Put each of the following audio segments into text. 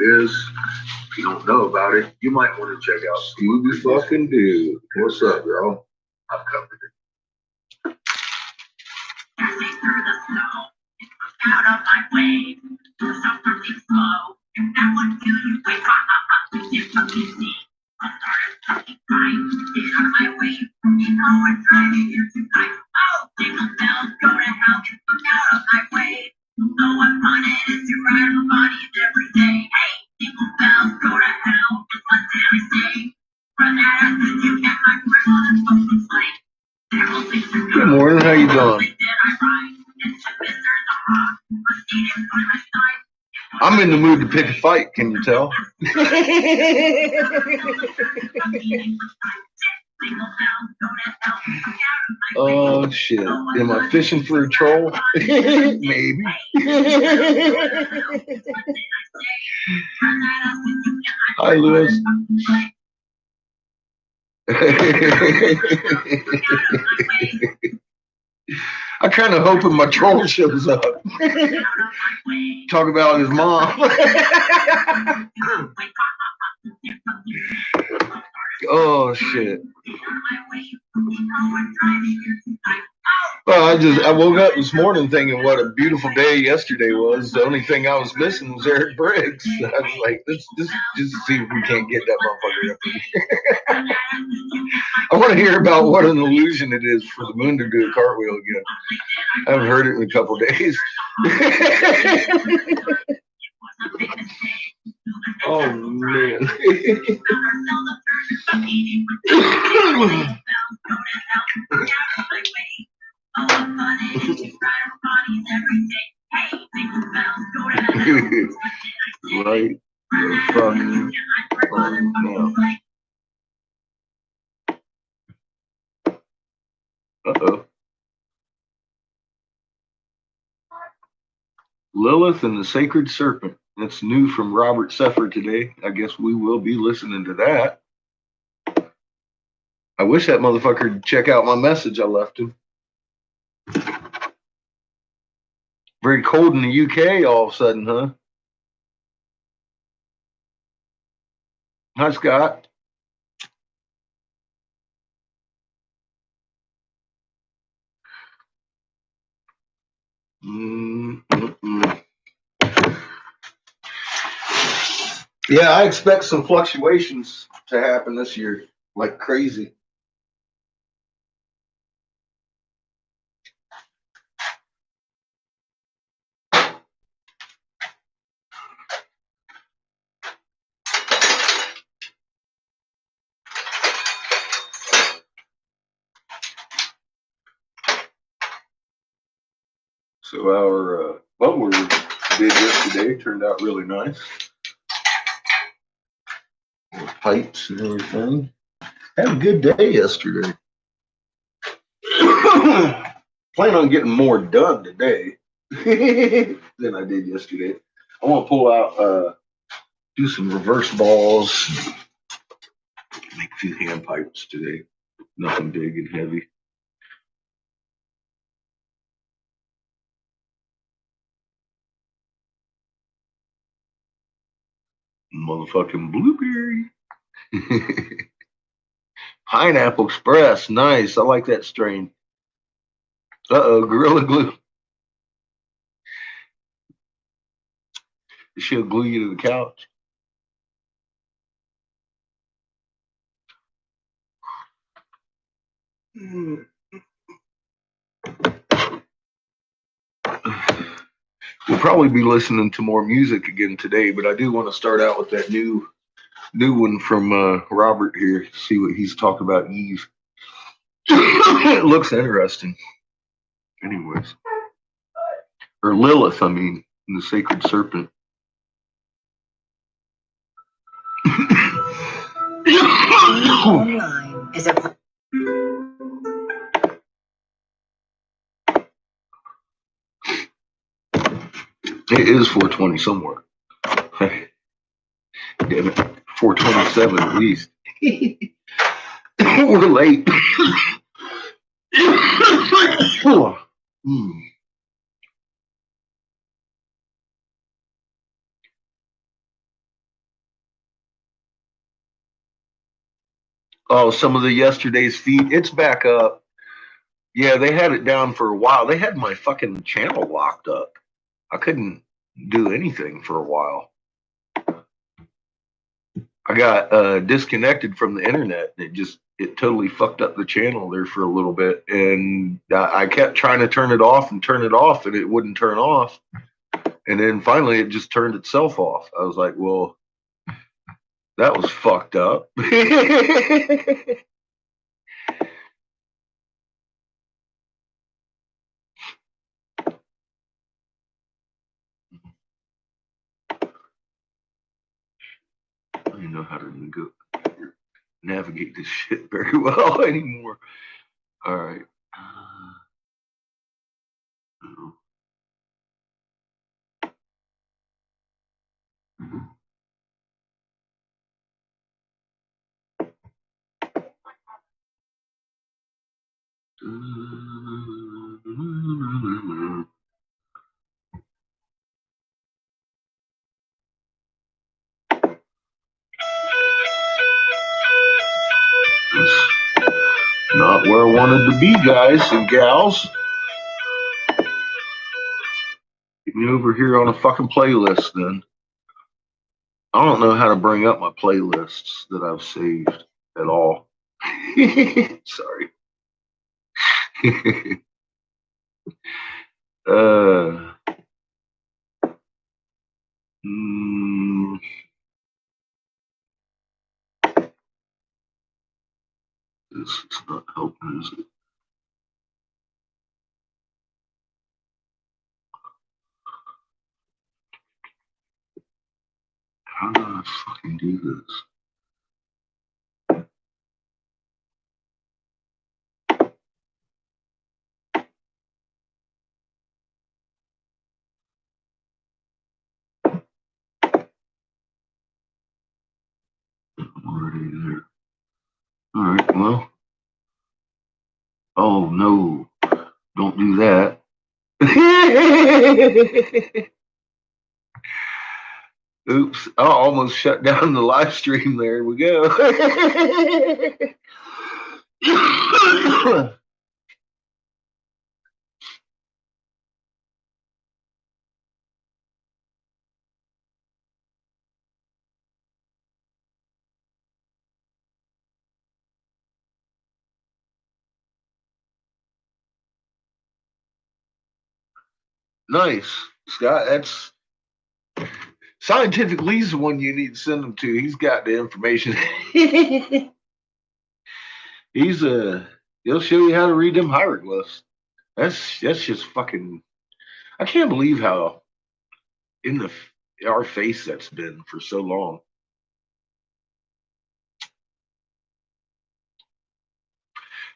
it is. If you don't know about it, you might want to check out Scooby fucking Doo. What's up, girl? I've covered it. Out of my way, stop something slow. That would kill you. Wait, you fucking see. I started fucking crying. Get out of my way. You know we're driving here tonight. Oh, jingle bells, go to hell. Get out of my way. You know what fun it is to ride on bodies every day. Hey, jingle bells, go to hell. It's what did I say? Run that ass and you get my grandmother's fucking sleigh. Good morning, how you doing? I'm in the mood to pick a fight, can you tell? Oh, shit. Am I fishing for a troll? Maybe. Hi, Lewis. I'm kind of hoping my troll shows up. Talk about his mom. Oh, shit. Well, I woke up this morning thinking what a beautiful day yesterday was. The only thing I was missing was Eric Briggs. I was like, let's just see if we can't get that motherfucker up here. I want to hear about what an illusion it is for the moon to do a cartwheel again. I haven't heard it in a couple of days. Oh, man. Right. Fuck. Oh, no. Uh-oh. Lilith and the Sacred Serpent. That's new from Robert Seffer today. I guess we will be listening to that. I wish that motherfucker would check out my message I left him. Very cold in the UK all of a sudden, huh? Hi, Scott. Yeah, I expect some fluctuations to happen this year, like crazy. So our bubbler did yesterday turned out really nice. Pipes and everything. Had a good day yesterday. Plan on getting more done today than I did yesterday. I want to pull out, do some reverse balls, make a few hand pipes today. Nothing big and heavy. Motherfucking blueberry. Pineapple Express. Nice. I like that strain. Uh-oh, Gorilla Glue. She'll glue you to the couch. We'll probably be listening to more music again today, but I do want to start out with that new one from Robert here. See what he's talking about Eve. It looks interesting. Anyways. Or Lilith, I mean, the Sacred Serpent. Online is a... It is 420 somewhere. Damn it. 427 at least. We're late. Oh, some of the yesterday's feed. It's back up. Yeah, they had it down for a while. They had my fucking channel locked up. I couldn't do anything for a while. I got disconnected from the internet. It totally fucked up the channel there for a little bit, and I kept trying to turn it off, and it wouldn't turn off. And then finally, it just turned itself off. I was like, "Well, that was fucked up." I don't know how to navigate this shit very well anymore. All right. Not where I wanted to be, guys and gals. Get me over here on a fucking playlist then. I don't know how to bring up my playlists that I've saved at all. Sorry. uh, this is not helping, is it? How do I fucking do this? I'm already there. All right, well. Oh, no. Don't do that. Oops. I almost shut down the live stream. There we go. Nice. Scott, that's Scientific Lee's the one you need to send him to. He's got the information. He's he'll show you how to read them hieroglyphs. That's just fucking. I can't believe how in our face that's been for so long.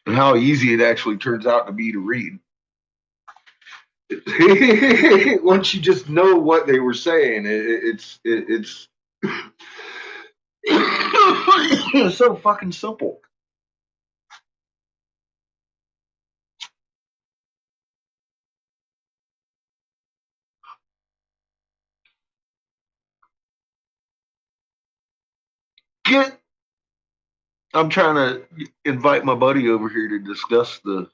And how easy it actually turns out to be to read. Once you just know what they were saying, it's so fucking simple. I'm trying to invite my buddy over here to discuss the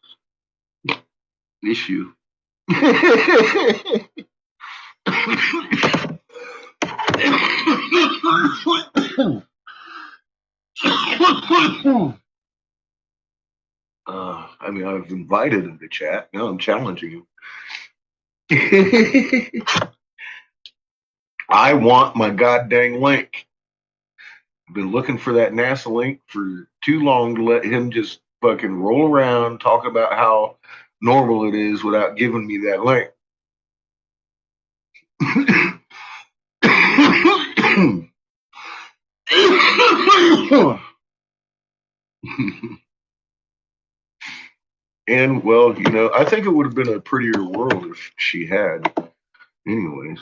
issue. I mean, I've invited him to chat. Now I'm challenging him. I want my goddamn link. I've been looking for that NASA link for too long to let him just fucking roll around, talk about how normal it is without giving me that link. And well, I think it would have been a prettier world if she had. Anyways.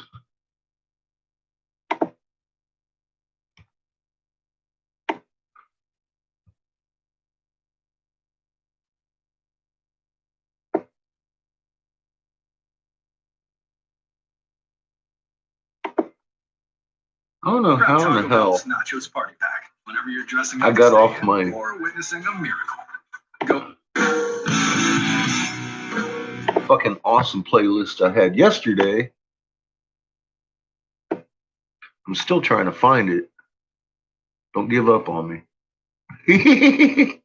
I don't know how in the hell. Nachos party pack. Whenever you're dressing I up got to off stay in my or witnessing a miracle. Go. fucking awesome playlist I had yesterday. I'm still trying to find it. Don't give up on me. Let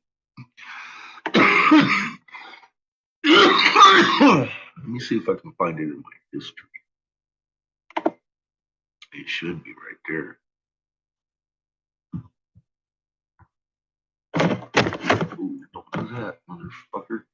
me see if I can find it in my history. It should be right there. Ooh, don't do that, motherfucker.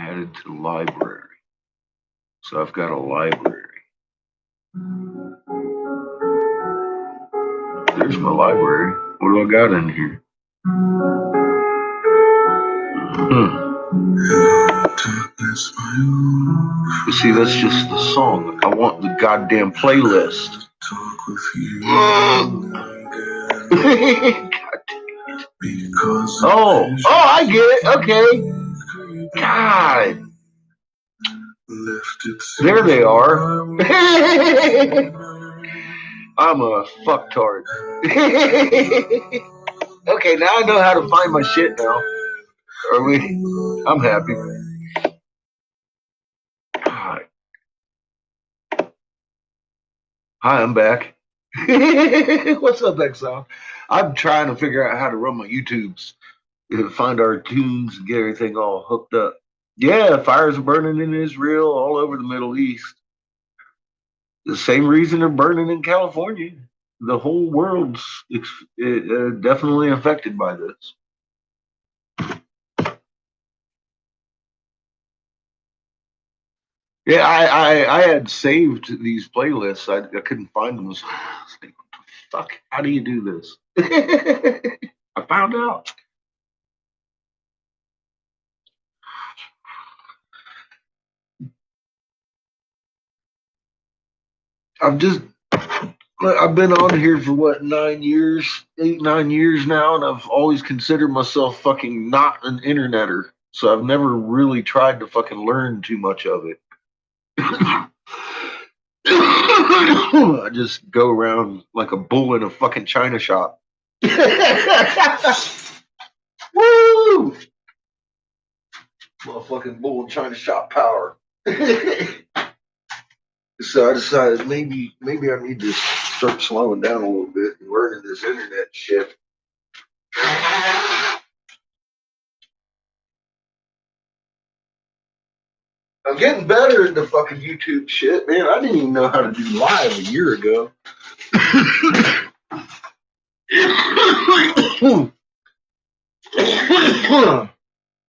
Added to the library. So I've got a library. There's my library. What do I got in here? You see, that's just the song. I want the goddamn playlist. Oh, I get it. Okay. God. There they are. I'm a fucktard. Okay, now I know how to find my shit now. I'm happy. God. Hi, I'm back. What's up, Exile? I'm trying to figure out how to run my YouTubes, find our tunes, and get everything all hooked up. Yeah, fires are burning in Israel, all over the Middle East. The same reason they're burning in California. The whole world's definitely affected by this. Yeah, I had saved these playlists. I couldn't find them. I was like, what the fuck? How do you do this? I found out. I've been on here for what, 9 years, 8, 9 years now, and I've always considered myself fucking not an interneter. So I've never really tried to fucking learn too much of it. I just go around like a bull in a fucking china shop. Woo! Motherfucking bull in china shop power. So I decided maybe I need to start slowing down a little bit and learning this internet shit. I'm getting better at the fucking YouTube shit, man. I didn't even know how to do live a year ago.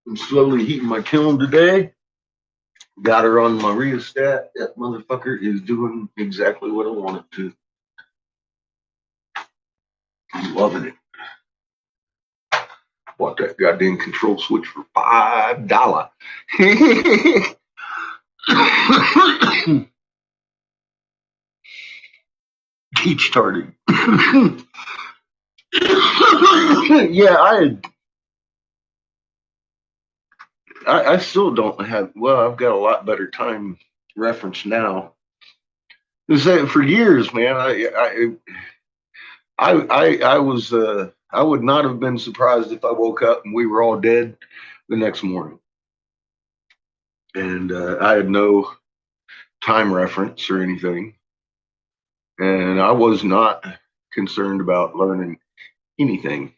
I'm slowly heating my kiln today. Got her on my rheostat. That motherfucker is doing exactly what I want it to. I'm loving it. Bought that goddamn control switch for $5. Peach started. Yeah, I still don't have. Well, I've got a lot better time reference now. For years, man. I would not have been surprised if I woke up and we were all dead the next morning, and I had no time reference or anything, and I was not concerned about learning anything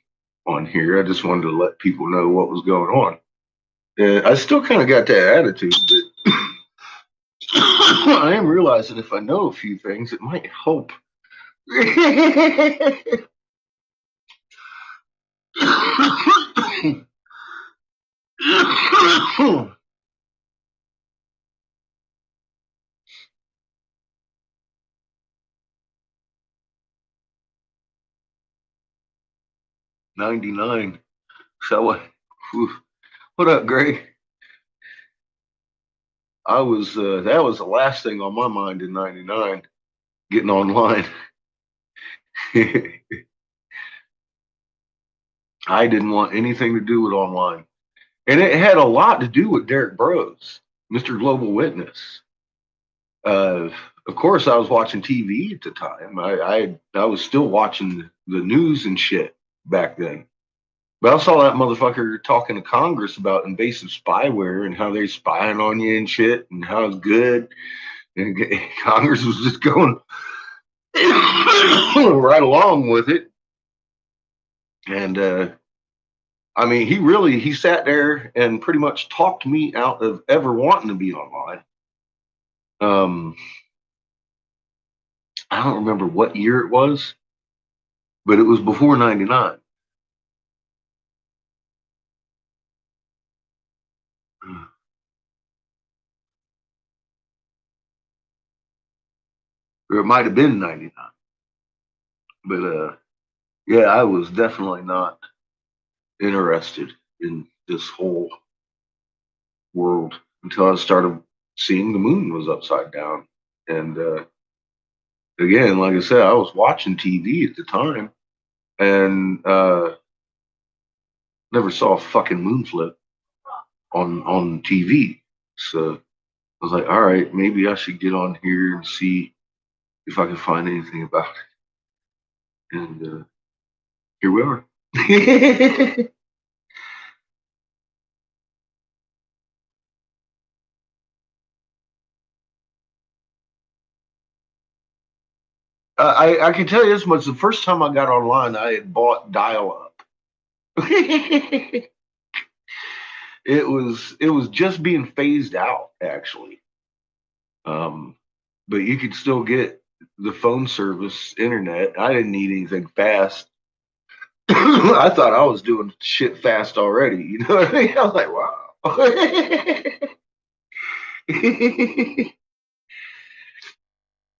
on here. I just wanted to let people know what was going on. I still kind of got that attitude, but I am realizing if I know a few things, it might help. 99. So what up, Gray? I was that was the last thing on my mind in '99. Getting online. I didn't want anything to do with online, and it had a lot to do with Derek Bros, Mr. Global Witness. Uh, of course, I was watching TV at the time. I was still watching the news and shit back then. But I saw that motherfucker talking to Congress about invasive spyware and how they're spying on you and shit and how it's good. And Congress was just going right along with it. And I mean, he sat there and pretty much talked me out of ever wanting to be online. Um, I don't remember what year it was, but it was before '99. Or it might have been '99. But yeah, I was definitely not interested in this whole world until I started seeing the moon was upside down. And again, like I said, I was watching TV at the time and never saw a fucking moon flip on TV. So I was like, all right, maybe I should get on here and see if I can find anything about it. And here we are. I can tell you this much: the first time I got online, I had bought dial up. It was just being phased out actually, um, but you could still get the phone service, internet. I didn't need anything fast. I thought I was doing shit fast already. You know what I mean? I was like, wow.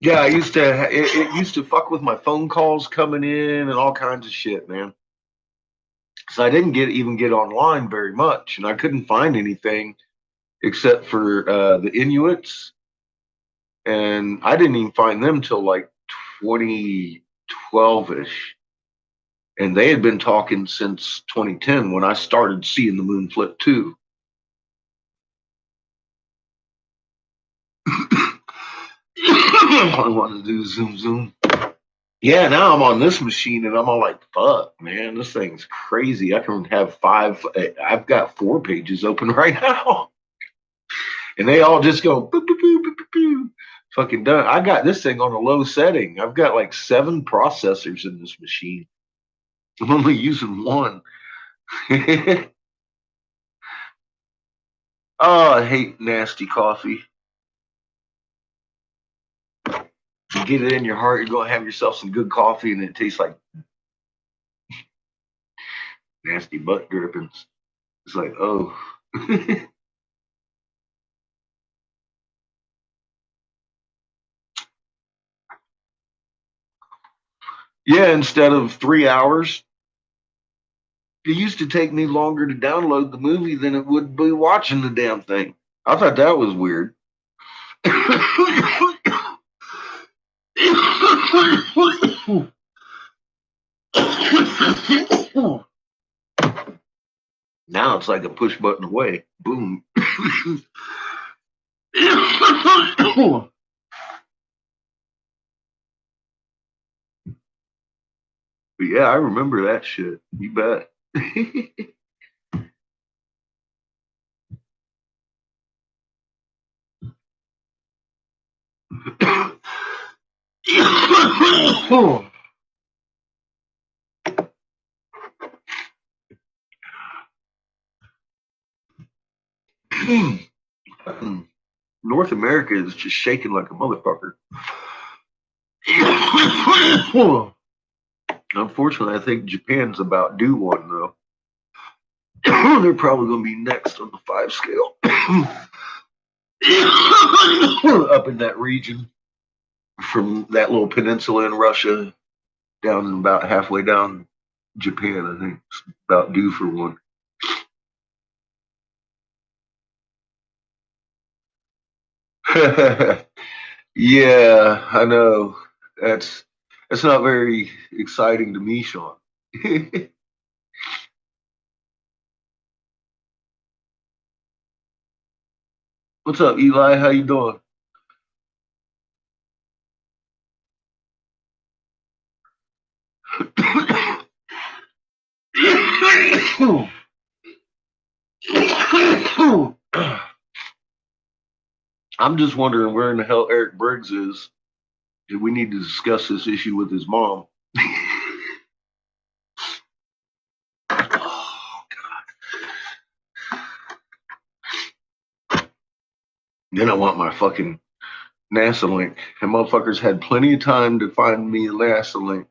Yeah, I used to. It used to fuck with my phone calls coming in and all kinds of shit, man. So I didn't get online very much, and I couldn't find anything except for the Inuits, and I didn't even find them till like 2012 ish, and they had been talking since 2010 when I started seeing the moon flip too. I wanted to do zoom zoom. Yeah, now I'm on this machine and I'm all like, fuck, man, this thing's crazy. I can have five, I've got 4 pages open right now. And they all just go, boop, boop, boop, boop, boop, boop. Fucking done. I got this thing on a low setting. I've got like 7 processors in this machine. I'm only using one. Oh, I hate nasty coffee. You get it in your heart, you're going to have yourself some good coffee and it tastes like nasty butt drippings. It's like, oh. Yeah, instead of 3 hours, it used to take me longer to download the movie than it would be watching the damn thing. I thought that was weird. Now it's like a push button away. Boom. But yeah, I remember that shit. You bet. North America is just shaking like a motherfucker. Unfortunately, I think Japan's about due one though. They're probably going to be next on the 5 scale. Up in that region from that little peninsula in Russia down about halfway down. Japan, I think, is about due for one. Yeah, I know. That's that's not very exciting to me, Sean. What's up, Eli? How you doing? I'm just wondering where in the hell Eric Briggs is. Do we need to discuss this issue with his mom? Then I want my fucking NASA link. And motherfuckers had plenty of time to find me a NASA link.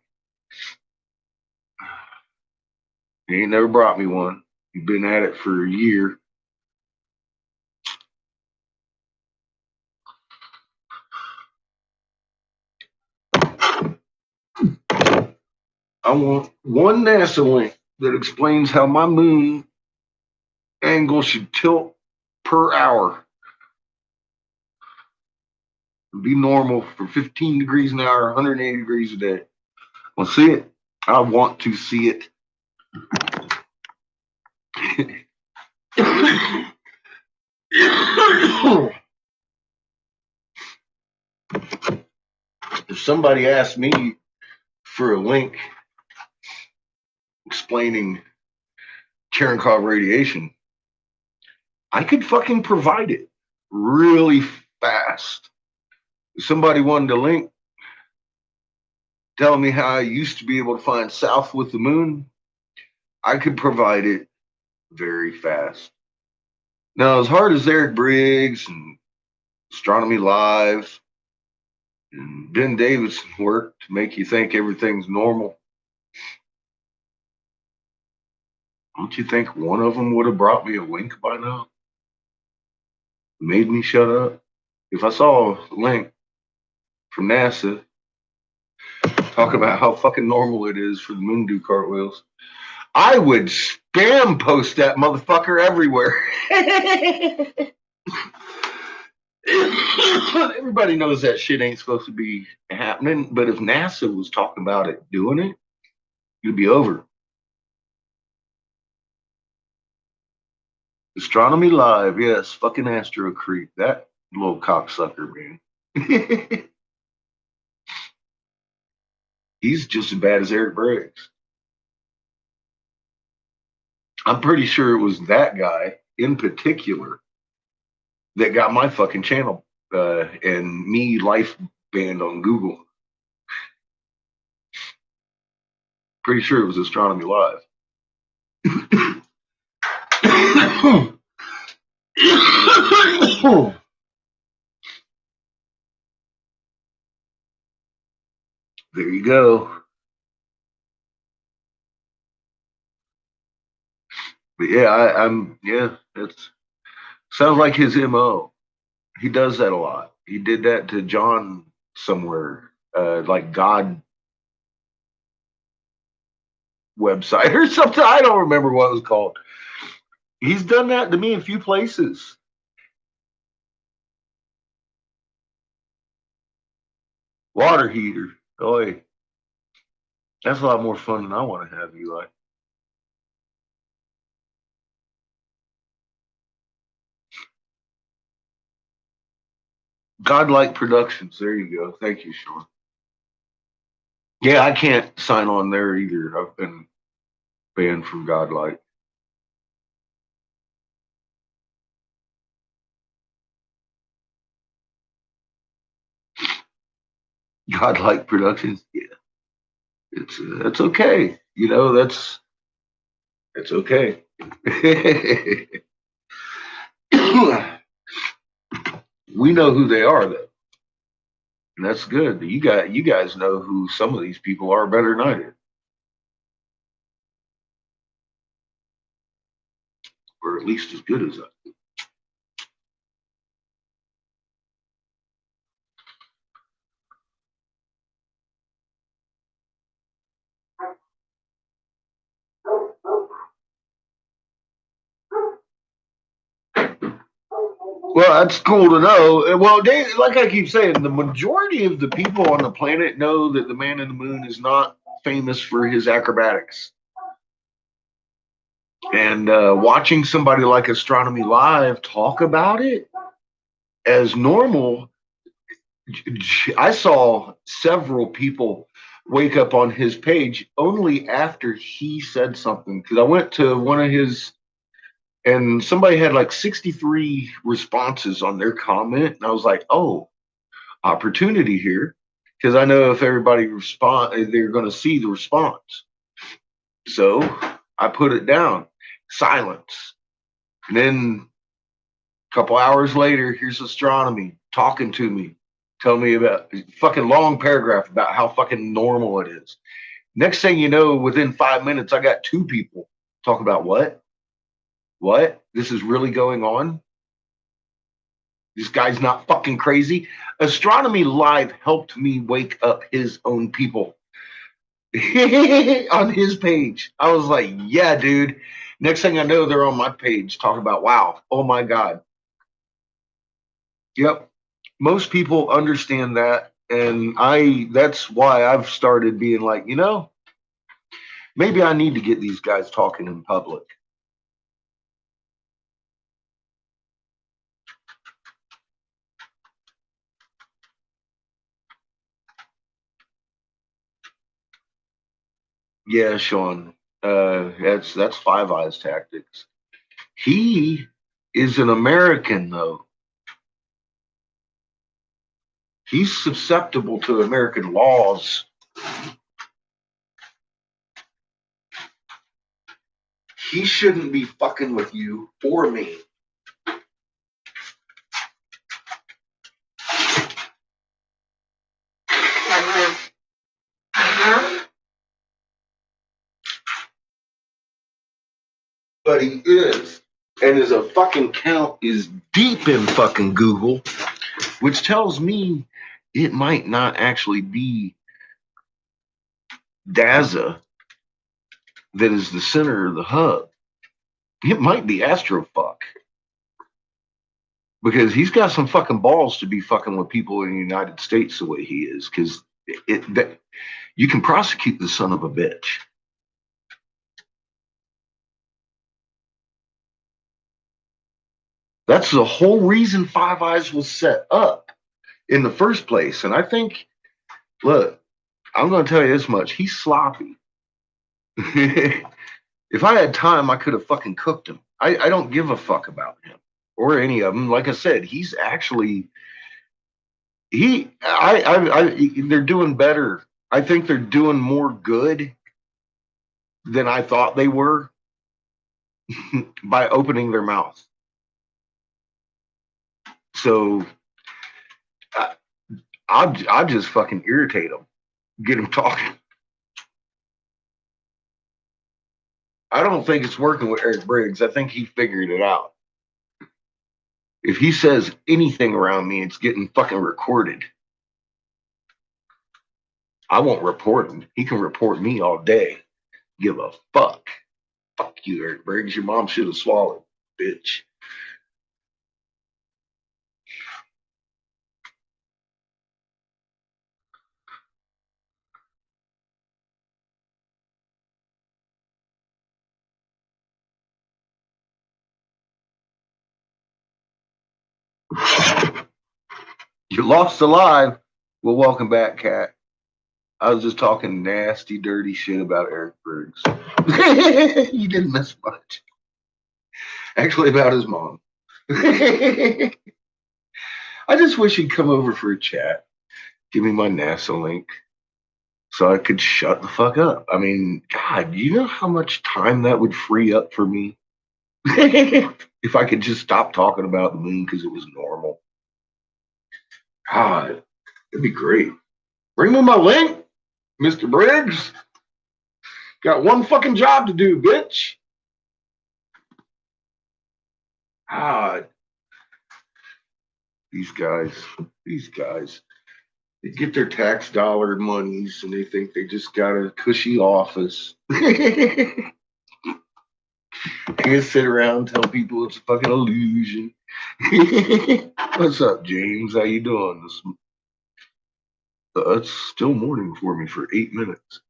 He ain't never brought me one. He's been at it for a year. I want one NASA link that explains how my moon angle should tilt per hour. Be normal for 15 degrees an hour, 180 degrees a day. Well, see it. I want to see it. If somebody asked me for a link explaining Cherenkov radiation, I could fucking provide it really fast. If somebody wanted a link telling me how I used to be able to find south with the moon, I could provide it very fast. Now, as hard as Eric Briggs and Astronomy Live and Ben Davidson work to make you think everything's normal, don't you think one of them would have brought me a link by now? Made me shut up? If I saw a link from NASA talking about how fucking normal it is for the moon to do cartwheels, I would spam post that motherfucker everywhere. Everybody knows that shit ain't supposed to be happening, but if NASA was talking about it doing it, it'd be over. Astronomy Live, yes, fucking Astro Creep, that little cocksucker, man. He's just as bad as Eric Briggs. I'm pretty sure it was that guy in particular that got my fucking channel and me life banned on Google. Pretty sure it was Astronomy Live. There you go. But yeah, I'm yeah. It's sounds like his mo. He does that a lot. He did that to John somewhere, like God website or something. I don't remember what it was called. He's done that to me in a few places. Water heater. Oh, hey, that's a lot more fun than I want to have, Eli. Godlike Productions. There you go. Thank you, Sean. Yeah, I can't sign on there either. I've been banned from Godlike. Godlike Productions. Yeah, it's okay. You know, it's okay. We know who they are though. And that's good. You guys know who some of these people are better than I do. Or at least as good as I. Well, that's cool to know. Well, like I keep saying, the majority of the people on the planet know that the man in the moon is not famous for his acrobatics. And watching somebody like Astronomy Live talk about it as normal, I saw several people wake up on his page only after he said something. Because I went to one of his, and somebody had like 63 responses on their comment. And I was like, oh, opportunity here. Because I know if everybody respond, they're going to see the response. So I put it down, silence. And then a couple hours later, here's Astronomy talking to me, telling me about fucking long paragraph about how fucking normal it is. Next thing you know, within 5 minutes, I got two people talking about what? What? This is really going on? This guy's not fucking crazy. Astronomy Live helped me wake up his own people on his page. I was like, yeah, dude. Next thing I know, they're on my page talking about, wow, oh my God. Yep. Most people understand that. And that's why I've started being like, maybe I need to get these guys talking in public. Yeah, Sean. That's Five Eyes tactics. He is an American, though. He's susceptible to American laws. He shouldn't be fucking with you or me. But he is. And his fucking count is deep in fucking Google, which tells me it might not actually be Daza that is the center of the hub. It might be Astrofuck. Because he's got some fucking balls to be fucking with people in the United States the way he is. Because you can prosecute the son of a bitch. That's the whole reason Five Eyes was set up in the first place. And I think, look, I'm going to tell you this much. He's sloppy. If I had time, I could have fucking cooked him. I don't give a fuck about him or any of them. Like I said, he's actually they're doing better. I think they're doing more good than I thought they were by opening their mouth. So I'll just fucking irritate them, get them talking. I don't think it's working with Eric Briggs. I think he figured it out. If he says anything around me, it's getting fucking recorded. I won't report him. He can report me all day. Give a fuck. Fuck you, Eric Briggs. Your mom should have swallowed, bitch. You lost alive. Well, welcome back, Cat. I was just talking nasty, dirty shit about Eric Briggs. You didn't miss much. Actually, about his mom. I just wish he'd come over for a chat. Give me my NASA link so I could shut the fuck up. I mean, God, you know how much time that would free up for me? If I could just stop talking about the moon because it was normal. God, it'd be great. Bring me my link, Mr. Briggs. Got one fucking job to do, bitch. God. These guys, they get their tax dollar monies and they think they just got a cushy office. They can sit around and tell people it's a fucking illusion. What's up, James? How you doing? It's still morning for me for 8 minutes.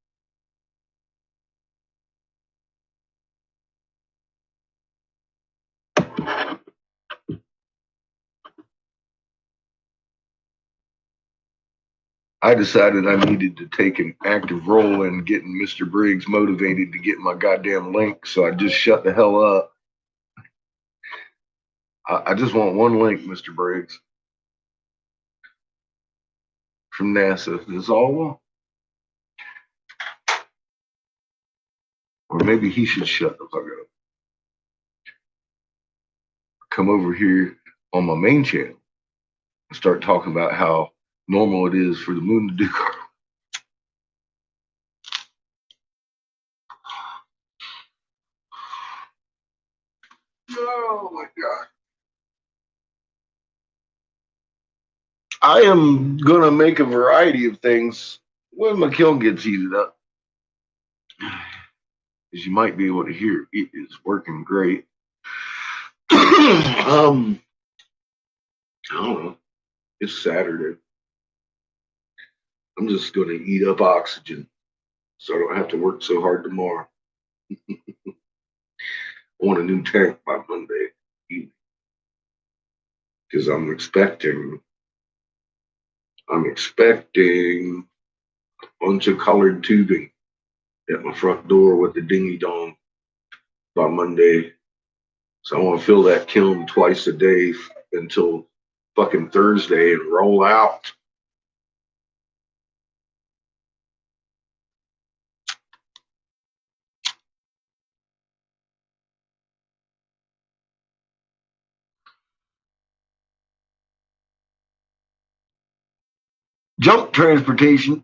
I decided I needed to take an active role in getting Mr. Briggs motivated to get my goddamn link, so I just shut the hell up. I just want one link, Mr. Briggs, from NASA. That's all I want. Or maybe he should shut the fuck up. Come over here on my main channel and start talking about how normal it is for the moon to do. Oh my god. I am gonna make a variety of things when my kiln gets heated up. As you might be able to hear, it is working great. I don't know. It's Saturday. I'm just gonna eat up oxygen so I don't have to work so hard tomorrow. I want a new tank by Monday because I'm expecting a bunch of colored tubing at my front door with the dingy dong by Monday. So I want to fill that kiln twice a day until fucking Thursday and roll out. Junk transportation.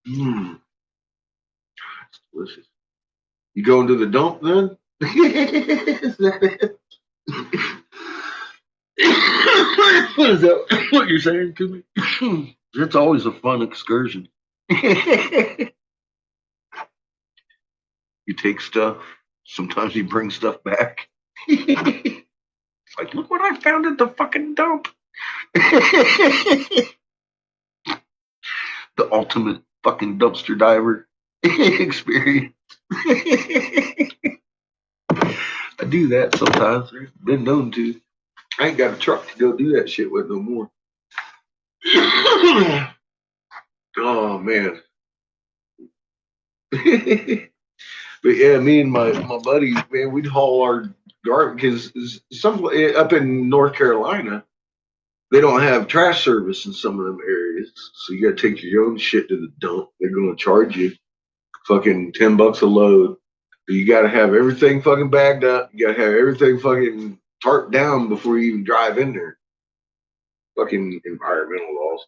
It's delicious. You going to the dump then? Is that it? Is that what you're saying to me? It's always a fun excursion. You take stuff. Sometimes you bring stuff back. It's like, look what I found at the fucking dump. The ultimate fucking dumpster diver experience. I do that sometimes. I've been known to. I ain't got a truck to go do that shit with no more. Oh man. But yeah, me and my buddies, man, we'd haul our garbage because some up in North Carolina, they don't have trash service in some of them areas. So you got to take your own shit to the dump. They're going to charge you fucking $10 a load. You got to have everything fucking bagged up. You got to have everything fucking tarped down before you even drive in there. Fucking environmental laws.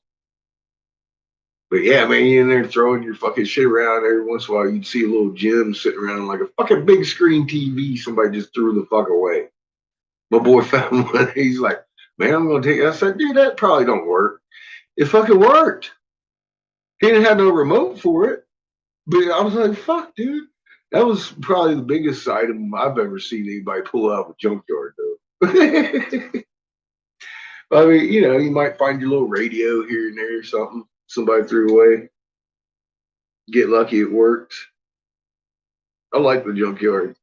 But yeah, man, you in there throwing your fucking shit around every once in a while. You'd see a little gym sitting around like a fucking big screen TV. Somebody just threw the fuck away. My boy found one. He's like, man, I'm going to take it. I said, dude, that probably don't work. It fucking worked. He didn't have no remote for it. But I was like, fuck, dude. That was probably the biggest item I've ever seen anybody pull out of a junkyard, though. I mean, you might find your little radio here and there or something somebody threw away. Get lucky it worked. I like the junkyard.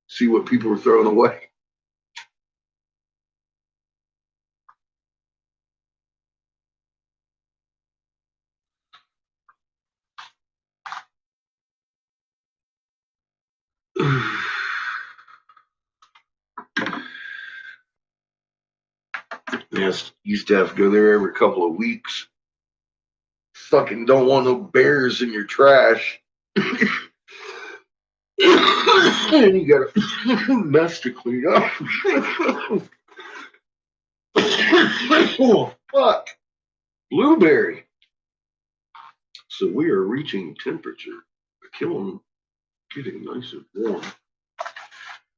See what people are throwing away. Yes, used to have to go there every couple of weeks. Fucking don't want no bears in your trash. And you got a mess to clean up. Oh, fuck. Blueberry. So we are reaching temperature. The kiln getting nice and warm.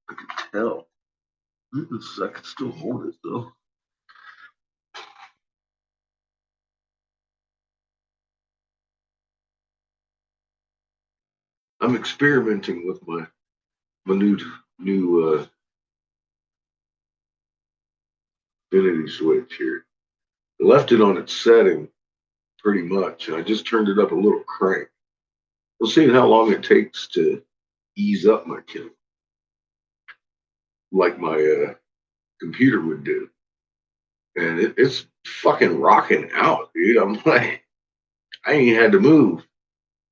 I can tell. I can still hold it though. I'm experimenting with my new infinity switch here. I left it on its setting pretty much, and I just turned it up a little crank. We'll see how long it takes to ease up my kill, like my computer would do. And it's fucking rocking out, dude. I'm like, I ain't had to move.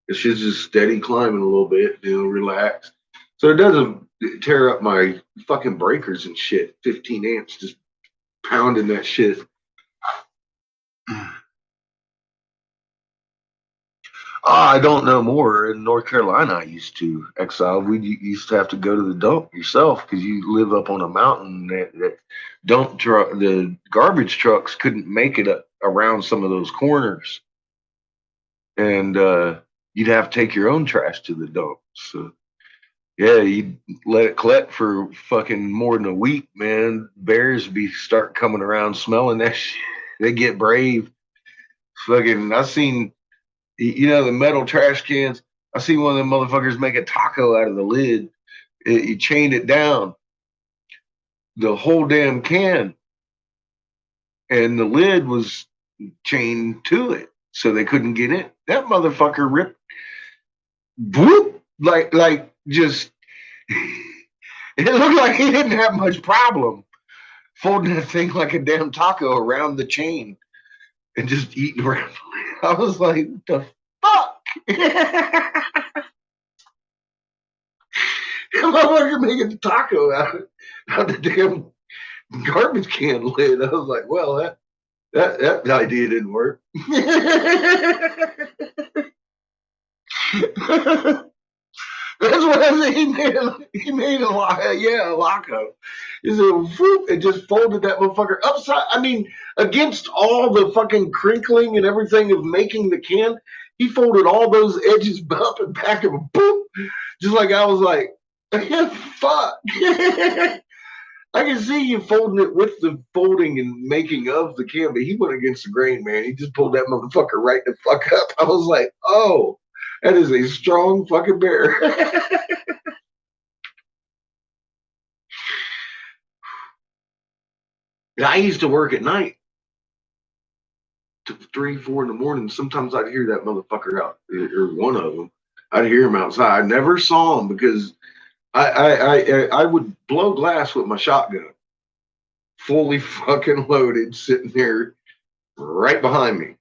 It's just steady climbing a little bit, relax. So it doesn't tear up my fucking breakers and shit. 15 amps, just pounding that shit. I don't know more. In North Carolina, I used to exile. We used to have to go to the dump yourself because you live up on a mountain that dump truck, the garbage trucks couldn't make it around some of those corners, and you'd have to take your own trash to the dump. So yeah, you let it collect for fucking more than a week, man. Bears start coming around smelling that shit. They get brave. Fucking, I seen the metal trash cans. I seen one of them motherfuckers make a taco out of the lid. You chained it down, the whole damn can, and the lid was chained to it, so they couldn't get in. That motherfucker ripped, whoop, like just. It looked like he didn't have much problem folding that thing like a damn taco around the chain and just eating around. I was like, the fuck? Motherfucker making a taco out of the damn garbage can lid. I was like, well, that idea didn't work. That's what I said. He made a laco. He said, whoop, and just folded that motherfucker upside. I mean, against all the fucking crinkling and everything of making the can, he folded all those edges up and back and boop. Just like I was like, fuck. I can see you folding it with the folding and making of the can, but he went against the grain, man. He just pulled that motherfucker right the fuck up. I was like, oh. That is a strong fucking bear. I used to work at night to 3, 4 in the morning. Sometimes I'd hear that motherfucker out, or one of them. I'd hear him outside. I never saw him because I would blow glass with my shotgun, fully fucking loaded, sitting there right behind me,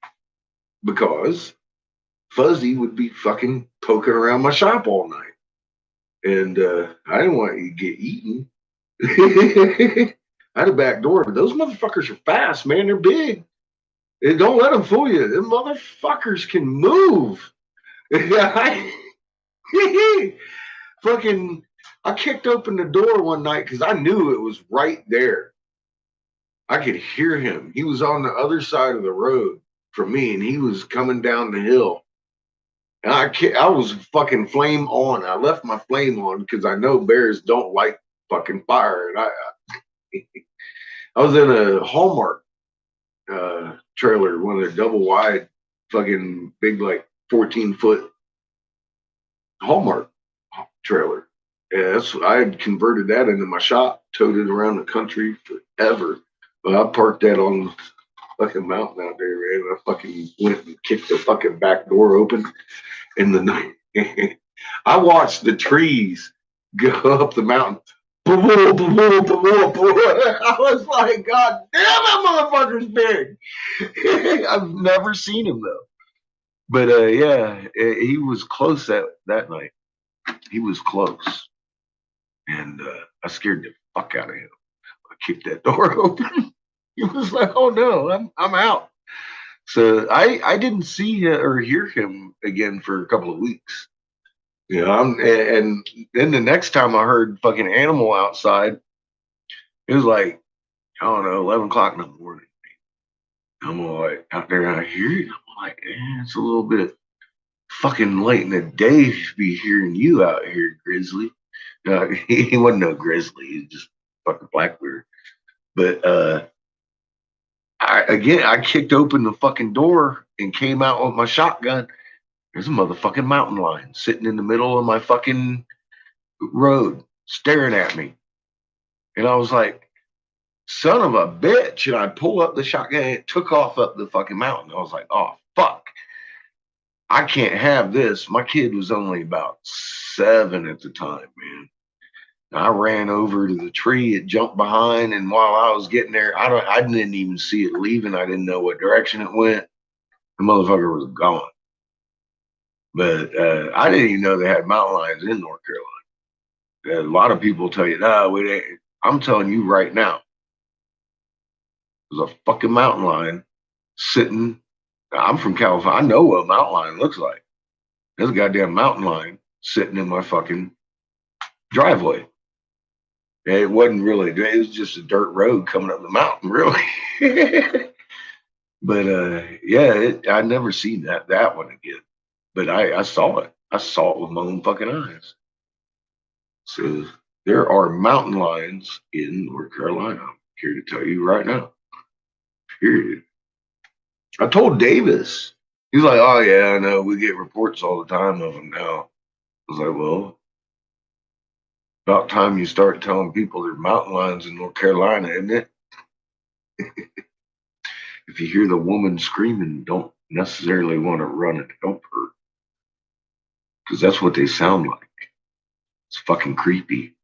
because Fuzzy would be fucking poking around my shop all night. And I didn't want you to get eaten. I had a back door, but those motherfuckers are fast, man. They're big. And don't let them fool you. Them motherfuckers can move. Fucking, I kicked open the door one night because I knew it was right there. I could hear him. He was on the other side of the road from me, and he was coming down the hill. And I was fucking flame on. I left my flame on because I know bears don't like fucking fire. And I was in a Hallmark trailer, one of their double wide, fucking big, like 14-foot Hallmark trailer. Yeah, I had converted that into my shop, towed it around the country forever. But I parked that on the fucking mountain out there, man. I fucking went and kicked the fucking back door open in the night. I watched the trees go up the mountain. I was like, God damn, that motherfucker's big. I've never seen him though. But yeah, he was close that night. He was close. And I scared the fuck out of him. I kicked that door open. He was like, oh no, I'm out. So I didn't see or hear him again for a couple of weeks. And then the next time I heard fucking animal outside, it was like, I don't know, 11 o'clock in the morning. I'm like out there and I hear it. I'm like, it's a little bit fucking late in the day to be hearing you out here, Grizzly. He wasn't no grizzly, he was just fucking Blackbeard. But I kicked open the fucking door and came out with my shotgun. There's a motherfucking mountain lion sitting in the middle of my fucking road, staring at me. And I was like, son of a bitch. And I pulled up the shotgun and it took off up the fucking mountain. I was like, oh, fuck. I can't have this. My kid was only about 7 at the time, man. I ran over to the tree, it jumped behind, and while I was getting there, I didn't even see it leaving. I didn't know what direction it went. The motherfucker was gone. But I didn't even know they had mountain lions in North Carolina. A lot of people tell you, no, we ain't. I'm telling you right now, there's a fucking mountain lion sitting. I'm from California. I know what a mountain lion looks like. There's a goddamn mountain lion sitting in my fucking driveway. It wasn't really, it was just a dirt road coming up the mountain, really. But yeah, I never seen that one again. But I saw it. I saw it with my own fucking eyes. So there are mountain lions in North Carolina. I'm here to tell you right now. Period. I told Davis. He's like, oh yeah, I know. We get reports all the time of them now. I was like, well, about time you start telling people there are mountain lions in North Carolina, isn't it? If you hear the woman screaming, don't necessarily want to run and help her because that's what they sound like. It's fucking creepy.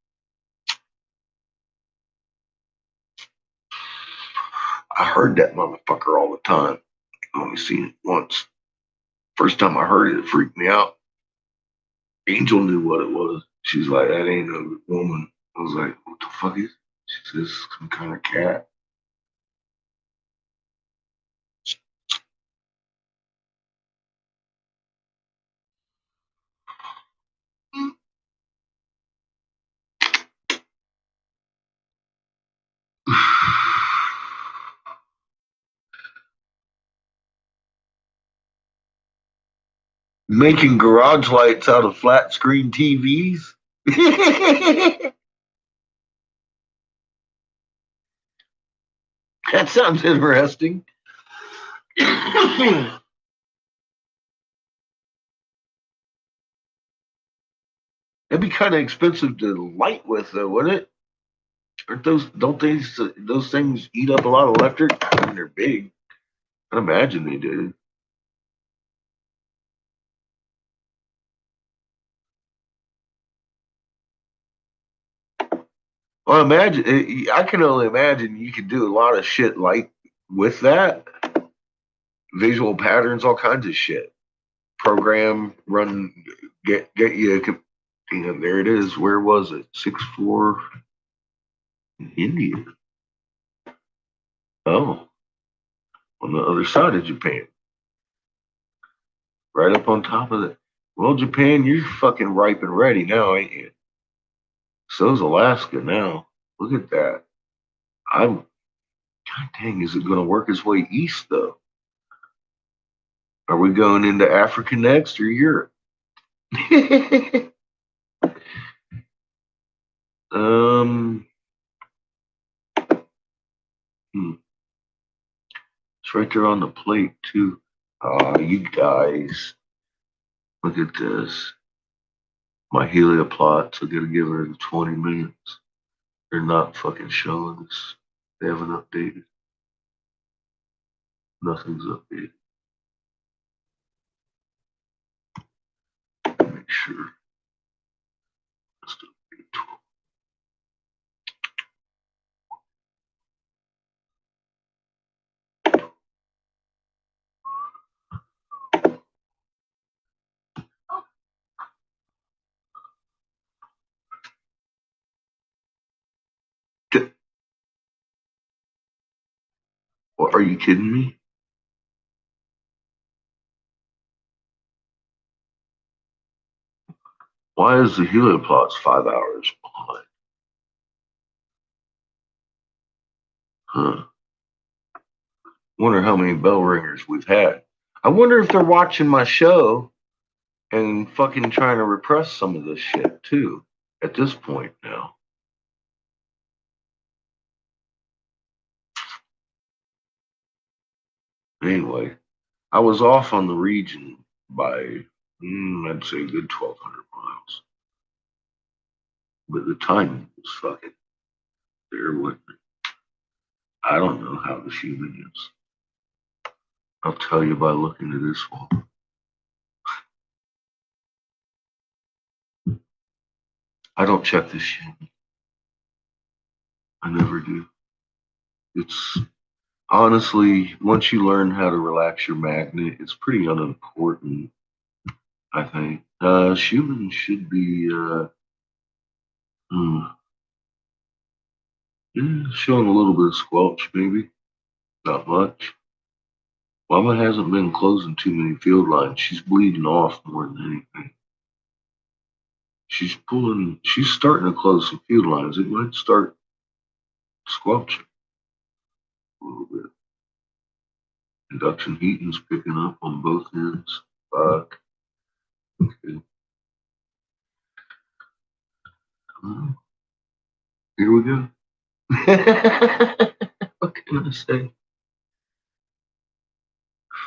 I heard that motherfucker all the time. I only seen it once. First time I heard it, it freaked me out. Angel knew what it was. She's like, that ain't a woman. I was like, what the fuck is it? She says, some kind of cat. Making garage lights out of flat screen TVs. That sounds interesting. It'd be kind of expensive to light with, though, wouldn't it? Aren't those things eat up a lot of electric? I mean, they're big. I imagine they do. Well, imagine. I can only imagine you could do a lot of shit like with that visual patterns, all kinds of shit. Program, run, get you. You know, there it is. Where was it? 6'4" in India. Oh, on the other side of Japan, right up on top of it. Well, Japan, you're fucking ripe and ready now, ain't you? So's Alaska now. Look at that. I'm. God dang, is it going to work its way east though? Are we going into Africa next or Europe? um, hmm, it's right there on the plate too. You guys, look at this. My helioplots. I gotta give her 20 minutes. They're not fucking showing us. They haven't updated. Nothing's updated. Make sure. What, are you kidding me? Why is the helioplots 5 hours behind? Huh. Wonder how many bell ringers we've had. I wonder if they're watching my show and fucking trying to repress some of this shit too at this point now. Anyway, I was off on the region by I'd say a good 1,200 miles. But the timing was fucking there with me. I don't know how the human is. I'll tell you by looking at this wall. I don't check this shit. I never do. It's honestly, once you learn how to relax your magnet, it's pretty unimportant, I think. Humans should be showing a little bit of squelch, maybe. Not much. Mama hasn't been closing too many field lines. She's bleeding off more than anything. She's starting to close some field lines. It might start squelching a little bit. Induction heating's picking up on both ends. Fuck. Okay. Here we go. What can I say?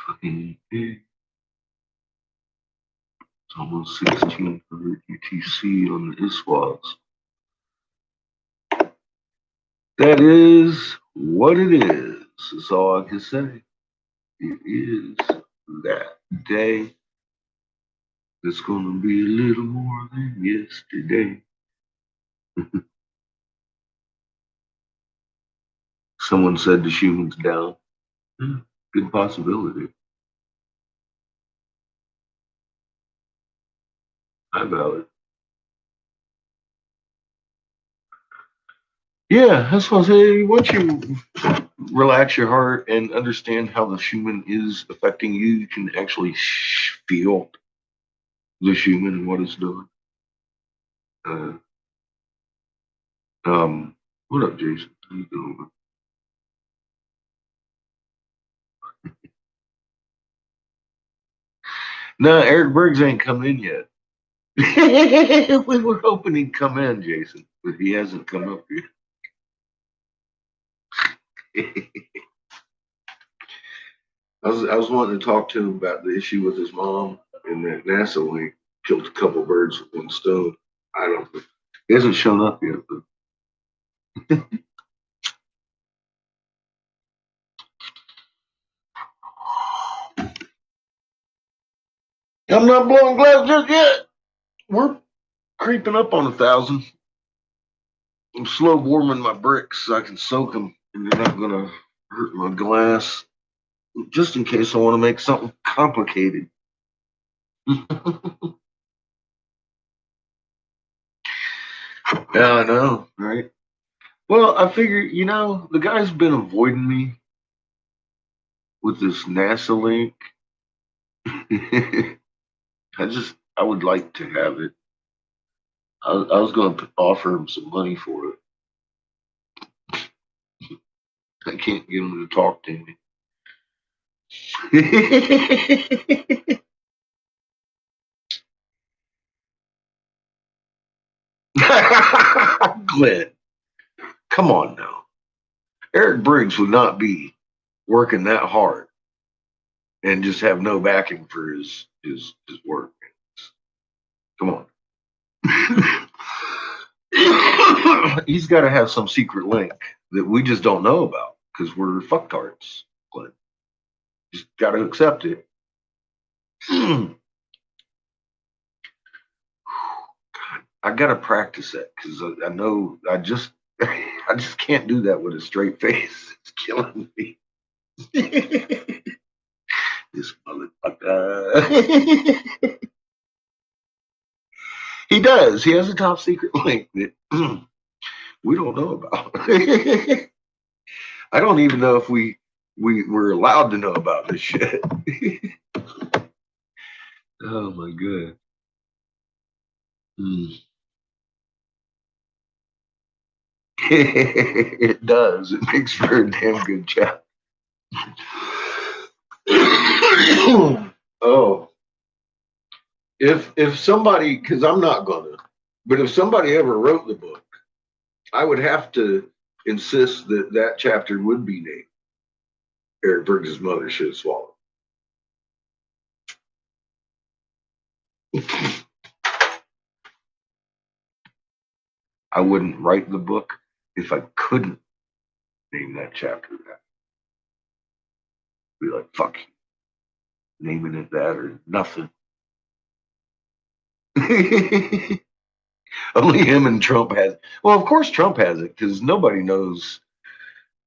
Fucking big. It's almost 1600 UTC on the ISWAs. That is what it is. That's all I can say. It is that day. It's gonna be a little more than yesterday. Someone said the human's down. Good possibility. How about it? Yeah, that's what I say. Once you relax your heart and understand how the human is affecting you, you can actually feel the human and what it's doing. Uh, what up, Jason? How you doing? No, Eric Briggs ain't come in yet. We were hoping he'd come in, Jason, but he hasn't come up yet. I was wanting to talk to him about the issue with his mom and that NASA link killed a couple birds with one stone. I don't know. He hasn't shown up yet, but I'm not blowing glass just yet. We're creeping up on 1,000. I'm slow warming my bricks so I can soak them and they're not going to hurt my glass, just in case I want to make something complicated. Yeah, I know, right? Well, I figure, the guy's been avoiding me with this NASA link. I would like to have it. I was going to offer him some money for it. I can't get him to talk to me. Glenn, come on now. Eric Briggs would not be working that hard and just have no backing for his work. Come on. He's got to have some secret link that we just don't know about because we're fucktards, Glenn. Just got to accept it. God, I got to practice that because I know I just can't do that with a straight face. It's killing me. This motherfucker. He does. He has a top secret link that we don't know about. I don't even know if we're allowed to know about this shit. Oh my god. It does. It makes for a damn good chat. Oh, if somebody, because I'm not gonna, but if somebody ever wrote the book, I would have to insist that that chapter would be named Eric Briggz'mum Mother Should Have Swallowed. I wouldn't write the book if I couldn't name that chapter that. Be like, fuck you, naming it that or nothing. Only him and Trump has. Well, of course Trump has it because nobody knows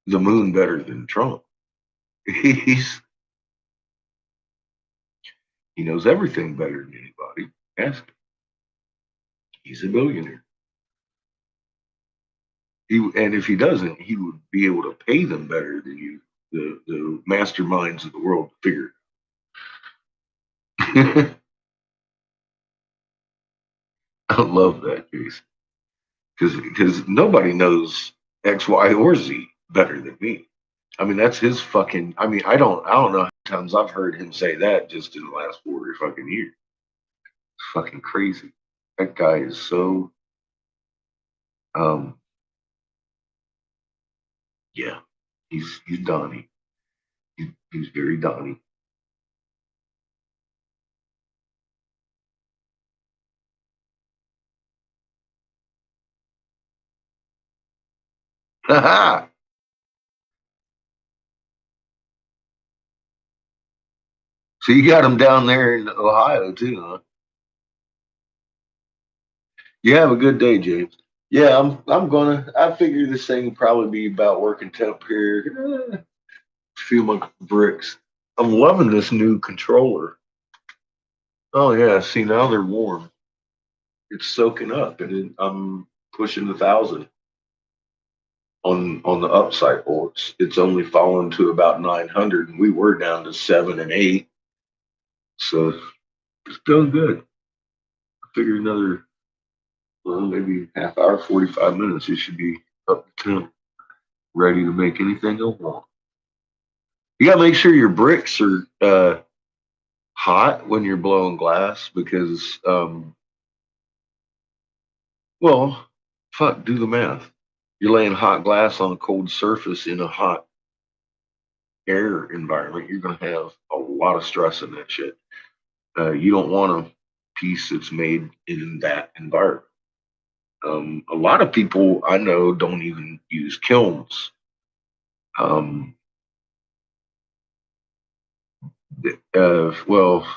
the moon better than Trump. He's he knows everything better than anybody. Ask him. He's a billionaire. And if he doesn't, he would be able to pay them better than you, the masterminds of the world, to figure it. I love that, Jason, because nobody knows X, Y, or Z better than me. I mean, that's his fucking. I mean, I don't know how many times I've heard him say that just in the last 4 fucking years. It's fucking crazy. That guy is so. Um, yeah, he's Donnie. He's very Donnie. So you got him down there in Ohio too, huh? You have a good day, James. Yeah, I'm gonna. I figure this thing will probably be about working temp here. Feel my bricks. I'm loving this new controller. Oh yeah, see now they're warm. It's soaking up, and I'm pushing 1,000 on the up cycle. It's only fallen to about 900, and we were down to 7 and 8. So it's doing good. I figure another maybe half hour, 45 minutes, it should be up to temp, ready to make anything I want. You gotta make sure your bricks are hot when you're blowing glass because well, fuck, do the math. You're laying hot glass on a cold surface in a hot air environment. You're gonna have a lot of stress in that shit. You don't want a piece that's made in that environment. A lot of people I know don't even use kilns. Um, well,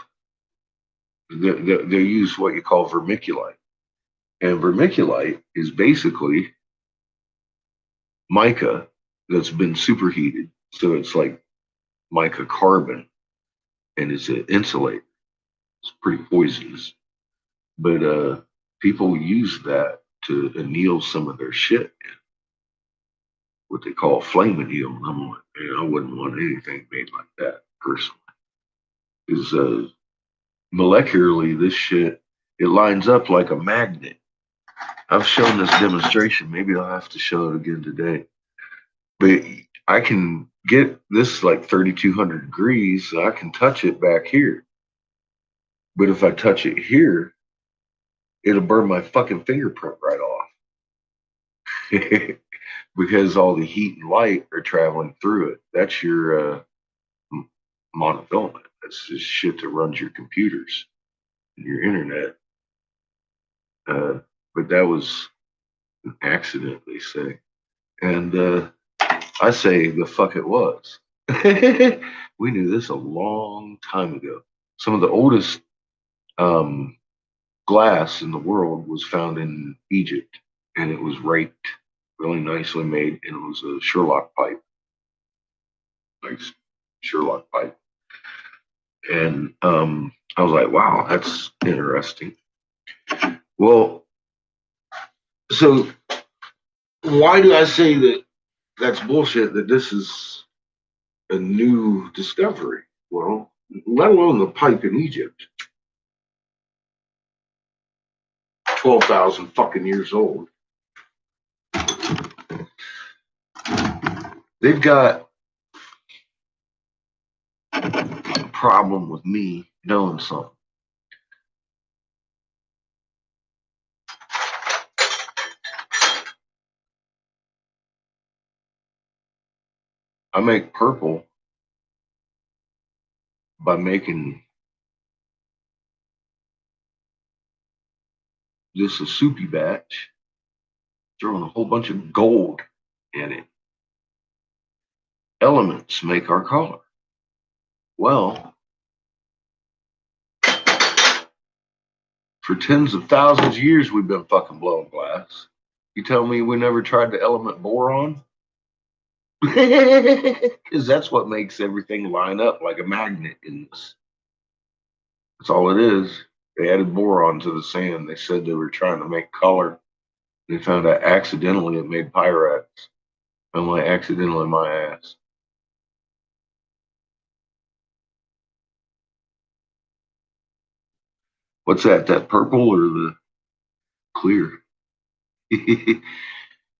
they use what you call vermiculite, and vermiculite is basically mica that's been superheated, so it's like mica carbon, and it's an insulator. It's pretty poisonous, but people use that to anneal some of their shit, what they call flame anneal. And I'm like, man, I wouldn't want anything made like that personally, because molecularly, this shit it lines up like a magnet. I've shown this demonstration. Maybe I'll have to show it again today. But I can get this like 3,200 degrees. So I can touch it back here. But if I touch it here, it'll burn my fucking fingerprint right off because all the heat and light are traveling through it. That's your monofilament. That's just shit that runs your computers and your internet. Uh, but that was an accident, they say. And I say the fuck it was. We knew this a long time ago. Some of the oldest um, glass in the world was found in Egypt, and it was raked, really nicely made, and it was a Sherlock pipe, nice Sherlock pipe. And I was like, wow, that's interesting. Well, so why do I say that that's bullshit? That this is a new discovery? Well, let alone the pipe in Egypt, 12,000 fucking years old. They've got a problem with me knowing something. I make purple by making this a soupy batch throwing a whole bunch of gold in it. Elements make our color. Well, for tens of thousands of years, we've been fucking blowing glass. You tell me we never tried the element boron? Because that's what makes everything line up like a magnet in this. That's all it is. They added boron to the sand. They said they were trying to make color. They found out accidentally it made pyrites. I'm like, accidentally my ass. What's that? That purple or the clear?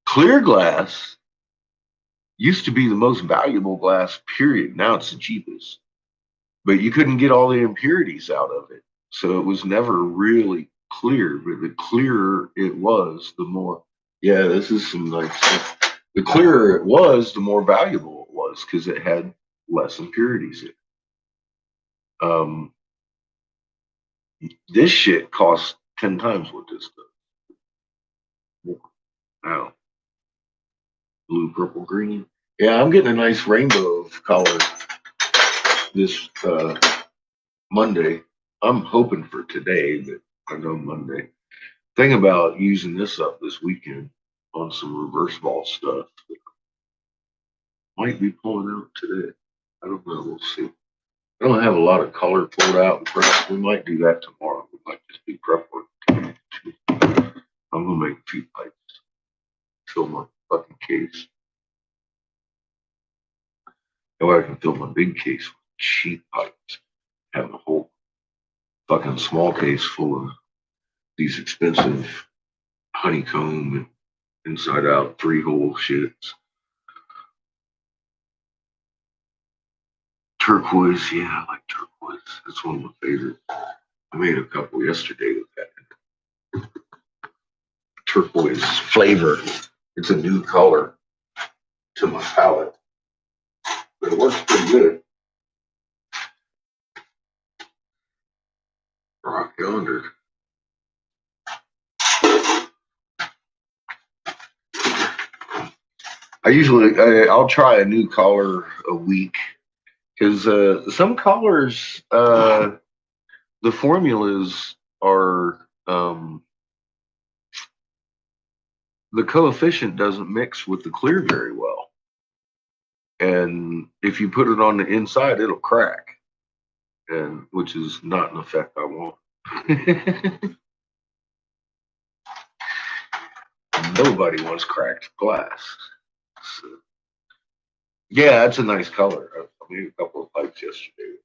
Clear glass used to be the most valuable glass, period. Now it's the cheapest. But you couldn't get all the impurities out of it. So it was never really clear. But the clearer it was, the more, yeah, this is some nice stuff. The clearer it was, the more valuable it was because it had less impurities in it. This shit costs 10 times what this does. Wow. Blue, purple, green. Yeah, I'm getting a nice rainbow of color this Monday. I'm hoping for today, but I know Monday. Thing about using this up this weekend on some reverse ball stuff that might be pulling out today. I don't know. We'll see. I don't have a lot of color pulled out and prep. We might do that tomorrow. We might just do prep work today. I'm gonna make a few pipes. Fill my fucking case. That way I can fill my big case with cheap pipes. Have a whole fucking small case full of these expensive honeycomb and inside out 3-hole shits. Turquoise, yeah, I like turquoise. That's one of my favorites. I made a couple yesterday with that turquoise flavor. It's a new color to my palate, but it works pretty good. Rock yonder. I'll try a new color a week because some colors the formulas are the coefficient doesn't mix with the clear very well. And if you put it on the inside, it'll crack, and which is not an effect I want. Nobody wants cracked glass. So, yeah, that's a nice color. I made a couple of pipes yesterday.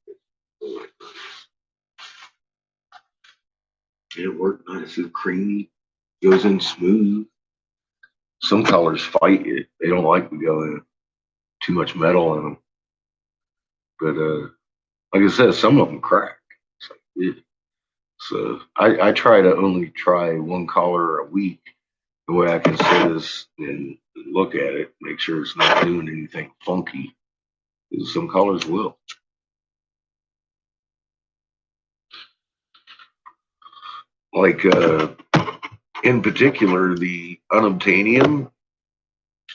It worked nice. It's creamy, goes in smooth. Some colors fight you. They don't like to go in too much metal in them. But like I said, some of them crack. It's like, yeah. So I try to only try one color a week. The way I can sit is and look at it, make sure it's not doing anything funky. Because some colors will. Like in particular, the unobtainium.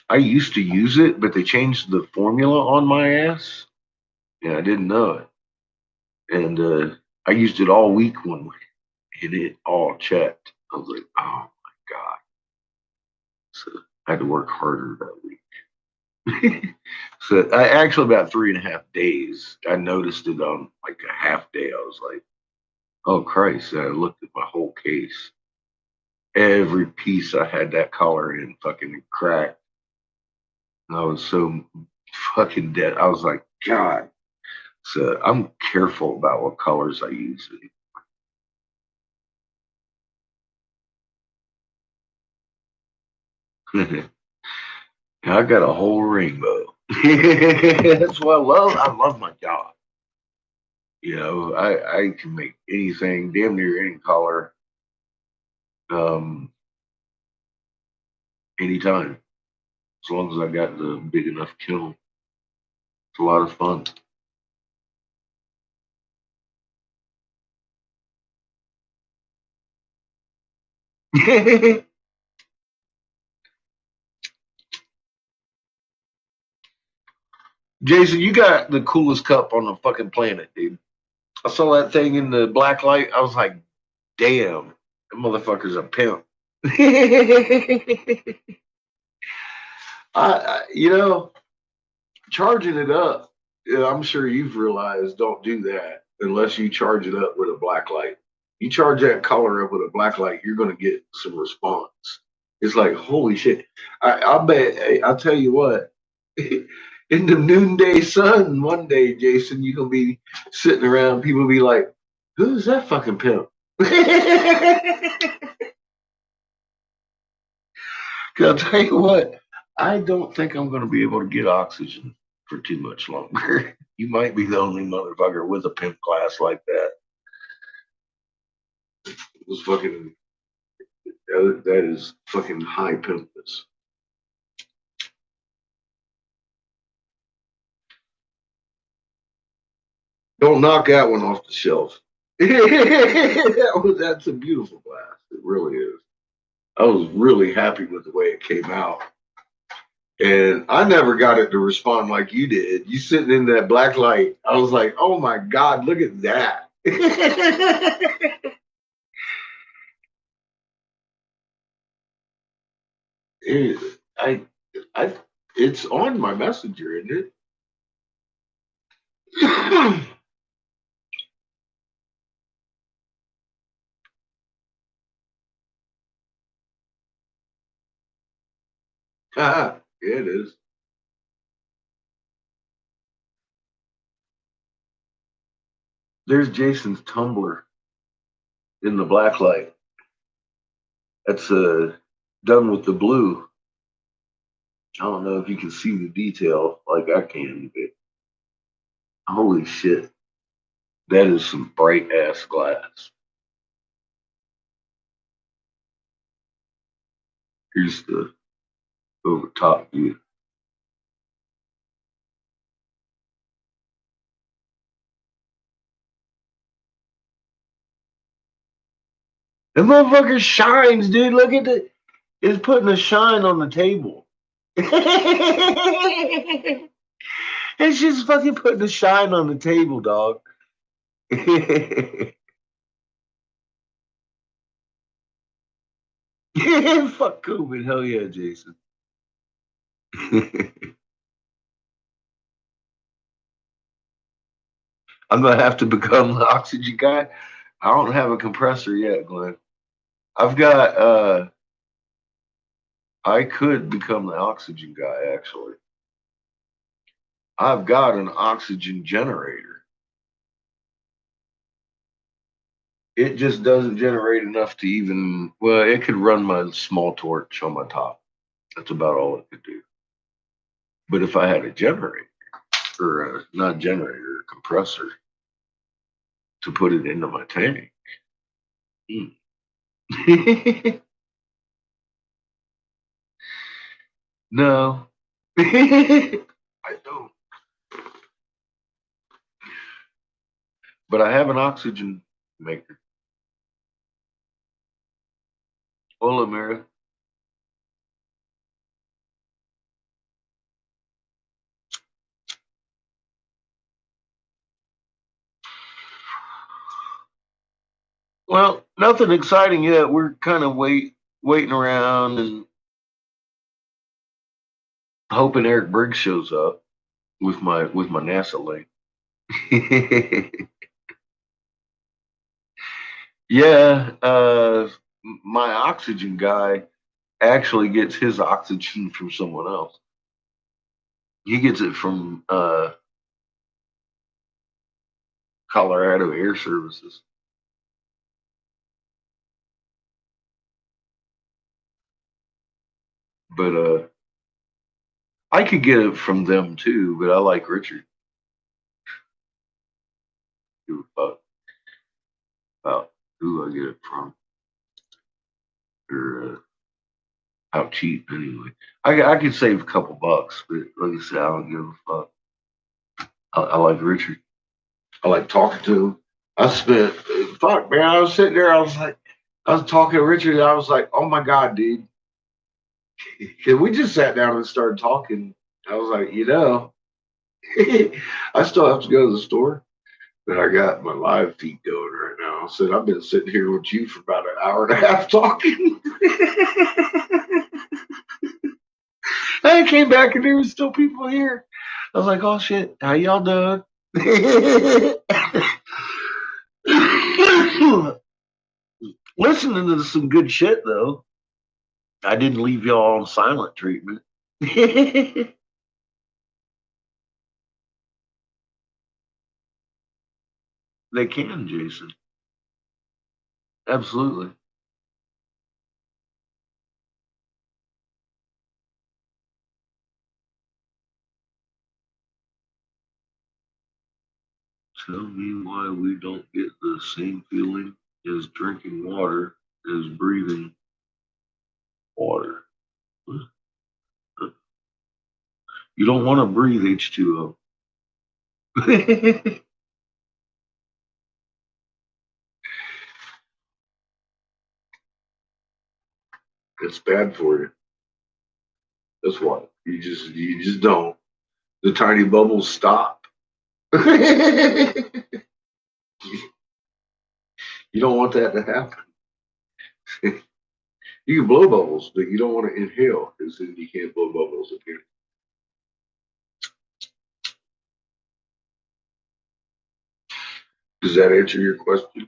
I used to use it, but they changed the formula on my ass. Yeah, I didn't know it. And I used it all week one week, and it all checked. I was like, oh my God. So I had to work harder that week. So I actually about 3.5 days. I noticed it on like a half day. I was like, oh Christ. I looked at my whole case. Every piece I had that color in fucking cracked. And I was so fucking dead. I was like, God. So I'm careful about what colors I use. I got a whole rainbow. That's what I love. I love my job. You know, I can make anything, damn near any color, um, anytime, as long as I got the big enough kiln. It's a lot of fun. Jason, you got the coolest cup on the fucking planet, dude. I saw that thing in the black light. I was like, damn, that motherfucker's a pimp. You know, charging it up, I'm sure you've realized don't do that unless you charge it up with a black light. You charge that color up with a black light, you're going to get some response. It's like, holy shit. I bet, I'll tell you what, in the noonday sun, one day, Jason, you're going to be sitting around, people will be like, who's that fucking pimp? I'll tell you what, I don't think I'm going to be able to get oxygen for too much longer. You might be the only motherfucker with a pimp class like that. It was fucking, that is fucking high pimpness. Don't knock that one off the shelf. That's a beautiful glass. It really is. I was really happy with the way it came out. And I never got it to respond like you did. You sitting in that black light, I was like, oh my God, look at that. I, it's on my messenger, isn't it? Yeah, it is. There's Jason's tumbler in the black light. That's done with the blue. I don't know if you can see the detail like I can, but holy shit, that is some bright ass glass. Here's the over top view. The motherfucker shines, dude. Look at it. It's putting a shine on the table. It's just fucking putting a shine on the table, dog. Fuck COVID. Hell yeah, Jason. I'm gonna have to become the oxygen guy. I don't have a compressor yet, Glenn. I've got I could become the oxygen guy actually. I've got an oxygen generator. It just doesn't generate enough to even, well, it could run my small torch on my top. That's about all it could do. But if I had a generator, or not generator, a compressor to put it into my tank. No, I don't. But I have an oxygen maker. Hola, Mira. Well, nothing exciting yet. We're kind of waiting around and hoping Eric Briggs shows up with my NASA link. Yeah, my oxygen guy actually gets his oxygen from someone else. He gets it from Colorado Air Services. But I could get it from them too, but I like Richard. About who I get it from, or how cheap anyway. I could save a couple bucks, but like I said, I don't give a fuck. I like Richard. I like talking to him. I spent fuck man. I was sitting there. I was talking to Richard. I was like, oh my god, dude. Cause we just sat down and started talking. I was like, I still have to go to the store, but I got my live feed going right now. I said, I've been sitting here with you for about an hour and a half talking. I came back and there was still people here. I was like, oh shit, how y'all doing? Listening to some good shit though. I didn't leave y'all on silent treatment. They can, Jason. Absolutely. Tell me why we don't get the same feeling as drinking water as breathing water. You don't want to breathe H2O. It's bad for you. That's why you just don't. The tiny bubbles stop. You don't want that to happen. You can blow bubbles, but you don't want to inhale because then you can't blow bubbles again. Does that answer your question?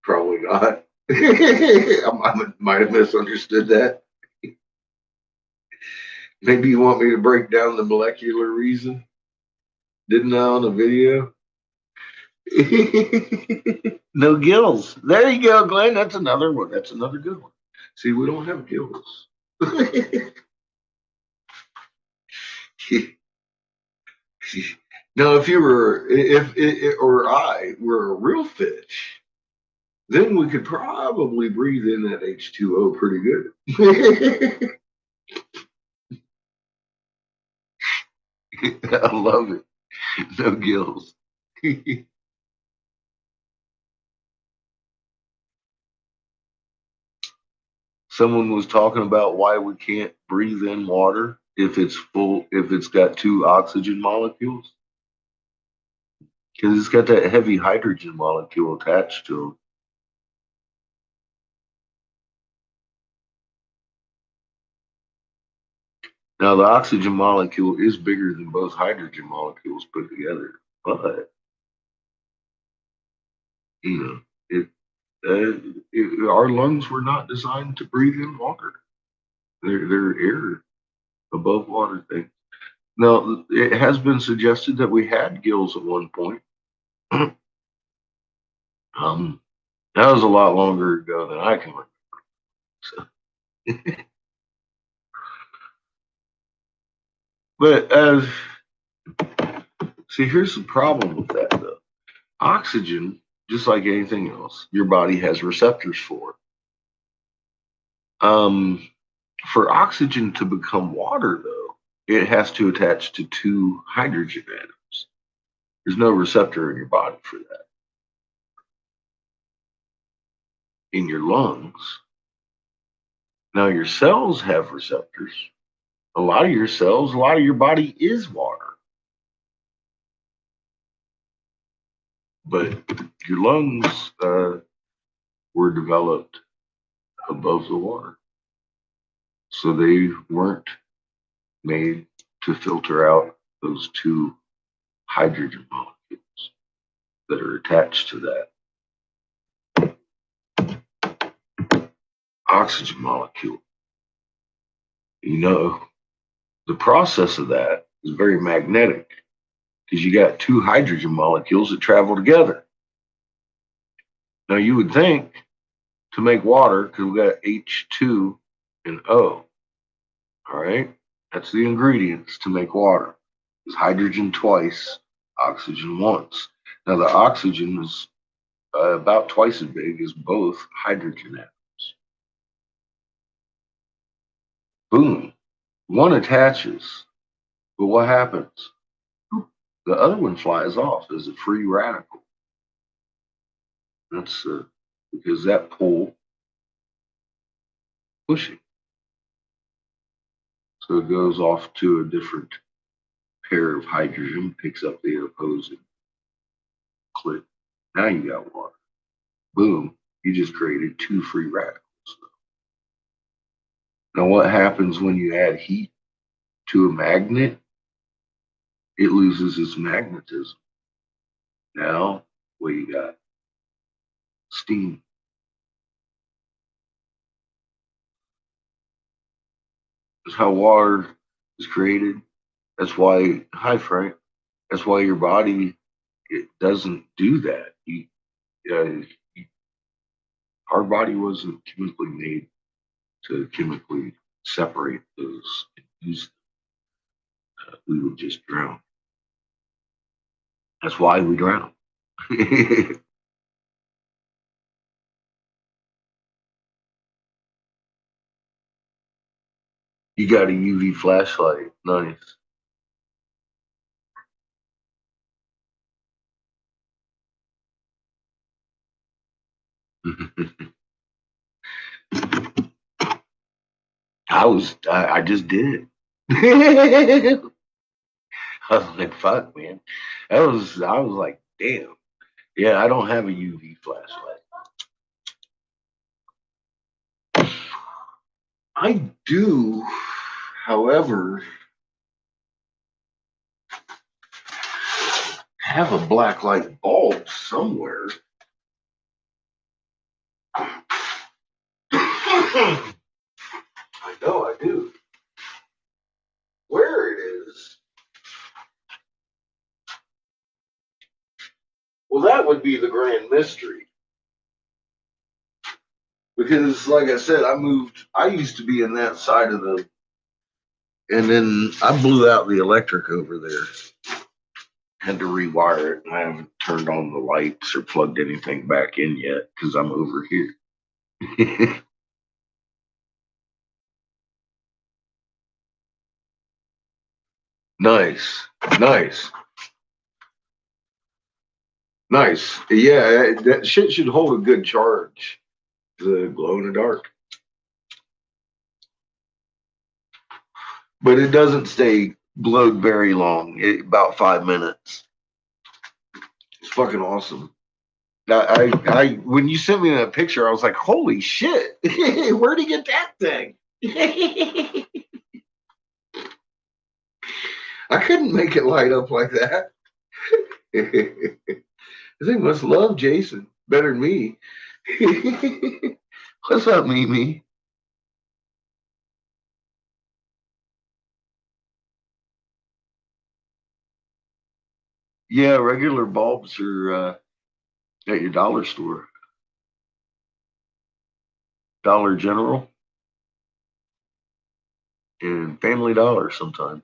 Probably not. I might have misunderstood that. Maybe you want me to break down the molecular reason? Didn't I on the video? No gills. There you go, Glenn. That's another one. That's another good one. See, we don't have gills. Now, if you were, if or I were a real fish, then we could probably breathe in that H2O pretty good. I love it. No gills. Someone was talking about why we can't breathe in water if it's full, if it's got two oxygen molecules, because it's got that heavy hydrogen molecule attached to it. Now, the oxygen molecule is bigger than both hydrogen molecules put together, but you know, our lungs were not designed to breathe in water. They're air above water things. Now, it has been suggested that we had gills at one point. um, that was a lot longer ago than I can remember. So. But see, here's the problem with that though. Oxygen, just like anything else, your body has receptors for. For oxygen to become water, though, it has to attach to two hydrogen atoms. There's no receptor in your body for that. In your lungs, now your cells have receptors. A lot of your cells, a lot of your body is water. But your lungs were developed above the water. So they weren't made to filter out those two hydrogen molecules that are attached to that oxygen molecule. You know, the process of that is very magnetic because you got two hydrogen molecules that travel together. Now, you would think to make water, because we got H2 and O, all right? That's the ingredients to make water. It's hydrogen twice, oxygen once. Now, the oxygen is about twice as big as both hydrogen atoms. Boom. One attaches, but what happens? The other one flies off as a free radical. That's because that pull pushing. So it goes off to a different pair of hydrogen, picks up the opposing click. Now you got water. Boom. You just created two free radicals. Now, what happens when you add heat to a magnet? It loses its magnetism. Now, what you got? Steam. That's how water is created. That's why, hi Frank. That's why your body it doesn't do that. Uh, our body wasn't chemically made to chemically separate those and use them. We would just drown. That's why we drown. You got a UV flashlight. Nice. I just did. I was like, fuck, man. I was like, damn. Yeah, I don't have a UV flashlight. I do, however, have a black light bulb somewhere. I know I do. Where it is? Well, that would be the grand mystery. Because, like I said, I moved. I used to be in that side of the, and then I blew out the electric over there. Had to rewire it, and I haven't turned on the lights or plugged anything back in yet because I'm over here. Nice, nice, nice. Yeah, that shit should hold a good charge. The glow in the dark, but it doesn't stay glowed very long. About 5 minutes. It's fucking awesome. When you sent me that picture, I was like, "Holy shit! Where'd he get that thing?" I couldn't make it light up like that. I think must love Jason better than me. What's up, Mimi? Yeah, regular bulbs are at your dollar store, Dollar General, and Family Dollar sometimes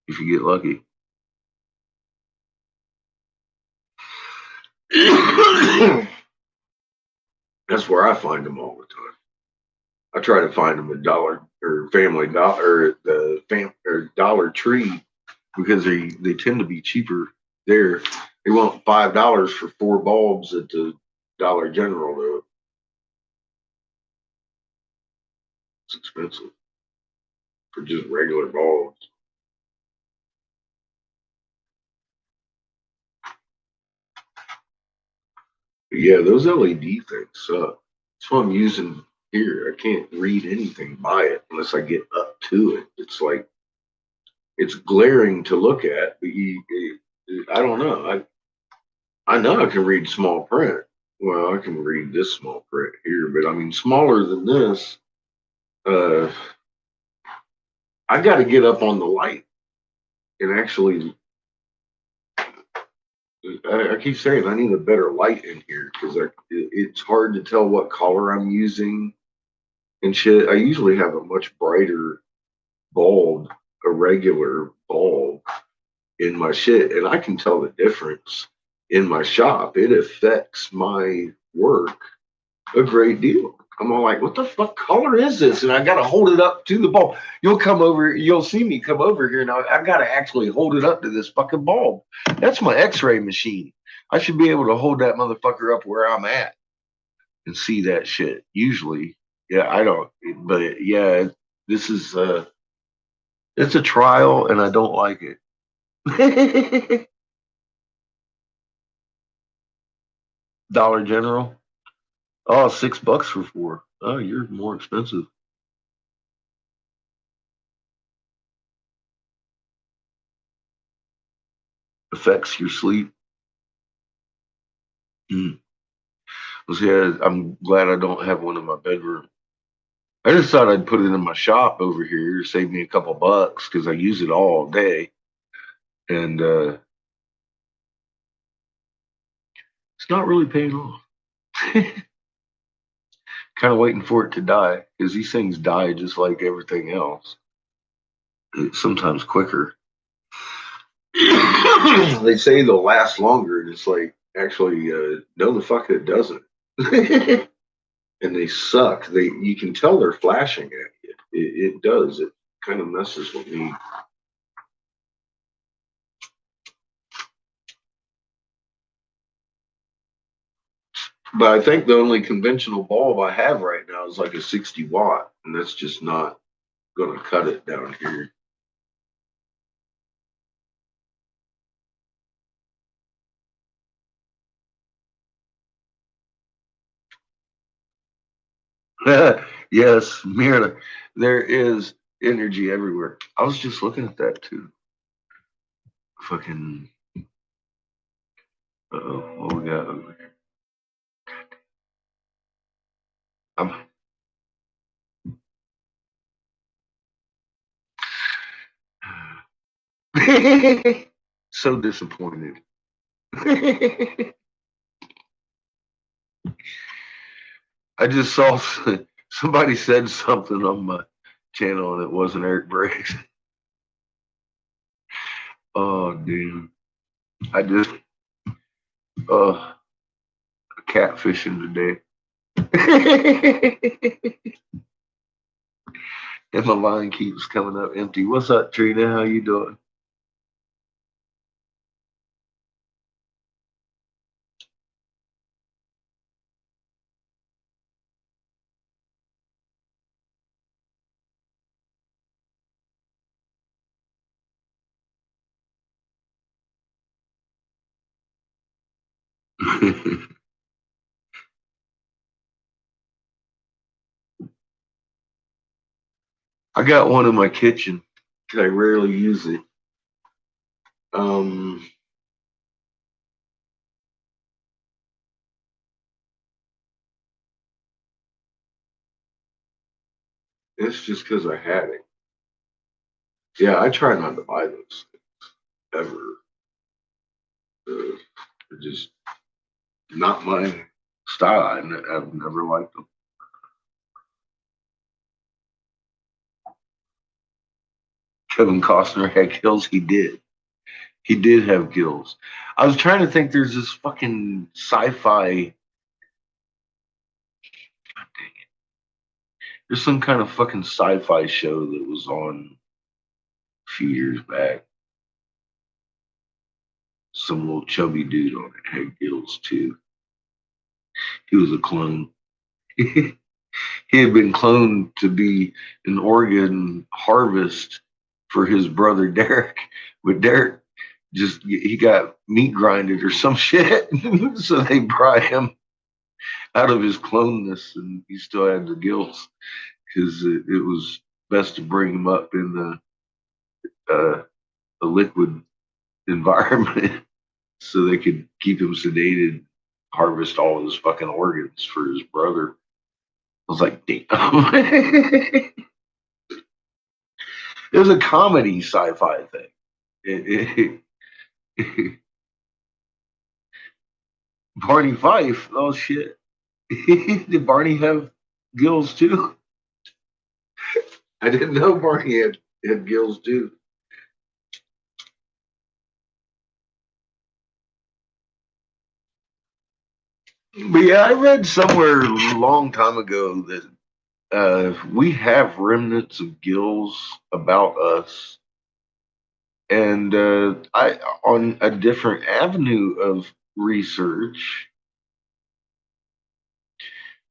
if you get lucky. That's where I find them all the time. I try to find them at Dollar or Family Dollar or the or Dollar Tree because they tend to be cheaper there. They want $5 for four bulbs at the Dollar General though. It's expensive for just regular bulbs. But yeah, those LED things suck. That's what I'm using here. I can't read anything by it unless I get up to it. It's like it's glaring to look at, but I don't know. I know I can read small print. Well, I can read this small print here, but I mean smaller than this. Uh, I got to get up on the light and actually. I keep saying I need a better light in here because it's hard to tell what color I'm using and shit. I usually have a much brighter bulb, a regular bulb in my shit, and I can tell the difference in my shop. It affects my work a great deal. I'm all like, what the fuck color is this? And I got to hold it up to the bulb. You'll see me come over here now. I got to actually hold it up to this fucking bulb. That's my x-ray machine. I should be able to hold that motherfucker up where I'm at and see that shit. Usually, yeah, I don't, but yeah, this is, It's a trial, and I don't like it. Dollar General. Oh, $6 for four. Oh, you're more expensive. Affects your sleep. Hmm. Well, see, I'm glad I don't have one in my bedroom. I just thought I'd put it in my shop over here, save me a couple bucks because I use it all day, and it's not really paying off. Kind of waiting for it to die because these things die just like everything else. It's sometimes quicker. They say they'll last longer, and it's like actually, no, the fuck it doesn't. And they suck. You can tell they're flashing at you. It does. It kind of messes with me. But I think the only conventional bulb I have right now is like a 60 watt, and that's just not going to cut it down here. Yes, Mira, there is energy everywhere. I was just looking at that too. Fucking, what we got over here? I'm so disappointed. I just saw somebody said something on my channel and it wasn't Eric Briggs. Oh, damn. I just, uh, catfishing today. And my line keeps coming up empty. What's up, Trina? How you doing? I got one in my kitchen. I rarely use it. Um, it's just because I had it. Yeah, I try not to buy those ever. They're just not my style. I've never liked them. Kevin Costner had gills. He did. He did have gills. I was trying to think. There's this fucking sci-fi. There's some kind of fucking sci-fi show that was on a few years back. Some little chubby dude on it had gills too. He was a clone. He had been cloned to be an organ harvest for his brother Derek, but Derek just he got meat grinded or some shit, so they brought him out of his cloneness, and he still had the gills because it was best to bring him up in the liquid environment so they could keep him sedated, harvest all his fucking organs for his brother. I was like, damn. It was a comedy sci-fi thing. Barney Fife. Oh shit. Did Barney have gills too? I didn't know Barney had gills too. But yeah, I read somewhere a long time ago that we have remnants of gills about us, and I on a different avenue of research,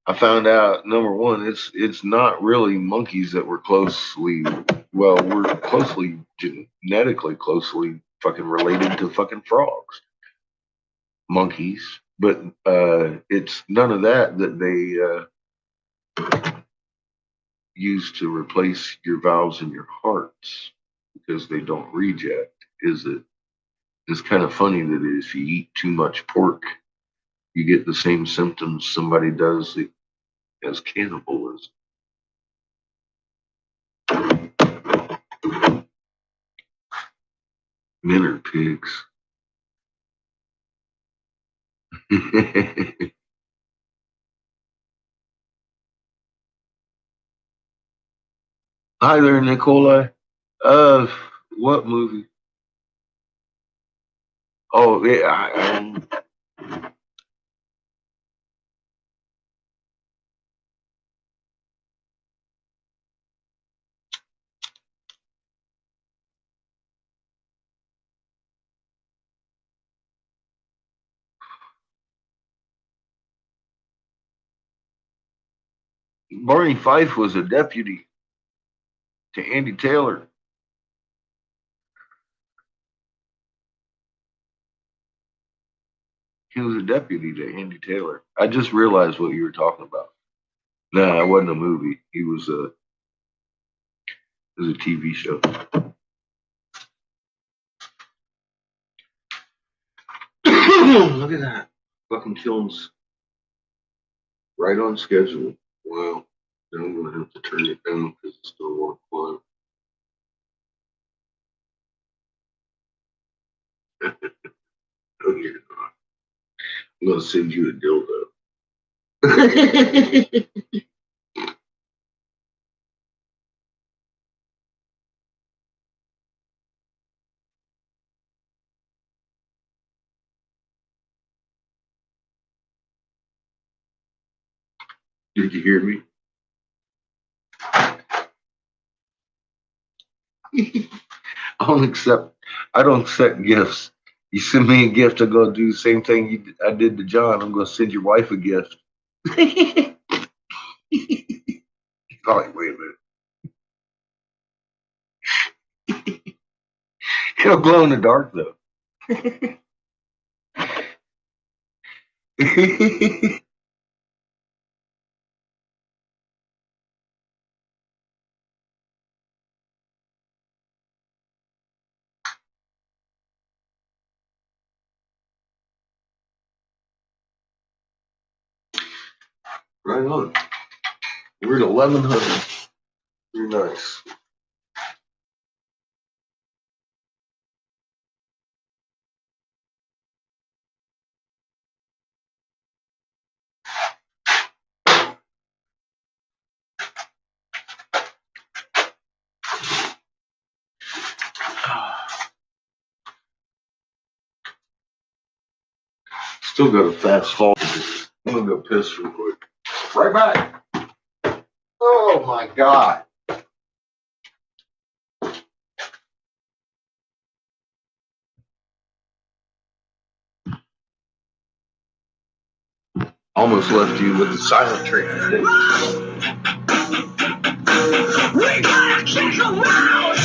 I found out number one, it's not really monkeys that we're closely well, we're genetically closely fucking related to fucking frogs, monkeys, but it's none of that they use to replace your valves in your hearts because they don't reject, is it? It's kind of funny that if you eat too much pork, you get the same symptoms somebody does as cannibalism. Men are pigs. Hi there, Nikolai. Uh, what movie? Oh, yeah. Barney Fife was a deputy to Andy Taylor. He was a deputy to Andy Taylor. I just realized what you were talking about. No, it wasn't a movie. It was a TV show. Look at that. Fucking kills right on schedule. Wow. Then I'm going to have to turn it down because it's still 1 o'clock. No, you're not. I'm going to send you a dildo. Did you hear me? I don't accept gifts. You send me a gift, I'm going to do the same thing I did to John. I'm going to send your wife a gift. Oh, wait a minute. It'll glow in the dark, though. Right on. We're at 1100. Very nice. Still got a fast fall. I'm gonna go piss real quick. Right back. Oh my God. Almost left you with the silent treatment. We gotta kick them out.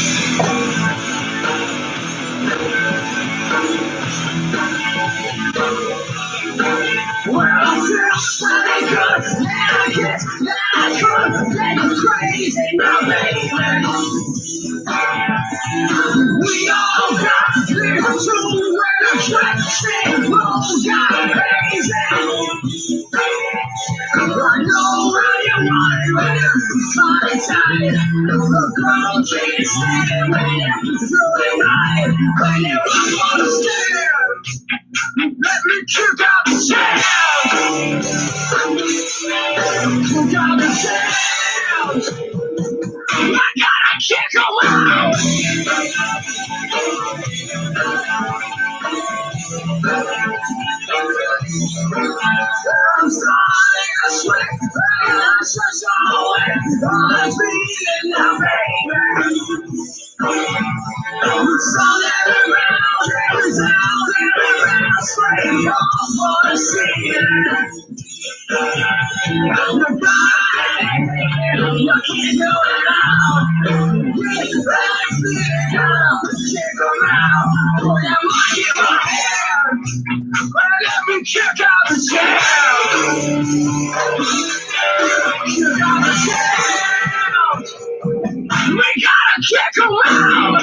Well, just like us, I guess I could make crazy now, baby. We all got little to wear the track, same road, got crazy. I know how you want it when you're tight. The girl keeps staying when you're through the night. When you're up on the stairs, let me kick out the sound. Kick out the sound. I gotta kick 'em out. I'm sorry, I swear, I'm so sorry. I'm beating now, baby. Saw that around, it was out and around, spraying off for the scene. You got it, you can't do it now. Let me check out the sound. Check out the sound. We gotta check 'em out.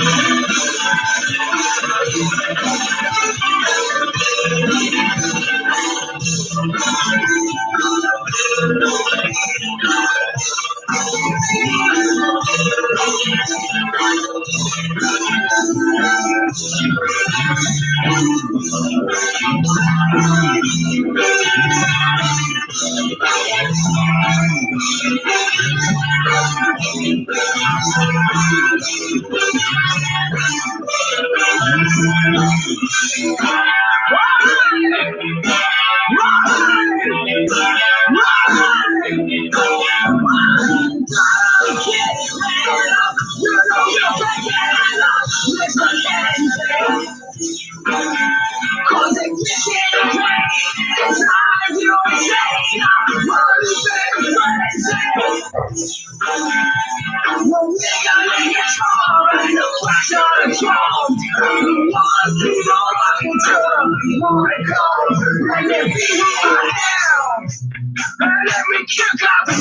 Let me check out the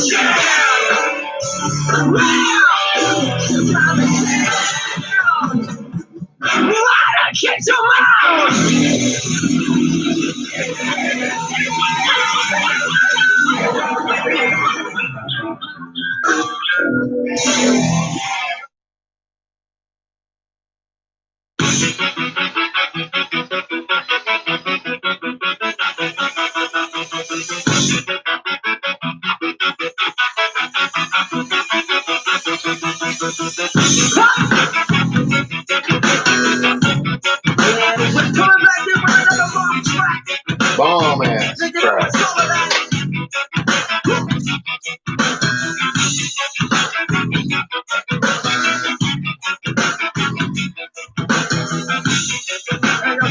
Bomb ass track.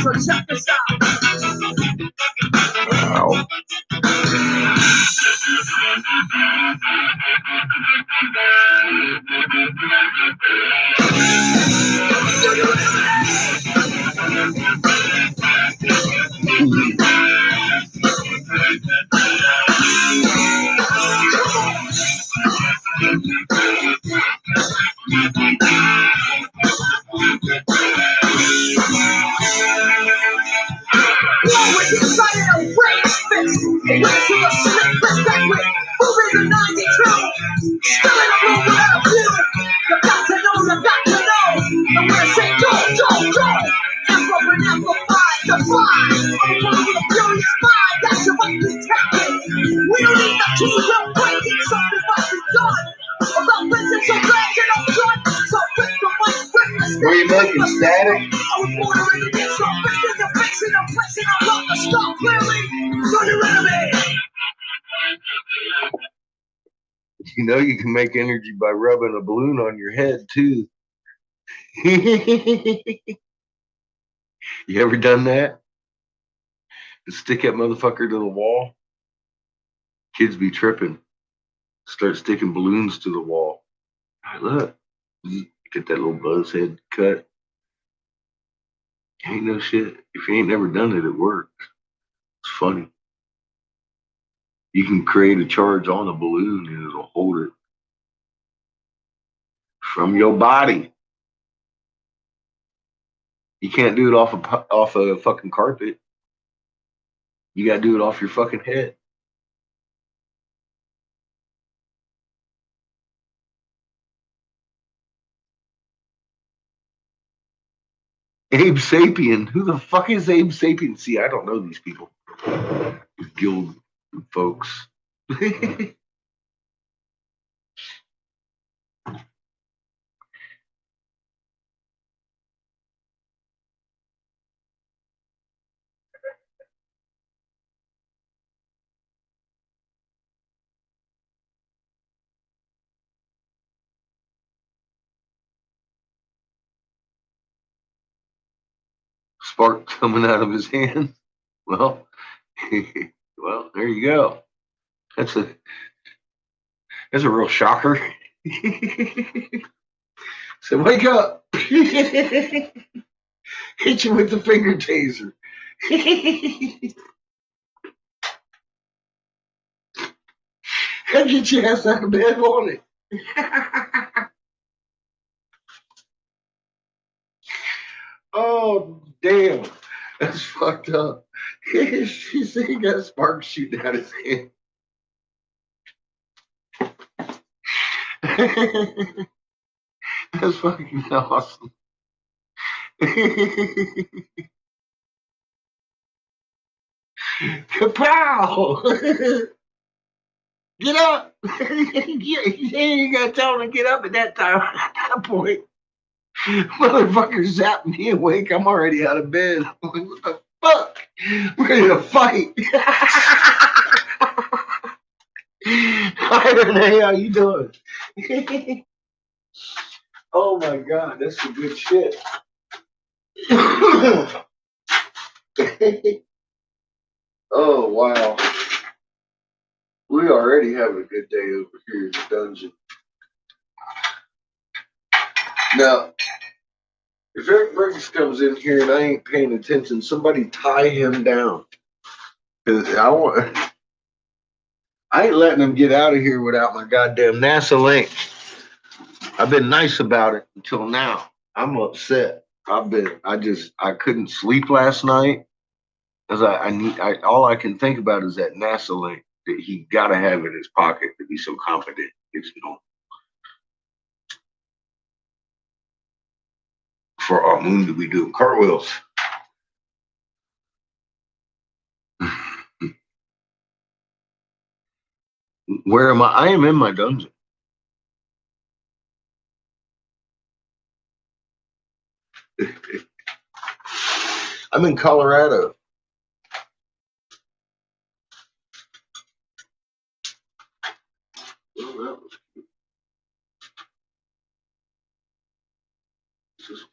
So check this out. Wow. Were you making static? You know you can make energy by rubbing a balloon on your head too. You ever done that? Stick that motherfucker to the wall. Kids be tripping. Start sticking balloons to the wall. Right, look, get that little buzz head cut. Ain't no shit. If you ain't never done it, it works. It's funny. You can create a charge on a balloon and it'll hold it from your body. You can't do it off a fucking carpet. You gotta do it off your fucking head. Abe Sapien. Who the fuck is Abe Sapien? See, I don't know these people. Guild folks. Spark coming out of his hand. Well, well, there you go. That's a real shocker. Said, wake up. Hit you with the finger taser. And get your ass out of bed on it. Oh, damn. That's fucked up. She said he got sparks shooting out his head. That's fucking awesome. Kapow! Get up! You ain't got to tell him to get up at that time. At that point, motherfucker zapped me awake. I'm already out of bed. I'm like, what the fuck? We're ready to fight. Hi, Renee. How you doing? Oh my god, that's some good shit. Oh wow. We already have a good day over here in the dungeon. Now, if Eric Briggz'mum comes in here and I ain't paying attention, somebody tie him down. Cause I ain't letting him get out of here without my goddamn NASA link. I've been nice about it until now. I'm upset. I couldn't sleep last night because all I can think about is that NASA link that he gotta have in his pocket to be so confident. For our moon to be doing cartwheels. Where am I? I am in my dungeon. I'm in Colorado. Well, that was just,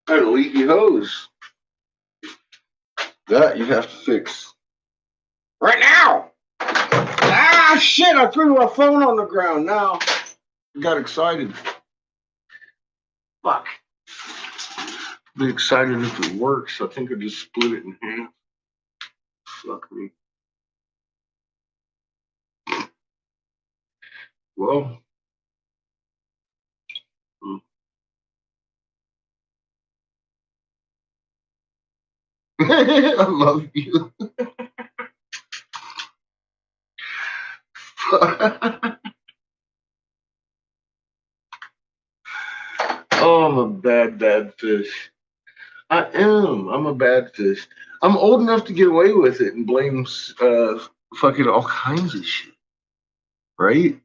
I had a leaky hose. That you have to fix right now. Ah, shit! I threw my phone on the ground. Now, got excited. Fuck. Be excited if it works. I think I just split it in half. Fuck me. Well, I love you. Oh, I'm a bad fish. I am. I'm a bad fish. I'm old enough to get away with it and blame fucking all kinds of shit, right?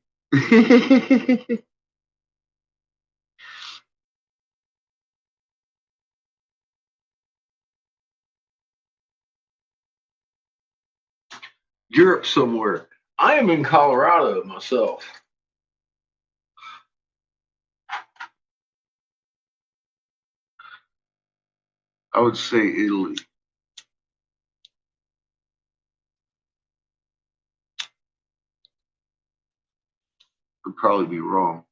Europe somewhere. I am in Colorado myself. I would say Italy. Could probably be wrong.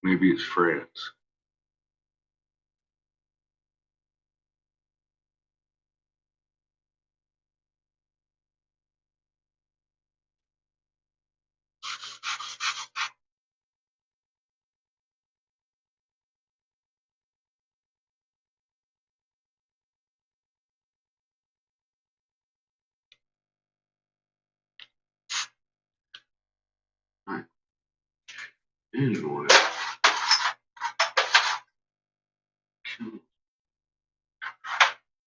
Maybe it's France. Right. Anyway,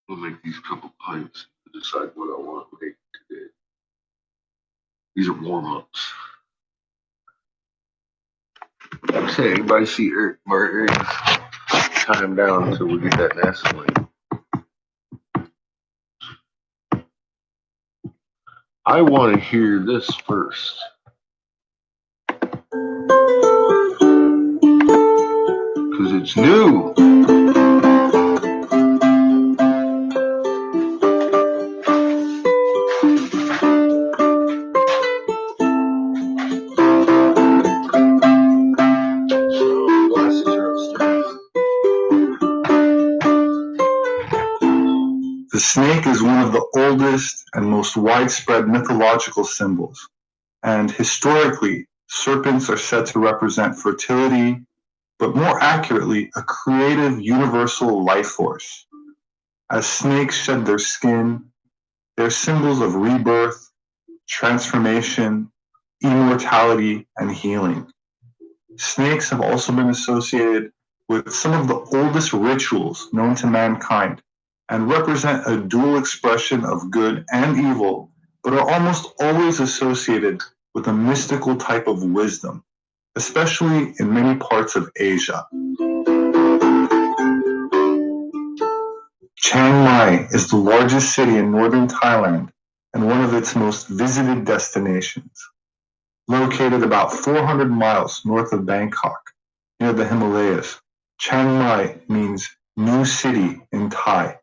we'll make these couple pints to decide what I want to make today. These are warm-ups. Say, anybody see Eric Briggz'mum? Tie him down until we get that Naslane. I want to hear this first. Because it's new. The snake is one of the oldest and most widespread mythological symbols, and historically, serpents are said to represent fertility, but more accurately, a creative universal life force. As snakes shed their skin, they're symbols of rebirth, transformation, immortality, and healing. Snakes have also been associated with some of the oldest rituals known to mankind, and represent a dual expression of good and evil, but are almost always associated with a mystical type of wisdom, especially in many parts of Asia. Chiang Mai is the largest city in northern Thailand and one of its most visited destinations. Located about 400 miles north of Bangkok, near the Himalayas, Chiang Mai means new city in Thai,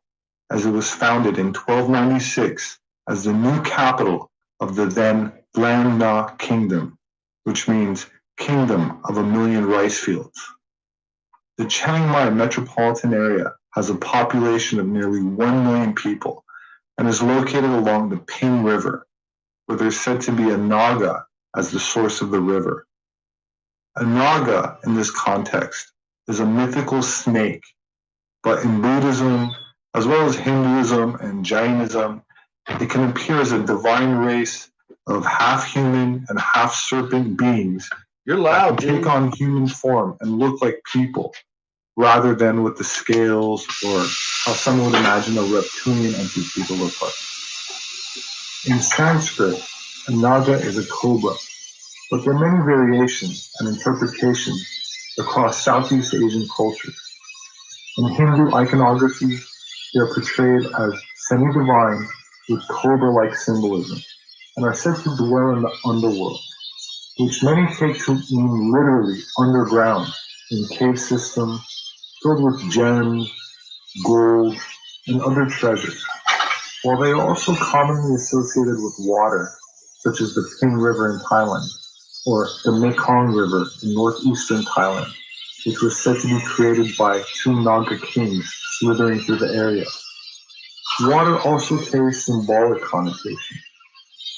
as it was founded in 1296 as the new capital of the then Lan Na Kingdom, which means Kingdom of a Million Rice Fields. The Chiang Mai metropolitan area has a population of nearly 1 million people and is located along the Ping River, where there's said to be a Naga as the source of the river. A Naga, in this context, is a mythical snake, but in Buddhism, as well as Hinduism and Jainism, it can appear as a divine race of half human and half serpent beings. You're loud, that take on human form and look like people, rather than with the scales or how some would imagine a reptilian entity to look like. In Sanskrit, a naga is a cobra, but there are many variations and interpretations across Southeast Asian cultures. In Hindu iconography, they are portrayed as semi-divine with cobra-like symbolism and are said to dwell in the underworld, which many take to mean literally underground in cave systems filled with gems, gold, and other treasures, while they are also commonly associated with water, such as the Ping River in Thailand or the Mekong River in northeastern Thailand, which was said to be created by two Naga kings slithering through the area. Water also carries symbolic connotation.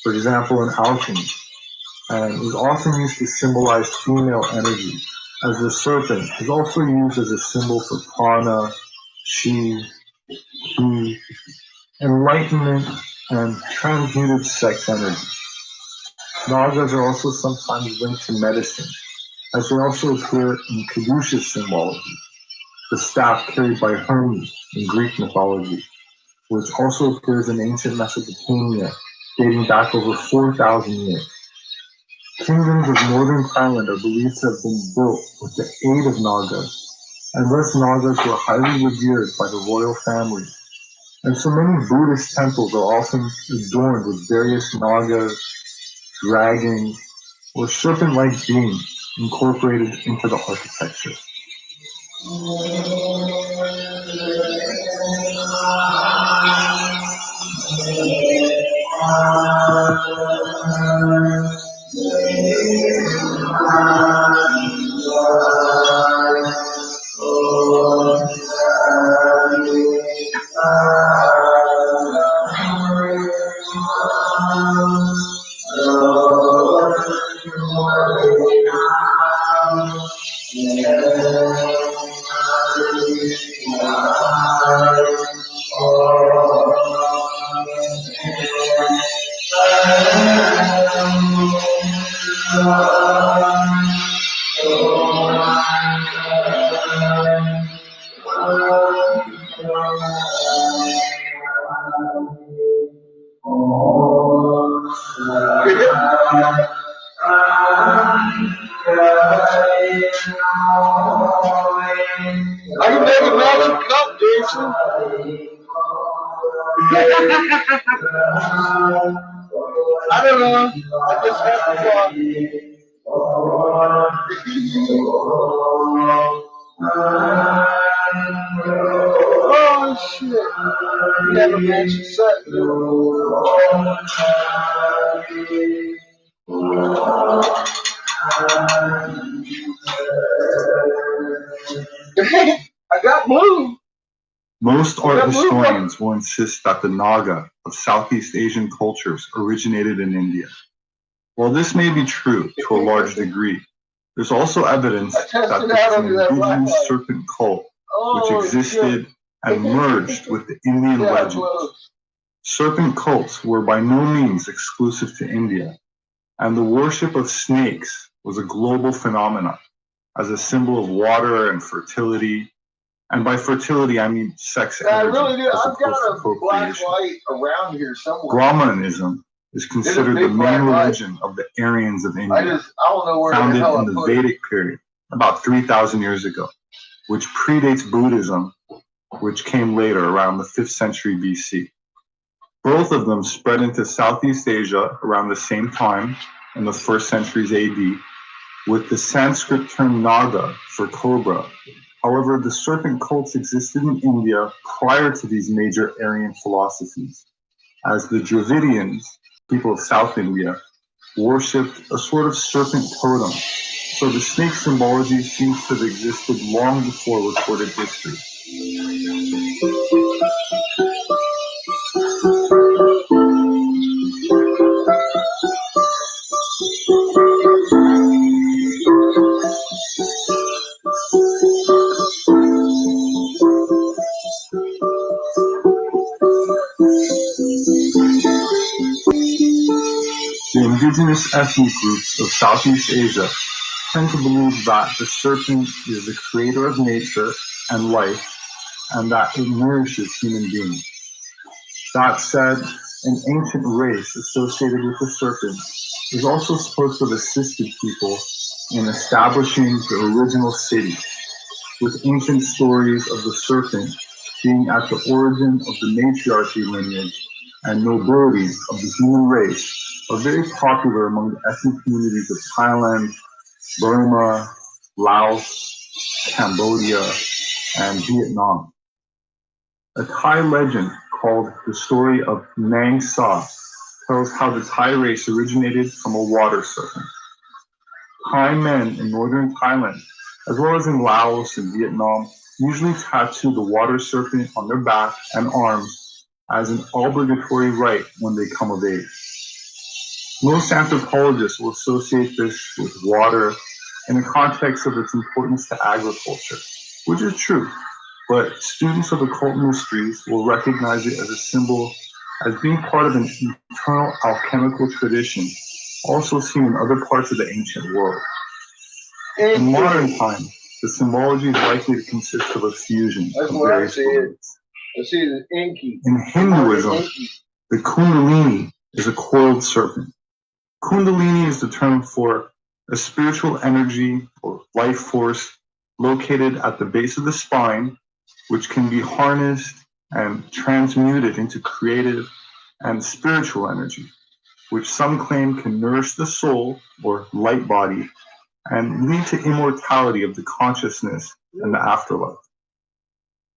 For example, in alchemy, and is often used to symbolize female energy, as the serpent is also used as a symbol for prana, chi, ki, enlightenment, and transmuted sex energy. Nagas are also sometimes linked to medicine, as they also appear in caduceus symbology, the staff carried by Hermes in Greek mythology, which also appears in ancient Mesopotamia, dating back over 4,000 years. Kingdoms of northern Thailand are believed to have been built with the aid of Nagas, and thus Nagas were highly revered by the royal family. And so many Buddhist temples are often adorned with various Nagas, dragons, or serpent-like beings incorporated into the architecture. Are you making magic cup, Jason? I don't know. I just have to talk. Oh shit! You have a magic set. I got blue. Most art historians will insist that the Naga of Southeast Asian cultures originated in India. While this may be true to a large degree, there's also evidence that there's an indigenous serpent cult which existed and merged with the Indian legends. Serpent cults were by no means exclusive to India, and the worship of snakes was a global phenomenon as a symbol of water and fertility. And by fertility, I mean sex energy. I really do. As I've got opposed to a black procreation. light around here somewhere. Brahmanism is considered the main religion of the Aryans of India, I don't know where founded the hell in the Vedic period about 3,000 years ago, which predates Buddhism, which came later around the 5th century BC. Both of them spread into Southeast Asia around the same time in the 1st centuries AD, with the Sanskrit term Naga for cobra. However, the serpent cults existed in India prior to these major Aryan philosophies, as the Dravidians, people of South India, worshipped a sort of serpent totem. So the snake symbology seems to have existed long before recorded history. The indigenous ethnic groups of Southeast Asia tend to believe that the serpent is the creator of nature and life, and that it nourishes human beings. That said, an ancient race associated with the serpent is also supposed to have assisted people in establishing the original city, with ancient stories of the serpent being at the origin of the matriarchy lineage and nobility of the human race are very popular among the ethnic communities of Thailand, Burma, Laos, Cambodia, and Vietnam. A Thai legend called The Story of Nang Sa tells how the Thai race originated from a water serpent. Thai men in northern Thailand, as well as in Laos and Vietnam, usually tattoo the water serpent on their back and arms as an obligatory right when they come of age. Most anthropologists will associate this with water in the context of its importance to agriculture, which is true, but students of occult mysteries will recognize it as a symbol as being part of an eternal alchemical tradition, also seen in other parts of the ancient world. In modern times, the symbology is likely to consist of a fusion of various elements. In Hinduism, the Kundalini is a coiled serpent. Kundalini is the term for a spiritual energy or life force located at the base of the spine, which can be harnessed and transmuted into creative and spiritual energy, which some claim can nourish the soul or light body and lead to immortality of the consciousness in the afterlife.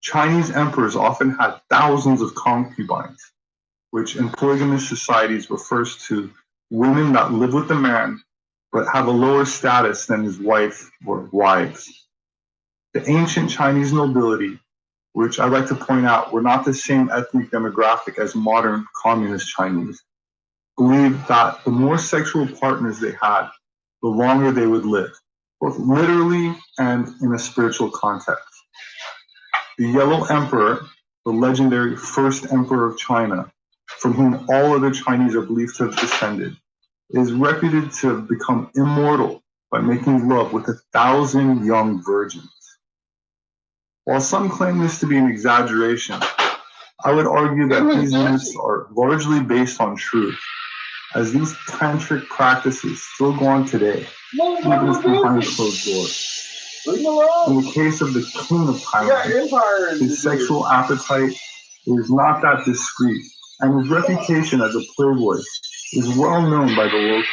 Chinese emperors often had thousands of concubines, which in polygamous societies refers to women that live with the man but have a lower status than his wife or wives. The ancient Chinese nobility, which I like to point out were not the same ethnic demographic as modern communist Chinese, believed that the more sexual partners they had, the longer they would live, both literally and in a spiritual context. The Yellow Emperor, the legendary first emperor of China, from whom all other Chinese are believed to have descended, is reputed to have become immortal by making love with 1,000 young virgins. While some claim this to be an exaggeration, I would argue that these myths are largely based on truth, as these tantric practices still go on today, even if behind closed doors. In the case of the king of Thailand, his sexual appetite is not that discreet, and his reputation as a playboy is well known by the locals.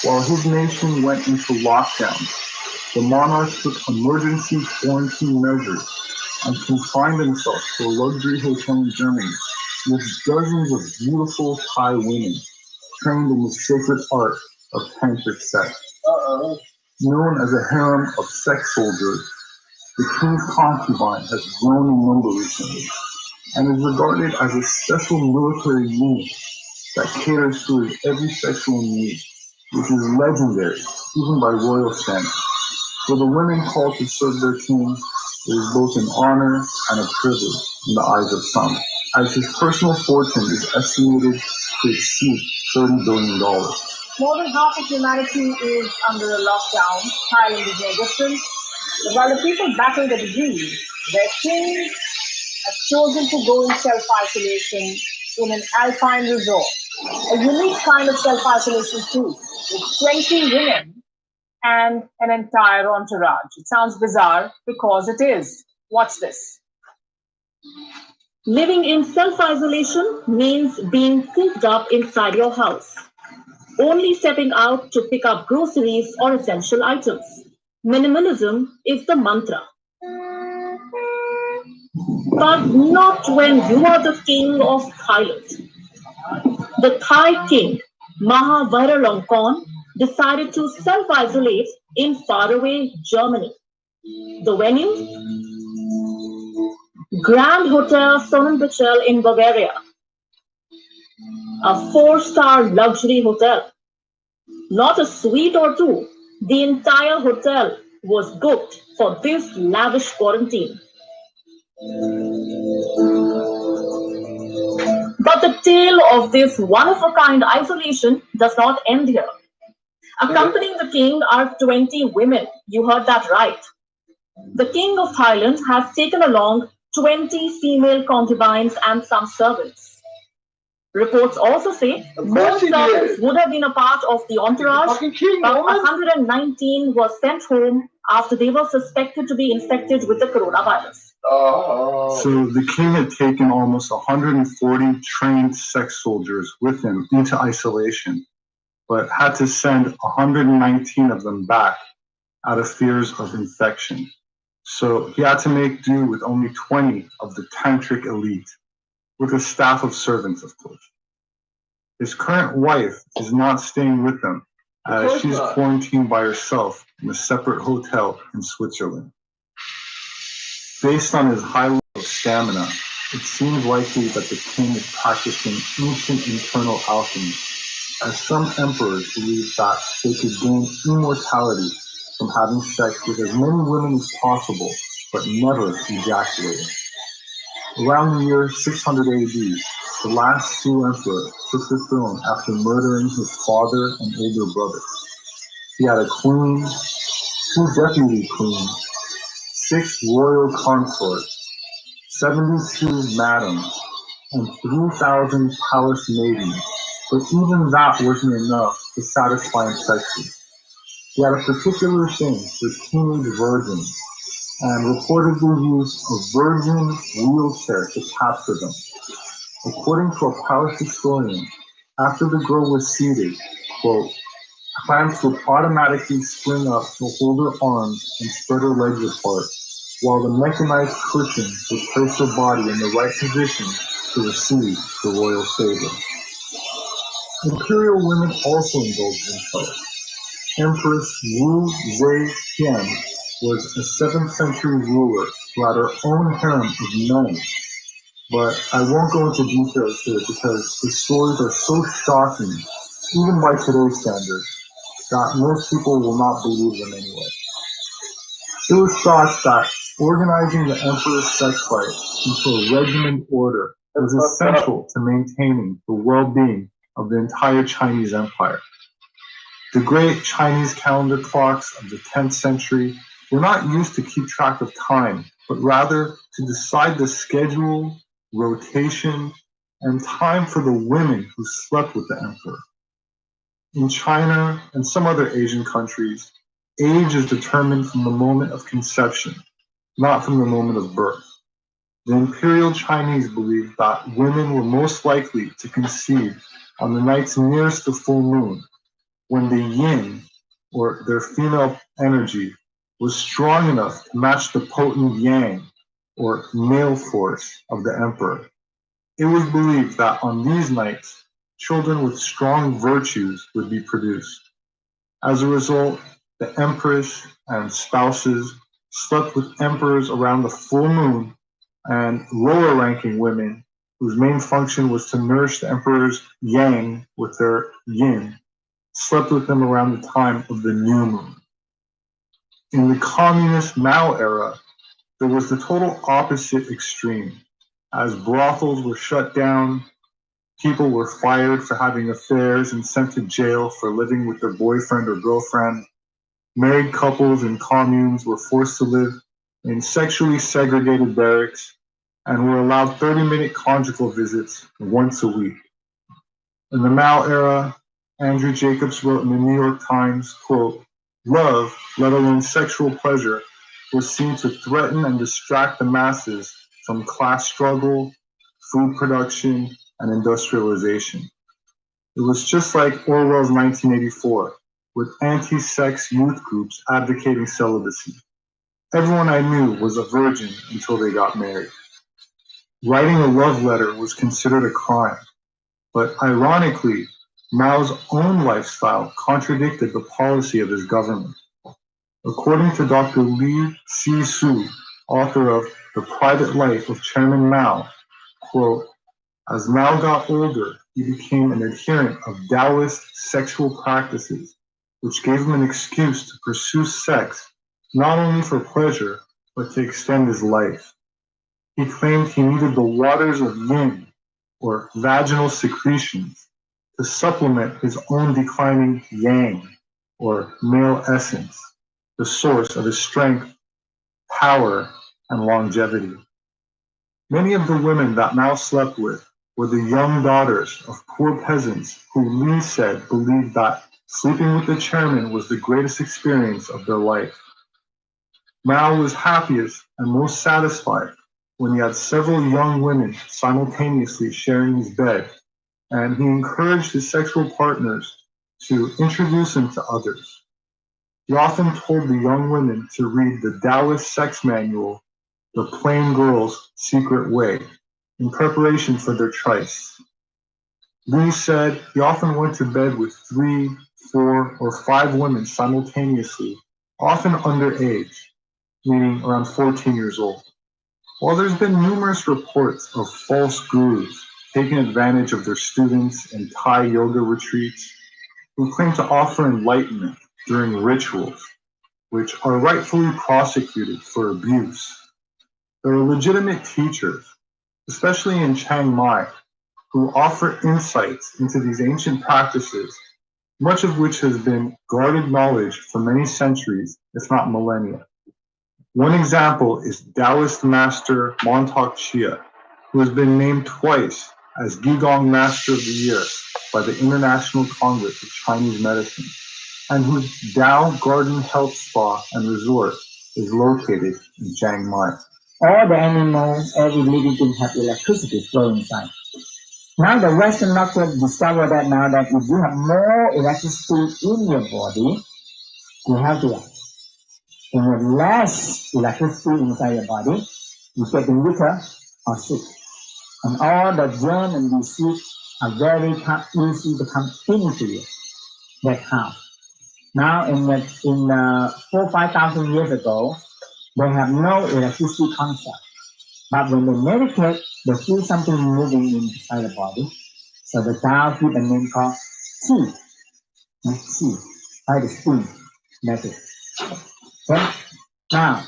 While his nation went into lockdown, the monarch took emergency quarantine measures and confined himself to a luxury hotel in Germany with dozens of beautiful Thai women trained in the sacred art of tantric sex. Known as a harem of sex soldiers, the king's concubine has grown in number recently and is regarded as a special military unit that caters to his every sexual need, which is legendary even by royal standards. For the women called to serve their king, it is both an honor and a privilege in the eyes of some, as his personal fortune is estimated to exceed $30 billion. More than half of humanity is under a lockdown. Thailand is no different. But while the people battle the disease, their king has chosen to go in self-isolation in an alpine resort. A unique kind of self-isolation too, with 20 women and an entire entourage. It sounds bizarre because it is. Watch this. Living in self-isolation means being cooped up inside your house, only stepping out to pick up groceries or essential items. Minimalism is the mantra. But not when you are the king of Thailand. The Thai king, Maha Vajiralongkorn, decided to self-isolate in faraway Germany. The venue? Grand Hotel Sonnenbechel in Bavaria, a 4-star luxury hotel. Not a suite or two, the entire hotel was booked for this lavish quarantine. But the tale of this one-of-a-kind isolation does not end here. Accompanying the king are 20 women. You heard that right. The king of Thailand has taken along 20 female concubines and some servants. Reports also say more servants would have been a part of the entourage, but 119 were sent home after they were suspected to be infected with the coronavirus. So the king had taken almost 140 trained sex soldiers with him into isolation, but had to send 119 of them back out of fears of infection. So he had to make do with only 20 of the tantric elite, with a staff of servants, of course. His current wife is not staying with them, as she's quarantined by herself in a separate hotel in Switzerland. Based on his high level of stamina, it seems likely that the king is practicing ancient internal alchemy, as some emperors believed that they could gain immortality from having sex with as many women as possible, but never ejaculating. Around the year 600 AD, the last Sue emperor took the throne after murdering his father and older brother. He had a queen, 2 deputy queens, 6 royal consorts, 72 madams, and 3,000 palace maidens, but even that wasn't enough to satisfy him sexually. He had a particular thing for teenage virgins, and reportedly used a virgin wheelchair to capture them. According to a palace historian, after the girl was seated, quote, clamps would automatically spring up to hold her arms and spread her legs apart, while the mechanized cushion would place her body in the right position to receive the royal savor. Imperial women also indulged themselves. Empress Wu Zetian was a 7th century ruler who had her own harem of men. But I won't go into details here because the stories are so shocking, even by today's standards, that most people will not believe them anyway. It was thought that organizing the emperor's sex life into a regimented order was essential to maintaining the well-being of the entire Chinese empire. The great Chinese calendar clocks of the 10th century were not used to keep track of time, but rather to decide the schedule, rotation, and time for the women who slept with the emperor. In China and some other Asian countries, age is determined from the moment of conception, not from the moment of birth. The imperial Chinese believed that women were most likely to conceive on the nights nearest the full moon, when the yin, or their female energy, was strong enough to match the potent yang, or male force, of the emperor. It was believed that on these nights, children with strong virtues would be produced. As a result, the empress and spouses slept with emperors around the full moon, and lower-ranking women, whose main function was to nourish the emperor's yang with their yin, slept with them around the time of the new moon. In the communist Mao era, there was the total opposite extreme. As brothels were shut down, people were fired for having affairs and sent to jail for living with their boyfriend or girlfriend. Married couples in communes were forced to live in sexually segregated barracks and were allowed 30-minute conjugal visits once a week. In the Mao era, Andrew Jacobs wrote in the New York Times, quote, love, let alone sexual pleasure, was seen to threaten and distract the masses from class struggle, food production, and industrialization. It was just like Orwell's 1984, with anti-sex youth groups advocating celibacy. Everyone I knew was a virgin until they got married. Writing a love letter was considered a crime, but ironically, Mao's own lifestyle contradicted the policy of his government. According to Dr. Li Si-su, author of The Private Life of Chairman Mao, quote, as Mao got older, he became an adherent of Taoist sexual practices, which gave him an excuse to pursue sex not only for pleasure, but to extend his life. He claimed he needed the waters of yin, or vaginal secretions, to supplement his own declining yang, or male essence, the source of his strength, power, and longevity. Many of the women that Mao slept with were the young daughters of poor peasants who Li said believed that sleeping with the chairman was the greatest experience of their life. Mao was happiest and most satisfied when he had several young women simultaneously sharing his bed, and he encouraged his sexual partners to introduce him to others. He often told the young women to read the Taoist sex manual, The Plain Girl's Secret Way, in preparation for their trysts. Li said he often went to bed with 3, 4, or 5 women simultaneously, often underage, meaning around 14 years old. While there's been numerous reports of false gurus taking advantage of their students in Thai yoga retreats who claim to offer enlightenment during rituals, which are rightfully prosecuted for abuse, there are legitimate teachers, especially in Chiang Mai, who offer insights into these ancient practices, much of which has been guarded knowledge for many centuries, if not millennia. One example is Taoist master Montauk Chia, who has been named twice as Gigong Master of the Year by the International Congress of Chinese Medicine, and whose Tao Garden Health Spa and Resort is located in Chiang Mai. All the animals, every living thing have electricity flowing inside. Now the Western doctors discover that now that if you have more electricity in your body, you have to act. When you have less electricity inside your body, you get weaker or sick. And all the germ and disease are very easy to come into you. That's how. Now in 4,000-5,000 years ago, they have no electricity concept. But when they meditate, they feel something moving inside the body. So the Tao give a name called Qi. Qi, by the spin. That's it. Okay? Now,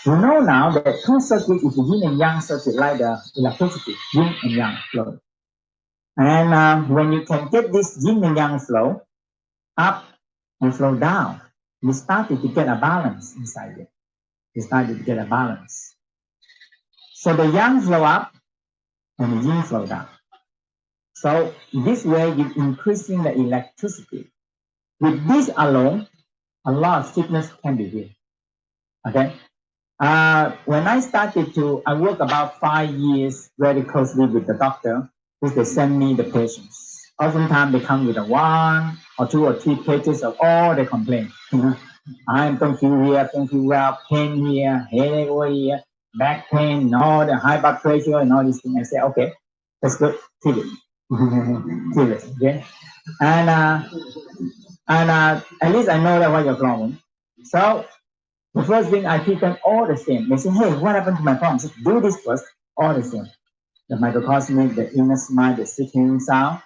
we know now that two circuits is the yin and yang circuit, like the electricity, yin and yang flow. And when you can get this yin and yang flow up and flow down, you started to get a balance inside it. You started to get a balance. So the yang flow up and the yin flow down. So this way you're increasing the electricity. With this alone, a lot of sickness can be healed. Okay? When I started I work about 5 years very closely with the doctor, because they send me the patients. Oftentimes they come with 1 or 2 or 3 pages of all their complaints. I don't feel here, don't feel well, pain here, headache over here, back pain, all the high blood pressure and all these things. I say, okay, that's good, treat it. Treat it, okay? And at least I know that what your problem. So the first thing I treat them all the same. They say, hey, what happened to my problem? Just do this first, all the same. The microcosmic, the inner smile, the sitting sound.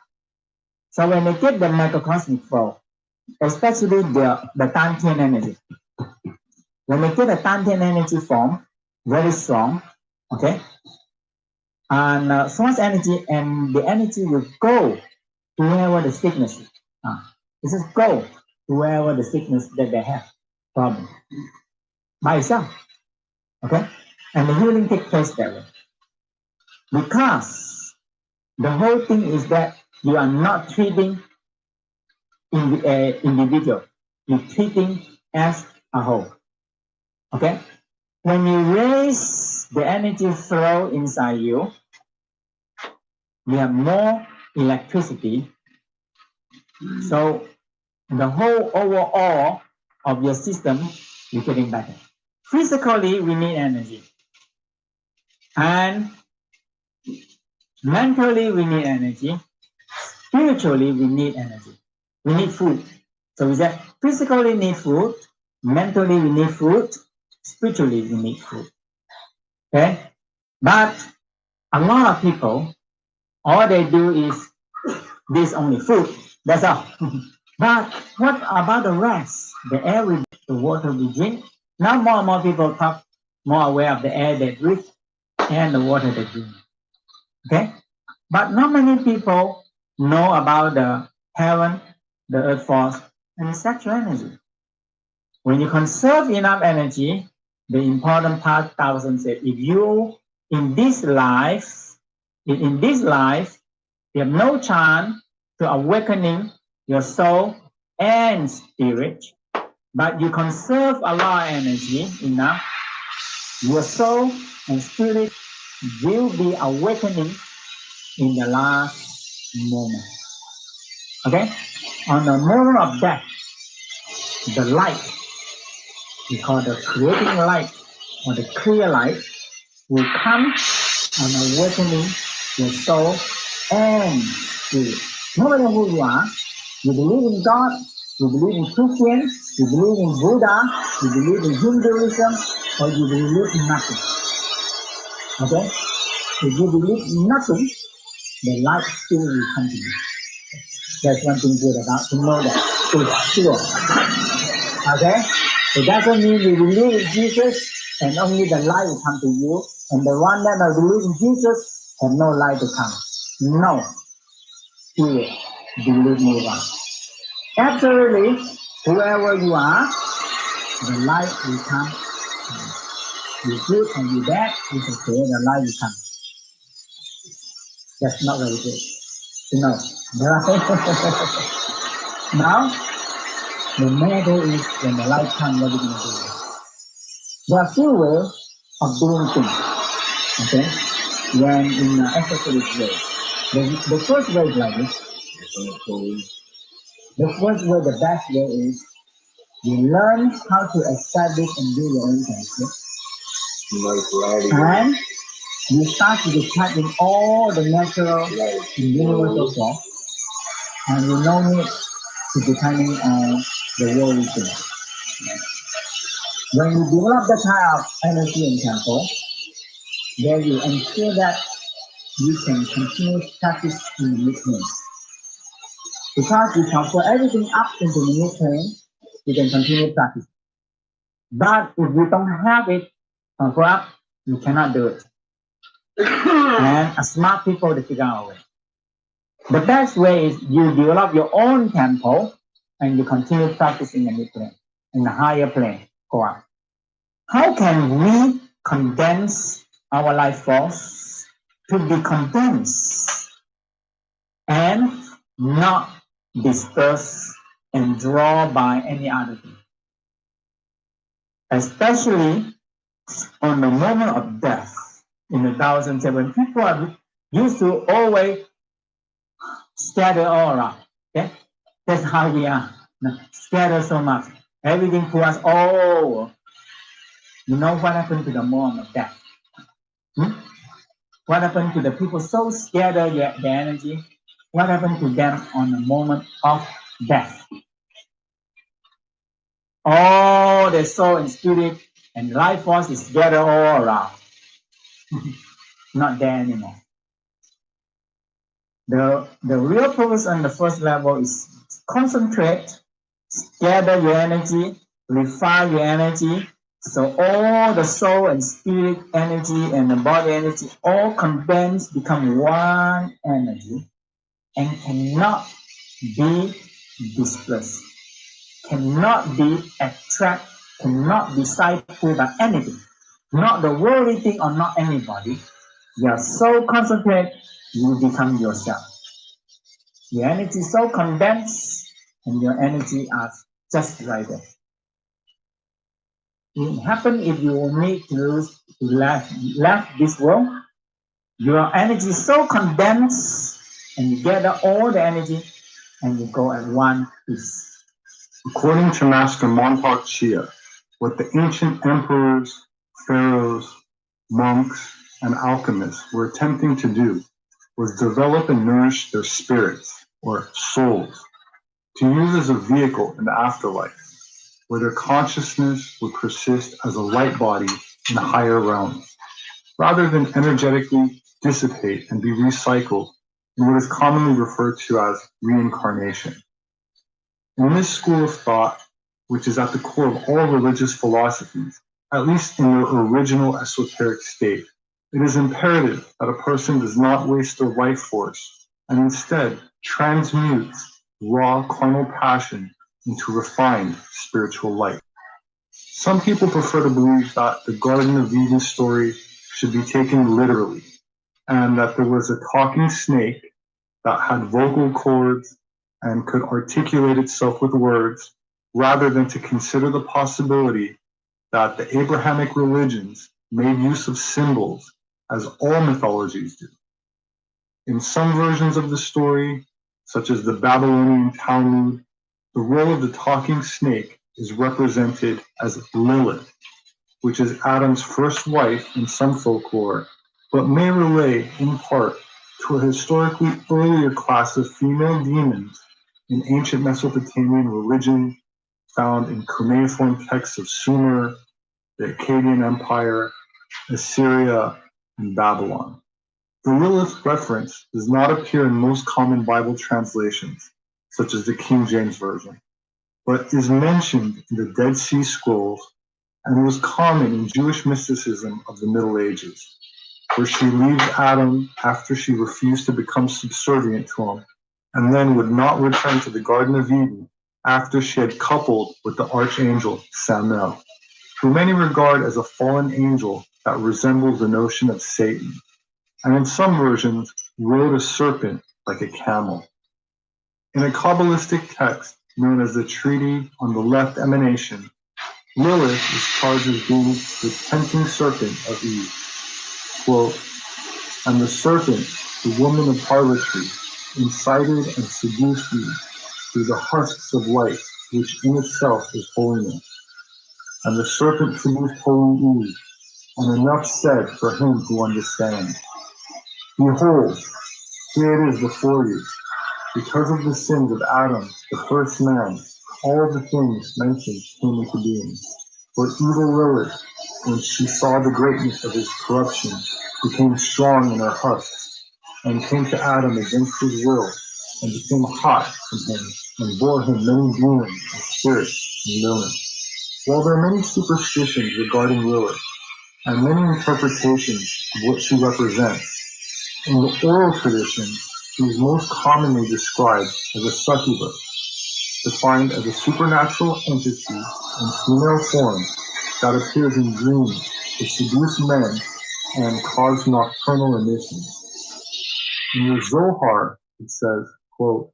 So when they get the microcosmic flow, especially the Dantian energy. When they get the Dantian energy form, very strong, okay? And source energy, and the energy will go to wherever the sickness is. It just go to wherever the sickness that they have, problem, by itself, okay? And the healing takes place that way. Because the whole thing is that you are not treating individual, you're treating as a whole, okay? When you raise the energy flow inside you, you have more electricity. So the whole overall of your system is getting better. Physically, we need energy. And mentally, we need energy. Spiritually, we need energy. We need food. So we said physically need food, mentally we need food, spiritually we need food. Okay? But a lot of people, all they do is this only food. That's all. But what about the rest? The air we breathe, the water we drink? Now more and more people talk more aware of the air they breathe and the water they drink. Okay? But not many people know about the heaven, the earth force, and the sexual energy. When you conserve enough energy, the important part, Taoism said, if you in this life, you have no chance to awakening your soul and spirit, but you conserve a lot of energy enough, your soul and spirit will be awakening in the last moment. Okay? On the moment of death, the light, we call the creating light or the clear light, will come and awakening your soul and spirit. No matter who you are, you believe in God, you believe in Christian, you believe in Buddha, you believe in Hinduism, or you believe in nothing. Okay? If you believe nothing, the light still will come to you. That's one thing good about to know that it's sure. Okay? It doesn't mean you believe in Jesus and only the light will come to you, and the one that doesn't believe in Jesus have no light to come. No. Here, believe me one. Absolutely, whoever you are, the light will come. You good and you bad, it's okay, the light will come. That's not very good. No. Now, the matter is when the light comes, what are you going to do? There are few ways of doing things. Okay? When in an esoteric way. The first way is like this. The first way, the best way is you learn how to establish and do your own concept. And you start to detect in all the natural and universal force. And you no need to depending on the worldly things. When you develop that kind of energy and tempo, then you ensure that you can continue practice in the mid-plane. Because you transfer everything up into the mid-plane, you can continue practice. But if you don't have it transfer up, you cannot do it. And a smart people, they figure out a way. The best way is you develop your own tempo and you continue practicing in the mid-plane, in the higher plane. Go on. How can we condense our life force to be condensed and not dispersed and drawn by any other thing? Especially on the moment of death in the 1007, people are used to always scatter all around. Okay? That's how we are. Scatter so much. Everything to us all. You know what happened to the moment of death? What happened to the people so scared of their energy? What happened to them on the moment of death? All their soul and spirit and life force is scattered all around. Not there anymore. The real purpose on the first level is concentrate, gather your energy, refine your energy, so all the soul and spirit energy and the body energy all condensed become one energy and cannot be displaced, cannot be attracted, cannot be siphoned by anything, not the worldly thing or not anybody. You are so concentrated, you become yourself. Your energy is so condensed, and your energy are just right there. It happens if you need to left this world. Your energy is so condensed, and you gather all the energy, and you go at one piece. According to Master Montauk Chia, what the ancient emperors, pharaohs, monks, and alchemists were attempting to do was develop and nourish their spirits, or souls, to use as a vehicle in the afterlife, where their consciousness would persist as a light body in the higher realms, rather than energetically dissipate and be recycled in what is commonly referred to as reincarnation. In this school of thought, which is at the core of all religious philosophies, at least in their original esoteric state, it is imperative that a person does not waste their life force and instead transmutes raw carnal passion into refined spiritual light. Some people prefer to believe that the Garden of Eden story should be taken literally, and that there was a talking snake that had vocal cords and could articulate itself with words, rather than to consider the possibility that the Abrahamic religions made use of symbols, as all mythologies do. In some versions of the story, such as the Babylonian Talmud, the role of the talking snake is represented as Lilith, which is Adam's first wife in some folklore, but may relate in part to a historically earlier class of female demons in ancient Mesopotamian religion found in cuneiform texts of Sumer, the Akkadian Empire, Assyria, in Babylon. The Lilith reference does not appear in most common Bible translations, such as the King James Version, but is mentioned in the Dead Sea Scrolls, and was common in Jewish mysticism of the Middle Ages, where she leaves Adam after she refused to become subservient to him, and then would not return to the Garden of Eden after she had coupled with the archangel Samael, who many regard as a fallen angel that resembles the notion of Satan, and in some versions rode a serpent like a camel. In a Kabbalistic text known as the Treaty on the Left Emanation, Lilith is charged as being the tempting serpent of Eve. Quote, "And the serpent, the woman of harlotry, incited and seduced Eve through the husks of light, which in itself is holiness. And the serpent seduced holy Eve, and enough said for him to understand. Behold, here it is before you. Because of the sins of Adam, the first man, all the things mentioned came into being. For evil Lilith, when she saw the greatness of his corruption, became strong in her husks, and came to Adam against his will, and became hot from him, and bore him many demons and spirits and illness." While there are many superstitions regarding Lilith, and many interpretations of what she represents, in the oral tradition, she is most commonly described as a succubus, defined as a supernatural entity in female form that appears in dreams to seduce men and cause nocturnal emissions. In the Zohar, it says, quote,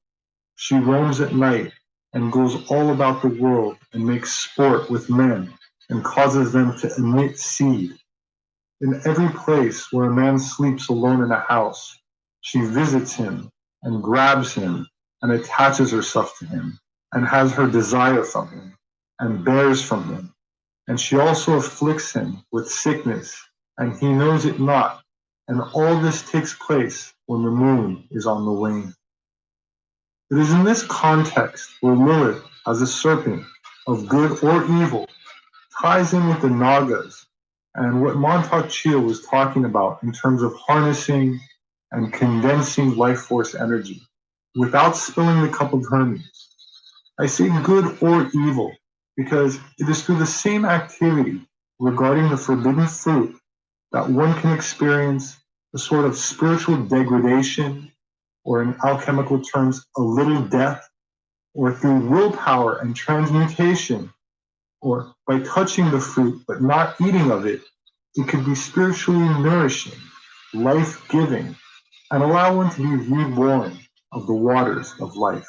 "She roams at night and goes all about the world and makes sport with men and causes them to emit seed. In every place where a man sleeps alone in a house, she visits him and grabs him and attaches herself to him and has her desire from him and bears from him. And she also afflicts him with sickness, and he knows it not. And all this takes place when the moon is on the wane." It is in this context where Lilith, as a serpent of good or evil, ties in with the Nagas and what Montauk Chia was talking about in terms of harnessing and condensing life force energy without spilling the cup of Hermes. I say good or evil because it is through the same activity regarding the forbidden fruit that one can experience a sort of spiritual degradation, or in alchemical terms, a little death, or through willpower and transmutation, or by touching the fruit but not eating of it, it could be spiritually nourishing, life-giving, and allow one to be reborn of the waters of life.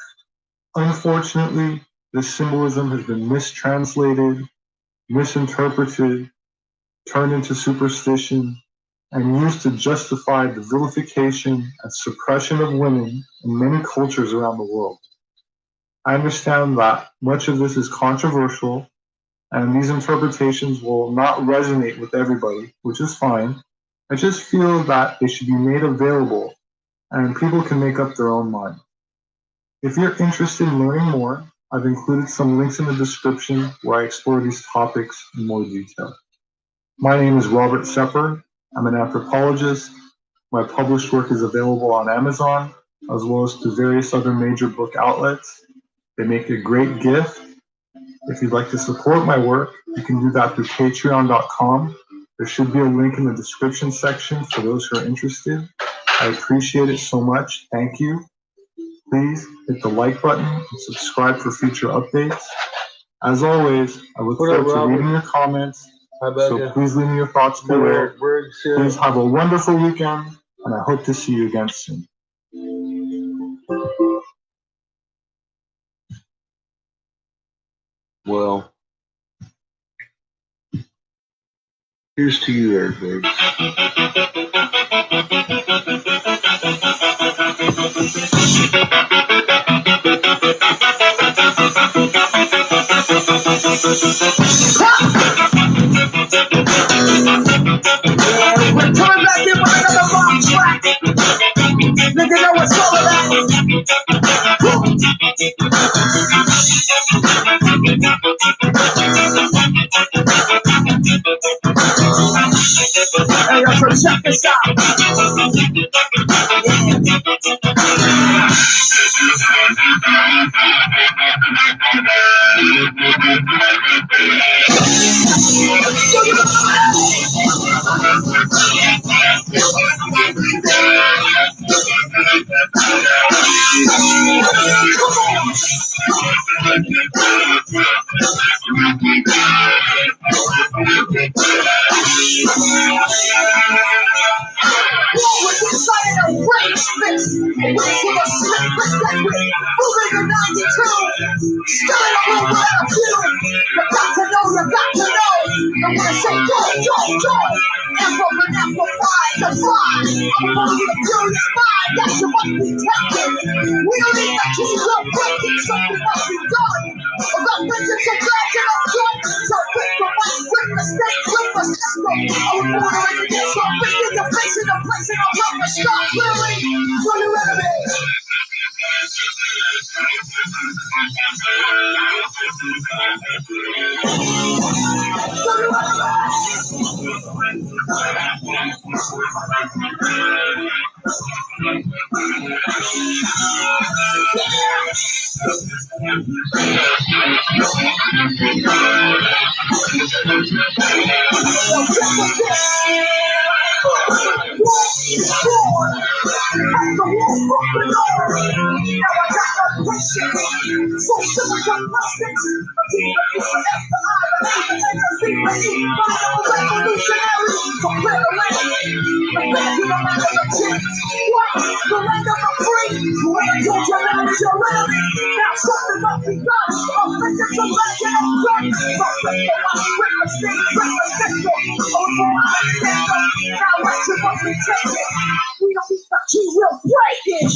Unfortunately, this symbolism has been mistranslated, misinterpreted, turned into superstition, and used to justify the vilification and suppression of women in many cultures around the world. I understand that much of this is controversial, and these interpretations will not resonate with everybody, which is fine. I just feel that they should be made available, and people can make up their own mind. If you're interested in learning more, I've included some links in the description where I explore these topics in more detail. My name is Robert Sepper. I'm an anthropologist. My published work is available on Amazon, as well as to various other major book outlets. They make a great gift. If you'd like to support my work, you can do that through patreon.com. There should be a link in the description section for those who are interested. I appreciate it so much. Thank you. Please hit the like button and subscribe for future updates. As always, I look forward to reading your comments. So please leave me your thoughts below. Please have a wonderful weekend, and I hope to see you again soon. Well, here's to you, Eric Briggs. We're coming back in with another bomb track. Nigga know what's all of that. Hey, yo, so check this out. We're inside of a race fix. Race with a slip perspective. Moving to 92. Still in a room without you. You got to know, you got to know. I want to say go, go, go. And from an amplified to fly. I'm going to curious mind. That you must be tested. We don't need the key, we'll break it. Something must be done. About vengeance and badge and I'm good. So quick for my quick mistake, quick for system. I was born to get so quick in the face in the place and I'm not to stop clearly. For your enemy. We don't need the key, we'll break it.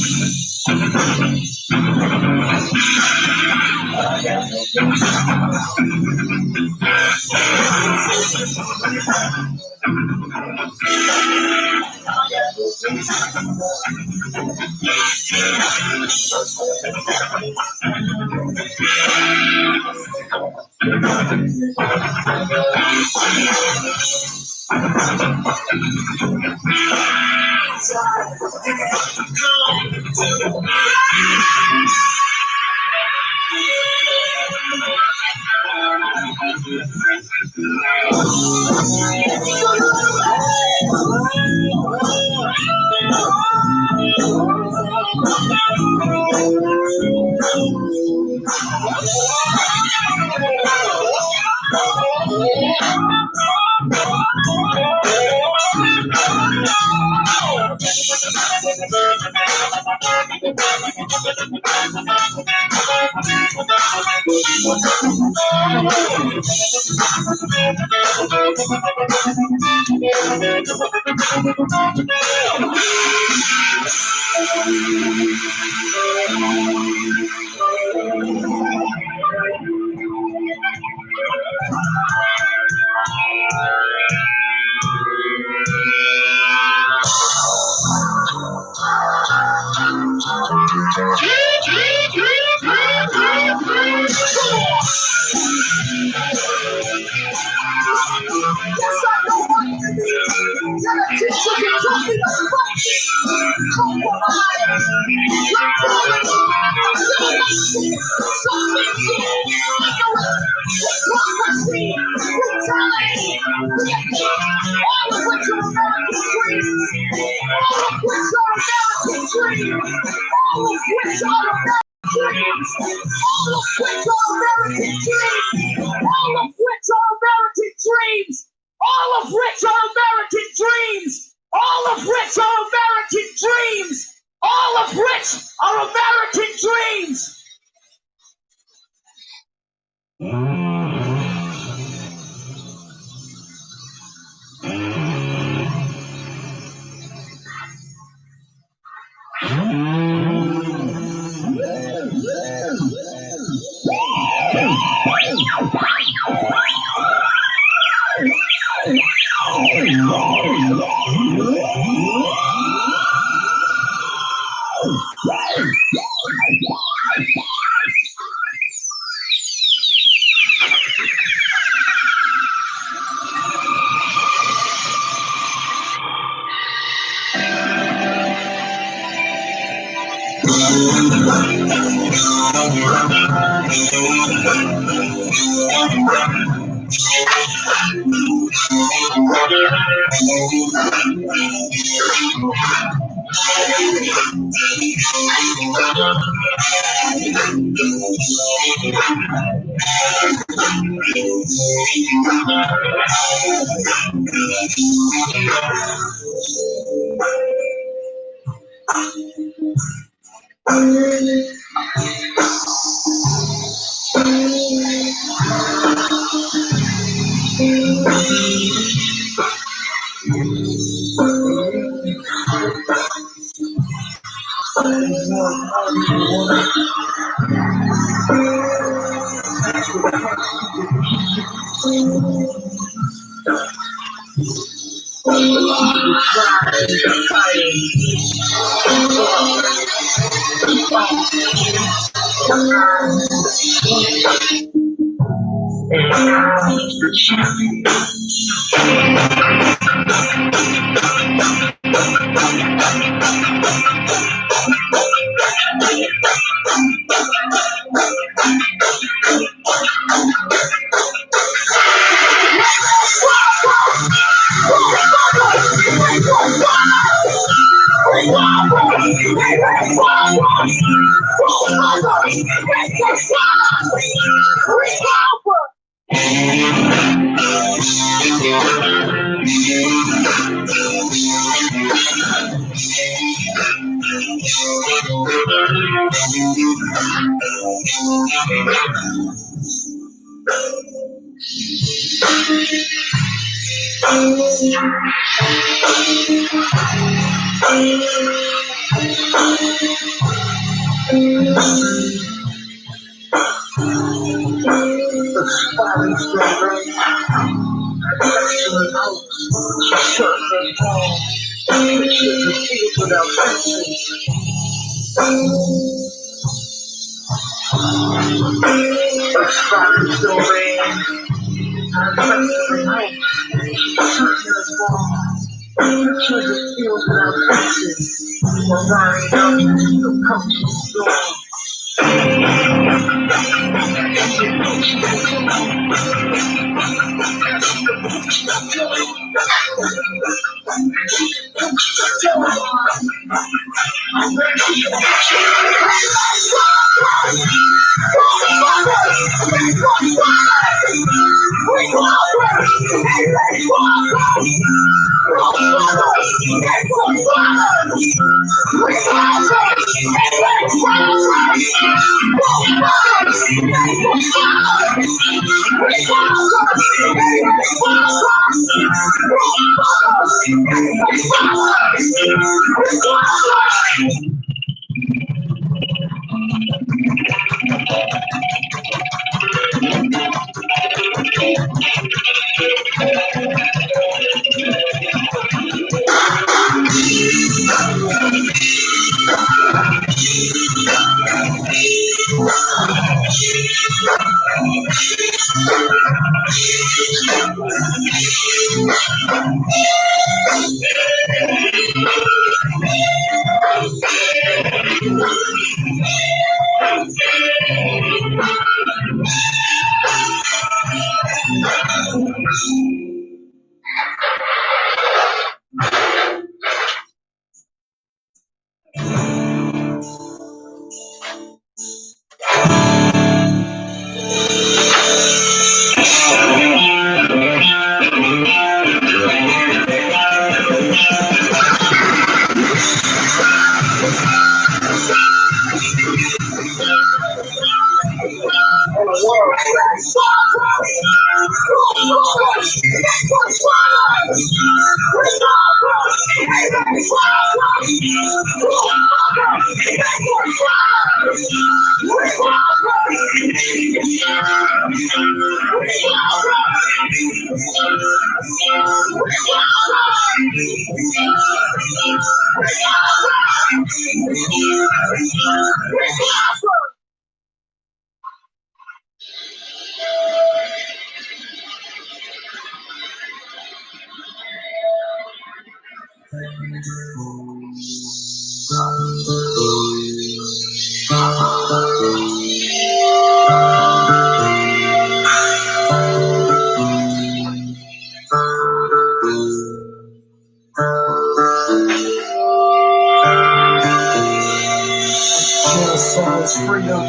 freedom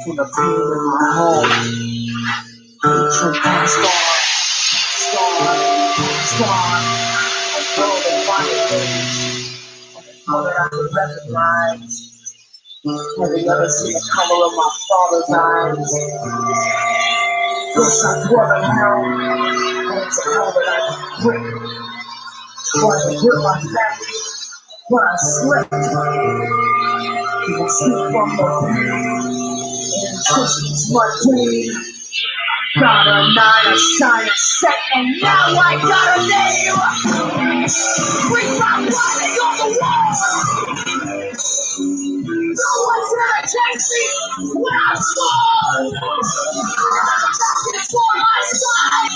from the pain in my home. Hatred passed on, until the fire burns. All that I could recognize. Have you ever seen the color of my father's eyes? Yes, I dwell in hell, but it's a hell that I can grip. Trying to grip my family, but I slip. People sleep from the pain, and Christmas mundane. Got a 9, a sign, a set, and now I got a name. Bring my writing on the wall. No one's gonna chase me when I fall. It's for my side.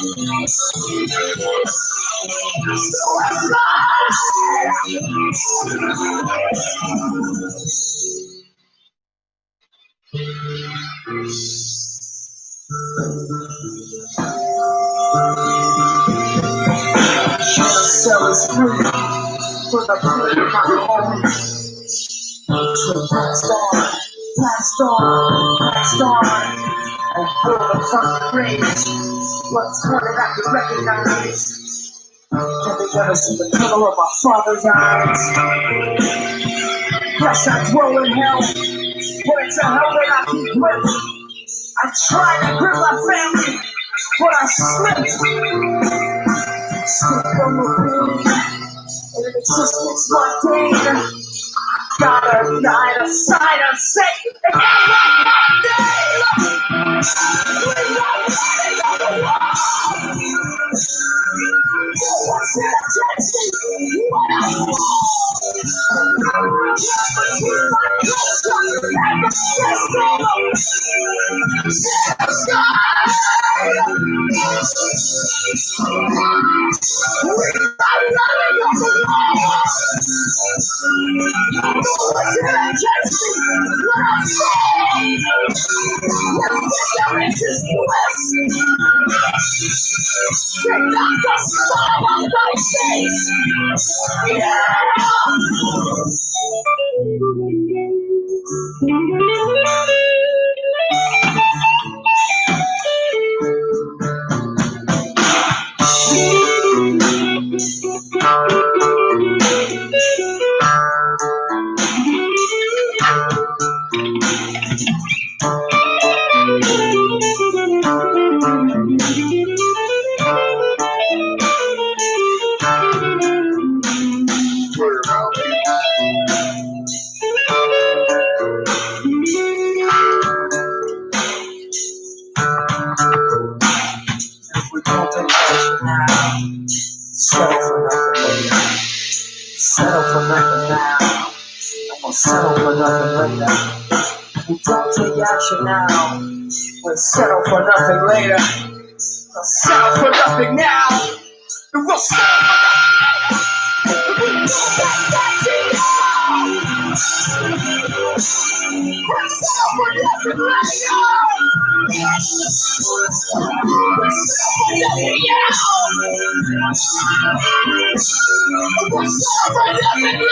Cell is free for the pain of my home. Hatred passed on, and full of fucking rage. What's one that I can recognize? Have they ever seen the color of my father's eyes? Yes, I dwell in hell, but it's a hell that I can grip. I try to grip my family, but I slipped. Skip from the pain, and an existence mundane. Got a 9, a sign, a set, and now I got a name. Bring my writing on the wall. No one's gonna touch me when I fall. Between my closer and the crystal sky. Bring my writing on the wall. No one's gonna touch me when I fall. Ignorance is bliss. Take out the smile on my face. Yeah. If we don't take action now, settle for nothing later. Settle for nothing now, and we'll settle for nothing later. If we don't take action now, we'll settle for nothing later. We'll settle for nothing now, and we'll settle for nothing later. If we don't take action now, we'll settle for nothing later.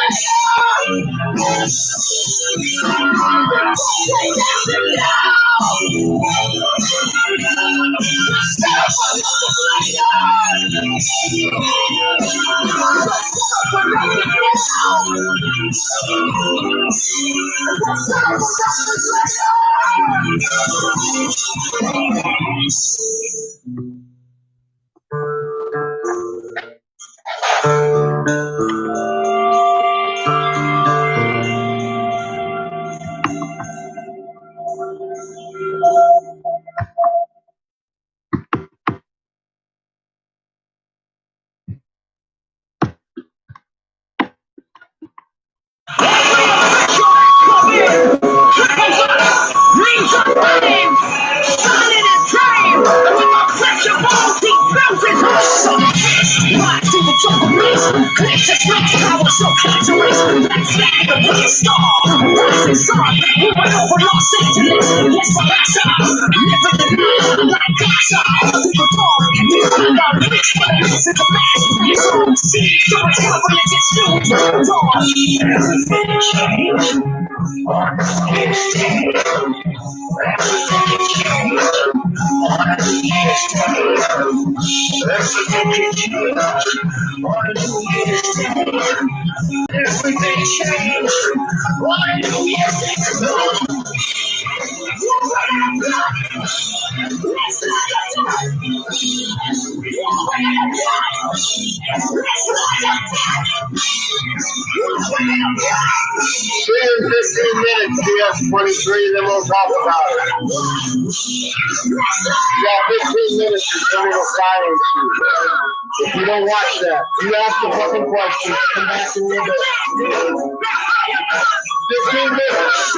Everything changed. Everything changed. What a new year. See you in 15 minutes, PS23, then we'll talk about it. Yeah, 15 minutes is going to silence you. If you don't watch that, you ask the fucking questions, come back in a little bit. 15 minutes.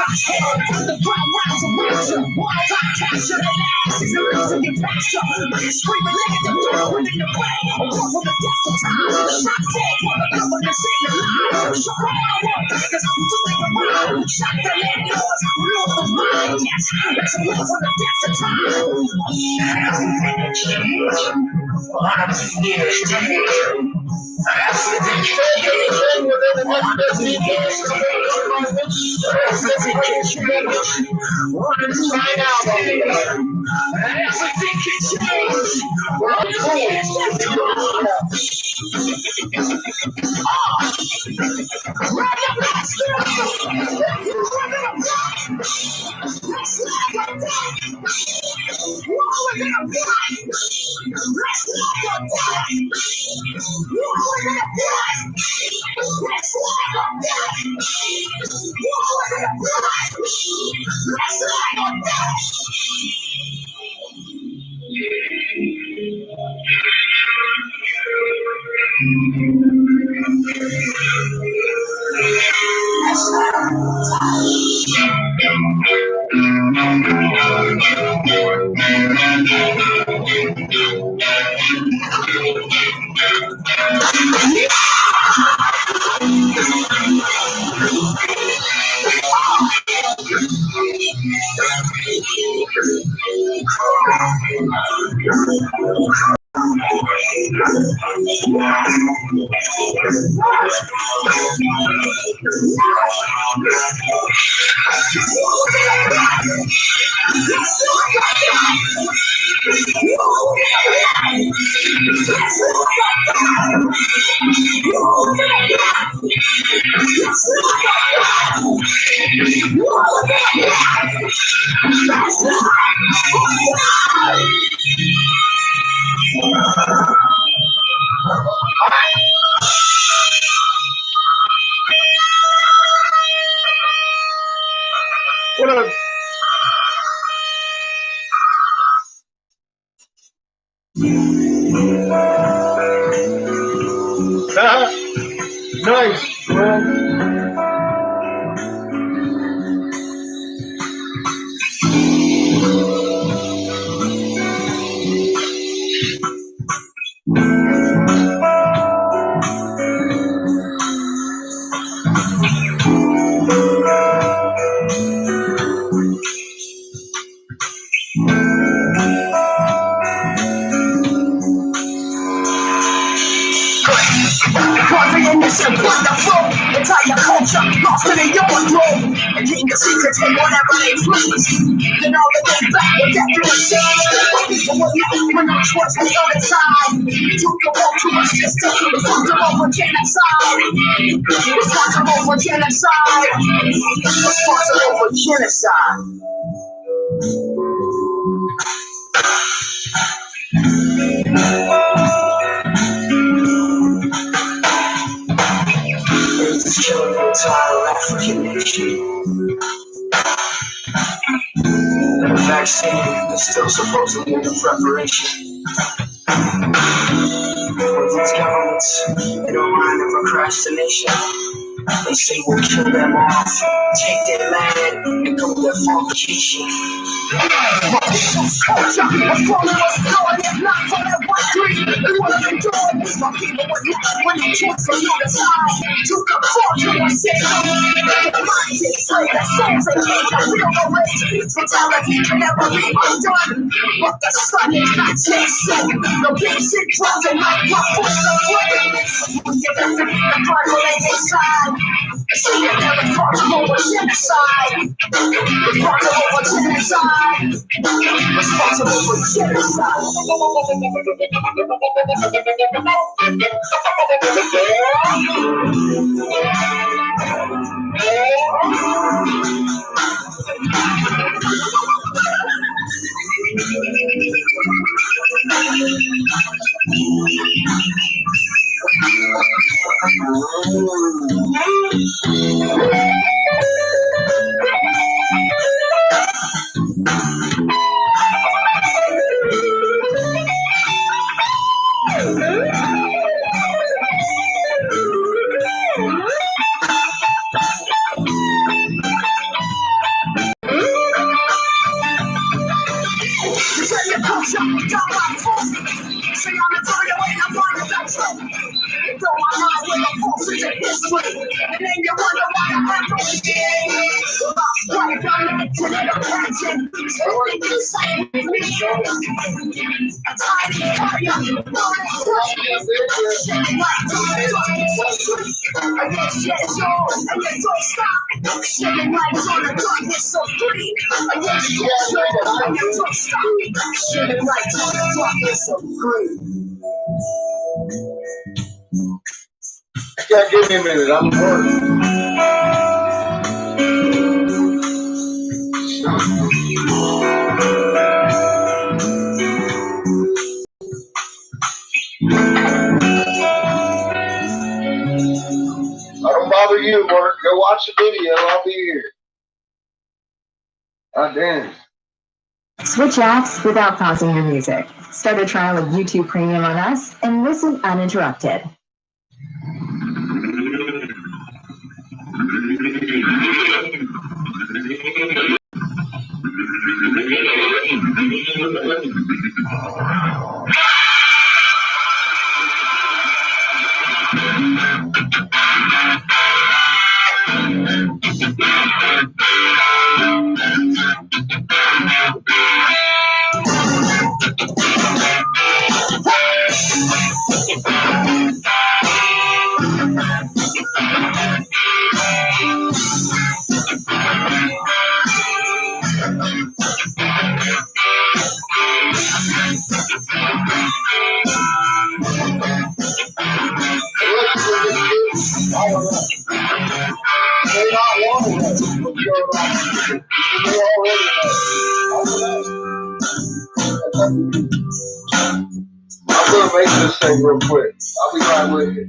Nice, man. Causing a mission, wonderful. Entire culture lost in a overthrow. And king of secrets, take whatever they please. Then all the way back with that machine. But what now? When no choice was on the side. Took the walk to a system. Responsible for genocide. Responsible for genocide. Responsible for genocide. It's killing the entire African nation. And the vaccine is still supposedly under preparation. With these governments, they don't mind the procrastination. They say we'll kill them off, take their land, and go their vacation. My people's culture was falling, was going, if not for that one dream, they would have endured. My people were lost when they choice was on the side. Took a fortune, I said, their minds enslaved, their souls they gave, the real erased. Fatality can never be undone, but the sun is not yet set. The basic drugs and night, my foot the flame. The cardinal ain't inside. So you're never responsible for genocide. Responsible for genocide. Responsible for genocide. See, I'm the target way to find the best way. Throw my mind with a force into history. And then you wonder why I have no shame. Lost right down to the attention. Holding the same me. A tiny fire. Shitting like darkness. And this shit's yours. And you don't stop. Shitting lights on the darkness so free. And this shit's yours. And you don't stop. Shitting lights on the darkness so free. Yeah, give me a minute. I'm at work. I don't bother you, work. Go watch the video. I'll be here. God damn. Switch apps without pausing your music. Start a trial of YouTube Premium on us and listen uninterrupted. I'm gonna make this thing real quick. I'll be right with you.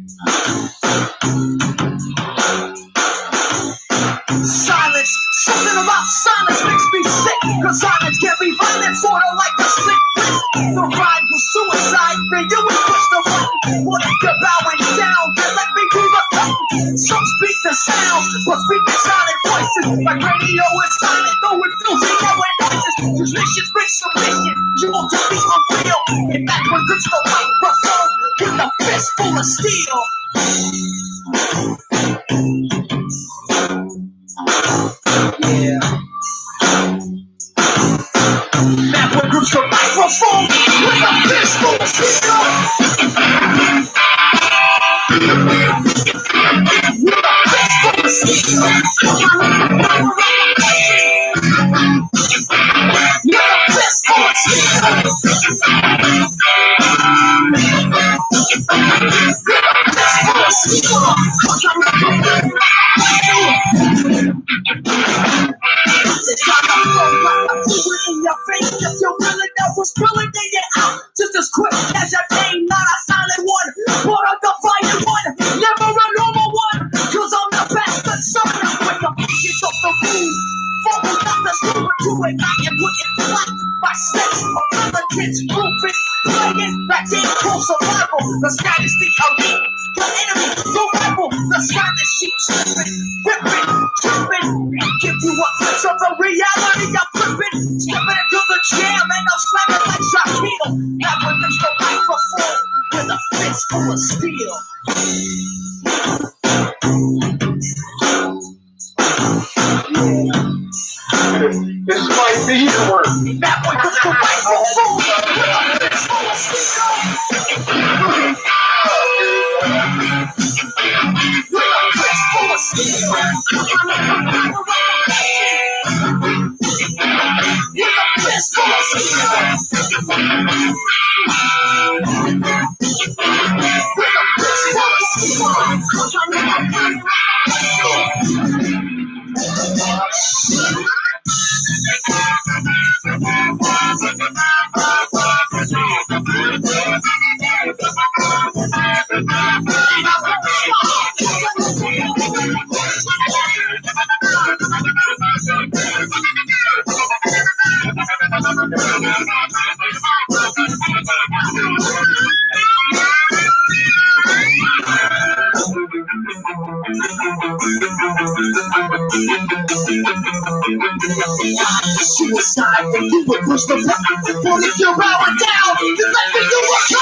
Silence, something about silence makes me sick. Cause silence can be violent, sorta like a stick. The ride was suicide, then you would push the button. What if you're bowing down? Then let me do the cutting. Some speak the sounds, but speak the silent voices. Like radio is silent, though it's losing our noises. Cause missions bring submission, you want to be unreal. And back when grips the microphone with a fist full of steel. Yeah. Back when groups the microphone with a fist full of steel. With a fist full of steel. With a fist full of steel. Just as quick as your name, not a silent one, but a defiant one, never a normal one, cause I'm the best concern with the pieces of the moon. Focus on the super to ignite and put it flat by sets of other kids grouping, playing that game called survival. The sky is the elite, the enemy, the rebel, the sky that sheets tripping, ripping, tripping, give you a glimpse of the reality I'm flipping, stepping into the jam and I'm slamming like Shaquille. That one is the microphone with a fist full of steel. This might be the work. That one is the microphone with a fist full of steel. With a fist full of Suicide, and you would push the button. Well, if you're bowing down, then let me do what you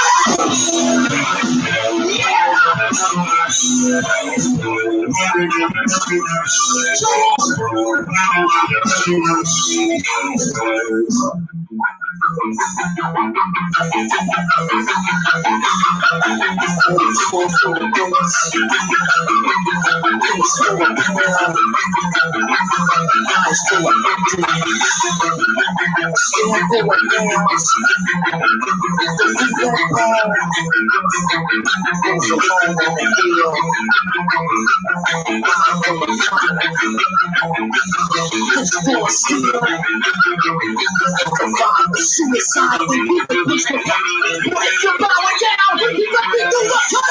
suicide, and you would push the button. Well, if you're bowing down, then let me do what you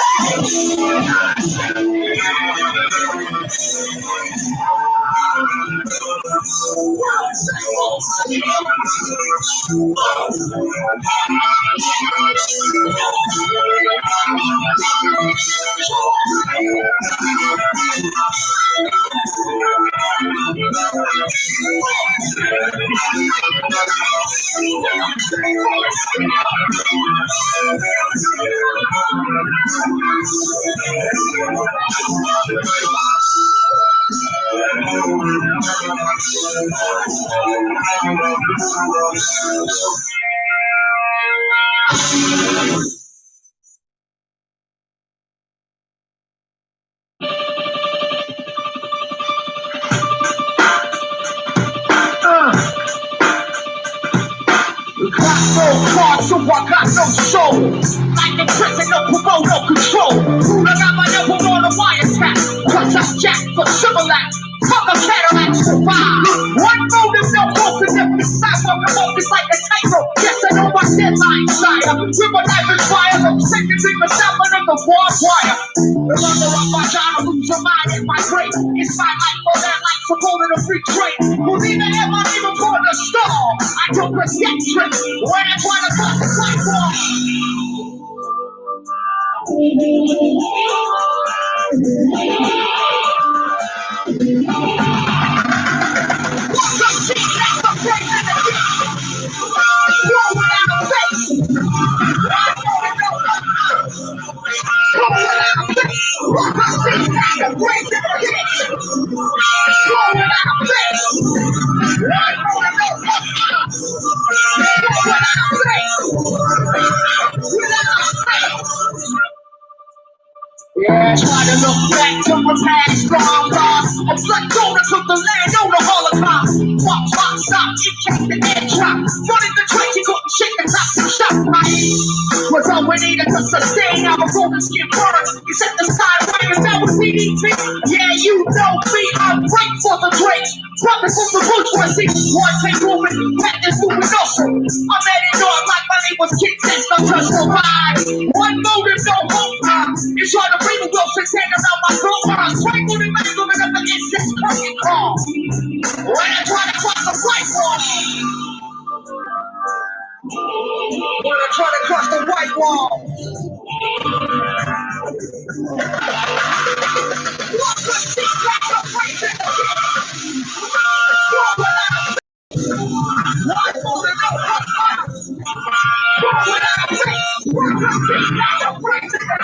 so I got no soul. Like the prison, no parole, no control. I got my number on a wiretap. Cause I'm jacked for civil act. Fuck a Cadillac survive. One motive, no hope in every sidewalk. I'm focused like a tightrope. Yes, I know my deadline, sire. With my life is fire. I'm second in the sound of the barbed wire. Remember up my genre, lose your mind in my brain. It's my life for that life, supporting a free trade. Believe it, am I even for the star? I don't respect trick. When I try to cross the sidewalk. Yeah, try to look back to my past strong loss. A blood donor took the land on the Holocaust. Pop, pop, stop, it checked the air drop. Running the train, you couldn't shake the top to stop. My was all we needed to sustain our golden skin burn. You set the side wagons out with PDT. Yeah, you know me, I'm right for the drinks. Brothers from the bourgeoisie, one take moving, practice moving also. I made it on like my name was Kid Sense, no trust no ride. One motive, no hope. You try to bring the Wilson's hand around my girl, I'm strangled and mangling up against this fucking car. When I try to cross the white wall. When I try to cross the white wall. Look, let's see, back the place in the one motive, no hope. When I face, let's see, back the place in the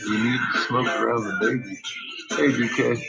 You need to smoke around the baby. Hey, DK.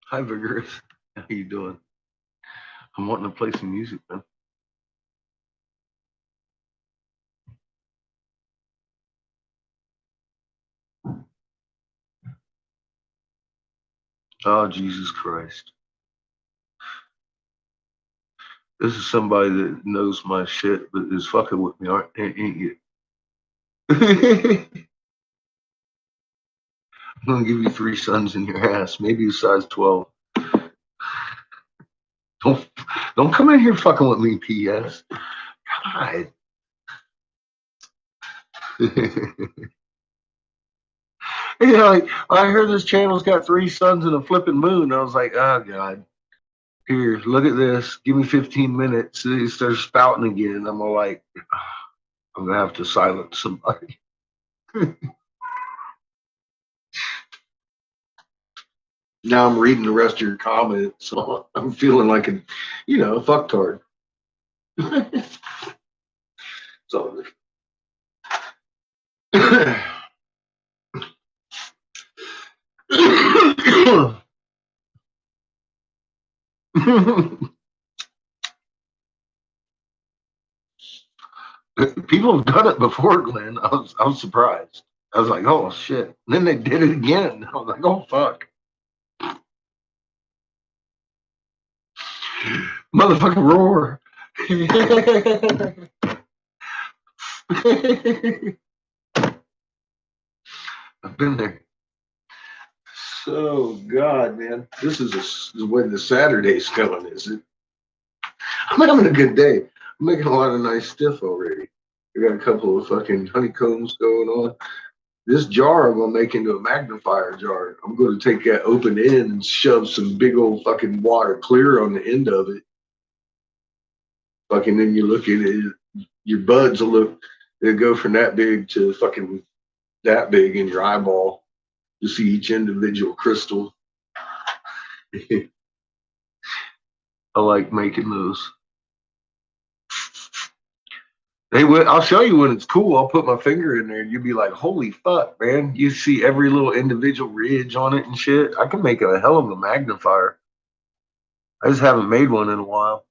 Hi, Vigorous. How you doing? I'm wanting to play some music, man. Oh, Jesus Christ. This is somebody that knows my shit, but is fucking with me, ain't you? I'm gonna give you 3 sons in your ass, maybe a size 12. Don't come in here fucking with me, PS. God. Like, I heard this channel's got 3 suns and a flipping moon. I was like, oh God. Here, look at this. Give me 15 minutes. They start spouting again. I'm all like, I'm gonna have to silence somebody. Now I'm reading the rest of your comments, so I'm feeling like a, fucktard. So people have done it before, Glenn. I was surprised. I was like, oh shit. And then they did it again. I was like, oh fuck. Motherfucking roar. I've been there. So, God, man, this is when the Saturday's coming, is it? I'm having a good day. I'm making a lot of nice stuff already. I got a couple of fucking honeycombs going on. This jar I'm gonna make into a magnifier jar. I'm gonna take that open end and shove some big old fucking water clear on the end of it. Fucking then you look at it, your buds will look, they'll go from that big to fucking that big in your eyeball. You see each individual crystal. I like making those. I'll show you when it's cool. I'll put my finger in there and you'll be like, holy fuck, man. You see every little individual ridge on it and shit. I can make a hell of a magnifier. I just haven't made one in a while.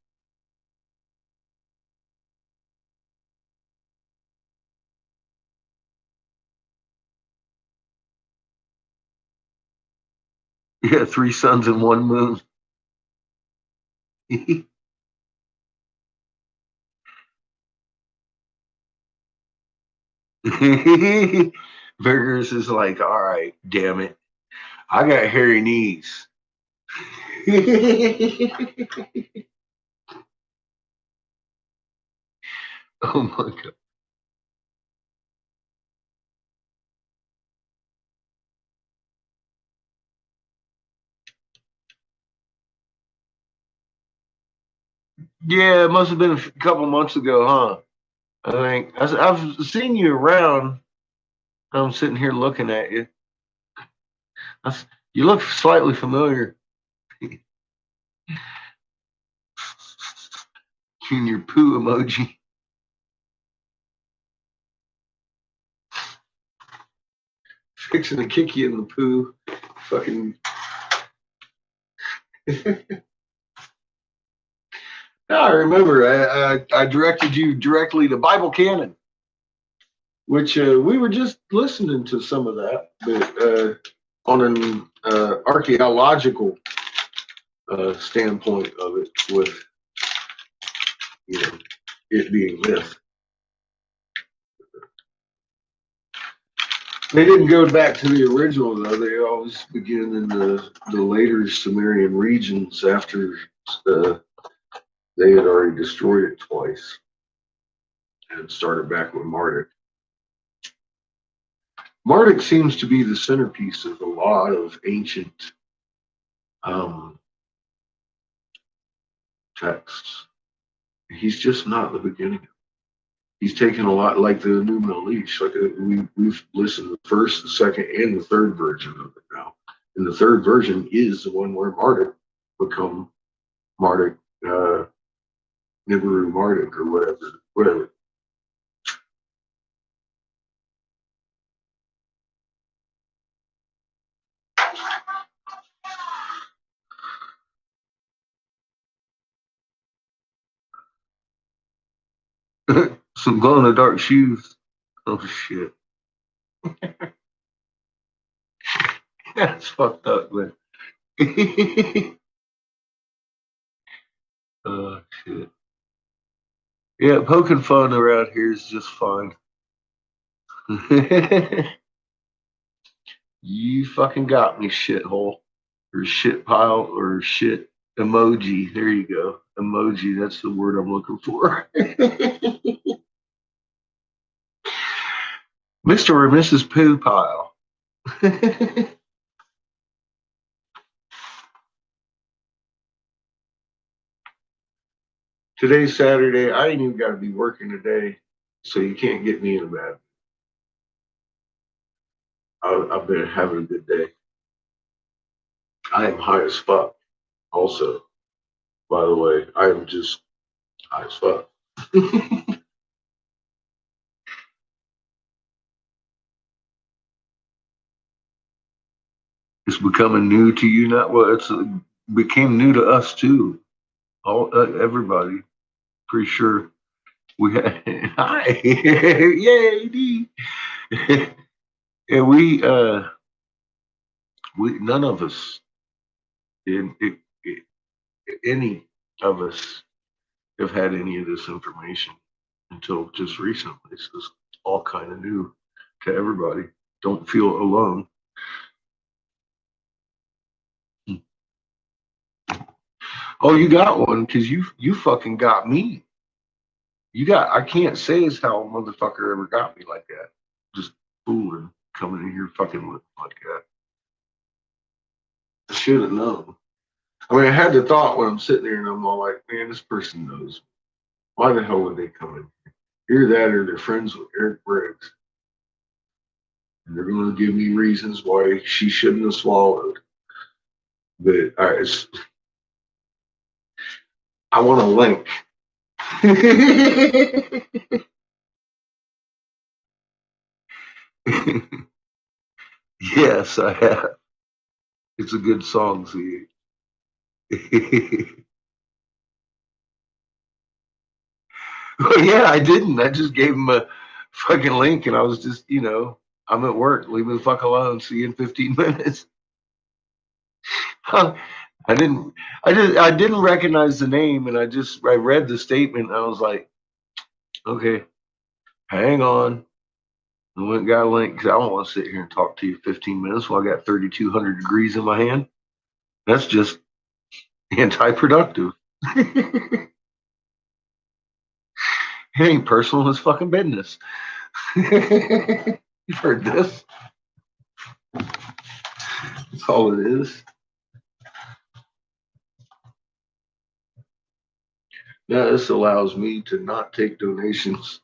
Yeah, 3 suns and 1 moon. Burgers is like, all right, damn it. I got hairy knees. Oh my God. Yeah, it must have been a couple months ago, huh? I think I've seen you around. I'm sitting here looking at you. You look slightly familiar. In your poo emoji. Fixing to kick you in the poo. Fucking. No, I remember. I directed you directly to Bible Canon, which we were just listening to some of that, but on an archaeological standpoint of it, with it being myth. They didn't go back to the original though. They always begin in the later Sumerian regions after they had already destroyed it twice and started back with Marduk. Marduk seems to be the centerpiece of a lot of ancient texts. He's just not the beginning. He's taken a lot, like the New Melish. Like we've listened to the first, the second, and the third version of it now. And the third version is the one where Marduk become Marduk, Nibiru Marduk, or whatever. Some glow in the dark shoes. Oh shit. That's fucked up, man. Oh shit. Yeah, poking fun around here is just fine. You fucking got me, shithole. Or shit pile or shit emoji. There you go. Emoji, that's the word I'm looking for. Mr. or Mrs. Poo Pile. Today's Saturday. I ain't even got to be working today, so you can't get me in a bad. I've been having a good day. I am high as fuck. Also, by the way, I am just high as fuck. It's becoming new to you, not well. It's became new to us too. All everybody, pretty sure. We had hi, yay, D. And we none of us, any of us, have had any of this information until just recently. So it's all kind of new to everybody. Don't feel alone. Oh, you got one because you fucking got me. I can't say as how a motherfucker ever got me like that. Just fooling, coming in here fucking with like that. I should have known. I mean, I had the thought when I'm sitting there and I'm all like, man, this person knows. Why the hell would they come in? Either that or they're friends with Eric Briggs. And they're going to give me reasons why she shouldn't have swallowed. But I want a link. Yes, I have. It's a good song, see. Well, yeah, I didn't. I just gave him a fucking link and I was just, I'm at work. Leave me the fuck alone. See you in 15 minutes. I didn't I didn't recognize the name and I read the statement and I was like, okay, hang on. I went and got a link because I don't want to sit here and talk to you 15 minutes while I got 3,200 degrees in my hand. That's just anti-productive. It ain't personal, it's fucking business. You've heard this. That's all it is. Now, this allows me to not take donations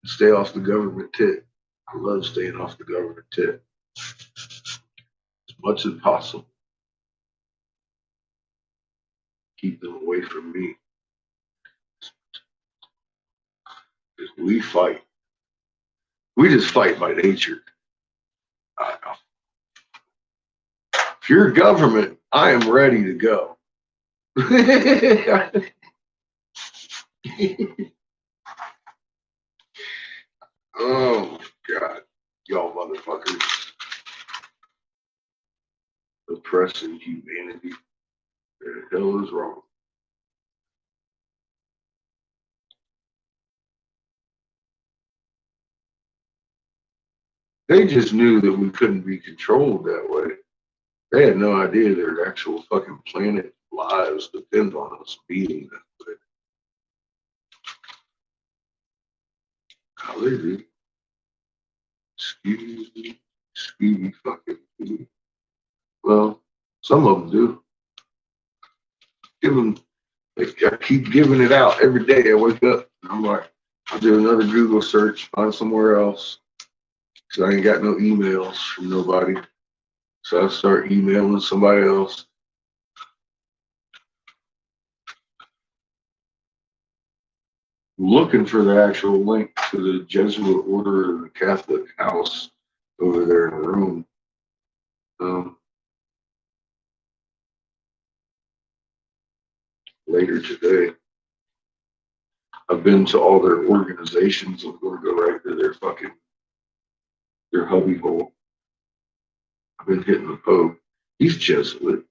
and stay off the government tit. I love staying off the government tit as much as possible. Keep them away from me. Because we fight. We just fight by nature. If you're government, I am ready to go. Oh, God. Y'all motherfuckers. Oppressing humanity. What the hell is wrong? They just knew that we couldn't be controlled that way. They had no idea their actual fucking planet lives depend on us being that way. How they do. Excuse me, fucking me. Well, some of them do. Give them, I keep giving it out every day. I wake up and I'm like, I'll do another Google search, find somewhere else. So I ain't got no emails from nobody. So I start emailing somebody else. Looking for the actual link to the Jesuit order of the Catholic house over there in Rome. Later today. I've been to all their organizations. I'm going to go right to their hubby hole. I've been hitting the Pope. He's Jesuit,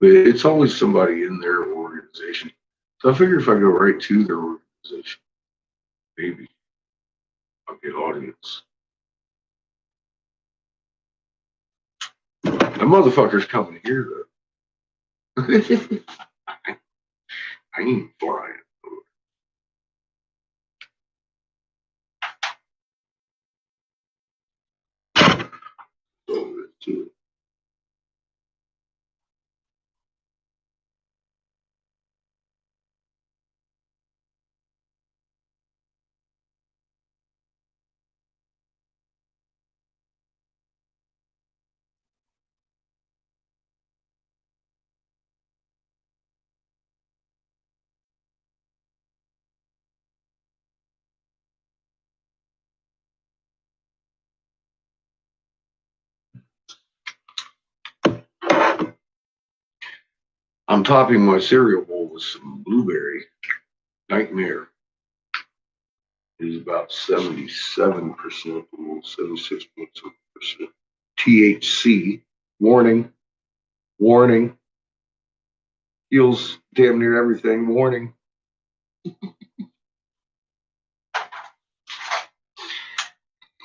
but it's always somebody in their organization. So I figure if I go right to their organization, maybe I'll get audience. That motherfucker's coming here, though. I ain't flying. Over to it. I'm topping my cereal bowl with some blueberry. Nightmare is about 77%, almost 76.2% THC. Warning. Feels damn near everything. Warning.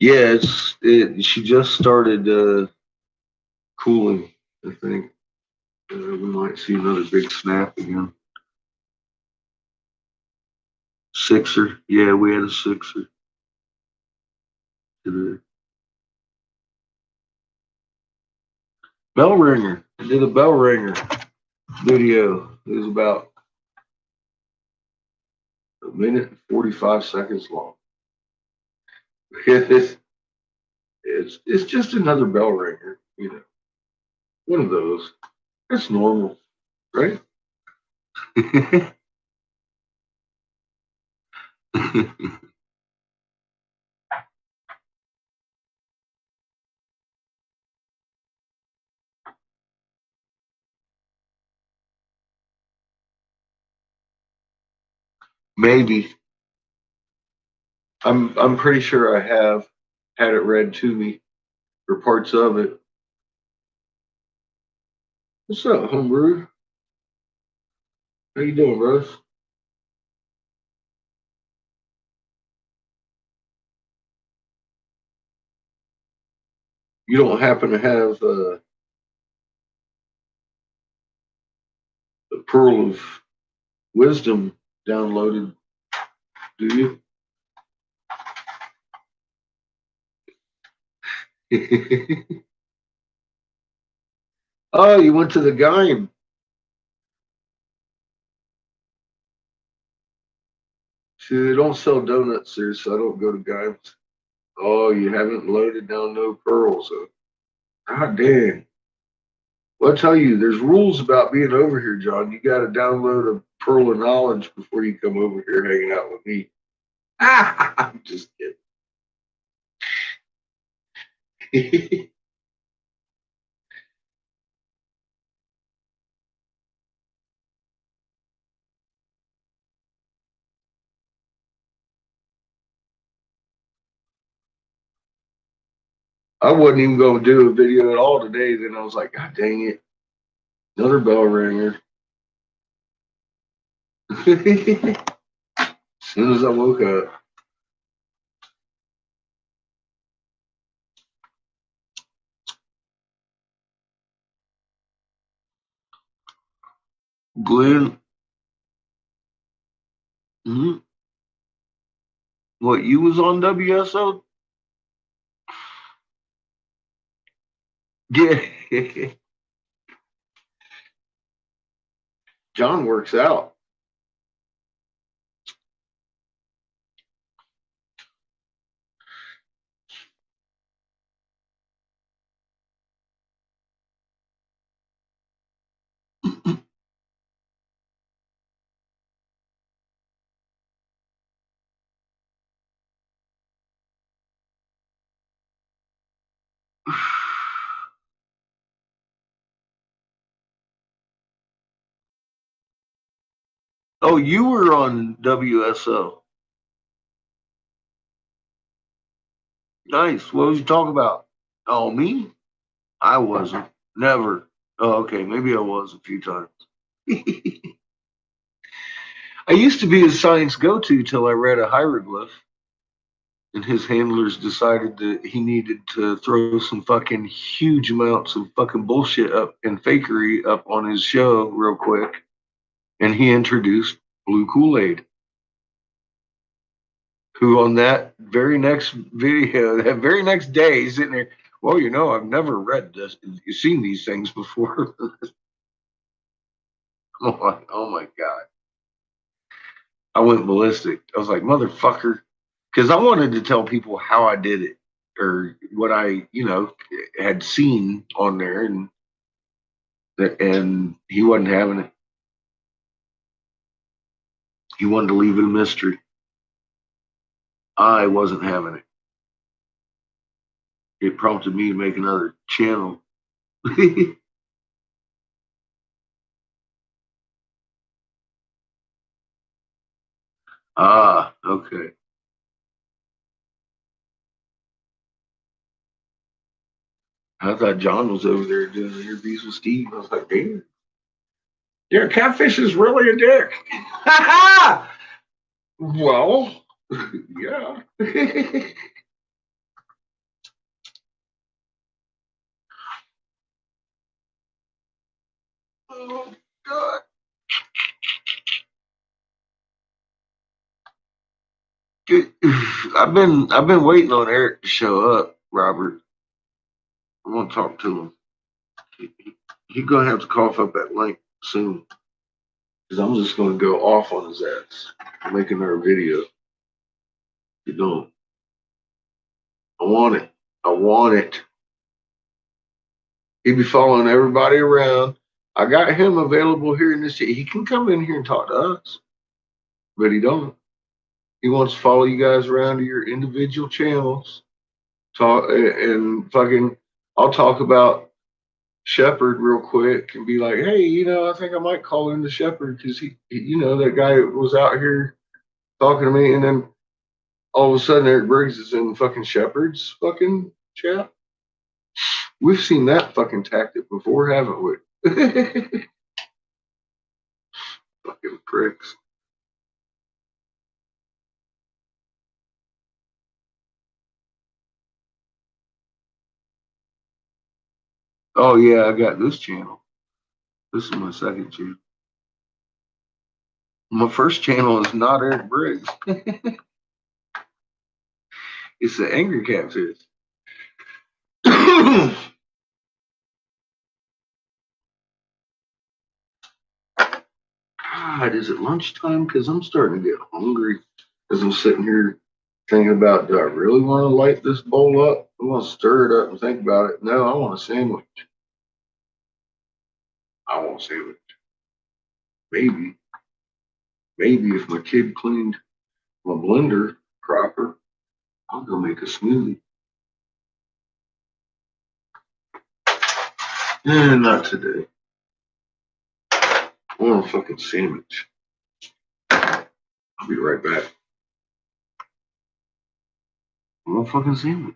Yeah, she just started cooling, I think. We might see another big snap again. Sixer. Yeah, we had a sixer today. Bell ringer. I did a bell ringer video. It was about a minute and 45 seconds long. It's just another bell ringer, you know. One of those. That's normal, right? Maybe. I'm pretty sure I have had it read to me or parts of it. What's up, homebrew? How you doing, Rose? You don't happen to have a Pearl of Wisdom downloaded, do you? Oh, you went to the game. See, they don't sell donuts there, so I don't go to games. Oh, you haven't loaded down no pearls. So. God dang. Well, I tell you, there's rules about being over here, John. You got to download a pearl of knowledge before you come over here hanging out with me. I'm just kidding. I wasn't even going to do a video at all today. Then I was like, God dang it. Another bell ringer. As soon as I woke up. Glenn, what, you was on WSO? Yeah. John works out. Oh, you were on WSO. Nice. What was you talking about? Oh, me? I wasn't. Never. Oh, okay. Maybe I was a few times. I used to be his science go-to till I read a hieroglyph, and his handlers decided that he needed to throw some fucking huge amounts of fucking bullshit up and fakery up on his show real quick, and he introduced Blue Kool-Aid, who on that very next video, that very next day, he's sitting there, well, you know, I've never read this, you've seen these things before. Oh my God. I went ballistic. I was like, motherfucker. Because I wanted to tell people how I did it or what I, had seen on there, and he wasn't having it. He wanted to leave it a mystery. I wasn't having it. It prompted me to make another channel. Ah, okay. I thought John was over there doing interviews with Steve. I was like, damn. Yeah, Catfish is really a dick. Well, yeah. Oh God. I've been waiting on Eric to show up, Robert. I want to talk to him. He's gonna have to cough up that link soon. Because I'm just gonna go off on his ass. I'm making her a video. You don't. I want it. I want it. He'd be following everybody around. I got him available here in this city. He can come in here and talk to us, but he don't. He wants to follow you guys around to your individual channels. Talk and fucking. I'll talk about Shepherd real quick and be like, hey, I think I might call in the Shepherd because that guy was out here talking to me, and then all of a sudden Eric Briggs is in fucking Shepherd's fucking chat. We've seen that fucking tactic before, haven't we? Fucking pricks. Oh yeah, I got this channel. This is my second channel. My first channel is not Eric Briggs. It's the Angry Catfish. God, is it lunchtime? Because I'm starting to get hungry. As I'm sitting here thinking about, do I really want to light this bowl up? I want to stir it up and think about it. No, I want a sandwich. I want a sandwich. Maybe if my kid cleaned my blender proper, I'll go make a smoothie. Not today. I want a fucking sandwich. I'll be right back. I want a fucking sandwich.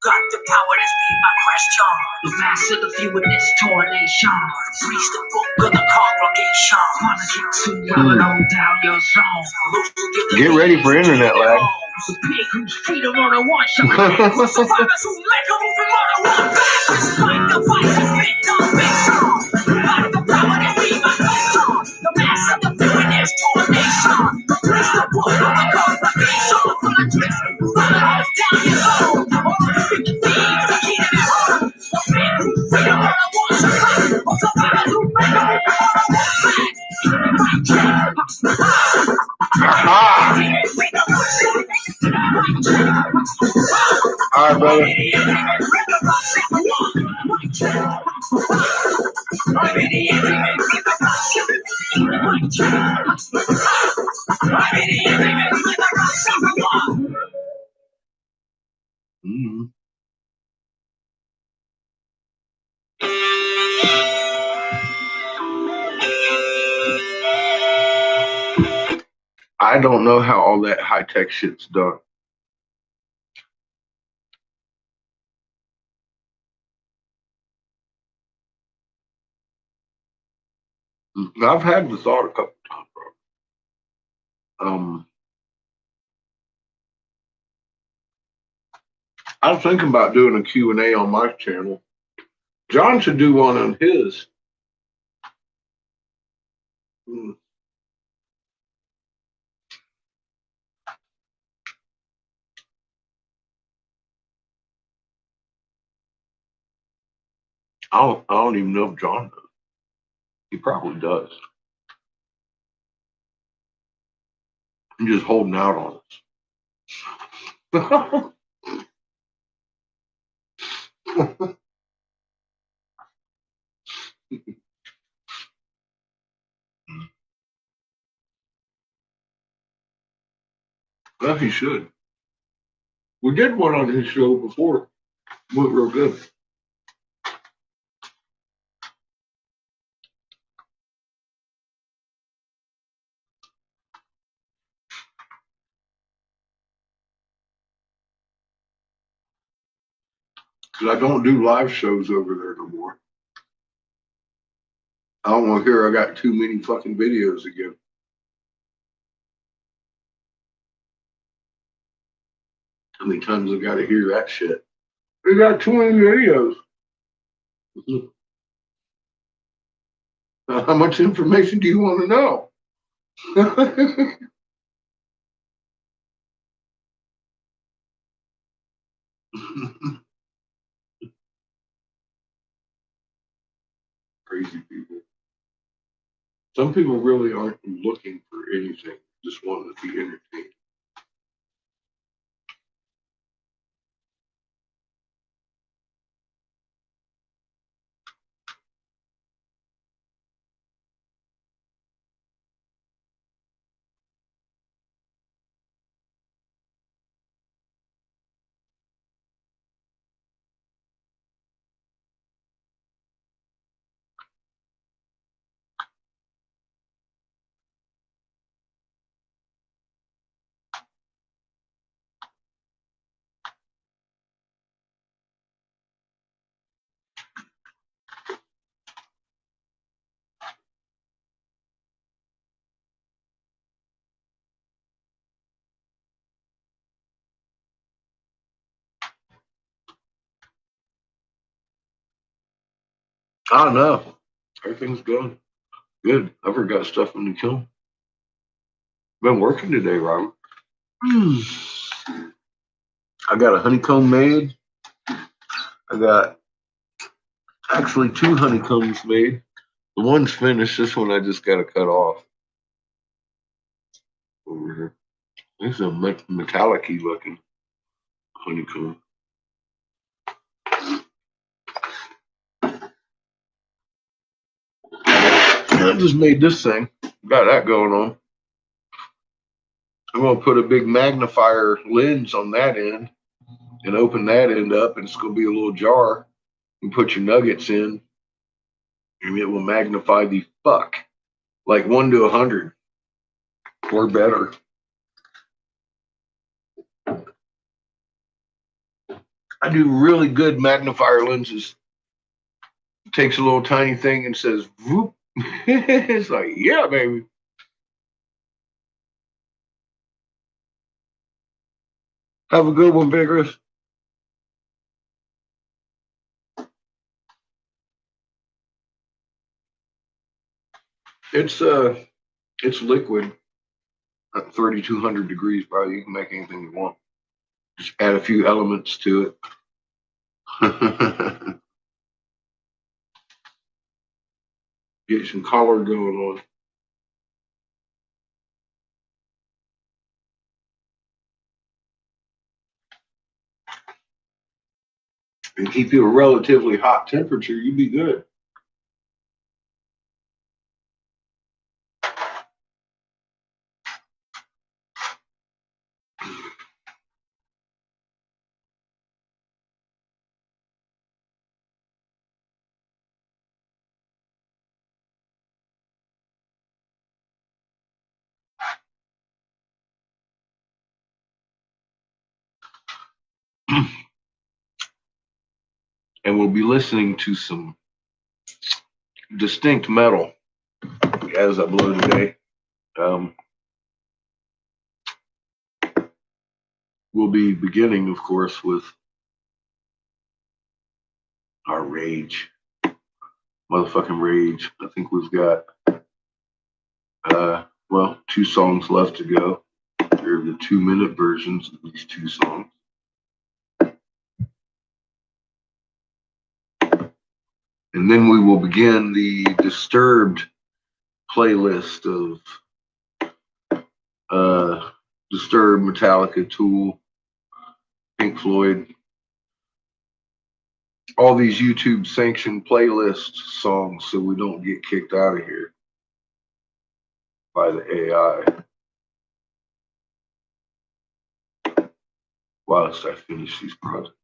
Got the power to speed my crash charm. The mass of the few in this tornation. Freeze the book of the congregation. Wanna get too well on down your zone. Get ready for internet lag. The pig whose feet are on a one shot. Survivors who make a move on a one back. Fight the fight to spit the big song. Got the power to speed my crash charm. The mass of the few in this tornation. Freeze the book of the congregation. Wanna get too well on down your zone. All right, brother. I don't know how all that high tech shit's done. I've had the thought a couple times, bro. I was thinking about doing a Q&A on my channel. John should do one on his. I don't even know if John does. He probably does. I'm just holding out on us. Well, he should. We did one on his show before. Went real good. Because I don't do live shows over there no more. I don't want to hear I got too many fucking videos again. How many times I got to hear that shit? We got too many videos. How much information do you want to know? Crazy people. Some people really aren't looking for anything, just wanting to be entertained. I don't know. Everything's going good. I've got stuff in the kiln. Been working today, Robert. I got a honeycomb made. I got actually 2 honeycombs made. The one's finished. This one I just got to cut off. Over here. This is a metallic-y looking honeycomb. I just made this thing. Got that going on. I'm going to put a big magnifier lens on that end and open that end up, and it's going to be a little jar. You put your nuggets in, and it will magnify the fuck like 1 to 100 or better. I do really good magnifier lenses. It takes a little tiny thing and says, whoop. It's like, yeah, baby. Have a good one, Vigorous. It's liquid at 3,200 degrees, probably. You can make anything you want. Just add a few elements to it. Get some color going on. And keep you a relatively hot temperature, you'd be good. And we'll be listening to some distinct metal as I blow today. We'll be beginning, of course, with our rage. Motherfucking rage. I think we've got, 2 songs left to go. They're the 2-minute versions of these 2 songs. And then we will begin the Disturbed playlist of Disturbed, Metallica, Tool, Pink Floyd, all these YouTube sanctioned playlist songs so we don't get kicked out of here by the AI whilst I finish these projects.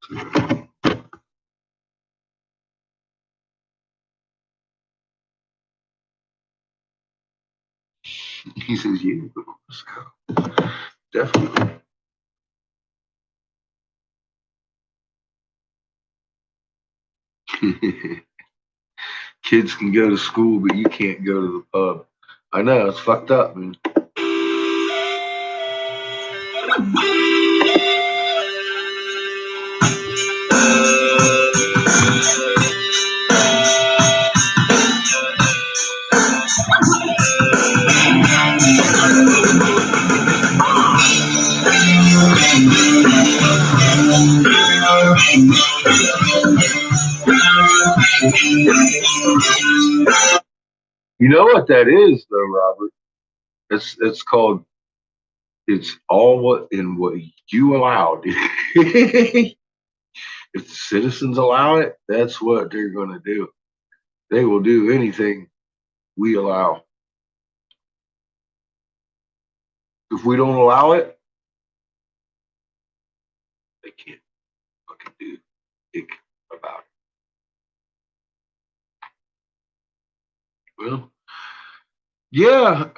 He says, yeah, let's go. Definitely. Kids can go to school, but you can't go to the pub. I know, it's fucked up, man. You know what that is, though, Robert? It's called. It's all what you allowed. If the citizens allow it, that's what they're going to do. They will do anything we allow. If we don't allow it, they can't fucking do anything about it. Well, yeah.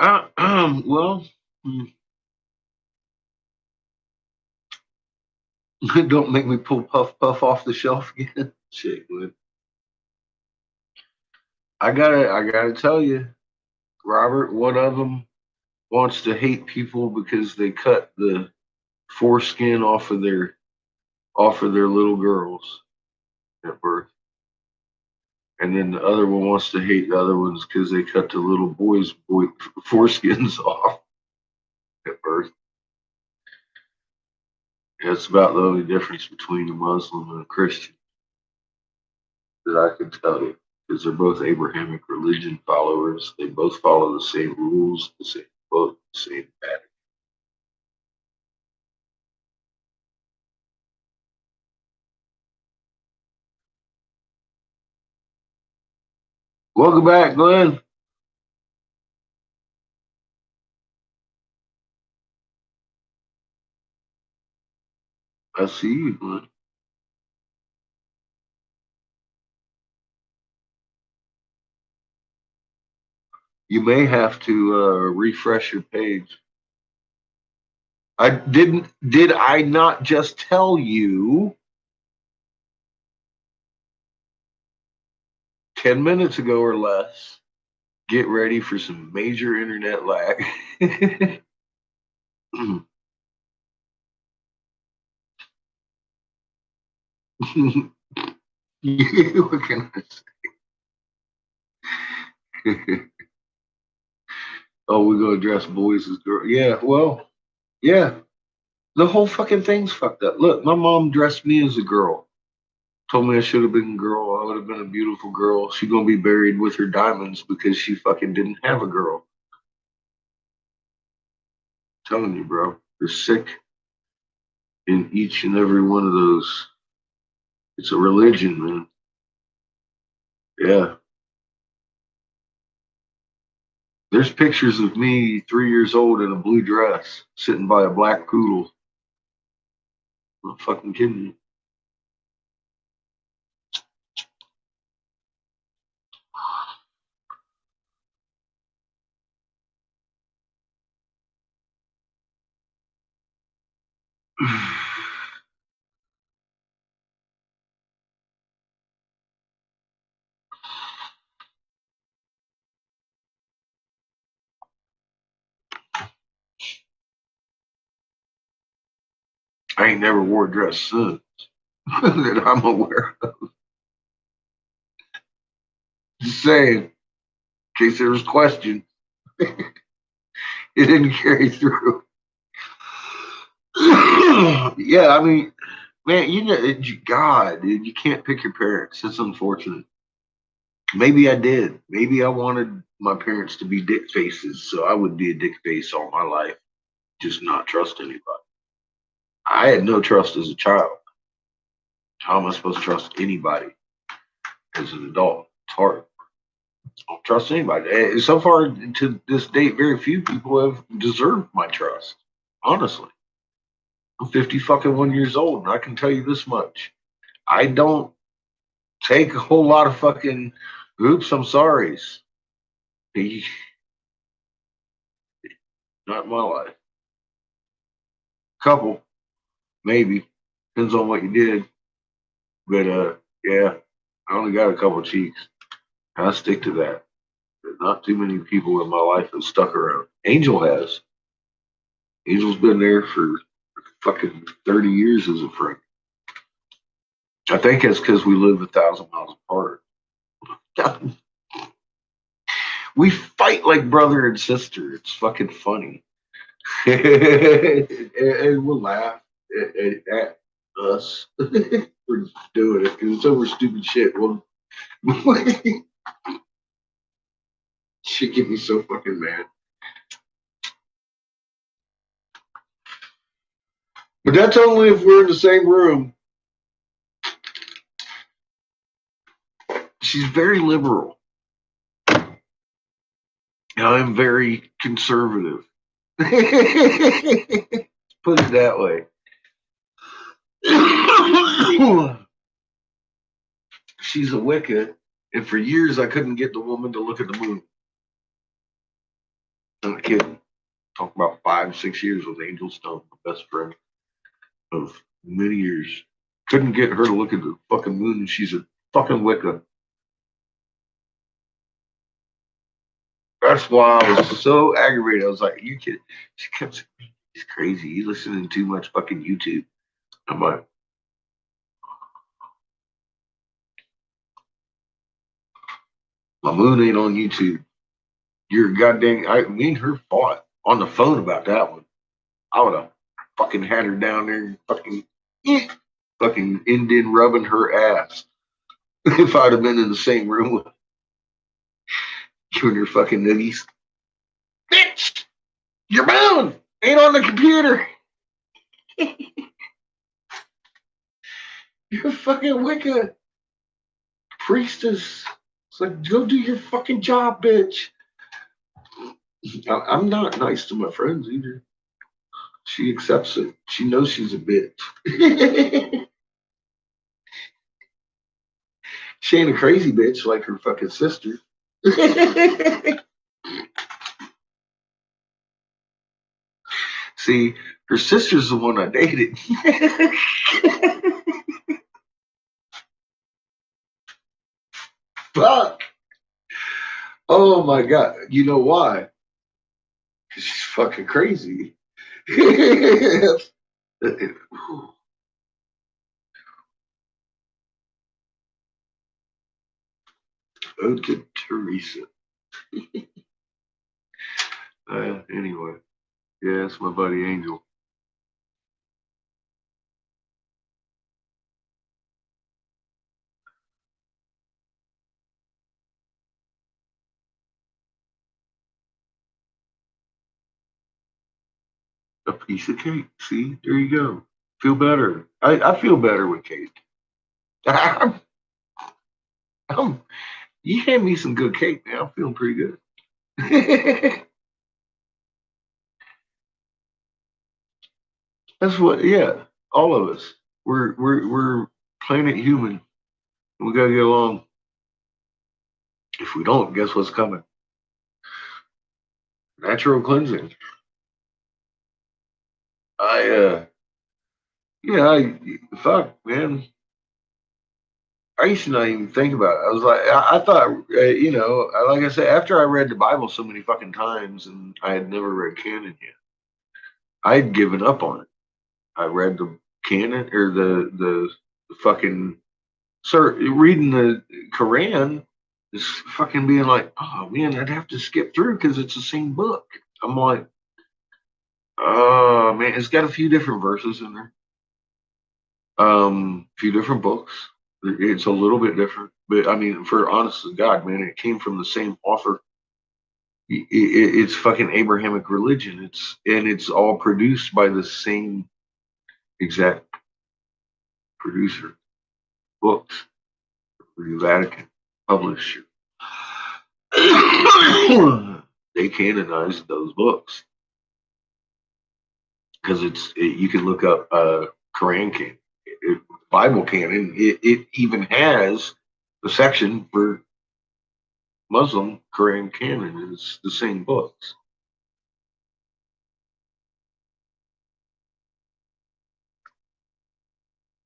Don't make me pull Puff Puff off the shelf again. Shit, man. I gotta tell you, Robert, one of them wants to hate people because they cut the foreskin off of their little girls at birth. And then the other one wants to hate the other ones because they cut the little boys' foreskins off at birth. That's about the only difference between a Muslim and a Christian that I can tell you, because they're both Abrahamic religion followers. They both follow the same rules, both the same pattern. Welcome back, Glenn. I see you, Glenn. You may have to refresh your page. Did I not just tell you 10 minutes ago or less? Get ready for some major internet lag. What can I say? Oh, we're gonna dress boys as girls. Yeah, well, yeah. The whole fucking thing's fucked up. Look, my mom dressed me as a girl. Told me I should have been a girl. I would have been a beautiful girl. She gonna be buried with her diamonds because she fucking didn't have a girl. I'm telling you, bro. They're sick in each and every one of those. It's a religion, man. Yeah. There's pictures of me 3 years old in a blue dress sitting by a black poodle. I'm not fucking kidding you. I ain't never wore a dress since that I'm aware of. Just saying, in case there was question, it didn't carry through. Yeah, I mean, man, you know, God, dude, you can't pick your parents. It's unfortunate. Maybe I did. Maybe I wanted my parents to be dick faces, so I would be a dick face all my life, just not trust anybody. I had no trust as a child. How am I supposed to trust anybody as an adult? It's hard. I don't trust anybody. So far to this date, very few people have deserved my trust. Honestly, I'm 50 fucking 1 years old, and I can tell you this much: I don't take a whole lot of fucking oops, I'm sorry's. Not in my life. Couple, maybe. Depends on what you did. But yeah, I only got a couple cheeks. I stick to that. But not too many people in my life have stuck around. Angel has. Angel's been there for fucking 30 years as a friend. I think it's because we live 1,000 miles apart. We fight like brother and sister. It's fucking funny. And we'll laugh at us for doing it because it's over stupid shit. Well, shit get me so fucking mad. But that's only if we're in the same room. She's very liberal. And I'm very conservative. Put it that way. She's a Wicca, and for years I couldn't get the woman to look at the moon. I'm not kidding. Talk about 5-6 years with Angel Stone, my best friend of many years. Couldn't get her to look at the fucking moon, and she's a fucking Wicca. That's why I was so aggravated. I was like, "You kidding?" She kept saying, "He's crazy. He's listening to too much fucking YouTube." I'm like, My moon ain't on YouTube. You're goddamn. Me and her fought on the phone about that one. I would have fucking had her down there and fucking Indian rubbing her ass if I'd have been in the same room with you and your fucking niggies. Bitch, your moon ain't on the computer. You're a fucking Wicca priestess. It's like, go do your fucking job, bitch. I'm not nice to my friends either. She accepts it. She knows she's a bitch. She ain't a crazy bitch like her fucking sister. See, her sister's the one I dated. Fuck. Oh my God. You know why? Because she's fucking crazy. Ode to Teresa. Anyway. Yeah, it's my buddy Angel. A piece of cake. See, there you go. Feel better. I feel better with cake. You hand me some good cake, man. I'm feeling pretty good. That's what. Yeah, all of us. We're planet human. We gotta get along. If we don't, guess what's coming? Natural cleansing. Fuck, man. I used to not even think about it. I was like, I thought, like I said, after I read the Bible so many fucking times and I had never read canon yet, I had given up on it. I read the canon or the fucking, reading the Quran is fucking being like, oh man, I'd have to skip through because it's the same book. I'm like, oh man, it's got a few different verses in there. A few different books. It's a little bit different, but I mean, for honest to God, man, it came from the same author. It's fucking Abrahamic religion. It's all produced by the same exact producer. Books, the Vatican publisher. They canonized those books because you can look up Quran canon, Bible canon. It even has the section for Muslim Quran canon is the same books.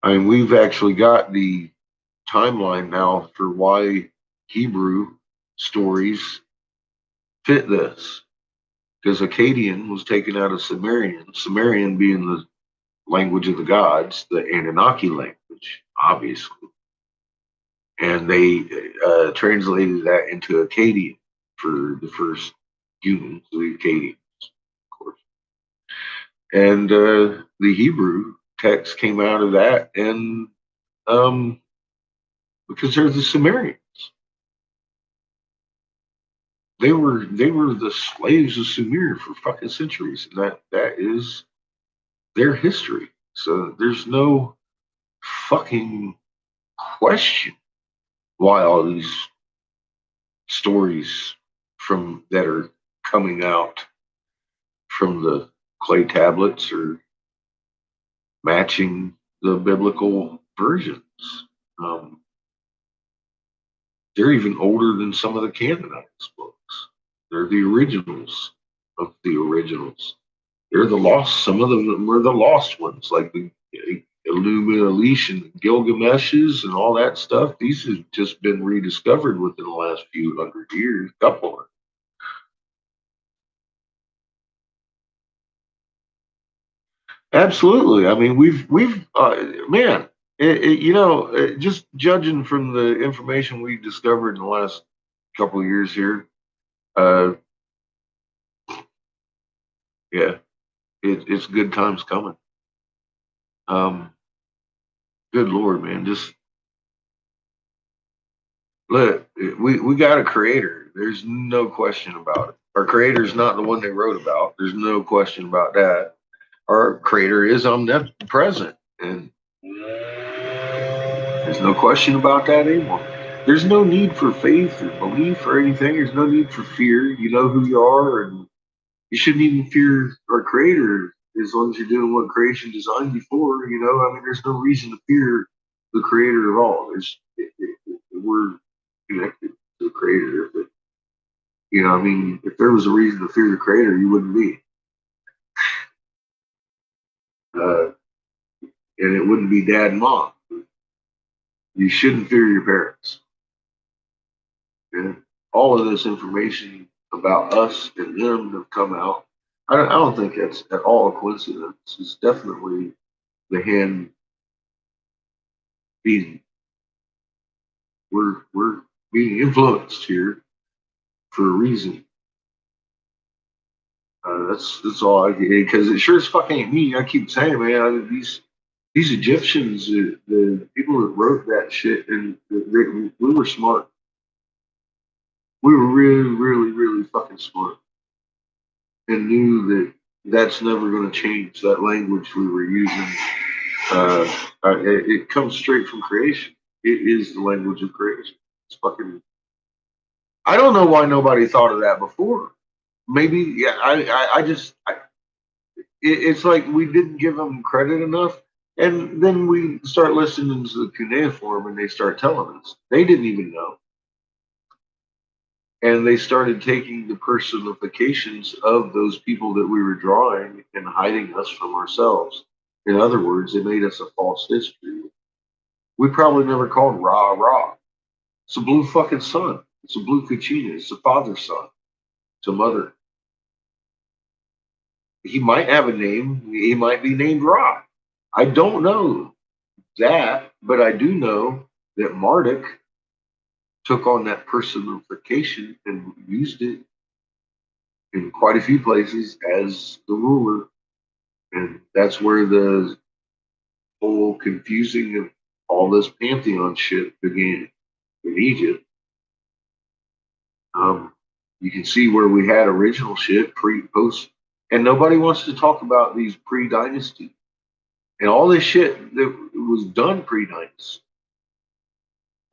I mean, we've actually got the timeline now for why Hebrew stories fit this. Because Akkadian was taken out of Sumerian, Sumerian being the language of the gods, the Anunnaki language, obviously. And they translated that into Akkadian for the first humans, the Akkadians, of course. And the Hebrew text came out of that, and because they're the Sumerians. They were the slaves of Sumer for fucking centuries, and that is their history. So there's no fucking question why all these stories that are coming out from the clay tablets are matching the biblical versions. They're even older than some of the canonized books. They're the originals of the originals. They're the lost. Some of them are the lost ones, like the Illumination and Gilgameshes and all that stuff. These have just been rediscovered within the last few hundred years, couple of. Absolutely. I mean, we've man, just judging from the information we discovered in the last couple of years here. Yeah, it's good times coming. Good Lord, man, just look. We got a creator. There's no question about it. Our creator is not the one they wrote about. There's no question about that. Our creator is omnipresent, and there's no question about that anymore. There's no need for faith or belief or anything. There's no need for fear. You know who you are, and you shouldn't even fear our creator as long as you're doing what creation designed you for. You know, I mean, there's no reason to fear the creator at all. We're connected to the creator. But, you know, I mean, if there was a reason to fear the creator, you wouldn't be. And it wouldn't be dad and mom. You shouldn't fear your parents. And all of this information about us and them have come out. I don't think that's at all a coincidence. It's definitely the hand being. We're being influenced here for a reason. That's all I get, because it sure as fuck ain't me. I keep saying, man, these Egyptians, the people that wrote that shit, and we were smart. We were really, really, really fucking smart, and knew that that's never going to change. That language we were using, it comes straight from creation. It is the language of creation. It's fucking. I don't know why nobody thought of that before. Maybe, yeah. It's like we didn't give them credit enough, and then we start listening to the cuneiform, and they start telling us they didn't even know. And they started taking the personifications of those people that we were drawing and hiding us from ourselves. In other words, it made us a false history. We probably never called Ra Ra. It's a blue fucking sun. It's a blue Kachina. It's a father's son. It's a mother. He might have a name. He might be named Ra. I don't know that, but I do know that Marduk took on that personification and used it in quite a few places as the ruler. And that's where the whole confusing of all this pantheon shit began in Egypt. You can see where we had original shit, pre, post, and nobody wants to talk about these pre-dynasty and all this shit that was done pre-dynasty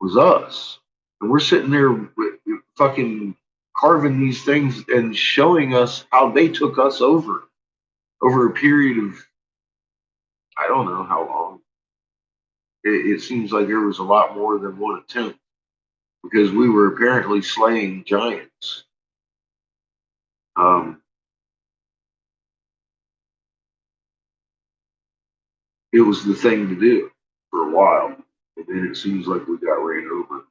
was us, and we're sitting there with fucking carving these things and showing us how they took us over a period of I don't know how long. It seems like there was a lot more than one attempt because we were apparently slaying giants. It was the thing to do for a while, and then it seems like we got ran over.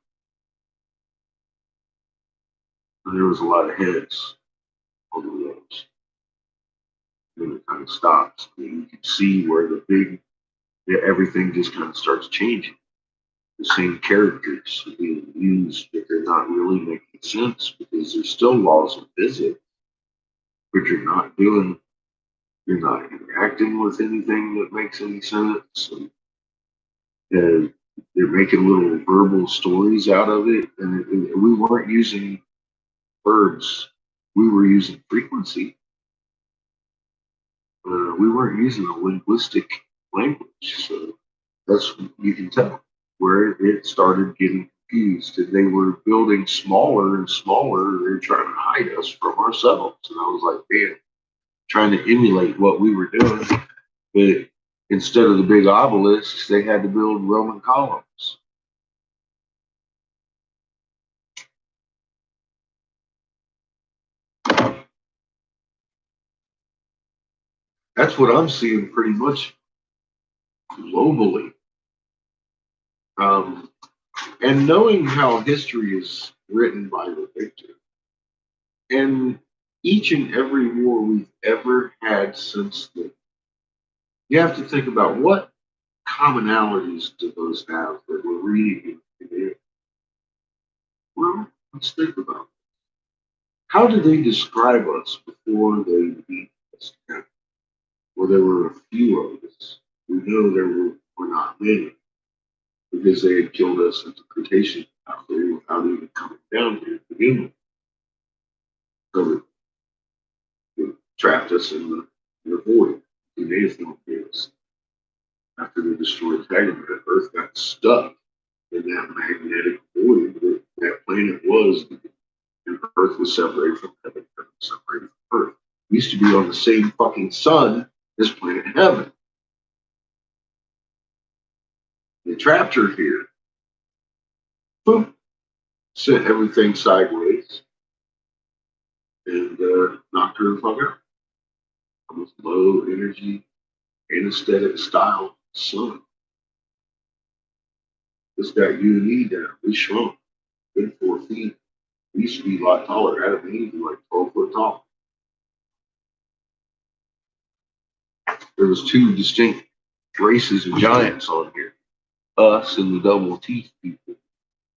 And there was a lot of heads on the roads. Then it kind of stops. And you can see where everything just kind of starts changing. The same characters are being used, but they're not really making sense because there's still laws of physics, but you're not interacting with anything that makes any sense. And they're making little verbal stories out of it. And we weren't using verbs, we were using frequency. We weren't using a linguistic language. So that's, you can tell where it started getting confused. And they were building smaller and smaller. They were trying to hide us from ourselves. And I was like, man, trying to emulate what we were doing. But instead of the big obelisks, they had to build Roman columns. That's what I'm seeing pretty much globally. And knowing how history is written by the victor, and each and every war we've ever had since then, you have to think about what commonalities do those have that we're reading in today? Well, Let's think about it. How did they describe us before they beat us? Well, there were a few of us. We know were not many because they had killed us at the Cretaceous out there without even coming down here to begin with. So they trapped us in the void. The Nathan gave us. After they destroyed Titan, Earth got stuck in that magnetic void that planet was, and Earth was separated from heaven, heaven was separated from Earth. We used to be on the same fucking sun as planet heaven. They trapped her here. Boom. Sent everything sideways and knocked her the fuck out. Almost low energy, anesthetic style sun. This got you and me down. We shrunk. Good 4 feet. We used to be a lot taller. Adam and Eve were like 12 foot tall. There was 2 distinct races of giants on here. Us and the double teeth people.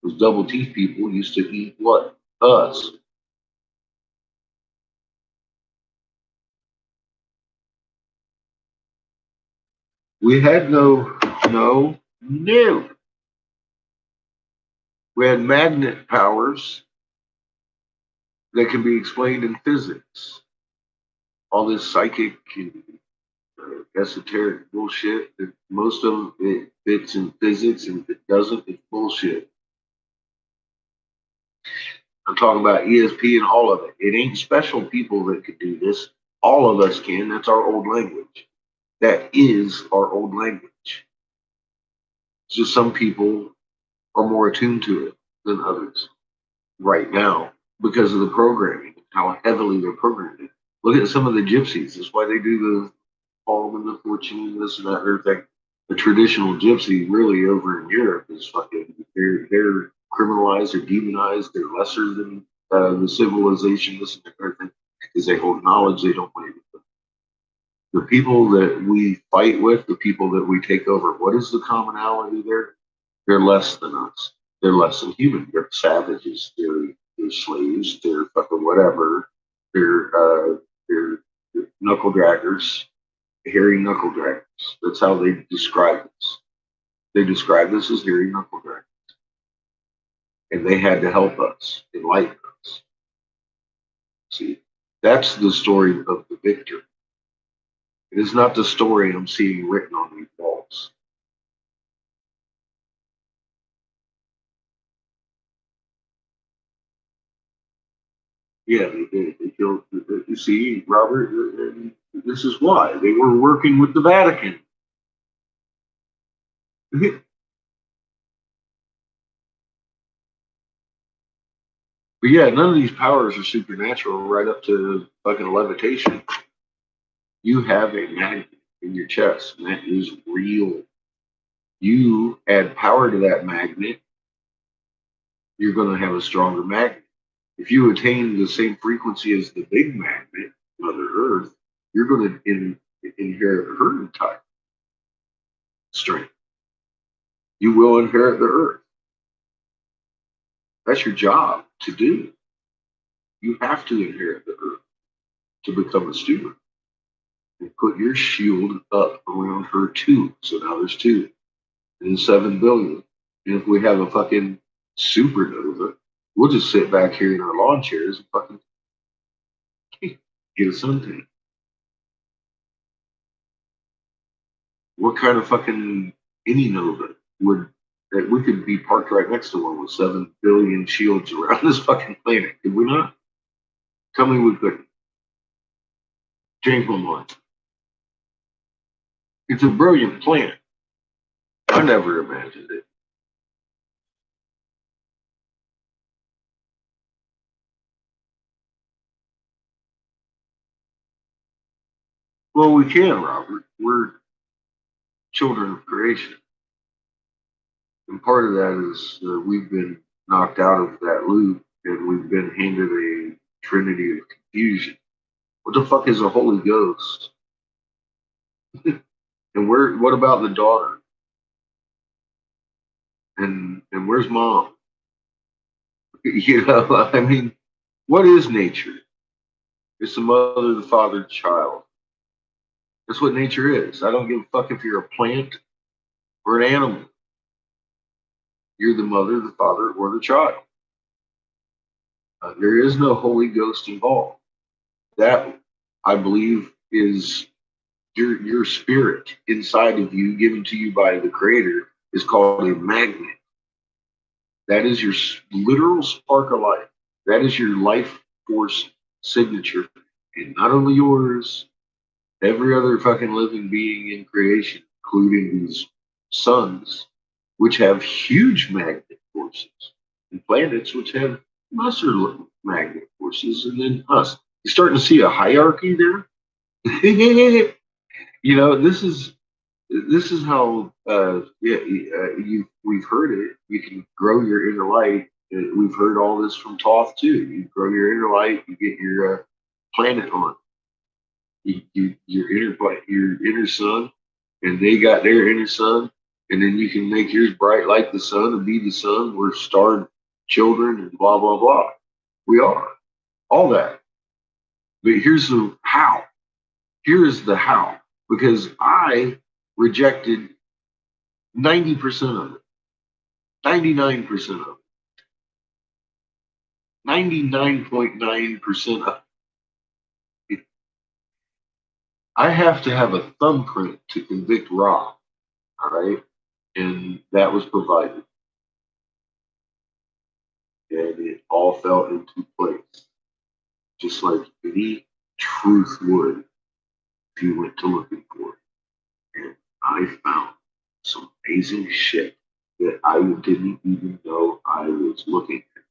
Those double teeth people used to eat what? Us. We had no. We had magnet powers that can be explained in physics. All this psychic and esoteric bullshit. Most of it fits in physics, and if it doesn't, it's bullshit. I'm talking about ESP and all of it. It ain't special people that could do this. All of us can. That's our old language. That is our old language. It's just some people are more attuned to it than others right now because of the programming, how heavily they're programmed. Look at some of the gypsies. That's why they do the palm and the fortune, this and that, everything. The traditional gypsy, really, over in Europe, is fucking. They're criminalized, they're demonized, they're lesser than the civilization, this and everything, because they hold knowledge they don't want to. The people that we fight with, the people that we take over, what is the commonality there? They're less than us. They're less than human. They're savages. They're slaves. They're fucking whatever. They're knuckle draggers, hairy knuckle draggers. That's how they describe us. They describe us as hairy knuckle draggers. And they had to help us, enlighten us. See, that's the story of the victor. It is not the story I'm seeing written on these walls. Yeah, they did. They killed. You see, Robert, this is why they were working with the Vatican. But yeah, none of these powers are supernatural, right up to fucking levitation. You have a magnet in your chest, and that is real. You add power to that magnet, you're going to have a stronger magnet. If you attain the same frequency as the big magnet, Mother Earth, you're going to inherit her entire strength. You will inherit the Earth. That's your job to do. You have to inherit the Earth to become a steward. And put your shield up around her too. So now there's 2 and 7 billion. And if we have a fucking supernova, we'll just sit back here in our lawn chairs and fucking get a suntan. What kind of fucking any nova would that we could be parked right next to one with 7 billion shields around this fucking planet? Could we not? Tell me we couldn't. Change my mind. It's a brilliant plan. I never imagined it. Well, we can, Robert. We're children of creation. And part of that is we've been knocked out of that loop and we've been handed a trinity of confusion. What the fuck is a Holy Ghost? And what about the daughter? And where's mom? You know, I mean, what is nature? It's the mother, the father, the child. That's what nature is. I don't give a fuck if you're a plant or an animal. You're the mother, the father, or the child. There is no Holy Ghost involved. That, I believe, is your spirit inside of you, given to you by the Creator, is called a magnet. That is your literal spark of life. That is your life force signature. And not only yours, every other fucking living being in creation, including these suns, which have huge magnet forces, and planets, which have lesser magnet forces, and then us. You're starting to see a hierarchy there. You know, this is how we've heard it. You can grow your inner light. We've heard all this from Thoth too. You grow your inner light, you get your planet on. Your inner sun, and they got their inner sun, and then you can make yours bright like the sun and be the sun. We're starred children and blah blah blah. We are all that. But here's the how. Here is the how. Because I rejected 90% of it, 99% of it, 99.9% of it. I have to have a thumbprint to convict Ra, all right? And that was provided. And it all fell into place, just like any truth would if you went to looking for it. And I found some amazing shit that I didn't even know I was looking at.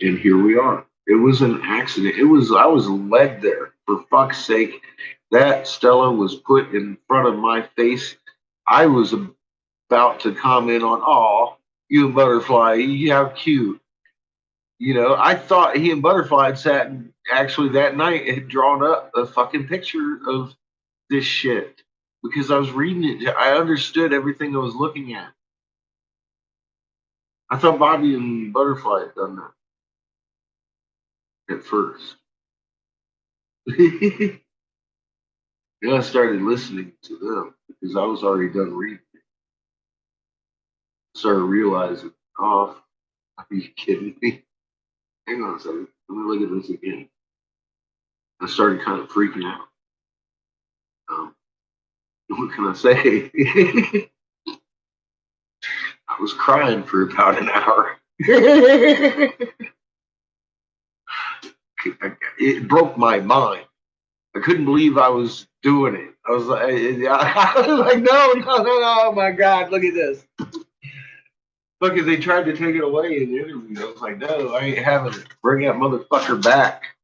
And here we are. It was an accident. I was led there. For fuck's sake, that Stella was put in front of my face. I was about to comment on, oh, you and Butterfly, how cute. You know, I thought he and Butterfly had sat and actually that night had drawn up a fucking picture of this shit because I was reading it. I understood everything I was looking at. I thought Bobby and Butterfly had done that at first. Then I started listening to them because I was already done reading it. Started realizing, oh, are you kidding me? Hang on a second. Let me look at this again. I started kind of freaking out. What can I say? I was crying for about an hour. It broke my mind. I couldn't believe I was doing it. I was like, no, oh my God, look at this. Look, they tried to take it away in the interview. I was like, no, I ain't having it. Bring that motherfucker back.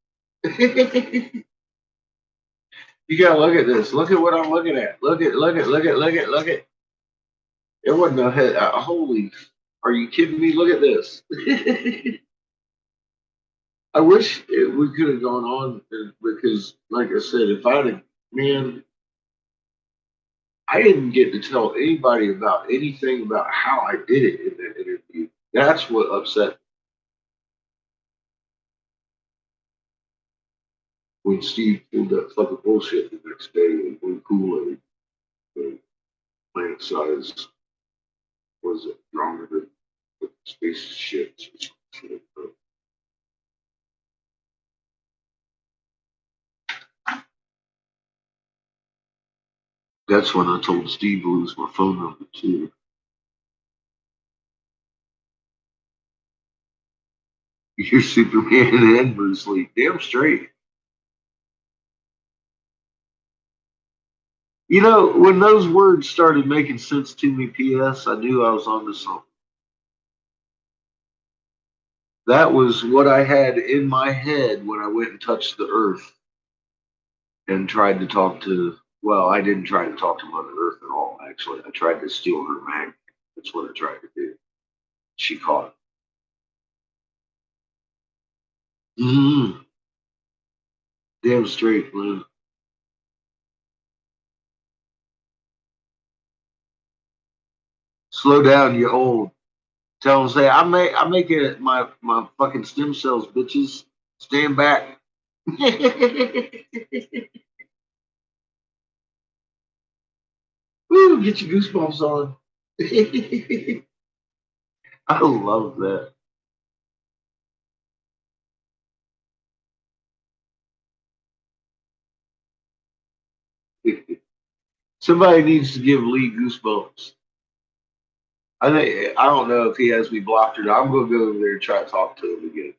You gotta look at this. Look at what I'm looking at. Look at. It wasn't a head. Holy, are you kidding me? Look at this. I wish we could have gone on because, like I said, if I'd have, man, I didn't get to tell anybody about anything about how I did it in that interview. That's what upset me. When Steve pulled that fucking bullshit the next day and when Kool-Aid, the planet size, was it stronger than the spaceships? That's when I told Steve to lose my phone number too. You're Superman and Bruce Lee. Damn straight. You know, when those words started making sense to me, P.S., I knew I was onto something. That was what I had in my head when I went and touched the earth and tried to talk to, well, I didn't try to talk to Mother Earth at all, actually. I tried to steal her magnet. That's what I tried to do. She caught it. Mm-hmm. Damn straight, man. Slow down, you old. Tell them, say, I'm making my fucking stem cells, bitches. Stand back. Woo, get your goosebumps on. I love that. Somebody needs to give Lee goosebumps. I don't know if he has me blocked or not. I'm gonna go over there and try to talk to him again.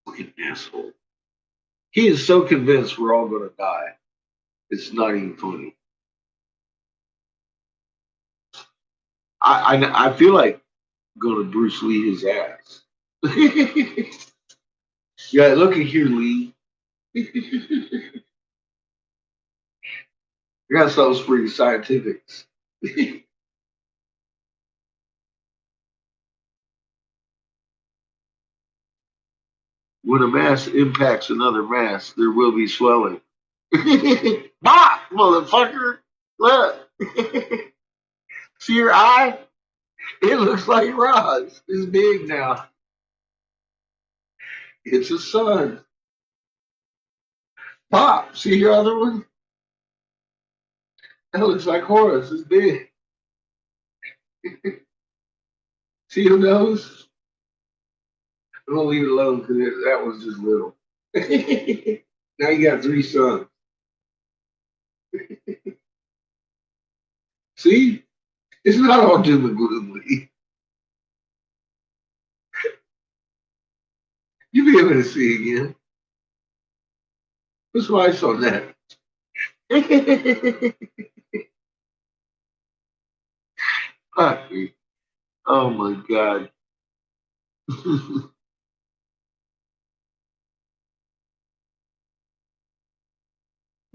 Fucking asshole. He is so convinced we're all gonna die. It's not even funny. I feel like going to Bruce Lee his ass. Yeah, look at here, Lee. You got something pretty scientific. When a mass impacts another mass, there will be swelling. Bah, motherfucker! Look. See your eye? It looks like Roz. It's big now. It's a sun. Pop, see your other one? That looks like Horace. It's big. See your nose? I'm gonna leave it alone because that was just little. Now you got 3 sons. See? It's not all doom and gloom, Lee. You'll be able to see again. What's life on that? Oh my God.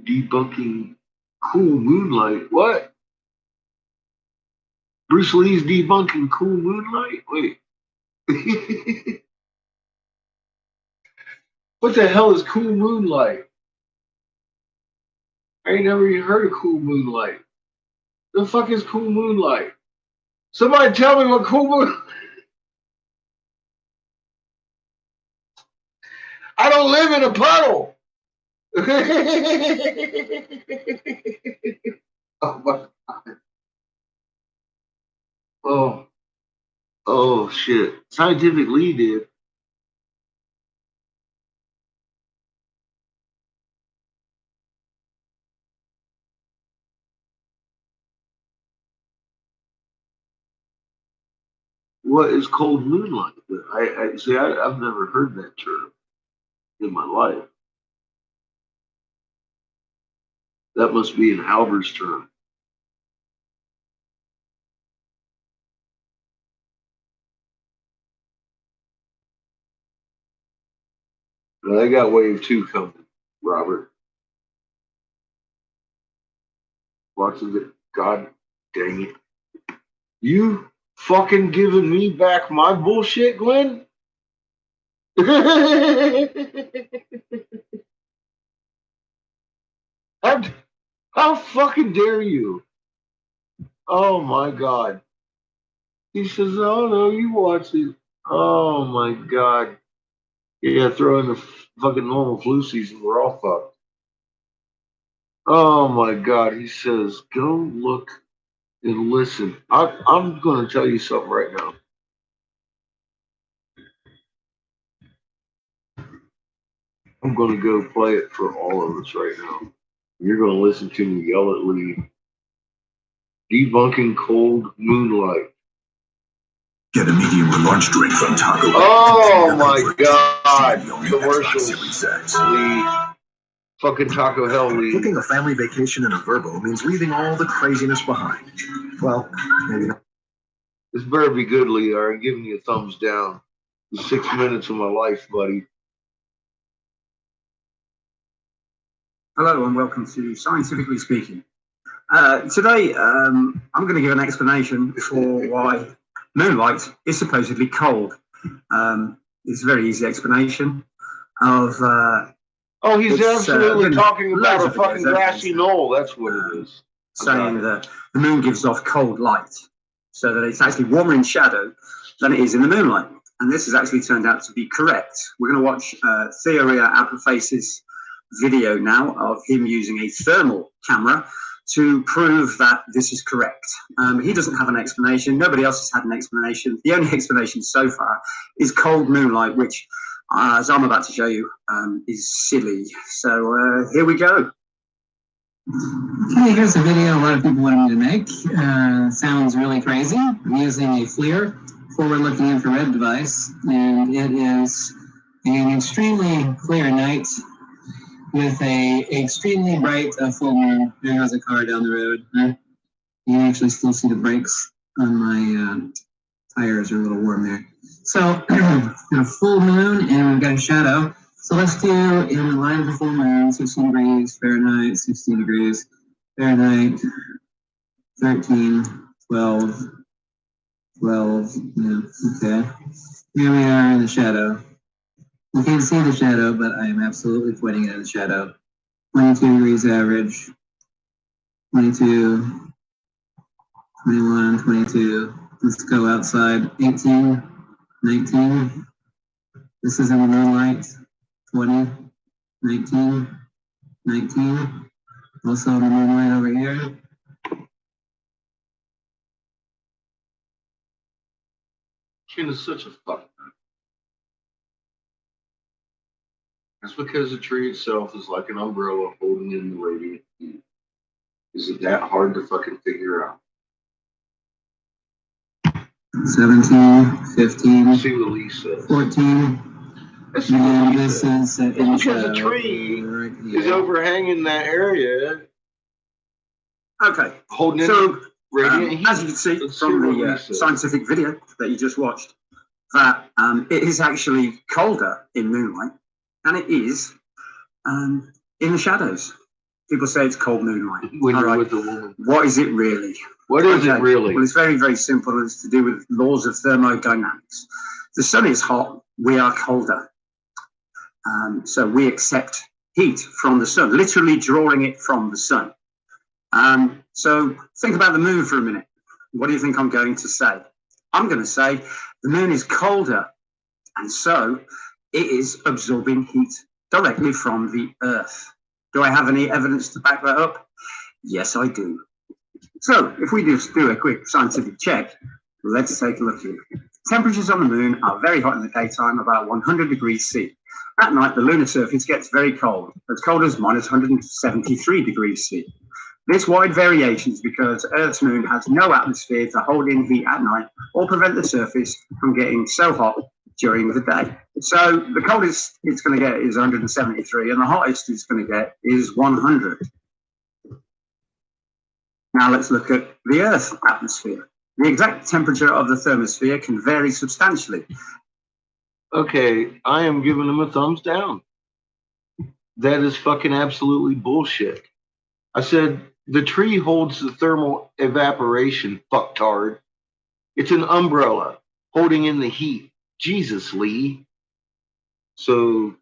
Debunking cool moonlight. What? Bruce Lee's debunking cool moonlight? Wait. What the hell is cool moonlight? I ain't never even heard of cool moonlight. The fuck is cool moonlight? Somebody tell me what cool moon. I don't live in a puddle. Oh my God. Oh shit. Scientific Lee did. What is cold moonlight? I see. I've never heard that term in my life. That must be an Albert's term. Now, they got wave 2 coming, Robert. Watching it. God dang it. You fucking giving me back my bullshit, Glenn? How fucking dare you? Oh my God. He says, oh no, you watch it. Oh my God. Yeah, throw in the fucking normal flu season. We're all fucked. Oh my God. He says, go look and listen. I'm going to tell you something right now. I'm going to go play it for all of us right now. You're going to listen to me yell at Lee. Debunking cold moonlight. Get a medium or large drink from Taco Bell. Oh my God. Commercials. Lee. Fucking Taco Hell Lee. Booking a family vacation in a Verbo means leaving all the craziness behind. Well, maybe not. This better be good, Lee, or I'm giving you a thumbs down. The 6 minutes of my life, buddy. Hello and welcome to Scientifically Speaking. Today, I'm going to give an explanation for why moonlight is supposedly cold. It's a very easy explanation of... oh, he's absolutely talking about a fucking grassy knoll. That's what it is. Saying that the moon gives off cold light. so that it's actually warmer in shadow than it is in the moonlight. And this has actually turned out to be correct. We're going to watch Theoria Apoface's video now of him using a thermal camera to prove that this is correct. He doesn't have an explanation. Nobody else has had an explanation. The only explanation so far is cold moonlight, which, as I'm about to show you, is silly. So here we go. Okay, here's a video a lot of people wanted me to make. Sounds really crazy. I'm using a FLIR, forward-looking infrared device, and it is an extremely clear night with a extremely bright full moon. There goes a car down the road. You can actually still see the brakes on my tires are a little warm there. So, a full moon, and we've got a shadow. So let's do, in the line of the full moon, 16 degrees Fahrenheit, 16 degrees Fahrenheit, 13, 12, 12, yeah, okay. Here we are in the shadow. You can't see the shadow, but I am absolutely pointing at the shadow. 22 degrees average, 22, 21, 22. Let's go outside, 18, 19. This is in the moonlight, 20, 19, 19. Also in the moonlight over here. Chin is such a fuck. That's because the tree itself is like an umbrella holding in the radiant heat. Is it that hard to fucking figure out? 17, 15, See what Lee says. 14. And this is because the tree is overhanging that area. Okay, Holding so radiant heat. as you can see from the scientific video that you just watched, that it is actually colder in moonlight than it is in the shadows. People say it's cold moonlight. When you're with a woman. What is it really? What is it really? Well, it's very, very simple. It's to do with laws of thermodynamics. The sun is hot, we are colder. So we accept heat from the sun, literally drawing it from the sun. So think about the moon for a minute. What do you think I'm going to say? I'm going to say the moon is colder, and so it is absorbing heat directly from the earth. Do I have any evidence to back that up? Yes, I do. So if we just do a quick scientific check, let's take a look here. Temperatures on the moon are very hot in the daytime, about 100 degrees C. At night, the lunar surface gets very cold as minus 173 degrees C. This wide variation is because Earth's moon has no atmosphere to hold in heat at night or prevent the surface from getting so hot during the day. So the coldest it's going to get is 173, and the hottest it's going to get is 100. Now let's look at the Earth's atmosphere. The exact temperature of the thermosphere can vary substantially. Okay, I am giving them a thumbs down. That is fucking absolutely bullshit. I said the tree holds the thermal evaporation, fucktard. It's an umbrella holding in the heat. Jesus, Lee. So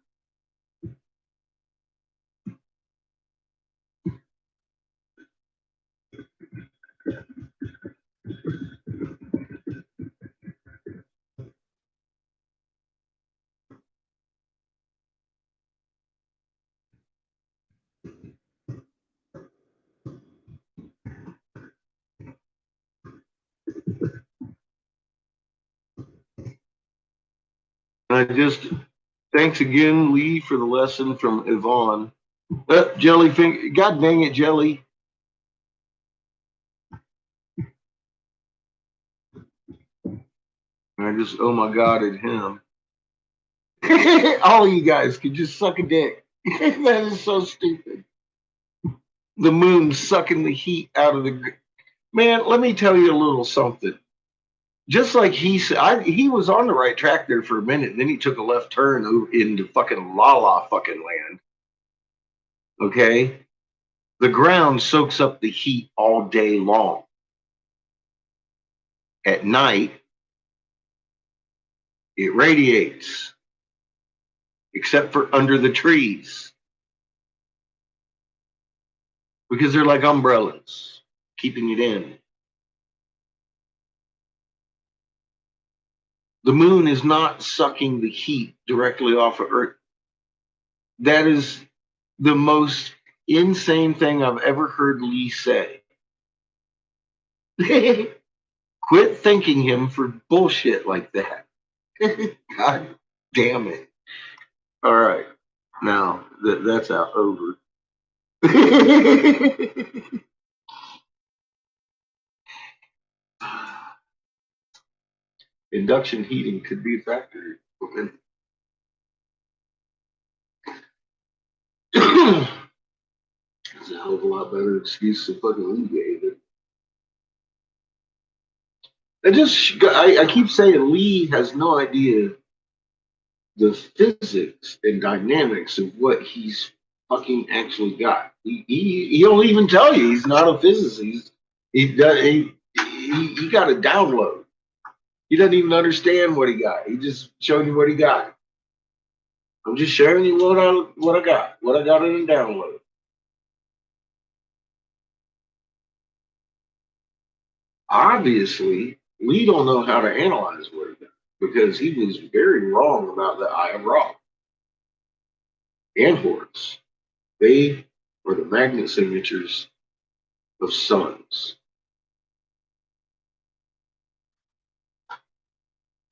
thanks again, Lee, for the lesson from Yvonne. Jellyfinger, God dang it, Jelly. I just, oh my God, at him. All of you guys could just suck a dick. That is so stupid. The moon sucking the heat out of the... Man, let me tell you a little something. Just like he said, he was on the right track there for a minute, and then he took a left turn into fucking la fucking land. Okay? The ground soaks up the heat all day long. At night, it radiates, except for under the trees. Because they're like umbrellas, keeping it in. The moon is not sucking the heat directly off of Earth. That is the most insane thing I've ever heard Lee say. Quit thanking him for bullshit like that. God damn it. All right. Now that's out over. Induction heating could be a factor. It's a hell of a lot better excuse to fucking alleviate it. I keep saying Lee has no idea the physics and dynamics of what he's fucking actually got. He'll even tell you he's not a physicist. He got a download. He doesn't even understand what he got. He just showing you what he got. I'm just sharing you what I got in a download. Obviously, we don't know how to analyze what he got because he was very wrong about the Eye of Ra and Horus. They are the magnet signatures of suns.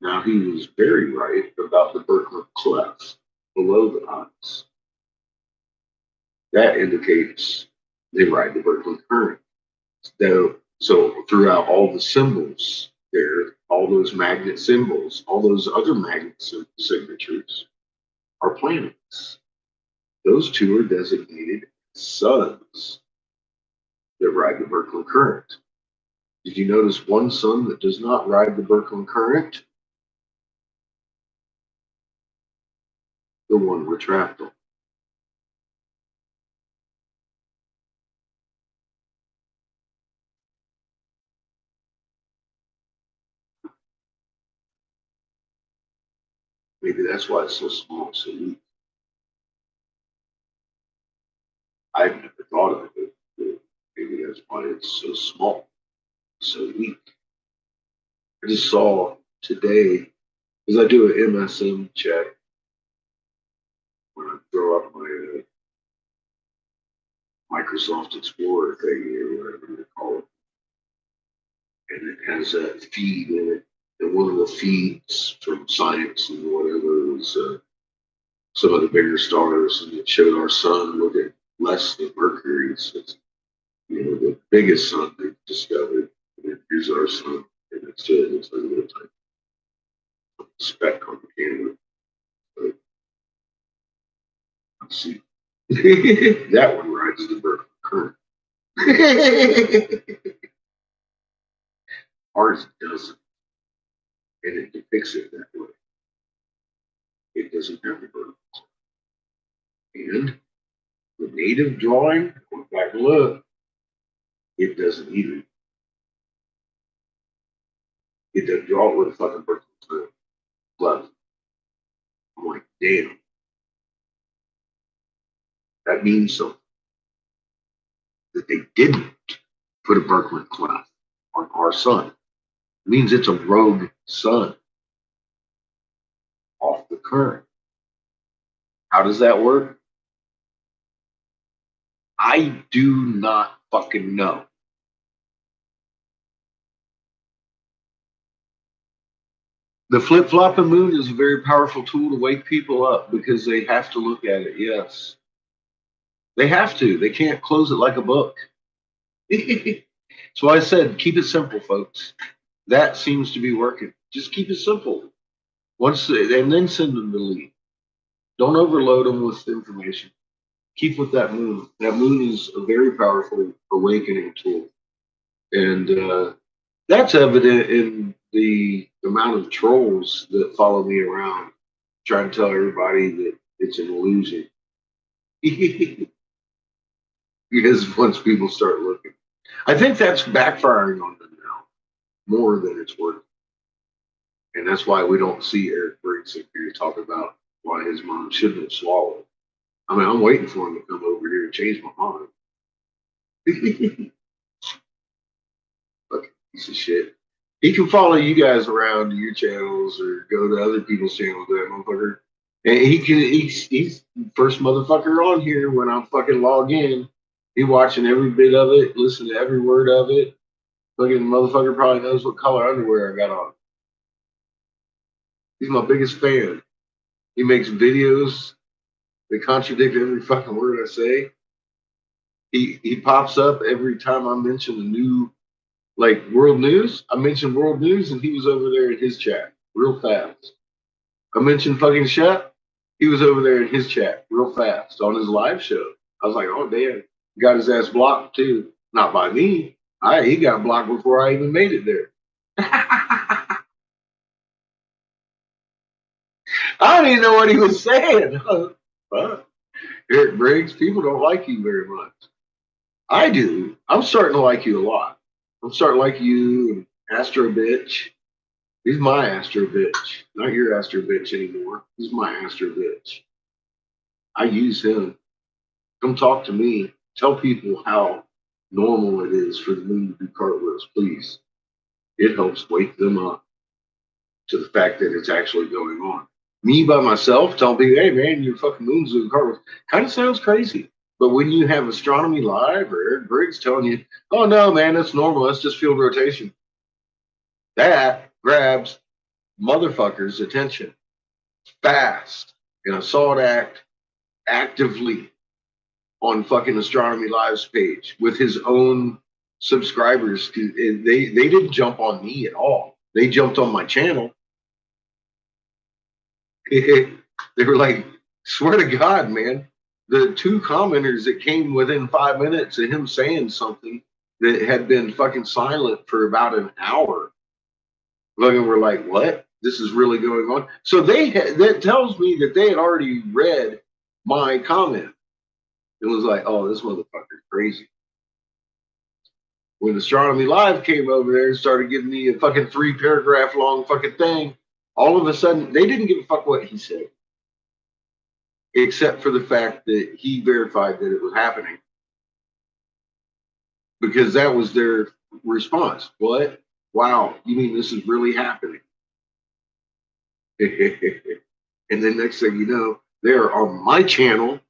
Now, he was very right about the Berkman cleft below the eyes. That indicates they ride the Berkman current. So throughout all the symbols there, all those magnet symbols, all those other magnet signatures are planets. Those two are designated suns that ride the Berkman current. Did you notice one sun that does not ride the Berkman current? The one retractile. Maybe that's why it's so small, so weak. I've never thought of it, but maybe that's why it's so small, so weak. I just saw today, because I do an MSM check when I throw up my Microsoft Explorer thing or whatever they call it. And it has that feed in it. And one of the feeds from science and whatever was some of the bigger stars, and it showed our sun looking less than Mercury. So it's, the biggest sun they've discovered. And here's our sun, and it's like a little tiny speck on the camera. But let's see. That one rides the Berkman current. Ours doesn't. And it depicts it that way. It doesn't have the Berkman. And the native drawing, going back and look, it doesn't either. It doesn't draw it with a fucking Berkman glove. I'm like, damn. That means something. That they didn't put a Berkman clef on our sun. It means it's a rogue sun off the current. How does that work? I do not fucking know. The flip-flopping moon is a very powerful tool to wake people up because they have to look at it, yes. They have to. They can't close it like a book. So I said, keep it simple, folks. That seems to be working. Just keep it simple. And then send them the lead. Don't overload them with information. Keep with that moon. That moon is a very powerful awakening tool. And that's evident in the amount of trolls that follow me around trying to tell everybody that it's an illusion. Because once people start looking, I think that's backfiring on them now more than it's working. And that's why we don't see Eric Briggz'mum here talk about why his mom shouldn't have swallowed. I mean, I'm waiting for him to come over here and change my mind. Fucking piece of shit. He can follow you guys around to your channels or go to other people's channels, that motherfucker. And he's first motherfucker on here when I'm fucking log in. He watching every bit of it, listen to every word of it. Fucking motherfucker probably knows what color underwear I got on. He's my biggest fan. He makes videos that contradict every fucking word I say. He pops up every time I mention a new like world news. I mentioned world news and he was over there in his chat real fast. I mentioned fucking Chef. He was over there in his chat real fast on his live show. I was like, oh damn, got his ass blocked too. Not by me. He got blocked before I even made it there. I don't even know what he was saying. Eric Briggs, people don't like you very much. I do. I'm starting to like you a lot. I'm starting to like you and Astro Bitch. He's my Astro Bitch, not your Astro Bitch anymore. He's my Astro Bitch. I use him. Come talk to me. Tell people how normal it is for the moon to do cartwheels, please. It helps wake them up to the fact that it's actually going on. Me by myself telling people, hey man, your fucking moon's doing cartwheels, kind of sounds crazy. But when you have Astronomy Live or Eric Briggs telling you, oh no, man, that's normal, that's just field rotation, that grabs motherfuckers' attention fast. And I saw it act actively on fucking Astronomy Live's page with his own subscribers. They didn't jump on me at all. They jumped on my channel. They were like, swear to God, man, the two commenters that came within 5 minutes of him saying something that had been fucking silent for about an hour, looking, were like, what? This is really going on. So that tells me that they had already read my comment. It was like, oh, this motherfucker's crazy. When Astronomy Live came over there and started giving me a fucking 3-paragraph long fucking thing, all of a sudden, they didn't give a fuck what he said. Except for the fact that he verified that it was happening. Because that was their response. What? Wow, you mean this is really happening? And then next thing you know, they're on my channel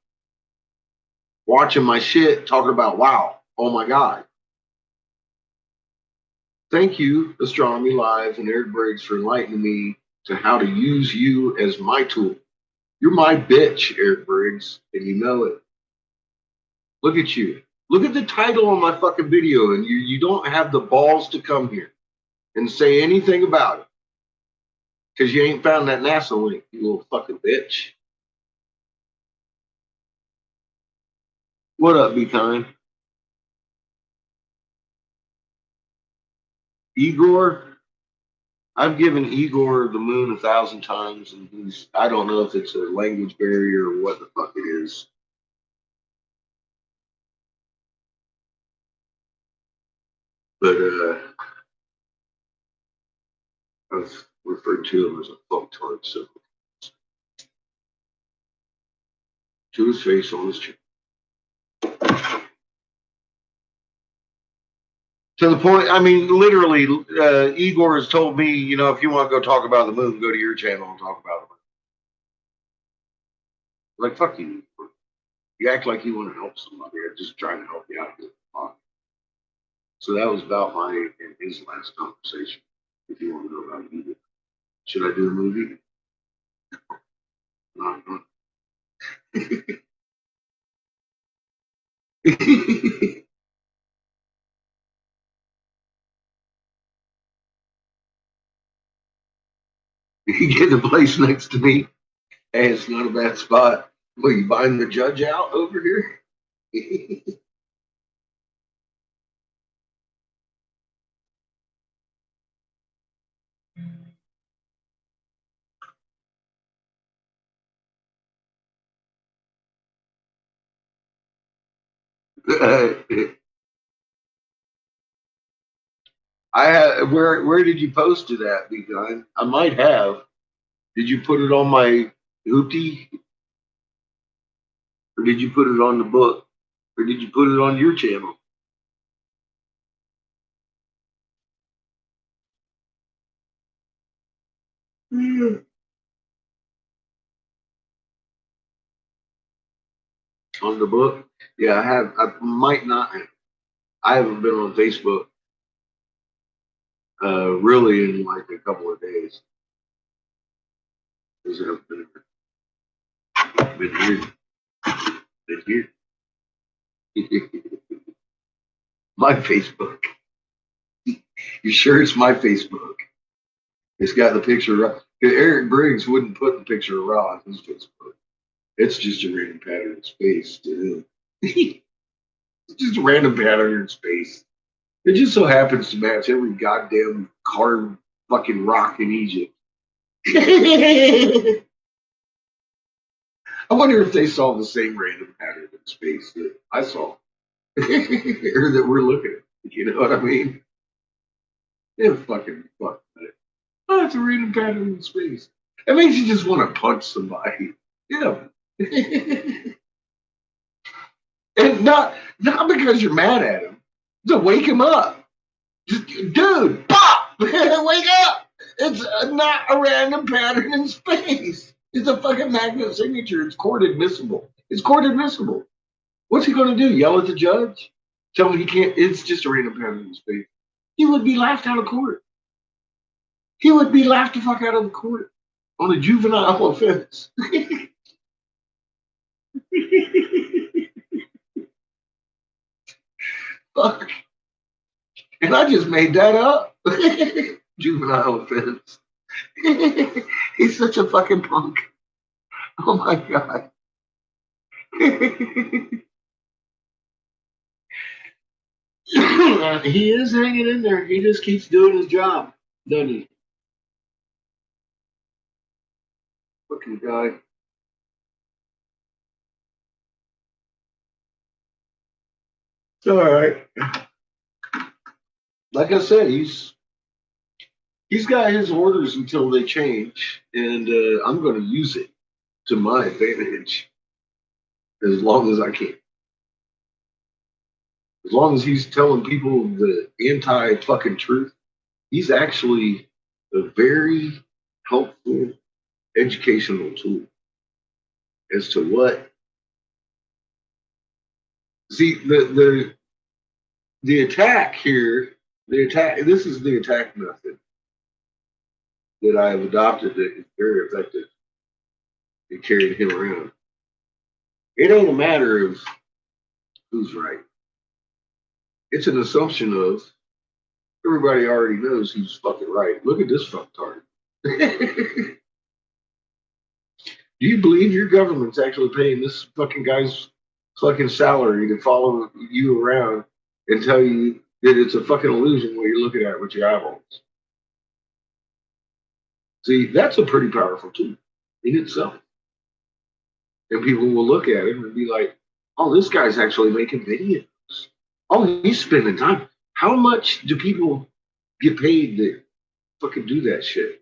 watching my shit, talking about, wow, oh my God. Thank you, Astronomy Live and Eric Briggs, for enlightening me to how to use you as my tool. You're my bitch, Eric Briggs, and you know it. Look at you. Look at the title on my fucking video, and you don't have the balls to come here and say anything about it. Because you ain't found that NASA link, you little fucking bitch. What up, Be Kind? Igor? I've given Igor the moon 1,000 times, and I don't know if it's a language barrier or what the fuck it is. But I've referred to him as a fucktard, so to his face on his channel. To the point, I mean, literally, Igor has told me, you know, if you want to go talk about the moon, go to your channel and talk about it. Like, fuck you. You act like you want to help somebody. I'm just trying to help you out. So that was about my and his last conversation. If you want to know about it, should I do a movie? No. You get a place next to me. Hey, it's not a bad spot. Well, you buying the judge out over here? I have. Where did you post it at, Begun? I might have. Did you put it on my hoopty? Or did you put it on the book? Or did you put it on your channel? On the book, yeah, I have. I might not. I haven't been on Facebook really in like a couple of days. Because I've been here. Been here. My Facebook. You sure it's my Facebook? It's got the picture of Eric Briggs wouldn't put the picture of Raw on his Facebook. It's just a random pattern in space to him. It's just a random pattern in space. It just so happens to match every goddamn carved fucking rock in Egypt. I wonder if they saw the same random pattern in space that I saw. Or that we're looking at. You know what I mean? Yeah, fucking fuck. Oh, it's a random pattern in space. It makes you just want to punch somebody. Yeah. And not because you're mad at him. To wake him up. Just, dude, pop! Wake up! It's not a random pattern in space. It's a fucking magnet signature. It's court admissible. It's court admissible. What's he going to do? Yell at the judge? Tell him he can't. It's just a random pattern in space. He would be laughed out of court. He would be laughed the fuck out of the court on a juvenile offense. Fuck. And I just made that up. Juvenile offense. He's such a fucking punk. Oh my God. He is hanging in there. He just keeps doing his job, doesn't he? Fucking guy. It's all right. Like I said, he's got his orders until they change, and I'm going to use it to my advantage as long as I can. As long as he's telling people the anti-fucking truth, he's actually a very helpful educational tool as to what. See, the attack here, this is the attack method that I have adopted that is very effective in carrying him around. It ain't a matter of who's right. It's an assumption of everybody already knows he's fucking right. Look at this fucktard. Do you believe your government's actually paying this fucking guy's fucking salary to follow you around and tell you that it's a fucking illusion what you're looking at with your eyeballs? See, that's a pretty powerful tool in itself. And people will look at him and be like, oh, this guy's actually making videos. Oh, he's spending time. How much do people get paid to fucking do that shit?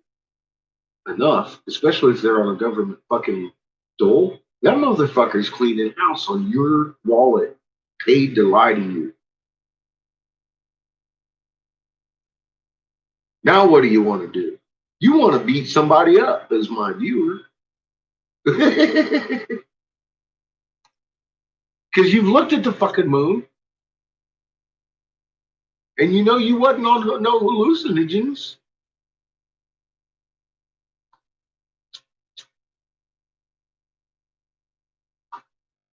Enough, especially if they're on a government fucking dole. That motherfucker's cleaning house on your wallet, paid to lie to you. Now what do you want to do? You want to beat somebody up as my viewer. Because you've looked at the fucking moon and you know you wasn't on no hallucinogens.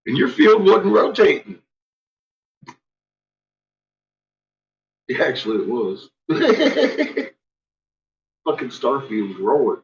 And your field wasn't rotating. Actually, it was. Fucking Starfield's rolling.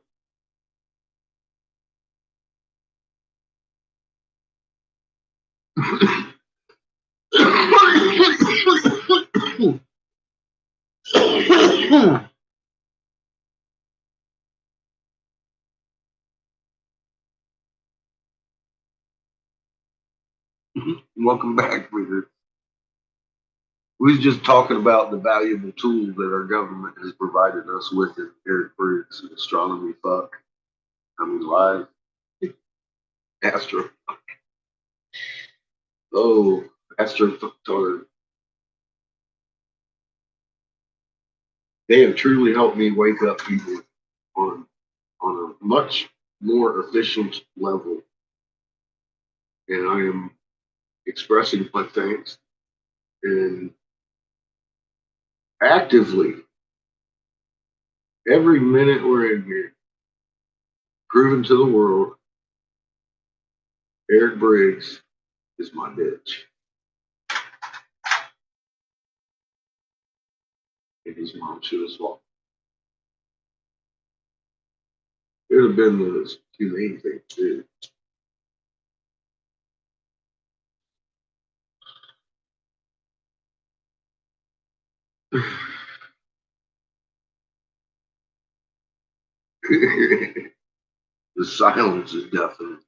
Welcome back, Wizard. We was just talking about the valuable tool that our government has provided us with in Eric Brigg's astronomy fuck. I mean, live. Astro. Oh, Astro fucktard. They have truly helped me wake up people on on a much more efficient level. And I am expressing my thanks and actively, every minute we're in here, proving to the world Eric Briggs is my bitch. And his mom should as well. It would have been the humane thing, too. The silence is deafening.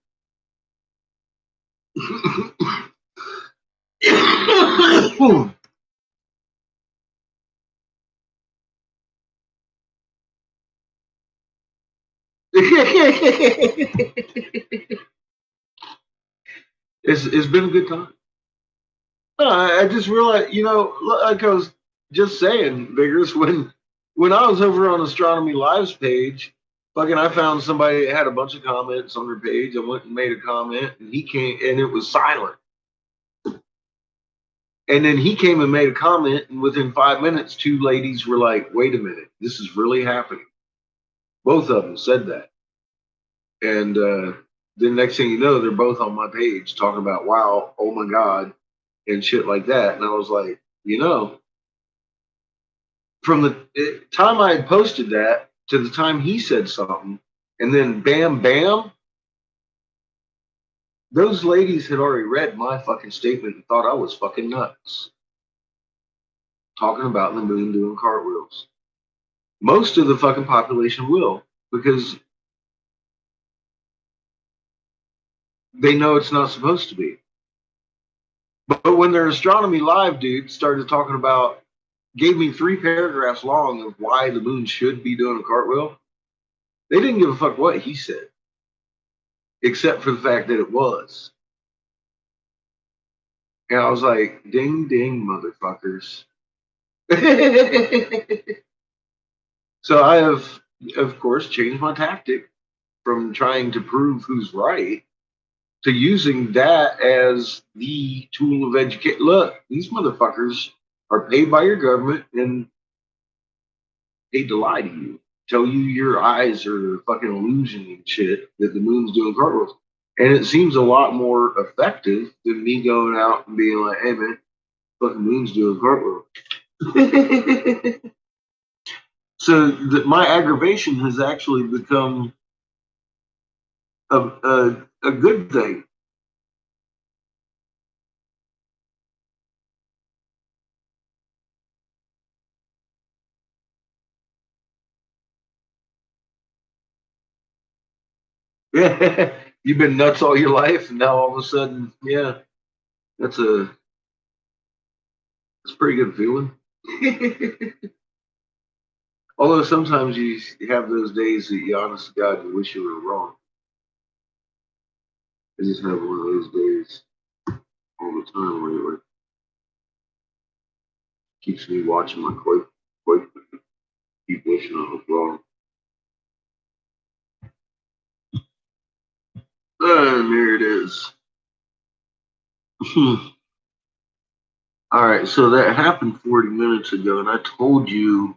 It's been a good time. I just realized, like I was just saying, Biggers, when I was over on Astronomy Live's page, fucking I found somebody that had a bunch of comments on their page. I went and made a comment, and he came, and it was silent. And then he came and made a comment, and within 5 minutes, two ladies were like, "Wait a minute, this is really happening." Both of them said that, and the next thing you know, they're both on my page talking about, "Wow, oh my god," and shit like that. And I was like, from the time I had posted that to the time he said something, and then bam, bam, those ladies had already read my fucking statement and thought I was fucking nuts. Talking about the moon doing cartwheels. Most of the fucking population will, because they know it's not supposed to be. But when their Astronomy Live dude started talking about, gave me 3 paragraphs long of why the moon should be doing a cartwheel, they didn't give a fuck what he said, except for the fact that it was. And I was like, ding, ding, motherfuckers. So I have, of course, changed my tactic from trying to prove who's right to using that as the tool of education. Look, these motherfuckers are paid by your government and paid to lie to you, tell you your eyes are fucking illusion and shit, that the moon's doing cartwheels. And it seems a lot more effective than me going out and being like, "Hey man, fucking moon's doing cartwheels." So my aggravation has actually become a good thing. Yeah, you've been nuts all your life, and now all of a sudden, yeah, that's a pretty good feeling. Although sometimes you have those days that you, honest to God, you wish you were wrong. I just have one of those days all the time lately. Keeps me watching my quake, keep wishing I was wrong. And there it is. All right, so that happened 40 minutes ago, and I told you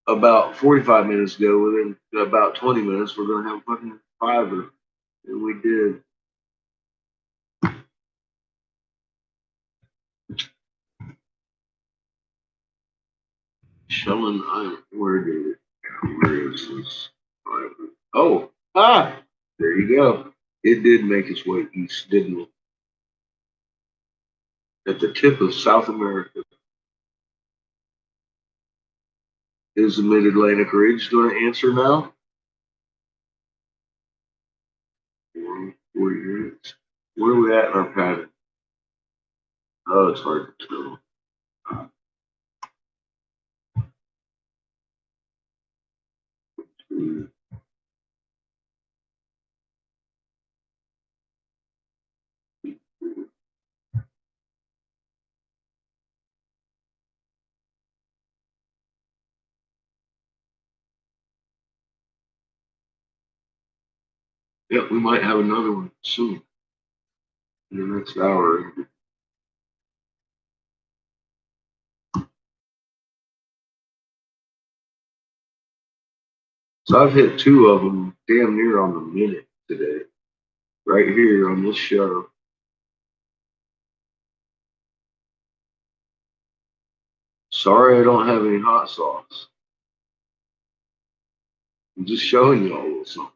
about 45 minutes ago, within about 20 minutes, we're going to have fucking fiber. And we did. Shelling Iron. Where did it? Where is this fiber? Oh, there you go. It did make its way east, didn't it? At the tip of South America. Is the Mid-Atlantic Ridge going to answer now? 40 minutes. Where are we at in our pattern? Oh, it's hard to tell. Yep, we might have another one soon in the next hour. So I've hit 2 of them damn near on the minute today, right here on this show. Sorry I don't have any hot sauce. I'm just showing you all a little something.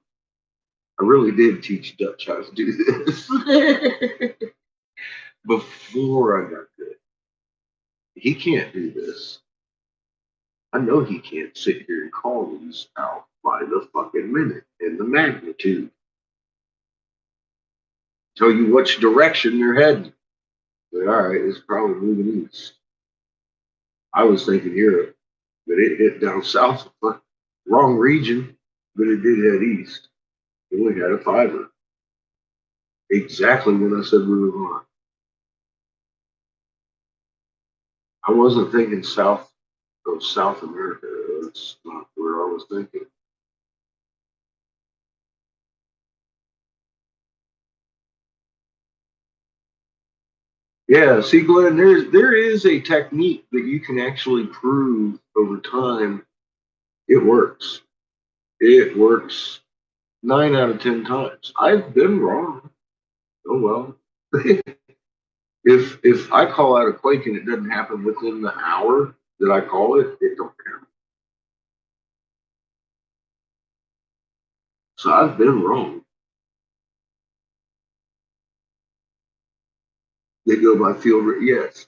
I really did teach Dutch how to do this before I got good. He can't do this. I know he can't sit here and call these out by the fucking minute and the magnitude. Tell you which direction they're heading. But all right, it's probably moving east. I was thinking Europe, but it hit down south. Wrong region, but it did head east. It only had a 5er. Exactly when I said we were on. I wasn't thinking south of South America. That's not where I was thinking. Yeah, see, Glenn, there is a technique that you can actually prove over time. It works. It works 9 out of 10 times. I've been wrong. Oh well. if I call out a quake and it doesn't happen within the hour that I call it, it don't happen. So I've been wrong. They go by field. Yes,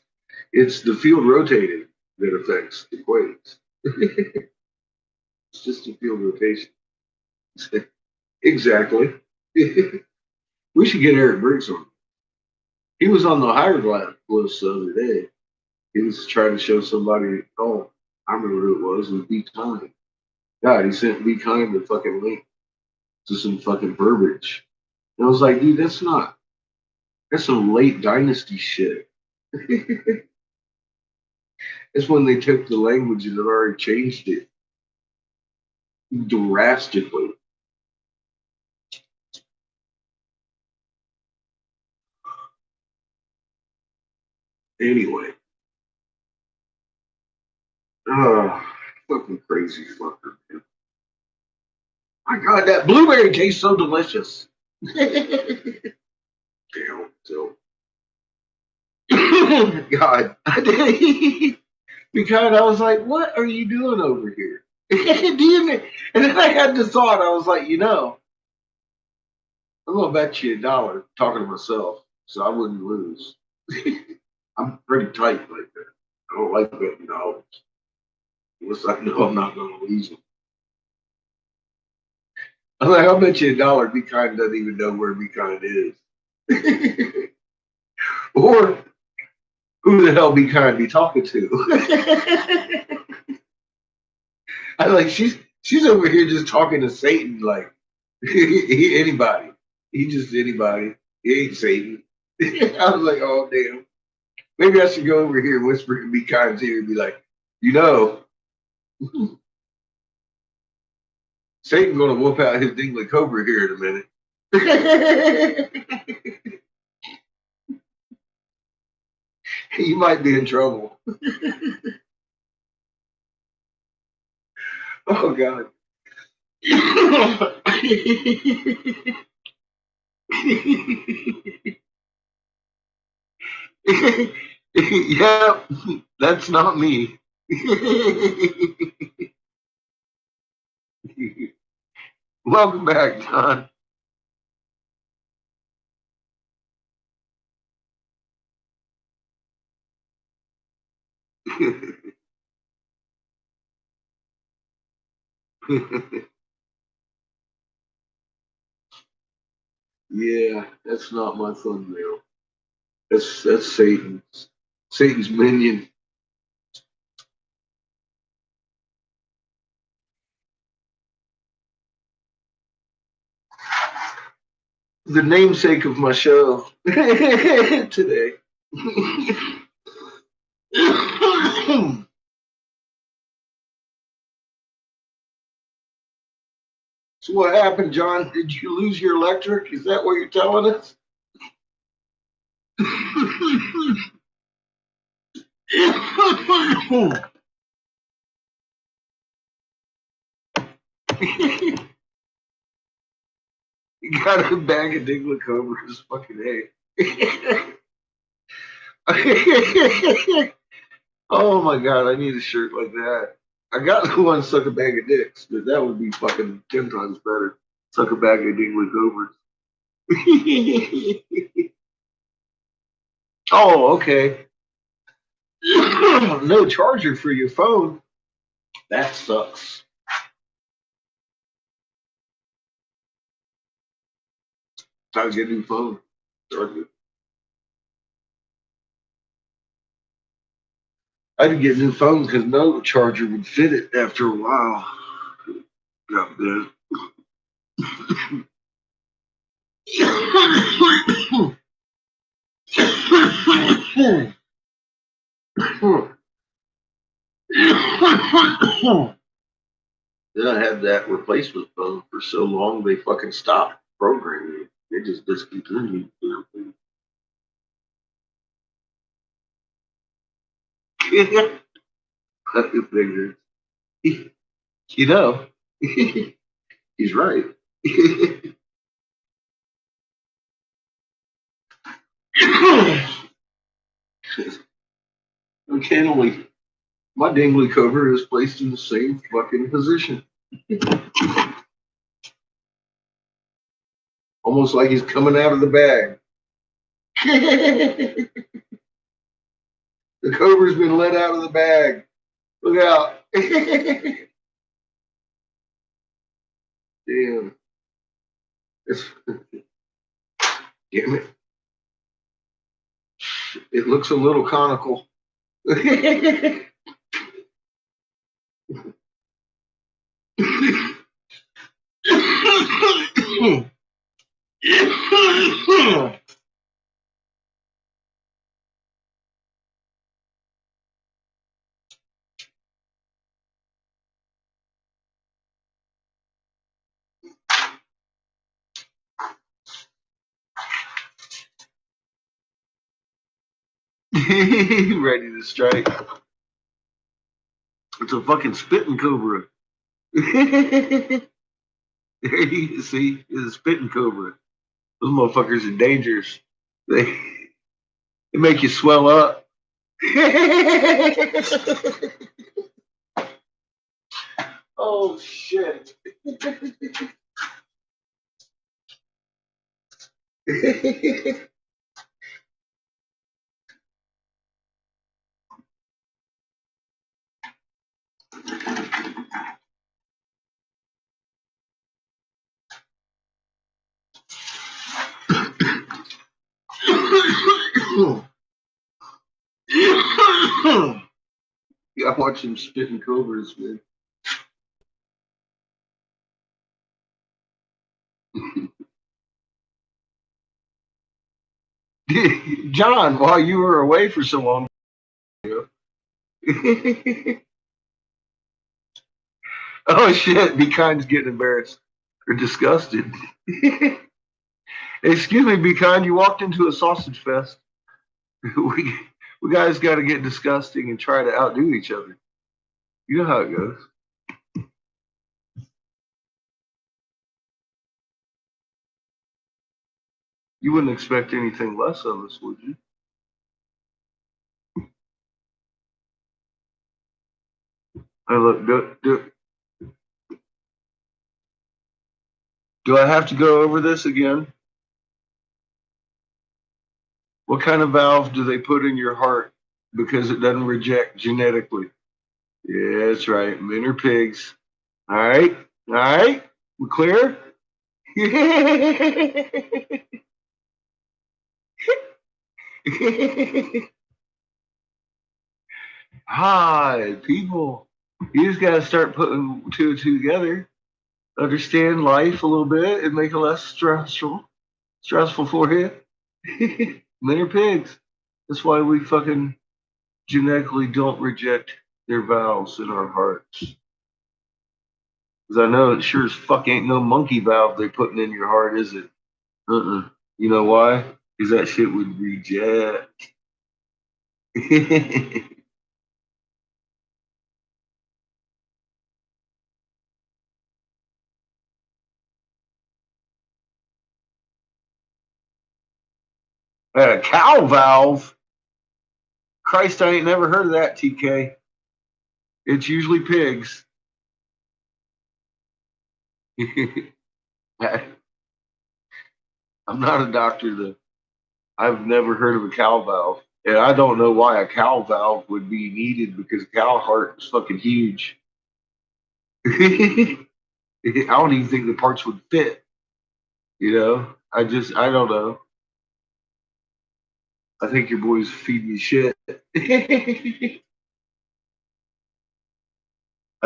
it's the field rotating that affects the quakes. It's just a field rotation. Exactly. We should get Eric Briggz'mum. He was on the hieroglyph list the other day. He was trying to show somebody. Oh, I remember who it was. It was Be Kind. God, he sent Be Kind the fucking link to some fucking verbiage. And I was like, dude, that's some late dynasty shit. It's when they took the language and have already changed it drastically. Anyway. Fucking crazy fucker, man. My God, that blueberry tastes so delicious. Damn, so. God. Because I was like, what are you doing over here? And then I had the thought, I was like, I'm going to bet you $1 talking to myself so I wouldn't lose. I'm pretty tight like that. I don't like betting dollars. Unless I know I'm not going to lose them. I'm like, I'll bet you $1 Be Kind doesn't even know where Be Kind is. Or who the hell Be Kind be talking to? I like she's over here just talking to Satan like anybody. He just anybody. He ain't Satan. I was like, oh damn. Maybe I should go over here and whisper and Be Kind's ear and be like, Satan's gonna whoop out his dingly cobra here in a minute. You might be in trouble. Oh God. Yep, that's not me. Welcome back, John. Yeah, that's not my thumbnail. That's Satan's minion. The namesake of my show today. So what happened, John? Did you lose your electric? Is that what you're telling us? You got a bag of Diglett Cobras, fucking A. Oh my god, I need a shirt like that. I got the one suck a bag of dicks, but that would be fucking 10 times better. Suck a bag of Diglett Cobras. Oh, okay. No charger for your phone. That sucks. Time to get a new phone. Charger. I had to get a new phone because no charger would fit it after a while. Got that. Then I had that replacement phone for so long they fucking stopped programming it. They just discontinued everything. Fucking figures. You know, he's right. Uncannily, my dingly cover is placed in the same fucking position. Almost like he's coming out of the bag. The cover's been let out of the bag. Look out. Damn. Damn it. It looks a little conical. Ready to strike. It's a fucking spitting cobra. There you see, it's a spitting cobra. Those motherfuckers are dangerous. They make you swell up. Oh shit. Yeah, I watch them spitting cobras, man. John, while you were away for so long. Oh shit, Be Kind's getting embarrassed or disgusted. Excuse me, Be Kind, you walked into a sausage fest. we guys got to get disgusting and try to outdo each other. You know how it goes. You wouldn't expect anything less of us, would you? I look. Do I have to go over this again? What kind of valve do they put in your heart because it doesn't reject genetically? Yeah, that's right. Men are pigs. All right. All right. We're clear? Hi, people. You just got to start putting two and two together. Understand life a little bit and make it less stressful for you. Men are pigs. That's why we fucking genetically don't reject their valves in our hearts. Because I know it sure as fuck ain't no monkey valve they putting in your heart, is it? Uh-uh. You know why? Because that shit would reject. Cow valve? Christ, I ain't never heard of that, TK. It's usually pigs. I'm not a doctor, though. I've never heard of a cow valve. And I don't know why a cow valve would be needed because a cow heart is fucking huge. I don't even think the parts would fit, you know? I don't know. I think your boy's feeding you shit. I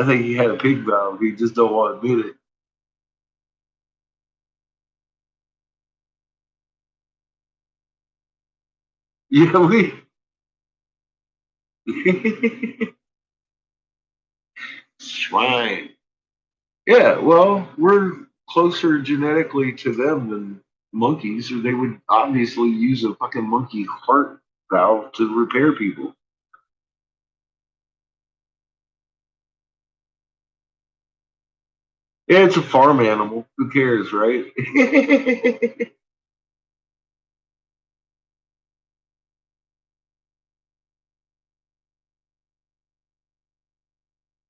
think he had a pig valve. He just don't want to admit it. Yeah, we. Swine. Yeah, well, we're closer genetically to them than monkeys, or they would obviously use a fucking monkey heart valve to repair people. Yeah, it's a farm animal. Who cares, right?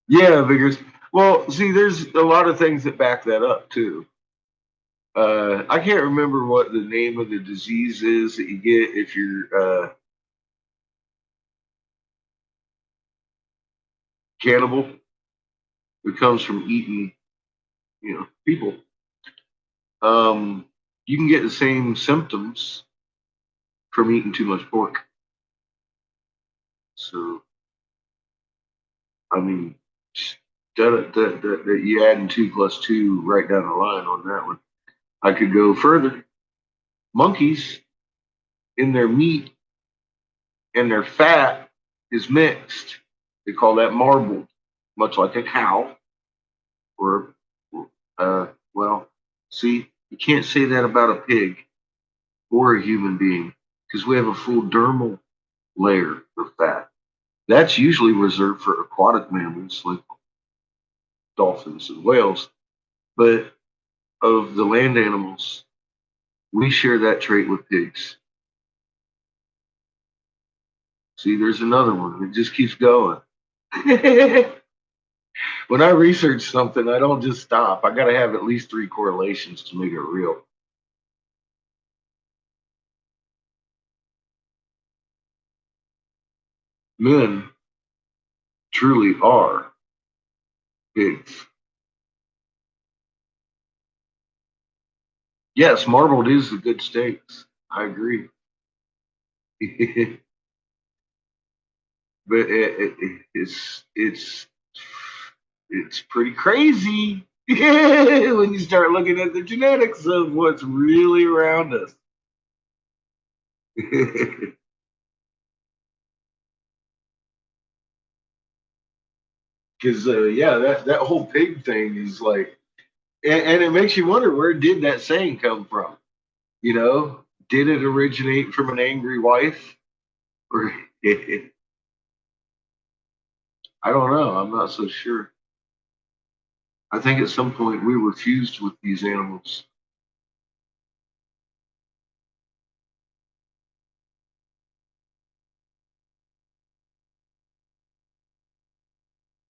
Yeah, Vigors. Well, see, there's a lot of things that back that up too. I can't remember what the name of the disease is that you get if you're cannibal. It comes from eating, people. You can get the same symptoms from eating too much pork. So, I mean, that you adding 2 plus 2 right down the line on that one. I could go further. Monkeys in their meat and their fat is mixed. They call that marbled, much like a cow. Or, well, see, you can't say that about a pig or a human being because we have a full dermal layer of fat. That's usually reserved for aquatic mammals like dolphins and whales. But of the land animals, we share that trait with pigs. See, there's another one. It just keeps going. When I research something, I don't just stop. I got to have at least 3 correlations to make it real. Men truly are pigs. Yes, marbled is the good steaks. I agree. But it's pretty crazy when you start looking at the genetics of what's really around us. Because yeah, that whole pig thing is like, and it makes you wonder, where did that saying come from? You know, did it originate from an angry wife? Or I don't know. I'm not so sure. I think at some point we were fused with these animals.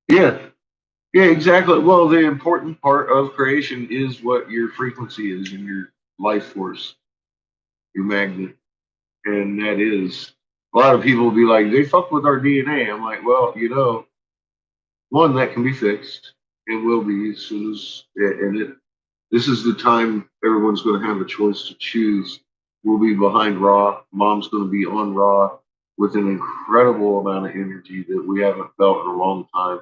Yeah, yeah, exactly. Well, the important part of creation is what your frequency is and your life force, your magnet. And that is, a lot of people will be like, they fuck with our DNA. I'm like, well, one, that can be fixed and will be as soon as, this is the time everyone's going to have a choice to choose. We'll be behind Raw. Mom's going to be on Raw with an incredible amount of energy that we haven't felt in a long time.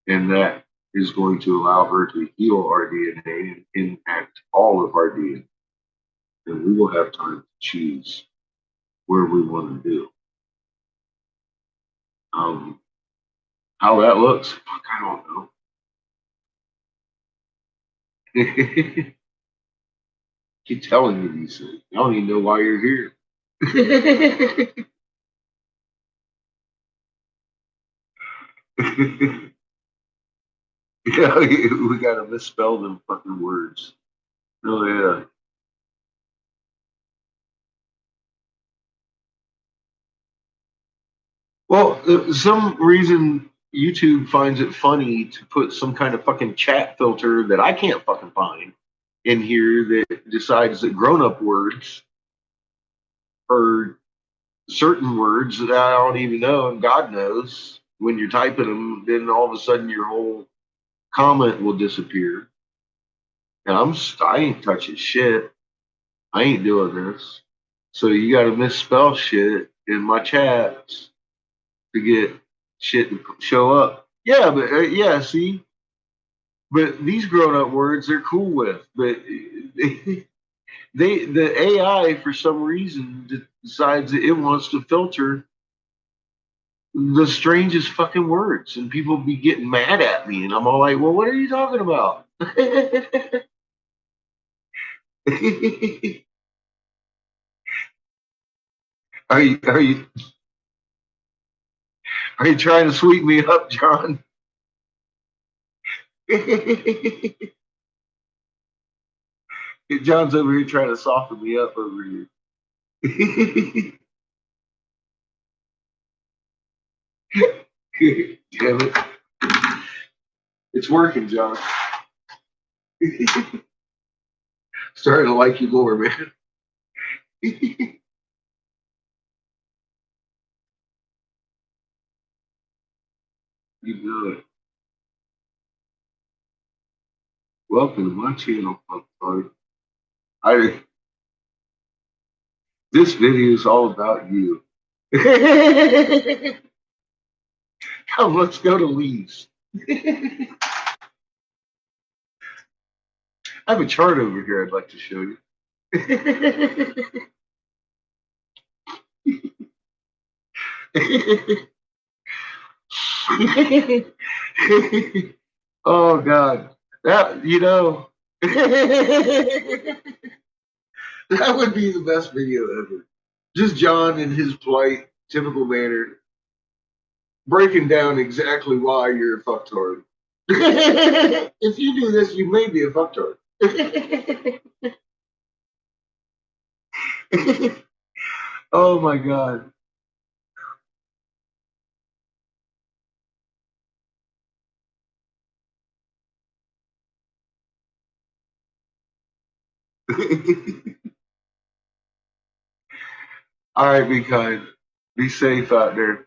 And that is going to allow her to heal our DNA and impact all of our DNA. And we will have time to choose where we want to do. How that looks, fuck, I don't know. Keep telling you these things. I don't even know why you're here. Yeah, we gotta misspell them fucking words. Oh yeah. Well, some reason YouTube finds it funny to put some kind of fucking chat filter that I can't fucking find in here that decides that grown-up words are certain words that I don't even know, and God knows when you're typing them, then all of a sudden your whole comment will disappear. And I ain't touching shit. I ain't doing this. So you got to misspell shit in my chats to get shit to show up. Yeah, but yeah, see, but these grown-up words they're cool with, but the AI for some reason decides that it wants to filter the strangest fucking words, and people be getting mad at me, and I'm all like, well, what are you talking about? are you are you are you trying to sweep me up, John? John's over here trying to soften me up over here. Damn it. It's working, John. Starting to like you more, man. You know it. Welcome to my channel, fuckbud. This video is all about you. Come, let's go to Lee's. I have a chart over here I'd like to show you. Oh God, that that would be the best video ever. Just John in his polite, typical manner, breaking down exactly why you're a fucktard. If you do this, you may be a fucktard. Oh my God. All right, be kind. Be safe out there.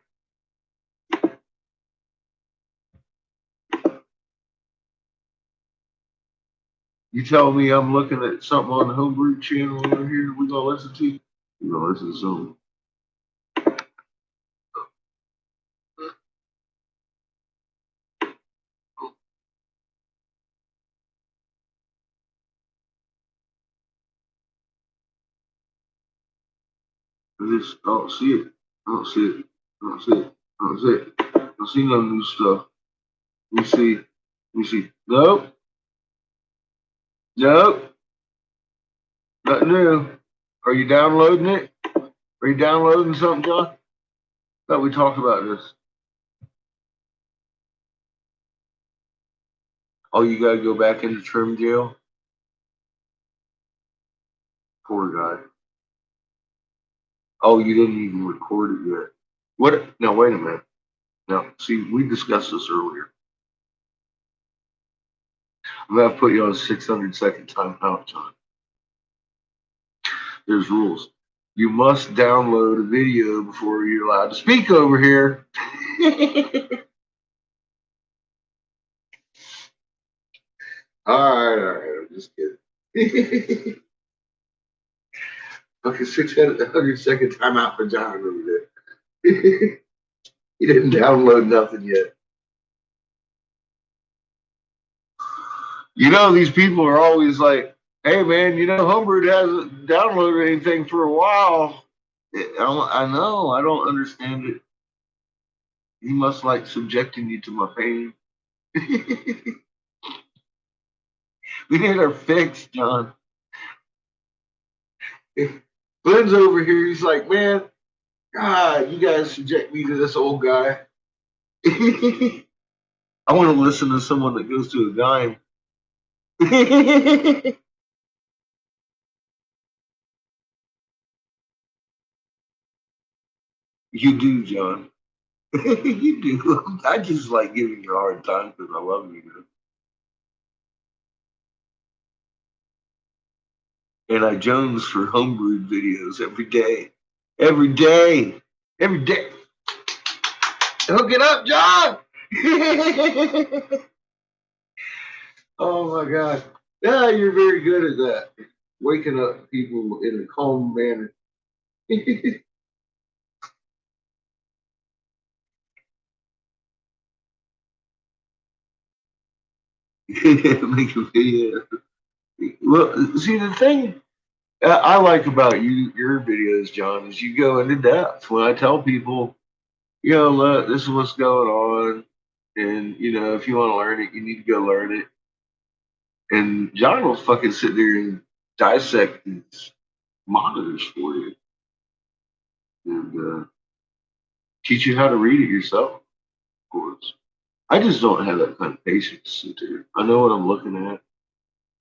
You tell me I'm looking at something on the Homebrew channel over here. We gonna listen to you. We gonna listen to something. I don't see it. I don't see it. I don't see it. I don't see it. I don't see no new stuff. Let me see. Let me see. Nope. Nope. Nothing new. Are you downloading it? Are you downloading something, John? Thought we talked about this. Oh, you gotta go back into trim jail? Poor guy. Oh, you didn't even record it yet. What? No, wait a minute. No, see, we discussed this earlier. I'm gonna put you on a 600-second timeout, John. There's rules. You must download a video before you're allowed to speak over here. All right, I'm just kidding. Okay, 600-second timeout for John over there. He didn't download nothing yet. These people are always like, hey, man, Homebrew hasn't downloaded anything for a while. I know. I don't understand it. He must like subjecting you to my pain. We need our fix, John. Glenn's over here. He's like, man, God, you guys subject me to this old guy. I want to listen to someone that goes to a dime. You do, John. You do. I just like giving you a hard time because I love you. And I Jones for homebrewed videos every day. Every day. Every day. Hook it up, John! Oh my God. Yeah, you're very good at that. Waking up people in a calm manner. Make a video. Well, see, the thing I like about your videos, John, is you go into depth. When I tell people, look, this is what's going on, and if you want to learn it, you need to go learn it. And John will fucking sit there and dissect these monitors for you and teach you how to read it yourself, of course. I just don't have that kind of patience to sit there. I know what I'm looking at.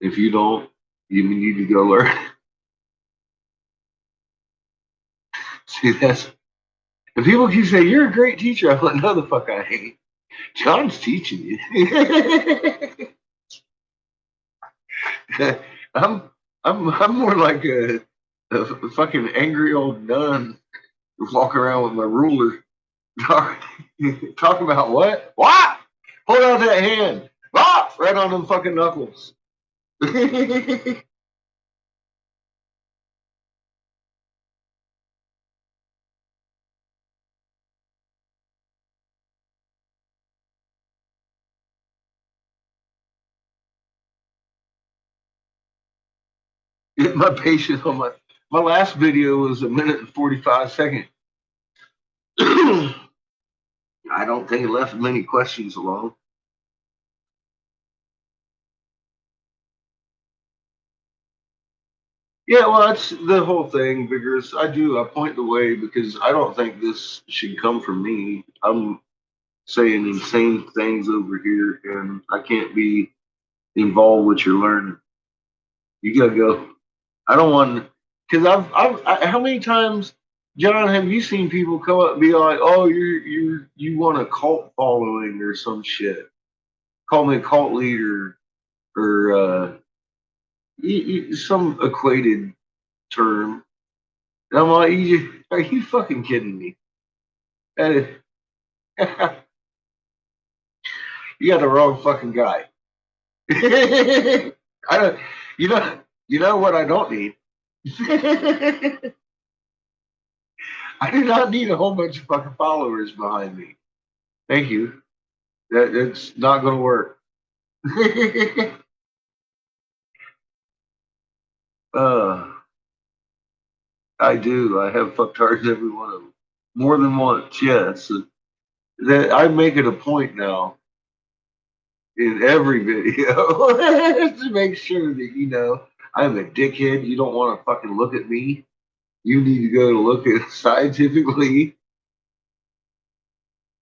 If you don't, you need to go learn. See, that's if people keep saying you're a great teacher, I'm like, no, the fuck I ain't. John's teaching you. I'm more like a fucking angry old nun walking around with my ruler. Talking about what? What? Hold out that hand. Ah! Right on them fucking knuckles. My patience on my last video was 1 minute and 45 seconds. I don't think it left many questions alone. Yeah, well, that's the whole thing, Vigorous. I point the way because I don't think this should come from me. I'm saying insane things over here, and I can't be involved with your learning. You gotta go. I don't want because how many times, John, have you seen people come up and be like, "Oh, you want a cult following or some shit? Call me a cult leader or some equated term." And I'm like, are you fucking kidding me? That is, you got the wrong fucking guy. I don't. You know what I don't need. I do not need a whole bunch of fucking followers behind me. Thank you. That's not going to work. I do. I have fucktards every one of them. More than once, yes. That I make it a point now in every video to make sure that I'm a dickhead. You don't want to fucking look at me. You need to go to look at scientifically.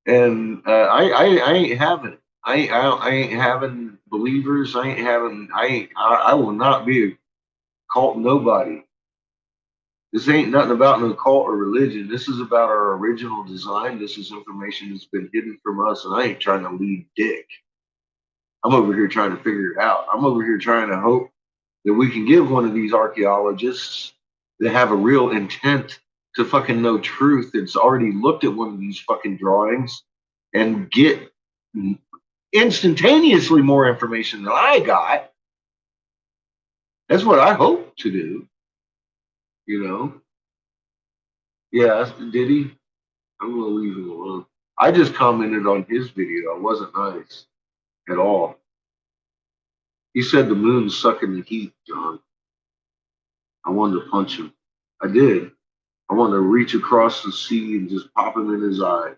And I ain't having it. I ain't having believers. I will not be a cult nobody. This ain't nothing about no cult or religion. This is about our original design. This is information that's been hidden from us, and I ain't trying to lead dick. I'm over here trying to figure it out. I'm over here trying to hope that we can give one of these archaeologists that have a real intent to fucking know truth that's already looked at one of these fucking drawings and get instantaneously more information than I got. That's what I hope to do. Yeah, did he? I'm gonna leave him alone. I just commented on his video. I wasn't nice at all. He said the moon's sucking the heat, John. I wanted to punch him. I did. I wanted to reach across the sea and just pop him in his eye.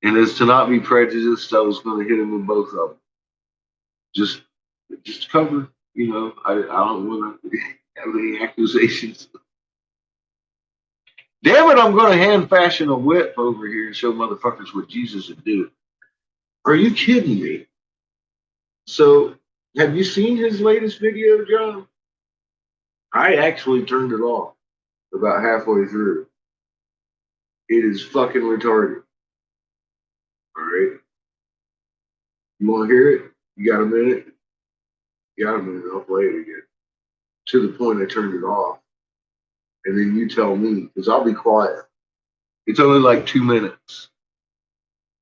And as to not be prejudiced, I was going to hit him in both of them. Just to cover, I don't want to have any accusations. Damn it, I'm going to hand fashion a whip over here and show motherfuckers what Jesus would do. Are you kidding me? So, have you seen his latest video, John? I actually turned it off about halfway through. It is fucking retarded. All right. You want to hear it? You got a minute? You got a minute. I'll play it again. To the point I turned it off. And then you tell me, because I'll be quiet. It's only like 2 minutes.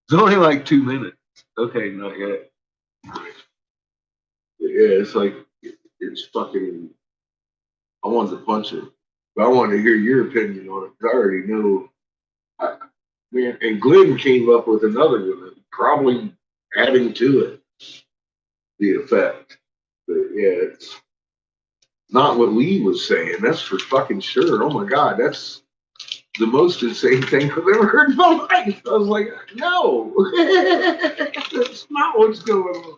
It's only like 2 minutes. Okay, not yet. Yeah, it's like, it's fucking, I wanted to punch it. But I wanted to hear your opinion on it, because I already know. And Glenn came up with another one, probably adding to it the effect. But yeah, it's not what Lee was saying. That's for fucking sure. Oh my God, that's the most insane thing I've ever heard in my life. I was like, no, that's not what's going on.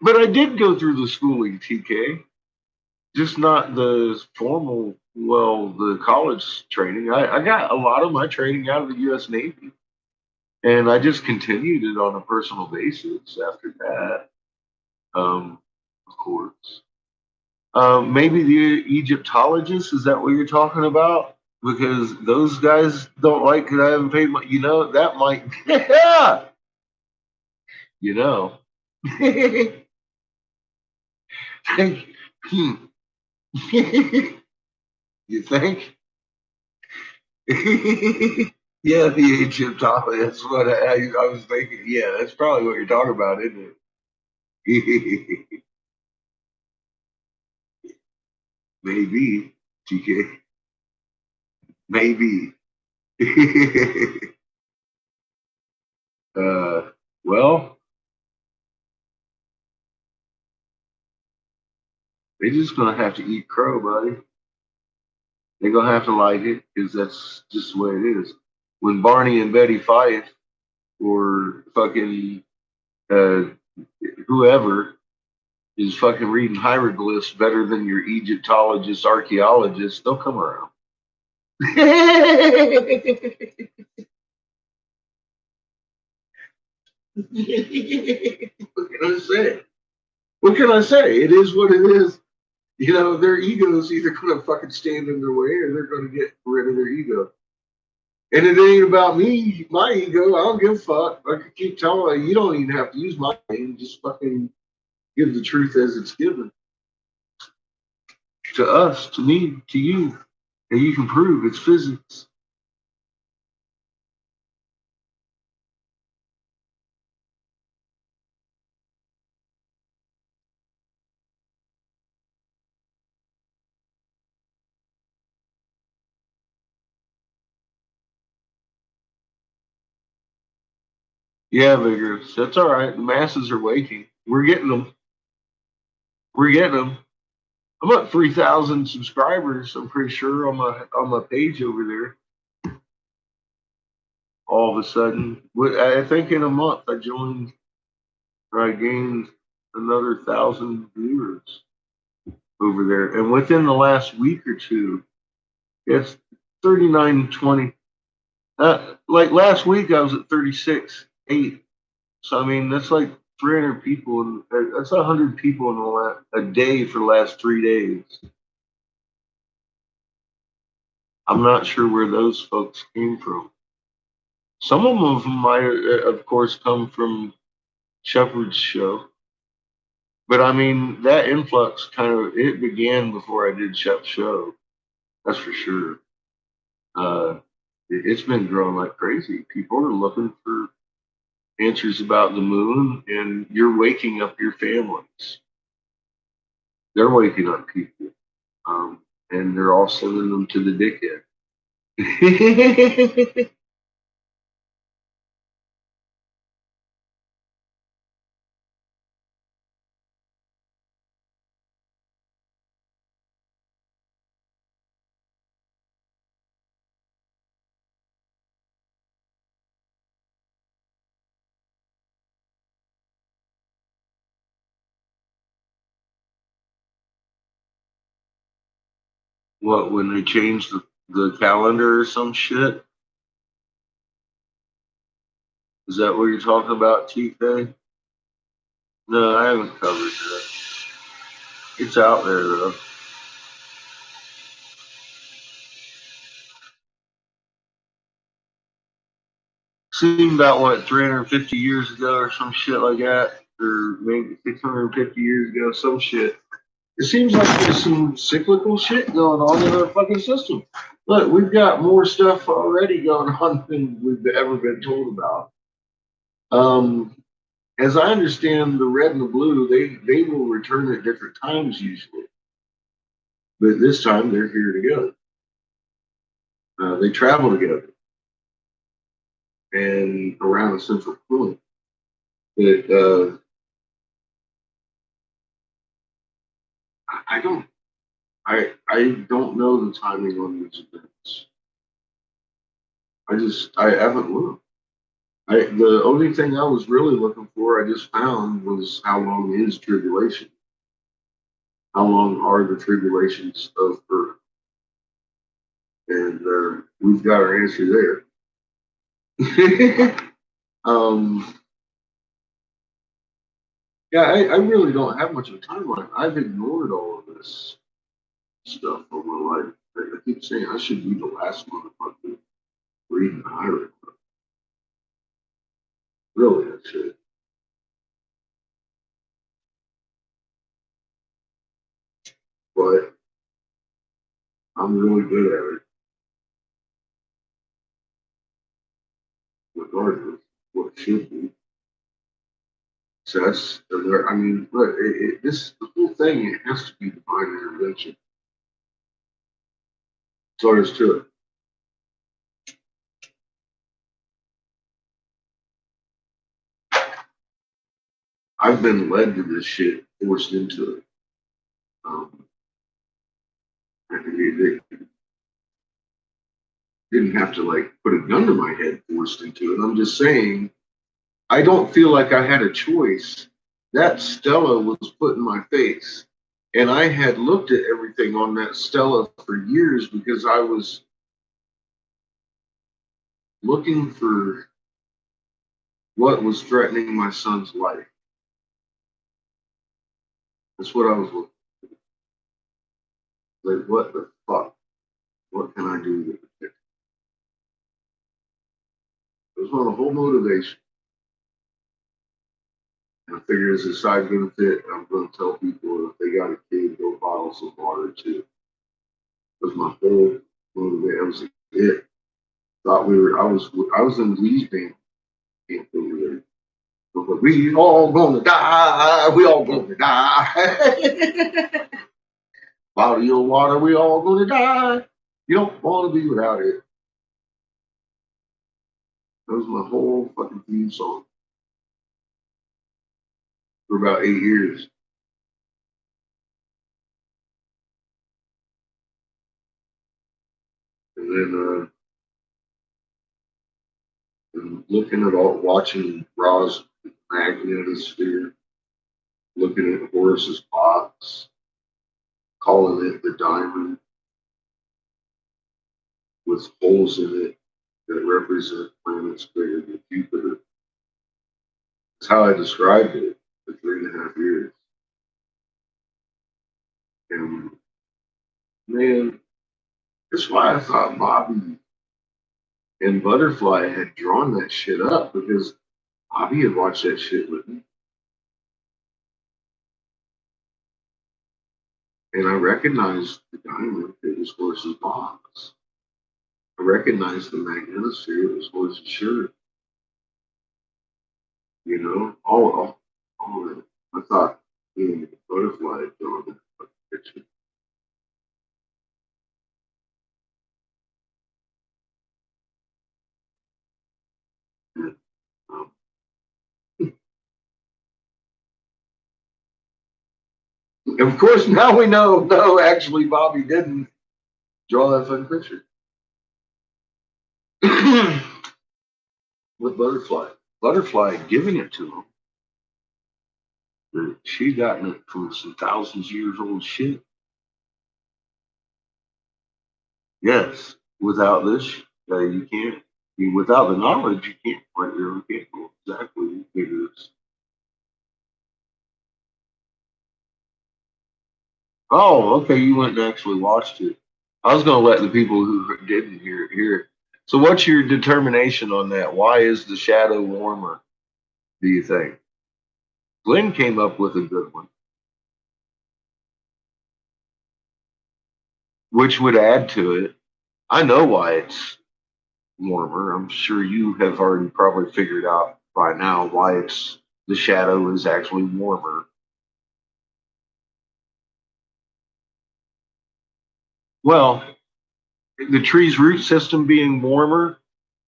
But I did go through the schooling, TK. Just not the formal, the college training. I got a lot of my training out of the U.S. Navy. And I just continued it on a personal basis after that, of course. Maybe the Egyptologists, is that what you're talking about? Because those guys don't like that I haven't paid my, that might, You think? Yeah, the Egyptology. That's what I was thinking. Yeah, that's probably what you're talking about, isn't it? Maybe, TK. Maybe. Well, they're just gonna have to eat crow, buddy. They're gonna have to like it because that's just the way it is. When Barney and Betty Fife or fucking whoever is fucking reading hieroglyphs better than your Egyptologist, archaeologist, they'll come around. What can I say? What can I say? It is what it is. Their ego is either going to fucking stand in their way or they're going to get rid of their ego. And it ain't about me, my ego. I don't give a fuck. I can keep telling you, you don't even have to use my name. Just fucking give the truth as it's given. To us, to me, to you. And you can prove it's physics. Yeah, Vigorous. That's all right. The masses are waking. We're getting them. We're getting them. I'm up 3,000 subscribers. I'm pretty sure on my page over there. All of a sudden, I think in a month I gained another 1,000 viewers over there, and within the last week or two, it's 39.20. Like last week I was at 36.8. So I mean that's like 300 people, and that's 100 people in a day for the last 3 days. I'm not sure where those folks came from. Some of them might, of course, come from Shepard's show. But I mean, that influx it began before I did Shep's show. That's for sure. It's been growing like crazy. People are looking for answers about the moon, and you're waking up your families. They're waking up people. And they're all sending them to the dickhead. What, when they changed the calendar or some shit? Is that what you're talking about, TK? No, I haven't covered that. It's out there though. Seemed about what, 350 years ago or some shit like that, or maybe 650 years ago, some shit. It seems like there's some cyclical shit going on in our fucking system. Look, we've got more stuff already going on than we've ever been told about. As I understand, the red and the blue, they will return at different times usually, but this time they're here together. They travel together and around a central point. But I don't know the timing on these events. I haven't looked. The only thing I was really looking for, I just found, was how long is tribulation? How long are the tribulations of Earth? And we've got our answer there. Yeah, I really don't have much of a timeline. I've ignored all of this stuff all my life. I keep saying I should be the last motherfucker reading the Irish. Really, I should. But I'm really good at it, regardless of what it should be. So that's, I mean, look, the whole thing, it has to be divine intervention. That's all there is to it. I've been led to this shit, forced into it. They didn't have to like put a gun to my head, forced into it. I'm just saying, I don't feel like I had a choice. That Stella was put in my face. And I had looked at everything on that Stella for years because I was looking for what was threatening my son's life. That's what I was looking for. Like, what the fuck? What can I do to protect him? It was on a whole motivation. And I figure as a side benefit, I'm going to tell people if they got a kid, go bottle some water too. That was my whole motivation. That was it. Thought I was in Lee's band camp over there. But we all gonna die. We all gonna die. Bottle of water. We all gonna die. You don't want to be without it. That was my whole fucking theme song for about 8 years. And then looking at watching Ra's magnetosphere, looking at Horus's box, calling it the diamond with holes in it that represent planets bigger than Jupiter. That's how I described it for 3.5 years. And man, that's why I thought Bobby and Butterfly had drawn that shit up, because Bobby had watched that shit with me. And I recognized the diamond, it was Horus's box. I recognized the magnetosphere, it was Horus's shirt. You know, all of it. I thought, the Butterfly had drawn that picture. And, of course, now we know, no, actually, Bobby didn't draw that fucking picture. With Butterfly. Butterfly giving it to him. She'd gotten it from some thousands of years old shit. Yes, without this, you can't. Without the knowledge, you can't quite really can't know exactly it is. Oh, okay. You went and actually watched it. I was going to let the people who didn't hear it. So, what's your determination on that? Why is the shadow warmer? Do you think Glenn came up with a good one, which would add to it? I know why it's warmer. I'm sure you have already probably figured out by now why it's the shadow is actually warmer. Well, the tree's root system being warmer,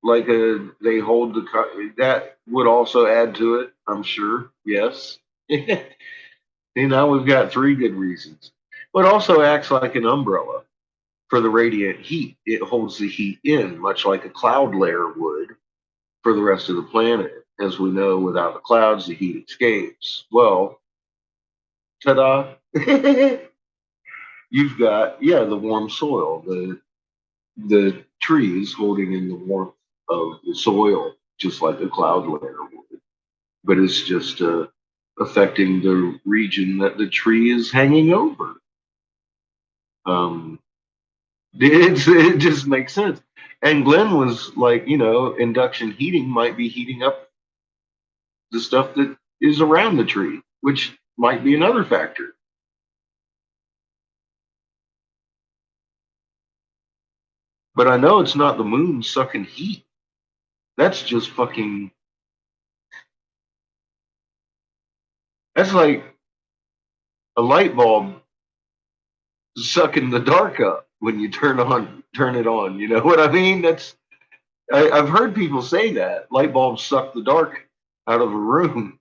like they hold that would also add to it. I'm sure. Yes. Now we've got three good reasons. But it also acts like an umbrella for the radiant heat. It holds the heat in, much like a cloud layer would for the rest of the planet. As we know, without the clouds, the heat escapes. Well, ta-da! You've got the warm soil, the trees holding in the warmth of the soil, just like a cloud layer would. But it's just affecting the region that the tree is hanging over. Um, it just makes sense. And Glenn was like, induction heating might be heating up the stuff that is around the tree, which might be another factor. But I know it's not the moon sucking heat. That's just fucking. That's like a light bulb sucking the dark up when you turn it on. You know what I mean? I've heard people say that light bulbs suck the dark out of a room,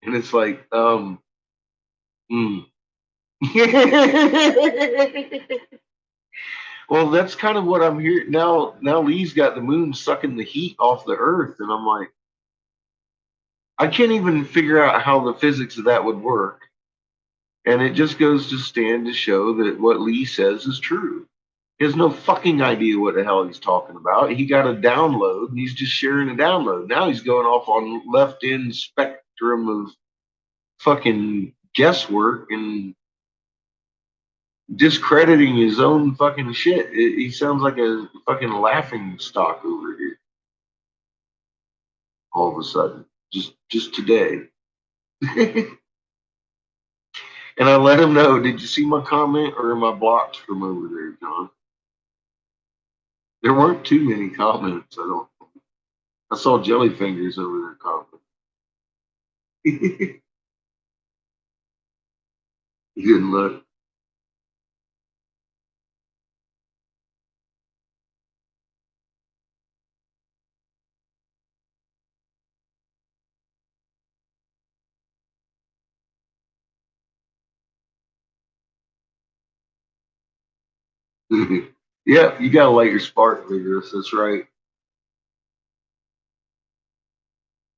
and it's like, Well, that's kind of what I'm hearing now. Now Lee's got the moon sucking the heat off the Earth, and I'm like, I can't even figure out how the physics of that would work. And it just goes to stand to show that what Lee says is true. He has no fucking idea what the hell he's talking about. He got a download, and he's just sharing a download. Now he's going off on left end spectrum of fucking guesswork and discrediting his own fucking shit. He sounds like a fucking laughing stock over here. All of a sudden, just today. And I let him know, did you see my comment or am I blocked from over there, John? There weren't too many comments. I saw Jellyfingers over there commenting. He didn't look. Yeah, you gotta light your spark, Vigorous. That's right.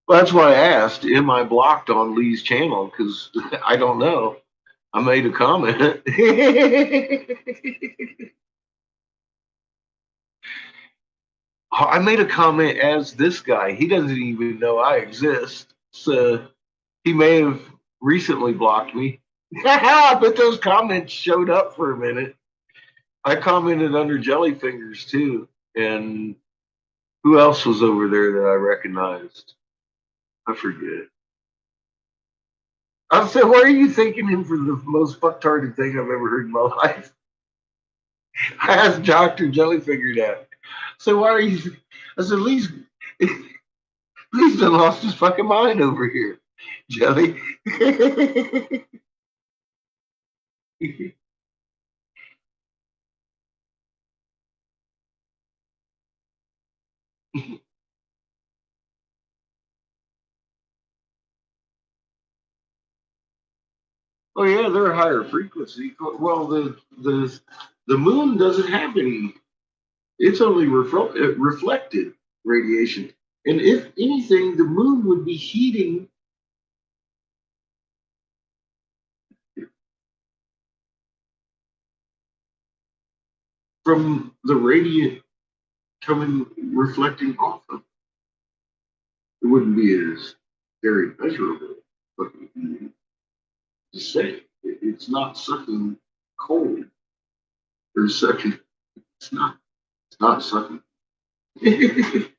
Well, that's why I asked, am I blocked on Lee's channel? Because I don't know. I made a comment. I made a comment as this guy. He doesn't even know I exist. So he may have recently blocked me. But those comments showed up for a minute. I commented under Jellyfingers too. And who else was over there that I recognized? I forget. I said, why are you thanking him for the most fucktarded thing I've ever heard in my life? I asked Dr. Jellyfinger that. So why are you? I said, Lee's done lost his fucking mind over here, Jelly. Oh yeah, they're a higher frequency. Well, the moon doesn't have any. It's only reflected radiation, and if anything, the moon would be heating. from the radiant coming reflecting off of it. It wouldn't be as very measurable, but it would be the same. It's not sucking cold or sucking. It's not sucking. It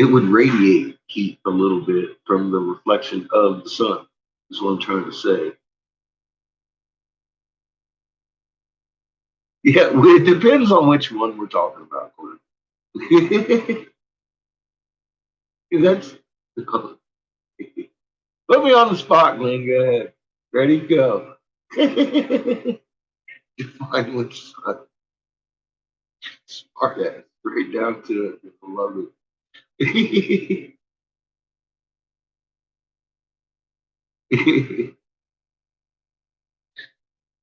would radiate heat a little bit from the reflection of the sun. Is what I'm trying to say. Yeah, well, it depends on which one we're talking about, Glenn. That's put me on the spot, Glenn. Go ahead. Ready, go. Define which sun. Smart ass. Right down to it. I love it.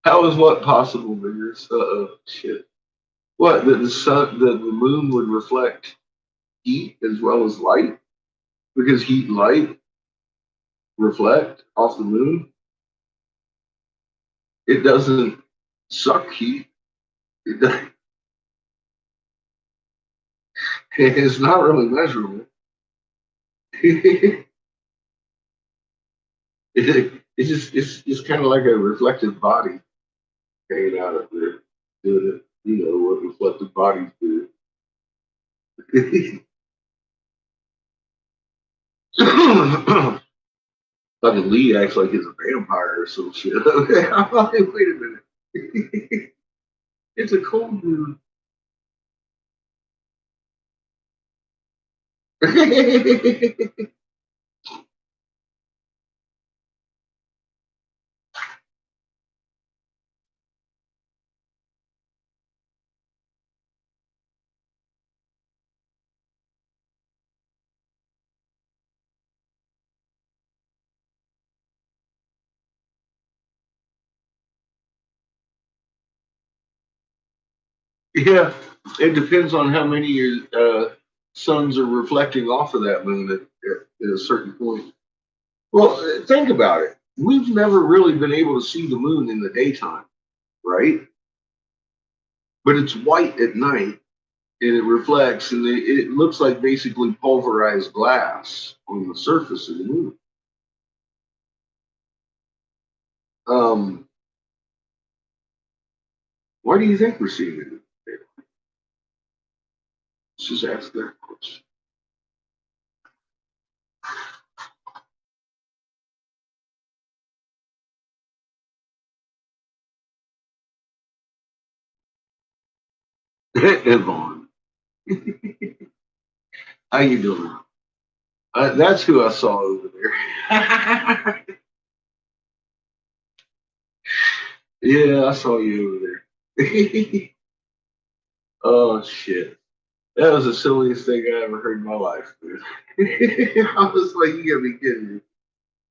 How is what possible, bigger? Shit. What, the sun, the moon would reflect heat as well as light? Because heat and light reflect off the moon. It doesn't suck heat. It does, it's not really measurable. It's just kind of like a reflective body hanging out up there, doing it. You know what reflective bodies do. Fucking Lee acts like he's a vampire or some shit. I'm like, wait a minute. It's a cold moon. Yeah, it depends on how many suns are reflecting off of that moon at a certain point. Well, think about it. We've never really been able to see the moon in the daytime, right? But it's white at night and it reflects, and it looks like basically pulverized glass on the surface of the moon. Why do you think we're seeing it? Let's just ask that question. Yvonne, how you doing? That's who I saw over there. Yeah, I saw you over there. Oh shit. That was the silliest thing I ever heard in my life, dude. I was like, you gotta be kidding me.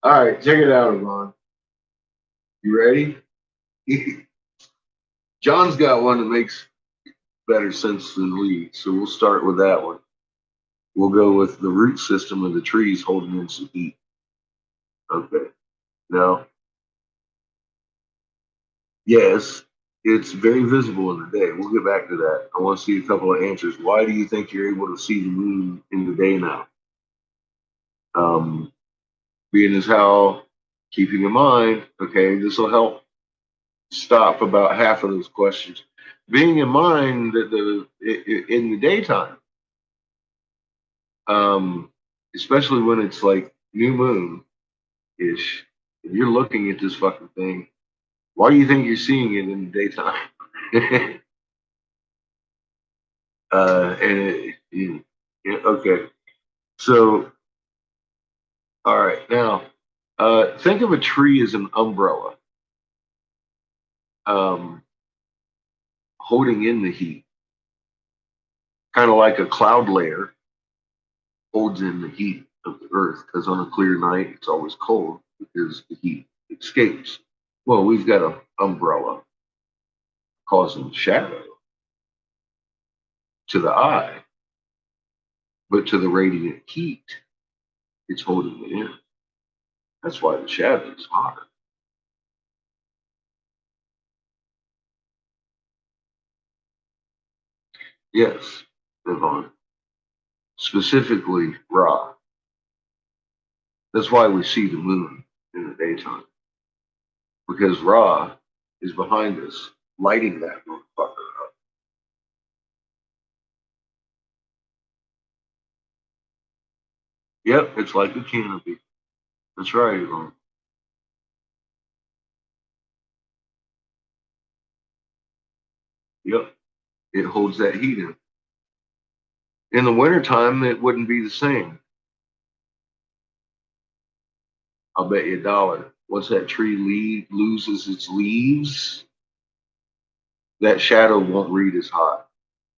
All right, check it out, Yvonne. You ready? John's got one that makes better sense than Lee, so we'll start with that one. We'll go with the root system of the trees holding in some heat. Okay. Now, yes, it's very visible in the day. We'll get back to that. I want to see a couple of answers. Why do you think you're able to see the moon in the day now? Being as how, keeping in mind, okay, this will help stop about half of those questions. Being in mind that in the daytime, especially when it's like new moon ish, and you're looking at this fucking thing, why do you think you're seeing it in the daytime? Okay. So, all right, now think of a tree as an umbrella, holding in the heat, kind of like a cloud layer holds in the heat of the earth. Because on a clear night, it's always cold because the heat escapes. Well, we've got an umbrella causing shadow to the eye, but to the radiant heat, it's holding it in. That's why the shadow is hotter. Yes, Yvonne. Specifically, Ra. That's why we see the moon in the daytime. Because Ra is behind us, lighting that motherfucker up. Yep, it's like a canopy. That's right, Yvonne. Yep, it holds that heat in. In the wintertime, it wouldn't be the same. I'll bet you $1. Once that tree loses its leaves, that shadow won't read as hot.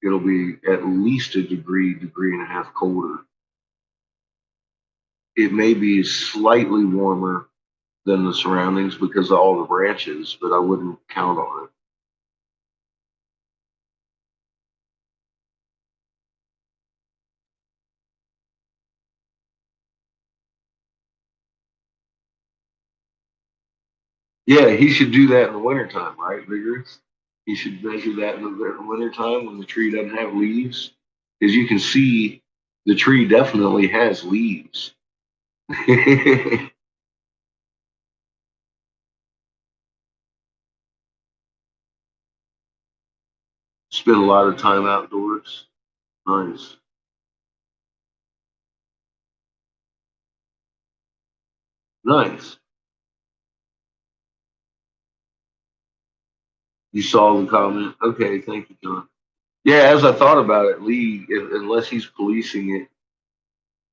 It'll be at least a degree and a half colder. It may be slightly warmer than the surroundings because of all the branches, but I wouldn't count on it. Yeah, he should do that in the wintertime, right, Vigorous? He should measure that in the wintertime when the tree doesn't have leaves. Because you can see the tree definitely has leaves. Spend a lot of time outdoors. Nice. Nice. You saw the comment. Okay, thank you, John. Yeah, as I thought about it, Lee, unless he's policing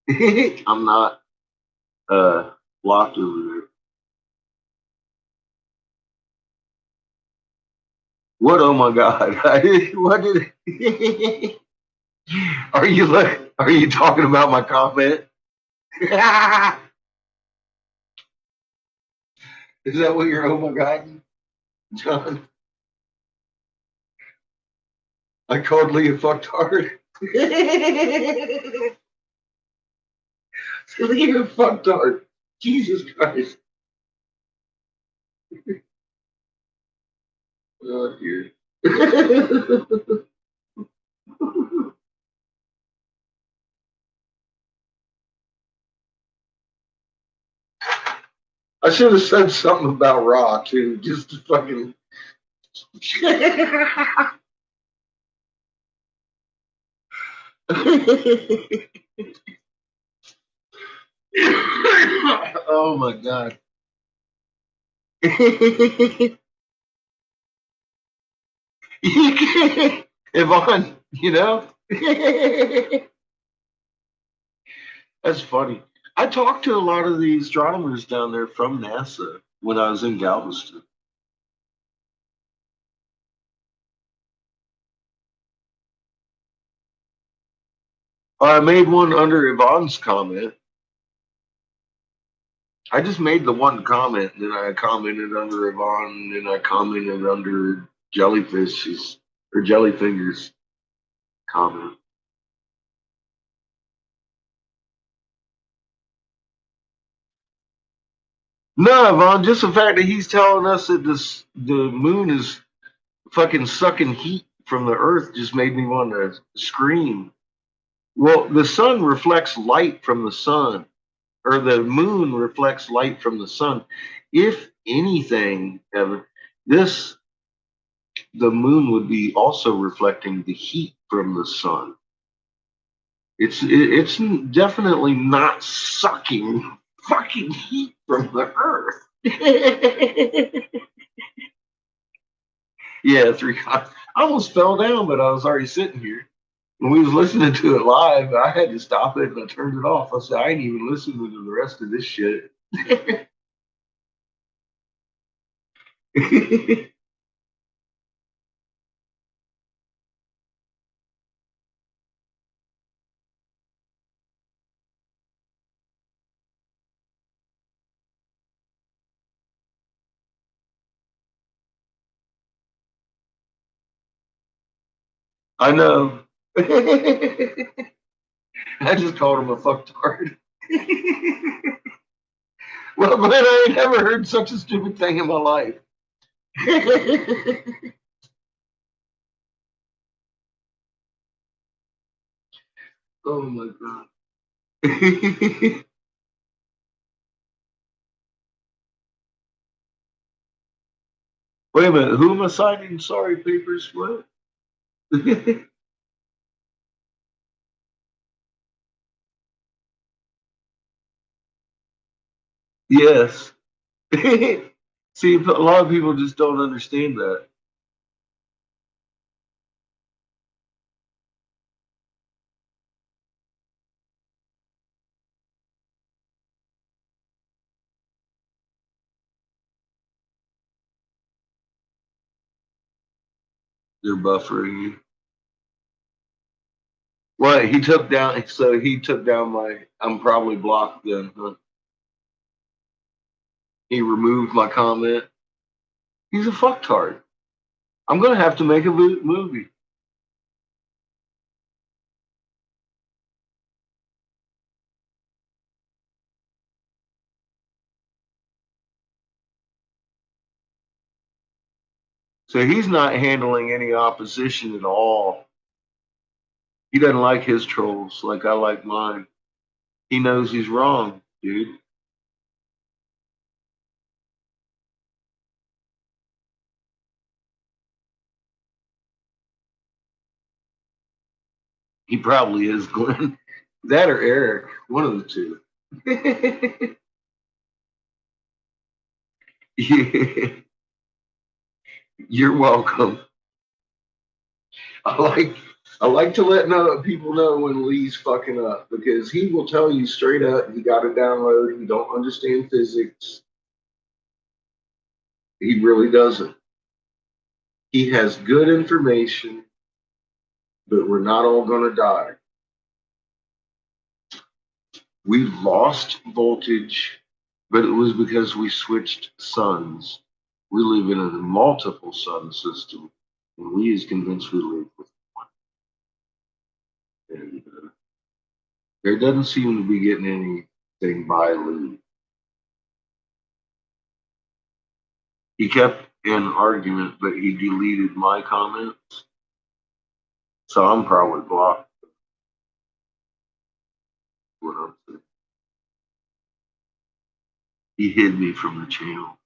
it, I'm not blocked over there. What? Oh my God! What did? Are you talking about my comment? Is that what you're? Oh my God, John! I called Lee a fucktard. Lee a fucktard. Jesus Christ. Oh dear. I should have said something about Raw too, just to fucking. Oh my God. Yvonne, that's funny. I talked to a lot of the astronomers down there from NASA when I was in Galveston. I made one under Yvonne's comment. I just made the one comment, then I commented under Yvonne, then I commented under Jellyfish's or Jellyfinger's comment. No, Yvonne, just the fact that he's telling us that the moon is fucking sucking heat from the earth just made me want to scream. Well, the sun reflects light from the sun, or the moon reflects light from the sun. If anything, Evan, the moon would be also reflecting the heat from the sun. It's definitely not sucking fucking heat from the earth. Yeah, I almost fell down, but I was already sitting here. When we was listening to it live, I had to stop it and I turned it off. I said, I ain't even listening to the rest of this shit. I know. I just called him a fucktard. Well, man, I ain't never heard such a stupid thing in my life. Oh my god. Wait a minute, who am I signing sorry papers? What? Yes. See, a lot of people just don't understand that. They're buffering you. What? He took down, so he took down my, I'm probably blocked then, huh? He removed my comment. He's a fucktard. I'm going to have to make a movie. So he's not handling any opposition at all. He doesn't like his trolls like I like mine. He knows he's wrong, dude. He probably is, Glenn. That or Eric, one of the two. Yeah. You're welcome. I like to let people know when Lee's fucking up because he will tell you straight up he got to download. He don't understand physics. He really doesn't. He has good information, but we're not all going to die. We lost voltage, but it was because we switched suns. We live in a multiple sun system, and Lee is convinced we live with one. And there doesn't seem to be getting anything by Lee. He kept an argument, but he deleted my comments, so I'm probably blocked. What I'm saying. He hid me from the channel.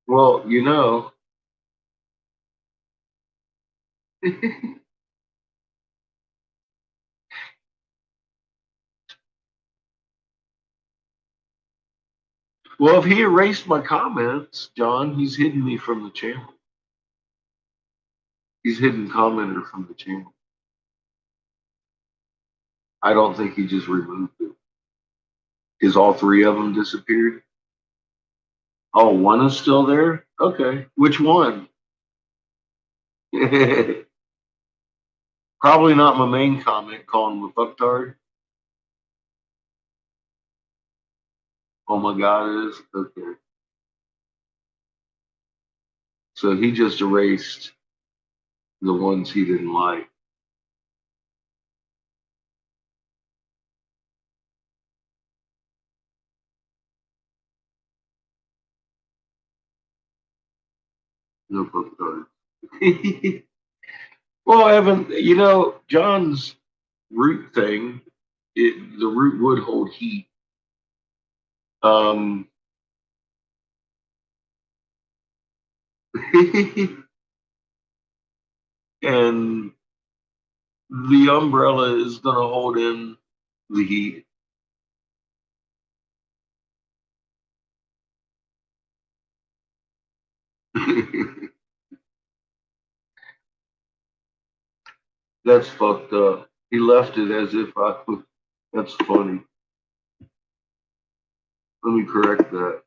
Well, you know. Well, if he erased my comments, John, he's hidden me from the channel. He's hidden commenter from the channel. I don't think he just removed it. Because all three of them disappeared. Oh, one is still there? Okay. Which one? Probably not my main comment calling him a fucktard. Oh my God, it is? Okay. So he just erased the ones he didn't like. No fucktard. Well, Evan, you know, John's root thing, the root would hold heat. And the umbrella is going to hold in the heat. That's fucked up. He left it as if I was. That's funny. Let me correct that.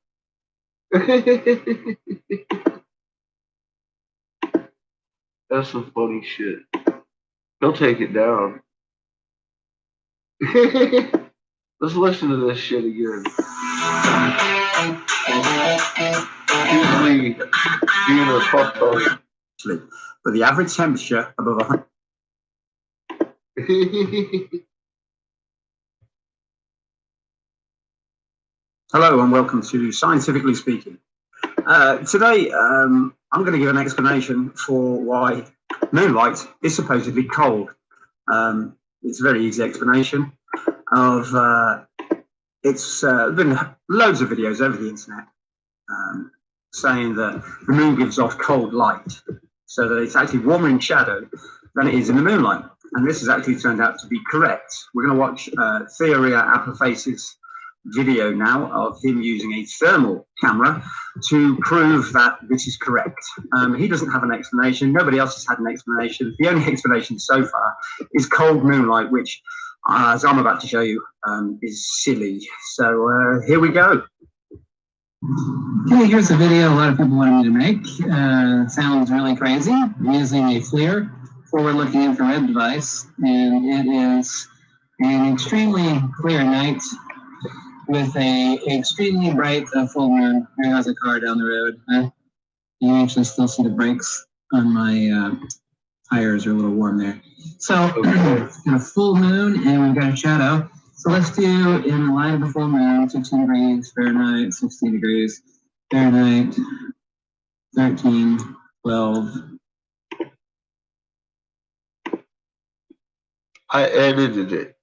That's some funny shit. He'll take it down. Let's listen to this shit again. Usually being a fucktard. But the average temperature above 100. Hello and welcome to Scientifically Speaking. Today, I'm going to give an explanation for why moonlight is supposedly cold. It's a very easy explanation of, it's been loads of videos over the internet saying that the moon gives off cold light, so that it's actually warmer in shadow than it is in the moonlight. And this has actually turned out to be correct. We're going to watch Theoria Apophis' video now of him using a thermal camera to prove that this is correct. He doesn't have an explanation. Nobody else has had an explanation. The only explanation so far is cold moonlight, which, as I'm about to show you, is silly. So here we go. Okay, here's a video a lot of people wanted me to make. Sounds really crazy. I'm using a FLIR, forward-looking infrared device, and it is an extremely clear night with a extremely bright full moon. There goes a car down the road. You can actually still see the brakes on my tires are a little warm there. So, got a full moon and we've got a shadow. So let's do, in the light of the full moon, 16 degrees Fahrenheit, 16 degrees Fahrenheit, 13, 12. I edited it.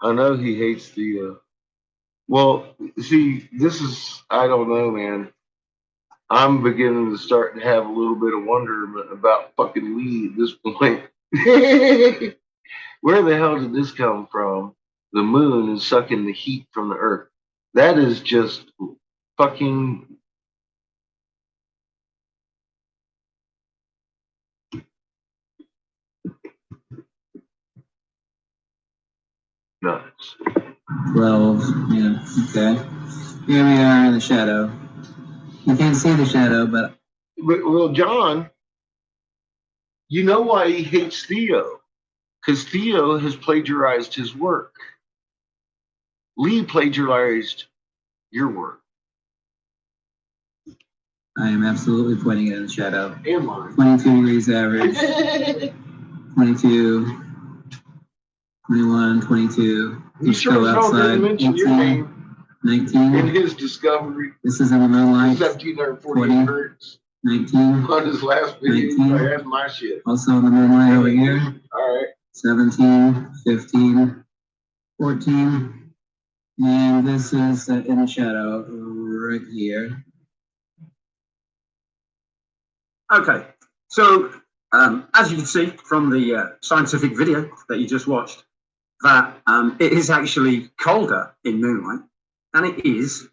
I know he hates the, well, see, this is, I don't know, man. I'm beginning to start to have a little bit of wonderment about fucking weed at this point. Where the hell did this come from? The moon is sucking the heat from the earth. That is just fucking nuts. 12, yeah, okay. Here we are in the shadow. You can't see the shadow, but... Well, John, you know why he hates Theo? Because Theo has plagiarized his work. Lee plagiarized your work. I am absolutely pointing it in the shadow. Am I? 22 degrees average. 22, 21, 22. He sure as hell didn't mention your name 19. in his discovery. This is in the moonlight. 1748 hertz. 19. On his last video, 19. I had my shit. Also in the moonlight over here. All right. 17, 15, 14. And this is in the shadow right here. Okay, so as you can see from the scientific video that you just watched, that it is actually colder in moonlight than it is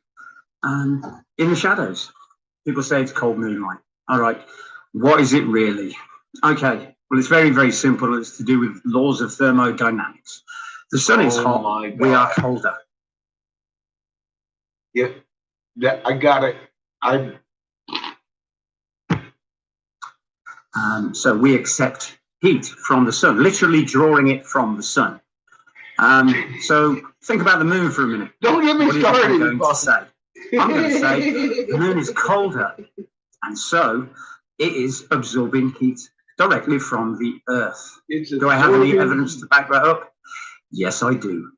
in the shadows. People say it's cold moonlight. All right, what is it really? Okay, well, it's very, very simple. It's to do with laws of thermodynamics. The sun is hot, we are colder. Yeah, I got it. So we accept heat from the sun, literally drawing it from the sun. So think about the moon for a minute. Don't get me started. I'm going to say the moon is colder, and so it is absorbing heat directly from the earth. Do I have any evidence to back that up? Yes, I do.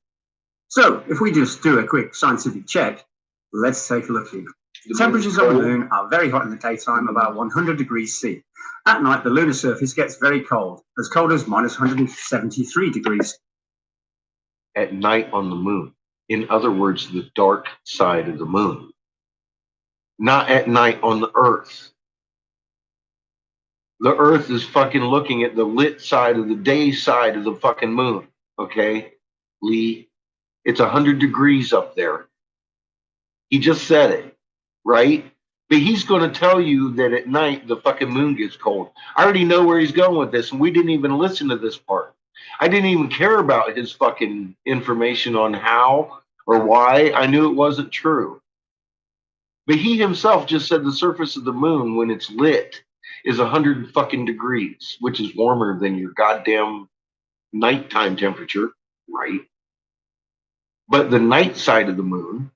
So if we just do a quick scientific check, let's take a look here. The temperatures on the moon are very hot in the daytime, about 100 degrees C. At night, the lunar surface gets very cold as minus 173 degrees. At night on the moon. In other words, the dark side of the moon. Not at night on the earth. The earth is fucking looking at the lit side of the day side of the fucking moon. Okay, Lee? It's 100 degrees up there. He just said it, right? But he's going to tell you that at night the fucking moon gets cold. I already know where he's going with this, and we didn't even listen to this part. I didn't even care about his fucking information on how or why. I knew it wasn't true. But he himself just said the surface of the moon, when it's lit, is 100 fucking degrees, which is warmer than your goddamn nighttime temperature, right? But the night side of the moon.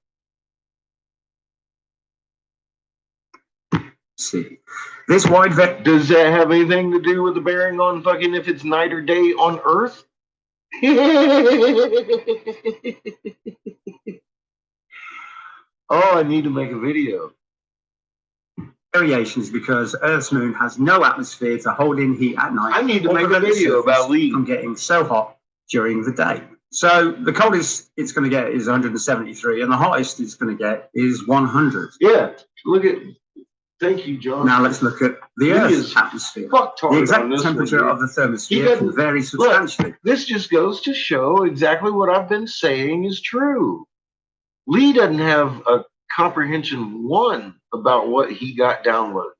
See, this wide vector. Does that have anything to do with the bearing on fucking if it's night or day on Earth? Oh, I need to make a video. Variations because Earth's moon has no atmosphere to hold in heat at night. I need to or make a prevent the video surface about lead. from getting so hot during the day. So the coldest it's going to get is 173, and the hottest it's going to get is 100. Yeah, look at. Thank you, John. Now let's look at the Earth's atmosphere. The exact temperature of the thermosphere can vary substantially. Look, this just goes to show exactly what I've been saying is true. Lee doesn't have a comprehension one about what he got downloaded.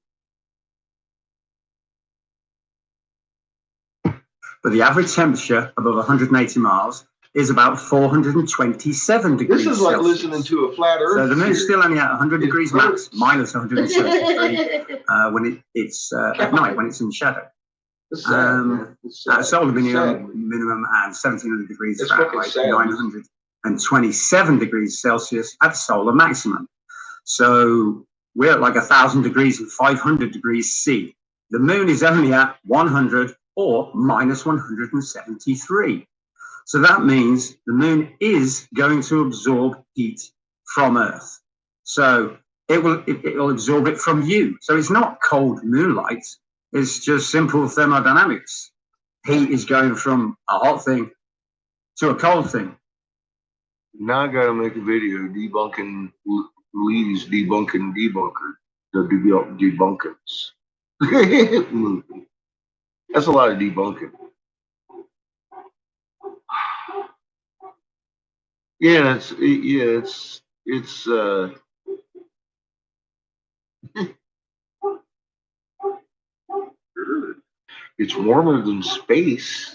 But the average temperature above 180 miles is about 427 degrees. This is like Celsius. listening to a flat Earth. So the moon's still only at 100 degrees max, minus 173 when it's at night, when it's in shadow. At solar minimum and 1700 degrees Fahrenheit, 927 degrees Celsius at solar maximum. So we're at like 1,000 degrees and 500 degrees C. The moon is only at 100 or minus 173. So that means the moon is going to absorb heat from Earth. So it will absorb it from you. So it's not cold moonlight. It's just simple thermodynamics. Heat is going from a hot thing to a cold thing. Now I gotta make a video debunking Lee's debunking debunker. The debunkers. That's a lot of debunking. Yeah, it's it's warmer than space.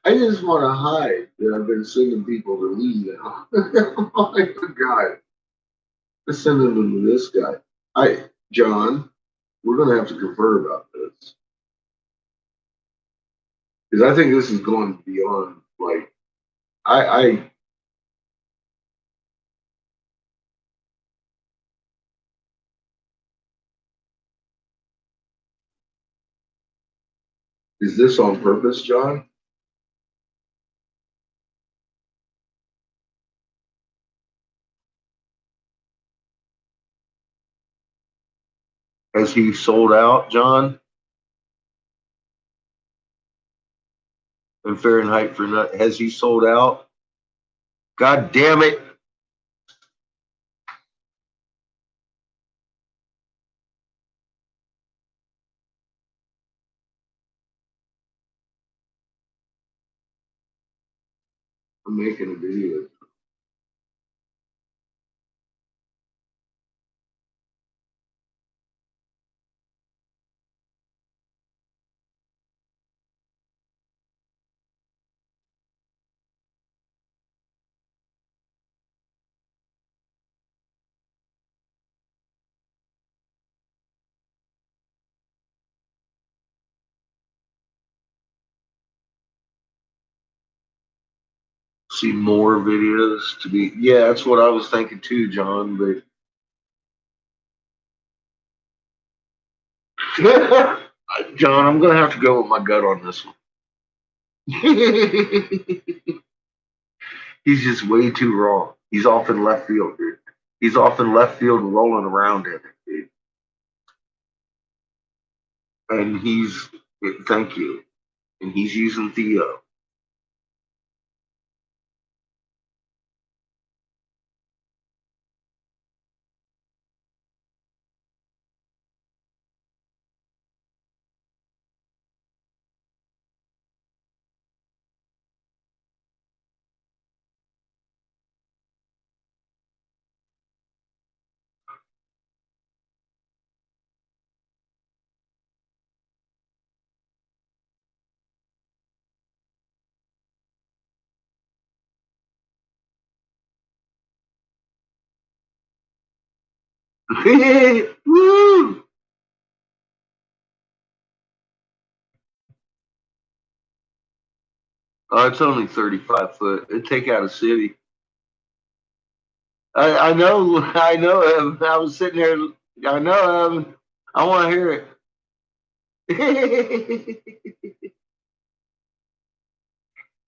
I just want to hide that I've been sending people to Lee now. Oh my God. I'm sending them to this guy. John, we're going to have to confer about this. Because I think this is going beyond, like, is this on purpose, John? Has he sold out, John? And Fahrenheit for nut, has he sold out? God damn it. I'm making a video. See more videos to be. Yeah, that's what I was thinking too, John. But John, I'm gonna have to go with my gut on this one. He's just way too wrong. He's off in left field, dude. He's off in left field and rolling around in it, dude. And thank you. And he's using Theo. Woo! Oh, it's only 35 foot. It'd take out a city. I know. I was sitting there. I know. I want to hear it.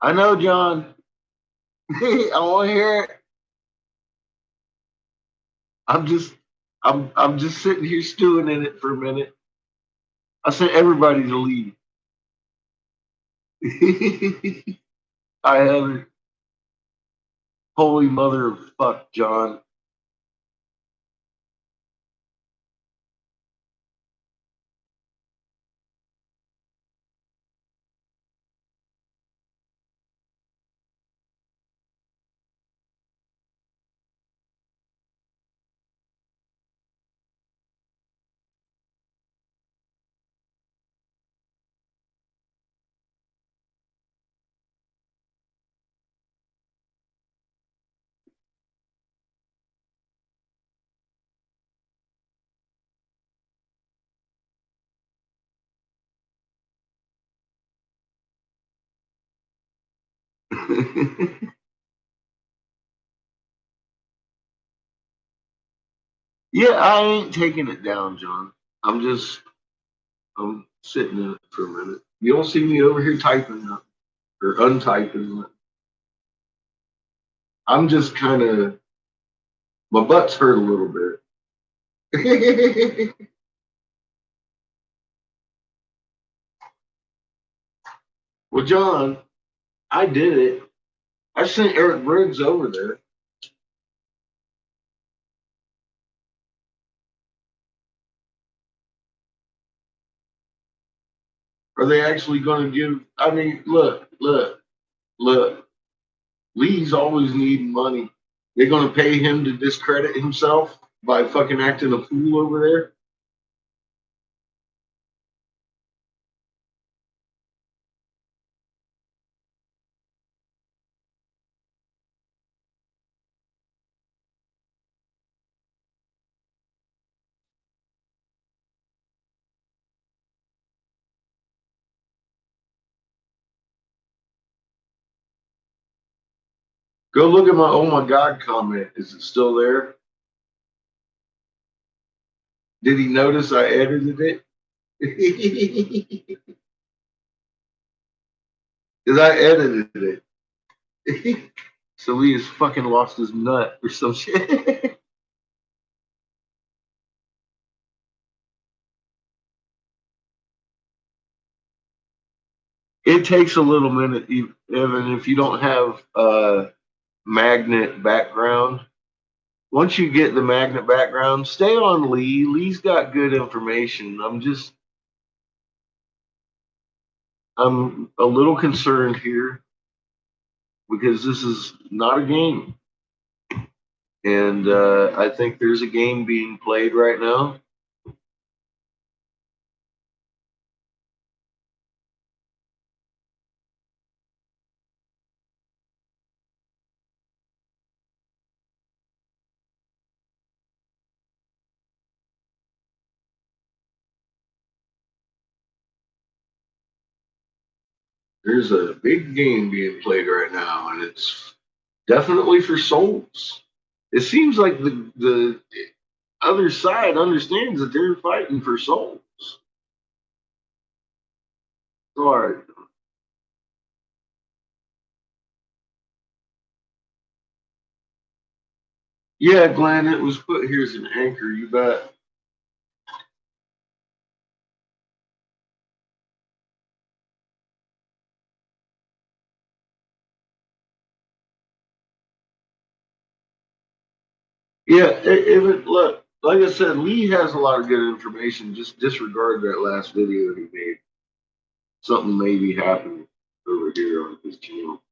I know, John. I want to hear it. I'm just sitting here stewing in it for a minute. I sent everybody to leave. I haven't. Holy mother of fuck, John. Yeah, I ain't taking it down, John. I'm sitting in it for a minute. You don't see me over here typing or untyping. I'm just kind of, my butt's hurt a little bit. Well, John, I did it. I sent Eric Briggs over there. Are they actually going to give? I mean, look. Lee's always needing money. They're going to pay him to discredit himself by fucking acting a fool over there. Go look at my "Oh my God" comment. Is it still there? Did he notice I edited it? Because I edited it. So Lee has fucking lost his nut or some shit. It takes a little minute, even if you don't have a magnet background. Once you get the magnet background, stay on Lee. Lee's got good information. I'm a little concerned here because this is not a game. And I think there's a game being played right now. There's a big game being played right now, and it's definitely for souls. It seems like the other side understands that they're fighting for souls. All right. Yeah, Glenn, it was put here as an anchor, you bet. Yeah, look, like I said, Lee has a lot of good information. Just disregard that last video that he made. Something may be happening over here on his channel.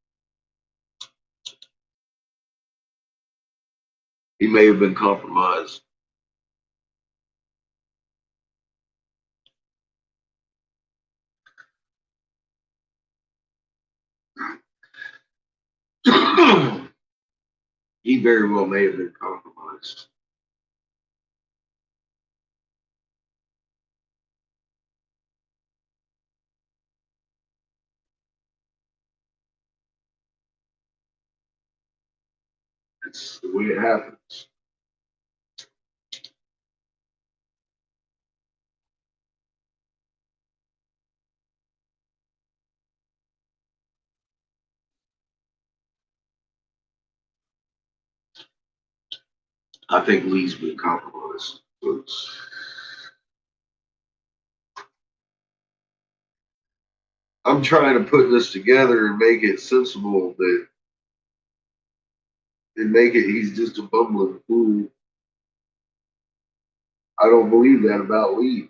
He may have been compromised. He very well may have been compromised. That's the way it happens. I think Lee's been compromised. I'm trying to put this together and make it sensible and make it he's just a bumbling fool. I don't believe that about Lee.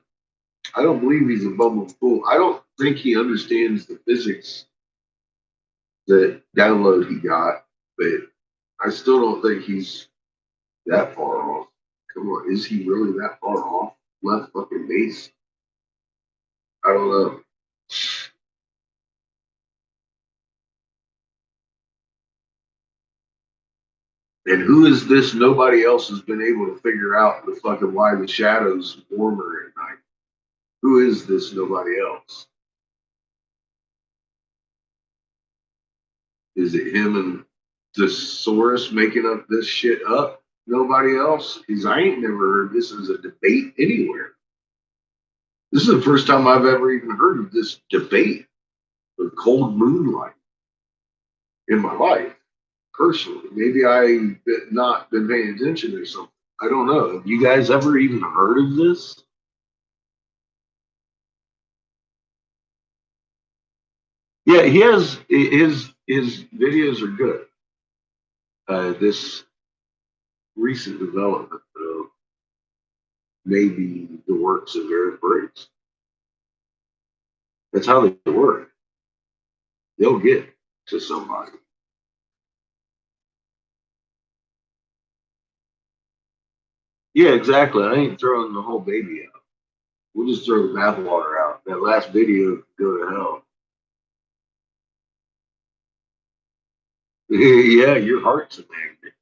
I don't believe he's a bumbling fool. I don't think he understands the physics that download he got, but I still don't think he's that far off. Come on, is he really that far off? Left fucking base? I don't know. And who is this? Nobody else has been able to figure out the fucking why the shadow's warmer at night. Who is this? Nobody else. Is it him and Thesaurus making up this shit up? Nobody else? Because I ain't never heard this as a debate anywhere. This is the first time I've ever even heard of this debate of cold moonlight in my life, personally. Maybe I've not been paying attention or something. I don't know. Have you guys ever even heard of this? Yeah, he has his videos are good. This recent development, though, may be the works of Eric Briggs. That's how they work. They'll get to somebody. Yeah, exactly. I ain't throwing the whole baby out. We'll just throw the bathwater out. That last video could go to hell. Yeah, your heart's a magnet.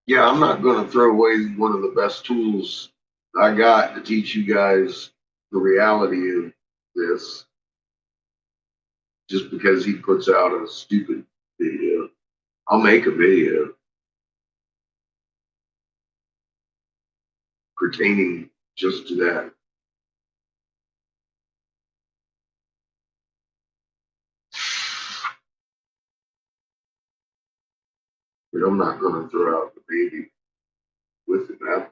Yeah, I'm not going to throw away one of the best tools I got to teach you guys the reality of this just because he puts out a stupid video. I'll make a video pertaining just to that. But I'm not going to throw out the baby with the bathwater.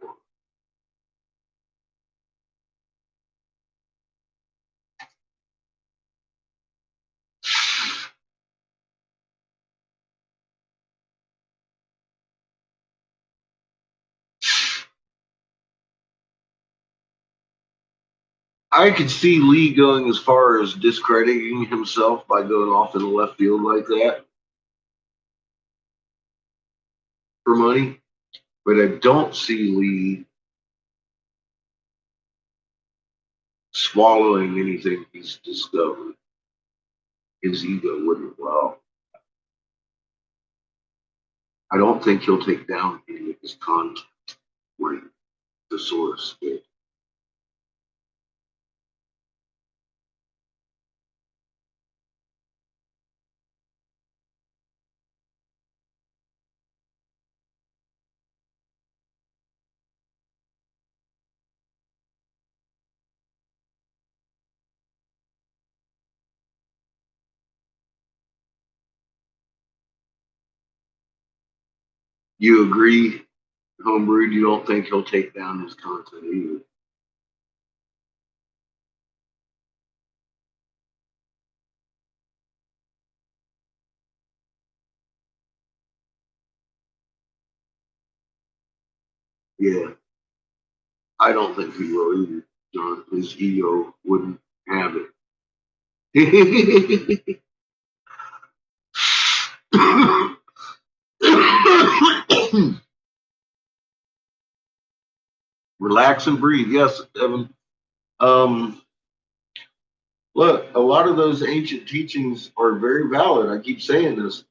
I could see Lee going as far as discrediting himself by going off in the left field like that for money, but I don't see Lee swallowing anything he's discovered. His ego wouldn't allow. I don't think he'll take down any of his content when the source did. You agree, Homebrew? You don't think he'll take down his content either? Yeah, I don't think he will either, John. His ego wouldn't have it. Relax and breathe. Yes, Evan. Look, a lot of those ancient teachings are very valid. I keep saying this.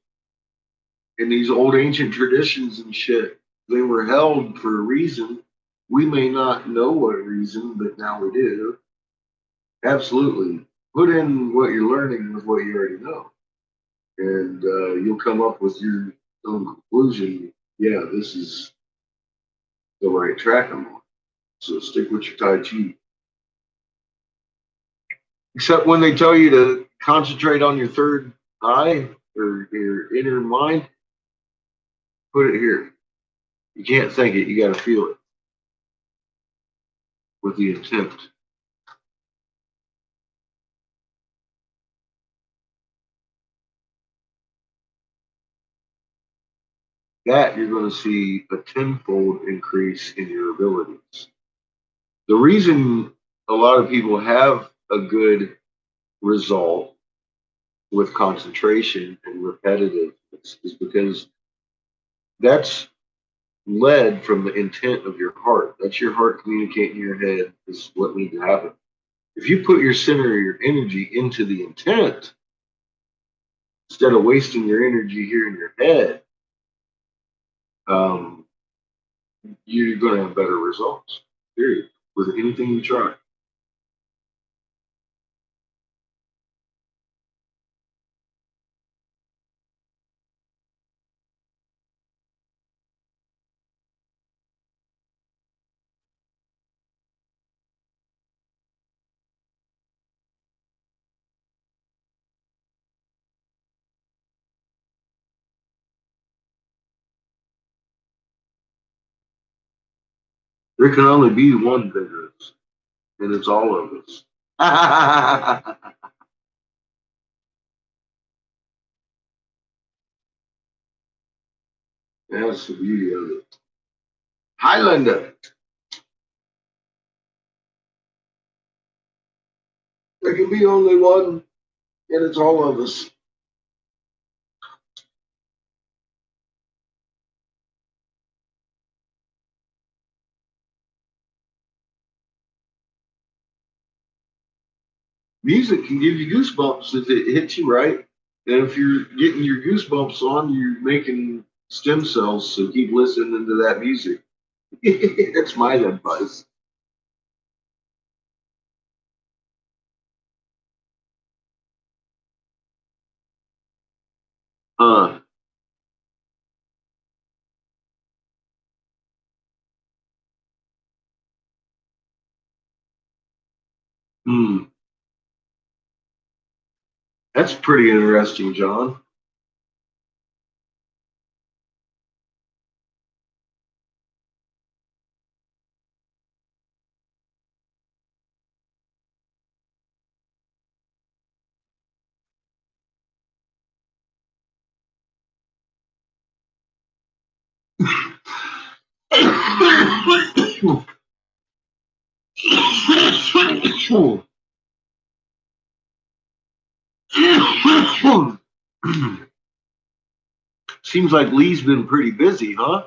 In these old ancient traditions and shit, they were held for a reason. We may not know what reason, but now we do. Absolutely. Put in what you're learning with what you already know, and you'll come up with your own conclusion. Yeah, this is the right track I'm on. So stick with your Tai Chi. Except when they tell you to concentrate on your third eye or your inner mind, put it here. You can't think it, you got to feel it with the intent. That you're going to see a tenfold increase in your abilities. The reason a lot of people have a good result with concentration and repetitiveness is because that's led from the intent of your heart. That's your heart communicating in your head is what needs to happen. If you put your center of your energy into the intent instead of wasting your energy here in your head, you're going to have better results. Period. With anything you try. There can only be one vigorous, and it's all of us. That's the beauty of it. Highlander. There can be only one, and it's all of us. Music can give you goosebumps if it hits you right. And if you're getting your goosebumps on, you're making stem cells, so keep listening to that music. That's my advice. Uh, hmm. That's pretty interesting, John. Seems like Lee's been pretty busy, huh?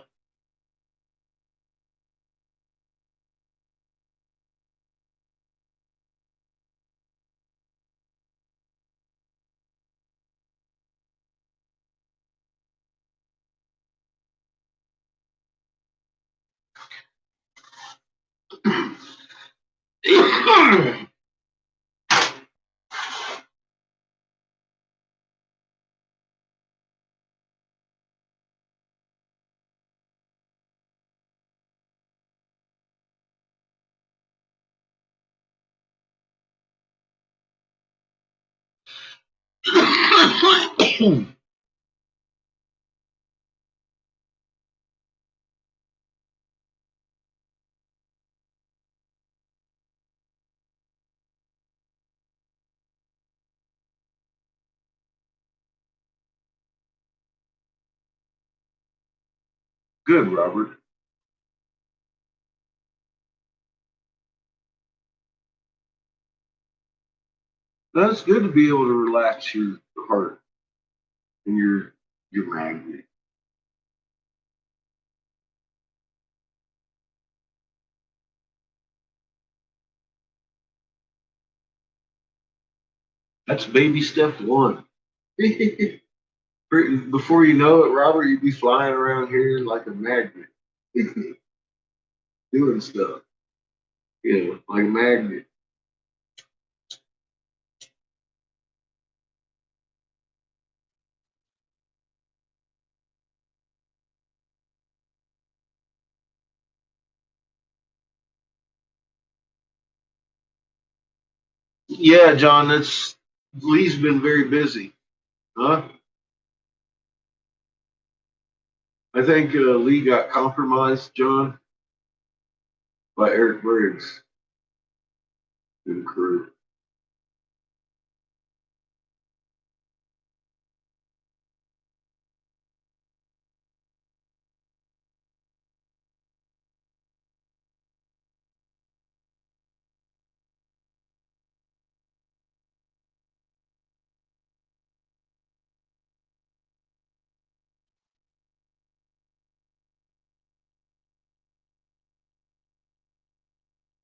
Good, Robert. That's good to be able to relax your heart and your magnet. That's baby step one. Before you know it, Robert, you'd be flying around here like a magnet, doing stuff. Like a magnet. Yeah, John, that's Lee's been very busy. Huh? I think Lee got compromised, John, by Eric Briggs and crew.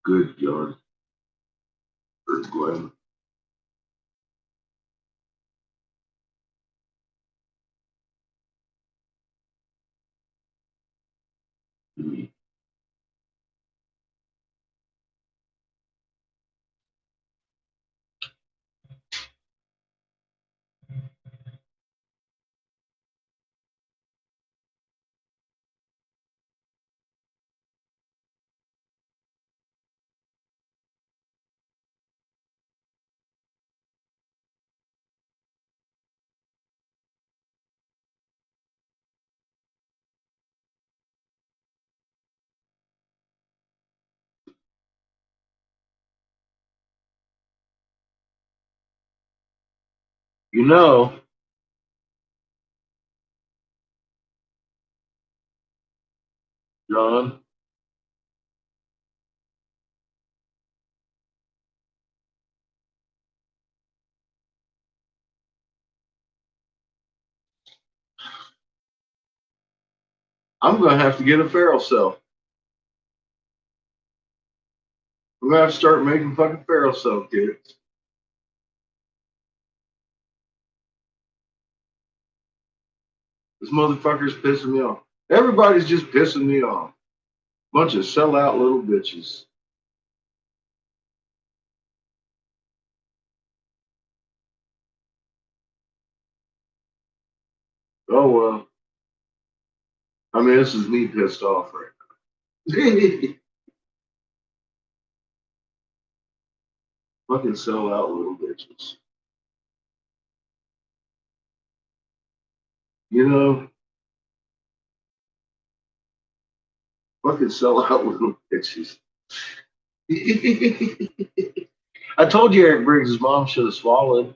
Good, John. Good, Glenn. You know, John, I'm going to have to get a feral cell. I'm going to have to start making fucking feral cell kits. This motherfucker's pissing me off. Everybody's just pissing me off. Bunch of sellout little bitches. Oh, well. I mean, this is me pissed off right now. Fucking sellout little bitches. You know, fucking sellout little bitches. I told you Eric Briggs' mom should have swallowed.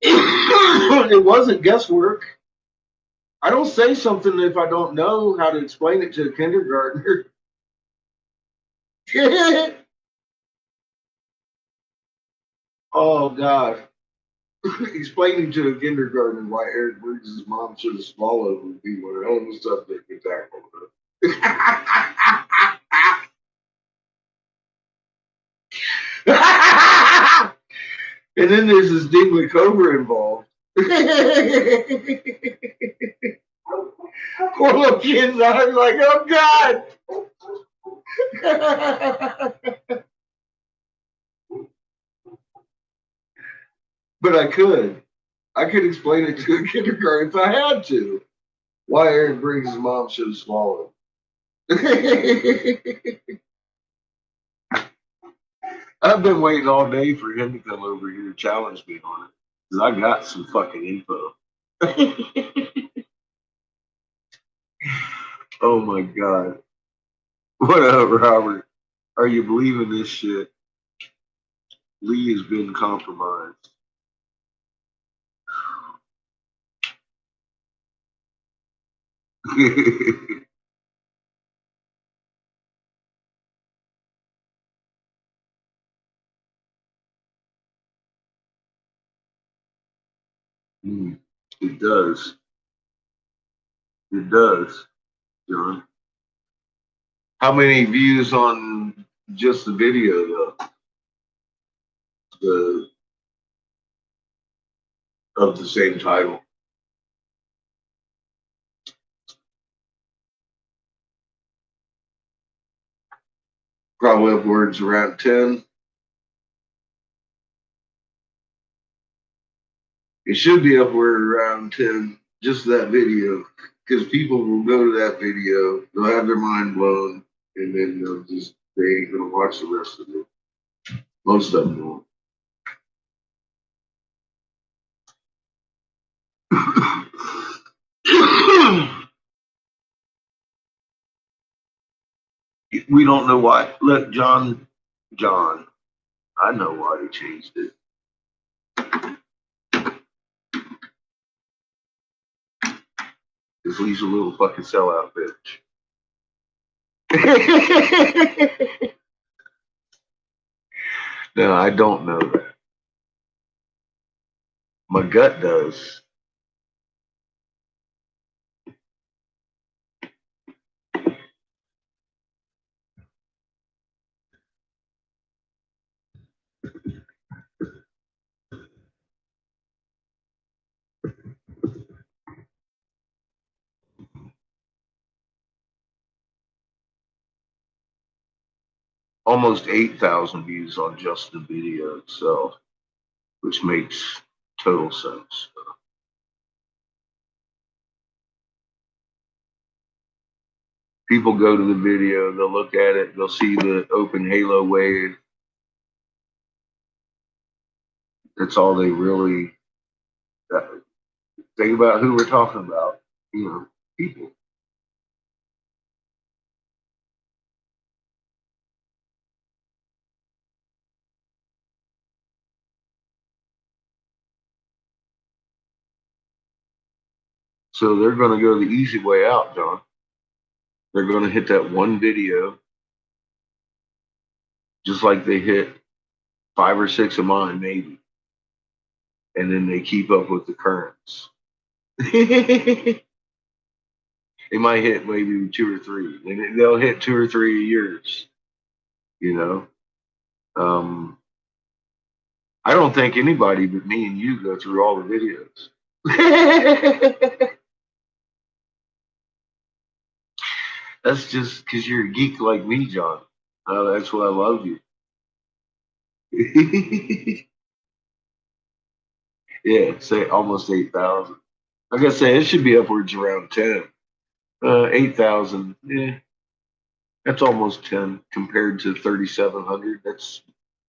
It wasn't guesswork. I don't say something if I don't know how to explain it to a kindergartner. Oh, God. Explaining to a kindergartner why Eric Briggs' mom should have swallowed would be one hell of a subject to tackle. And then there's this Dingley Cobra involved. Poor little kid's eyes like, oh God. But I could. I could explain it to a kindergarten if I had to. Why Eric Briggs' mom should have swallowed. I've been waiting all day for him to come over here and challenge me on it. Because I got some fucking info. Oh my God. What up, Robert? Are you believing this shit? Lee has been compromised. It does. It does, John. How many views on just the video, though? Of the same title. Probably upwards around 10. It should be upward around 10, just that video, because people will go to that video, they'll have their mind blown, and then they ain't gonna watch the rest of it. Most of them won't. We don't know why. Look, John, I know why they changed it. Because he's a little fucking sellout bitch. No, I don't know that. My gut does. Almost 8,000 views on just the video itself, which makes total sense. People go to the video, they'll look at it, they'll see the open halo wave. That's all they really think about. Who we're talking about, people. So they're going to go the easy way out, John. They're going to hit that one video, just like they hit 5 or 6 of mine, maybe. And then they keep up with the currents. They might hit maybe 2 or 3. And they'll hit 2 or 3 years, I don't think anybody but me and you go through all the videos. That's just because you're a geek like me, John. That's what I love you. Yeah, say almost 8,000. Like I say, it should be upwards around 10. 8,000, yeah, that's almost 10 compared to 3,700. That's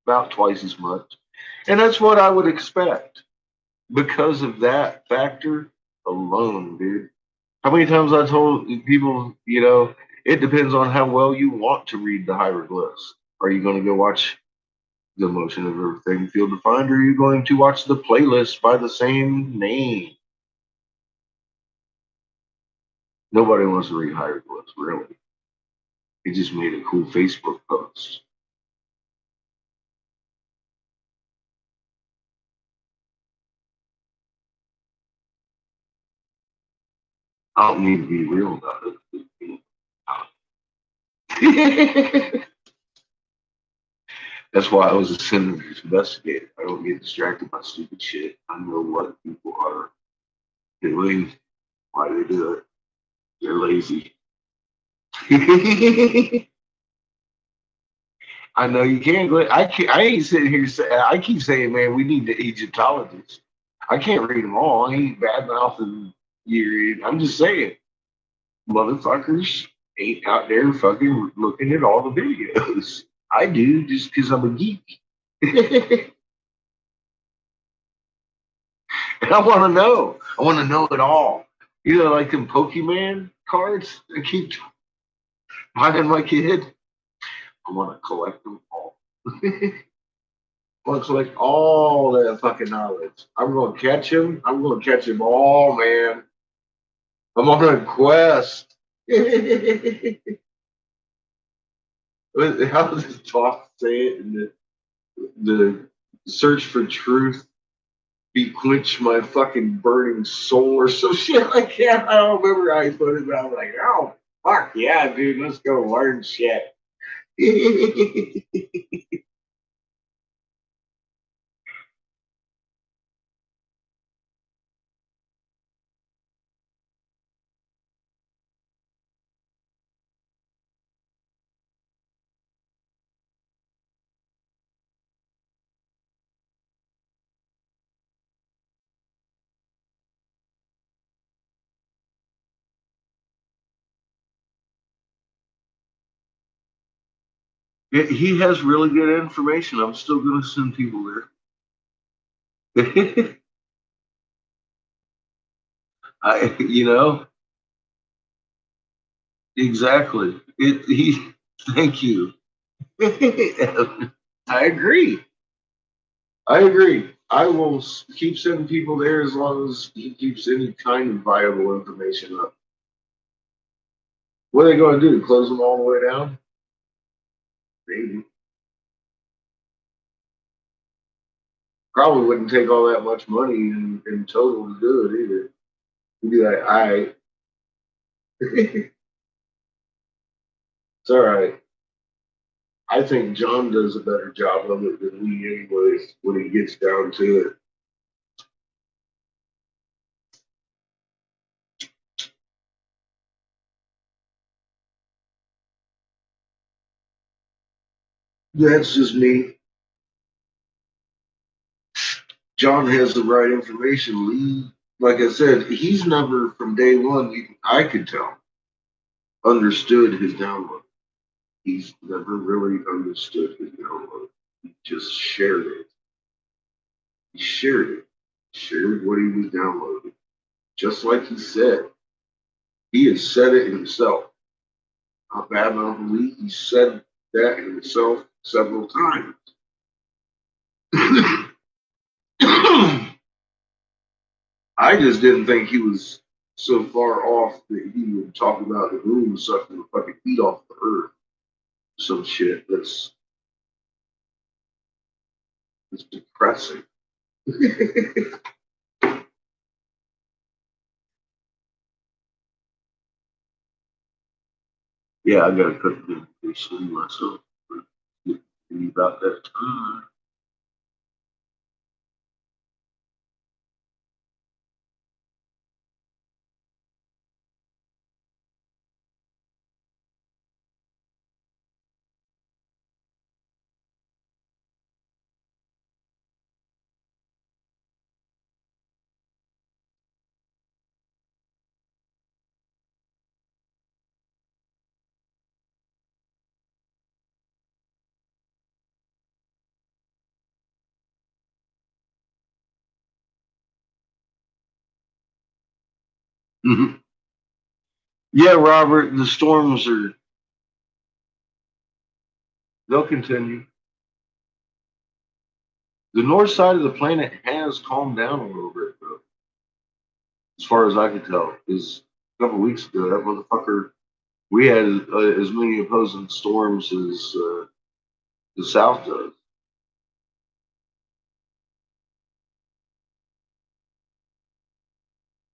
about twice as much. And that's what I would expect because of that factor alone, dude. How many times I told people, it depends on how well you want to read the hieroglyphs. Are you going to go watch the motion of everything field defined, or are you going to watch the playlist by the same name? Nobody wants to read hieroglyphs, really. He just made a cool Facebook post. I don't need to be real about it. That's why I was a senator's investigator. I don't get distracted by stupid shit. I know what people are doing, why they do it. They're lazy. I know you can't go. I ain't sitting here. I keep saying, man, we need the Egyptologists. I can't read them all. I ain't bad mouthing you. I'm just saying, motherfuckers ain't out there fucking looking at all the videos. I do just because I'm a geek. And I want to know. I want to know it all. Like them Pokemon cards I keep buying my kid. I want to collect them all. I want to collect all that fucking knowledge. I'm going to catch him. I'm going to catch him all, man. I'm on a quest. How does talk say it? In the search for truth be quench my fucking burning soul or some shit like that. I don't remember how he put it, but I was like, oh, fuck yeah, dude, let's go learn shit. He has really good information. I'm still going to send people there. You know, exactly. Thank you. I agree. I agree. I will keep sending people there as long as he keeps any kind of viable information up. What are they going to do? Close them all the way down? Maybe. Probably wouldn't take all that much money in total to do it either. You'd be like, all right. It's all right. I think John does a better job of it than we anyways when he gets down to it. That's just me. John has the right information. Lee, like I said, he's never from day one, I could tell, understood his download. He's never really understood his download. He just shared it. He shared it. Shared what he was downloading. Just like he said. He has said it himself. Not bad enough Lee, he said that himself several times. I just didn't think he was so far off that he would talk about the moon sucking the fucking heat off the earth. Some shit that's depressing. Yeah, I gotta cut the medication myself. About that time. Mm-hmm. Yeah, Robert, the storms they'll continue. The north side of the planet has calmed down a little bit, though, as far as I can tell. Because a couple of weeks ago, that motherfucker, we had as many opposing storms as the south does.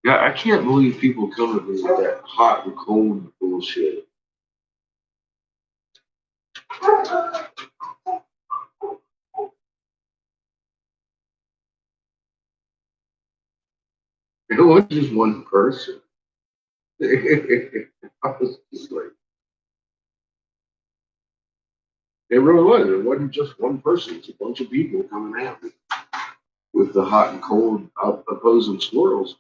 Yeah, I can't believe people come at me with that hot and cold bullshit. It wasn't just one person. I was just like, it really was. It wasn't just one person. It's a bunch of people coming at me with the hot and cold opposing swirls.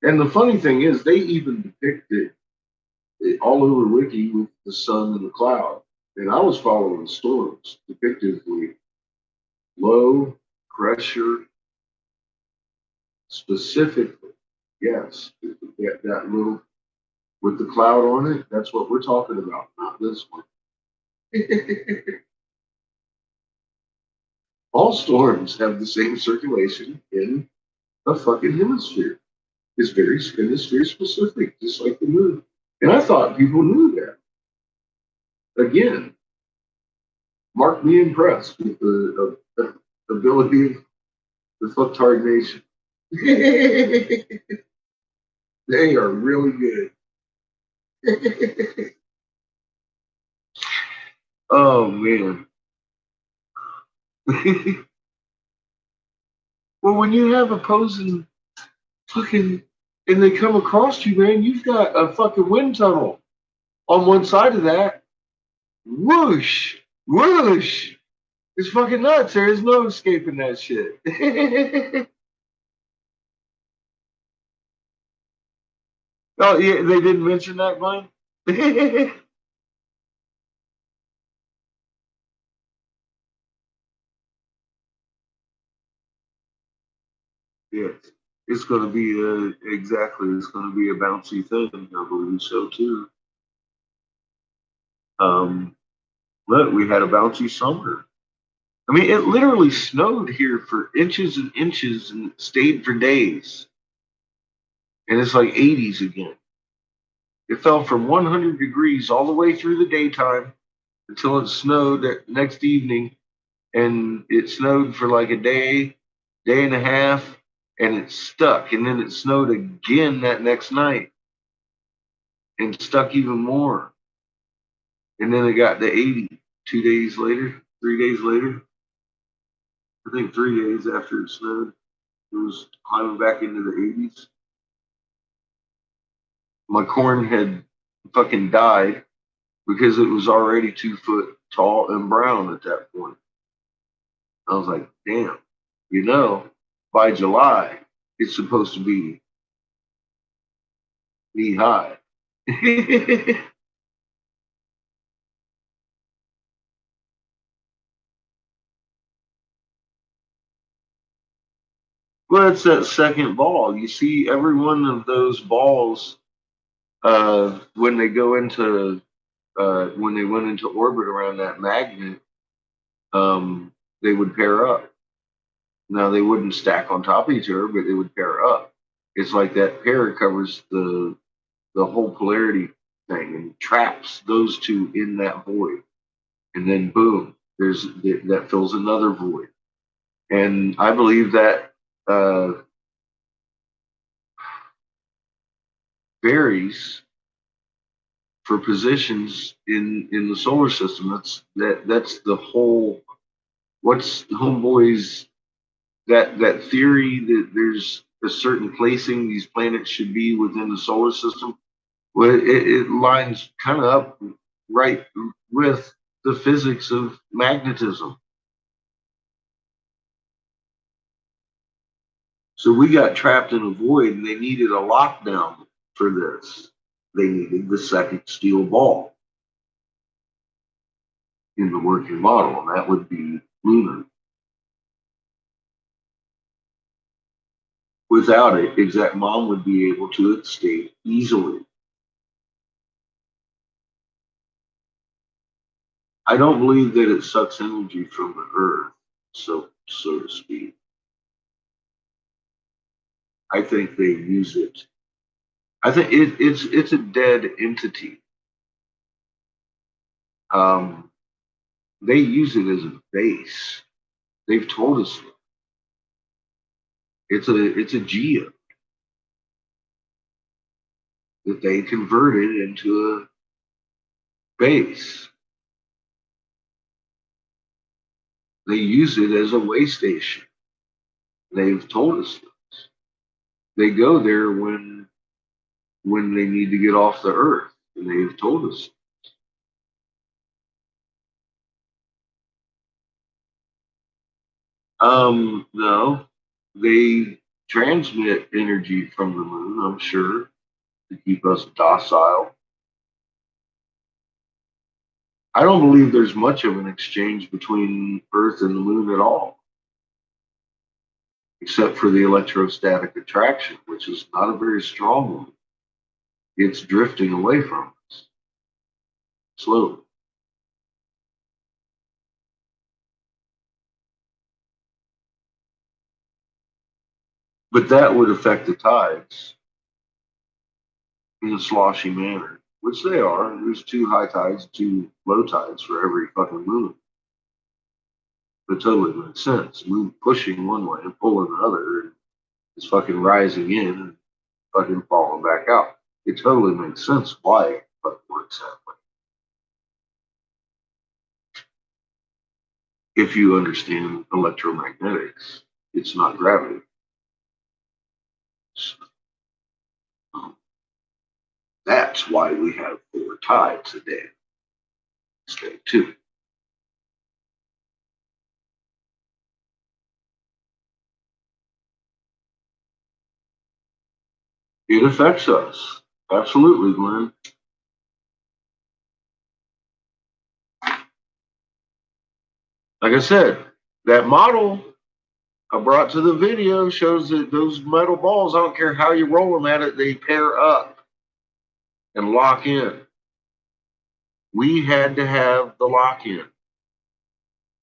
And the funny thing is, they even depicted it all over Wiki with the sun and the cloud. And I was following storms depicted with low pressure specifically. Yes, that little with the cloud on it. That's what we're talking about, not this one. All storms have the same circulation in a fucking hemisphere. It's very hemisphere specific, just like the moon. And I thought people knew that. Again, mark me impressed with the ability of the fucktard nation. They are really good. Oh man. Well, when you have opposing fucking and they come across you, man, you've got a fucking wind tunnel on one side of that. Whoosh, whoosh. It's fucking nuts. There is no escaping that shit. Oh yeah, they didn't mention that, Glenn. Yes, it's going to be exactly. It's going to be a bouncy thing. I believe so too. But we had a bouncy summer. I mean, it literally snowed here for inches and inches and stayed for days. And it's like 80s again. It fell from 100 degrees all the way through the daytime until it snowed that next evening. And it snowed for like a day, day and a half, and it stuck. And then it snowed again that next night and stuck even more. And then it got to 80 2 days later, 3 days later. I think 3 days after it snowed, it was climbing back into the 80s. My corn had fucking died because it was already 2 foot tall and brown at that point. I was like, damn, by July, it's supposed to be knee high. Well, it's that second ball. You see, every one of those balls, when they go into when they went into orbit around that magnet, they would pair up. Now they wouldn't stack on top of each other, but they would pair up. It's like that pair covers the whole polarity thing and traps those two in that void, and then boom, there's that fills another void. And I believe that varies for positions in the solar system. That's the whole. What's homeboys that theory that there's a certain placing these planets should be within the solar system? Well, it lines kind of up right with the physics of magnetism. So we got trapped in a void, and they needed a lockdown for this. They needed the second steel ball in the working model, and that would be lunar. Without it, Exact Mom would be able to escape easily. I don't believe that it sucks energy from the earth, so to speak. I think they use it. I think it's a dead entity. They use it as a base. They've told us it's a geo that they converted into a base. They use it as a way station. They've told us this. They go there when they need to get off the earth, and they've told us. No, they transmit energy from the moon, I'm sure, to keep us docile. I don't believe there's much of an exchange between Earth and the moon at all, except for the electrostatic attraction, which is not a very strong one. It's drifting away from us slowly. But that would affect the tides in a sloshy manner, which they are. There's 2 high tides, 2 low tides for every fucking moon. It totally makes sense. Moon pushing one way and pulling the other, and it's fucking rising in and fucking falling back out. It totally makes sense why it fucking works that way. If you understand electromagnetics, it's not gravity. So, that's why we have 4 tides a day instead of 2. It affects us. Absolutely, Glenn. Like I said, that model I brought to the video shows that those metal balls, I don't care how you roll them at it, they pair up and lock in. We had to have the lock in.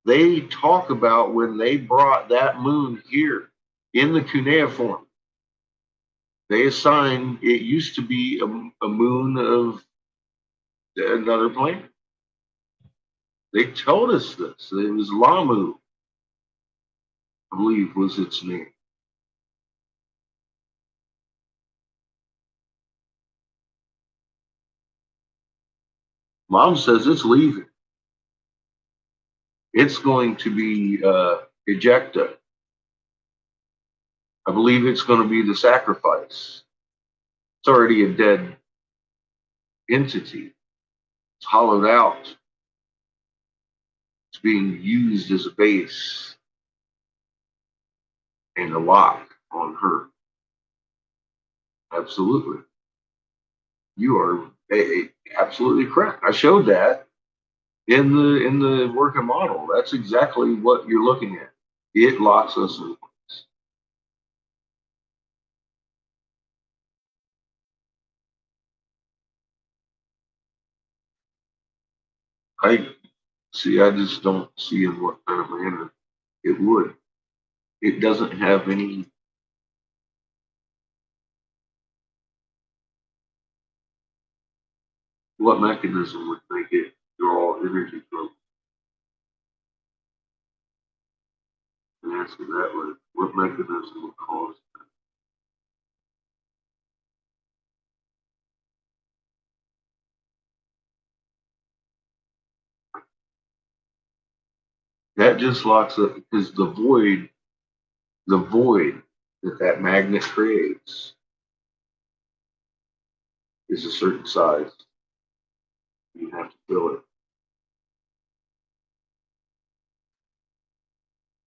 They talk about when they brought that moon here in the cuneiform. They assigned, it used to be a moon of another planet. They told us this. It was Lamu, I believe was its name. Mom says it's leaving. It's going to be ejecta. I believe it's going to be the sacrifice. It's already a dead entity. It's hollowed out. It's being used as a base and a lock on her. Absolutely. You are absolutely correct. I showed that in the working model. That's exactly what you're looking at. It locks us in place. I see. I just don't see in what kind of manner it would. It doesn't have any. What mechanism would make it draw energy from? And answer that way. What mechanism would cause that? That just locks up because the void that magnet creates is a certain size. You have to fill it.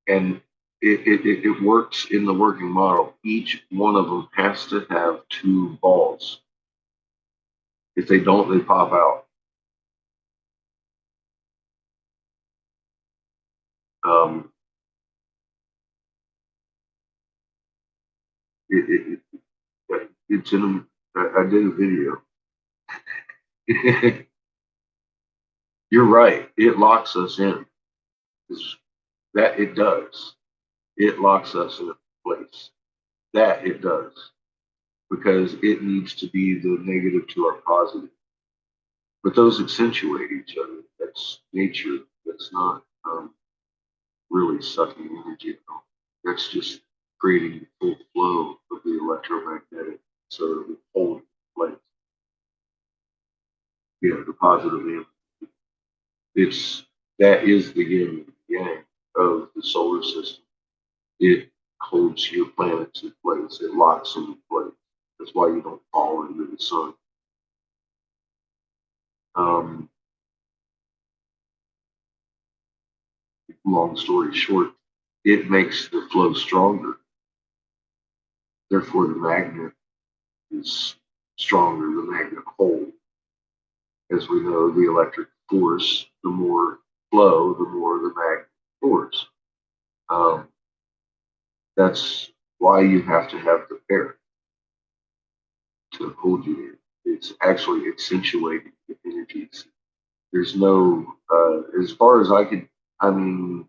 And it works in the working model. Each one of them has to have two balls. If they don't, they pop out. It's in. I did a video. You're right. It locks us in. That it does. It locks us in place. That it does. Because it needs to be the negative to our positive. But those accentuate each other. That's nature. That's not really sucking energy at all. That's just creating full flow of the electromagnetic so that we hold it in place. Yeah, the positive energy. That is the yin and yang of the solar system. It holds your planets in place. It locks them in place. That's why you don't fall into the sun. Long story short, it makes the flow stronger. Therefore, the magnet is stronger, the magnet hold. As we know, the electric force, the more flow, the more the magnet force. That's why you have to have the pair to hold you in. It's actually accentuating the energies. There's no, as far as I could, I mean,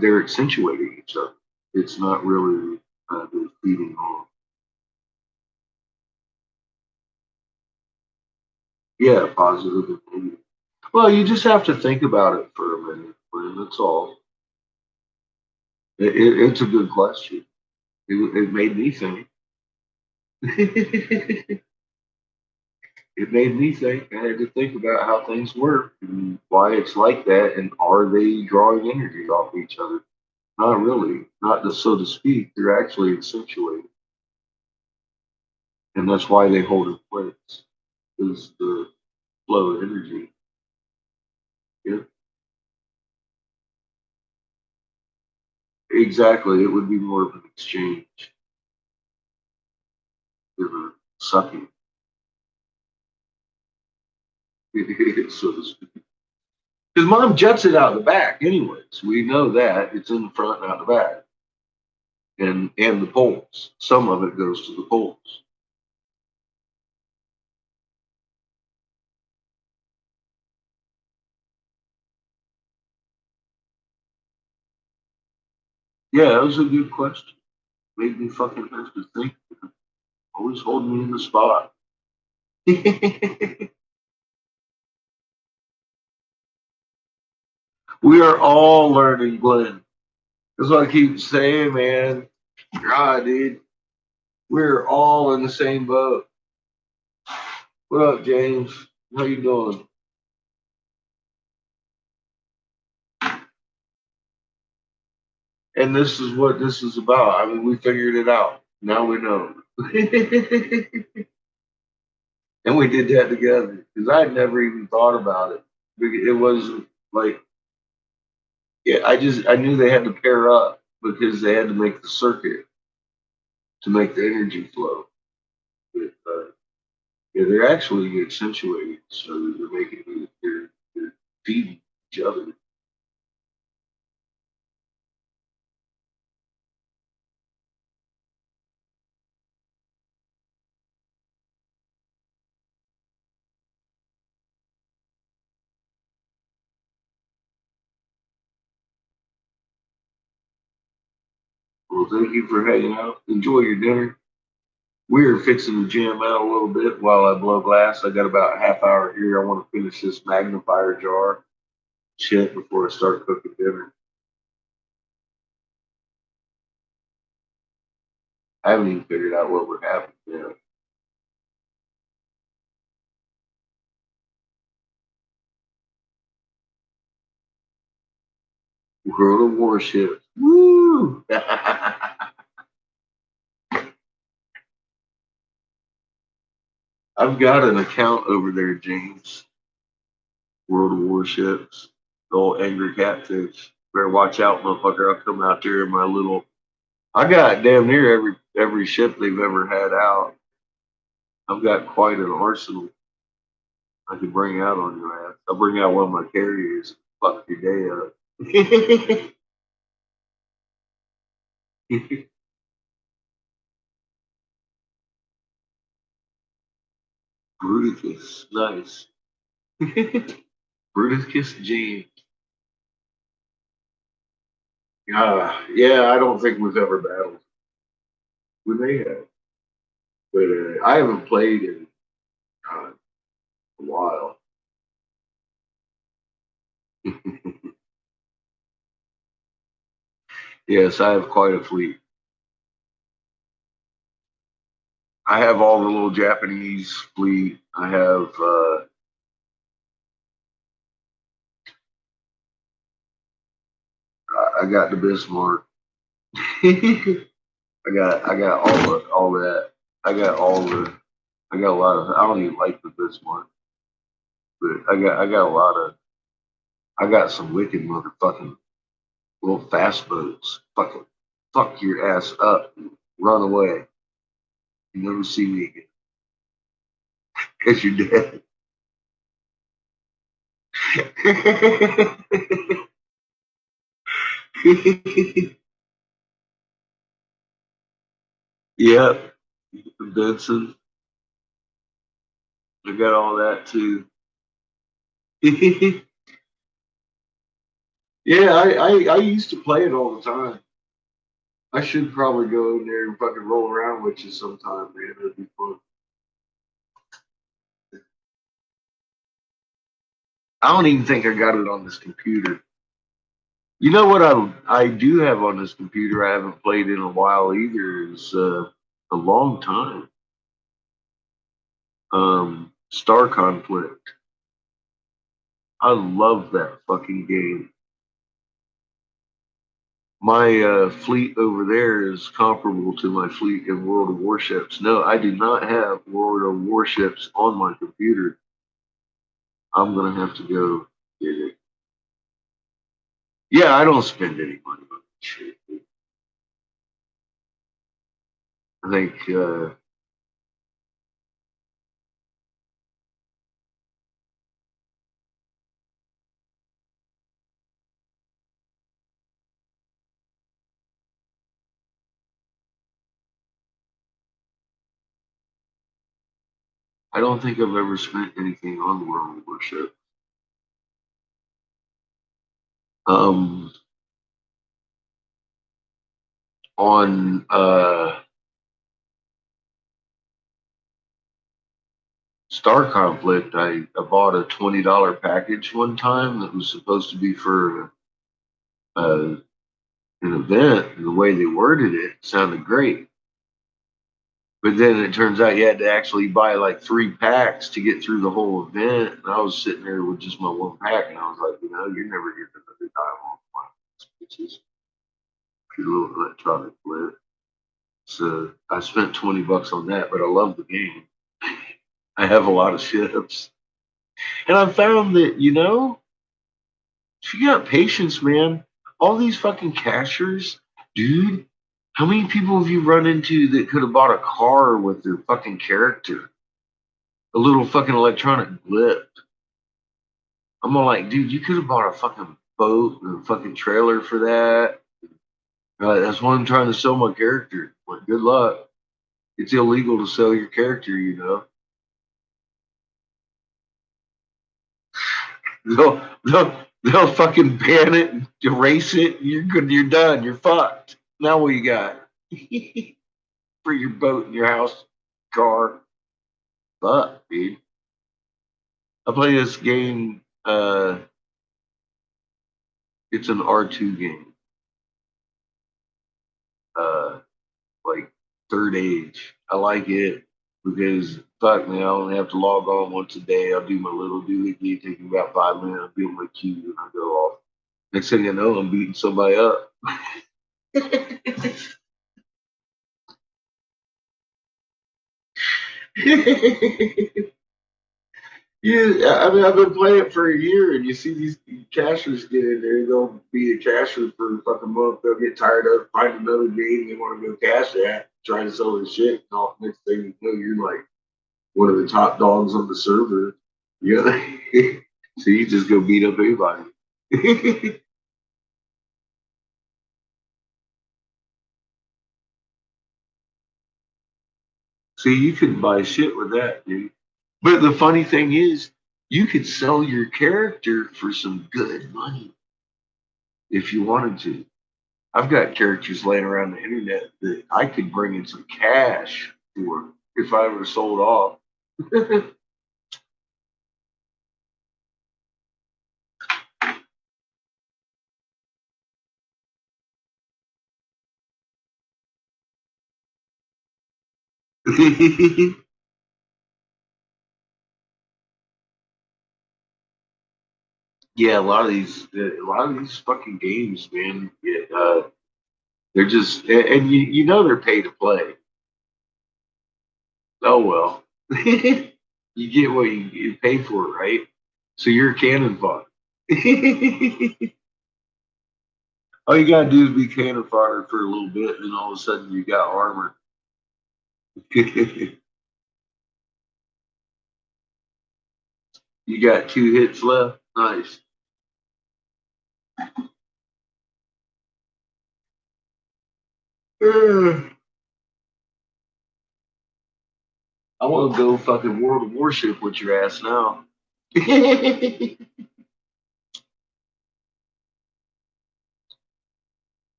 they're accentuating each other. It's not really they're feeding on. Yeah, positive and negative. Well, you just have to think about it for a minute, and that's all. It's a good question. It made me think. It made me think. I had to think about how things work and why it's like that, and are they drawing energy off each other? Not really, not to, so to speak. They're actually accentuating, and that's why they hold in place. Is the flow of energy. Yeah, exactly. It would be more of an exchange than a sucking, so to speak. Because Mom jets it out the back anyways. We know that. It's in the front and out the back. And the poles. Some of it goes to the poles. Yeah, that was a good question. Made me fucking have to think. Always holding me in the spot. We are all learning, Glenn. That's what I keep saying, man. God, dude. We're all in the same boat. What up, James? How you doing? And this is what this is about. I mean, we figured it out. Now we know. And we did that together. Because I had never even thought about it. It wasn't like, yeah, I knew they had to pair up because they had to make the circuit to make the energy flow. But, yeah, they're actually accentuating, so they're making it, they're feeding each other. Well, thank you for hanging out. Enjoy your dinner. We're fixing to jam out a little bit while I blow glass. I got about a half hour here. I want to finish this magnifier jar shit before I start cooking dinner. I haven't even figured out what we're having yet. World of Warships. Woo! I've got an account over there, James. World of Warships. The old angry catfish. Better watch out, motherfucker. I'll come out there in my little. I got damn near every ship they've ever had out. I've got quite an arsenal I could bring out on your ass. I'll bring out one of my carriers. Fuck your day up. Bruticus. Nice. Bruticus James. Yeah, I don't think we've ever battled. We may have. But I haven't played in a while. Yes, I have quite a fleet. I have all the little Japanese fleet. I have I got the Bismarck. I got all that. I got a lot of. I don't even like the Bismarck, but I got a lot of. I got some wicked motherfucking little fast boats. Fucking fuck your ass up, and run away. You never see me again because you're dead. Yep, Benson. I got all that too. Yeah, I used to play it all the time. I should probably go in there and fucking roll around with you sometime, man. It'd be fun. I don't even think I got it on this computer. You know what I do have on this computer I haven't played in a while either is a long time. Star Conflict. I love that fucking game. My fleet over there is comparable to my fleet in World of Warships. No, I do not have World of Warships on my computer. I'm gonna have to go get it. Yeah, I don't spend any money on shit. I think I don't think I've ever spent anything on World Warship. On Star Conflict, I bought a $20 package one time that was supposed to be for an event. And the way they worded it sounded great. But then it turns out you had to actually buy like 3 packs to get through the whole event. And I was sitting there with just my 1 pack, and I was like, you're never getting another dialogue on this. Your little electronic flip. So I spent $20 on that, but I love the game. I have a lot of ships. And I found that, if you got patience, man, all these fucking cashers, dude, how many people have you run into that could have bought a car with their fucking character? A little fucking electronic blip. I'm all like, dude, you could have bought a fucking boat and a fucking trailer for that. That's why I'm trying to sell my character. Like, good luck. It's illegal to sell your character, They'll fucking ban it, erase it. You're good. You're done. You're fucked. Now what you got? For your boat and your house, car. Fuck, dude. I play this game. It's an R2 game. Like Third Age. I like it because fuck me, I only have to log on once a day. I'll do my little doohickey, take me about 5 minutes, I'll build my queue, and I go off. Next thing I know, I'm beating somebody up. Yeah, I mean, I've been playing it for a year, and you see these cashers get in there. They'll be a casher for a fucking month. They'll get tired of find another game they want to go cash at, trying to sell their shit. And all next thing you know, you're like one of the top dogs on the server. Yeah, so you just go beat up anybody. See, you couldn't buy shit with that, dude. But the funny thing is, you could sell your character for some good money if you wanted to. I've got characters laying around the internet that I could bring in some cash for if I ever sold off. Yeah, a lot of these fucking games, man. Yeah, they're just, and they're pay to play. Oh well, you get what you pay for, right? So you're a cannon fodder. All you gotta do is be cannon fodder for a little bit, and then all of a sudden you got armor. You got 2 hits left. Nice. I want to go fucking World of Warship with your ass now.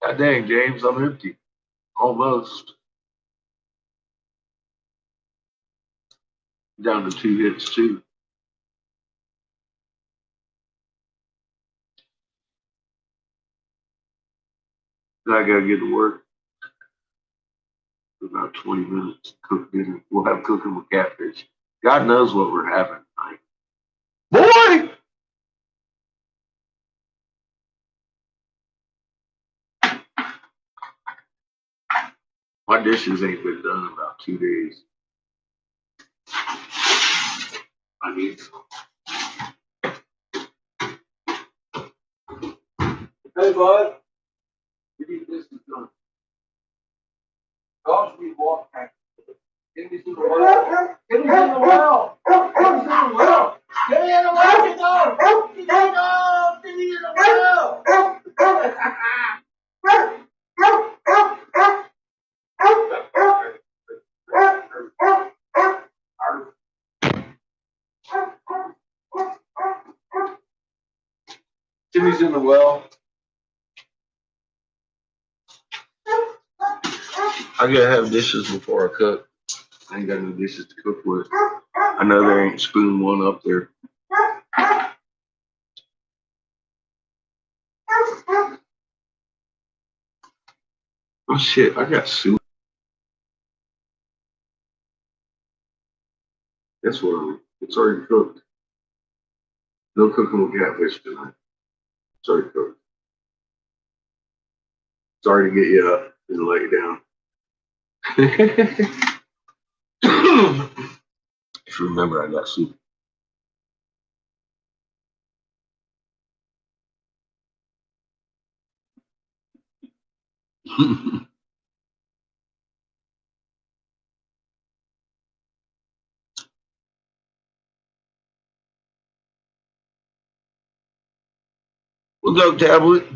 God dang, James, I'm empty. Almost. Down to 2 hits, too. I gotta get to work for about 20 minutes. Cook dinner. We'll have cooking with catfish. God knows what we're having tonight. Boy! My dishes ain't been done in about 2 days. I need some. Hey, bud. We need this done. Dogs need walk back. Get me to the well. Get me to the well. Get me to the well. Get me in the well, you go. Get me in the well. Timmy's in the well. I gotta have dishes before I cook. I ain't got no dishes to cook with. I know there ain't spoon one up there. Oh shit, I got soup. That's what it's already cooked. No cooking with catfish tonight. It's already cooked. Sorry to get you up and lay you down. If you remember, I got soup. What's up, tablet?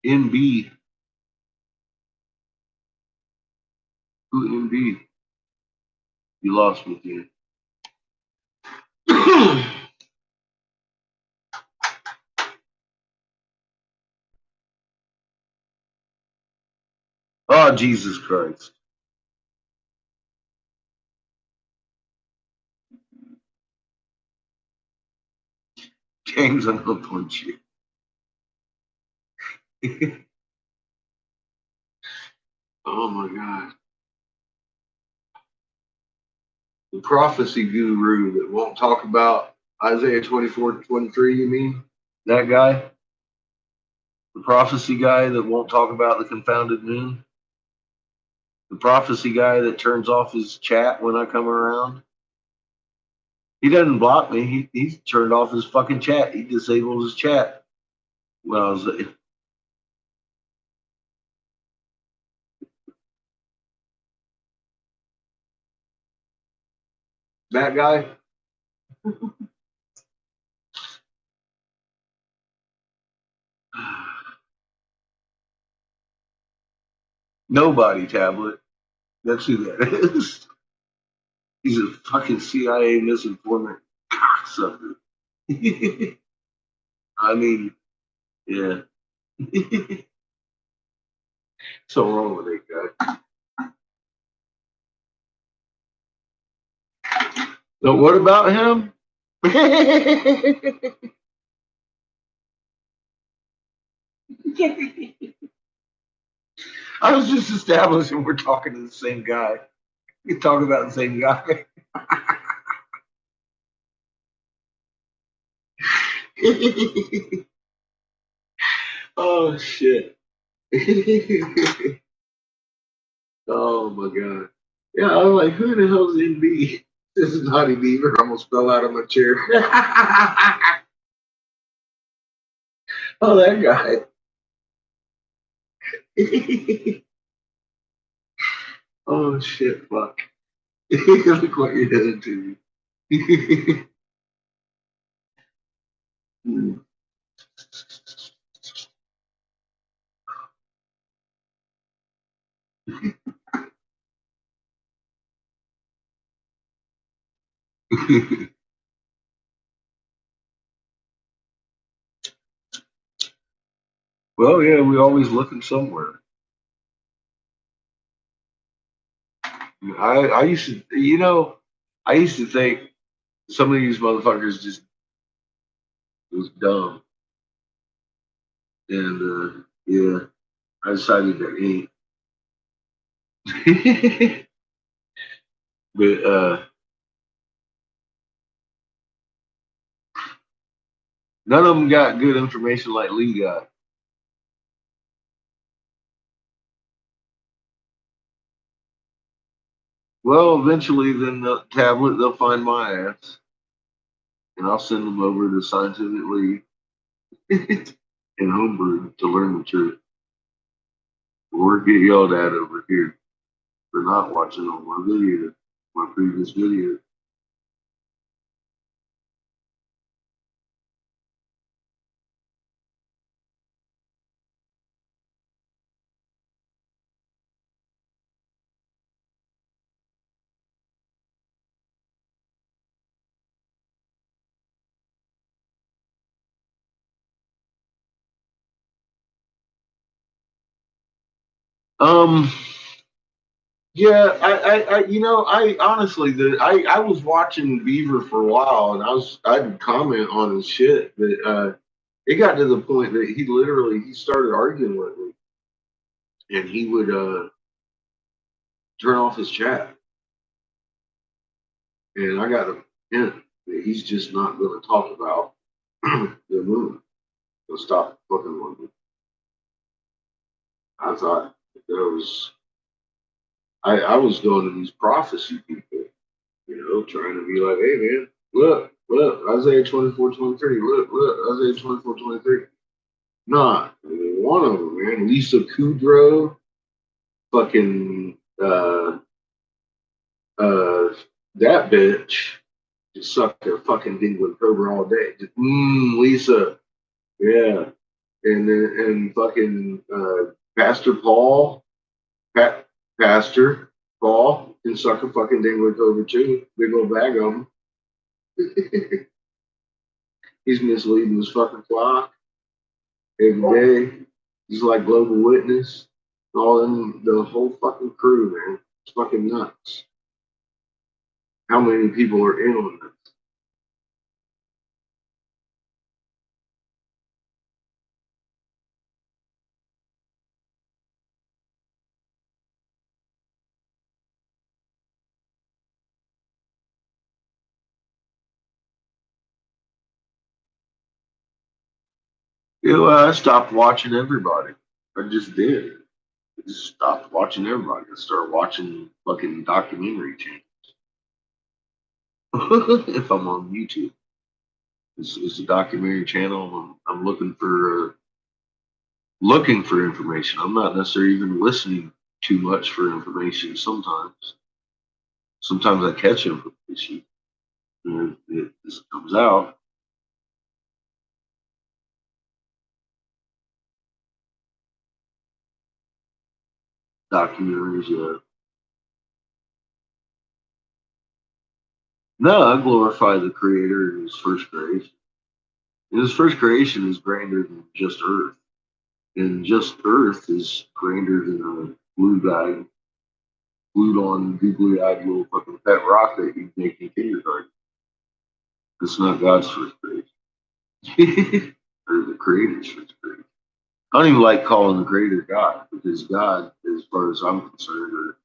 NB. Who NB? You lost me, dude. Oh, Jesus Christ. James, I'm gonna punch you. Oh my God. The prophecy guru that won't talk about Isaiah 24:23, you mean? That guy? The prophecy guy that won't talk about the confounded moon? The prophecy guy that turns off his chat when I come around? He doesn't block me. He's turned off his fucking chat. He disabled his chat when I was that guy. Nobody, tablet. That's who that is. He's a fucking CIA misinformant cocksucker. I mean, yeah. So wrong with that guy. So what about him? I was just establishing we're talking to the same guy. We talk about the same guy. Oh shit. Oh my God. Yeah, I was like, who the hell's NB? This is Naughty Beaver. I almost fell out of my chair. Oh, that guy. Oh shit, fuck. Look what you're doing to me. Well, yeah, we always looking somewhere. I used to, I used to think some of these motherfuckers just was dumb, and yeah, I decided that ain't. But none of them got good information like Lee got. Well, eventually, then the tablet, they'll find my ass, and I'll send them over to Scientifically and Homebrew to learn the truth. Or get yelled at over here. for not watching on my previous video. Yeah, I honestly, I was watching Beaver for a while, and I'd comment on his shit, but it got to the point that he started arguing with me, and he would turn off his chat, and I got a hint that he's just not going to talk about the moon. He'll stop fucking with me. I thought there was, I was going to these prophecy people, trying to be like, hey man, look, Isaiah 24:23. Look, Isaiah 24:23. Nah, one of them, man. Lisa Kudrow, fucking that bitch just sucked her fucking dingling cobra all day. Just, Lisa, yeah. And fucking Pastor Paul, Pastor Paul can suck a fucking dingling cobra too. Big old bag of them. He's misleading his fucking flock every day. He's like Global Witness. All them, the whole fucking crew, man. It's fucking nuts. How many people are in on this? I stopped watching everybody. I just did. I just stopped watching everybody. I started watching fucking documentary channels. If I'm on YouTube, it's a documentary channel. I'm looking for information. I'm not necessarily even listening too much for information. Sometimes I catch information. It just comes out. Documentaries, yeah. No, I glorify the creator in his first creation. And his first creation is grander than just Earth. And just Earth is grander than a blue guy glued on googly eyed little fucking pet rock that you make in kindergarten. It's not God's first creation. Or the creator's first creation. I don't even like calling the creator God, because God, as far as I'm concerned, are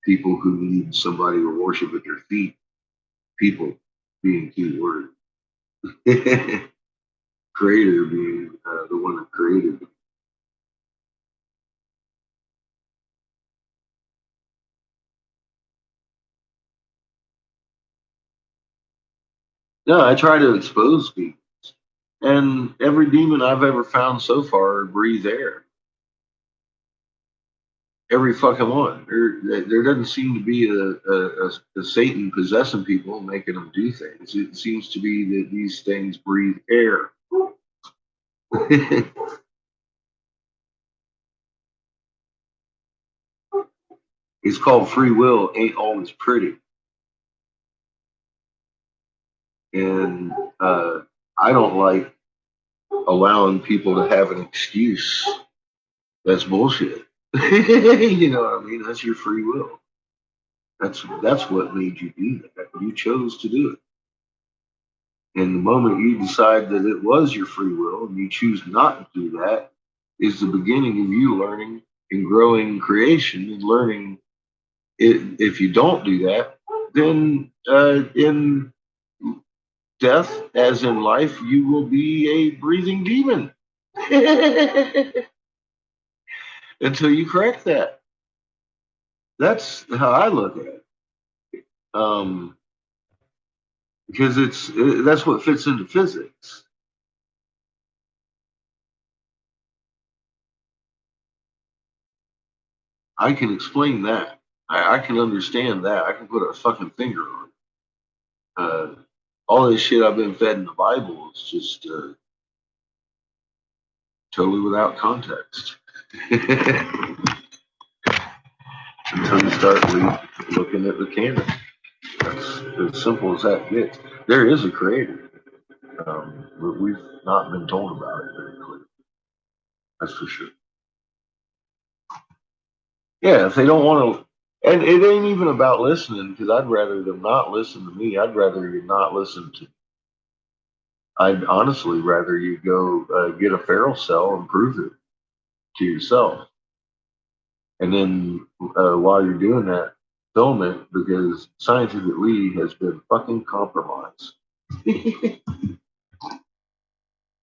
people who need somebody to worship at their feet. People being key word. Creator being the one that created them. No, I try to expose people. And every demon I've ever found so far breathe air. Every fucking one. There doesn't seem to be a Satan possessing people and making them do things. It seems to be that these things breathe air. It's called free will, ain't always pretty. And I don't like allowing people to have an excuse. That's bullshit. You know what I mean? That's your free will. That's what made you do that. You chose to do it. And the moment you decide that it was your free will and you choose not to do that is the beginning of you learning and growing creation and learning it. If you don't do that, then in death, as in life, you will be a breathing demon. Until you correct that. That's how I look at it. Because that's what fits into physics. I can explain that. I can understand that. I can put a fucking finger on it. All this shit I've been fed in the Bible is just totally without context. Until you start looking at the canon. That's as simple as that gets. There is a creator, but we've not been told about it very clearly. That's for sure. Yeah, if they don't want to, and it ain't even about listening, because I'd rather them not listen to me. I'd rather you not listen to. I'd honestly rather you go get a feral cell and prove it to yourself, and then while you're doing that, film it, because Scientific Lee has been fucking compromised. We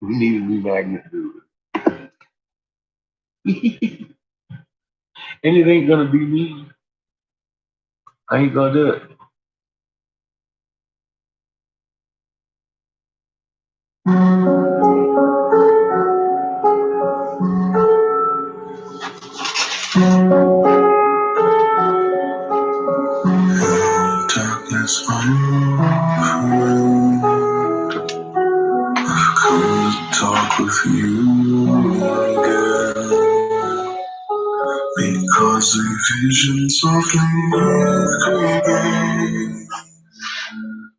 need a new magnet to it. And it ain't gonna be me. I ain't gonna do it. Darkness, my friend. I've come to talk with you again, because a vision softly creeping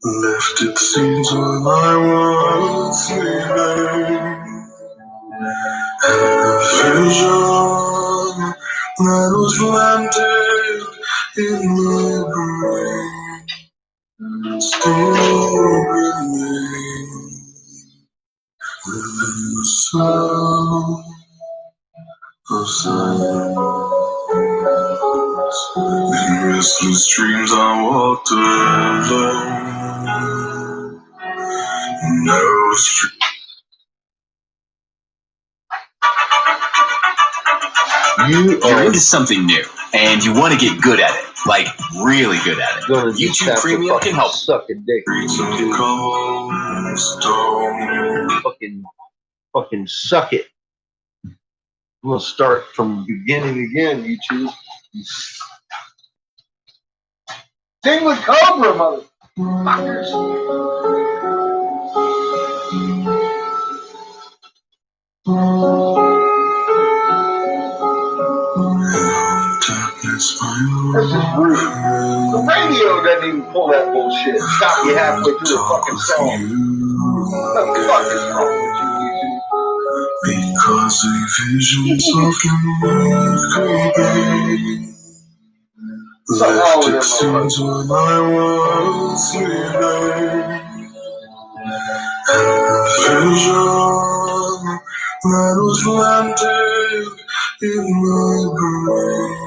left its seeds while I was sleeping. And a vision that was planted in my brain still remains within the sound of silence. In restless dreams I walked alone. Narrow street. You're into something new, and you want to get good at it, like really good at it. YouTube Premium can help. Suck a dick. Fucking suck it. I'm gonna start from the beginning again, YouTube. Sing with Cobra, motherfuckers. Darkness, this is weird. The radio doesn't even pull that bullshit. Stop you halfway through the fucking song. What the fuck is wrong with you, YouTube? Because a vision softly creeping left its seeds when I was sleeping. And a vision that was planted in my brain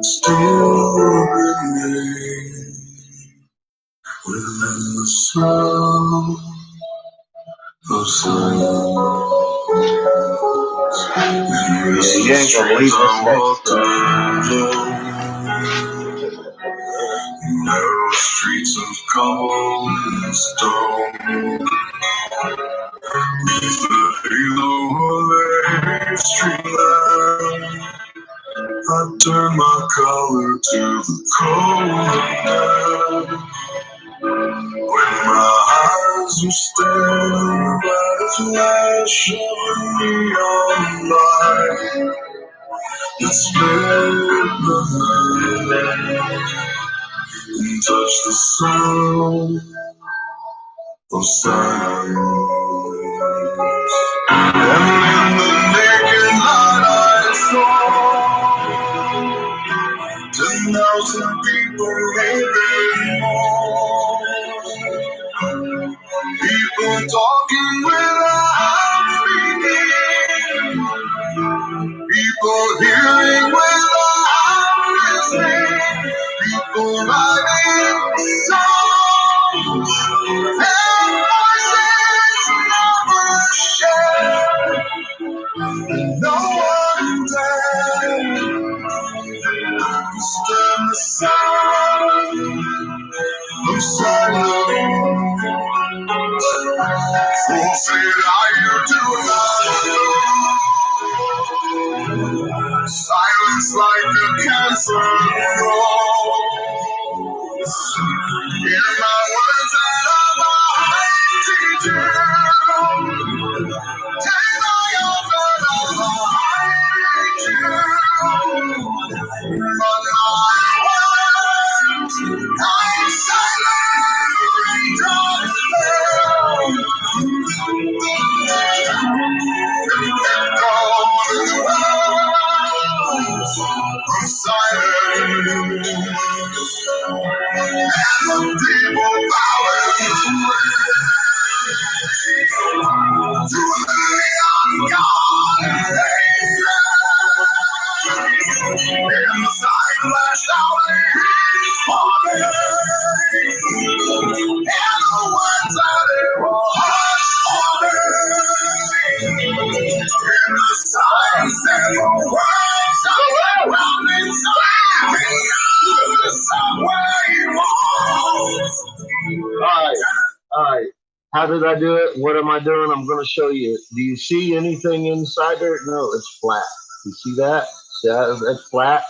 still remains within the sound of silence. In restless dreams I walked alone. Narrow streets of cobblestone. Beneath the halo of a streetlamp, I turned my collar to the cold night. When my eyes were staring by a flash of neon light that split the night and touched the sound of silence. And in the naked light I saw 10,000 people living more. People talking without speaking. People hearing without listening. People writing songs and voices never shared. No one dared to stand the sound of silence. Who said I do not know? Silence like a cancer. Hear my words and I'm teaching. Take my offer, but my words, I'm silent, raindrops I'm silent, and the people power to the God. And the sky flashed out his father, and the words that it was father. And the signs and the words that were round inside me, the subway walls. All right. How did I do it? What am I doing? I'm going to show you. Do you see anything inside there? No, it's flat. You see that? Yeah, that's flat.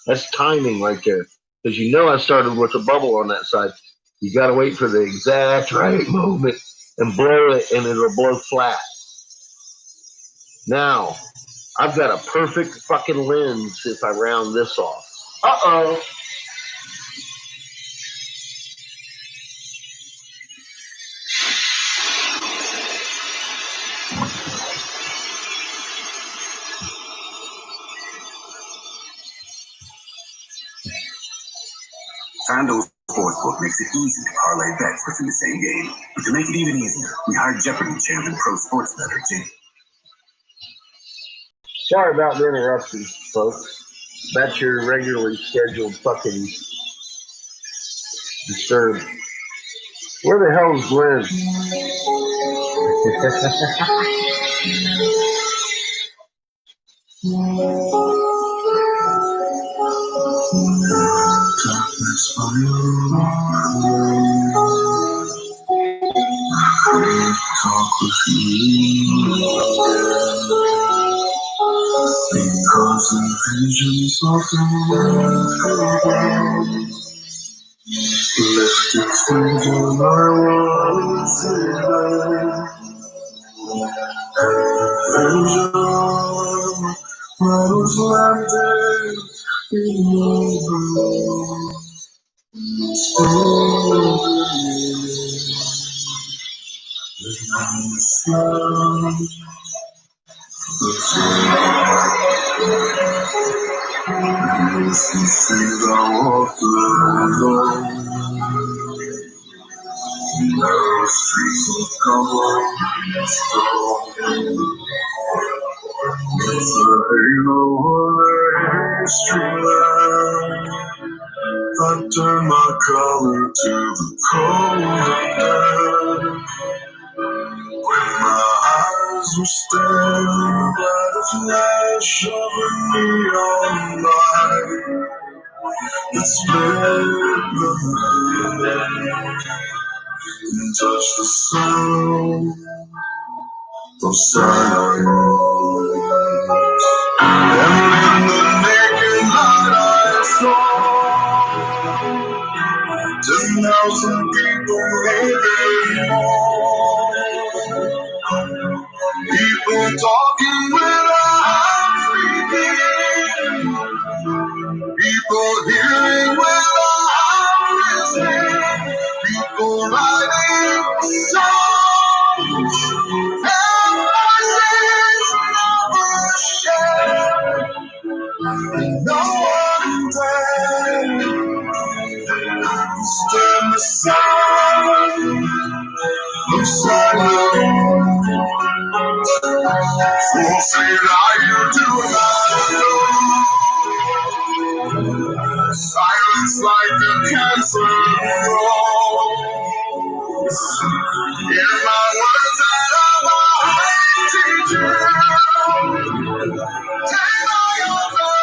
That's timing right there. Because you know I started with a bubble on that side. You got to wait for the exact right moment and blow it, and it'll blow flat. Now, I've got a perfect fucking lens if I round this off. Uh-oh. FanDuel Sportsbook makes it easy to parlay bets within the same game. But to make it even easier, we hired Jeopardy champ and pro sports bettor Jim. Sorry about the interruption, folks. That's your regularly scheduled fucking disturb. Where the hell is Glenn? Talk with you because the visions of the world left its things on my walls and vision was landed in your room. Things I walked alone, narrow streets of cobble stone. It's a halo of streetlight. I turn my collar to the cold and when my eyes were staring at a flash of a neon light. It split the night and touched the sound of silence. And in the naked light I saw 10,000 people living on. People talking without speaking. People hearing without listening. People writing songs. And voices never shared. And no one dared stand the sound of silence. We'll say that you do not know. Silence like a cancer grows. Hear my words and I'm teaching. Take my offer,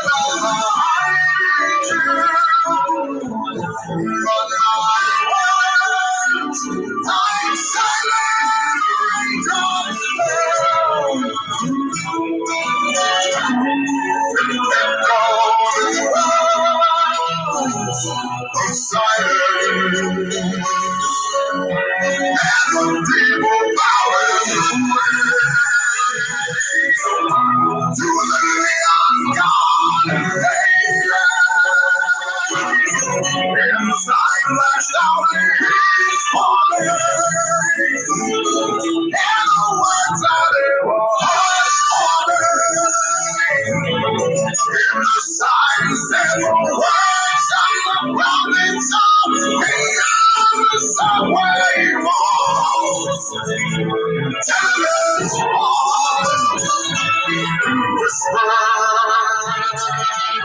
but my words, I'm silent, raindrops fall. people bowing to the neon god and the sign flashed out his father, and the words that it was and the sign said words on the province of beyond the subway malls, tenements walls, whisper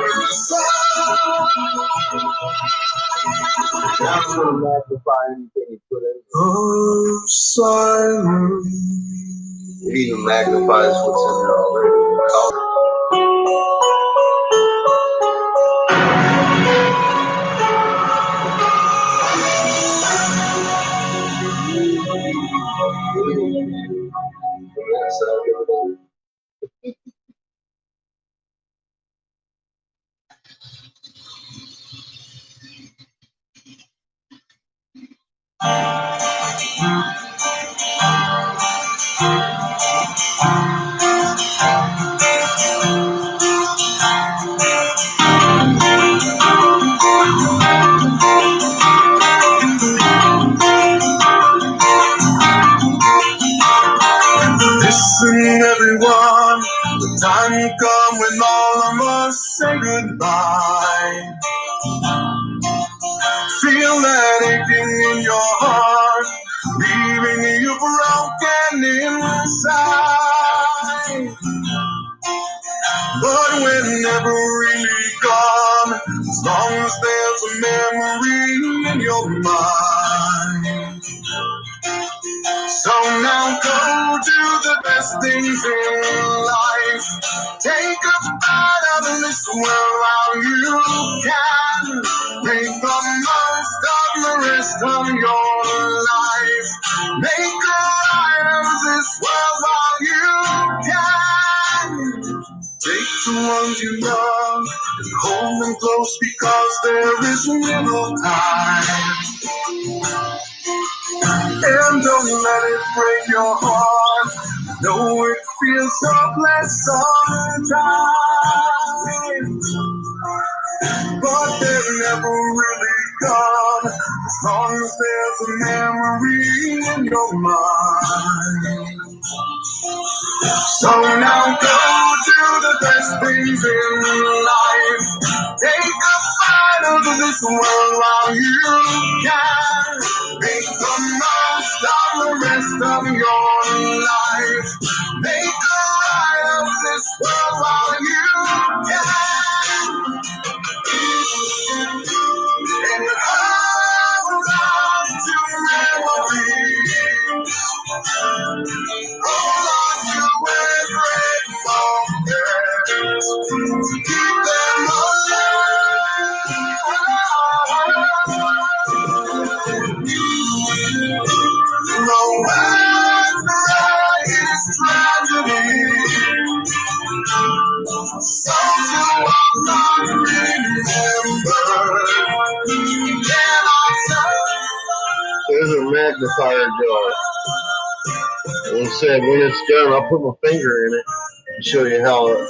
in the sun. That's what a magnifying thing he put in. Oh, silence. It even magnifies what's in there already. Listen, everyone, the time will come when all of us say goodbye. Feel that aching in your heart, leaving you broken inside. But we're never really gone, as long as there's a memory in your mind. So now go do the best things in life. Take a bite out of this world while you can. Make the most of the rest of your life. Make a light of this world while you can. Take the ones you love and hold them close because there is little time. And don't let it break your heart. Know it feels hopeless sometimes, but they're never really gone as long as there's a memory in your mind. So now go do the best things in life. Take a bite of this world while you can. Make the most of the rest of your life. Make a light of this world while you can. And hold on to memories. Hold on to every moment. Keep them alive. No matter its tragedy, some who are not remembered. Can I say? There's a magnifier jar. And it said when it's done, I'll put my finger in it and show you how it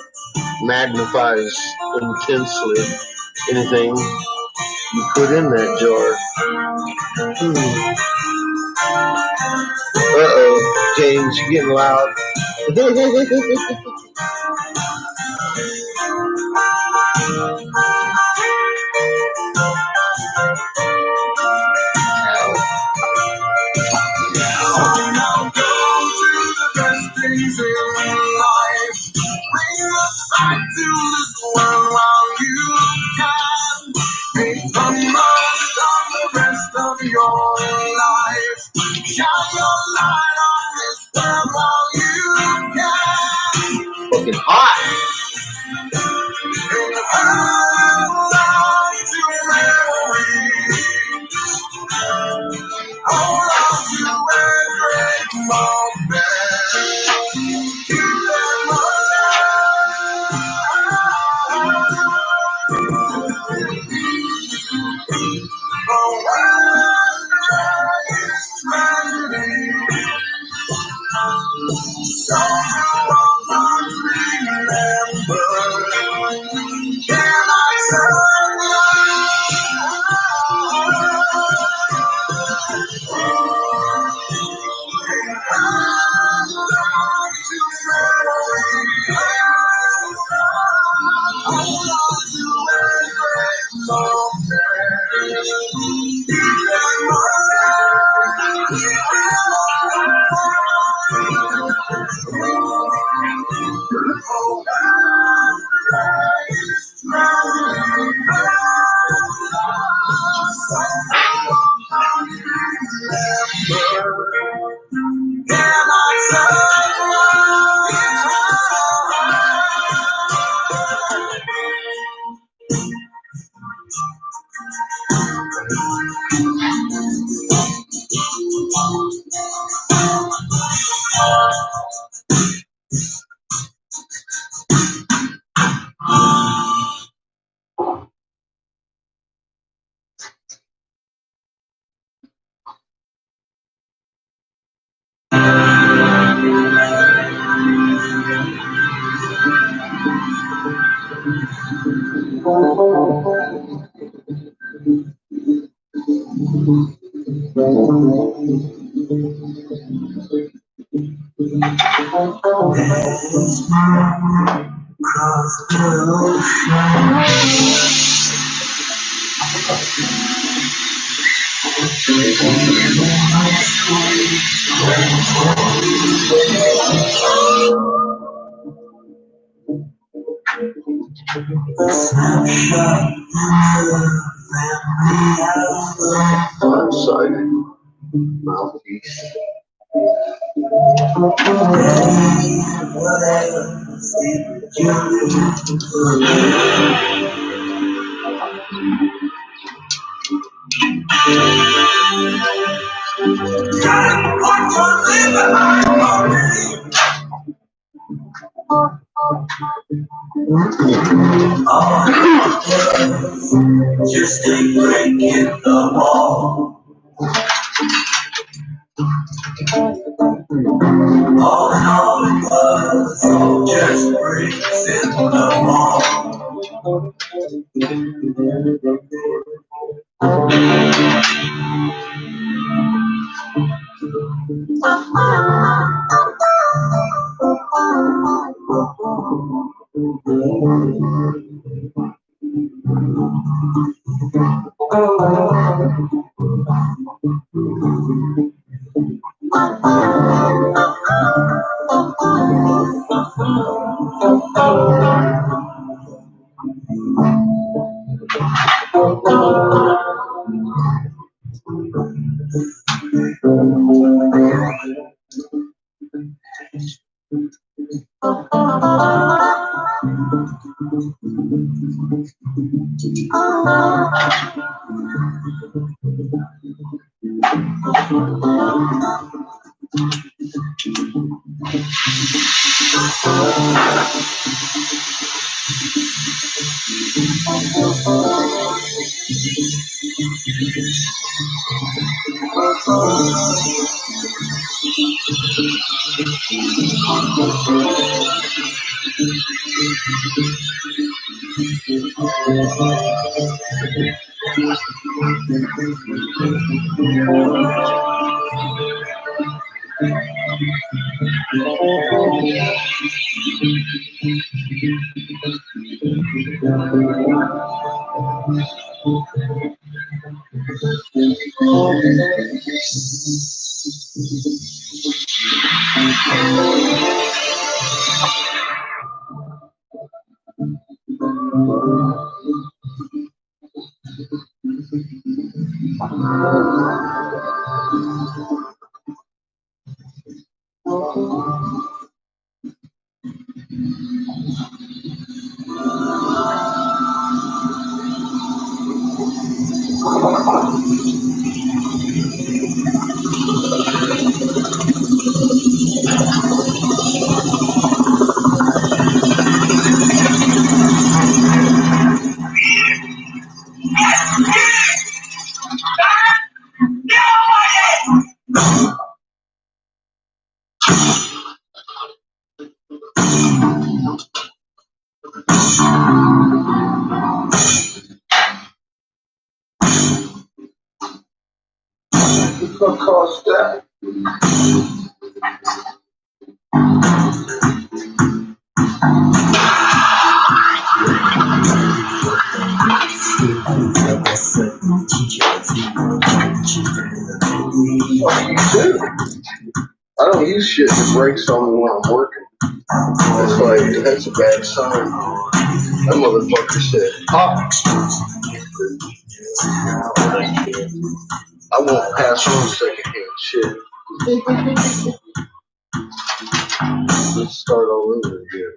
magnifies intensely anything you put in that jar. Uh-oh, James, you're getting loud. Now go do the best things in life. Bring us back to this world while you can. Make the most of the rest of your life. Shine your light on this world while you can. Fucking hot. And hold on to memories. Hold on to every moment. Keep them alive. Oh, it's tragedy. So long remember, yeah, my Far-sighted mouthpiece. just a break in the wall. All in all, it was just bricks in the wall. fuck cost that? I don't use shit that breaks on me when I'm working. That's a bad sign. That motherfucker said, I won't pass on secondhand shit. Let's start all over again.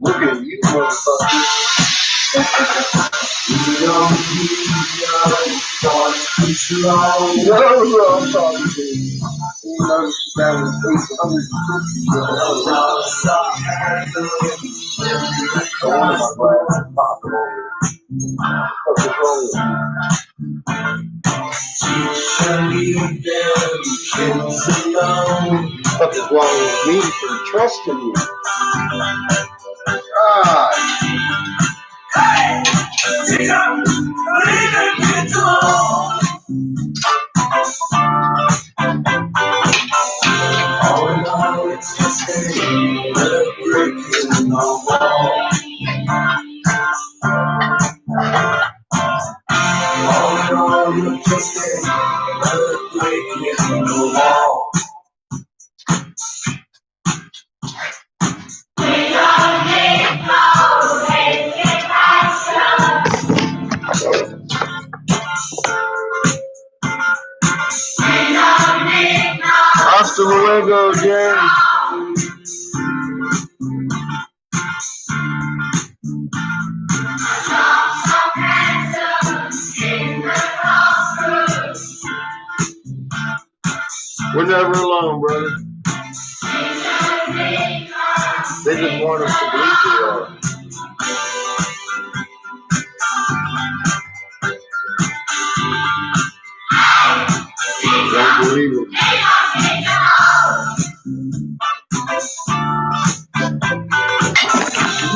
Look at you, motherfucker. You don't need your thought control. That's what I'm talking to. You know, that was what is wrong with me for trusting you? God. All in all, it's just a brick in the wall. All in all, it's just another brick in the wall. We don't need no education. We don't need no. Hasta luego, James. We're never alone, brother. They just want us to believe we are. Don't believe it.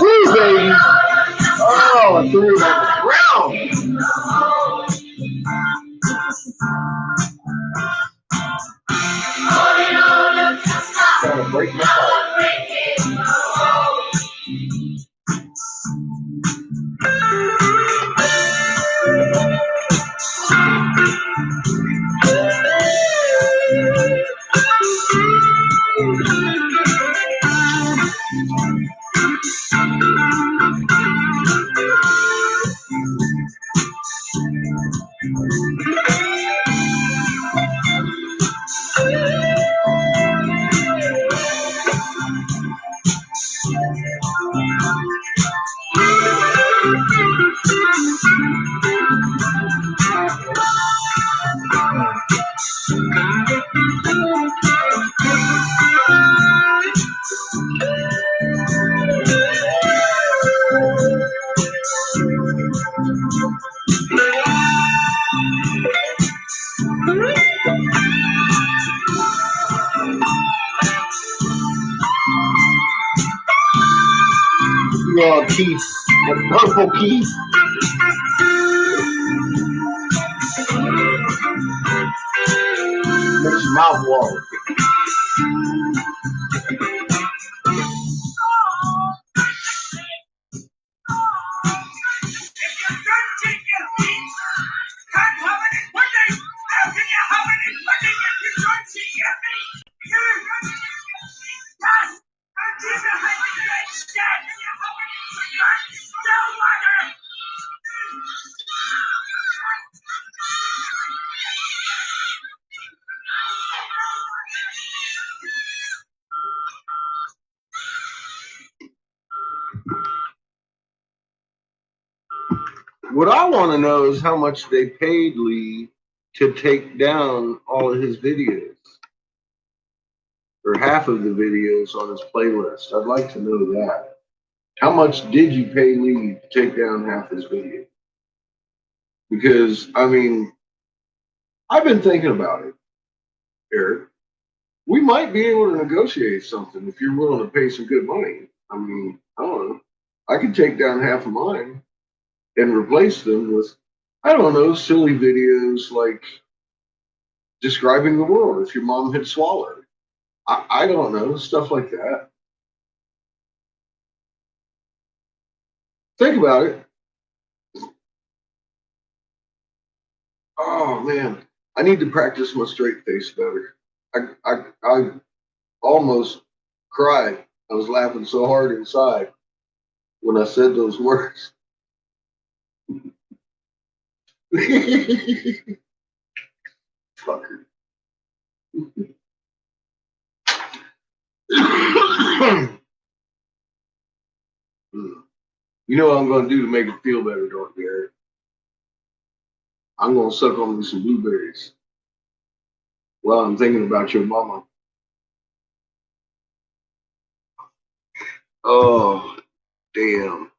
Woo, baby! Oh, I threw it on the ground. Trying to break my heart. Raw teeth, the purple teeth. Makes your mouth water. What I want to know is how much they paid Lee to take down all of his videos, or half of the videos on his playlist. I'd like to know that. How much did you pay Lee to take down half his videos? Because, I mean, I've been thinking about it, Eric. We might be able to negotiate something if you're willing to pay some good money. I mean, I don't know. I could take down half of mine and replace them with, I don't know, silly videos like describing the world if your mom had swallowed. I don't know, stuff like that. Think about it. Oh man, I need to practice my straight face better. I almost cried. I was laughing so hard inside when I said those words. Fucker. You know what I'm going to do to make it feel better, don't you, Eric? I'm going to suck on me some blueberries while I'm thinking about your mama. Oh, damn.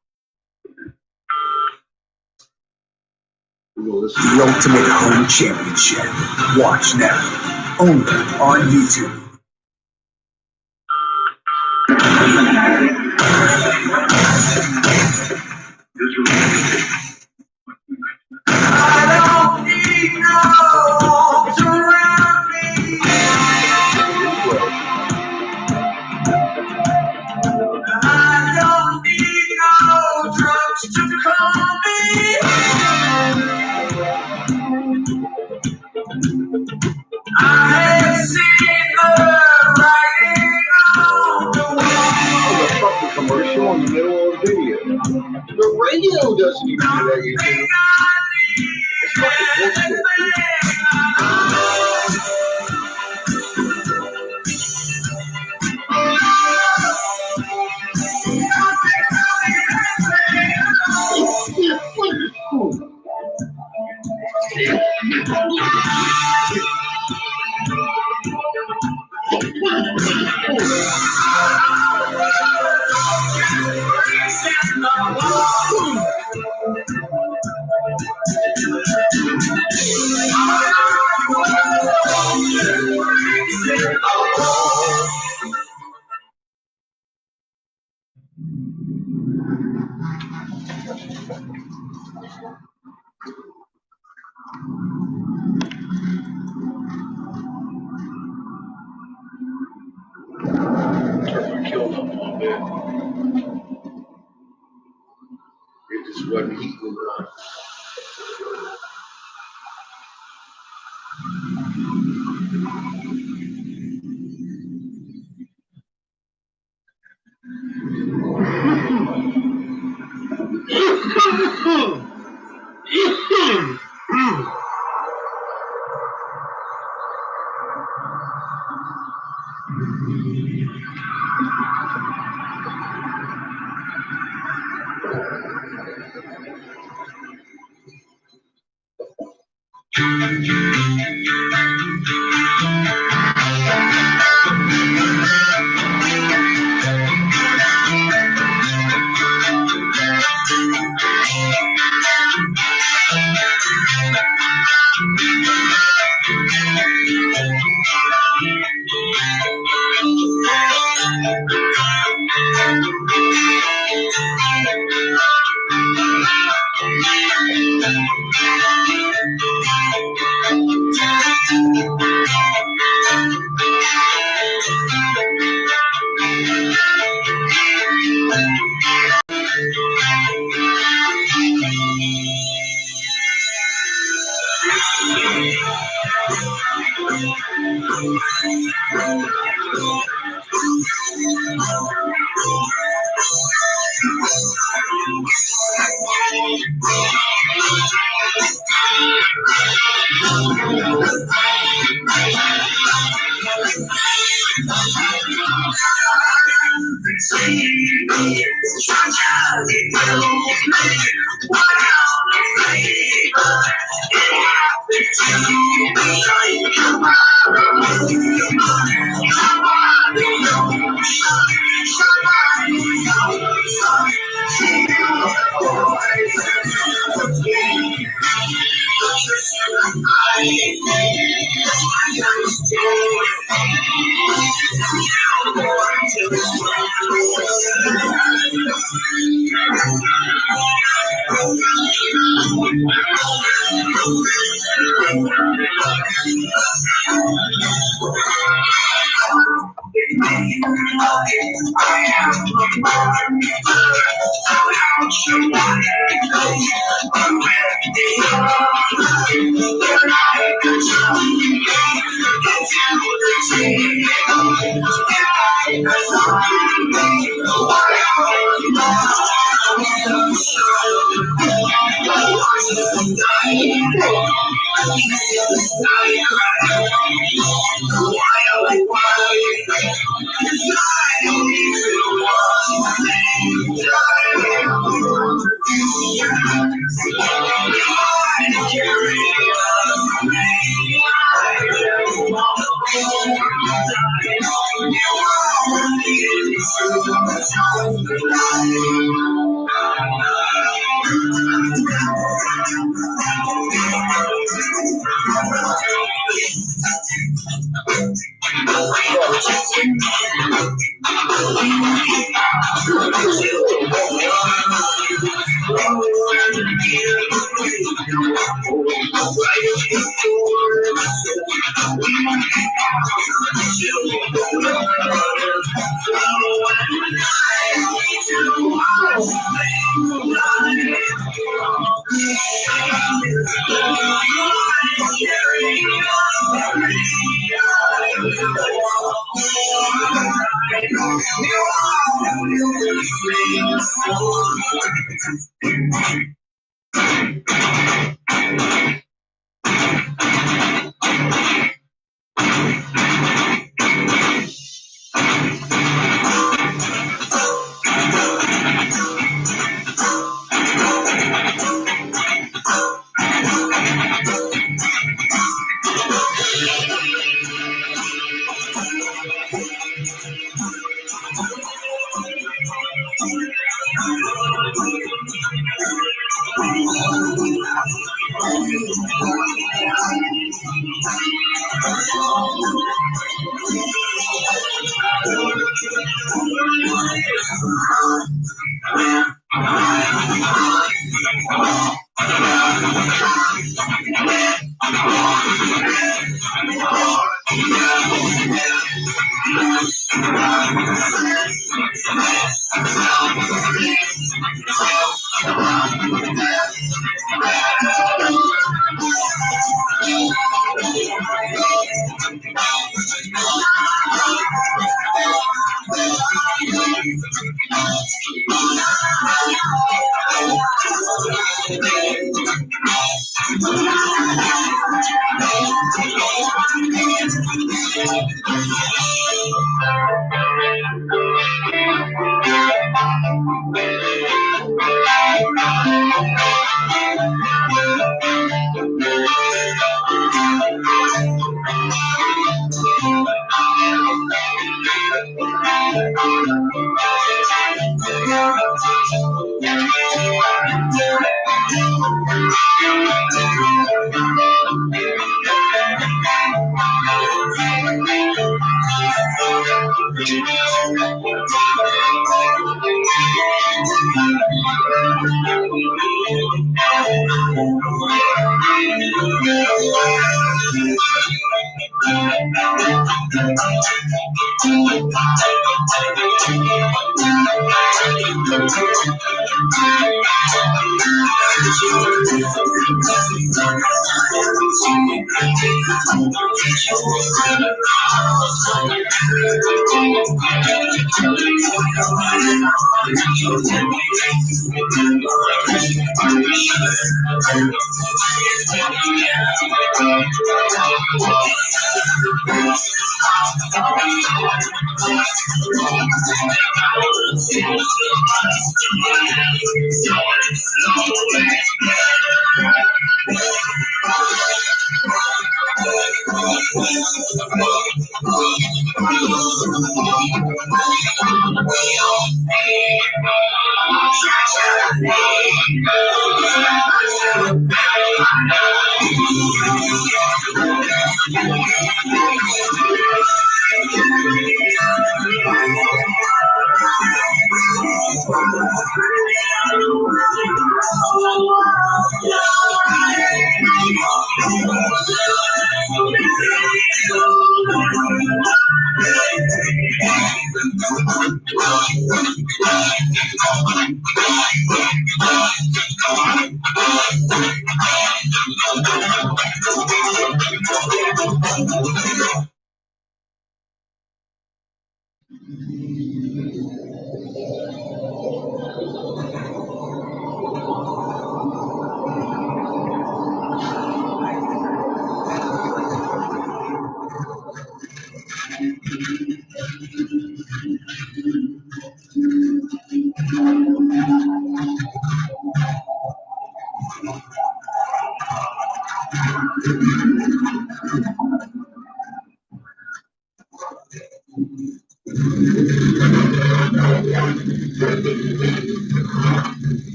The Ultimate Home Championship. Watch now. Only on YouTube. I don't need no arms around me. I don't need no drugs to calm me. I have seen the writing on the wall. The fucking commercial in the middle of the video. The radio doesn't even do that, you know. It's fucking bullshit. Killed him a little bit. It just wasn't heating enough.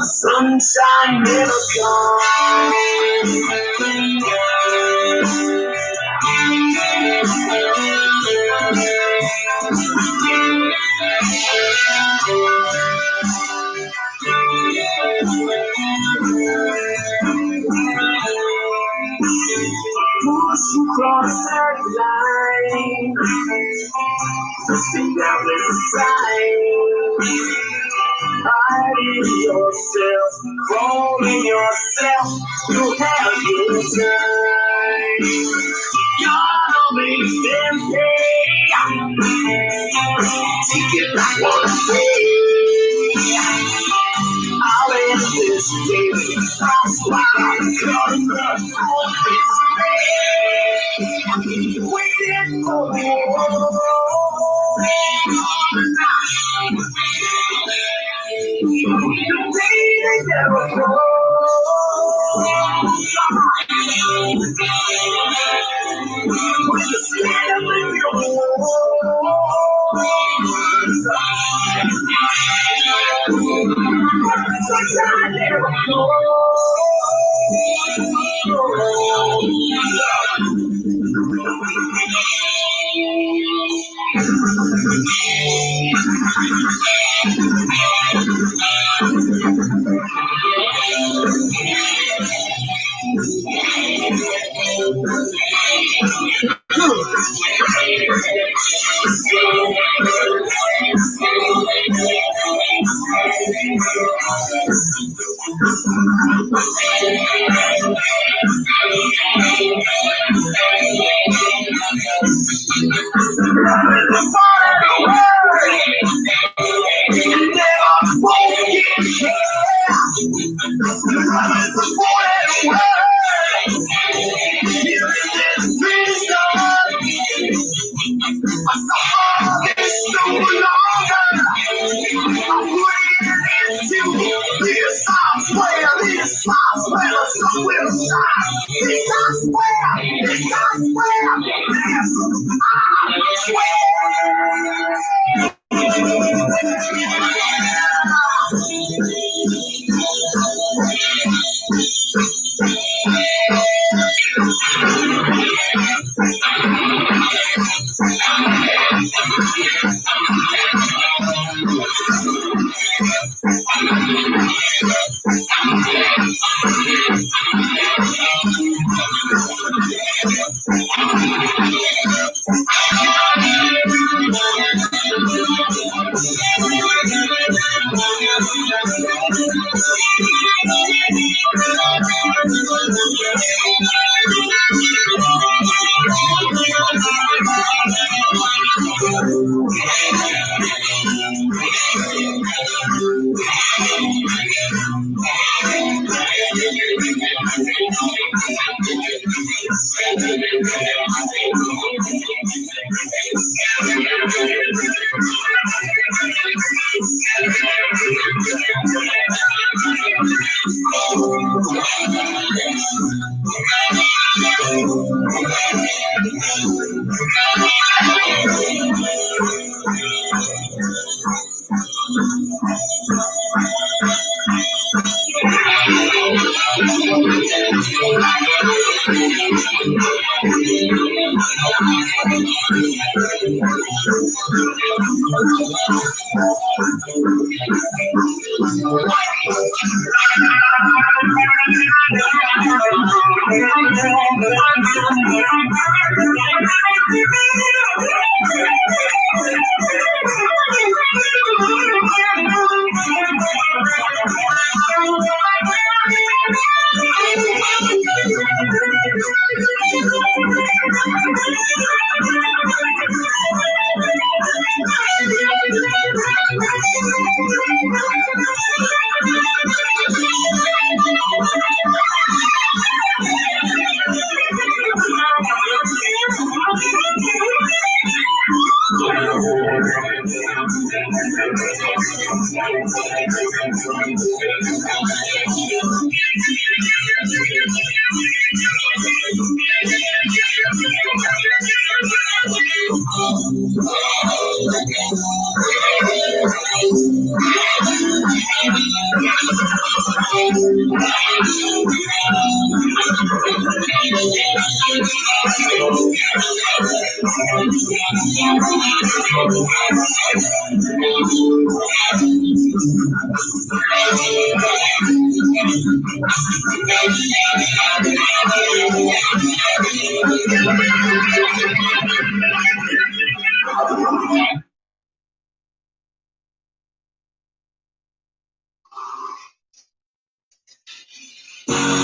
Sunshine never push across that line, pushing down the side, hiding yourself, crawling yourself to have your time. You're always empty. I'll end this day. That's why I'm coming back on this day. Waiting for the day they never when you're scared of the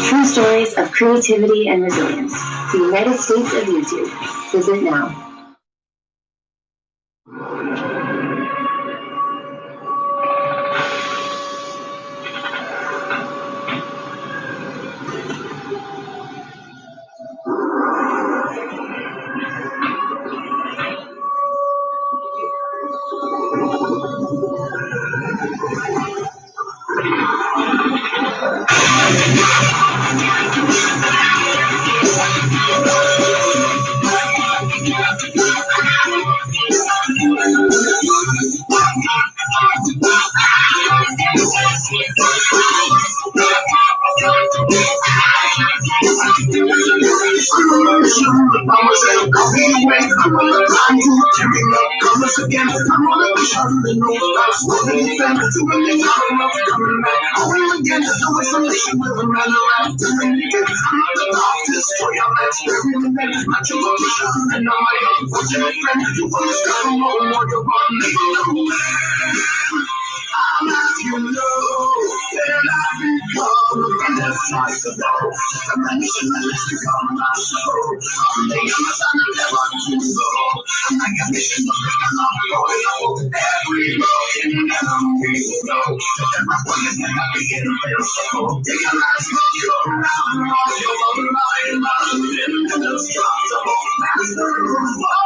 True stories of creativity and resilience. The United States of YouTube. Visit now. again. I'm on a mission, and no stop smoking. Send it to me, I'm not coming back. Going again, the isolation with a man around to me again. I'm not the doctor, destroy your man, spare me again. Not your mission, and I'm my unfortunate friend. You want to start a war, you're running away. I'm as you know, and I've become and that's twice to go. The mission has become my soul. I'm the son of never to go. I'm like a mission of I'm loyal. Every broken enemy will know. And my one is never being invincible. Take a last look around all your life. I'm indestructible. Master of war.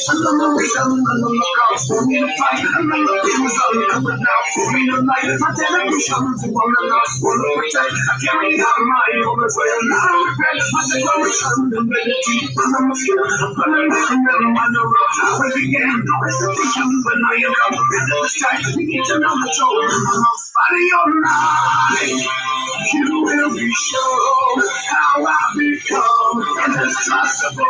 I'm on the reason, I'm on the cross, for me to fight. I'm on the things I'm coming out for me to light. My television to one of us, for the protect. I carry out my own way, and I don't regret my declaration. The ability, I'm a skill, but I'm not on the road. How it began, no hesitation, when I am up in the sky. We need to know the soul, I'm a body of life. You will be sure how I become indestructible.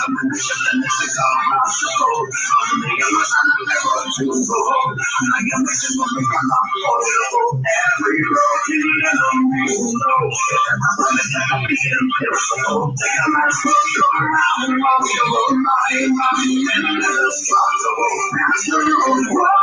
I'm a mission and it's impossible. I'm the son of never to go. I'm like a mission for me, I'm not loyal. Every broken enemy will know that my brother cannot be invincible. Take a last look around while you're mine. I'm indestructible. Master of war.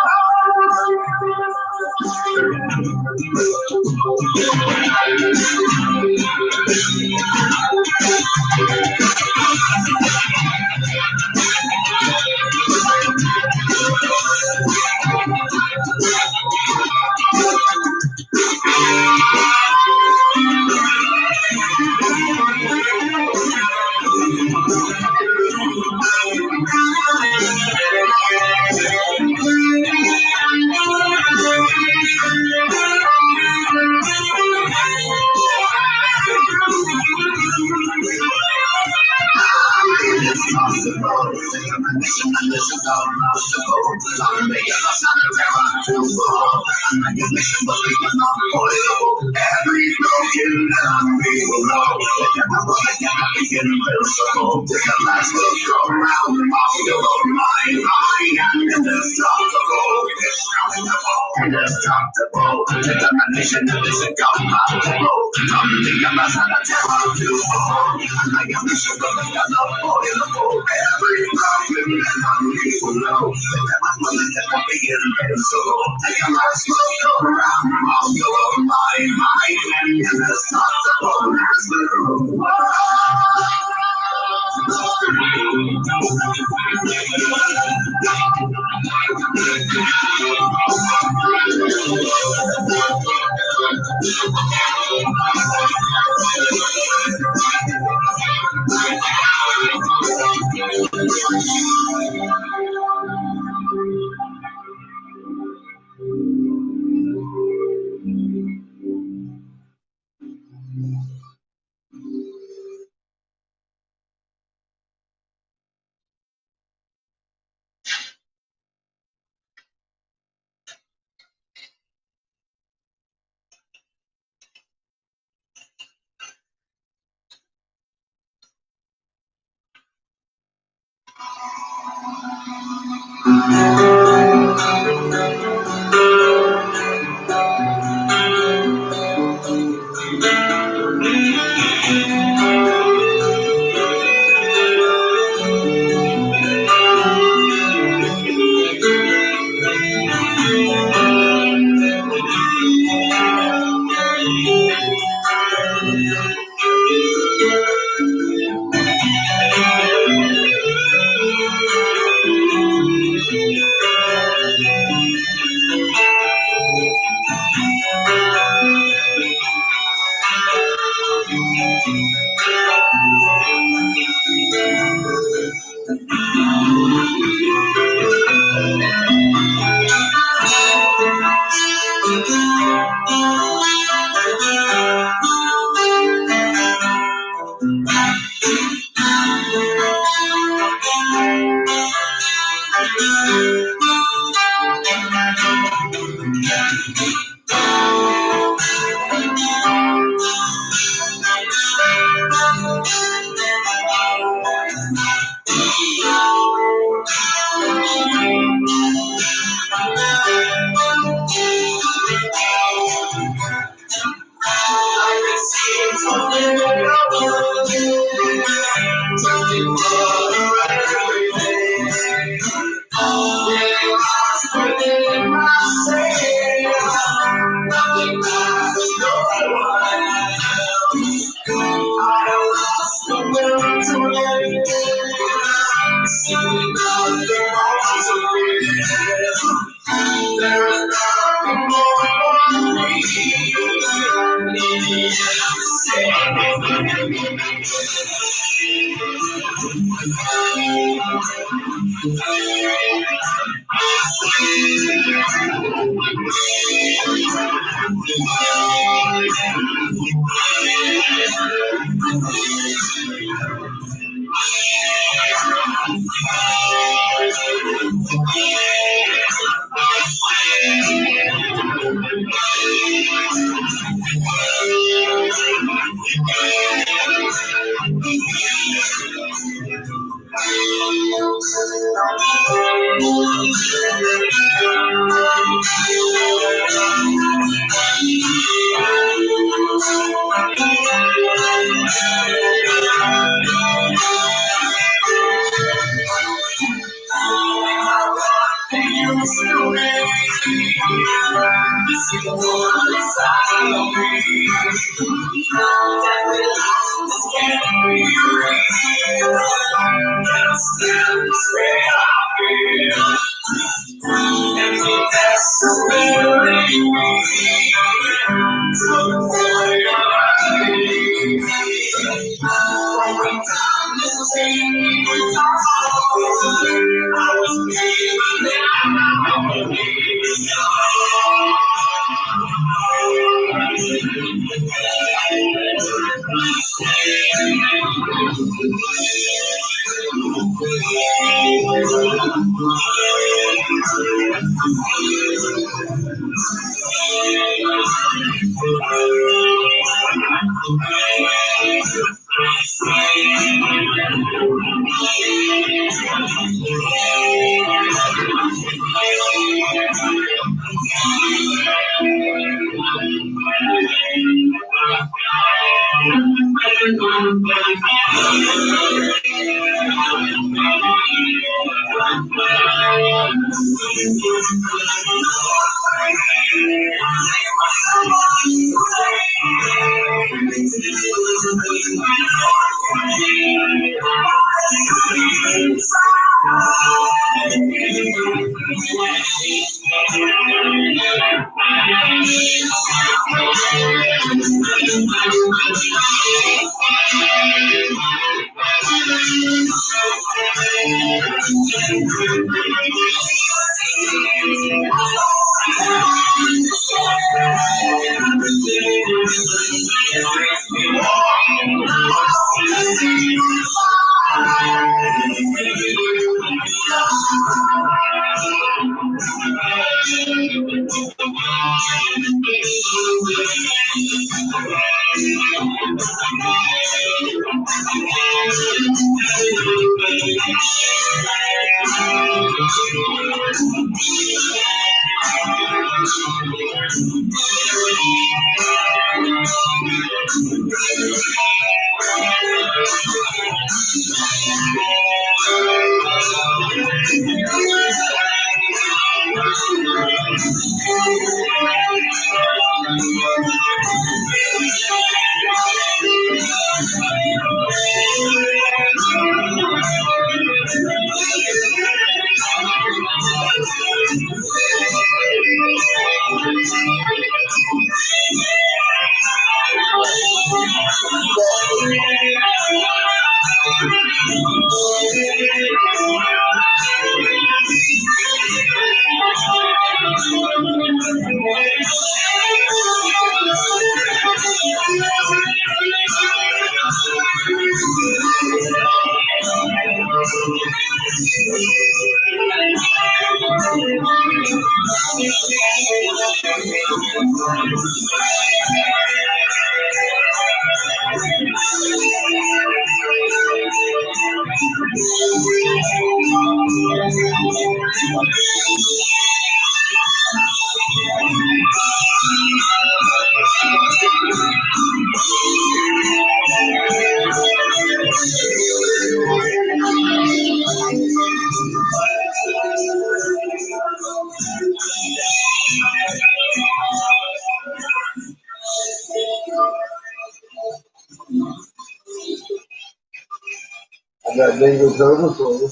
That thing was over for you.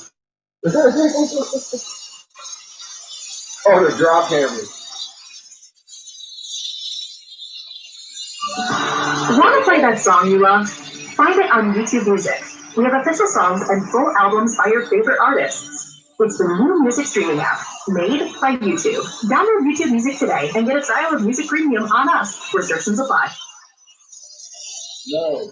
Oh, the drop hammer. Want to play that song you love? Find it on YouTube Music. We have official songs and full albums by your favorite artists. It's the new music streaming app, made by YouTube. Download YouTube Music today and get a trial of Music Premium on us. Restrictions apply. No.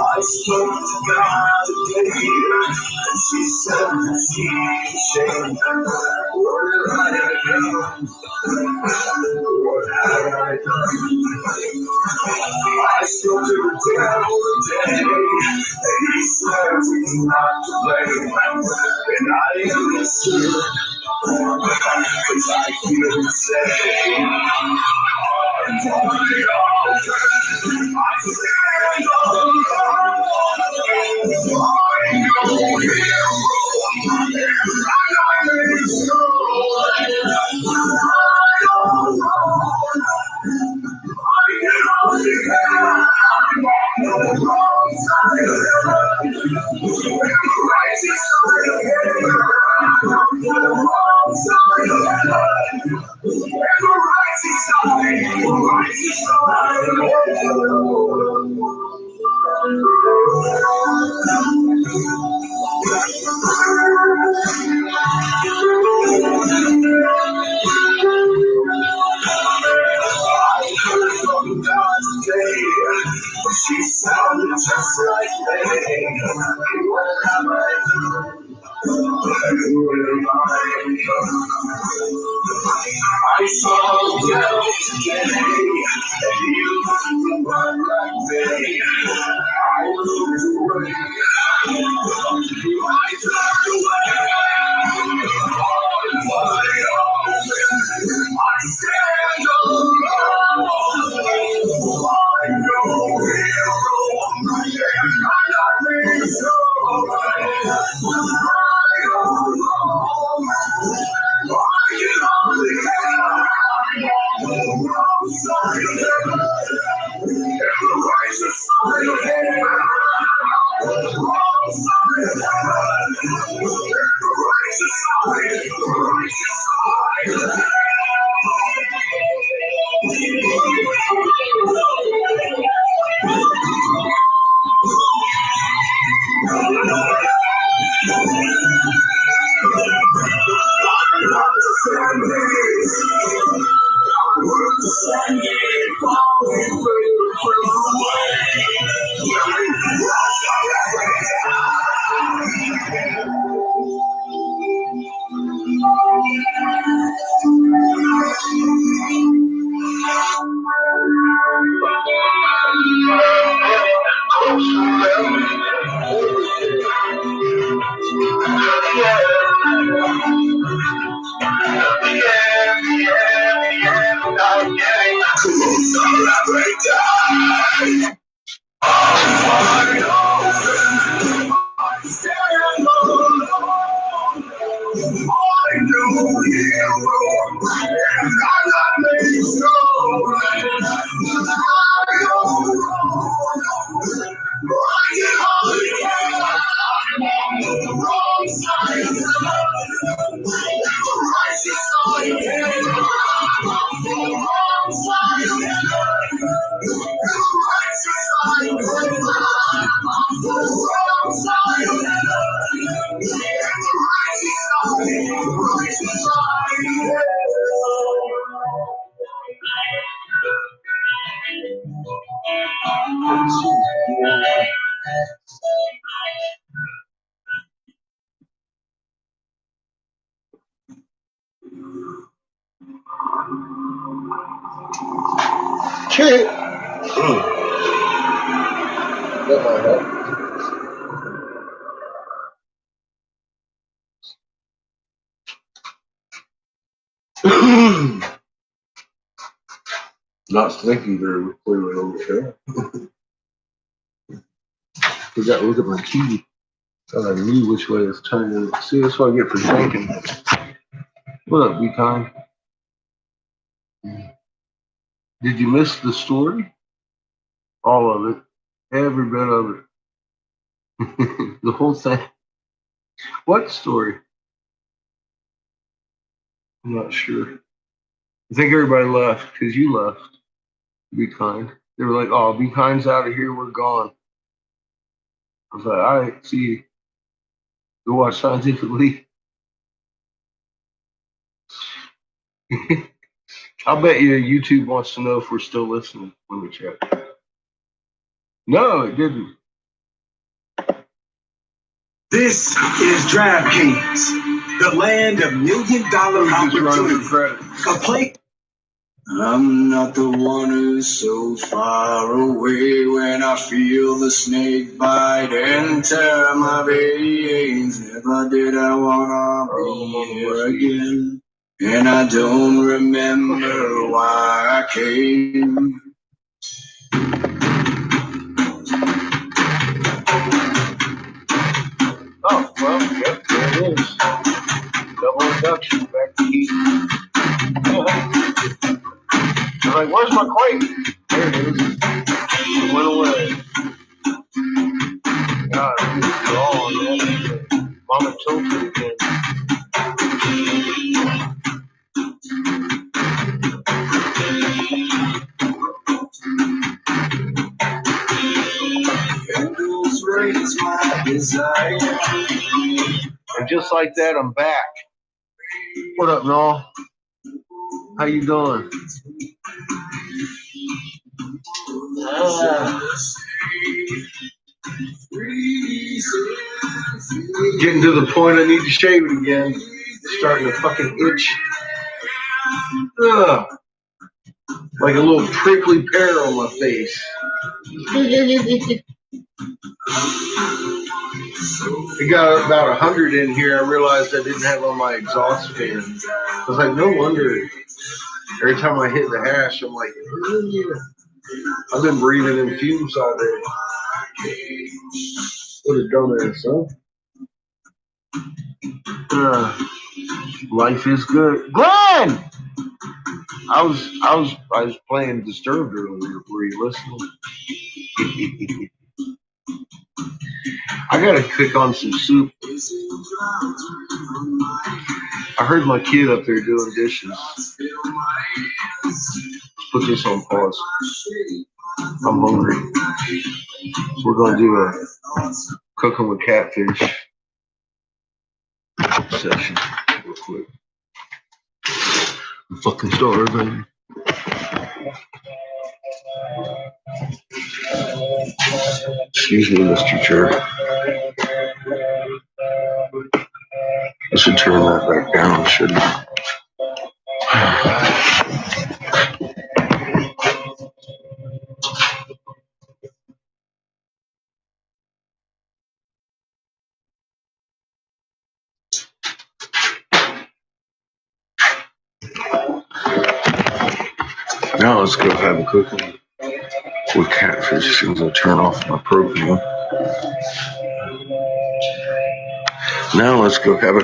I spoke to God today, and she said that she's ashamed. What have I done? What have I done? I spoke to the devil today, and he said he's not to blame. And I understood, because I feel the same. On my altar, I stand alone. She sounded just like me. What am I doing? Who am I saw the devil today, and you couldn't run like me. I looked away. I turned away. On my own, I stand alone. I'm no hero, and I'm not being shown. I don't know. I can only care. I'm on the wrong side of heaven, and the righteous side of hell. On the wrong side of heaven, and the righteous side of hell. Shit. That might help. Not thinking very clearly over there. Forgot to look at my key. Thought I knew which way it's turning. See, that's what I get for thinking. What up, Be Kind? Did you miss the story? All of it. Every bit of it. The whole thing. What story? I'm not sure. I think everybody left because you left. Be Kind. They were like, oh, Be Kind's out of here. We're gone. I was like, all right, see you. Go watch Scientifically. I'll bet you YouTube wants to know if we're still listening. Let me check. No, it didn't. This is DraftKings, the land of million-dollar opportunity. A play. I'm not the one who's so far away when I feel the snake bite and tear my veins. Never did I wanna be here again, and I don't remember why I came. Oh, well, yep, there it is. Double induction back to heat. I'm like, where's my crate? There it is. It went away. God, it's gone, man. Mama tilted again. Candles raise my desire. And just like that, I'm back. What up, Noel? How you doing? Getting to the point I need to shave it again. It's starting to fucking itch. Ugh. Like a little prickly pear on my face. It got about 100 in here. I realized I didn't have on my exhaust fan. I was like, no wonder. Every time I hit the hash, I'm like, I've been breathing in fumes all day. What a dumbass, huh? Life is good. Glenn! I was playing Disturbed earlier. Were you listening? I gotta cook on some soup. I heard my kid up there doing dishes. Put this on pause. I'm hungry. We're gonna do a cooking with catfish session real quick. I'm fucking starving. Excuse me, Mr. Chair. I should turn that back down, shouldn't I? Now let's go have a cooking with catfish as soon as I turn off my program. Now let's go have a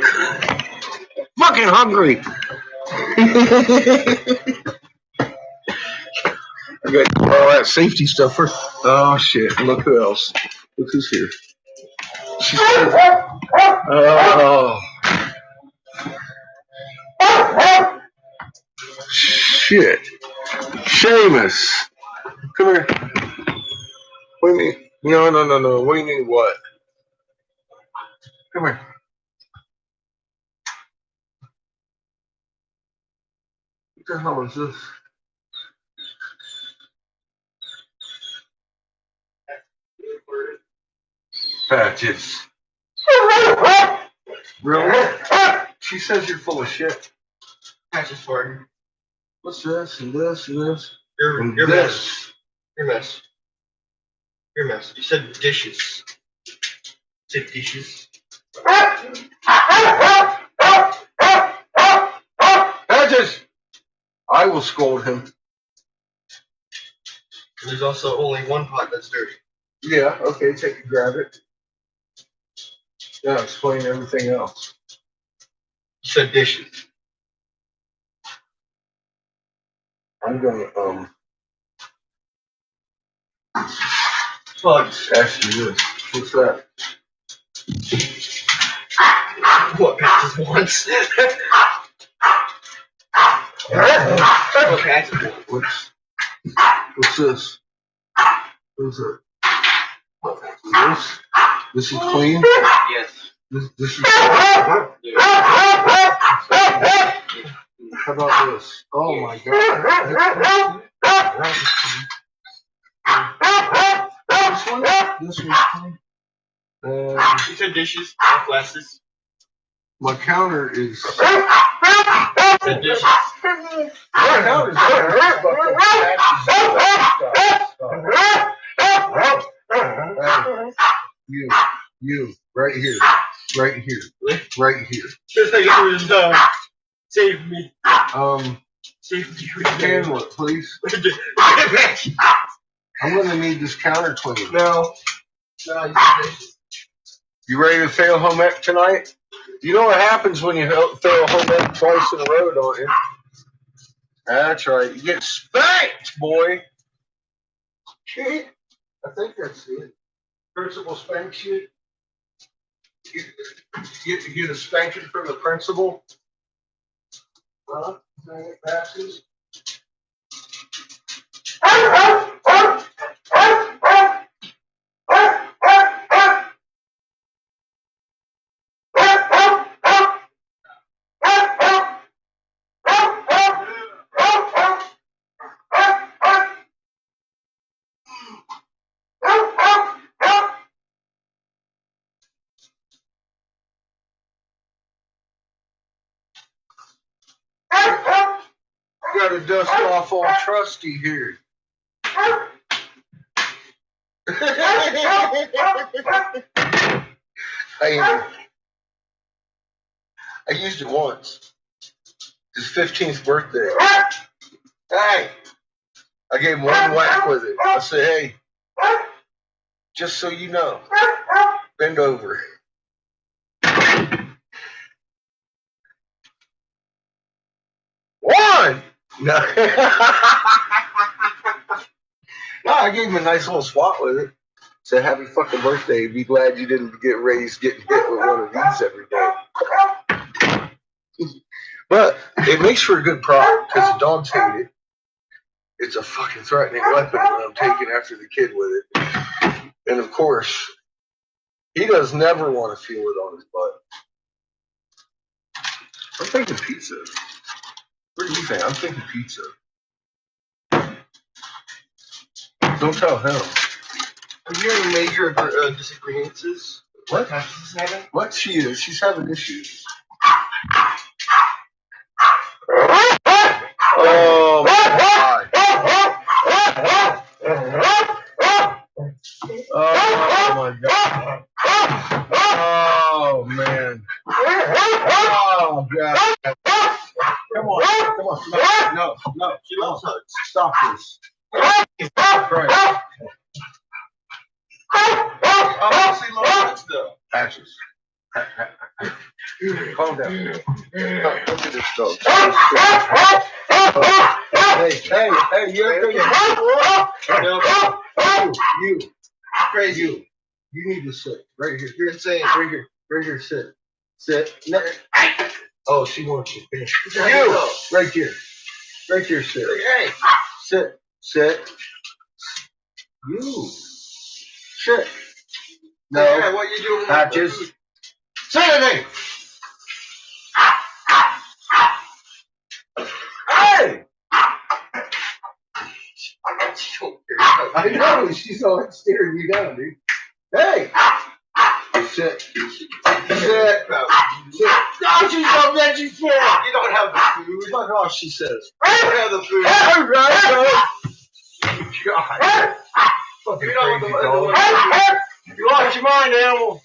fucking hungry. I got all that safety stuff first. Oh shit! Look who else. Look who's here. Oh shit! Seamus, come here. What do you mean? No. What do you mean? What? Come here. What the hell is this? Patches. Really? She says you're full of shit. Patches farting. What's this and this and this? Your mess. Your mess. Your mess. You said dishes. You said dishes. Patches! I will scold him. There's also only one pot that's dirty. Yeah, okay, take it, grab it. Yeah, explain everything else. You said dishes. I'm gonna, Plugs. ask you this. What's that? What Patches wants. What Patches wants. What's this? What's it? This is clean? Yes. This is How about this? Oh my god. This one's clean. You said dishes, not glasses. My counter is. You said dishes. My counter's You, right here, right here, right here. Just like it was save me. Save me. Handle it, please. I'm gonna need this counter cleaned. No. You ready to fail home ec tonight? You know what happens when you fail home ec twice in a row, don't you? That's right. You get spanked, boy. I think that's it. Principal spanks you. You get a spanking from the principal. Huh? It passes. Got to dust off old Trusty here. I used it once. His 15th birthday. Hey! I gave him one whack with it. I said, hey, just so you know, bend over. One! No. No, I gave him a nice little swat with it. Said, happy fucking birthday. Be glad you didn't get raised getting hit with one of these every day. But it makes for a good prop because the dogs hate it. It's a fucking threatening weapon when I'm taking after the kid with it. And of course, he does never want to feel it on his butt. I'm thinking pizza. What do you think? I'm thinking pizza. Don't tell him. Are you having major disagreements? What? What she is? She's having issues. Oh my god. Oh my god. Oh man. Oh god. Come on. No. Stop this. Christ. I want to see my nuts though. Patches. Calm down. Look at this dog. Hey, you okay? You. Crazy. You need to sit. Right here. You're insane. Right here, sit. Sit. Oh, she wants you. You. Right here. Right here, sit. Hey. Sit. You. Sit. No. Yeah, what you doing? Patches. Sit it. Hey! I know, she's all staring you down, dude. Hey! Sit. Sit. No, she's not veggie food. You don't have the food. Fuck off, she says. You don't have the food. God. Fucking You're not crazy the dog. one. You lost your mind, animal.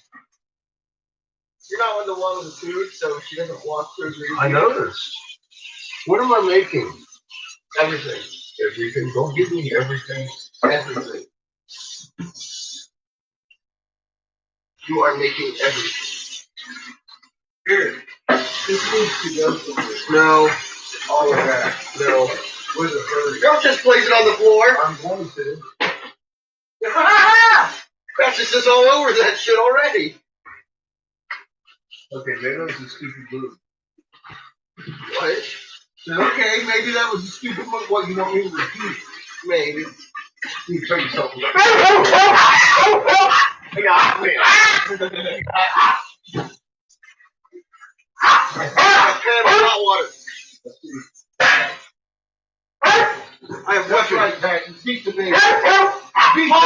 You're not the one with the food, so she doesn't walk through. I noticed. What am I making? Everything. Everything. Don't give me everything. Everything. You are making everything. Here. This needs to go somewhere. No. All of that. No. Where's the bird? Don't just place it on the floor. I'm going to. Precious is all over that shit already. Okay, maybe that was a stupid move. What? Okay, maybe that was a stupid move. What, you want me to repeat? Maybe. You try yourself. I got it. Pan of hot water. I have That's weapons. right, Pat. You beat the baby. Beat the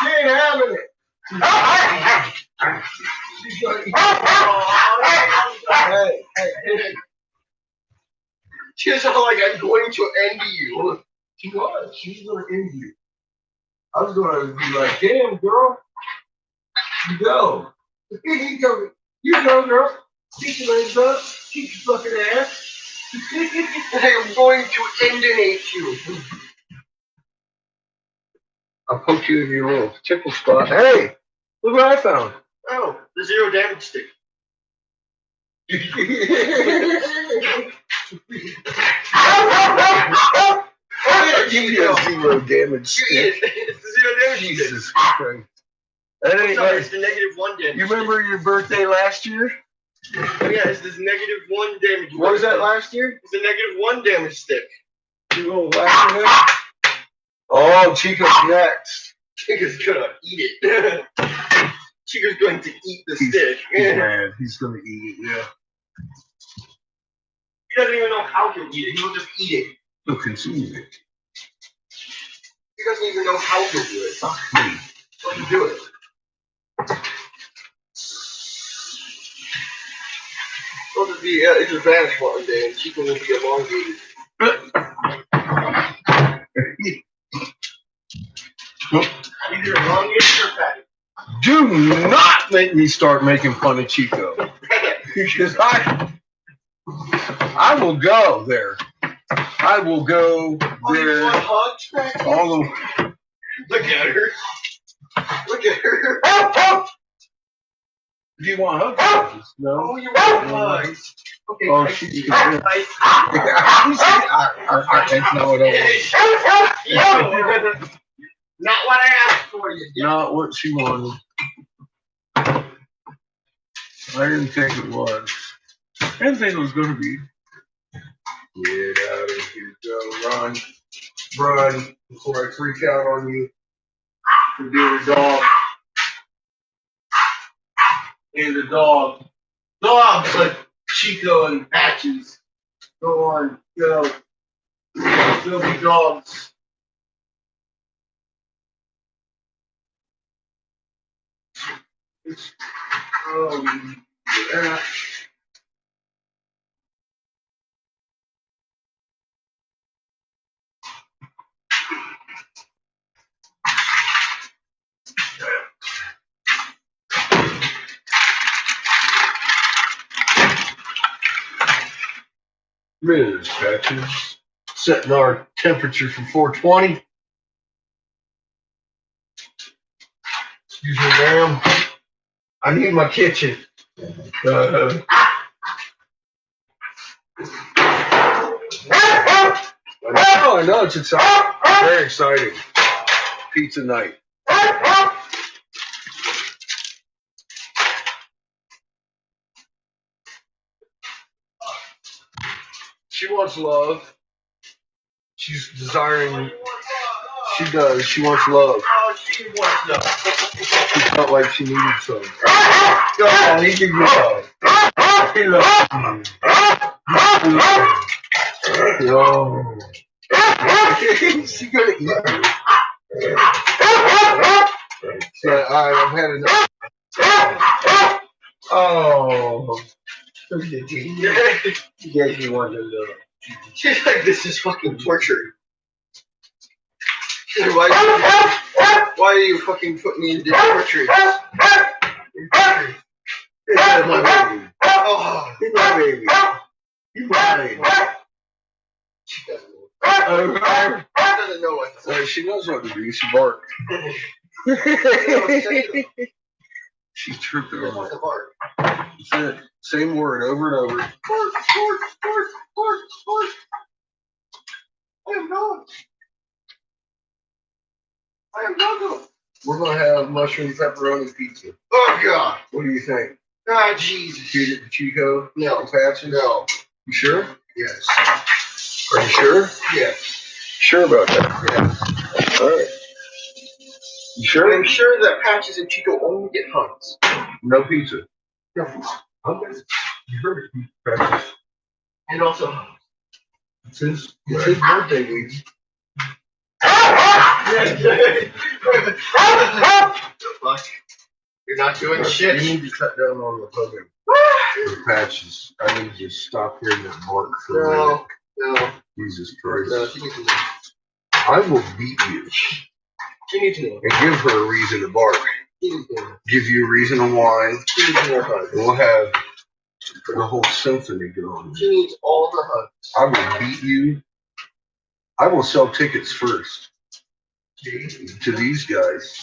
She ain't having it. She's gonna eat. Hey. She was all like, I'm going to end you. She was. She's gonna end you. I was gonna be like, damn, girl. You go. You go, girl. Keep your legs up. Keep your fucking ass. I'm going to endinate you. I'll poke you in your little tickle spot. Hey, look what I found. Oh, the 0 damage stick. Give me a 0 damage stick. It's the 0 damage stick. Jesus Christ. That ain't Sorry, like, it's the -1 damage. you remember your birthday last year? Oh, yeah, it's this -1 damage. What was that last year? It's a -1 damage stick. You little laughing at? Oh, Chico's next. Chica's gonna eat it. Chica's going to eat the stick. He's mad. He's gonna eat it, yeah. He doesn't even know how to eat it. He'll just eat it. He'll consume it. He doesn't even know how to do it. Fuck me. Let him do it. It'll just be, it just vanish one day and Chica will be elongated. Either elongated or fatty. Do not make me start making fun of Chico. Because I will go there. I will go there. All of, Look at her. Look at her. do you want hugs? No. Oh, you want hugs. Okay. Oh, she's good. That's not what I want. Not what I asked for you. Not what she wanted. I didn't think it was. I didn't think it was going to be. Get out of here. Go. Run. Run before I freak out on you for being a dog. And the dog. Dogs like Chico and Patches. Go on. Go. Go be dogs. Yeah. Ms. Patches, setting our temperature for 420. Excuse me, ma'am. I need my kitchen. I know it's exciting. Very exciting. Pizza night. She wants love. She's desiring. She does. She wants love. Oh, she wants love. She felt like she needed some. Oh, he can get love. He loves you. No. She's gonna eat me. So, alright, I've had enough. Oh. Yes, you want to know. She's like, this is fucking torture. Why are you fucking putting me in this torture? It's my baby. Oh, It's my baby. He's mine. she doesn't know what to say. She knows what to do. She barked. She's tripping on it. That's it. Same word over and over. Bark. I am not. We're gonna have mushroom pepperoni pizza. Oh God. What do you think? Ah, Jesus. Chico? No. Patches? No. You sure? Yes. Are you sure? Yes. Sure about that? Yes. All right. You sure? I'm sure that Patches and Chico only get hunts. No pizza. No. Okay. You heard it. Patches. And also hunts. It's his birthday week. The fuck? You're not doing shit. You need to cut down on the hugging. The Patches. I need to just stop hearing that bark for a minute. No. Jesus Christ. No, she needs to know. I will beat you. She needs to know. And give her a reason to bark. She needs to know. Give you a reason to whine. She needs to know hugs. And we'll have the whole symphony going. She needs all the hugs. I will beat you. I will sell tickets first to these guys.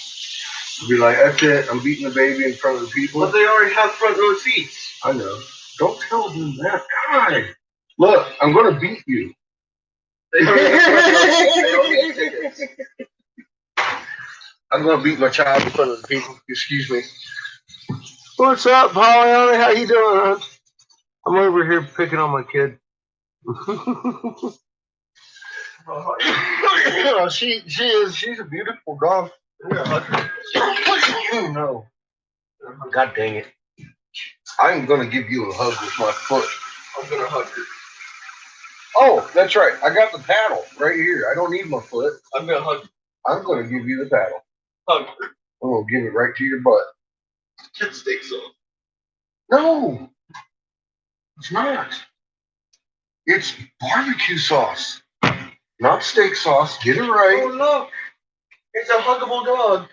Be like, that's it. I'm beating the baby in front of the people. But they already have front row seats. I know. Don't tell them that. God. Look, I'm going to beat you. They already have front row seats. They don't need tickets. I'm going to beat my child in front of the people. Excuse me. What's up, Pollyanna? How you doing, hon? I'm over here picking on my kid. She's a beautiful dog. No. God dang it. I'm going to give you a hug with my foot. I'm going to hug her. Oh, that's right. I got the paddle right here. I don't need my foot. I'm going to hug her. I'm going to give you the paddle. Hug her. I'm going to give it right to your butt. That sticks off. No. It's not. It's barbecue sauce. Not steak sauce. Get it right. Oh, look. It's a huggable dog.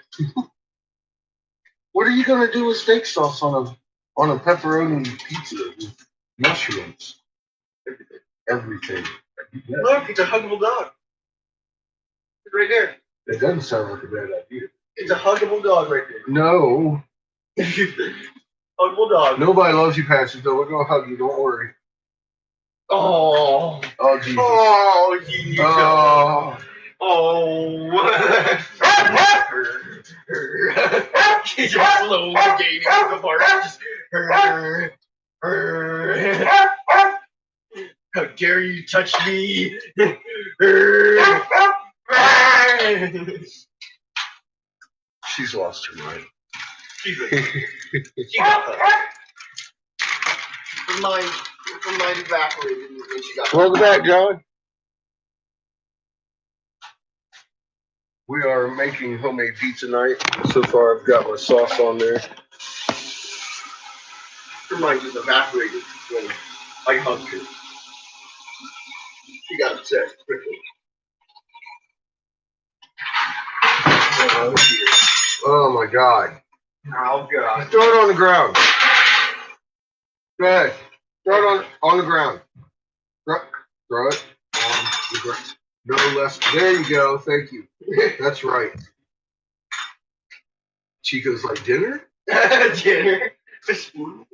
What are you going to do with steak sauce on a pepperoni pizza with mushrooms? Everything. Look, it's a huggable dog. It's right there. It doesn't sound like a bad idea. It's a huggable dog right there. No. Huggable dog. Nobody loves you, Patches, though. We're going to hug you. Don't worry. Oh. Oh, Jesus. Oh, Jesus. Oh. Oh. She's just slowly gaining the bark. How dare you touch me? She's lost her mind. She got her. Her mind evaporated when she got her. Welcome back, John. We are making homemade pizza night. So far, I've got my sauce on there. Her mind just evaporated when I hugged her. She got upset quickly. Oh my God. Oh God. Throw it on the ground. Go ahead. Throw it on the ground. Throw it on the ground. No less. There you go. Thank you. That's right. Chico's like, dinner? Dinner. A spoon.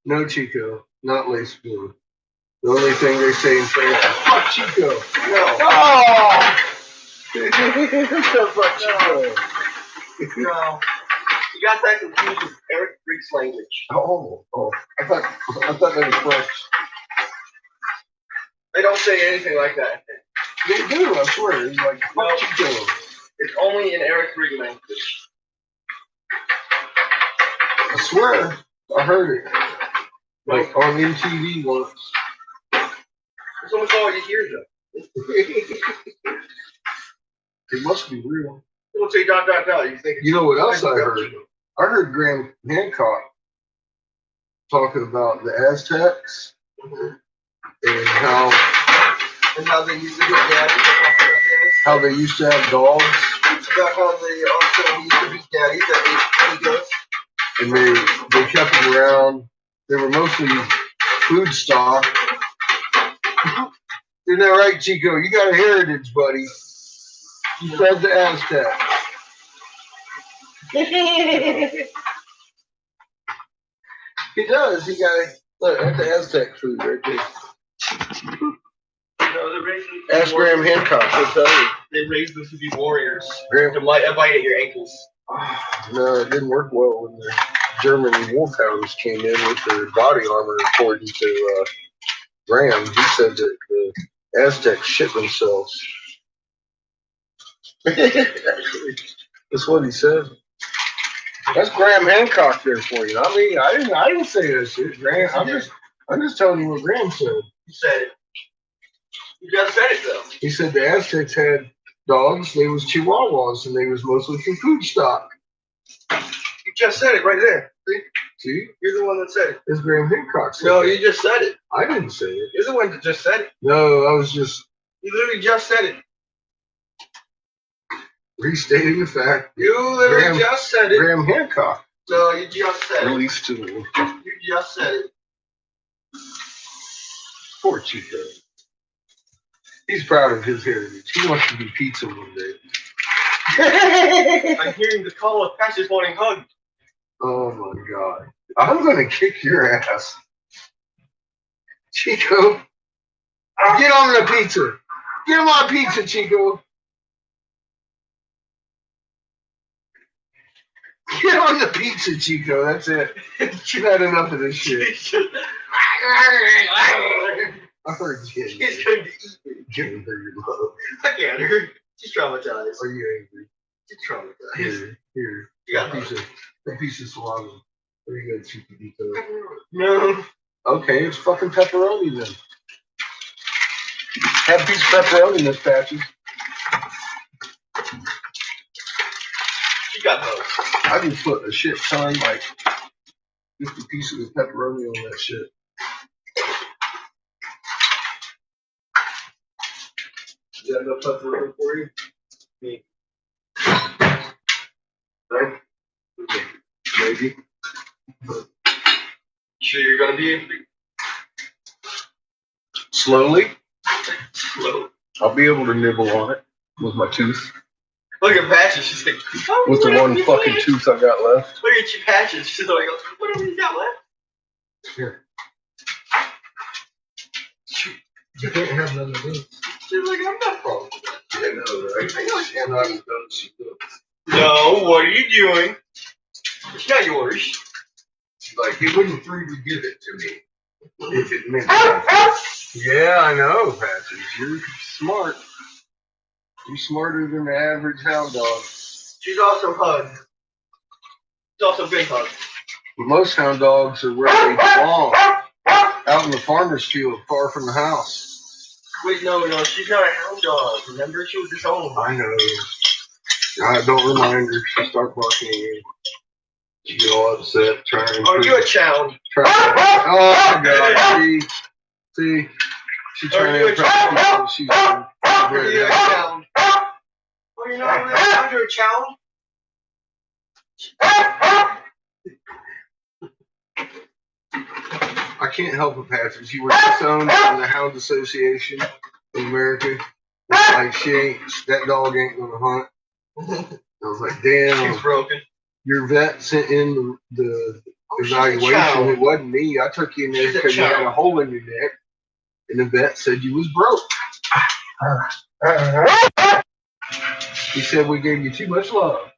No, Chico. Not lay spoon. The only thing they say in France is fuck Chico. No. Oh! Fuck Chico. No. You got that confused with Eric Briggz'mum language. Oh. I thought that was French. They don't say anything like that. They do, I swear. It's like, fuck No. Chico. It's only in Eric Briggz'mum language. I swear. I heard it. Like on MTV once. That's almost all you hear, though. It must be real. It'll say ... You think? You know what else I heard? I heard Graham Hancock talking about the Aztecs and how they used to get daddy. How they used to have dogs. About how they also used to be daddies that ate goats. And they kept them around. They were mostly food stock. Isn't that right, Chico? You got a heritage, buddy. You said the Aztec. He does. He got look, that's the Aztec food right there. No, ask Graham Hancock. He'll tell you. They raised them to be warriors. Graham, to bite at your ankles. No, it didn't work well when the German wolfhounds came in with their body armor, according to Graham. He said that the Aztecs shit themselves. That's what he said. That's Graham Hancock there for you. I mean, I didn't say that shit, Graham. I'm just telling you what Graham said. You said it. You just said it though. He said the Aztecs had dogs. They was Chihuahuas, and they was mostly for food stock. You just said it right there. See? You're the one that said it. It's Graham Hancock. No, you just said it. I didn't say it. You're the one that just said it. No, I was just. You literally just said it. Restating the fact. You literally just said it. Graham Hancock. No, you just said Released to the You just said it. Poor Chico. He's proud of his heritage. He wants to be pizza one day. I'm hearing the call of Patches wanting hugged. Oh my God. I'm going to kick your ass. Chico. Get on the pizza. Get him on pizza, Chico. Get on the pizza, Chico. That's it. You've had enough of this shit. I heard you. He's going to eat me. Giving her your love. I can't hurt. She's traumatized. Are you angry? She's traumatized. Here. You got a piece of salami. There you go, Chiquitito. No. Okay, it's fucking pepperoni then. Have a piece of pepperoni in this, Patches. You got those. I just put a shit ton, like, just a piece of the pepperoni on that shit. Is that enough pepperoni for you? Me. Right? Okay. Maybe. Sure you're gonna be angry? Slowly. Slow. I'll be able to nibble on it with my tooth. Look at Patches. She's like, with the one fucking tooth I got left. Look at you, Patches. She's like, what have you got left? Here. You can't have none of these. She's like, I'm not wrong. I know, right? I know she's not as dumb as she looks. No, what are you doing? It's not yours. Like, he wouldn't freely give it to me if it meant that. Yeah, I know, Patches. You're smart. You're smarter than the average hound dog. She's also hugged. She's also big hugged. But most hound dogs are where they belong. Out in the farmer's field, far from the house. Wait, no, she's not a hound dog. Remember, she was just home. I know. Don't remind her. She'll start barking at you. She get all upset, trying. Are you a chow? Oh my God! See, she's trying to impress people. She's Are you a chow? Oh, you're not really under a chow? I can't help it, Patrick. She was disowned from the Hound Association of America. Like, that dog ain't gonna hunt. I was like, damn. She's broken. Your vet sent in the evaluation. It wasn't me. I took you in there because you had a hole in your neck, and the vet said you was broke. He said we gave you too much love.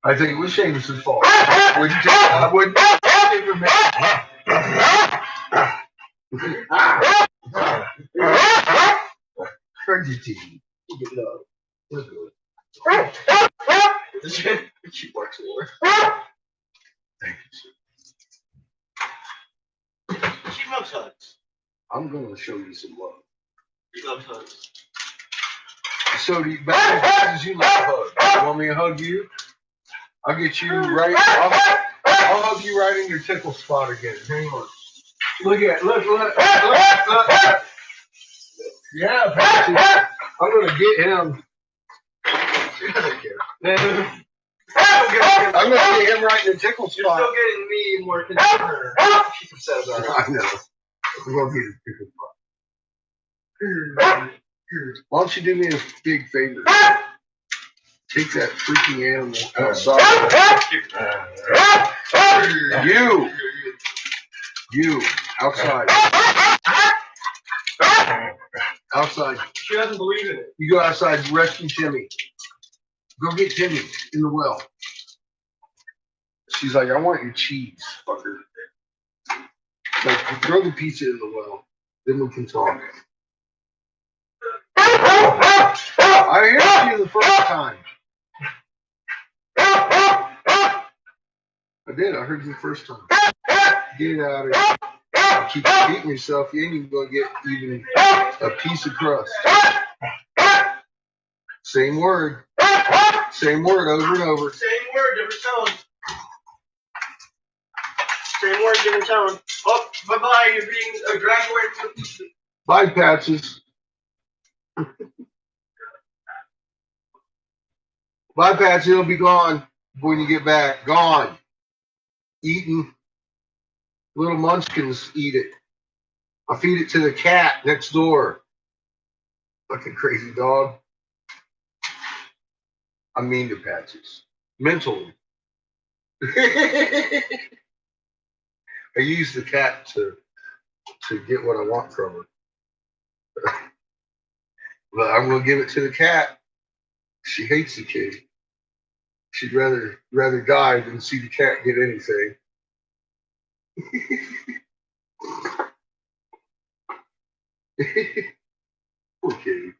I think it was Seamus's fault. I wouldn't give him that. Heard your teeth. You get love. We're good. She barks more. Thank you, sir. She loves hugs. I'm gonna show you some love. She loves hugs. So do you, you love hugs. You want me to hug you? I'll get you right. I'll hug you right in your tickle spot again. Hang on. Look. Yeah, Patsy. I'm gonna get him. She doesn't care. I'm gonna get him right in the tickle spot. You're still getting me more than her. She's upset about it. I know. I'm gonna get the tickle spot. Why don't you do me a big favor? Take that freaking animal outside. You outside. Outside. She doesn't believe in it. You go outside, rescue Timmy. Go get Timmy in the well. She's like, I want your cheese, fucker. Like, throw the pizza in the well. Then we can talk. I heard you the first time. I did. I heard you the first time. Get it out of here. You keep repeating yourself. You ain't even going to get even a piece of crust. Same word. Same word over and over. Same word, different tone. Same word, different tone. Oh, bye-bye. You're being graduated from the pizza. Bye, Patches. Bye, Patsy. It'll be gone when you get back. Gone. Eaten. Little munchkins eat it. I feed it to the cat next door. Fucking crazy dog. I'm mean to Patches. Mentally. I use the cat to get what I want from her. But I'm gonna give it to the cat. She hates the kid. She'd rather die than see the cat get anything. Poor kitty.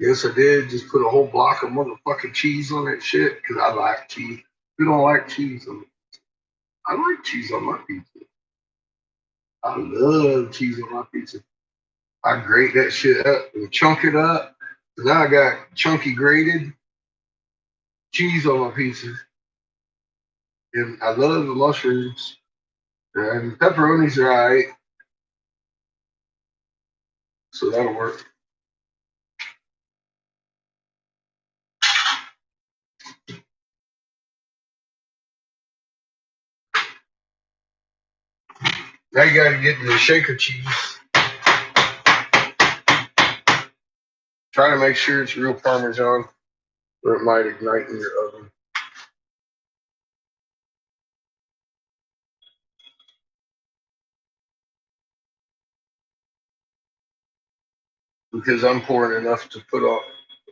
Yes, I did. Just put a whole block of motherfucking cheese on that shit because I like cheese. Who don't like cheese on pizza? I like cheese on my pizza. I love cheese on my pizza. I grate that shit up and chunk it up. Now I got chunky grated cheese on my pizza. And I love the mushrooms. And pepperonis are alright. So that'll work. Now you gotta get the shaker cheese. Try to make sure it's real Parmesan, or it might ignite in your oven. Because I'm pouring enough to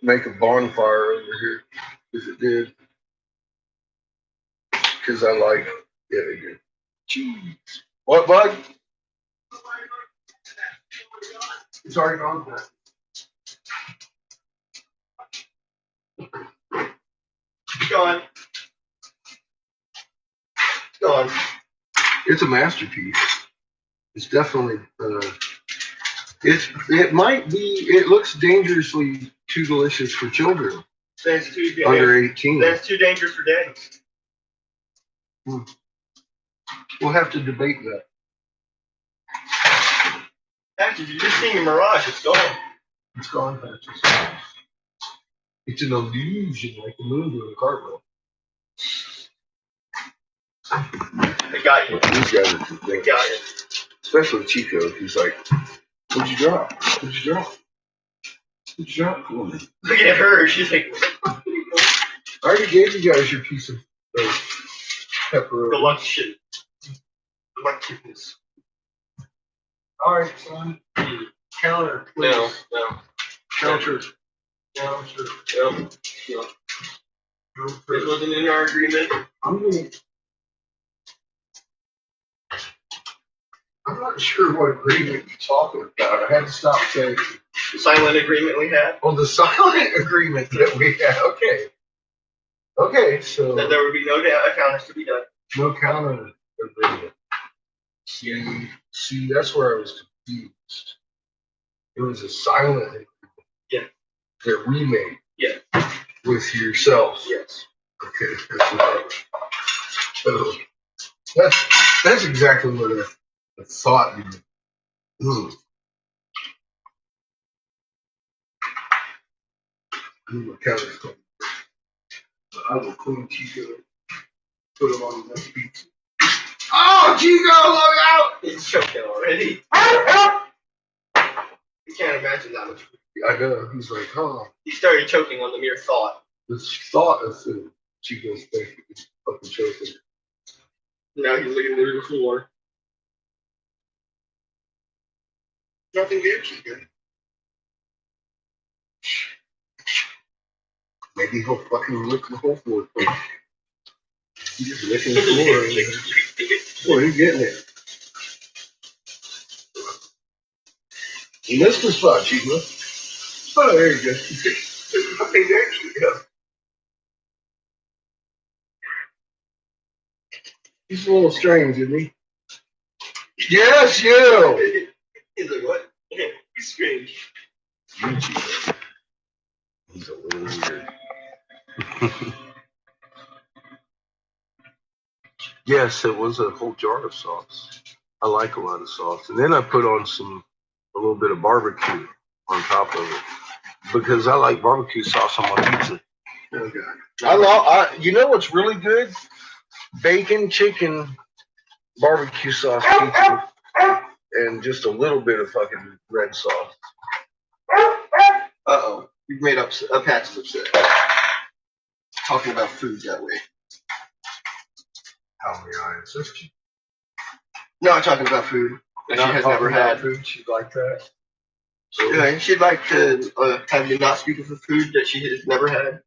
make a bonfire over here, if it did. Because I like it. Yeah, they did. Cheese. What, bud? It's already gone. Gone. Gone. It's a masterpiece. It's definitely. It might be. It looks dangerously too delicious for children. That's too under 18. That's too dangerous for daddies. We'll have to debate that. Patches, you're just seeing a mirage. It's gone. It's gone, Patches. It's an illusion, like the moon doing a cartwheel. They got you. These guys are too They got you. Especially Chico, who's like, what'd you drop? What'd you drop? Junk woman. Look at her. She's like, I already gave you guys your piece of pepperoni. Deluction. Deluctiveness. All right, son. Counter, please. No. Counter. No. This wasn't in our agreement. I'm not sure what agreement you're talking about. I had to stop saying. The silent agreement we had. Oh, the silent agreement that we had. Okay, so. That there would be no counters to be done. No counter agreement. See, that's where I was confused. It was a silent agreement. Yeah. That we made. Yeah. With yourself. Yes. Okay, that's right. So that's exactly what I thought you were. My counter's coming. I will clean Chico. Put him on the next pizza. Oh, Chico, look out! He's choking already. You can't imagine that much food. I know. He's like, huh. He started choking on the mere thought. The thought of food. Chico's thinking he's fucking choking. Now he's looking through the floor. Nothing good, Chico. Maybe he'll fucking lick the whole floor. He's just licking the floor. Boy, he's getting it. You missed the spot, Chico. Oh, there you go. Okay, there you go. He's a little strange, isn't he? Yes, you! He's like, what? He's strange. He's a little weird. Yes, it was a whole jar of sauce. I like a lot of sauce. And then I put on a little bit of barbecue on top of it. Because I like barbecue sauce on my pizza. Oh, God. You know what's really good? Bacon, chicken, barbecue sauce pizza, and just a little bit of fucking red sauce. Uh-oh. You've made up Pat's upset. Talking about food that way. How many eyes? No, I'm talking about food that she has never had. Food, she'd like that. So, yeah, she'd like to have you not speak of the food that she has never had.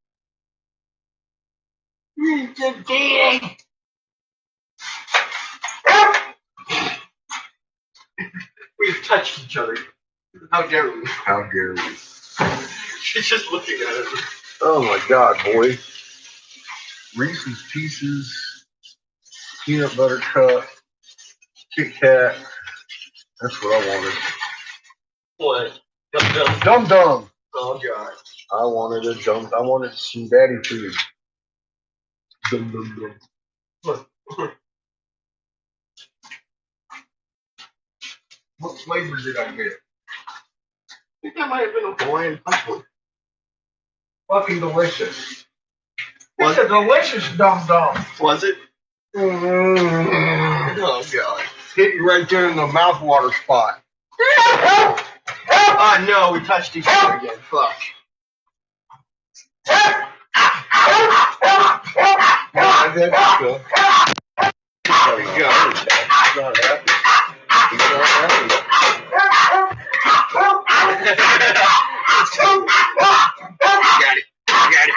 We've touched each other. How dare we? How dare we? She's just looking at it. Oh my God, boy. Reese's Pieces, peanut butter cup, Kit Kat. That's what I wanted. What? Dum Dum. Oh God. I wanted some daddy food. Dum Dum Dum. What flavor did I get? I think that might have been a Hawaiian punch one. Fucking delicious. Was It's a delicious Dum Dum. Was it? Oh God. Hit you right there in the mouthwater spot. No, we touched each other again. Fuck. There you go. He's not happy. He's not happy. Got it.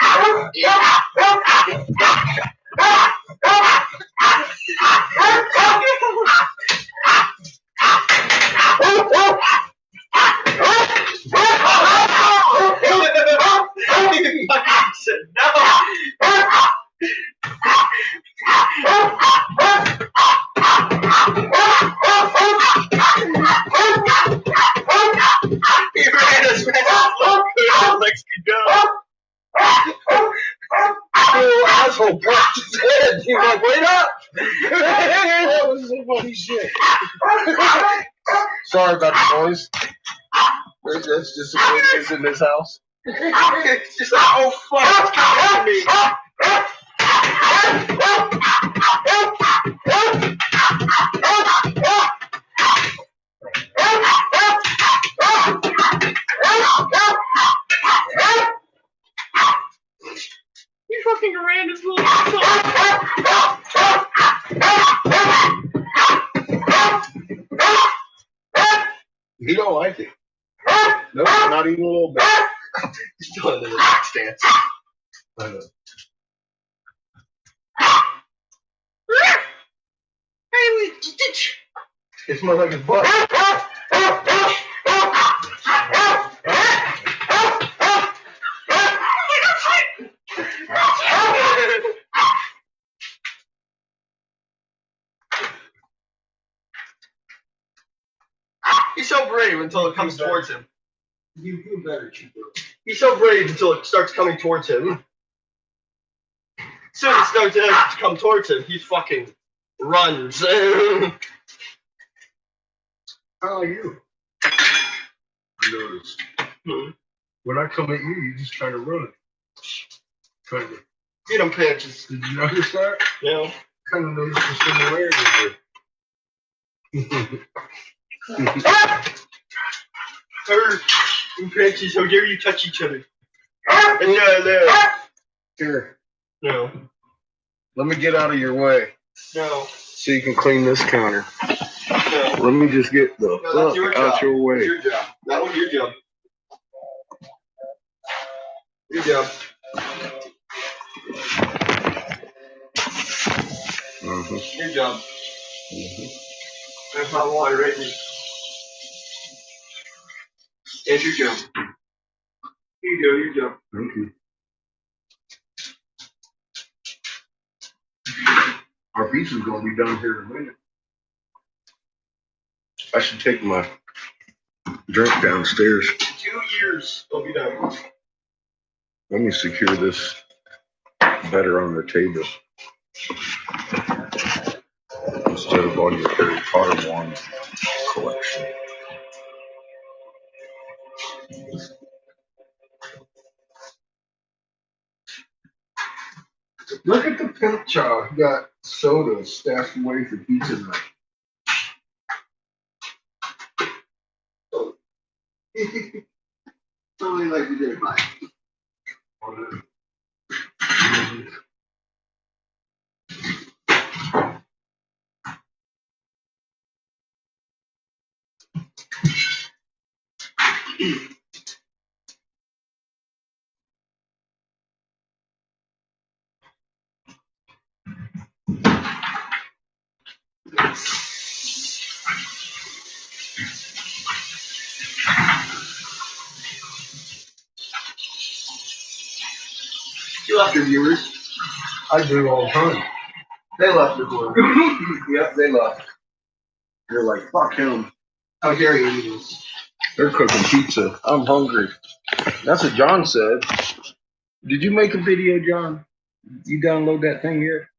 Said no. He ran as fast as little legs could go. Little asshole punched his head. He was like, wait up! That was some funny shit. Sorry about the noise. That's just the way it is in this house. It's just like, oh fuck, it's coming me. He don't like it. Nope, not even a little bit. He's still in the neck stance. I know. It smells like his butt. He's so brave until it comes towards him. You better keep it. He's so brave until it starts coming towards him. As soon as it starts to come towards him, he fucking runs. How are you? I noticed. When I come at you, you just try to run. Kind of. Get him pinches. Did you notice that? Yeah. Kind of noticed the similarity there. Pinches, how dare you touch each other? Here. No. Let me get out of your way. No. So you can clean this counter. No. Let me just get the fuck out your way. That's your job. That was your job. Your job. Your job. That's my water right there. It's your job. Here you go, your job. Thank you. Our pizza's gonna be done here in a minute. I should take my drink downstairs. 2 years, it'll be done. Let me secure this better on the table instead of on your Harry Potter wand collection. Look at the pimp child. He got soda stashed away for pizza night. Totally like you did, Mike. You left your viewers. I do all the time. They left your viewers. Yep, they left. They're like, fuck him. How dare you do this? They're cooking pizza. I'm hungry. That's what John said. Did you make a video, John? You download that thing here?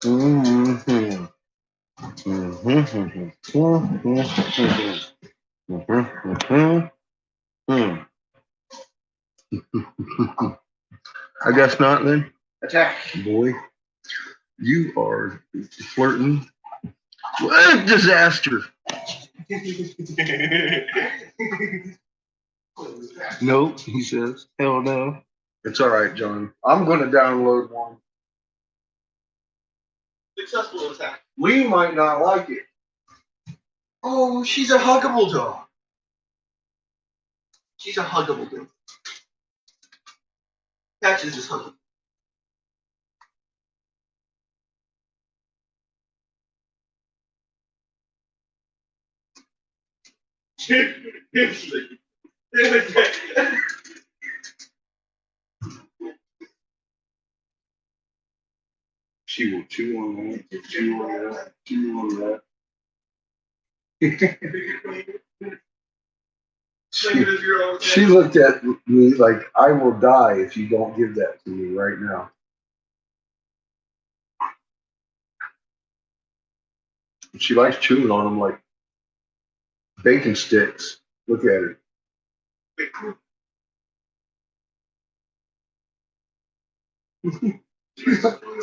Mm-hmm. Mm-hmm. Mm-hmm. I guess not then. Attack. Boy, you are flirting. What disaster. Nope, he says. Hell no. It's all right, John. I'm going to download one. Successful attack. We might not like it. Oh, she's a huggable dog. She's a huggable dog. Patches is huggable. She will chew on that, chew on that, chew on that. She looked at me like, I will die if you don't give that to me right now. She likes chewing on them like bacon sticks. Look at it.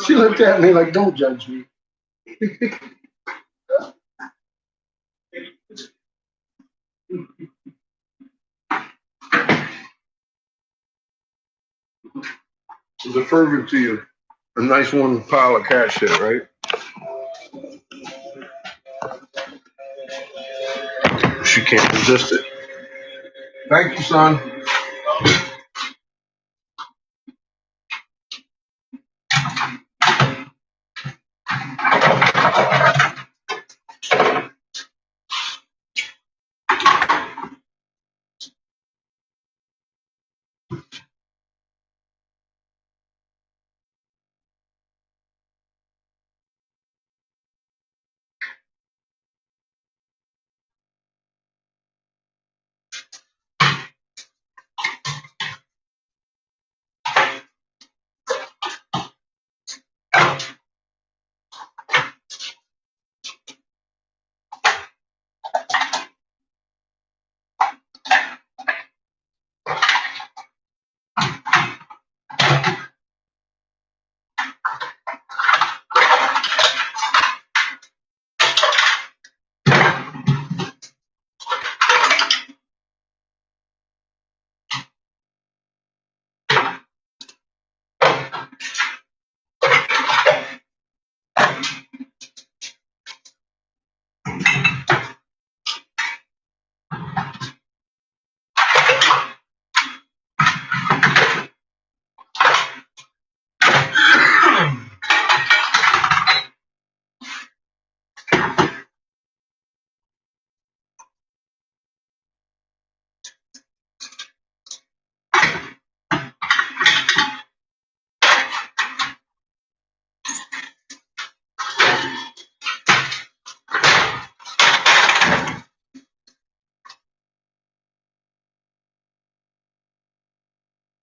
She looked at me like, don't judge me. Deferred to you. A nice one pile of cat shit, right? She can't resist it. Thank you, son.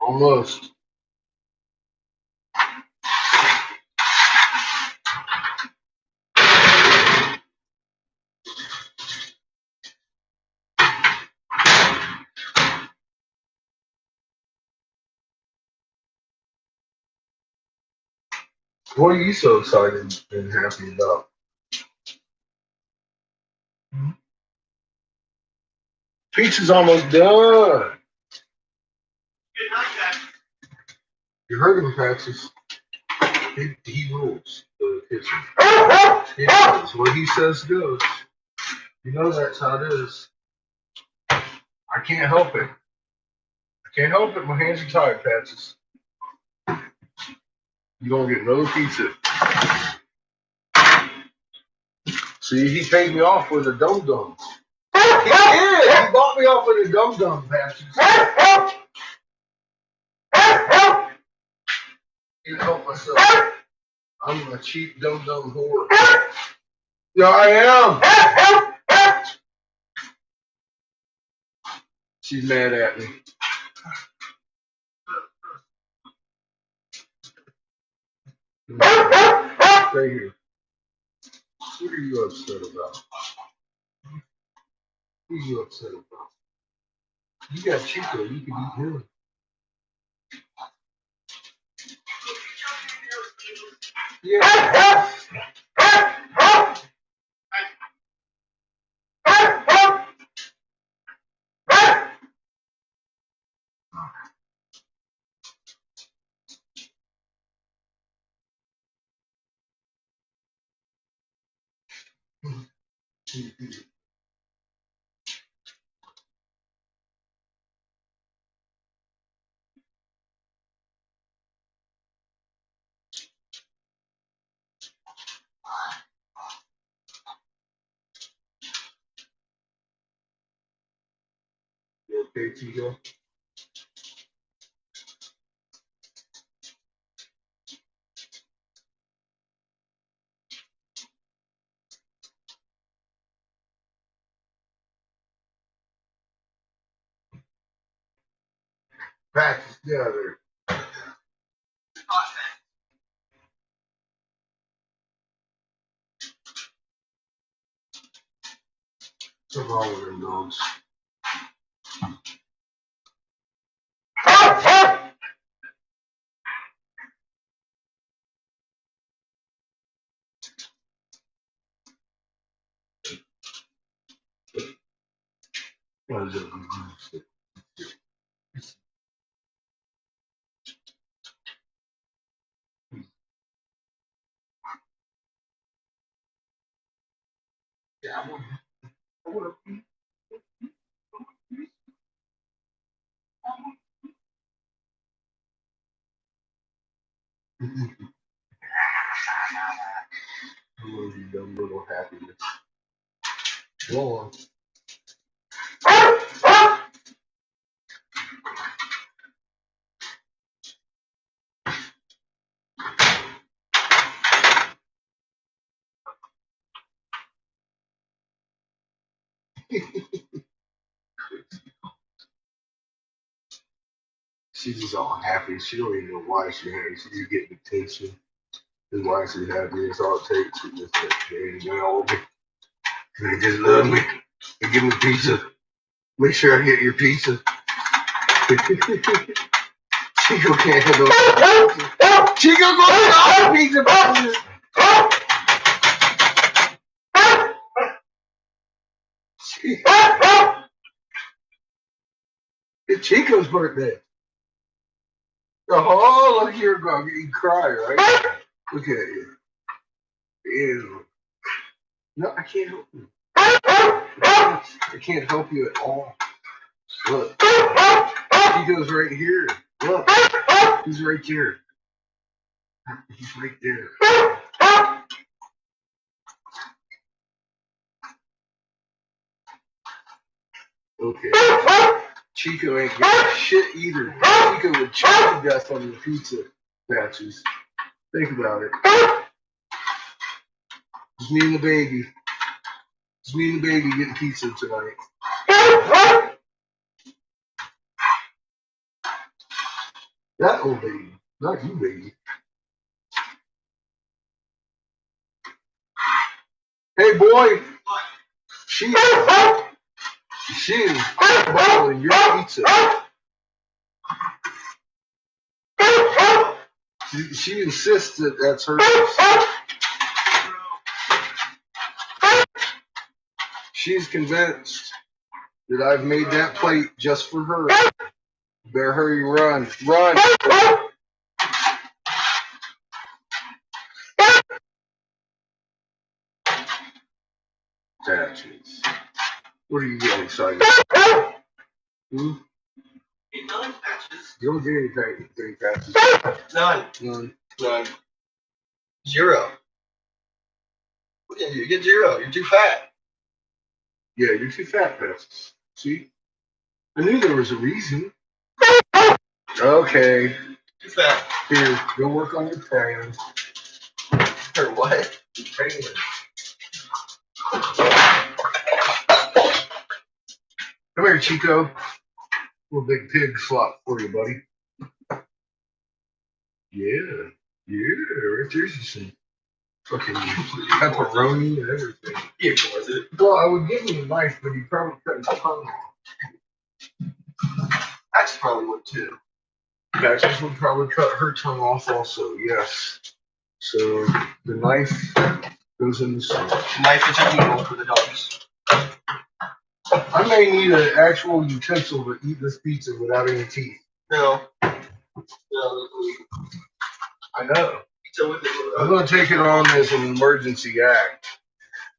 Almost. What are you so excited and happy about? Pizza's almost done. You heard him, Francis. He rules the kitchen. He does. What he says goes. You know that's how it is. I can't help it. I can't help it. My hands are tied, Francis. You don't get no pizza. See, he paid me off with a dum-dum. He did. He bought me off with a dum-dum, Francis. Can't help myself. I'm a cheap dum-dum whore. Yeah, I am. She's mad at me. Stay here. What are you upset about? What are you upset about? You got Chico. You can eat him. Yeah. You okay, Chico? Practice together. What's wrong with them dogs? What is it? You dumb little happiness. Go on. She's just all happy. She don't even know why she's happy. She's just getting attention. And why she's happy. It's all it takes. She just like, hey, you know, they just love me. They give me pizza. Make sure I get your pizza. Chico can't handle it. Chico going to pizza boxes. It's Chico's birthday. Oh, look here, girl. You cry, right? Look at you. Ew. No, I can't help you. I can't help you at all. Look. Chico's right here. Look. He's right here. He's right there. Okay. Chico ain't getting shit either. Chico would choke to death on the pizza batches. Think about it. It's me and the baby. It's me and the baby getting pizza tonight. That old baby. Not you, baby. Hey, boy. She's bottling your pizza. She insists that that's hers. She's convinced that I've made that plate just for her. Better hurry, run. Run! Patches. What are you getting excited about? Hmm? None patches. You don't get any patches. None. None. Zero. What can you get? Zero. You're too fat. Yeah, you're too fat, patches. See? I knew there was a reason. Okay. Too fat. Here, go work on your tan. Or what? Tan. Come here, Chico. Little big pig slop for you, buddy. Yeah. Right there's some fucking pepperoni and everything. You was it. Well, I would give him a knife, but he probably cut his tongue off. That's probably what too. Patches would probably cut her tongue off also, yes. So the knife goes in the sink. Knife is illegal for the dogs. I may need an actual utensil to eat this pizza without any teeth. No. I know. I'm going to take it on as an emergency act.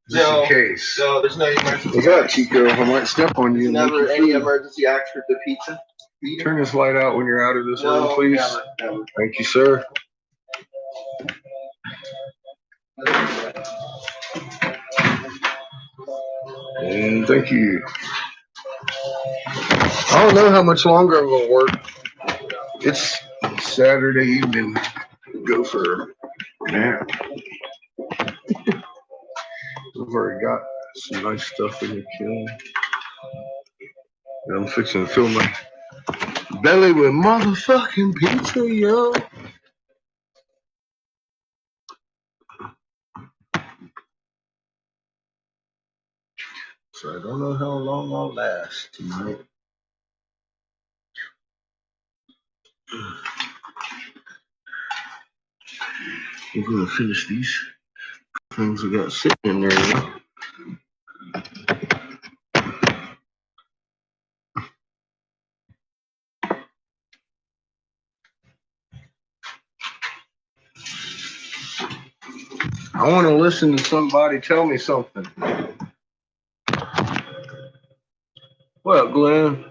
Just in case. No, there's no emergency. What's up, Chico? I might step on you. Never any emergency act for the pizza. Turn this light out when you're out of this room, please. Never. Thank you, sir. And thank you. I don't know how much longer I'm going to work. It's Saturday evening. Go for a nap. I've already got some nice stuff in the kiln. I'm fixing to fill my belly with motherfucking pizza, yo. So I don't know how long I'll last tonight. I'm gonna finish these things I got sitting in there now. I want to listen to somebody tell me something. What up, Glenn?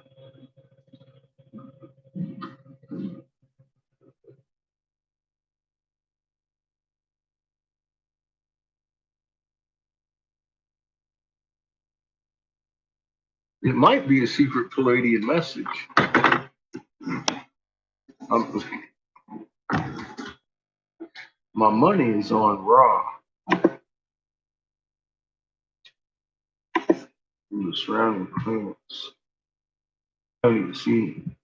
It might be a secret Palladian message. My money is on Raw. In the surrounding planets. I don't even see it.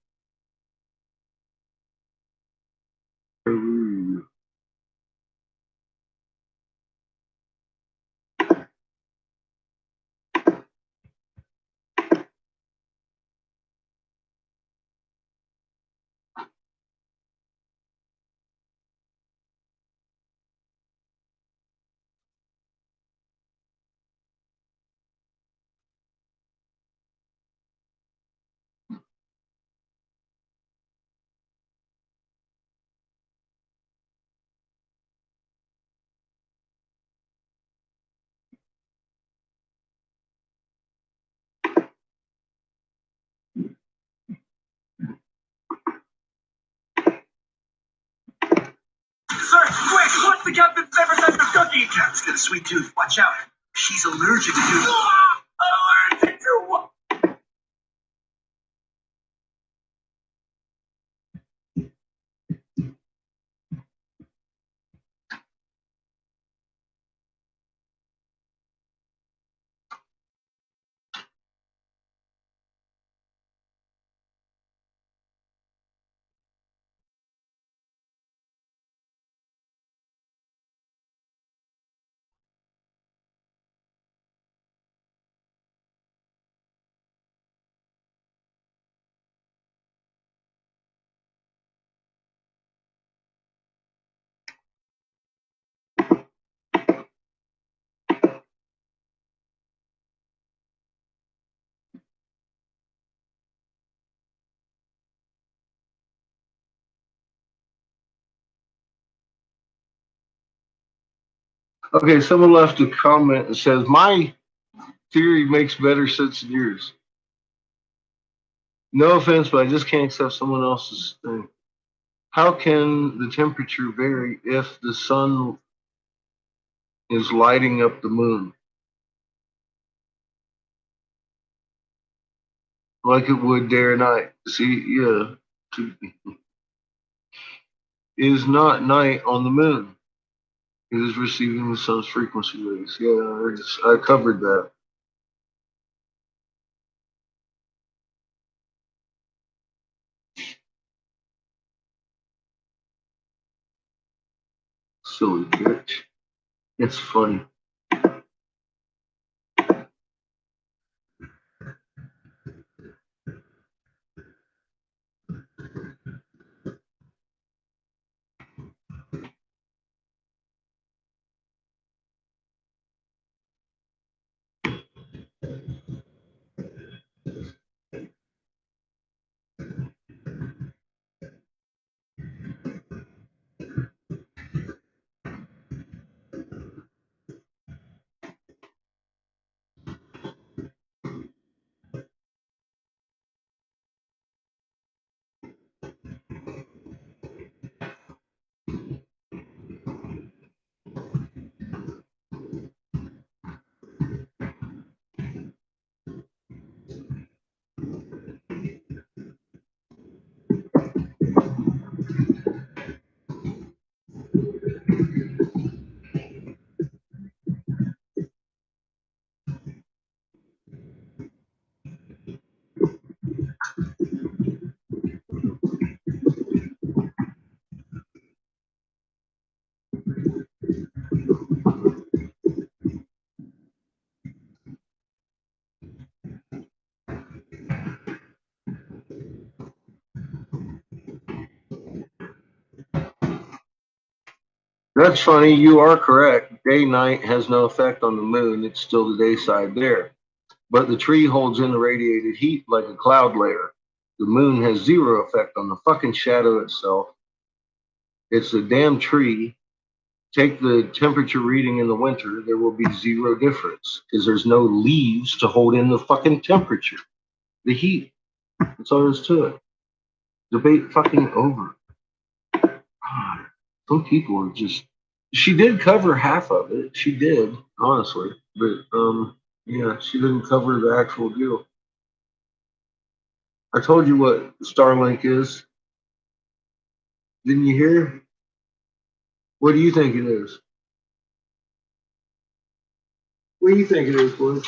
Sir, quick! What's the captain's favorite type of cookie? Cap's got a sweet tooth. Watch out. She's allergic to... Allergic to what? Okay, someone left a comment that says, my theory makes better sense than yours. No offense, but I just can't accept someone else's thing. How can the temperature vary if the sun is lighting up the moon? Like it would day or night. See, yeah. It is not night on the moon. It is receiving the sun's frequency rays. Yeah, I covered that. Silly bitch. It's funny. That's funny. You are correct. Day-night has no effect on the moon. It's still the day side there. But the tree holds in the radiated heat like a cloud layer. The moon has zero effect on the fucking shadow itself. It's a damn tree. Take the temperature reading in the winter, there will be zero difference because there's no leaves to hold in the fucking temperature. The heat. That's all there is to it. Debate fucking over. God, some people are just. She did cover half of it. She did, honestly, but yeah, she didn't cover the actual deal. I told you what Starlink is. Didn't you hear? What do you think it is? What do you think it is, boys?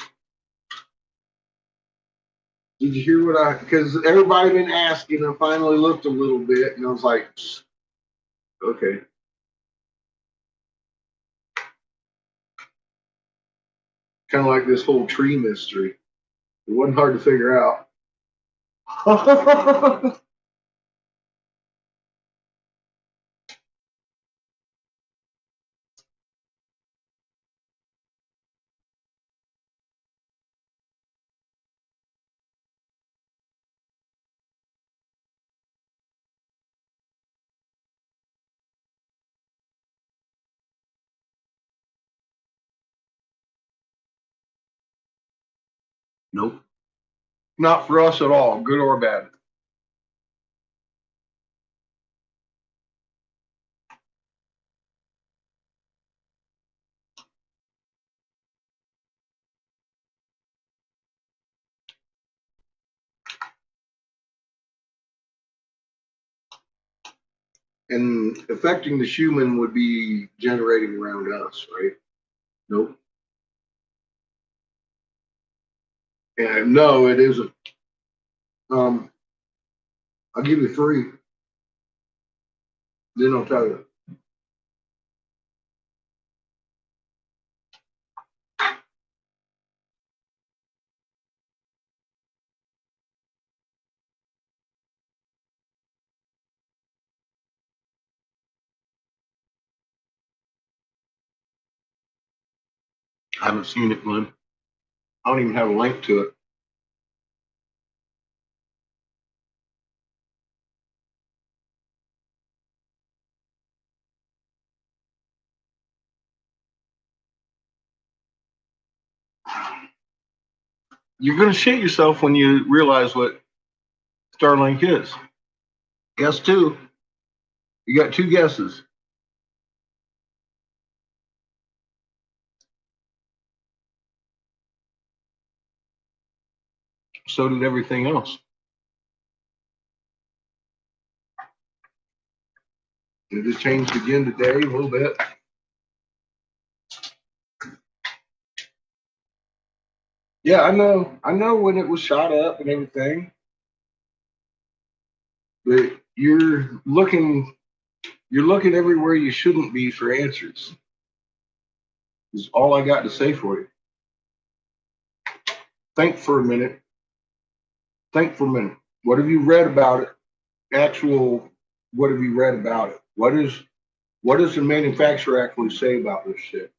Did you hear what I? Because everybody been asking. I finally looked a little bit, and I was like, okay. Kind of like this whole tree mystery. It wasn't hard to figure out. Nope. Not for us at all, good or bad. And affecting the human would be generating around us, right? Nope. And no, it isn't. I'll give you 3. Then I'll tell you. I haven't seen it, Glenn. I don't even have a link to it. You're going to shit yourself when you realize what Starlink is. Guess 2. You got 2 guesses. So did everything else. It just changed again today a little bit. Yeah, I know. I know when it was shot up and everything. But you're looking everywhere you shouldn't be for answers. Is all I got to say for you. Think for a minute. What have you read about it? What have you read about it? What does the manufacturer actually say about this shit?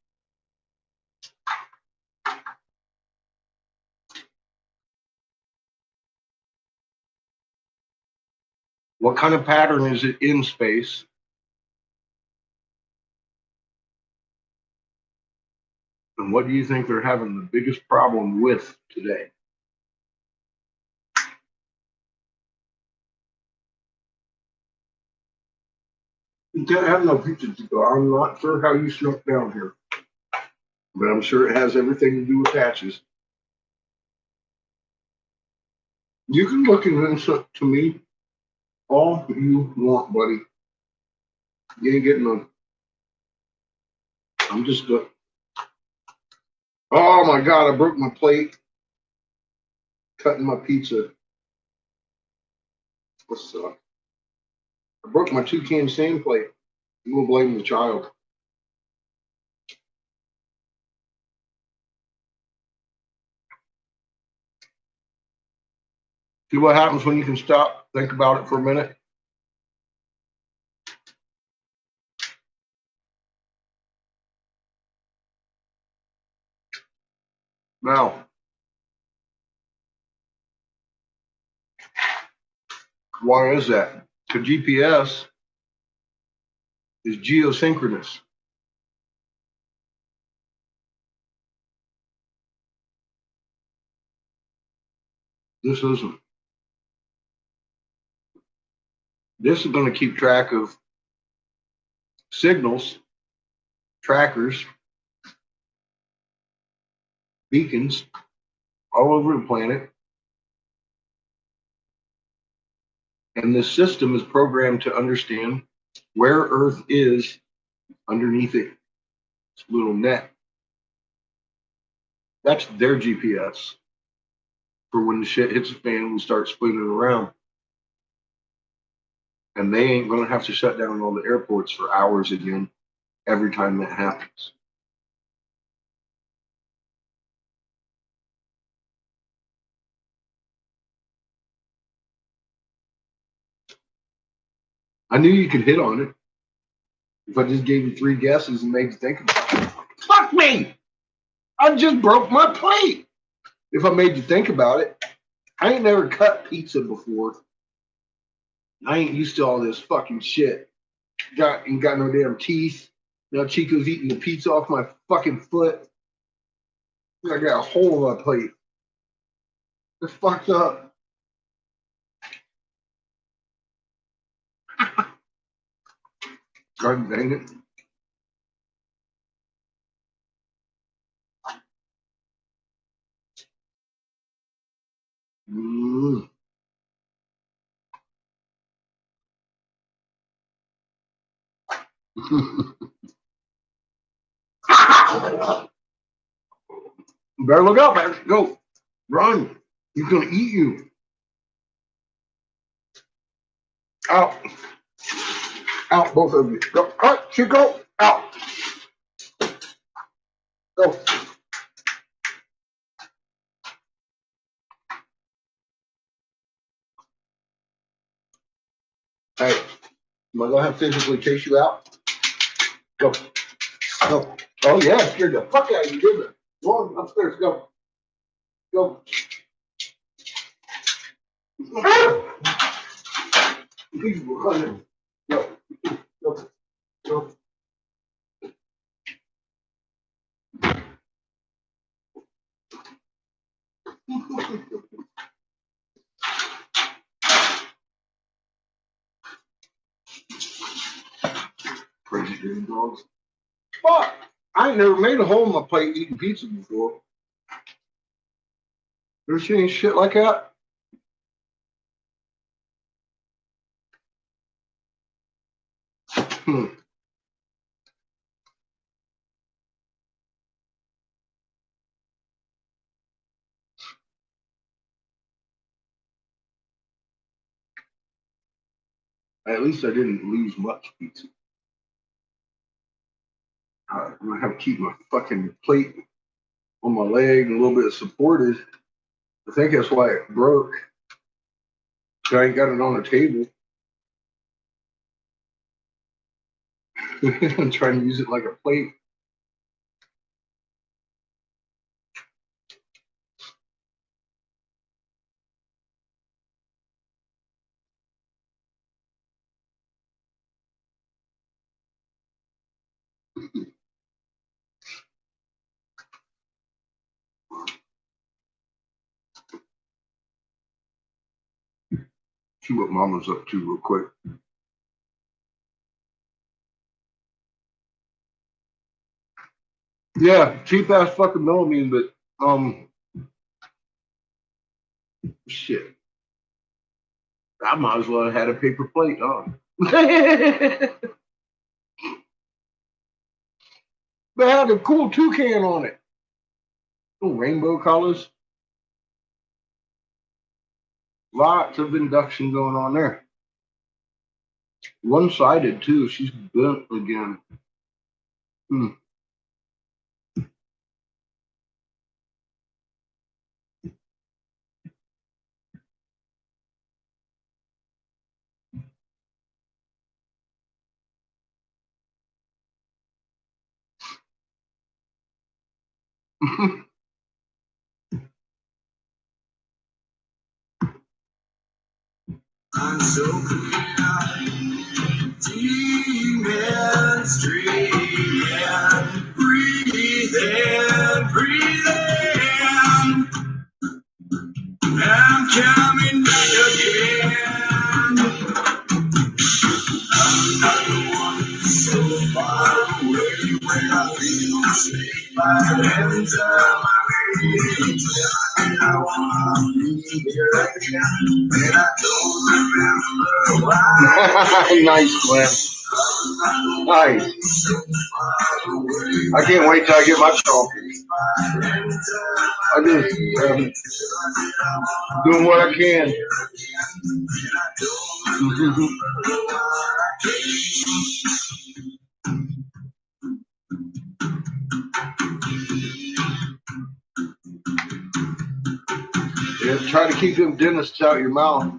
What kind of pattern is it in space? And what do you think they're having the biggest problem with today? You can't have no pictures to go. I'm not sure how you snuck down here, but I'm sure it has everything to do with patches. You can look and insert to me all you want, buddy. You ain't getting none. I'm just good. Oh my God, I broke my plate cutting my pizza. What's up? I broke my 2-can sand plate. I'm gonna blame the child. See what happens when you can stop, think about it for a minute. Now, why is that? Because GPS is geosynchronous. This isn't. This is going to keep track of signals, trackers, beacons all over the planet. And this system is programmed to understand where Earth is underneath it. It's a little net. That's their GPS for when the shit hits the fan and we start spinning around. And they ain't going to have to shut down all the airports for hours again every time that happens. I knew you could hit on it if I just gave you 3 guesses and made you think about it. Fuck me! I just broke my plate. If I made you think about it, I ain't never cut pizza before. I ain't used to all this fucking shit. Ain't got no damn teeth. Now Chico's eating the pizza off my fucking foot. I got a hole in my plate. It's fucked up. God dang it. Better look out, man. Go. Run. He's going to eat you. Out. Out, both of you. Go. All right, Chico. Out. Go. Hey, am I going to have to physically chase you out? Go. Go. Oh, yeah, scared the fuck out of you, didn't it? Go on upstairs. Go. Go. He's running. Go. Go. Go. Crazy damn dogs. Fuck! I ain't never made a hole in my plate eating pizza before. Ever seen any shit like that? At least I didn't lose much pizza. I'm gonna have to keep my fucking plate on my leg and a little bit supported. I think that's why it broke. I ain't got it on the table. I'm trying to use it like a plate. See what Mama's up to real quick. Yeah, cheap ass fucking melamine, but shit. I might as well have had a paper plate on. They had a cool toucan on it. Little rainbow colors. Lots of induction going on there. One-sided too. She's bent again. I'm so demons dreaming, breathing, breathing. I'm Nice, Glenn. Nice. I can't wait till I get my trophy. I just doing what I can. Yeah, try to keep them dentists out your mouth.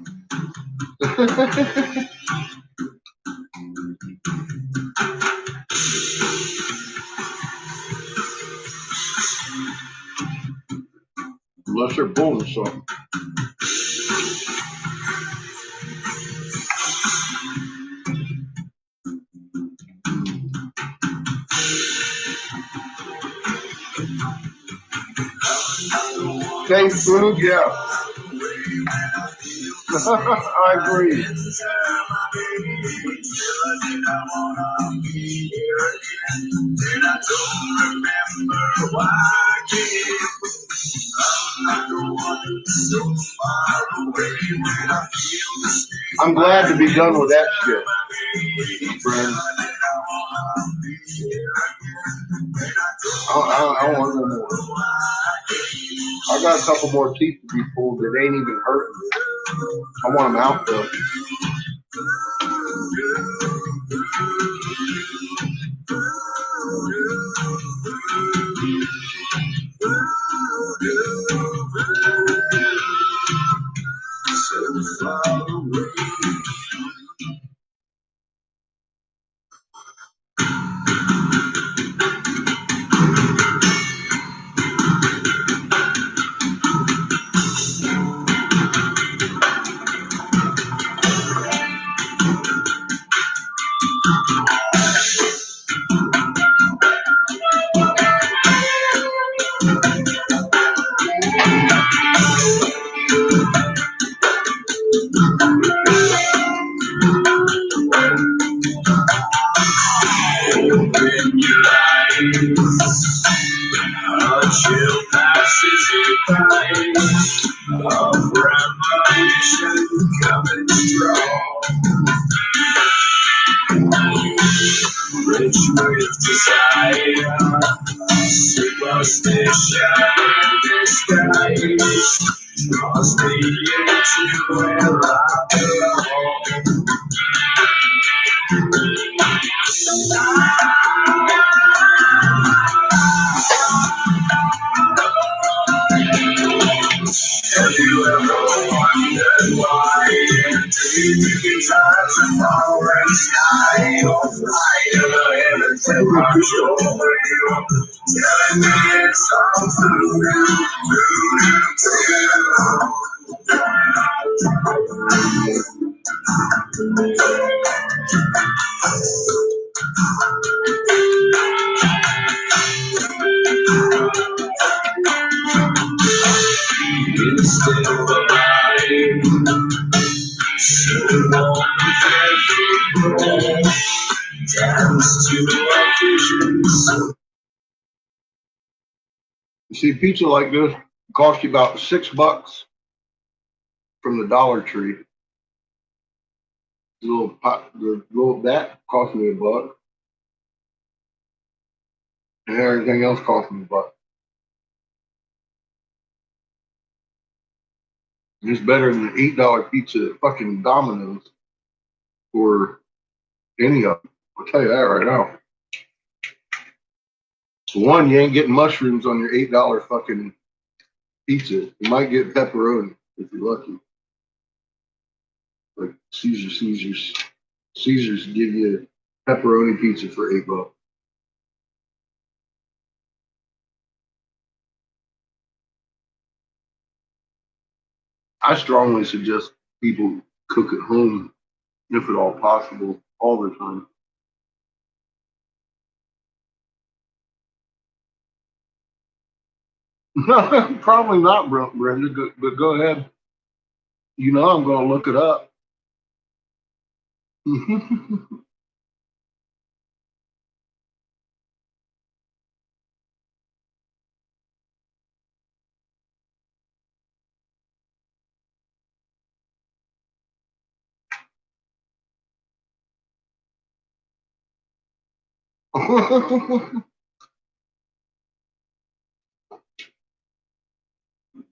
Unless they're pulling something. Same food, yeah. I agree. I'm glad to be done with that shit, friend. I don't want no more. I got a couple more teeth to be pulled that ain't even hurting. I want them out though. Chill passes you by, a premonition coming strong. Rich with desire, superstition disguise, draws me into where I belong. Have you ever wondered why you can touch a foreign sky or fly to the heavens and watch over you? Telling me it's all it's still alive. So long as every dance to our visions. You see, pizza like this cost you about $6 from the Dollar Tree. The little pot, the little that cost me $1, and everything else cost me $1. It's better than the $8 pizza at fucking Domino's or any of them. I'll tell you that right now. So one, you ain't getting mushrooms on your $8 fucking pizza. You might get pepperoni if you're lucky. Like Caesars give you pepperoni pizza for $8. I strongly suggest people cook at home, if at all possible, all the time. Probably not, Brenda, but go ahead. You know I'm going to look it up.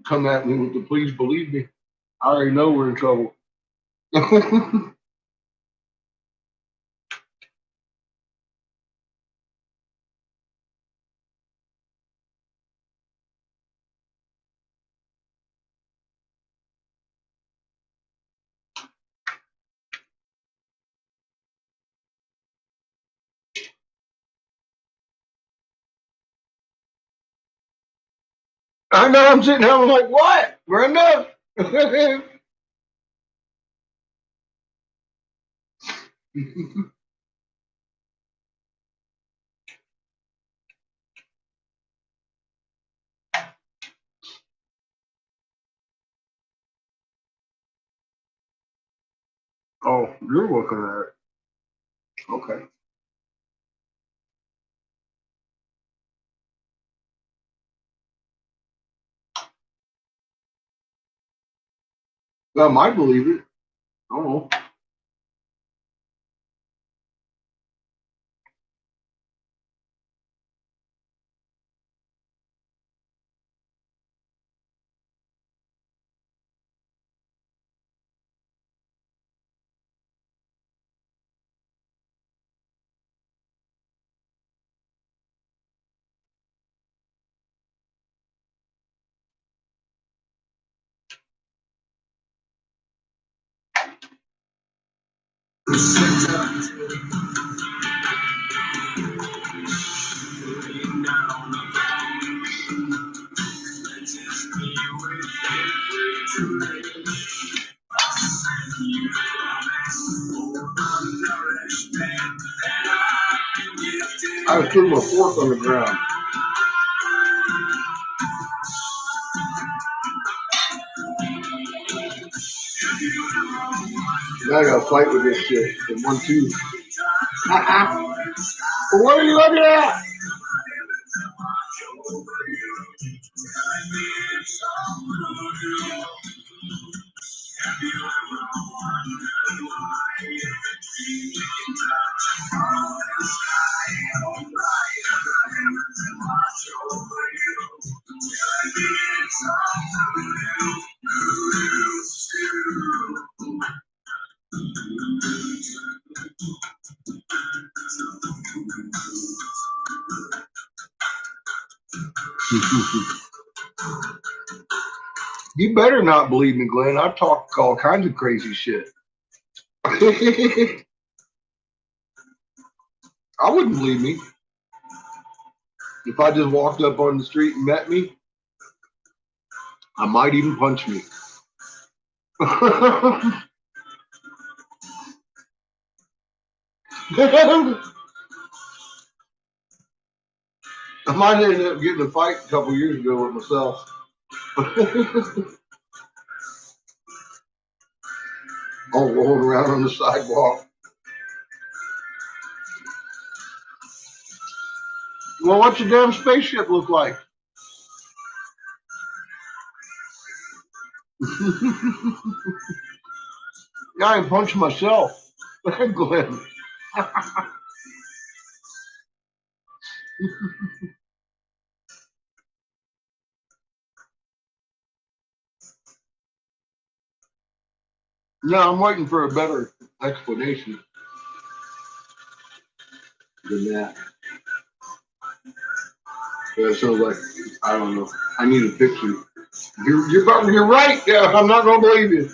Come at me with the please believe me. I already know we're in trouble. I know I'm sitting here, I'm like, what? Brenda? Oh, you're looking at it. Okay. I might believe it. I don't know. I threw my fork on the ground. Now I gotta fight with this shit in 1, 2. What are you looking at? You better not believe me, Glenn. I talk all kinds of crazy shit. I wouldn't believe me. If I just walked up on the street and met me, I might even punch me. I might end up getting a fight a couple years ago with myself. All rolling around on the sidewalk. Well, what's your damn spaceship look like? I ain't punched myself. Glenn. No, I'm waiting for a better explanation than that. That sounds like, I don't know. I need a picture. You're right. Yeah, I'm not gonna believe you.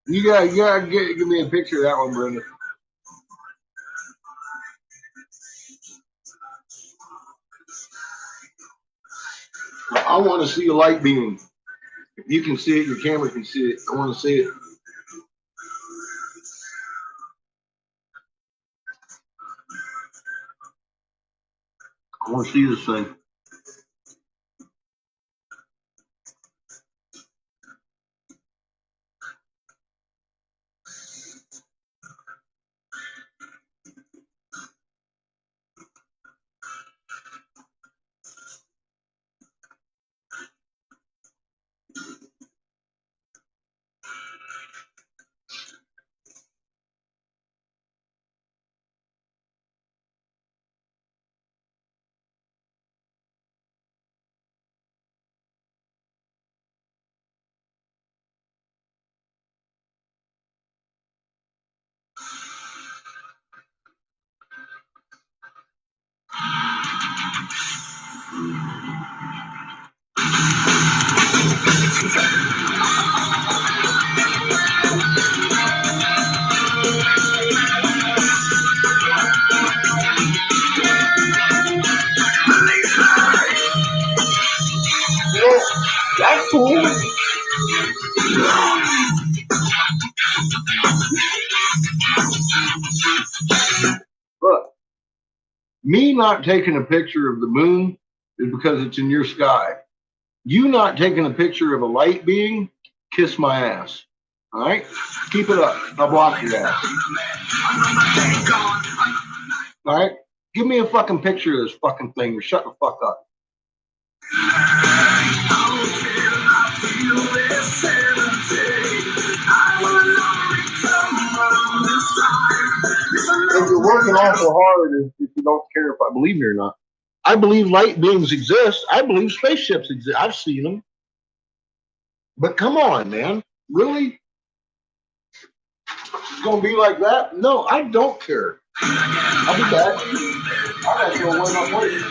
You gotta give me a picture of that one, Brenda. I want to see a light beam. If you can see it, your camera can see it. I want to see it. I want to see this thing. Yeah, that's cool. Look, me not taking a picture of the moon is because it's in your sky. You not taking a picture of a light being, kiss my ass. All right? Keep it up. I'll block your ass. All right? Give me a fucking picture of this fucking thing or shut the fuck up. If you're working awful hard, if you don't care if I believe you or not. I believe light beings exist. I believe spaceships exist. I've seen them. But come on, man. Really? It's going to be like that? No, I don't care. I'll be back. I got to go away my place.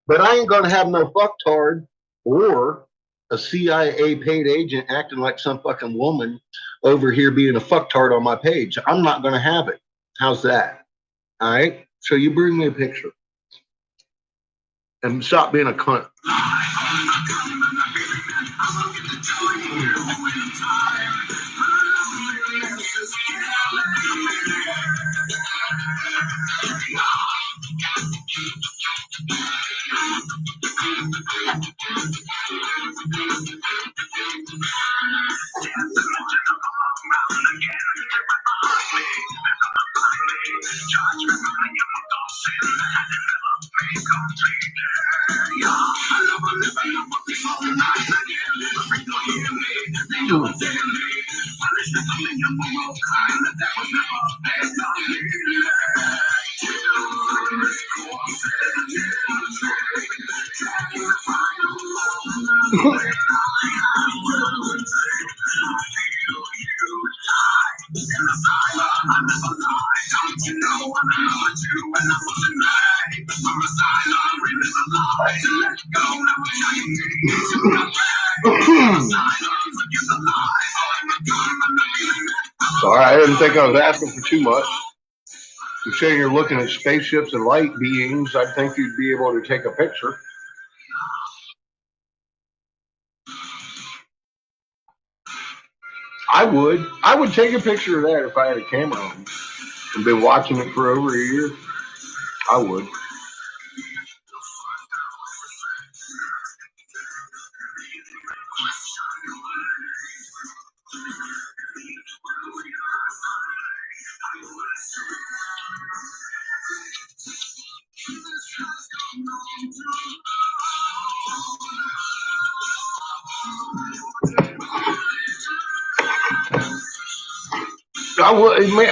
But I ain't going to have no fucktard or a CIA paid agent acting like some fucking woman over here being a fucktard on my page. I'm not going to have it. How's that? All right? So you bring me a picture. And stop being a cunt. Sorry, I didn't think I was asking for too much. You say you're looking at spaceships and light beings. I think you'd be able to take a picture. I would take a picture of that if I had a camera on and been watching it for over a year. I would.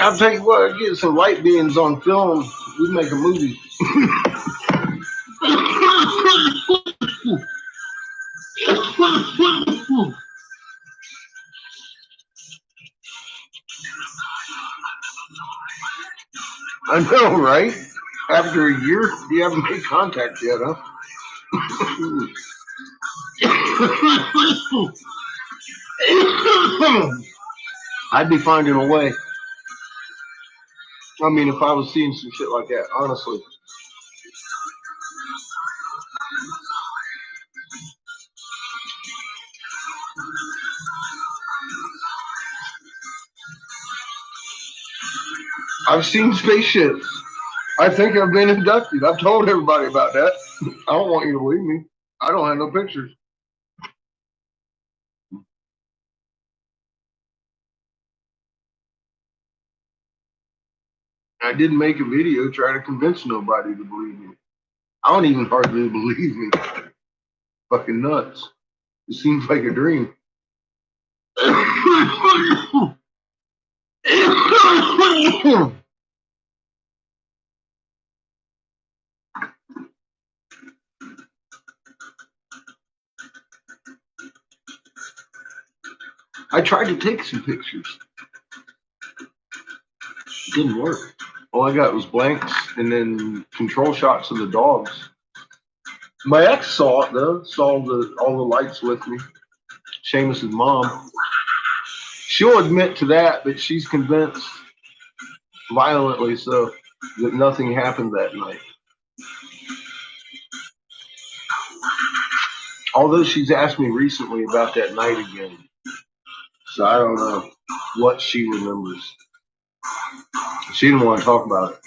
I'll tell you what, get some light beings on film, we'd make a movie. I know, right? After a year, you haven't made contact yet, huh? I'd be finding a way. I mean, if I was seeing some shit like that, honestly. I've seen spaceships. I think I've been abducted. I've told everybody about that. I don't want you to believe me. I don't have no pictures. I didn't make a video trying to convince nobody to believe me. I don't even hardly believe me. Fucking nuts. It seems like a dream. I tried to take some pictures. It didn't work. All I got was blanks and then control shots of the dogs. My ex saw it though, saw all the lights with me. Seamus's mom. She'll admit to that, but she's convinced, violently so, that nothing happened that night. Although she's asked me recently about that night again. So I don't know what she remembers. She didn't want to talk about it.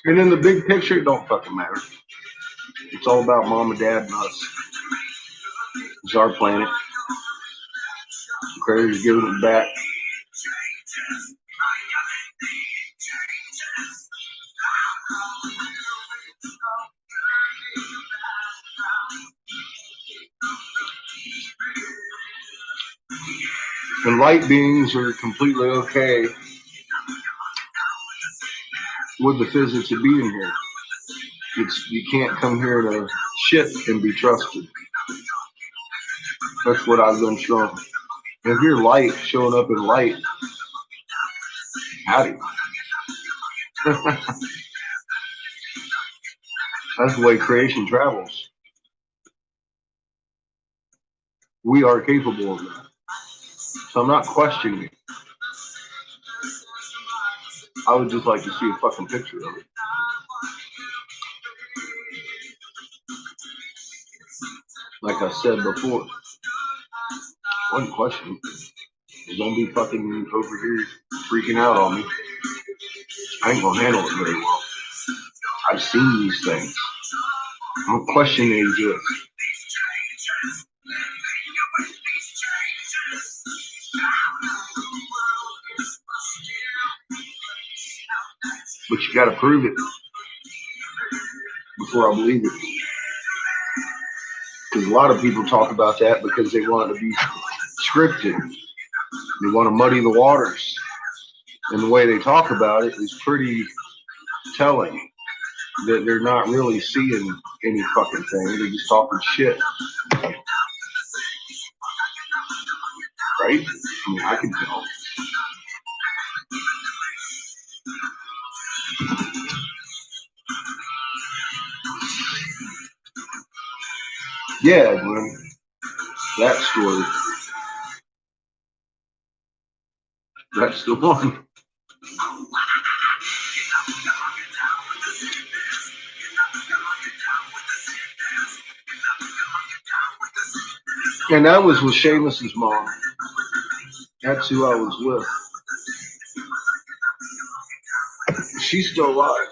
And in the big picture, it don't fucking matter. It's all about mom and dad and us. It's our planet. The creator's giving it back. And light beings are completely okay with the physics of being here. You can't come here to shit and be trusted. That's what I've been shown. If you're light, showing up in light, howdy. That's the way creation travels. We are capable of that. So I'm not questioning it. I would just like to see a fucking picture of it. Like I said before, one question. Don't be fucking over here freaking out on me. I ain't gonna handle it very well. I've seen these things. I don't question they exist. But you gotta prove it before I believe it. Because a lot of people talk about that because they want it to be scripted. They want to muddy the waters. And the way they talk about it is pretty telling that they're not really seeing any fucking thing. They're just talking shit. Right? I mean, I can tell. Yeah, man. That story. That's the one. And that was with Seamus's mom. That's who I was with. She's still alive.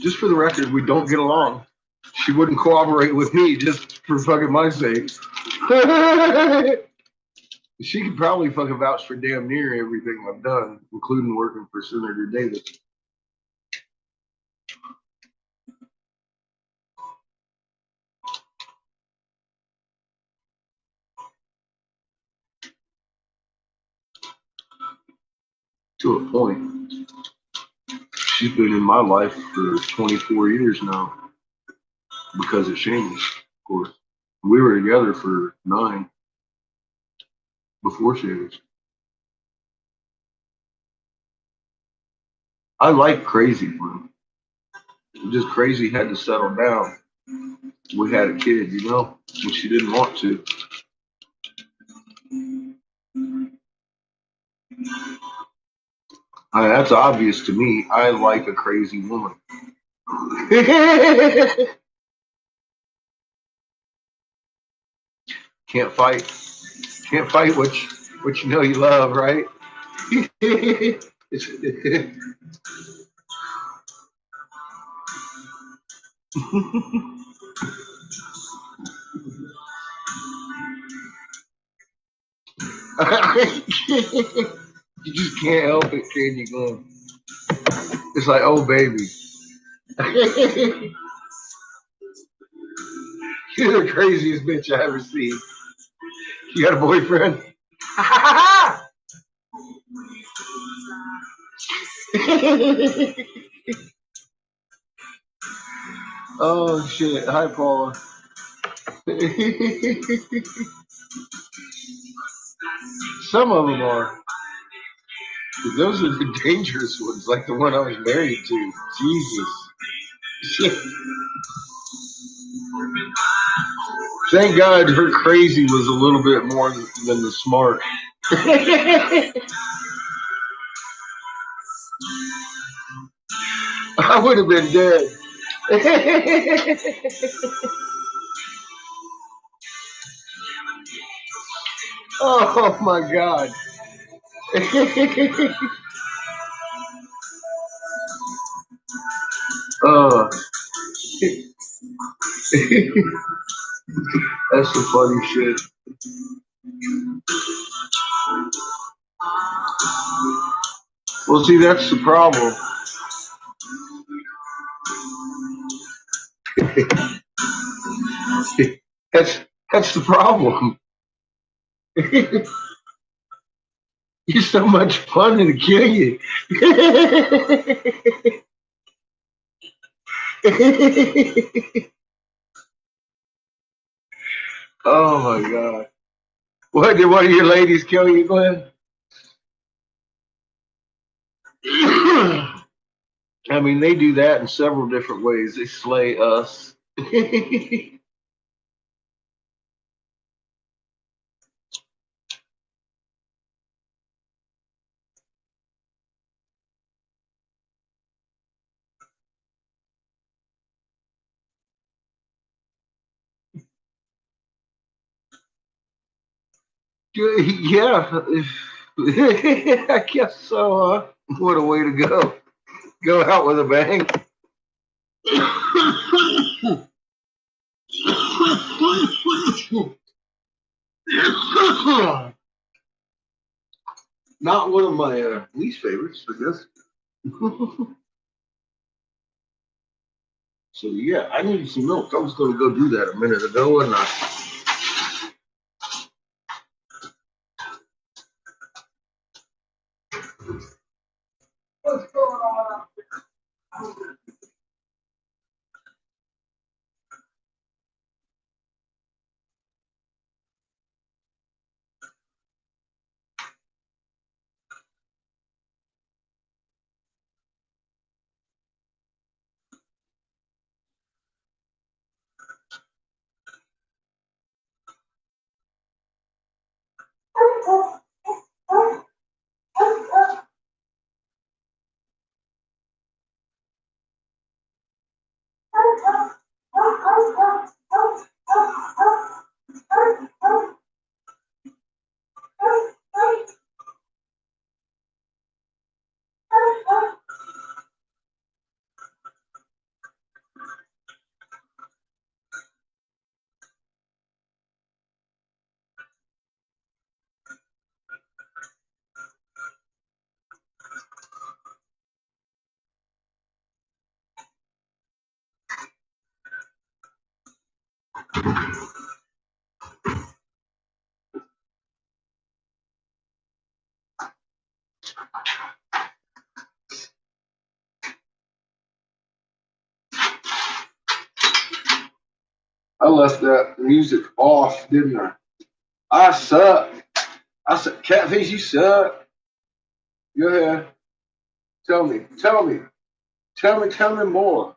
Just for the record, we don't get along. She wouldn't cooperate with me just for fucking my sake. She could probably fucking vouch for damn near everything I've done, including working for Senator Davis. To a point. She's been in my life for 24 years now because of Seamus, of course. We were together for 9 before Seamus. I like crazy, bro. Just crazy had to settle down. We had a kid, you know, and she didn't want to. That's obvious to me. I like a crazy woman. Can't fight what you know you love, right? You just can't help it, can you, Glenn? It's like, oh baby, You're the craziest bitch I ever seen. You got a boyfriend? Oh shit! Hi, Paula. Some of them are. Those are the dangerous ones, like the one I was married to. Jesus. Shit. Thank God her crazy was a little bit more than the smart. I would have been dead. Oh my God. That's some funny shit. Well, see, that's the problem. That's the problem. You're so much fun to kill you. Oh my God. What, did one of your ladies kill you, Glenn? I mean, they do that in several different ways. They slay us. Yeah. I guess so. What a way to go. Go out with a bang. Not one of my least favorites, I guess. So yeah, I needed some milk. I was going to go do that a minute ago, and what's going on out there? I left that music off, didn't I? I suck. I said, Catfish, you suck. Go ahead. Tell me more.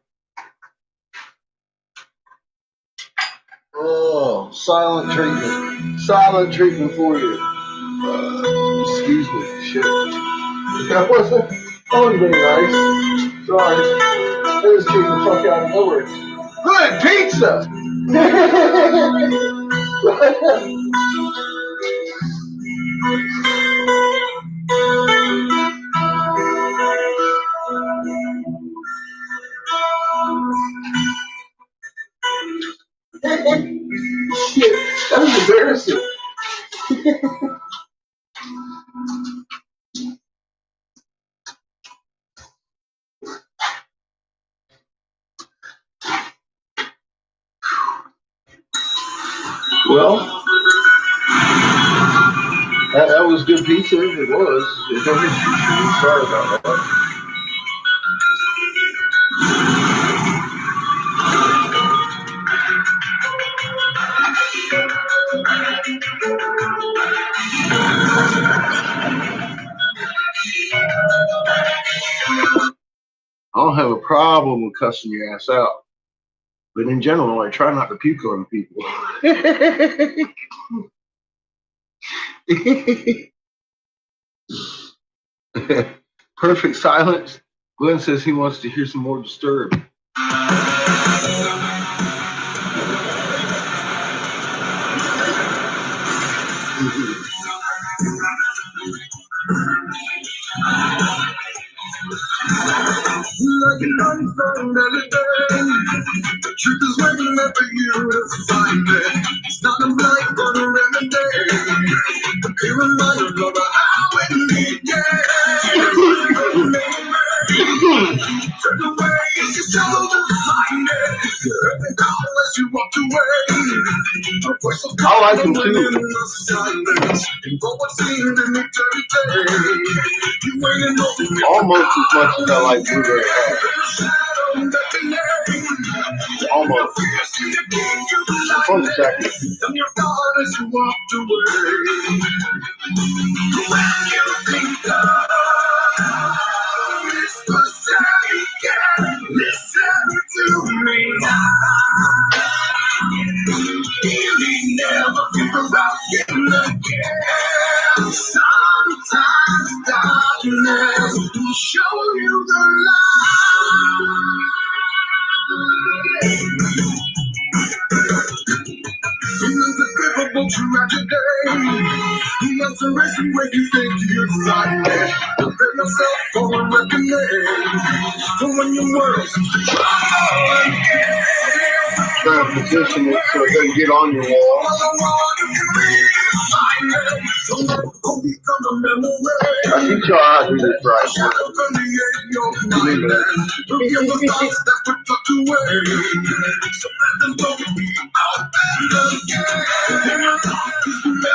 Oh, silent treatment for you. Excuse me, shit. I wasn't being nice. Sorry. It was treating the fuck out of nowhere. Good pizza! Shit, that was embarrassing. Well, that was good pizza. It was. Sorry about that. I don't have a problem with cussing your ass out, but in general, I try not to puke on people. Perfect silence. Glenn says he wants to hear some more Disturbed. Like an unfound holiday, the truth is waiting there for you to find it. It's not a blind but a remedy. The clear reminder of how it began. Turn away as you struggle to find it. You heard the call as you walked away. A voice of God in the silence. And for what seemed an eternity. You waited on me. Almost as much as I like Blueberry Hat. Almost. One second. And your thought as you walked away. When you think of this mistake, listen to me now. You never think about getting again. Sometimes darkness will show you the light. In the difficult tragedy, the answer isn't where you think you'd find it. Prepare yourself for a reckoning. For when your world seems to crumble again. Try to position it so it doesn't get on your wall. I think y'all out do this right. Believe it.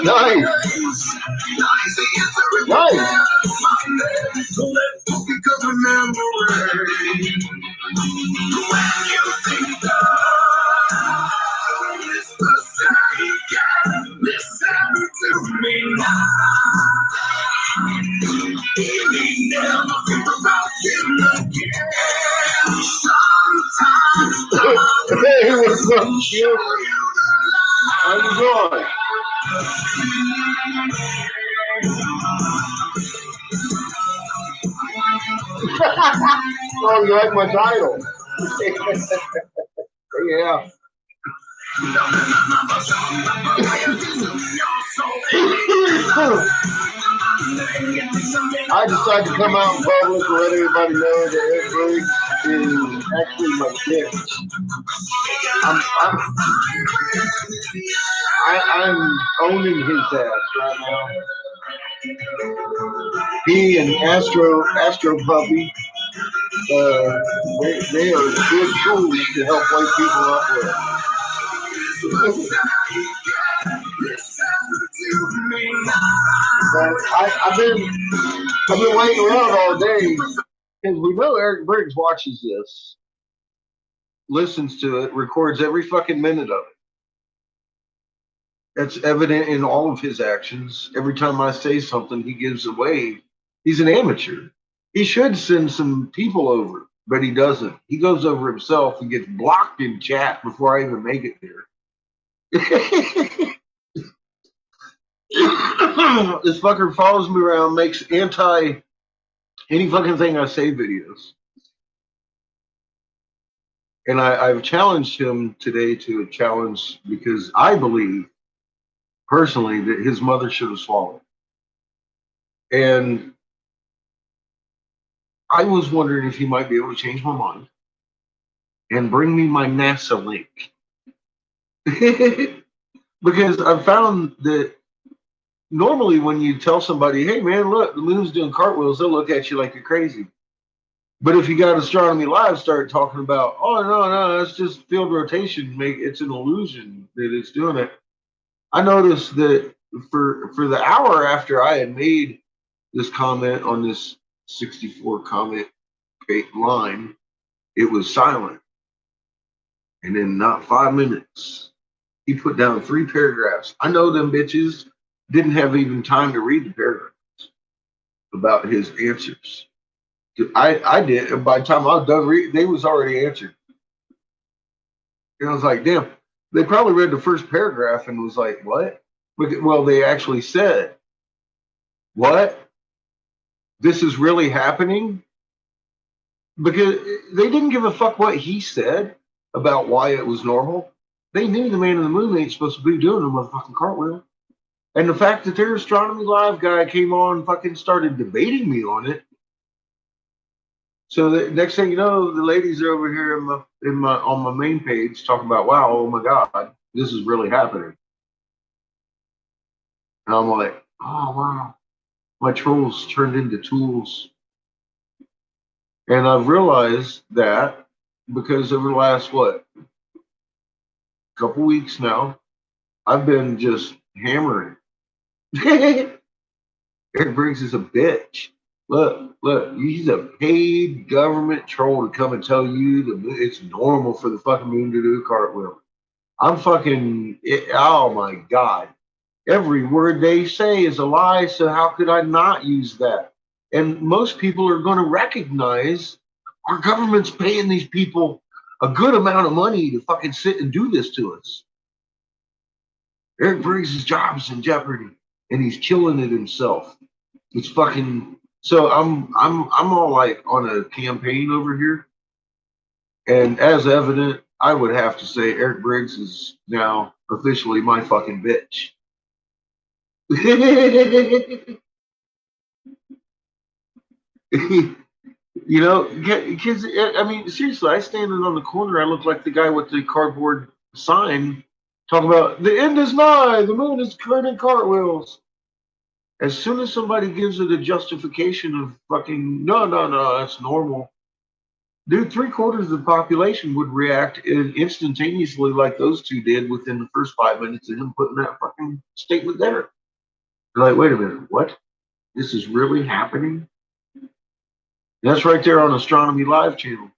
Nice. Nice. Listen to me now. Never think about him again. Sometimes Hey, what's up, Shield? How you doing? Oh, you like my title? Yeah. I decided to come out in public and let everybody know that Eric Briggs is actually my dick. I'm owning his ass right now. He and Astro Puppy, they are good tools to help wake people up with. I've been waiting around all day because we know Eric Briggs watches this, listens to it, records every fucking minute of it. That's evident in all of his actions. Every time I say something, he gives away. He's an amateur. He should send some people over, but he doesn't. He goes over himself and gets blocked in chat before I even make it there. This fucker follows me around, makes any fucking thing I say videos. And I've challenged him today to a challenge because I believe personally that his mother should have swallowed. And I was wondering if he might be able to change my mind and bring me my NASA link. Because I've found that normally when you tell somebody, hey man, look, the moon's doing cartwheels, they'll look at you like you're crazy. But if you got Astronomy Live start talking about, oh no, that's just field rotation, it's an illusion that it's doing it. I noticed that for the hour after I had made this comment on this 64 comment line, it was silent. And in not 5 minutes, he put down 3 paragraphs. I know them bitches didn't have even time to read the paragraphs about his answers. I did, and by the time I was done reading, they was already answered. And I was like, damn, they probably read the first paragraph and was like, what? Well, they actually said, what? This is really happening? Because they didn't give a fuck what he said about why it was normal. They knew the man in the moon ain't supposed to be doing a motherfucking cartwheel. And the fact that their Astronomy Live guy came on and fucking started debating me on it. So the next thing you know, the ladies are over here on my main page talking about, wow, oh my God, this is really happening. And I'm like, oh wow, my trolls turned into tools. And I've realized that because over the last, couple weeks now, I've been just hammering. Eric Briggs is a bitch. Look, he's a paid government troll to come and tell you that it's normal for the fucking moon to do a cartwheel. I'm fucking, oh my God. Every word they say is a lie, so how could I not use that? And most people are going to recognize our government's paying these people a good amount of money to fucking sit and do this to us. Eric Briggs' job's in jeopardy, and he's killing it himself. It's fucking. So I'm all like on a campaign over here, and as evident, I would have to say Eric Briggs is now officially my fucking bitch. You know, because I mean, seriously, I standing on the corner, I look like the guy with the cardboard sign talking about the end is nigh, the moon is turning cartwheels. As soon as somebody gives it a justification of fucking no, that's normal, dude, 3/4 of the population would react instantaneously like those two did within the first 5 minutes of him putting that fucking statement there. They're like, wait a minute, what? This is really happening? That's right there on Astronomy Live channel.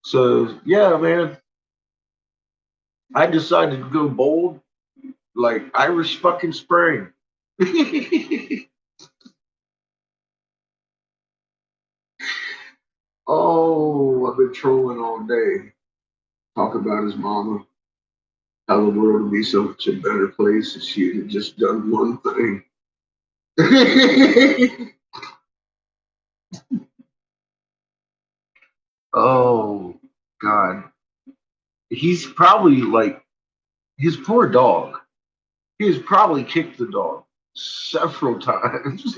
So yeah, man, I decided to go bold, like Irish fucking Spring. Oh, I've been trolling all day. Talk about his mama. How the world would be so much a better place if she had just done one thing. Oh, God. He's probably like, his poor dog. He has probably kicked the dog several times.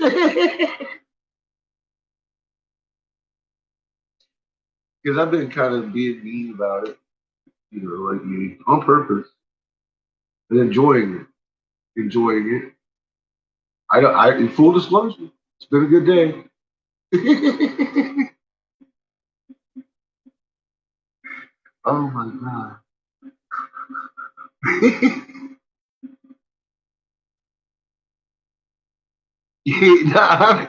Because I've been kind of being mean about it, you know, like me, on purpose, and enjoying it. In full disclosure, it's been a good day. Oh my God. Nah,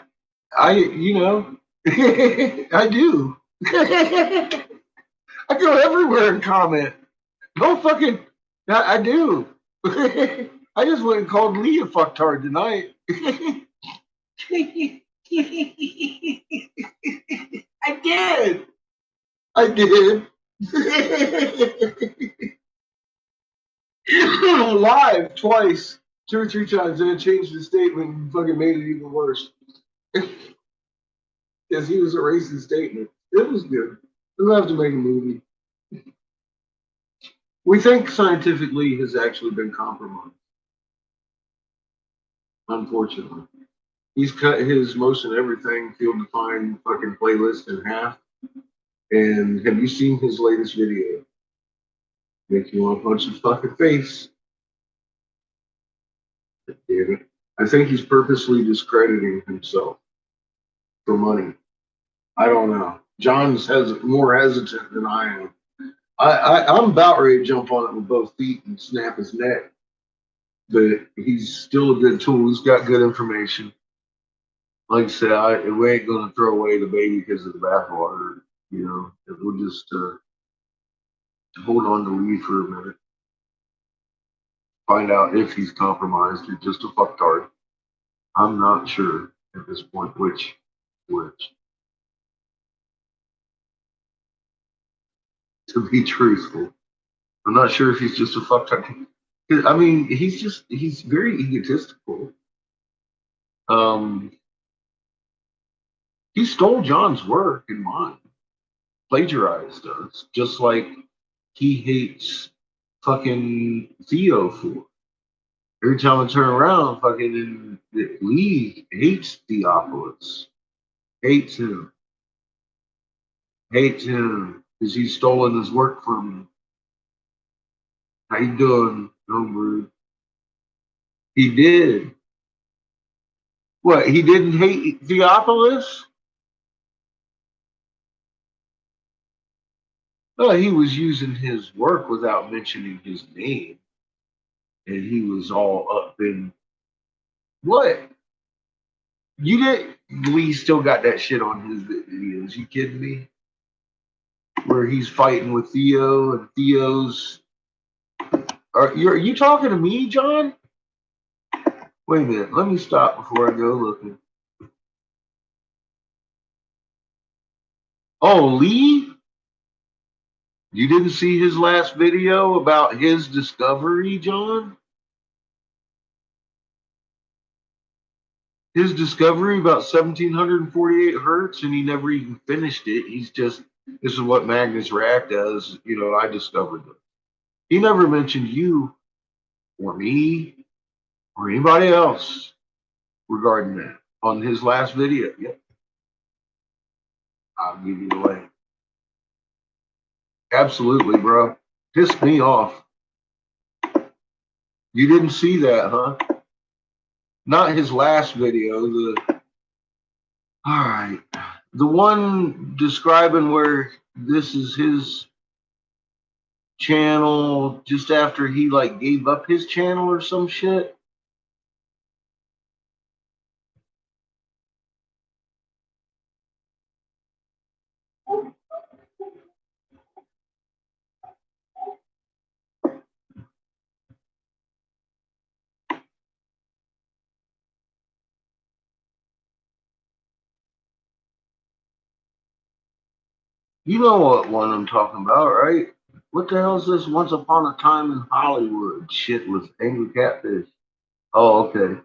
you know, I do. I go everywhere and comment. Don't fucking, I do. I just went and called Lee a fucktard tonight. I did. Live twice, 2 or 3 times, and it changed the statement and fucking made it even worse. Because he was erasing the statement. It was good. We'll have to make a movie. We think scientifically has actually been compromised. Unfortunately. He's cut his most and everything field-defined fucking playlist in half. And have you seen his latest video? Make you want to punch his fucking face. Damn it. I think he's purposely discrediting himself for money. I don't know. John's more hesitant than I am. I'm about ready to jump on it with both feet and snap his neck. But he's still a good tool. He's got good information. Like I said, we ain't going to throw away the baby because of the bathwater. You know, we'll just hold on to Lee for a minute. Find out if he's compromised or just a fucktard. I'm not sure at this point which. To be truthful, I'm not sure if he's just a fucktard. I mean, he's very egotistical. He stole John's work and mine, plagiarized us, just like he hates fucking Theo for. Every time I turn around, fucking Lee hates Theophilus. Hates him. Because he's stolen his work from me. How you doing, homebrew? He did. What, he didn't hate Theophilus? Well, he was using his work without mentioning his name. And he was all up in what? You didn't? Lee still got that shit on his videos. You kidding me? Where he's fighting with Theo and Theo's. Are you talking to me, John? Wait a minute. Let me stop before I go looking. Oh, Lee? You didn't see his last video about his discovery, John? His discovery about 1748 hertz, and he never even finished it. He's just, this is what Magnus Rack does. You know, I discovered it. He never mentioned you or me or anybody else regarding that on his last video. Yep. I'll give you the link. Absolutely, bro. Pissed me off. You didn't see that, huh? Not his last video. All right. The one describing where this is his channel just after he like gave up his channel or some shit. You know what one I'm talking about, right? What the hell is this Once Upon a Time in Hollywood shit with Angry Catfish? Oh, okay.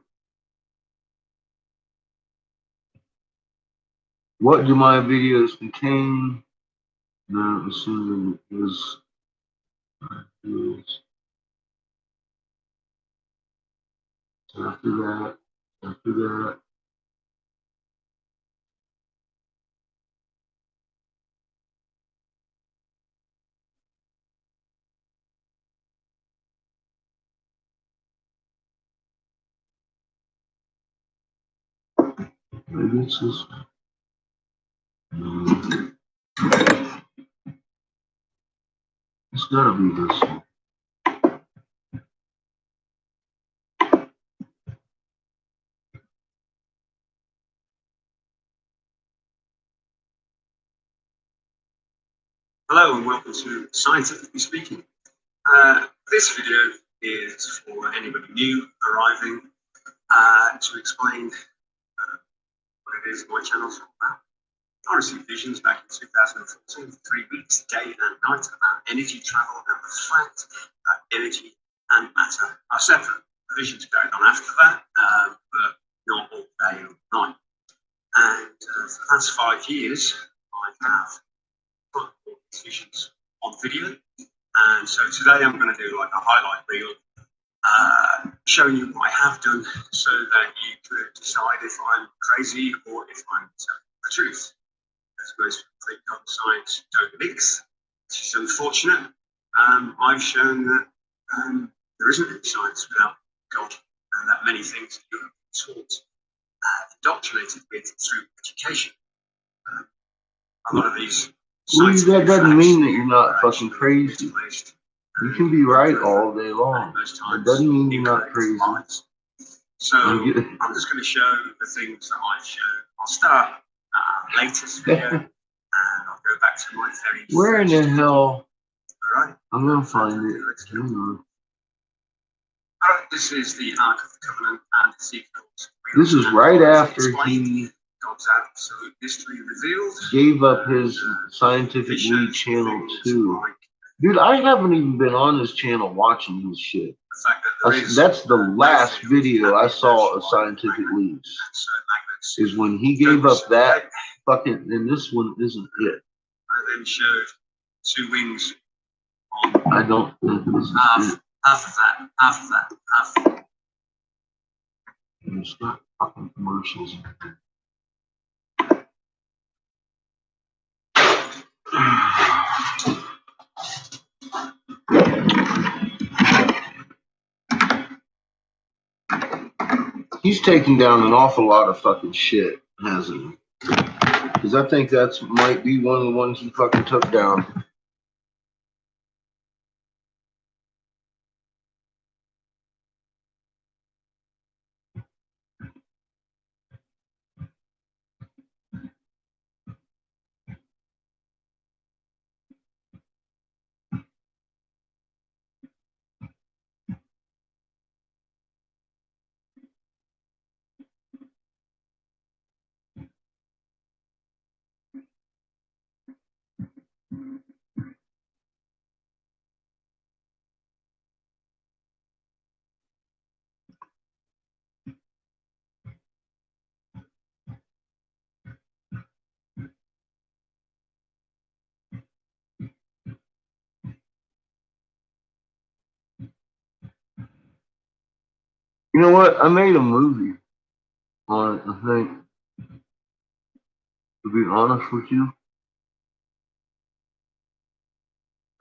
What do my videos contain? No, assuming it was. After that. Maybe it's this one. It's gotta be this one. Hello and welcome to Scientifically Speaking. This video is for anybody new arriving to explain what it is my channel's all about. I received visions back in 2014 for 3 weeks, day and night, about energy travel and the fact that energy and matter are separate. The visions carried on after that, but not all day or night. And for the past 5 years, I have put all these visions on video. And so today I'm going to do like a highlight reel showing you what I have done so that you could decide if I'm crazy or if I'm telling the truth. As most people think God and science don't mix, which is unfortunate. I've shown that there isn't any science without God, and that many things that you have been taught, indoctrinated with through education. A lot of these that doesn't mean that you're not fucking crazy. You can be right all day long. It doesn't mean you're not crazy. So I'm just going to show the things that I showed. I'll start latest video and I'll go back to my very Where in the hell? Right. I'm going to find it. This is the Ark of the Covenant and Ezekiel's. This is right after he God's absolute history revealed. Gave up his scientific lead channel too. Dude, I haven't even been on his channel watching this shit. That's the last video I saw of scientific leads. Is when he gave up that fucking, and this one isn't it. I then showed 2 wings. I don't think this is it. Half of that. It's not fucking commercials. He's taken down an awful lot of fucking shit, hasn't he? Because I think that's might be one of the ones he fucking took down. You know what? I made a movie on it, I think. To be honest with you.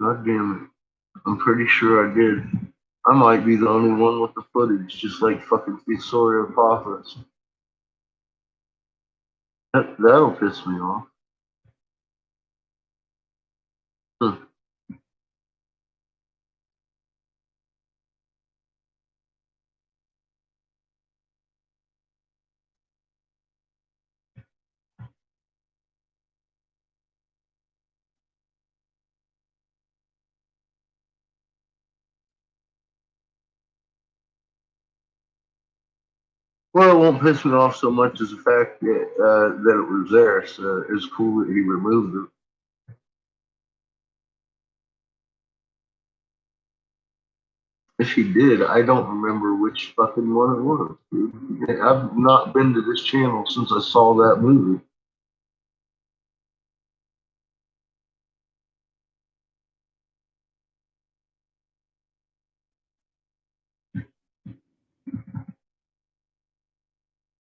God damn it. I'm pretty sure I did. I might be the only one with the footage, just like fucking Thesaurus Prophets. That'll piss me off. Huh. Well, it won't piss me off so much as the fact that it was there. So it's cool that he removed it. If he did, I don't remember which fucking one it was, dude. I've not been to this channel since I saw that movie.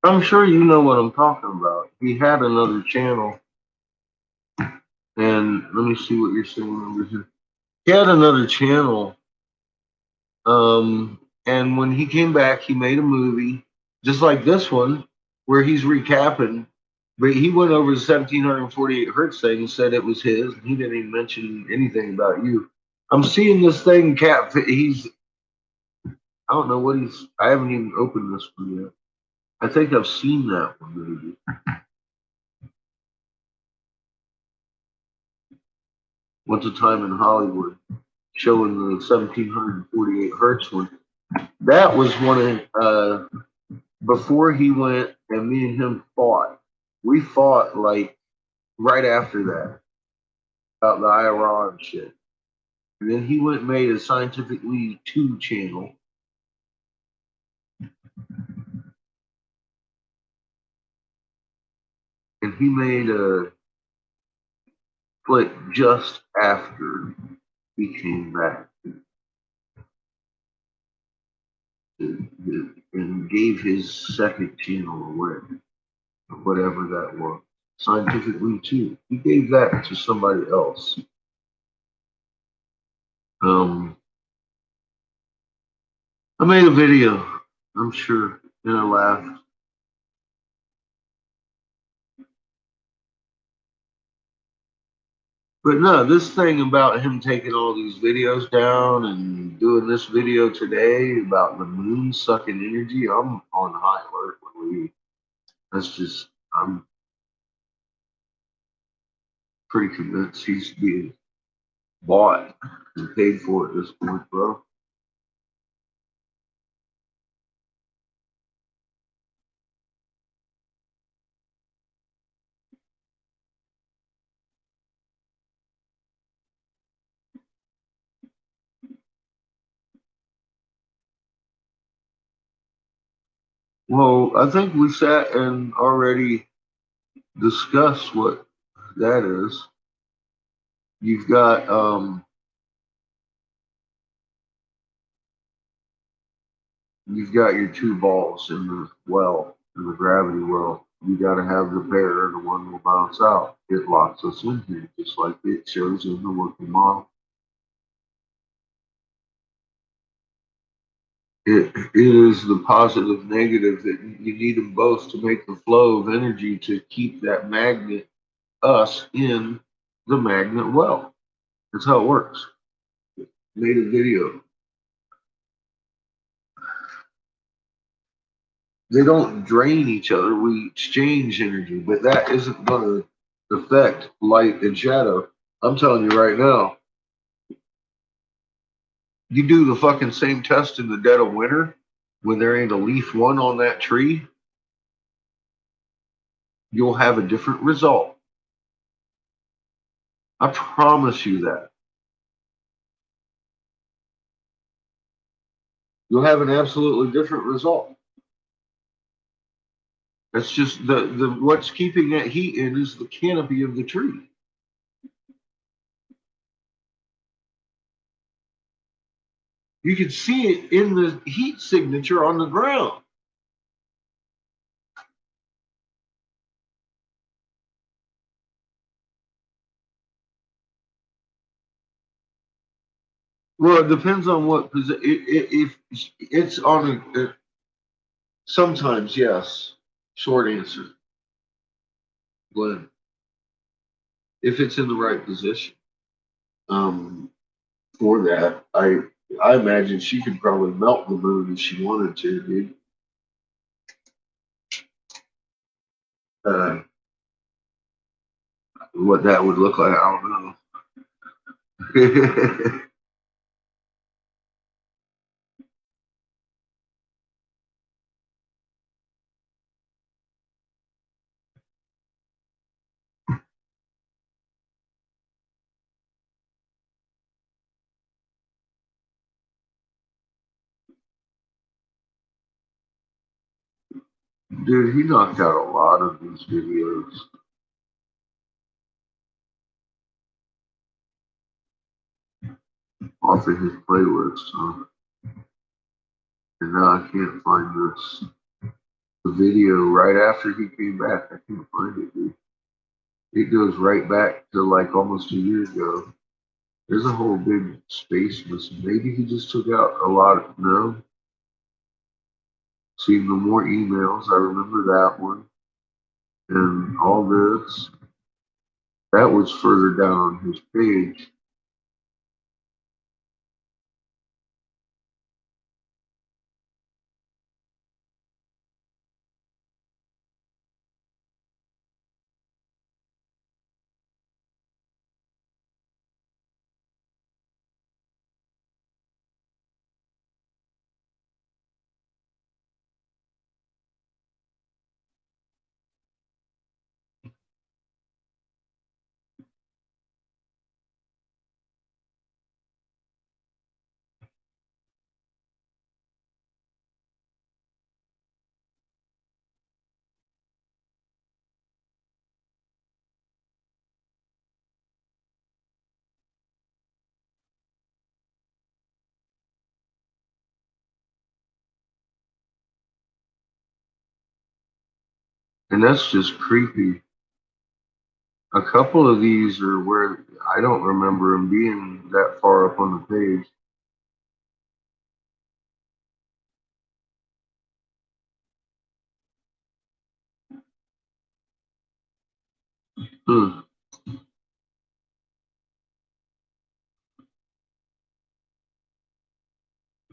I'm sure you know what I'm talking about. He had another channel. And let me see what you're saying over here. He had another channel. And when he came back, he made a movie, just like this one, where he's recapping. But he went over the 1748 hertz thing and said it was his. And he didn't even mention anything about you. I'm seeing this thing, Cap. I don't know what I haven't even opened this one yet. I think I've seen that one, maybe. Once a Time in Hollywood, showing the 1748 hertz one. That was one of, before he went and me and him fought. We fought like right after that about the IRA and shit. And then he went and made a Scientific Lead 2 channel. And he made a clip just after he came back and gave his second channel away, or whatever that was. Scientific Lead 2. He gave that to somebody else. I made a video, I'm sure, and I laughed. But no, this thing about him taking all these videos down and doing this video today about the moon sucking energy, I'm on high alert when we. That's just, I'm pretty convinced he's being bought and paid for at this point, bro. Well, I think we sat and already discussed what that is. You've got your two balls in the well, in the gravity well. You got to have the pair, the one will bounce out. It locks us in here, just like it shows in the working model. It is the positive, negative that you need them both to make the flow of energy to keep that magnet, us, in the magnet well. That's how it works. Made a video. They don't drain each other. We exchange energy, but that isn't going to affect light and shadow. I'm telling you right now, you do the fucking same test in the dead of winter when there ain't a leaf one on that tree, you'll have a different result. I promise you that. You'll have an absolutely different result. That's just the what's keeping that heat in is the canopy of the tree. You can see it in the heat signature on the ground. Well, it depends on what position. If it's on a, sometimes yes. Short answer, Glenn. If it's in the right position, for that, I imagine she could probably melt the moon if she wanted to, dude. What that would look like, I don't know. Dude, he knocked out a lot of these videos off of his playlist, huh? And now I can't find the video right after he came back. I can't find it, dude. It goes right back to like almost a year ago. There's a whole big space missing. Maybe he just took out a lot of, no. See, the more emails, I remember that one. And all this, that was further down on his page. And that's just creepy. A couple of these are where I don't remember him being that far up on the page. Hmm.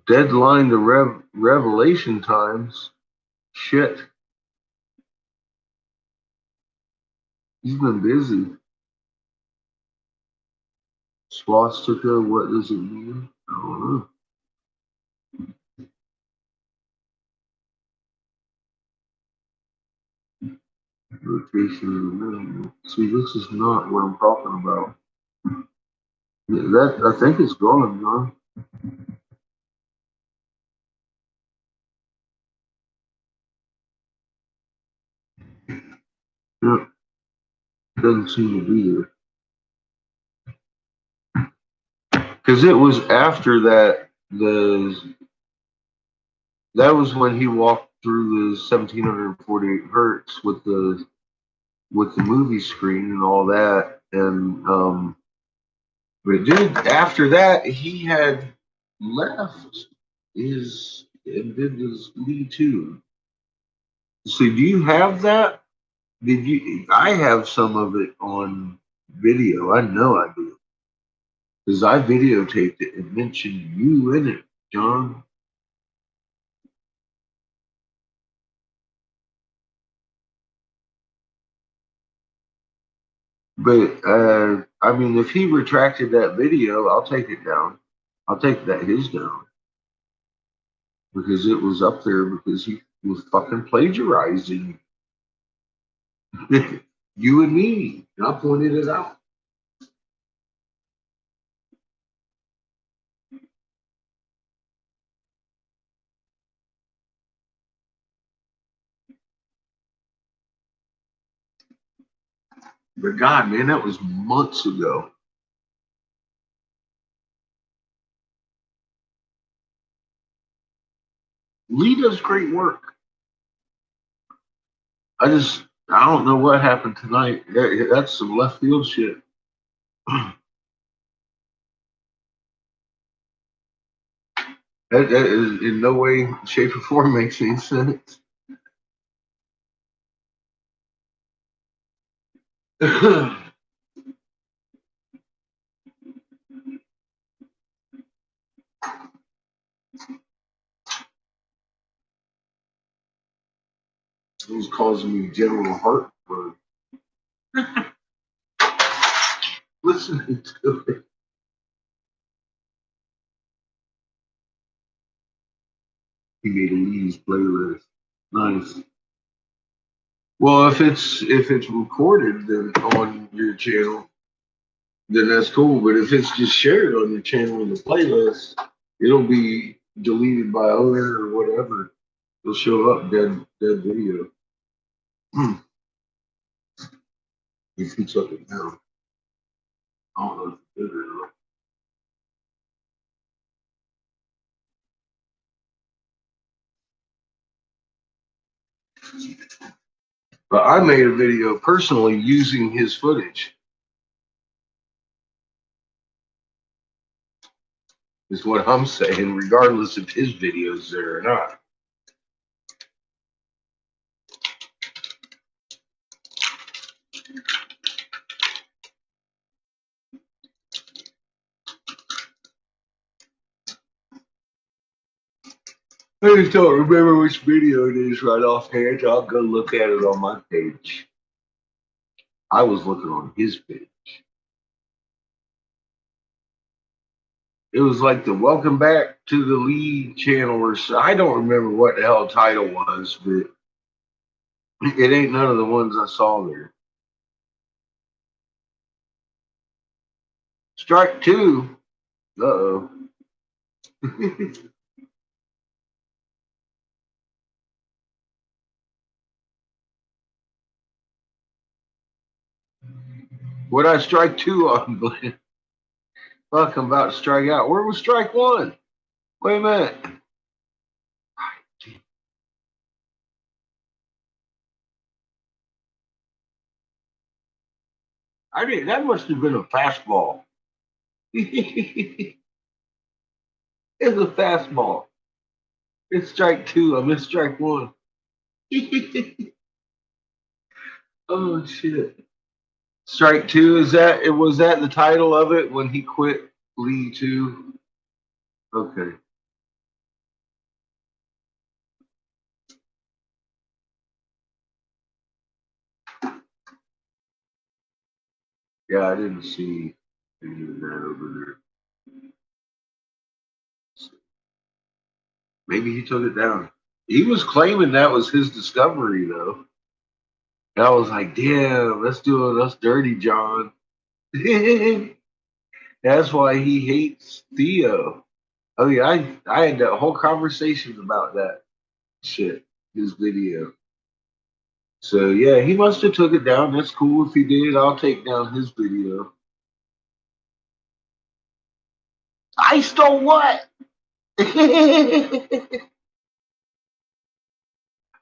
Deadline to Revelation Times. Shit. He's been busy. Swastika, what does it mean? I don't know. Rotation in the middle. See, this is not what I'm talking about. Yeah, that I think it's gone, huh? Yeah, doesn't seem to be there. Because it was after that that was when he walked through the 1748 hertz with the movie screen and all that, and but dude, after that he had left and did his Lee too. So do you have that? Did you? I have some of it on video. I know I do. Because I videotaped it and mentioned you in it, John. But I mean, if he retracted that video, I'll take it down. I'll take his down because it was up there because he was fucking plagiarizing you and me. And I pointed it out. But God, man, that was months ago. Lee does great work. I don't know what happened tonight. That's some left field shit. That is in no way, shape, or form makes any sense. I It was causing me general heartburn listening to it. He made a Lee's playlist. Nice. Well, if it's recorded then on your channel, then that's cool. But if it's just shared on your channel in the playlist, it'll be deleted by owner or whatever. It'll show up dead video. If he took it down. I don't know if he did or not. But I made a video personally using his footage. Is what I'm saying, regardless if his video's there or not. I just don't remember which video it is right offhand. I'll go look at it on my page. I was looking on his page. It was like the Welcome Back to the Lee channel or so. I don't remember what the hell the title was, but it ain't none of the ones I saw there. Strike two. Uh-oh. What I strike two on, Glenn? Fuck, I'm about to strike out. Where was strike one? Wait a minute. That must have been a fastball. It's a fastball. It's strike two. I missed strike one. Oh shit. Strike two, was that the title of it when he quit Lee 2? Okay. Yeah, I didn't see any of that over there. Maybe he took it down. He was claiming that was his discovery, though. And I was like, damn, let's do it. That's dirty, John. That's why he hates Theo. I mean, I had that whole conversation about that shit, his video. So yeah, he must have took it down. That's cool if he did. I'll take down his video. I stole what? I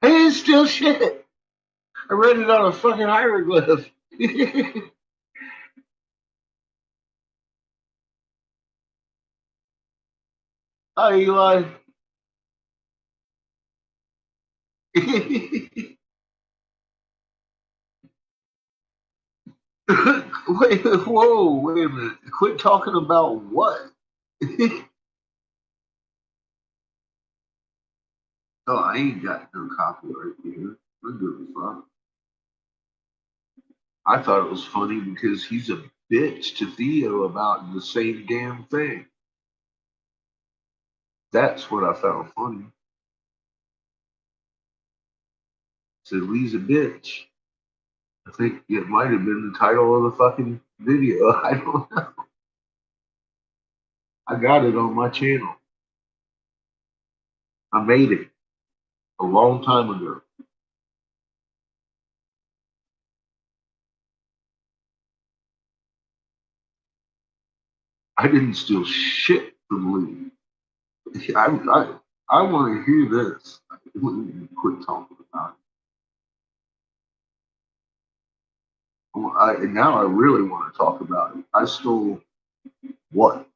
didn't steal shit. I read it on a fucking hieroglyph. Hi, Eli. Wait, whoa, wait a minute. Quit talking about what? Oh, I ain't got no copyright here. I'm good as fuck. I thought it was funny because he's a bitch to Theo about the same damn thing. That's what I found funny. Said Lee's a bitch. I think it might have been the title of the fucking video. I don't know. I got it on my channel. I made it a long time ago. I didn't steal shit from Lee. I want to hear this. Quit talking about it. Now I really want to talk about it. I stole what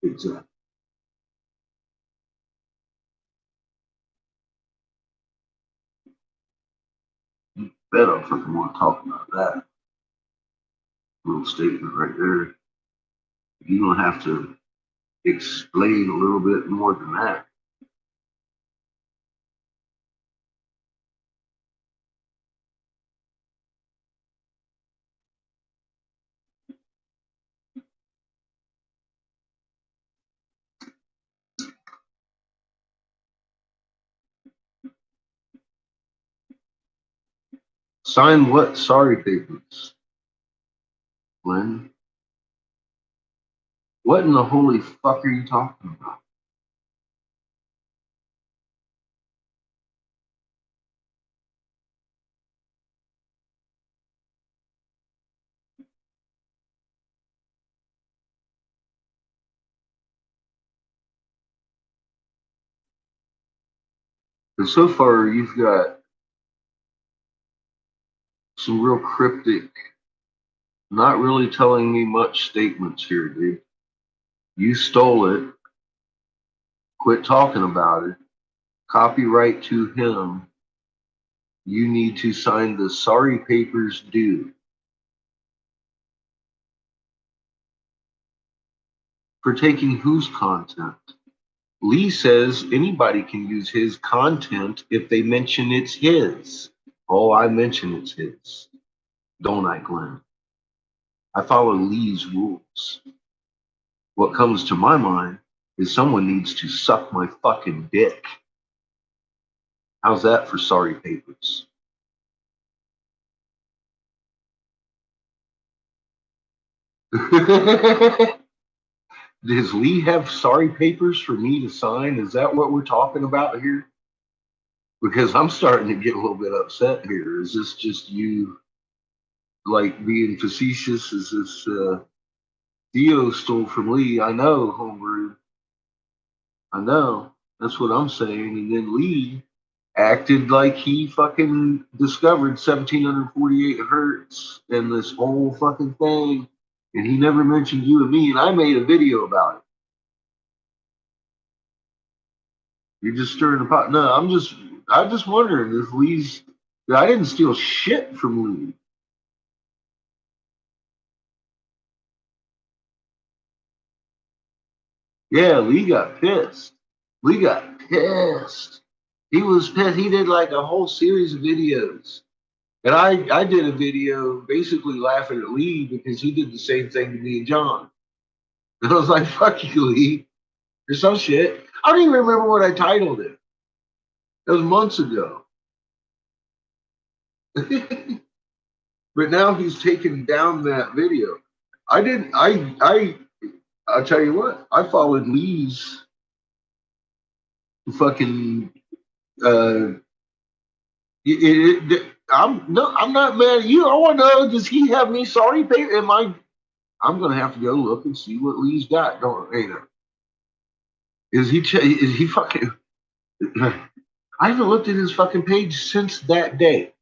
exactly? You bet I fucking want to talk about that little statement right there. You don't have to explain a little bit more than that. Sign what sorry papers, Glenn? What in the holy fuck are you talking about? And so far, you've got some real cryptic, not really telling me much statements here, dude. You stole it. Quit talking about it. Copyright to him. You need to sign the sorry papers due. For taking whose content? Lee says anybody can use his content if they mention it's his. Oh, I mention it's his. Don't I, Glenn? I follow Lee's rules. What comes to my mind is someone needs to suck my fucking dick. How's that for sorry papers? Does Lee have sorry papers for me to sign? Is that what we're talking about here? Because I'm starting to get a little bit upset here. Is this just you, like, being facetious? Is this Theo stole from Lee? I know, homebrew. I know. That's what I'm saying. And then Lee acted like he fucking discovered 1748 hertz and this whole fucking thing. And he never mentioned you and me. And I made a video about it. You're just stirring the pot. No, I'm just wondering if Lee's. I didn't steal shit from Lee. Yeah, Lee got pissed. Lee got pissed. He was pissed. He did like a whole series of videos And I did a video basically laughing at Lee because he did the same thing to me and John. And I was like, fuck you, Lee. Or some shit. I don't even remember what I titled it. It was months ago. But now he's taken down that video. I'll tell you what, I followed Lee's fucking I'm not mad at you. I want to know, does he have me sorry paper? I'm gonna have to go look and see what Lee's got. Don't you know? Is he fucking I haven't looked at his fucking page since that day.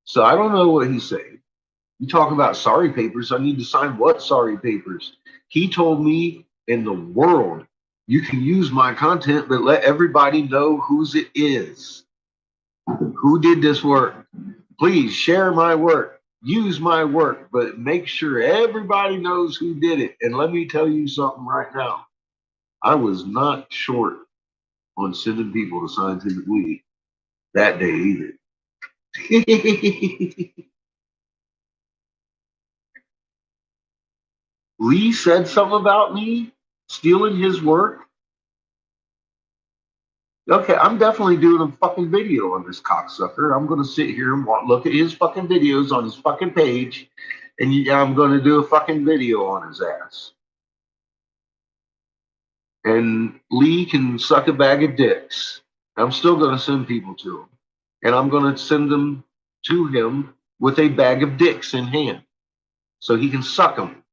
So I don't know what he's saying. You talk about sorry papers. I need to sign what sorry papers? He told me in the world, you can use my content, but let everybody know whose it is. Who did this work? Please share my work. Use my work, but make sure everybody knows who did it. And let me tell you something right now. I was not short on sending people to Scientific Lee that day either. Lee said something about me stealing his work. Okay, I'm definitely doing a fucking video on this cocksucker. I'm going to sit here and look at his fucking videos on his fucking page, and I'm going to do a fucking video on his ass. And Lee can suck a bag of dicks. I'm still going to send people to him. And I'm going to send them to him with a bag of dicks in hand so he can suck them.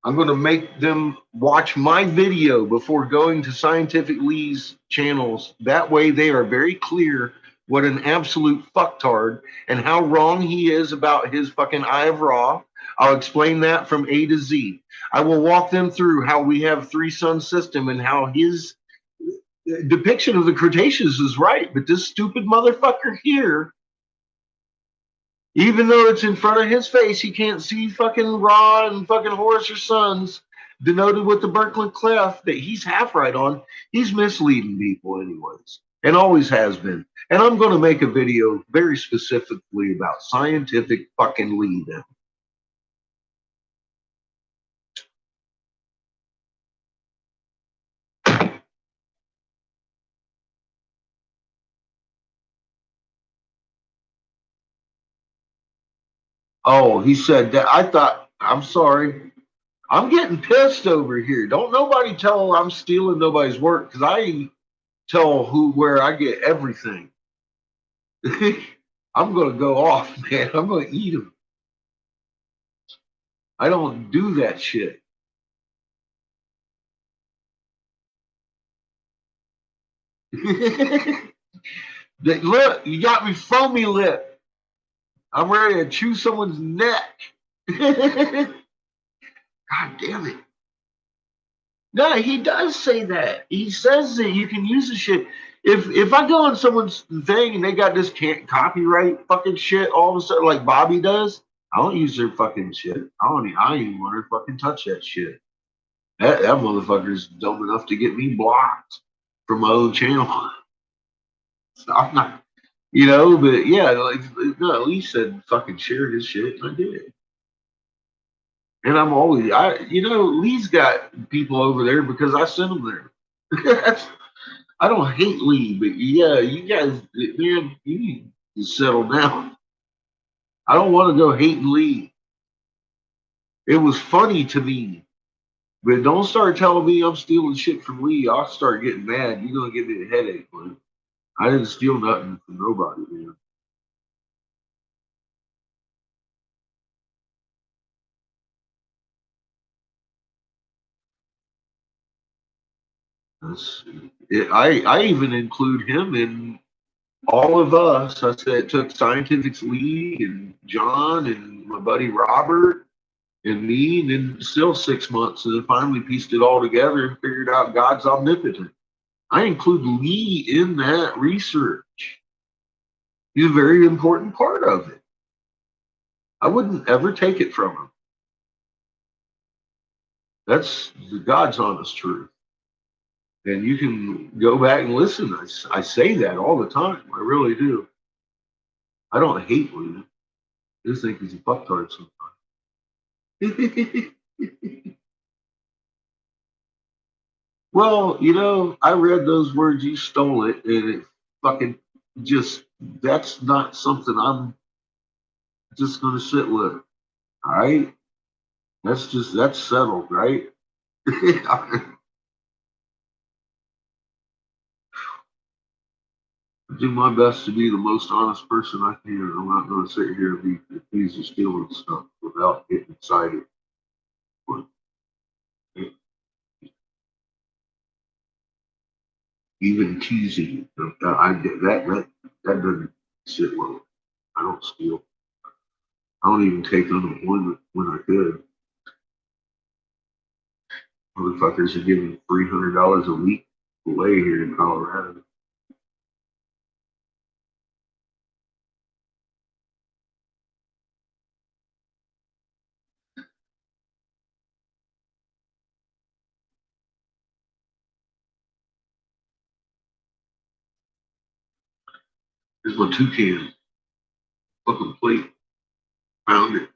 I'm going to make them watch my video before going to Scientific Lee's channels. That way they are very clear what an absolute fucktard and how wrong he is about his fucking Eye of Ra. I'll explain that from A to Z. I will walk them through how we have three-sun system and how his depiction of the Cretaceous is right. But this stupid motherfucker here, even though it's in front of his face, he can't see fucking Ra and fucking Horus or Sons denoted with the Birkeland Clef that he's half right on. He's misleading people anyways, and always has been. And I'm going to make a video very specifically about Scientific fucking Lee then. Oh, he said that. I thought, I'm sorry. I'm getting pissed over here. Don't nobody tell I'm stealing nobody's work, because I tell where I get everything. I'm going to go off, man. I'm going to eat them. I don't do that shit. Look, you got me foamy lip. I'm ready to chew someone's neck. God damn it. No, he does say that. He says that you can use the shit. If I go on someone's thing and they got this copyright fucking shit all of a sudden, like Bobby does, I don't use their fucking shit. I don't even want to fucking touch that shit. That motherfucker's dumb enough to get me blocked from my own channel. So I'm not, but yeah, no, at least said fucking share his shit, and I did. And I'm always, Lee's got people over there because I sent them there. I don't hate Lee, but yeah, you guys, man, you need to settle down. I don't want to go hating Lee. It was funny to me, but don't start telling me I'm stealing shit from Lee. I'll start getting mad. You're gonna give me a headache, man. I didn't steal nothing from nobody, man. I even include him in all of us. I said it took Scientific's Lee and John and my buddy Robert and me, and then still 6 months, and then finally pieced it all together and figured out God's omnipotent. I include Lee in that research. He's a very important part of it. I wouldn't ever take it from him. That's the God's honest truth. And you can go back and listen. I say that all the time. I really do. I don't hate Luna. I just think he's a fucktard sometimes. Well, I read those words, you stole it, and it fucking just, that's not something I'm just going to sit with. All right? That's settled, right? I do my best to be the most honest person I can. I'm not going to sit here and be accused of stealing stuff without getting excited. But even teasing, that doesn't sit well. I don't steal. I don't even take unemployment when I could. Motherfuckers are giving $300 a week away here in Colorado. Here's my toucan. Fucking plate. Found it.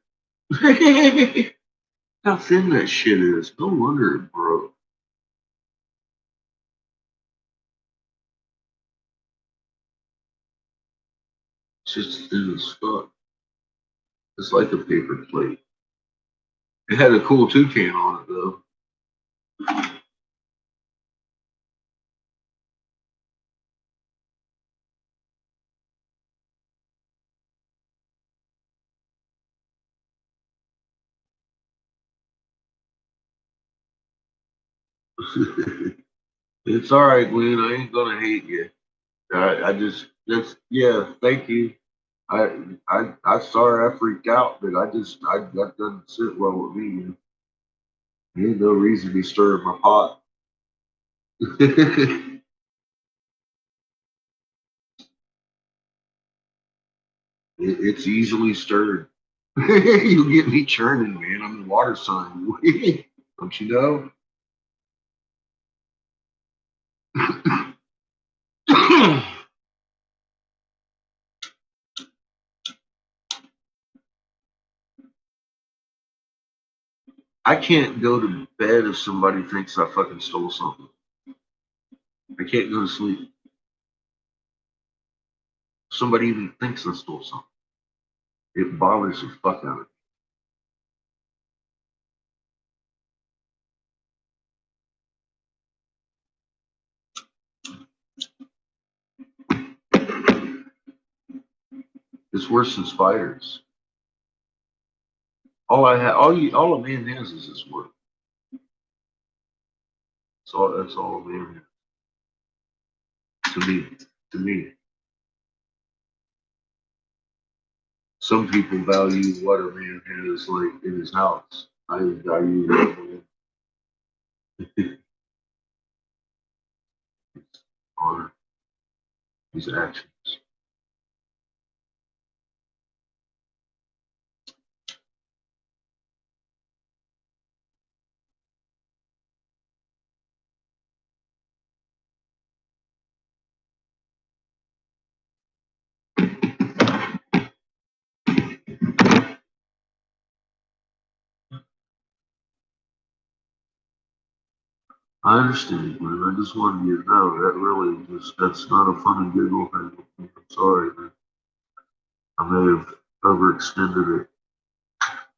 How thin that shit is. No wonder it broke. It's just thin as fuck. It's like a paper plate. It had a cool toucan on it though. It's all right, Glenn. I ain't gonna hate you. Yeah. Thank you. I'm sorry I freaked out, but that doesn't sit well with me. There ain't no reason to be stirring my pot. It's easily stirred. You get me churning, man. I'm the water sign. Don't you know? I can't go to bed if somebody thinks I fucking stole something. I can't go to sleep. If somebody even thinks I stole something. It bothers the fuck out of me. It's worse than spiders. All a man has is his word. That's all a man has. To me. Some people value what a man has like in his house. I value honor, his actions. I understand, man. I just wanted you to know that's not a fun and giggle thing. I'm sorry, man. I may have overextended it.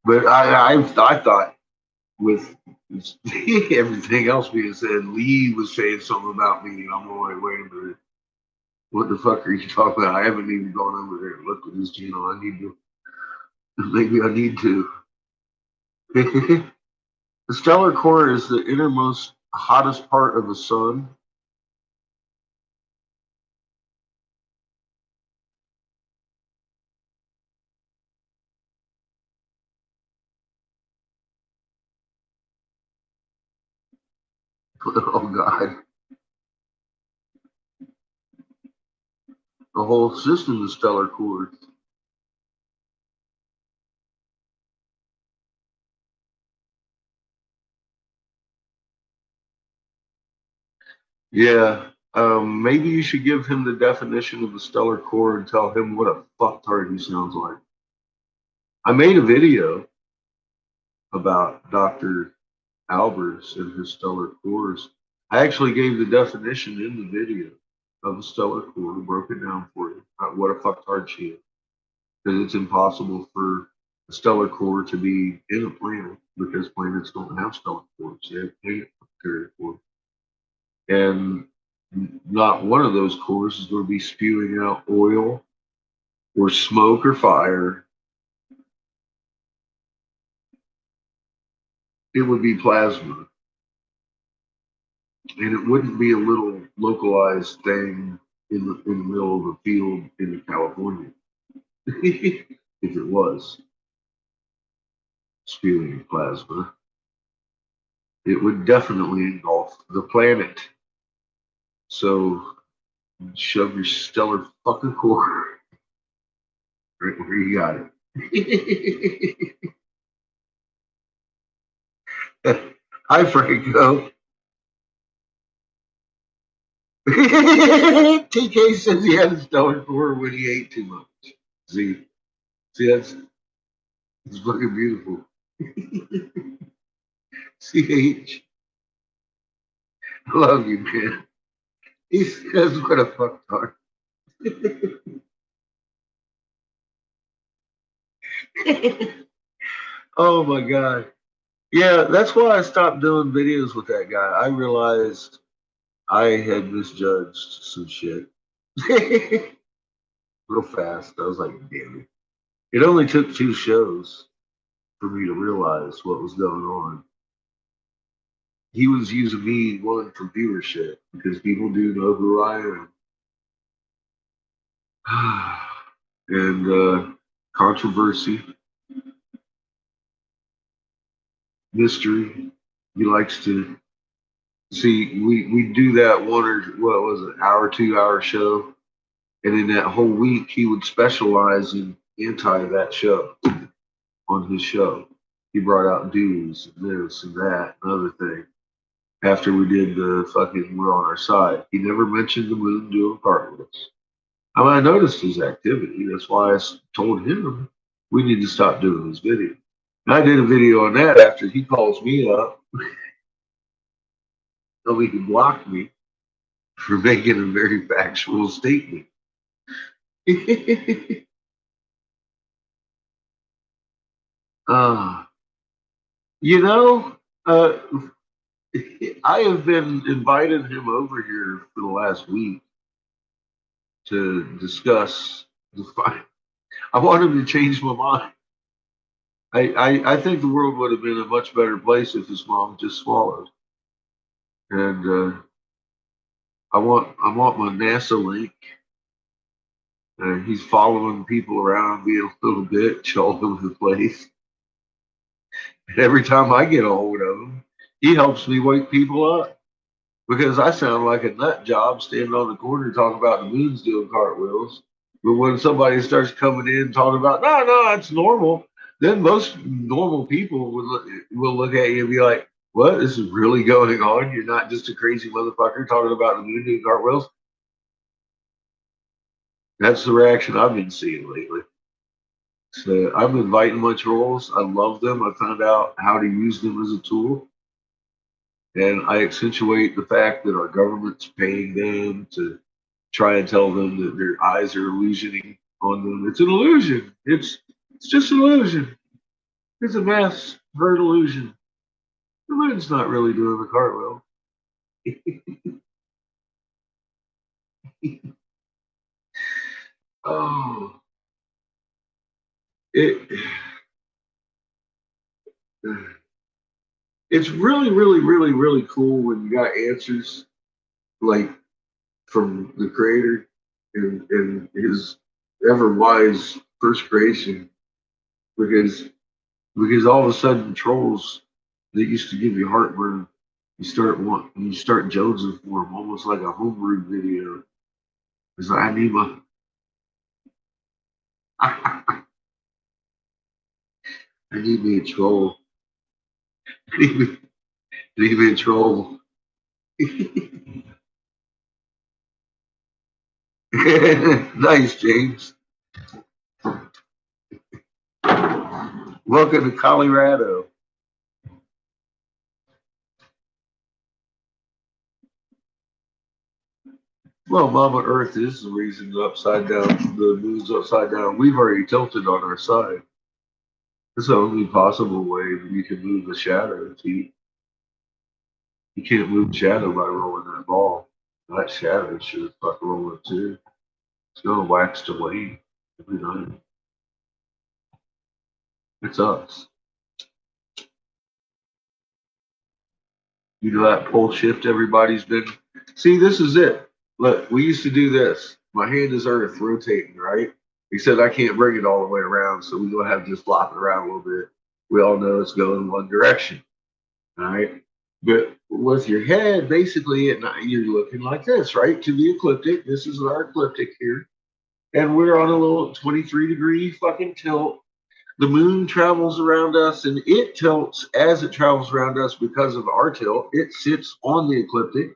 But I thought with everything else being said, Lee was saying something about me, and I'm like, wait a minute. What the fuck are you talking about? I haven't even gone over there and looked at his channel. I need to. Maybe I need to. The stellar core is the innermost, hottest part of the sun. Oh God. The whole system is stellar core. Yeah. Maybe you should give him the definition of the stellar core and tell him what a fucktard he sounds like. I made a video about Dr. Albers and his stellar cores. I actually gave the definition in the video of a stellar core, broke it down for you. What a fucktard she is. Because it's impossible for a stellar core to be in a planet because planets don't have stellar cores. They have planetary cores. And not one of those cores is going to be spewing out oil or smoke or fire. It would be plasma. And it wouldn't be a little localized thing in the middle of a field in California. If it was spewing plasma, it would definitely engulf the planet. So shove your stellar fucking core right where you got it. Hi, Franco. TK says he had a stellar core when he ate too much. See, that's it's fucking beautiful. CH, I love you, man. He says what a fucktard. Oh my god. Yeah, that's why I stopped doing videos with that guy. I realized I had misjudged some shit. Real fast. I was like, damn it. It only took 2 shows for me to realize what was going on. He was using me, one, for viewership because people do know who I am. And controversy, mystery. He likes to see, we do that one or what was it, hour, 2 hour show. And in that whole week, he would specialize in anti that show on his show. He brought out dudes and this and that and other thing. After we did the fucking We're on Our Side, he never mentioned the moon doing cartwheels. I mean, I noticed his activity. That's why I told him we need to stop doing this video. And I did a video on that after he calls me up. So he can block me for making a very factual statement. uh, you know, I have been inviting him over here for the last week to discuss the fight. I want him to change my mind. I think the world would have been a much better place if his mom just swallowed. And I want my NASA link. He's following people around, being a little bitch all over the place. And every time I get a hold of him, he helps me wake people up because I sound like a nut job standing on the corner talking about the moon's doing cartwheels. But when somebody starts coming in talking about no, that's normal, then most normal people will look at you and be like, "What? This is really going on? You're not just a crazy motherfucker talking about the moon doing cartwheels." That's the reaction I've been seeing lately. So I'm inviting my trolls. I love them. I found out how to use them as a tool. And I accentuate the fact that our government's paying them to try and tell them that their eyes are illusioning on them. It's an illusion. It's just an illusion. It's a mass herd illusion. The moon's not really doing the cartwheel. Oh, it's really, really, really, really cool when you got answers like from the creator and his ever wise first creation because all of a sudden trolls that used to give you heartburn, you start jonesing for them almost like a homebrew video. It's like I need my I need me a troll. I need me a troll. Nice, James. Welcome to Colorado. Well, Mama Earth is the reason the upside down, the moon's upside down. We've already tilted on our side. It's the only possible way you can move the shadow. You can't move shadow by rolling that ball. That shadow should fuck roll it too. It's gonna wax to wane every night. It's us. You know that pole shift everybody's been. See, this is it. Look, we used to do this. My hand is Earth rotating, right? Except I can't bring it all the way around, so we're gonna have to just flop it around a little bit. We all know it's going one direction. All right. But with your head, basically at night, you're looking like this, right? To the ecliptic. This is our ecliptic here. And we're on a little 23-degree fucking tilt. The moon travels around us and it tilts as it travels around us because of our tilt. It sits on the ecliptic.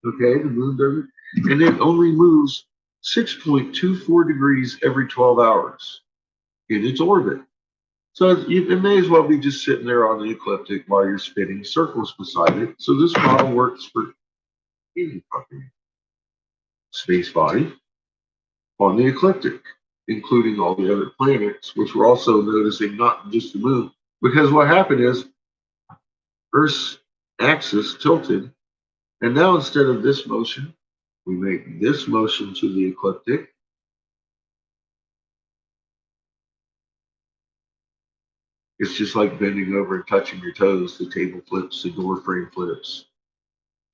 Okay, the moon doesn't. And it only moves 6.24 degrees every 12 hours in its orbit. So it may as well be just sitting there on the ecliptic while you're spinning circles beside it. So this model works for any fucking space body on the ecliptic, including all the other planets, which we're also noticing, not just the moon. Because what happened is Earth's axis tilted, and now instead of this motion, we make this motion to the ecliptic. It's just like bending over and touching your toes. The table flips, the door frame flips,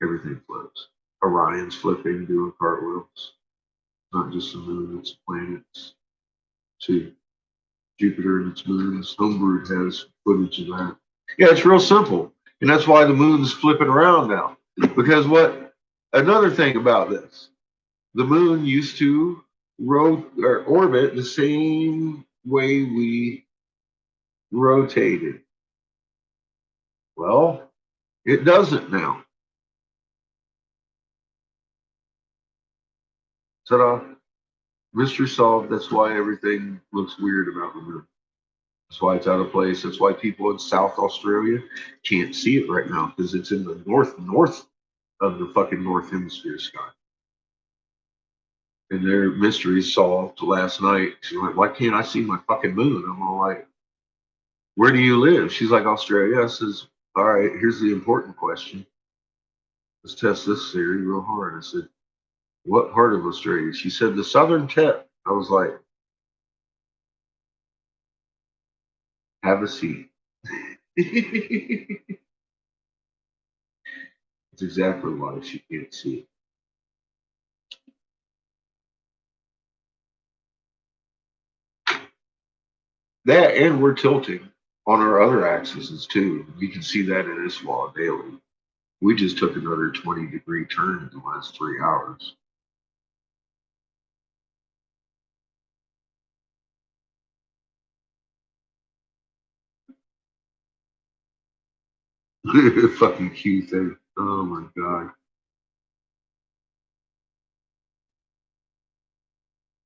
everything flips. Orion's flipping, doing cartwheels. Not just the moon, it's planets too. Jupiter and its moons. Homebrew has footage of that. Yeah, it's real simple. And that's why the moon's flipping around now. Because another thing about this, the moon used to orbit the same way we rotated. Well, it doesn't now. Ta-da. Mystery solved. That's why everything looks weird about the moon. That's why it's out of place. That's why people in South Australia can't see it right now, because it's in the north of the fucking North Hemisphere sky. And their mystery solved last night. She's like, why can't I see my fucking moon? I'm all like, where do you live? She's like, Australia. I says, all right, here's the important question. Let's test this theory real hard. I said, what part of Australia? She said, the southern tip. I was like, have a seat. It's exactly why she can't see it. That, and we're tilting on our other axes too. You can see that in this wall daily. We just took another 20-degree turn in the last 3 hours. Fucking Q thing. Oh my God.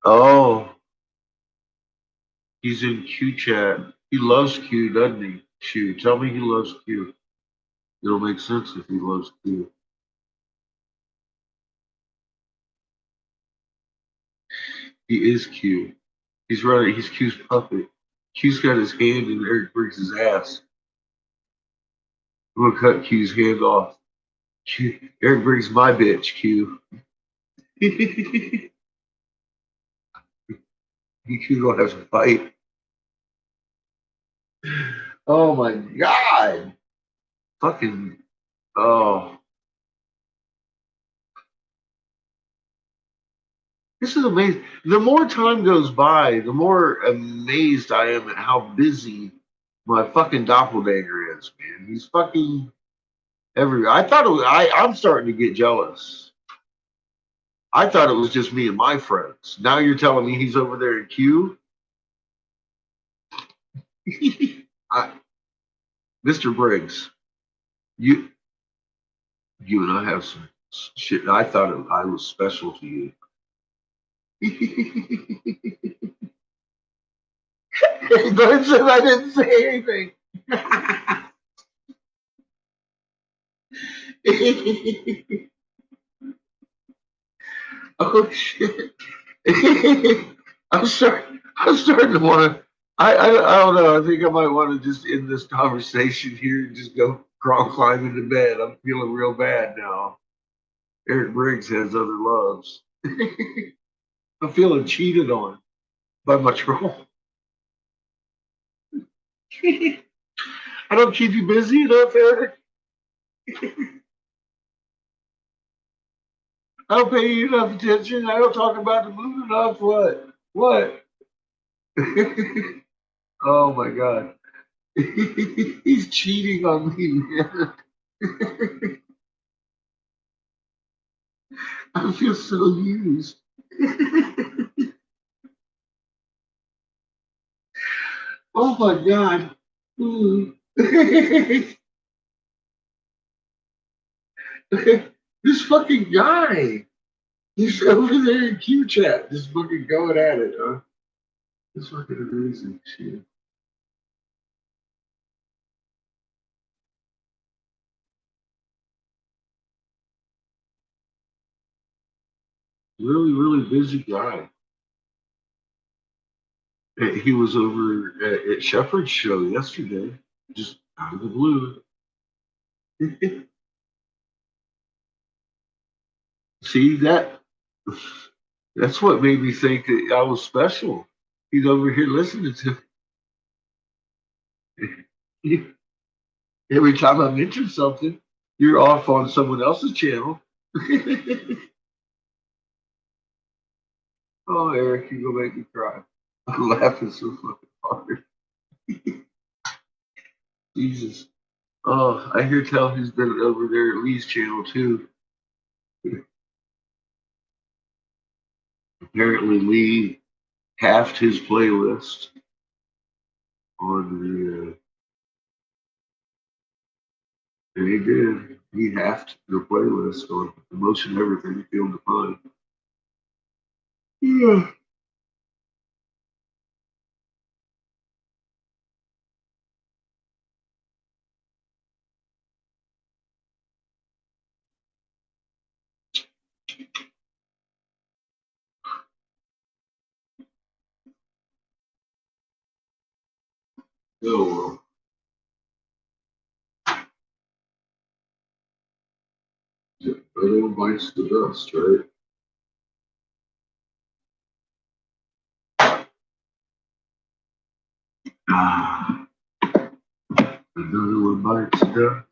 Oh, he's in Q chat. He loves Q, doesn't he? Q. Tell me he loves Q. It'll make sense if he loves Q. He is Q. He's right. He's Q's puppet. Q's got his hand in Eric Briggz's ass. I'm gonna cut Q's hand off. Q, Eric Briggs, my bitch, Q. Q gonna have to fight. Oh my God. Fucking, oh. This is amazing. The more time goes by, the more amazed I am at how busy my fucking doppelganger is, man. He's fucking everywhere. I thought it was, I'm starting to get jealous. I thought it was just me and my friends. Now you're telling me he's over there in Q? Mr. Briggs, you and I have some shit. I thought I was special to you. Don't say I didn't say anything. Oh shit! I'm starting to want to. I don't know. I think I might want to just end this conversation here and just go climb into bed. I'm feeling real bad now. Eric Briggs has other loves. I'm feeling cheated on by my troll. I don't keep you busy enough, Eric. I don't pay you enough attention. I don't talk about the moon enough. What? What? Oh my God. He's cheating on me, man. I feel so used. Oh my God. This fucking guy. He's over there in Q chat, just fucking going at it, huh? It's fucking amazing shit. Really, really busy guy. He was over at Shepard's show yesterday, just out of the blue. See that? That's what made me think that I was special. He's over here listening to me. Every time I mention something, you're off on someone else's channel. Oh, Eric, you're gonna make me cry. I'm laughing so fucking hard. Jesus. Oh, I hear tell he's been over there at Lee's channel too. Apparently, Lee halved his playlist on the. And he did. He halved the playlist on Emotion Everything Feel Defined. Yeah. Oh well. Everyone bites the dust, right? Another one bites the dust.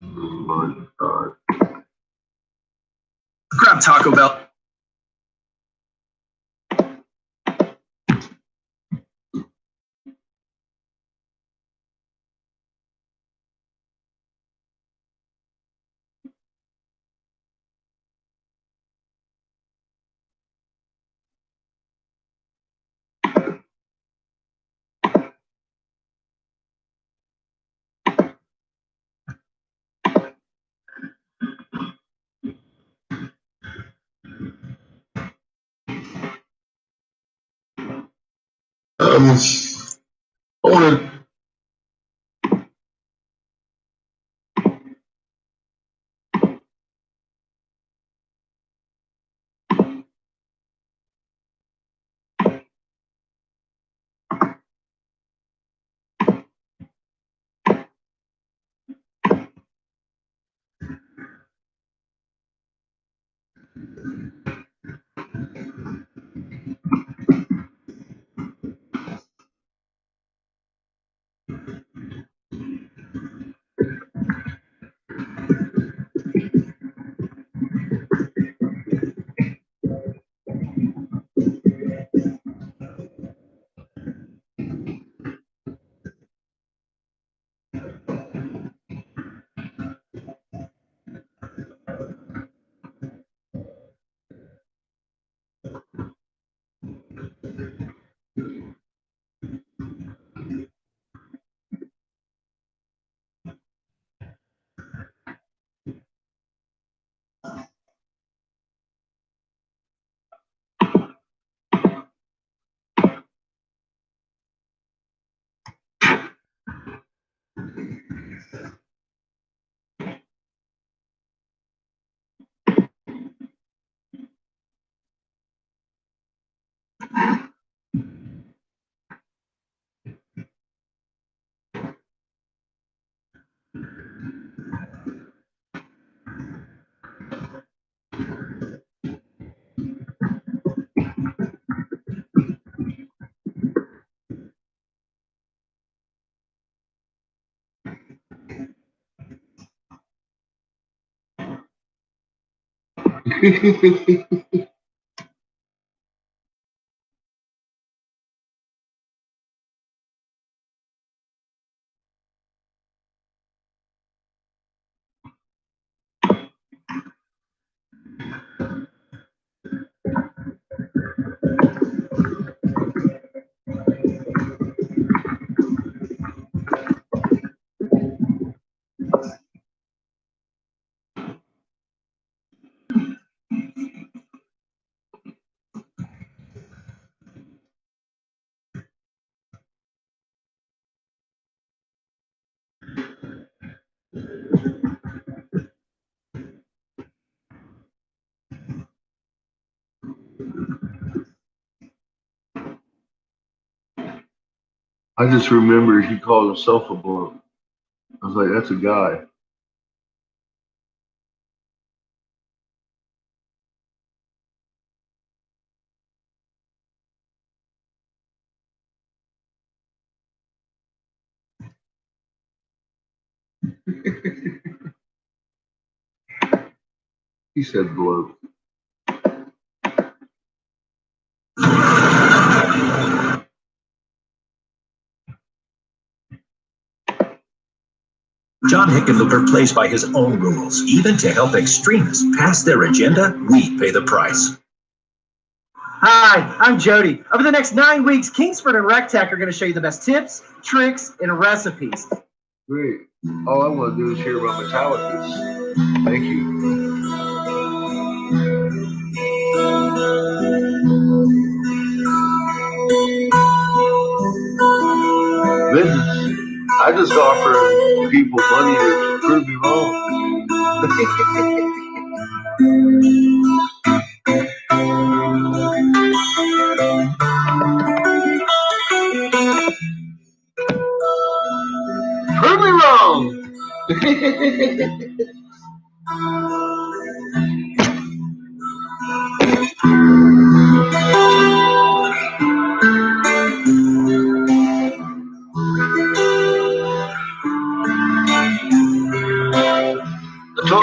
Oh my God. Grab Taco Bell. I want to. I just remembered he called himself a bloke. I was like, that's a guy. He said bloke. John Hickenlooper plays by his own rules. Even to help extremists pass their agenda, we pay the price. Hi, I'm Jody. Over the next 9 weeks, Kingsford and RecTech are going to show you the best tips, tricks, and recipes. Great. All I want to do is hear about Metallica. Thank you. I just offer people money to prove me wrong. Prove me wrong.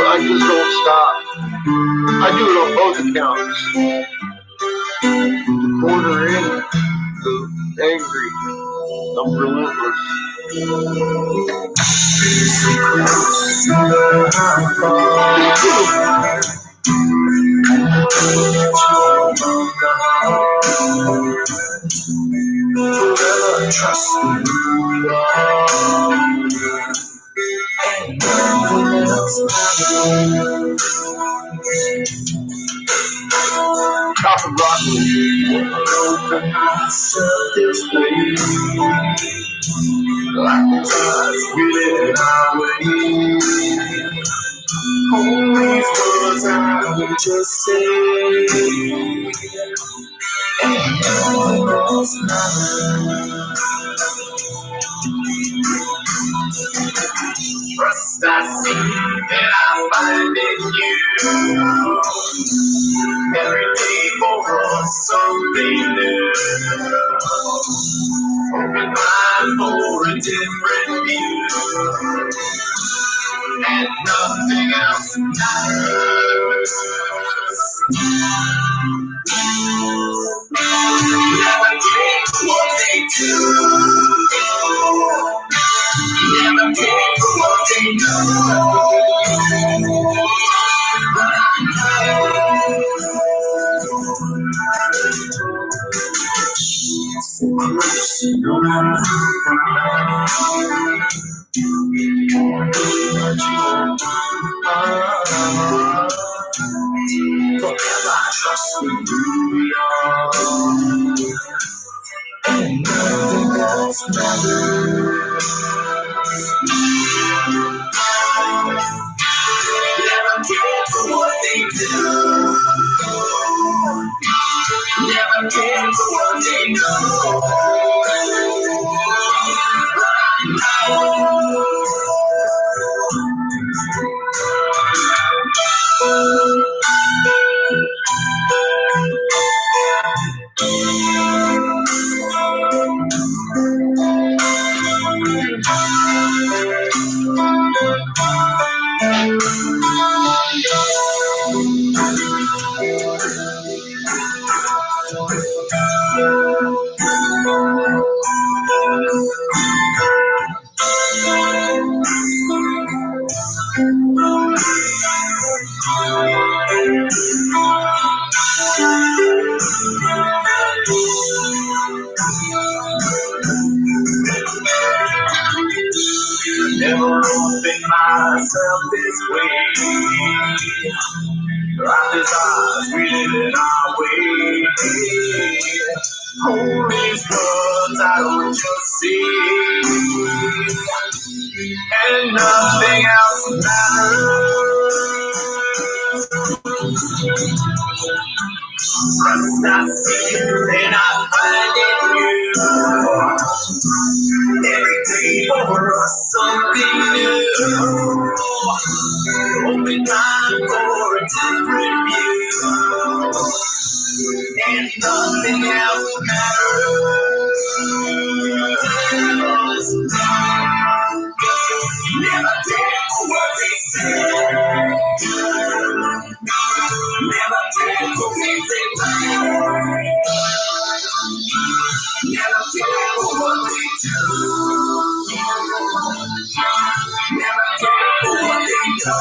I just don't stop. I do it on both accounts. The corner in, the angry. I'm relentless. Trust who you are. And nothing else matters. Chop and broccoli. Open myself this way. Like the tides wheeling our way. Only words I would just say. And nothing else matters. Trust I see that I find in you. Every day for us something new. Open mind for a different view. And nothing else matters. Never take what they do. Never take what they know. But I know. No matter forever I trust in who you are. And nothing else matters. Never care for what they do. Never care for what they know. Never opened myself this way. Life is ours, we live it our way. Hold these words, I don't just see, and nothing else matters. Trust I see you, and I find in you. Every day for us something new. Open mind for a different view, and nothing else matters. Never care what they say. Never care who thinks they play. Never care what they do. Never care what they do.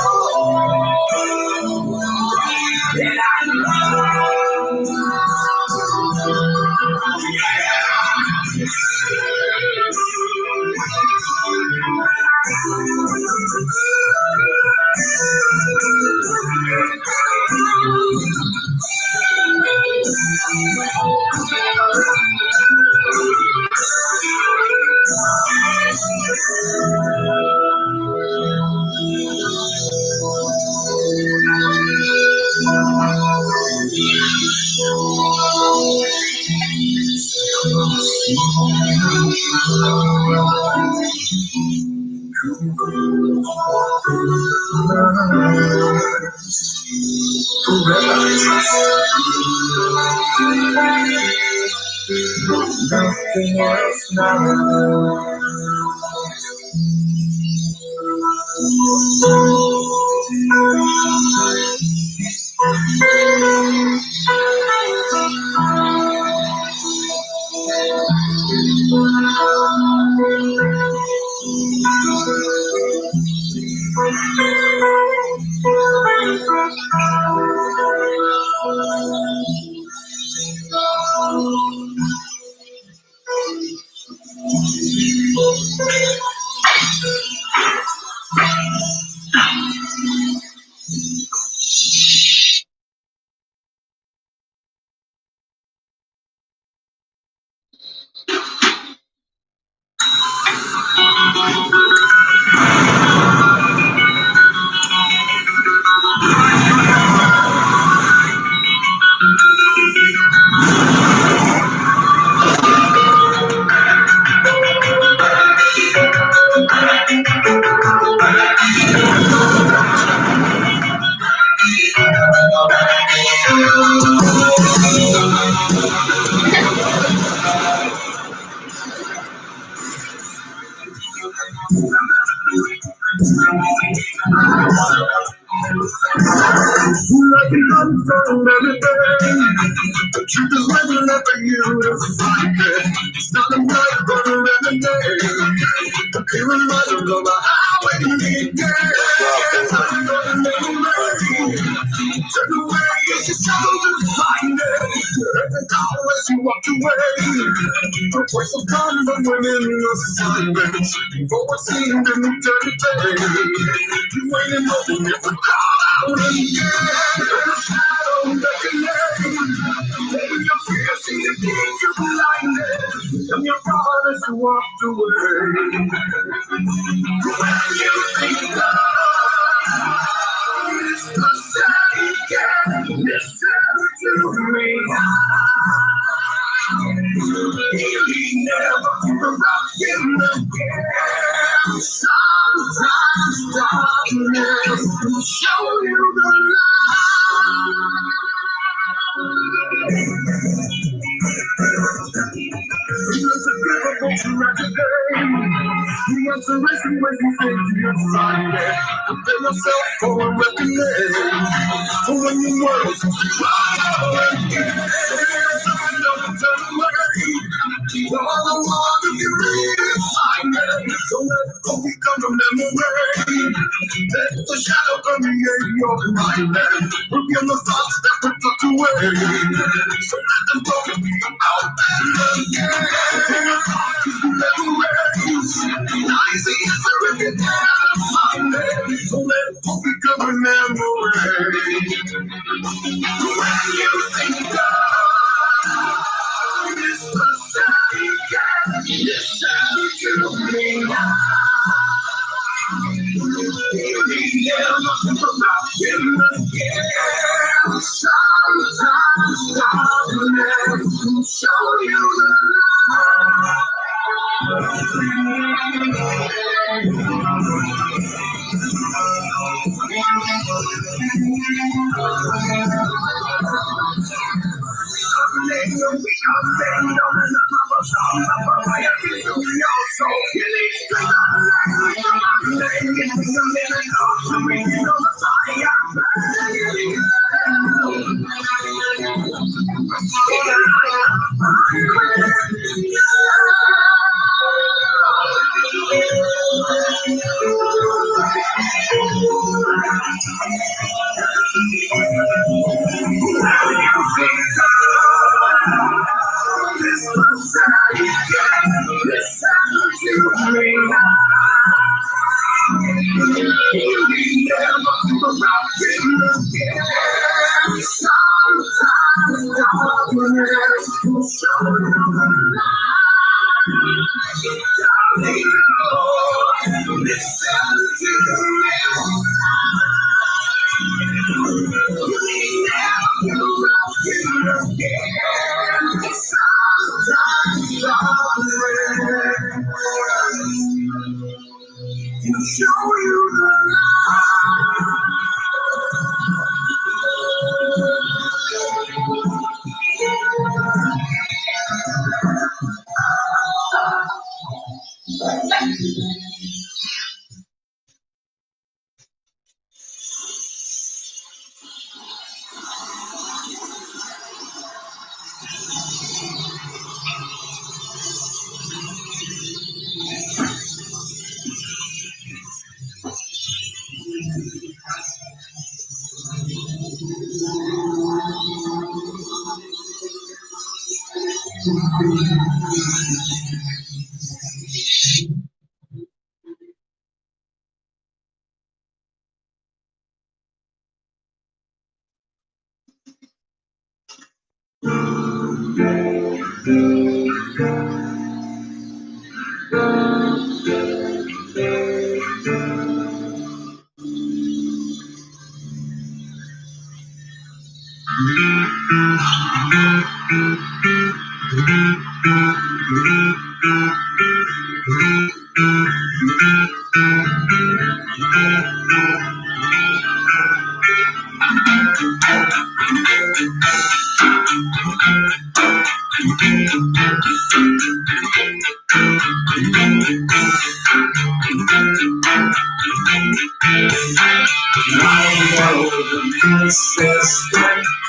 And I nothing else matters. Like an unfound everything. The truth is waiting up for you to find it. It's not a night runner every day. The clear reminder of a highway to meet again. I'm gonna make a way. Turn away as you struggle to find it. And always you walked away. The voice will come from within your silence. Forward seemed in eternity. You waiting hoping it would call out again. Shadow beckoning. Maybe your fear see the keep you blinded. And your promise you walked away. When you think it's the same again, it's to me. He never forgot him again. Sometimes darkness will show you the the answer is when you think you'll find it. Prepare yourself for a reckoning. For when your world seems to cry out again. Don't turn away. All I want is you really find it. Don't let hope become a memory. Let the shadow permeate your mind and forget the thoughts that were tucked away. So let them go out and again. Memories. Now is the answer if you can't find it. Don't let hope become a memory. When you think of this person, listen to me now. You need them about him again. Sometimes darkness will show you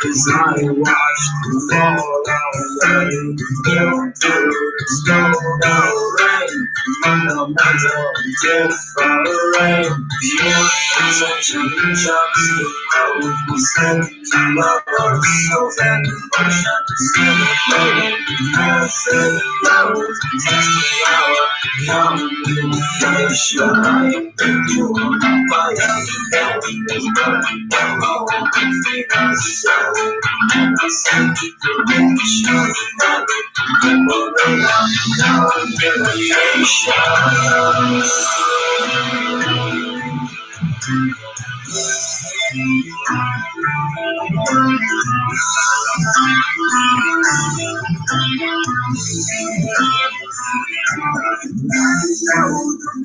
cause I watched you fall away. You do snow no rain, fundamental different. You're such a juxtaposed. We said to lovers, so then emotion celebrating. Message flows, testing our communication. I think you are by us, it's burning the whole thing us so. And I send you to reach you, that memory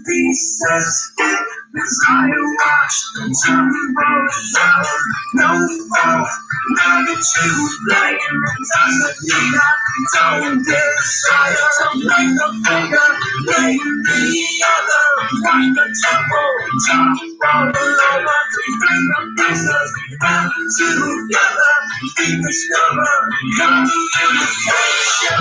pieces as I watch the tumble down. No fault, never too late. Doesn't mean I don't desire to bring the finger, blame the other. Find the tumble over to bring the pieces back together. We discover communication.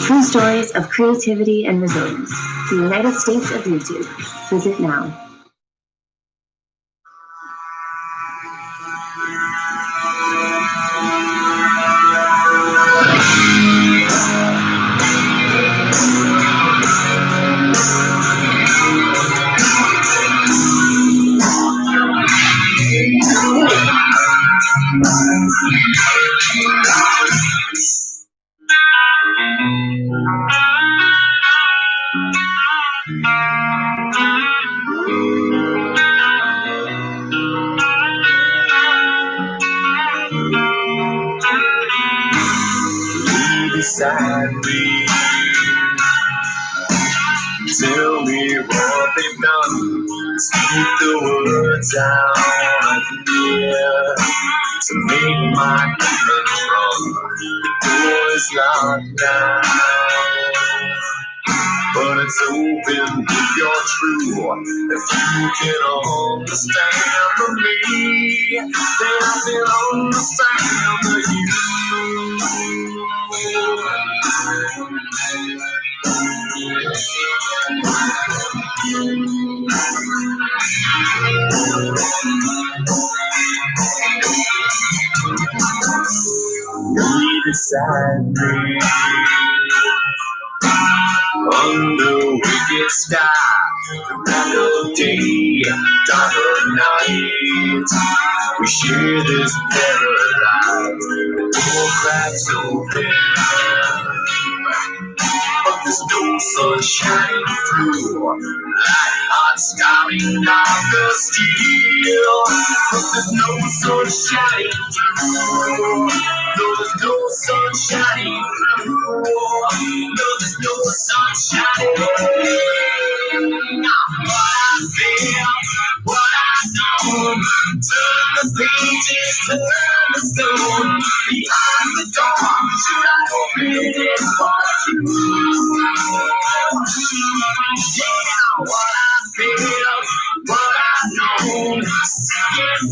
True stories of creativity and resilience. The United States of YouTube. Visit now. Beside me, tell me what they've done. Speak the words out I can hear to make my demons run. The door is locked down, but it's open if you're true. If you can understand me, then I can understand you. Be beside me under wicked sky, dark of day, dark of night. We share this paradise. The door cracks open, but there's no sun shining through. Like hot starry dark of steel, but there's no sun shining through. No, there's no sun shining through. No, there's no sun shining through. What I feel, what I know, turn the pages, turn the stone. Behind the door, should I open it for you? Yeah, what I feel, what I know, it's time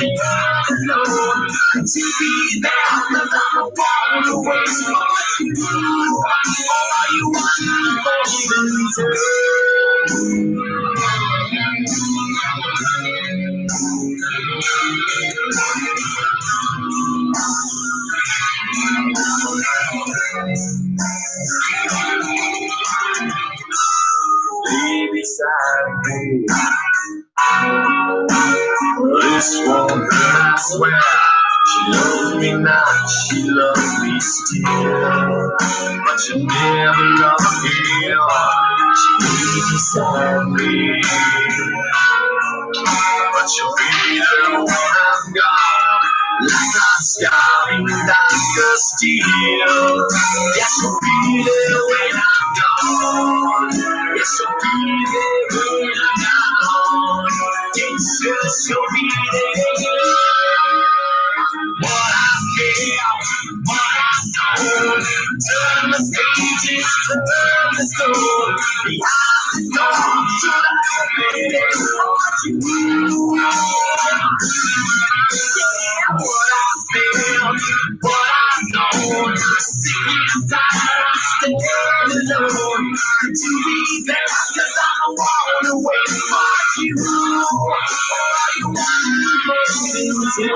to get alone. To be there, 'cause I'm a walk away from you. All you want to be beside me. This woman, I swear, she loves me not, she loves me still. But she never loved me, she be beside me. But she'll be there when I'm gone, like I'm starving Dr. Steel. Yes, she'll be there when I'm gone. Yes, she'll be there when I'm gone. Yes, she'll be there. What I feel, what I know, turn the pages, turn the stone. Behind the door, should I open it for you? Yeah, what I feel, what I know, singing inside, stand alone. To be there, 'cause I wanna wait for you. All you want to do.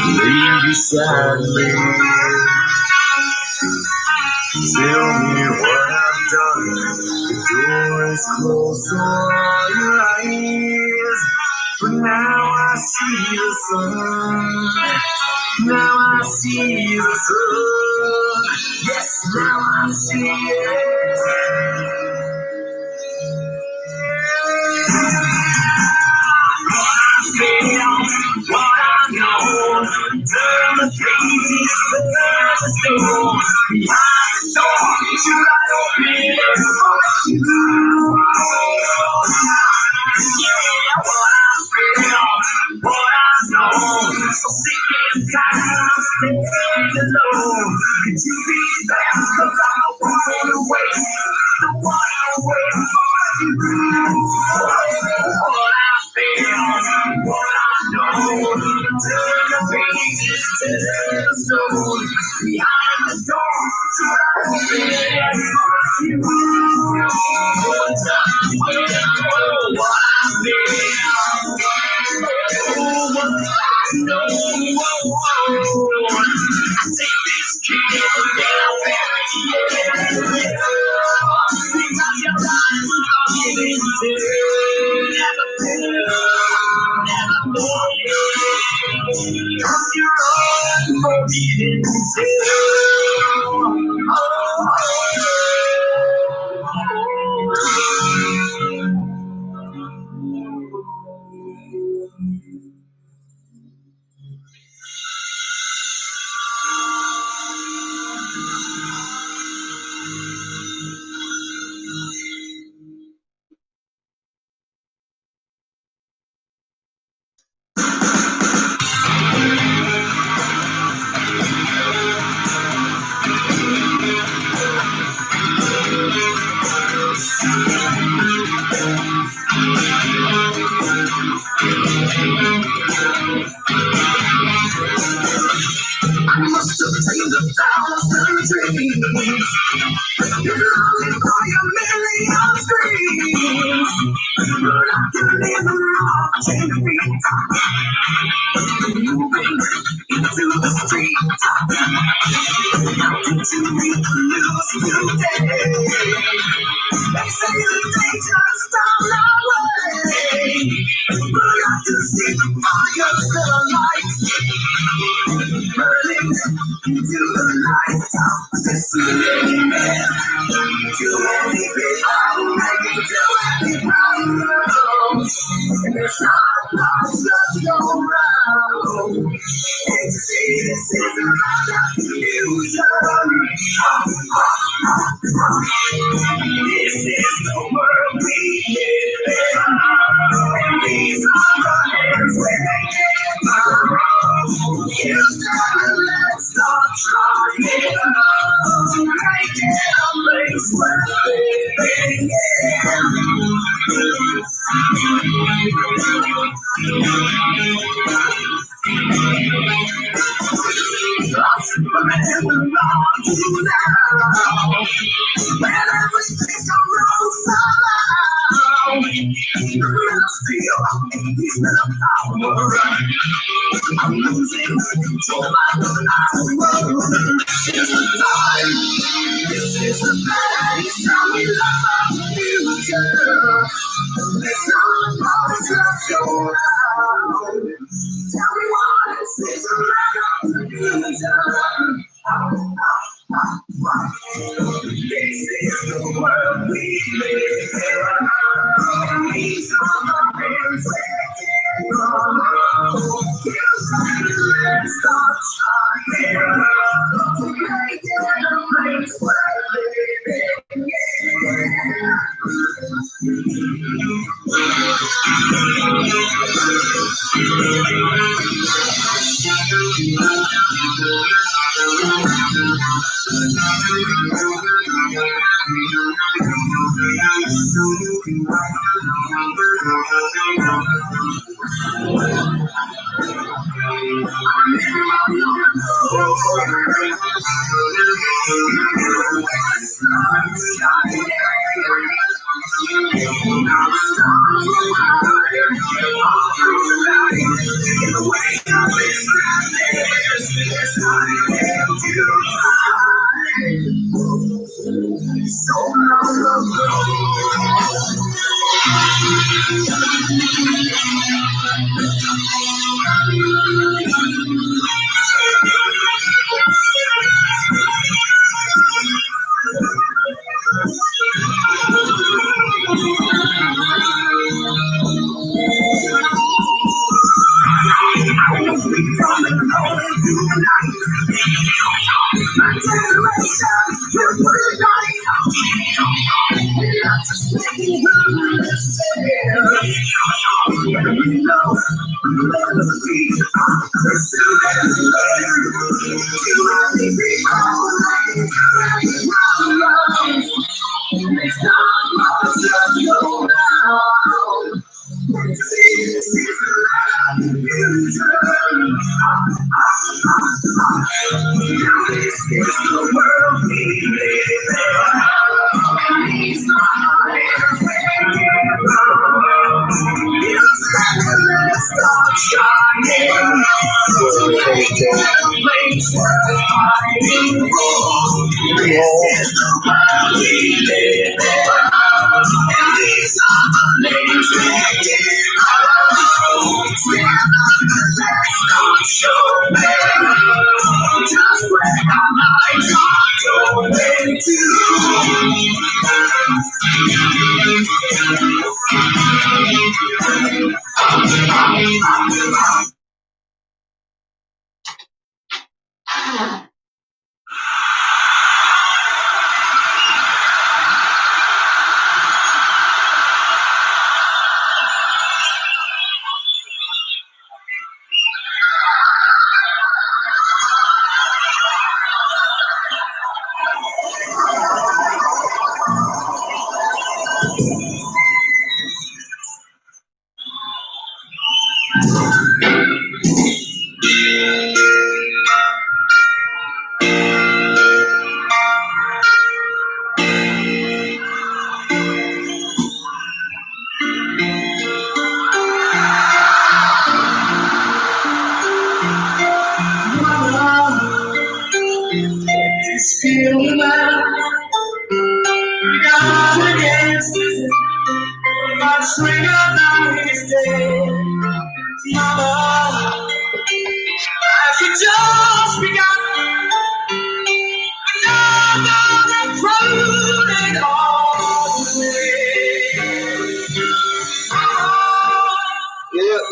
Lay beside me, tell me what I've done. The door is closed, so are your eyes. But now I see the sun. Now I see the sun. Yes, now I see it. What I know, turn the pages, turn the stone. Behind the door, should I open it for you? Yeah, what I feel, what I know, so Sick time, I'm staying alone. Could you be there? 'Cause I'm the one away. The one away for you. What I feel, what I know. Turn the pages to the stone. Behind the door, so I open it for you. What I feel, what I know. I take this kid down, baby. Because your life is going to never fail, never fail. Cause you're unforgiven I must have tamed 1,000 dreams. You're looking for your million screams. But I can live them all, change the beat. Moving into the street. How did you make the news today? They say the danger's down our way. But I can see the fire still alight. Burning into the light of this living man. To any bit of making to any problem. And there's not much left to go around. And to see this is another illusion. This is the world we live in. And these are the hands we're making. Let's start trying to make it a place where living Superman belongs to now. When everything's around somehow, he's been a power. I'm losing control of my world. This is the time. This is the place. How we love our future. Let's not pause, let's go out. Tell me why this is a revolution. This is the world we live in. These are the hands we're let's start trying to make it a place where living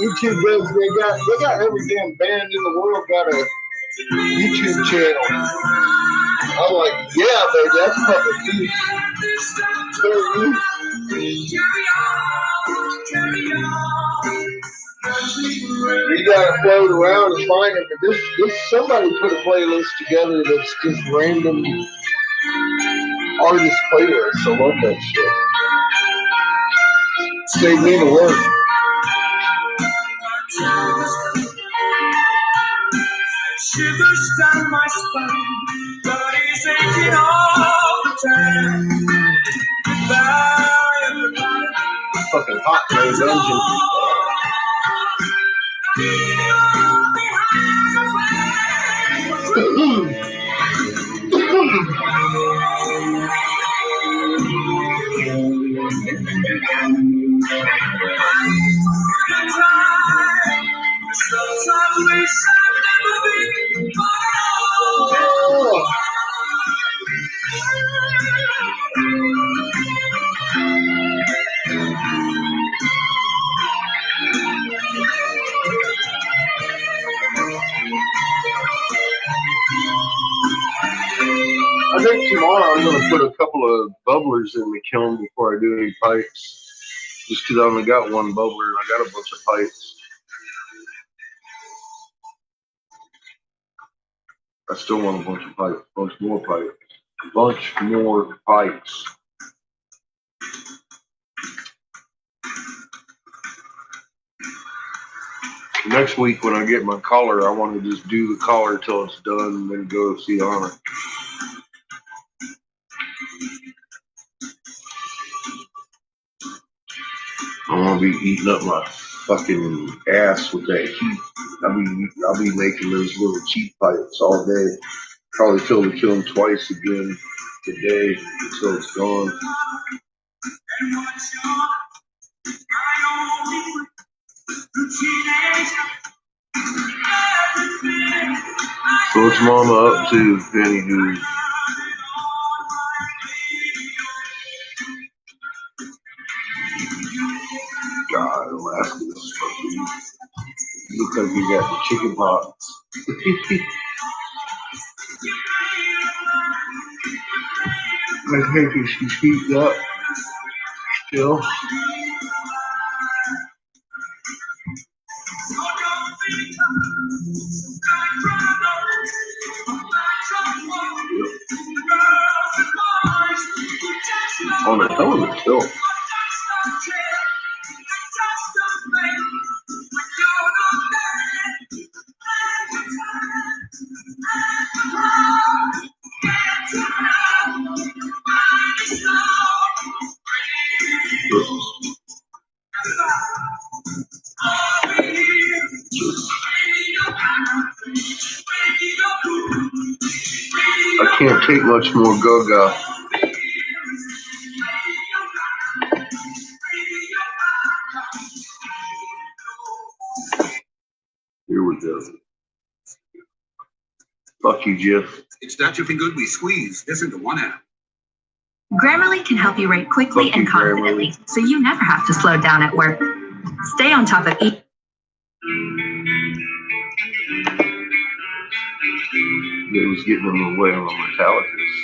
YouTube does. They got every damn band in the world got a YouTube channel. I'm like, yeah, baby, that's fucking huge. You gotta float around and find it. But this somebody put a playlist together that's just random artist playlists. I love that shit. Save me the work. Shivers down my spine, body's aching all the time. It's fucking hot in the dungeon. I think tomorrow I'm going to put a couple of bubblers in the kiln before I do any pipes. Just because I only got one bubbler and I got a bunch of pipes. I still want a bunch of pipes, a bunch more pipes. Next week when I get my collar, I want to just do the collar till it's done and then go see Anna. I want to be eating up my fucking ass with that heat. I'll be making those little cheap pipes all day. Probably fill the kiln twice again today until it's gone. So what's Mama up to, anywho? God, Alaska is fucking. Looks like you got the chicken pox. I think she's heating up still. On a hell of a tilt. I can't take much more go-go. Here we go. Fuck you, Jeff. It's not something good we squeeze. Listen to one app. Grammarly can help you write quickly and confidently, so you never have to slow down at work. Stay on top of each. It was getting in the way on the Metallicas.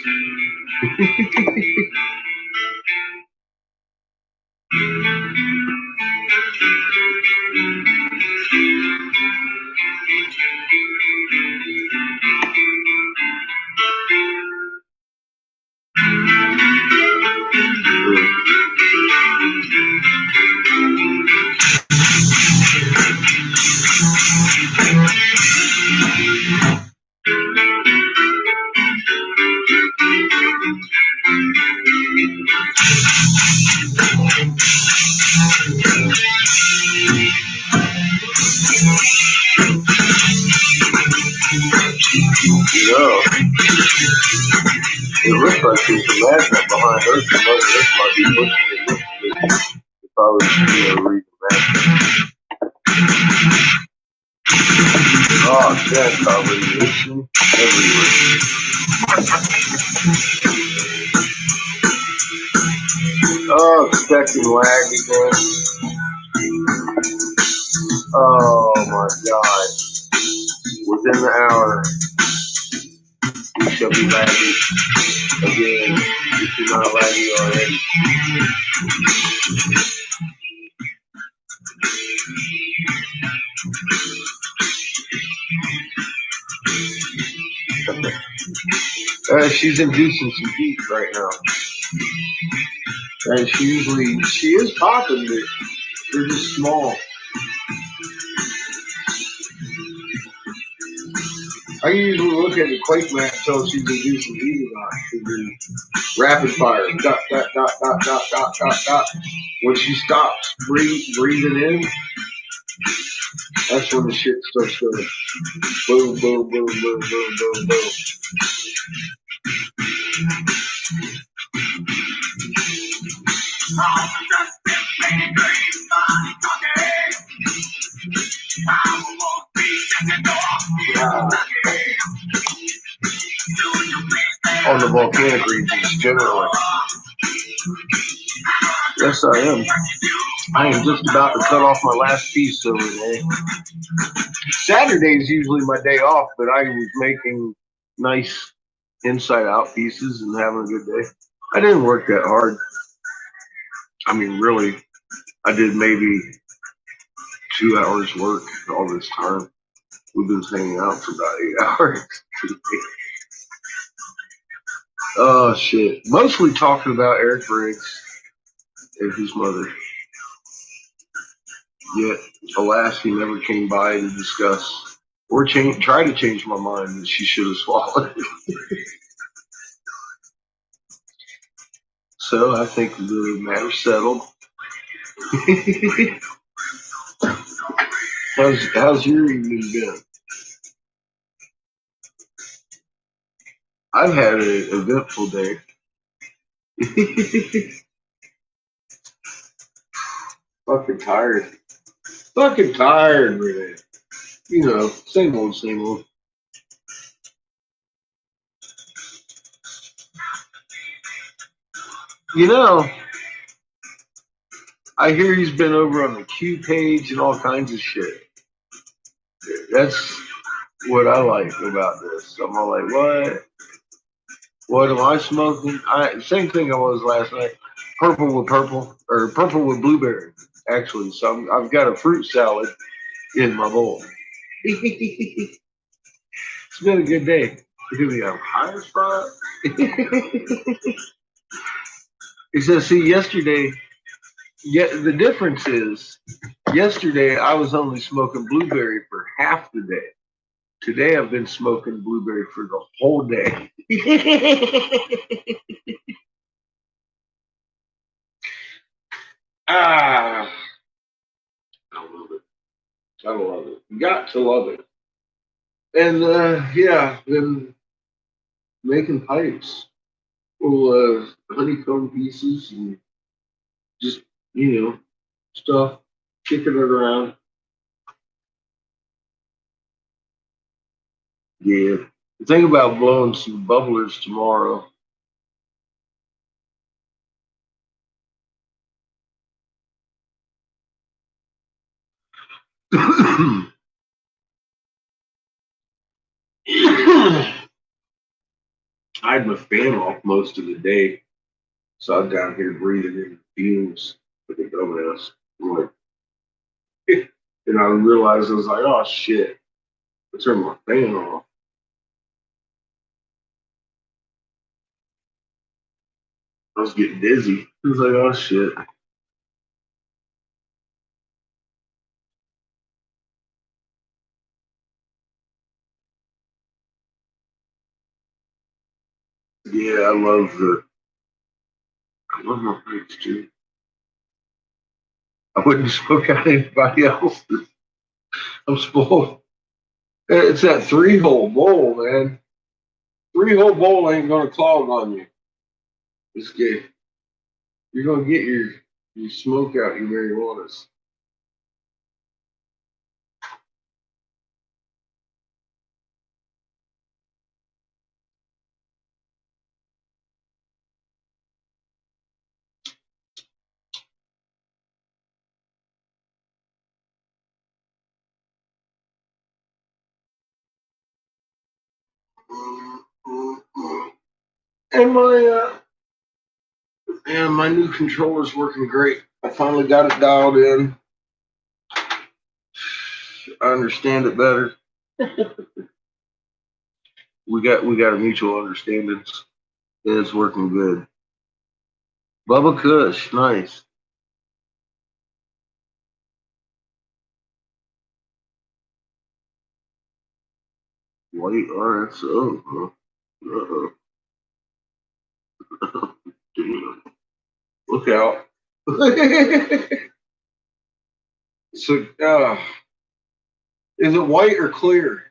It looks like there's a magnet behind her. This might be pushing it. If I was read the magnet. Oh, that's radiation everywhere. Oh, second lag again. Oh my God. Within the hour, we shall be laggy again. If you're not laggy already. She's inducing some heat right now. And she is popping, but they're just small. I usually look at the quake map until she's inducing heat or not. Rapid fire, dot, dot, dot, dot, dot, dot, dot, dot. When she stops breathing in, that's when the shit starts going. Boom, boom, boom, boom, boom, boom, boom. On the volcanic regions generally. Yes, I am. I am just about to cut off my last piece over there. Saturday is usually my day off, but I was making nice inside out pieces and having a good day. I didn't work that hard. I mean, really, I did maybe 2 hours work all this time. We've been hanging out for about 8 hours. Oh, shit. Mostly talking about Eric Briggs and his mother. Yet, alas, he never came by to discuss or try to change my mind that she should have swallowed it. So, I think the matter's settled. How's your evening been? I've had an eventful day. Fucking tired, really. You know, same old, same old. You know, I hear he's been over on the Q page and all kinds of shit. That's what I like about this. I'm all like, what? What am I smoking? Same thing I was last night. Purple with blueberry, actually. So I've got a fruit salad in my bowl. It's been a good day. Here we have higher spot. He says, see, yesterday, the difference is, yesterday I was only smoking blueberry for half the day. Today I've been smoking blueberry for the whole day. I love it. I love it. You got to love it. And yeah, then making pipes, little honeycomb pieces, and just stuff, kicking it around. Yeah. Think about blowing some bubblers tomorrow. I had my fan off most of the day, so I'm down here breathing in fumes like a dumbass. And I realized, I was like, oh shit, I turned my fan off. I was getting dizzy. I was like, oh shit. Yeah, I love my pipes too. I wouldn't smoke out anybody else's. I'm spoiled. It's that 3-hole bowl, man. 3-hole bowl ain't gonna clog on you. It's good. You're gonna get your smoke out your marijuanas. And my new controller's working great. I finally got it dialed in. I understand it better. we got a mutual understanding. It's working good. Bubba Kush, nice. White RSO, huh? Uh-oh. Damn. Look out. So, is it white or clear?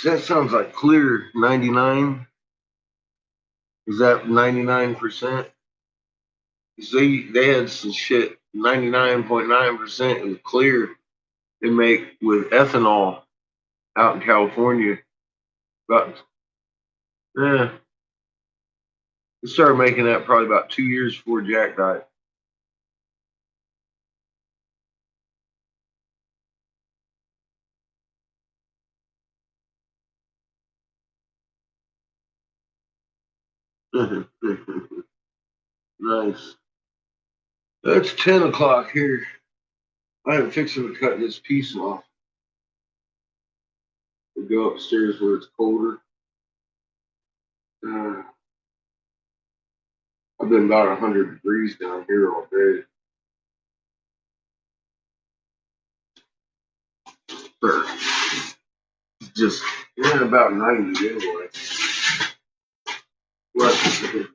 That sounds like clear 99. Is that 99%? They had some shit 99.9% is clear they make with ethanol out in California. But yeah, they started making that probably about 2 years before Jack died. Nice. It's 10 o'clock here. I am fixing to cut this piece off. We'll go upstairs where it's colder. I've been about 100 degrees down here all day. Just about 90 anyway.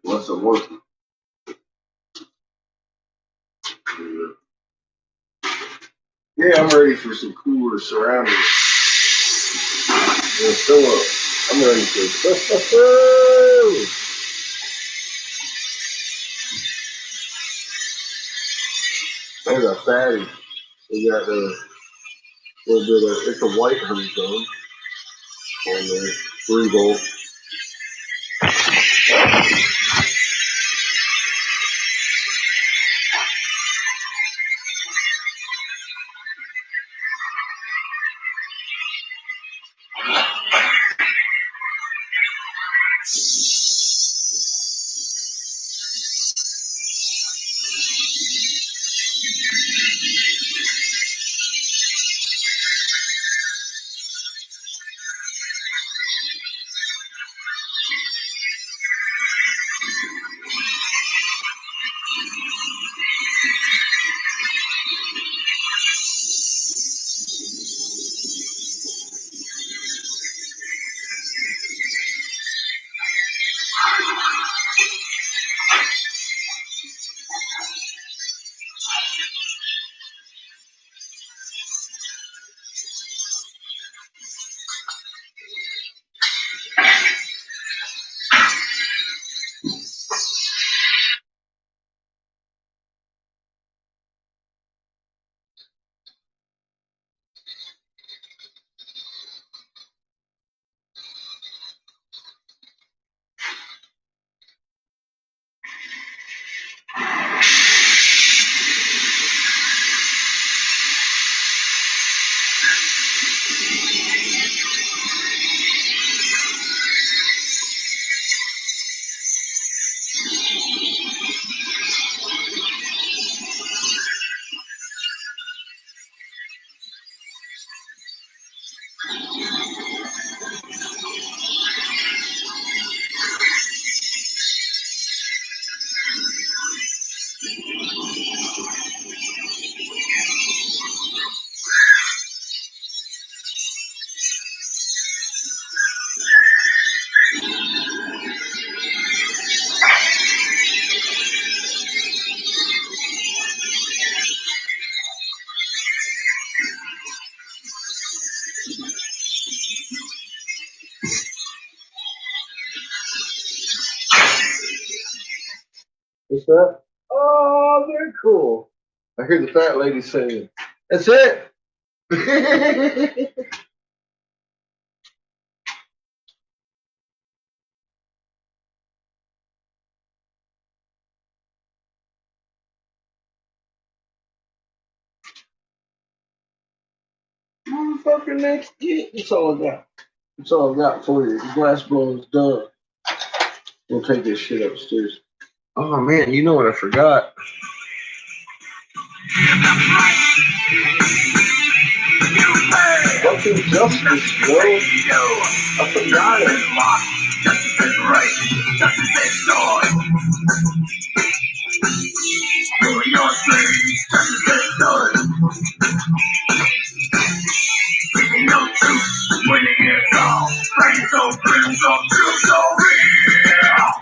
Less I'm working. Yeah, I'm ready for some cooler surroundings. Yeah, fill up. I'm ready for There's a fatty. We got a little bit of, it's a white honeycomb on there, 3-bowl. that? Oh, very cool. I hear the fat lady saying, "That's it." Motherfucker, next get. That's all I got. That's all I got for you. The glass blowing's done. We'll take this shit upstairs. Oh man, you know what I forgot? Fucking justice, bro. I forgot it. Justice is right. Justice is joy. For your sake, justice is done. Speaking no truth, winning it all. Rain so grim, so true, so real.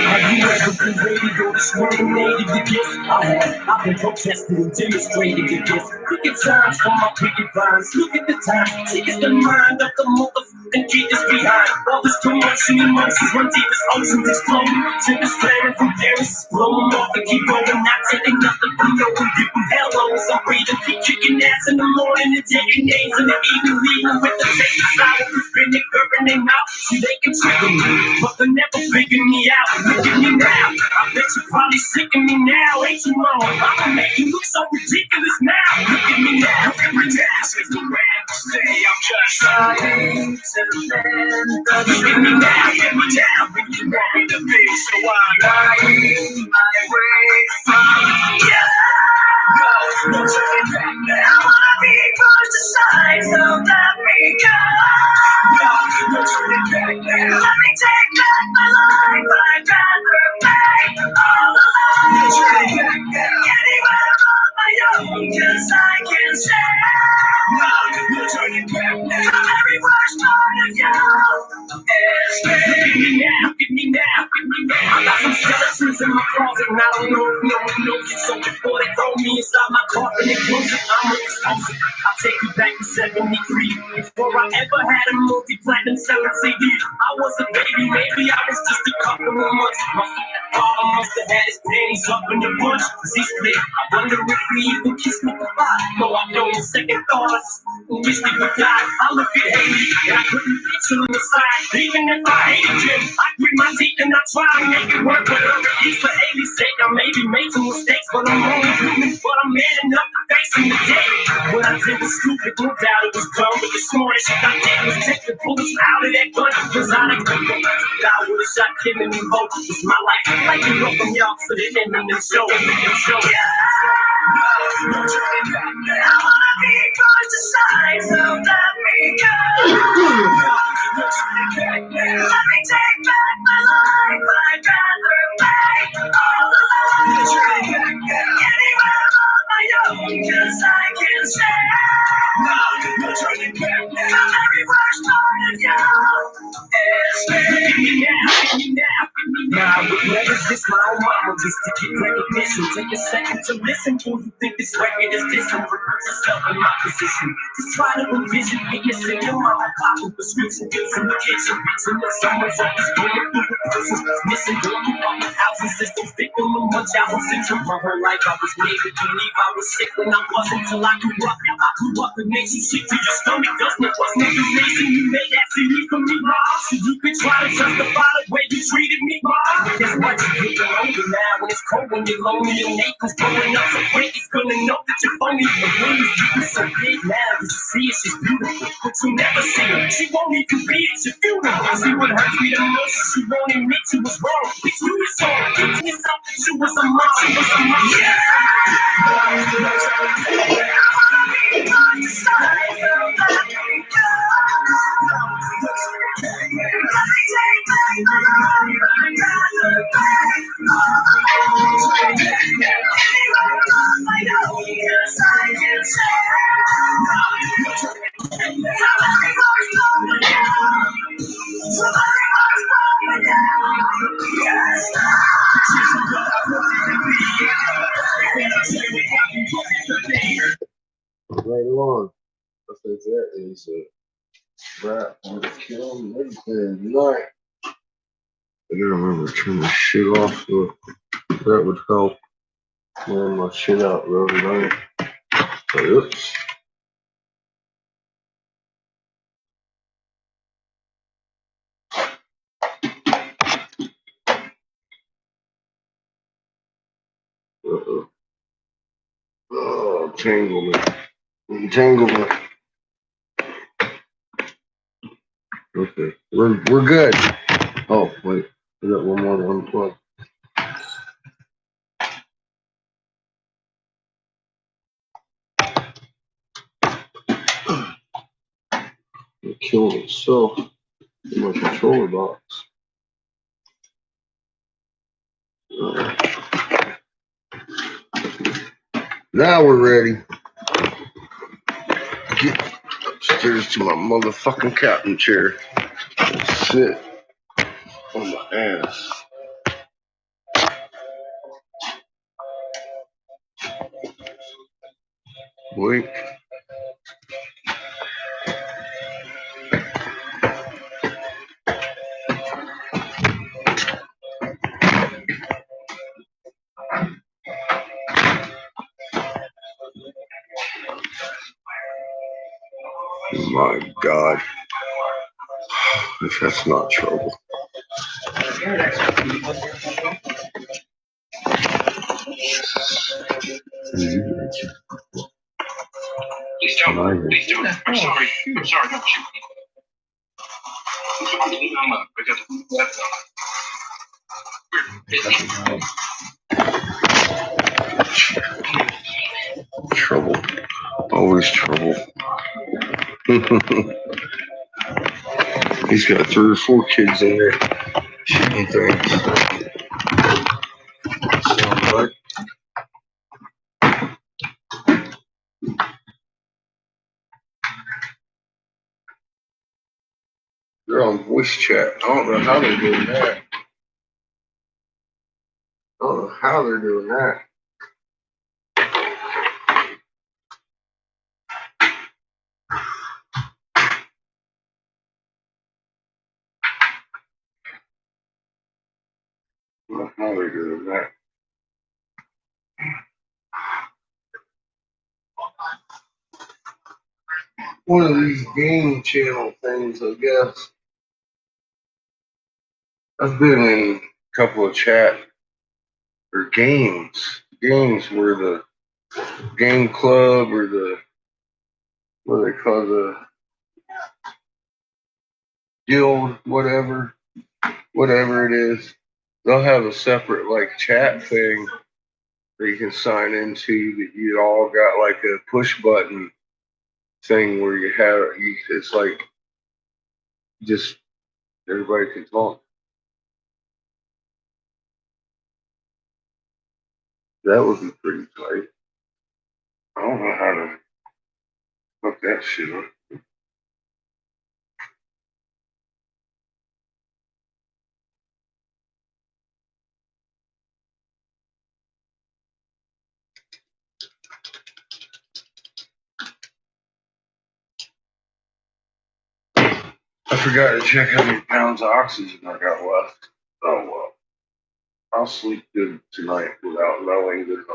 Have you ever been radio discriminated against? I have. I've been protested and demonstrated against. Picket signs for my picket lines. Look at the time. Take the mind of the motherfucking kids behind. All this commotion, emotions run deep as oceans explode. To the slamming from Paris, blow them off and keep going. Not taking nothing from no one. Giving hell on us. I'm breathing, keep kicking ass in the morning and taking names in the evening. Leaving with the taste of sour. Vinegar in their mouth. See, they can trigger me, but they're never figuring me out. Look at me now. I bet you're probably sick of me now. Ain't you wrong? I'ma make you look so ridiculous now. Look at me now. Look at me now. It's the rap. Say I'm just trying to land. Look at me now. Look at me now. When you want me to be, so I'm lying my way from you. No turning back now. I wanna be pushed aside, so let me go. No turning back now. Let me take back my life. I'd rather make all alone. No turning back now. Anywhere on my own, 'cause I can say no turning back now. The very worst part of you is me. Look at me now. Look at me now. Look at me now. I got some skeletons in my closet, and I don't know if no one knows it. So before they throw me inside my coffin and close it, I'm exposed. I'll take you back to 73. Before I ever had a multi-platinum selling CD, I was a baby, maybe I was just a couple of months. My father must have had his panties up in the bunch, 'cause he split. I wonder if he even kissed me goodbye. No, I don't. Second thoughts, wish we would die. I look at Haley, and I couldn't picture him aside. Even if I hated him, I grit my teeth and I try to make it work. But at least for Haley's sake, I maybe made some mistakes, but I'm only human. But I'm man enough to face him today. What I did was stupid, no doubt it was dumb. But the smartest shit I did was take the bullets out of that gun. 'Cause I done I would've shot Kim and me both. It's my life. Like you know from y'all to the end of the show. No turning back now. I wanna be pushed aside, so let me go. No turning back now. Let me take back my life. I'd rather make all alone. No turning back now. Anywhere on my own, 'cause I can say no turning back now. The very worst part of you is me. Look at me now. Look at me now. Nah, I would never diss my own mama just to get recognition. Take a second to listen. Who you think this record is dissing? Put yourself in my position. Just try to envision witnessing your mama popping prescription pills in the kitchen. Picture that someone's always going through the person missing. Going through all the housing systems. Victim of much out of syndrome. For her life, I was made to believe I was sick when I wasn't till I grew up. I grew up and made you sick to your stomach. Doesn't it? Wasn't the reason you made that CD for me, mom? So you could try to justify the way you treated me, mom. Guess what? You're getting older now, when it's cold, when you're lonely, and Nathan's growing up, so great, he's gonna know that you're phony. The room is getting so big now, did you see it? She's beautiful, but you never see her. She won't even be at your funeral. See what hurts me the most is she won't admit you was wrong. Bitch, you was wrong. Bitch, yourself that you was a mom. She was a mom. Yeah! Right on. That's exactly what he said. Rap on the kill and everything. Night. I gotta remember to turn this shit off, so that would help clear my shit out every night. Oops. Uh-oh. Oh, Entanglement. Entanglement. Okay, we're good. Oh wait, I got one more to unplug. It killed itself in my controller box. Now we're ready. Get upstairs to my motherfucking captain chair. Sit on my ass. Wait. My God. If that's not trouble. Please don't. Please don't. I'm sorry. I'm sorry. Don't shoot me. Trouble. Always trouble. He's got 3 or 4 kids in there shooting things. Sounds like. They're on voice chat. I don't know how they're doing that. I don't know how they're doing that. I don't know how they're doing that. One of these game channel things, I guess. I've been in a couple of chat or games where the game club or the what they call the guild, whatever it is, they'll have a separate like chat thing that you can sign into that you all got like a push button thing where it's like just everybody can talk. That would be pretty tight. I don't know how to hook that shit up. I forgot to check how many pounds of oxygen I got left. Oh well. I'll sleep good tonight without knowing that.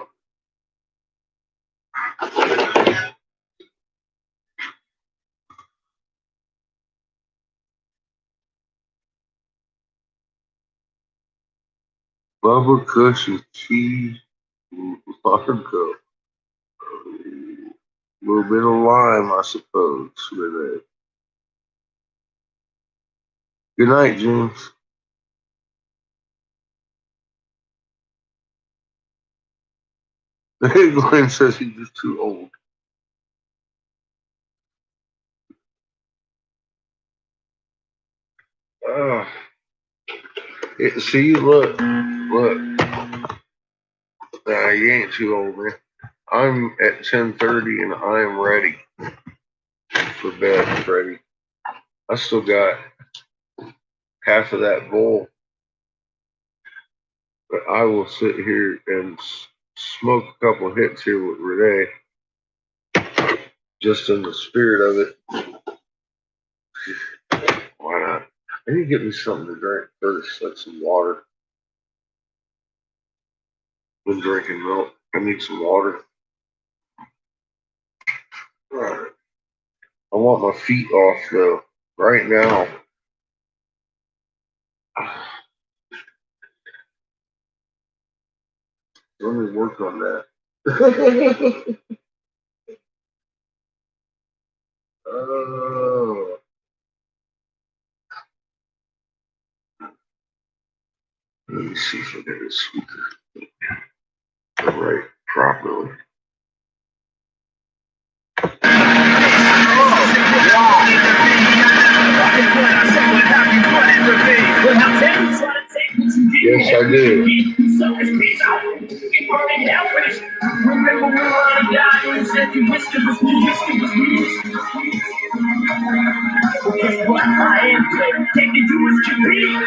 Bubba Kush and cheese, vodka, a little bit of lime, I suppose, with it. Good night, James. Glenn says he's just too old. See, look. Nah, you ain't too old, man. I'm at 10:30 and I'm ready for bed, Freddie. I still got half of that bowl, but I will sit here and smoke a couple hits here with Renee, just in the spirit of it. Why not? I need to get me something to drink first, like some water. Been drinking milk. I need some water. All right. I want my feet off though. Right now. Let me work on that. Oh. Let me see if I get a speaker right properly. Yes, I do. Remember we were on a guy and said you wished it was me, wished it was me. Well, guess what? I am good. Take me to his compete.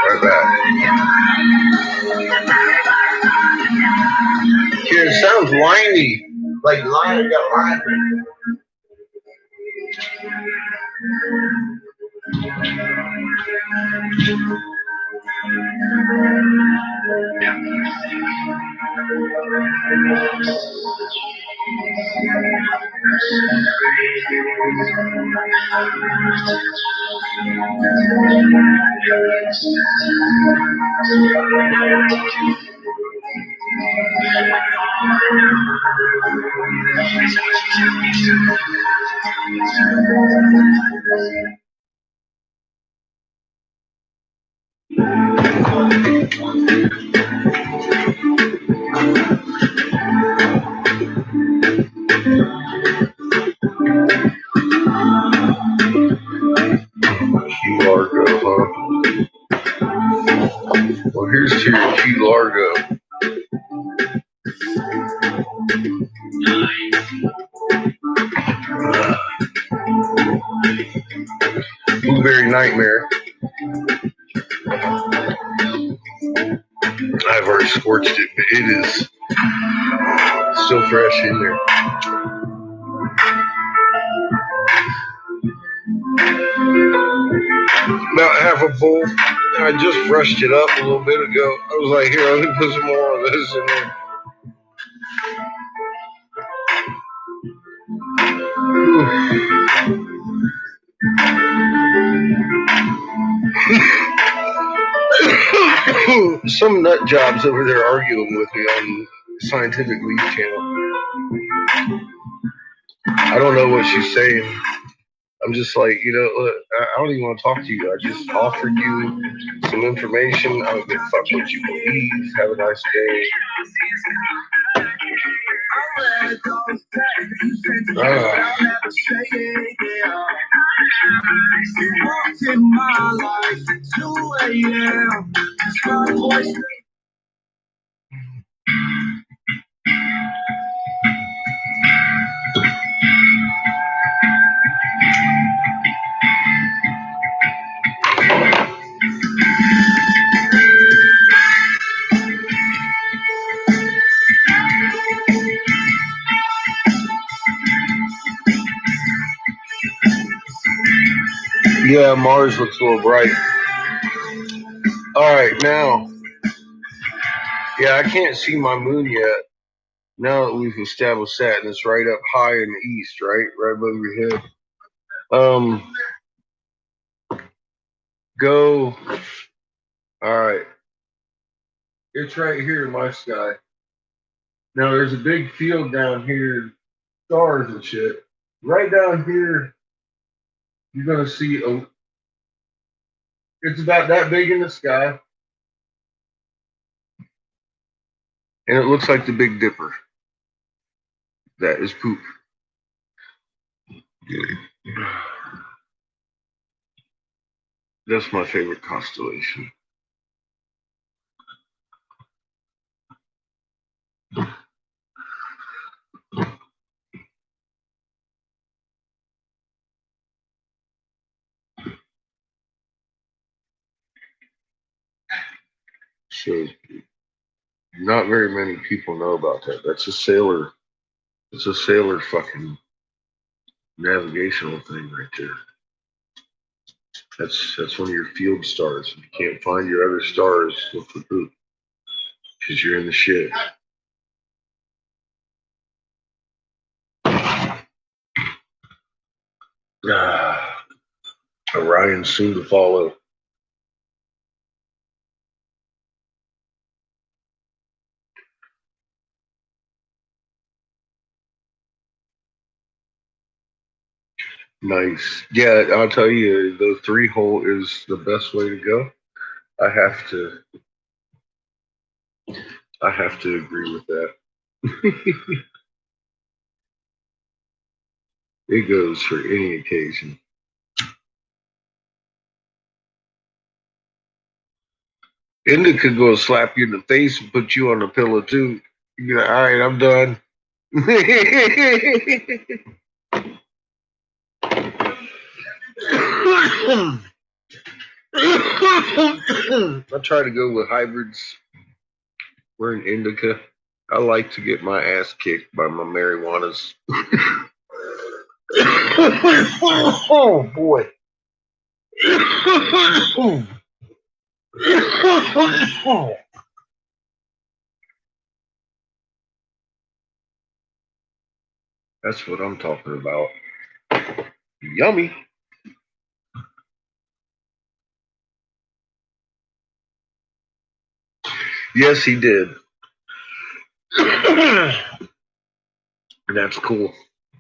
Right back. Kid, it sounds whiny. Like lion got lion. Key Largo, huh? Well, here's to your Key Largo. Blueberry Nightmare. I've already scorched it, but it is still fresh in there. About half a bowl. I just brushed it up a little bit ago. I was like, here, let me put some more of this in there. Some nut jobs over there arguing with me on Scientific Leaf channel. I don't know what she's saying. I'm just like, look, I don't even want to talk to you. I just offered you some information. I don't give a fuck what you believe. Have a nice day. Yeah, Mars looks a little bright. All right, now. Yeah, I can't see my moon yet. Now that we've established that, and it's right up high in the east, right above your head. Go. All right. It's right here in my sky. Now there's a big field down here, stars and shit. Right down here, you're gonna see it's about that big in the sky, and it looks like the Big Dipper. That is poop. That's my favorite constellation. So, not very many people know about that. That's a sailor. It's a sailor fucking navigational thing right there. That's one of your field stars. If you can't find your other stars, look for poop. Because you're in the shit. Orion soon to follow. Nice. Yeah, I'll tell you, the 3-hole is the best way to go. I have to agree with that. It goes for any occasion. Indica will slap you in the face and put you on a pillow too. You're like, all right, I'm done. I try to go with hybrids. We're in indica. I like to get my ass kicked by my marijuanas. Oh boy. That's what I'm talking about. Yummy. Yes, he did. That's cool.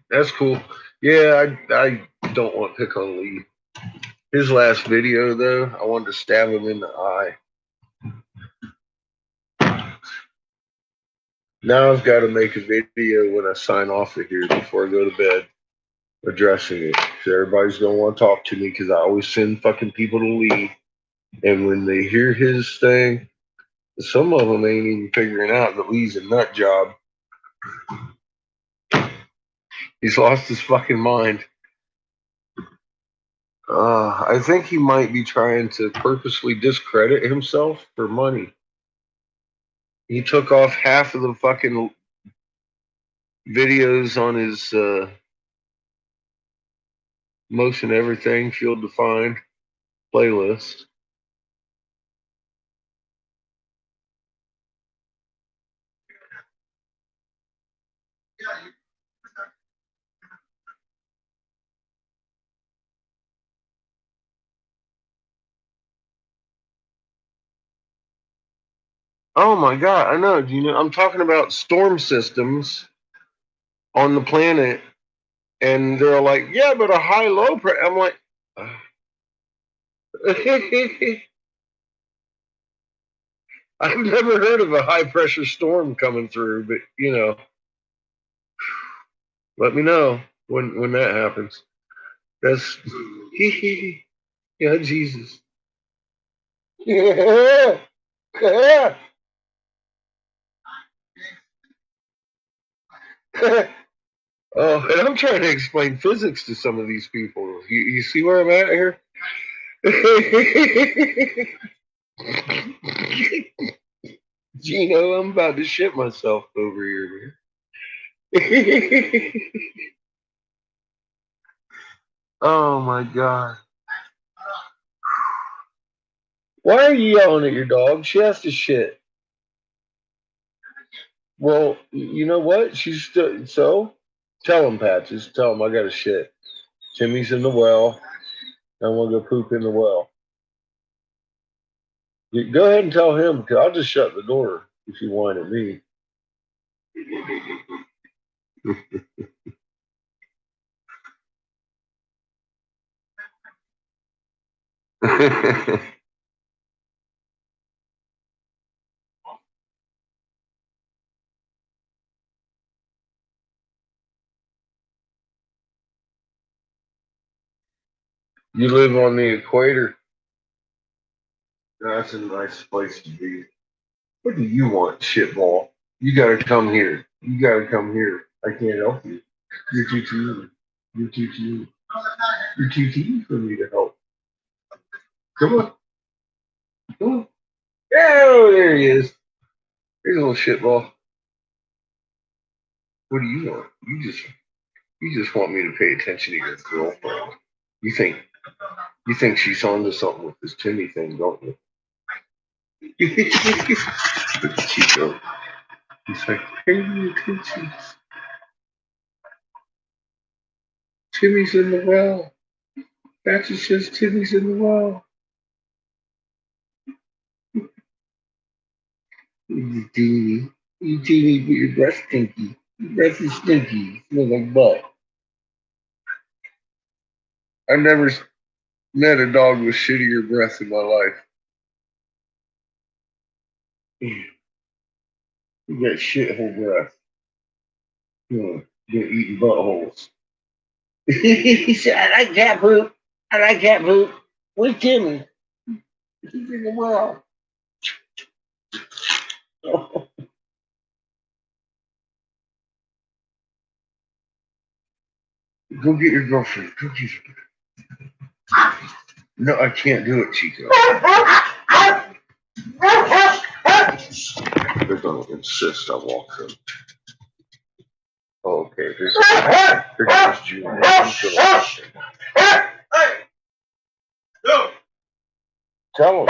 That's cool. Yeah, I don't want to pick on Lee. His last video, though, I wanted to stab him in the eye. Now I've got to make a video when I sign off of here before I go to bed, addressing it. So everybody's going to want to talk to me because I always send fucking people to Lee. And when they hear his thing, some of them ain't even figuring out that Lee's a nut job. He's lost his fucking mind. I think he might be trying to purposely discredit himself for money. He took off half of the fucking videos on his Motion Everything Field Defined playlist. Oh my God, I know. Do you know? I'm talking about storm systems on the planet, and they're like, yeah, but a high-low pressure. I'm like, I've never heard of a high-pressure storm coming through, but you know, Let me know when that happens. That's yeah, Jesus. Yeah. Yeah. Oh, and I'm trying to explain physics to some of these people. You see where I'm at here? Gino, I'm about to shit myself over here, man. Oh my God. Why are you yelling at your dog? She has to shit. Well, you know what? So tell him, Patches. Tell him I got to shit. Timmy's in the well. I want to go poop in the well. You go ahead and tell him, because I'll just shut the door if you whine at me. You live on the equator. That's a nice place to be. What do you want, shitball? You gotta come here. You gotta come here. I can't help you. You're too teeny. You're too teeny. You're too teeny for me to help. Come on. Come on. Oh, there he is. Here's a little shitball. What do you want? You just want me to pay attention to your girlfriend. You think she's on to something with this Timmy thing, don't you? Look at Chico. He's like, pay me attention. Timmy's in the well. That just says Timmy's in the well. You teeny. You teeny, but your breath stinky. Your breath is stinky. Smells like butt. I never met a dog with shittier breath in my life. You got shithole breath. You're eating buttholes. He said, I like cat poop. I like cat poop. With Timmy. He's in the well. Go get your girlfriend. Go get her. No, I can't do it, Chico. They're going to insist I walk them. Oh, okay, there's Junior. Tell him.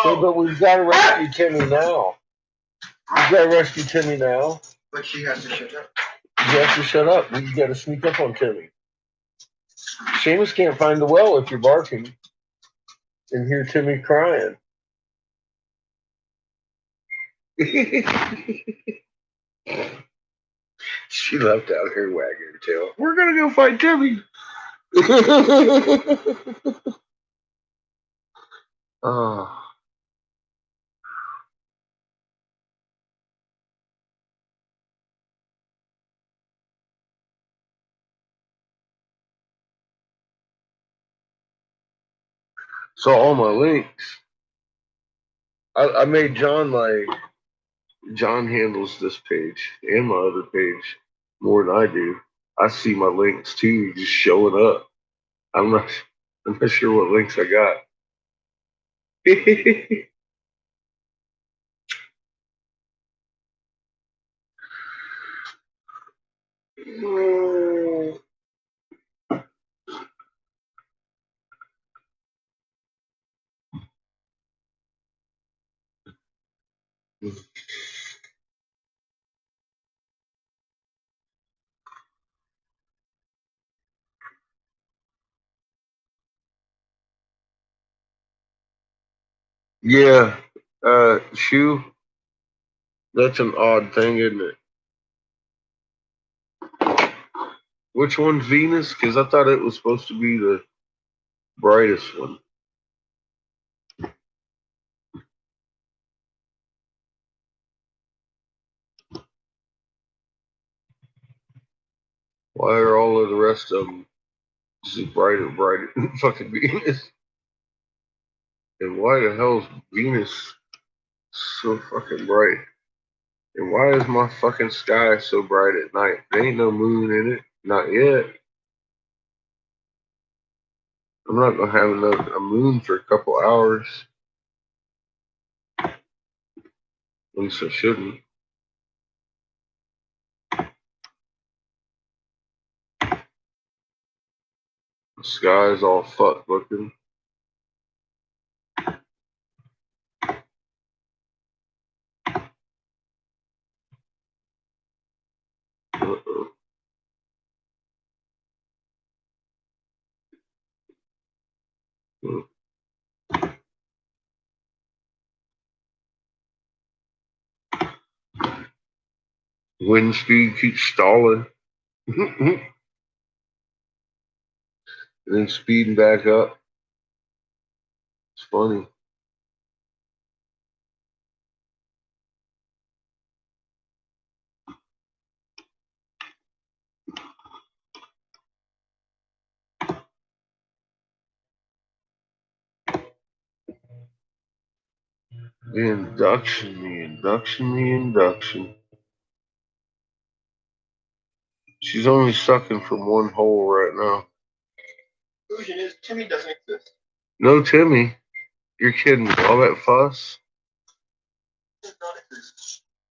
So, but we've got to rescue Timmy now. We've got to rescue Timmy now. But she has to shut up. You have to shut up. You got to sneak up on Timmy. Seamus can't find the well if you're barking and hear Timmy crying. She left out her wagging her tail. We're gonna go find Timmy. Oh. So all my links, I made John John handles this page and my other page more than I do. I see my links too just showing up. I'm not sure what links I got. Yeah, shoe. That's an odd thing, isn't it? Which one's Venus? Because I thought it was supposed to be the brightest one. Why are all of the rest of them just brighter than fucking Venus? And why the hell is Venus so fucking bright? And why is my fucking sky so bright at night? There ain't no moon in it. Not yet. I'm not gonna have a moon for a couple hours. At least I shouldn't. The sky's all fucked looking. Uh-oh. Wind speed keeps stalling. And then speeding back up. It's funny. The induction. She's only sucking from one hole right now. Conclusion is Timmy doesn't exist. No, Timmy. You're kidding. All that fuss?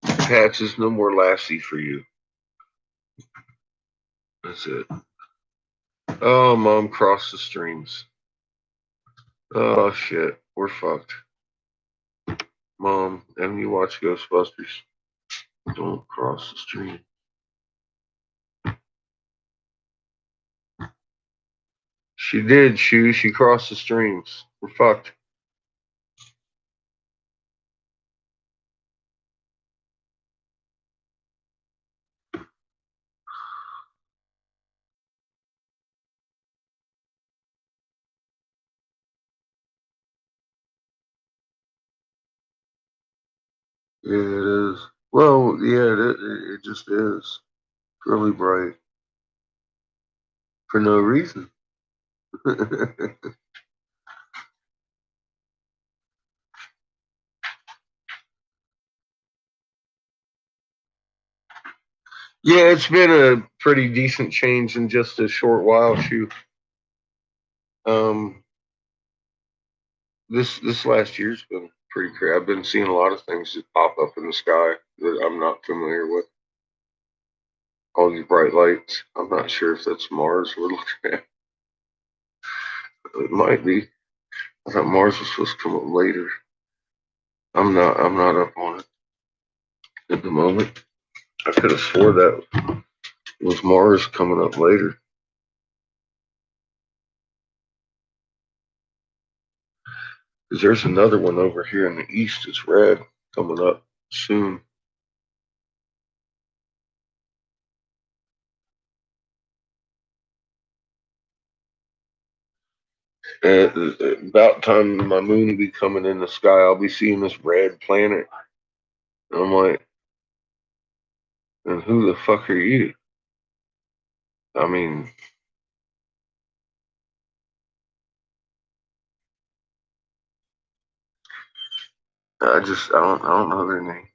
Patches, no more Lassie for you. That's it. Oh, Mom crossed the streams. Oh, shit. We're fucked. Mom, haven't you watched Ghostbusters? Don't cross the stream. She did, Shu. She crossed the streams. We're fucked. Yeah, it is. Well, yeah, it just is. Really bright. For no reason. Yeah, it's been a pretty decent change in just a short while, Shu. This last year's been pretty crazy. I've been seeing a lot of things that pop up in the sky that I'm not familiar with. All these bright lights. I'm not sure if that's Mars we're looking at. It might be. I thought Mars was supposed to come up later. I'm not up on it at the moment. I could have swore that was Mars coming up later. Because there's another one over here in the east. It's red coming up soon. About time my moon will be coming in the sky, I'll be seeing this red planet. And I'm like, and who the fuck are you? I mean, I don't know their names.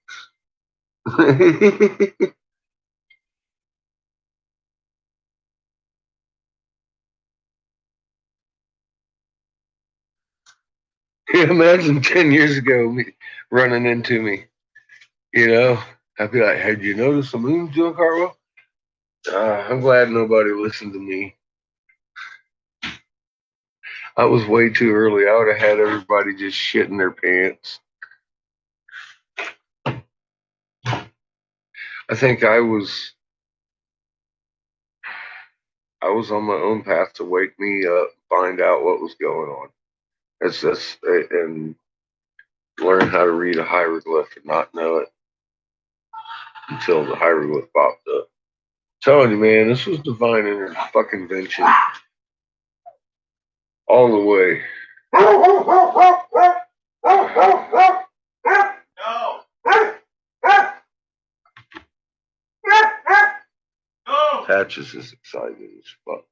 Imagine 10 years ago me running into me. I'd be like, "Had you noticed the moon's doing cartwheel?" I'm glad nobody listened to me. I was way too early. I would have had everybody just shitting their pants. I think I was on my own path to wake me up, find out what was going on. And learn how to read a hieroglyph and not know it until the hieroglyph popped up. I'm telling you, man, this was divine fucking invention. All the way. No. Patches is excited as fuck.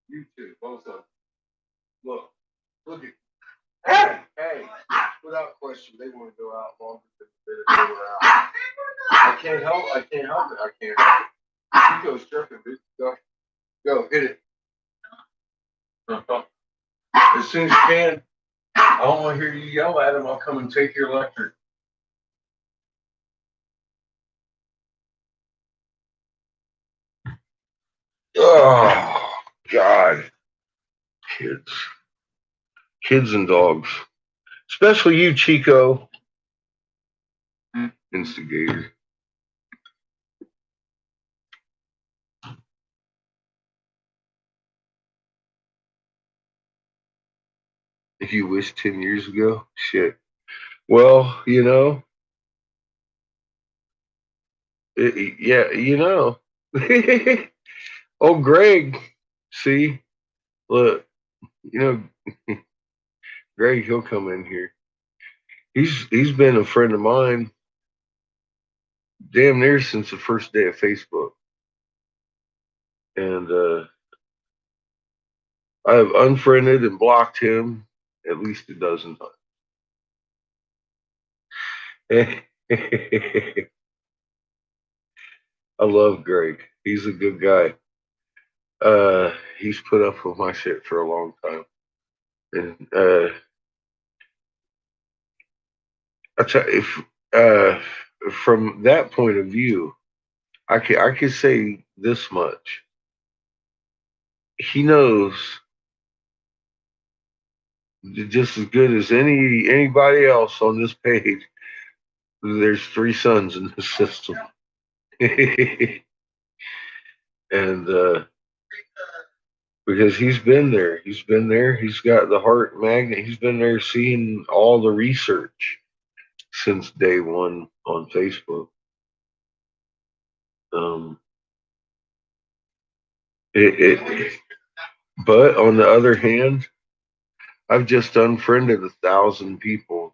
You too, both of them. Look at, hey, without question, they want to go out longer than they were out. I can't help it. I can't help it. He goes tripping, dude. Go, hit it. As soon as you can. I don't want to hear you yell at him. I'll come and take your electric. Oh, God. Kids and dogs. Especially you, Chico. Instigator. If you wish 10 years ago, shit. Well, you know. Yeah, you know. Oh, Greg. See? Look. You know, Greg, he'll come in here. He's been a friend of mine damn near since the first day of Facebook. And I've unfriended and blocked him at least a dozen times. I love Greg. He's a good guy. He's put up with my shit for a long time. And I tell you, from that point of view, I can say this much. He knows just as good as anybody else on this page. There's 3 sons in the system. And because he's been there, he's got the heart magnet, he's been there seeing all the research since day one on Facebook. But on the other hand, I've just unfriended 1,000 people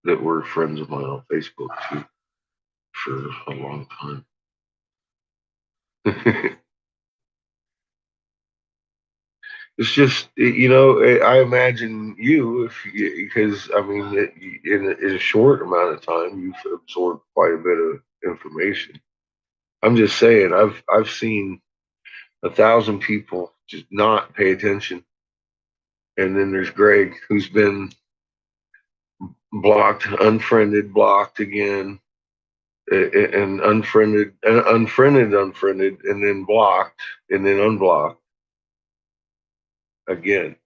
that were friends of mine on Facebook too for a long time. It's just, you know, I imagine because I mean, in a short amount of time, you've absorbed quite a bit of information. I'm just saying, I've seen 1,000 people just not pay attention, and then there's Greg, who's been blocked, unfriended, blocked again, and unfriended, and then blocked, and then unblocked again.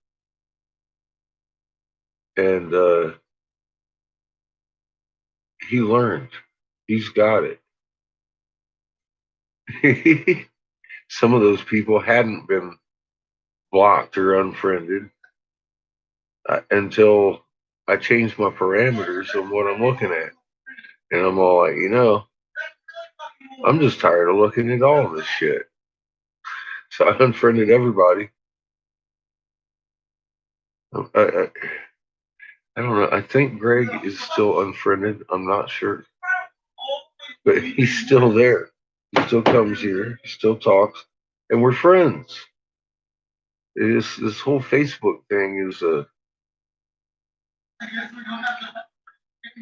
And he learned. He's got it. Some of those people hadn't been blocked or unfriended until I changed my parameters on what I'm looking at. And I'm all like, you know, I'm just tired of looking at all this shit. So I unfriended everybody. I don't know. I think Greg is still unfriended. I'm not sure, but he's still there. He still comes here. He still talks, and we're friends. This whole Facebook thing is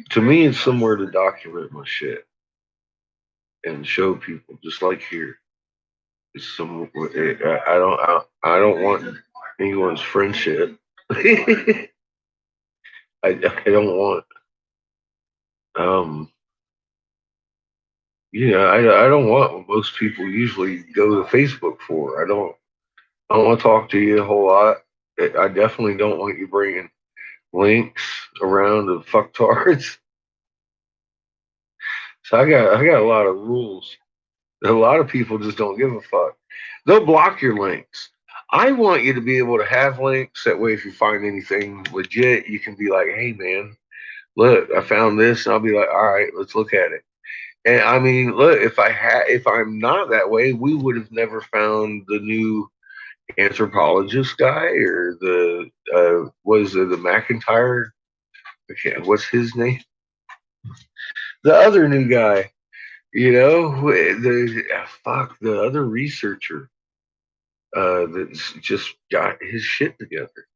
to me, it's somewhere to document my shit and show people, just like here. It's some. I don't want anyone's friendship. I don't want. I don't want what most people usually go to Facebook for. I don't want to talk to you a whole lot. I definitely don't want you bringing links around of fucktards. So I got a lot of rules. A lot of people just don't give a fuck. They'll block your links. I want you to be able to have links. That way, if you find anything legit, you can be like, "Hey, man, look, I found this," and I'll be like, "All right, let's look at it." And I mean, look, if I'm not that way, we would have never found the new anthropologist guy or the the McIntyre? What's his name? The other new guy, the other researcher that's just got his shit together.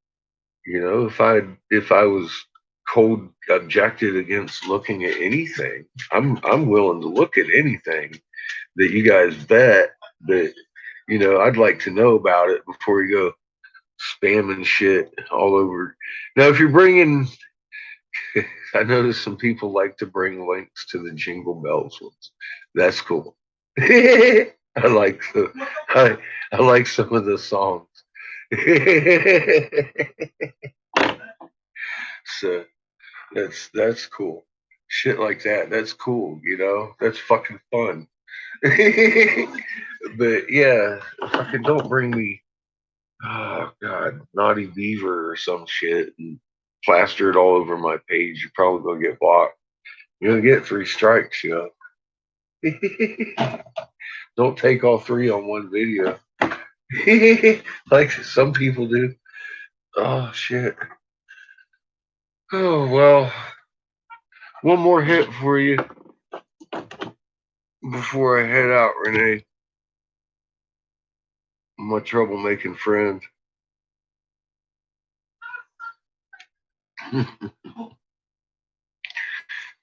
If I was cold objected against looking at anything, I'm willing to look at anything that you guys bet, but I'd like to know about it before you go spamming shit all over. Now, if you're bringing, I noticed some people like to bring links to the Jingle Bells ones. That's cool. I like some of the songs. So that's cool. Shit like that. That's cool. That's fucking fun. But yeah, fucking don't bring me, oh god, Naughty Beaver or some shit and plaster it all over my page. You're probably gonna get blocked. You're gonna get 3 strikes, Don't take all 3 on one video. Like some people do. Oh shit. Oh well. One more hit for you before I head out, Renee. My trouble making friends.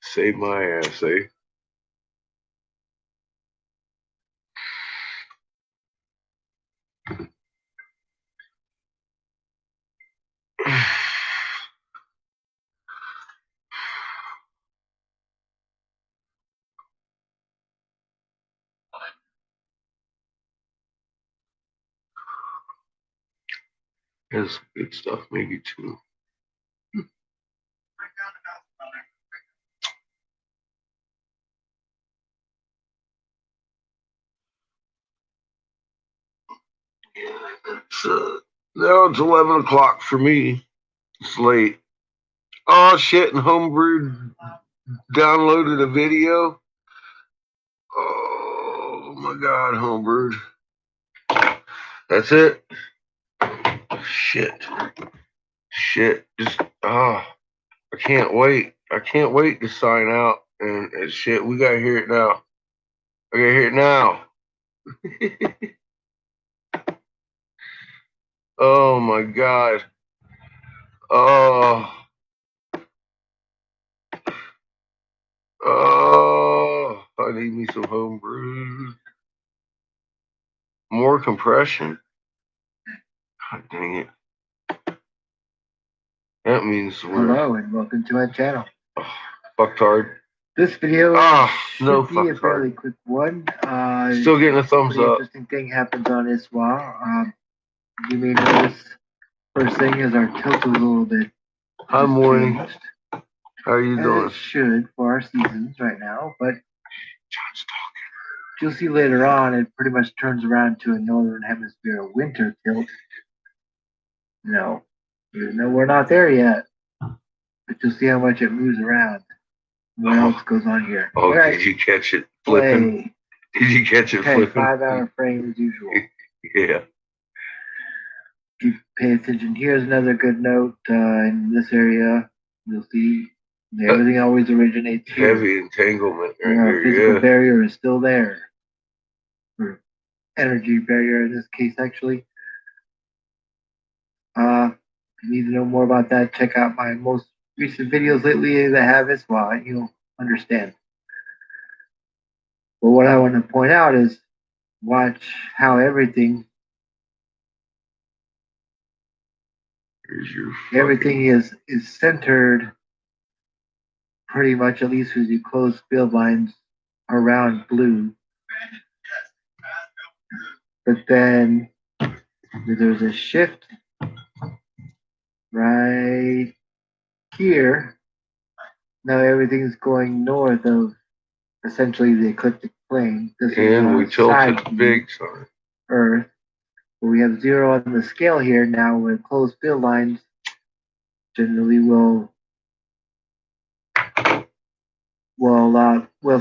Save my ass, eh? Has good stuff, maybe too. Now it's 11 o'clock for me. It's late. Oh shit! And Homebrew downloaded a video. Oh my god, Homebrew. That's it. Shit. Just I can't wait. I can't wait to sign out and shit. We gotta hear it now. I gotta hear it now. Oh my god. Oh, I need me some Homebrew. More compression. God dang it. That means we're... Hello and welcome to my channel. Oh, fucktard. This video should be a fairly quick one. Still getting a thumbs up. Interesting thing happens on Iswa. You may notice first thing is our tilt is a little bit. Hi, morning. How are you doing? It should for our seasons right now, but you'll see later on it pretty much turns around to a northern hemisphere winter tilt. No, we're not there yet, but you'll see how much it moves around. What else goes on here? Oh, right. Did you catch it flipping? Did you catch it flipping? 5-hour frame as usual. Yeah. pay attention. Here's another good note in this area. You'll see everything always originates here. Heavy entanglement right Our here, physical yeah. barrier is still there. Or energy barrier in this case, actually. If you need to know more about that, check out my most recent videos lately that have this. Well, you'll understand. But what I want to point out is watch how everything is centered pretty much, at least as you close field lines around blue. But then there's a shift right here. Now everything's going north of essentially the ecliptic plane. This And we is tilted big, sorry. Earth. But we have 0 on the scale here. Now with closed field lines generally will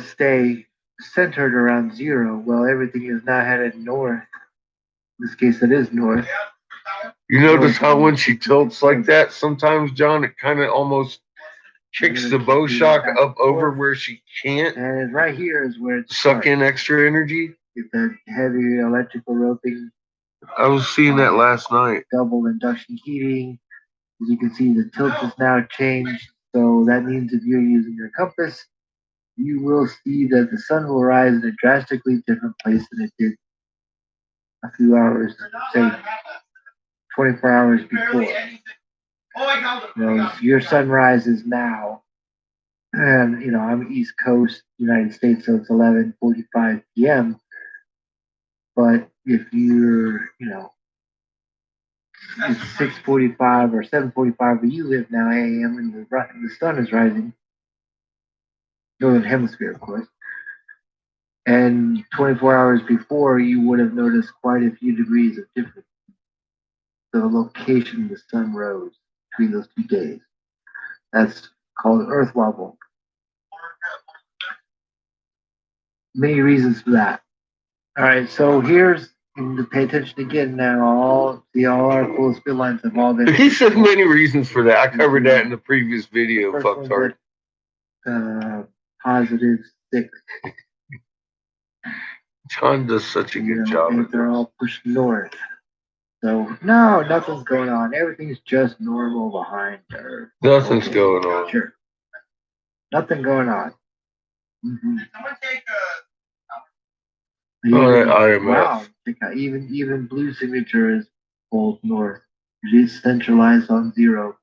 stay centered around 0. Well, everything is now headed north. In this case, it is north. You notice how when she tilts like that, sometimes, John, it kind of almost kicks the bow shock up over where she can't. And right here is where it suck in extra energy. Get that heavy electrical roping. I was seeing that last night. Double induction heating. As you can see, the tilt is now changed. So that means if you're using your compass, you will see that the sun will rise in a drastically different place than it did a few hours, say 24 hours before. Your sunrise is now, and I'm East Coast, United States, so it's 11:45 p.m. But if you're, it's 6:45 or 7:45 where you live now a.m. and the sun is rising, northern hemisphere, of course. And 24 hours before, you would have noticed quite a few degrees of difference. The location the sun rose between those 2 days. That's called Earth wobble. Many reasons for that. All right, so here's, to pay attention again now, all our close field lines have all been. He said many reasons for that. I covered that in the previous video, fucktard. Positive 6. John does such a good job. And they're all pushed north. So, no, nothing's going on. Everything's just normal behind Earth. Nothing's going on. Sure. Nothing going on. Mm-hmm. Wow. Even blue signature is pulled north. It is centralized on 0.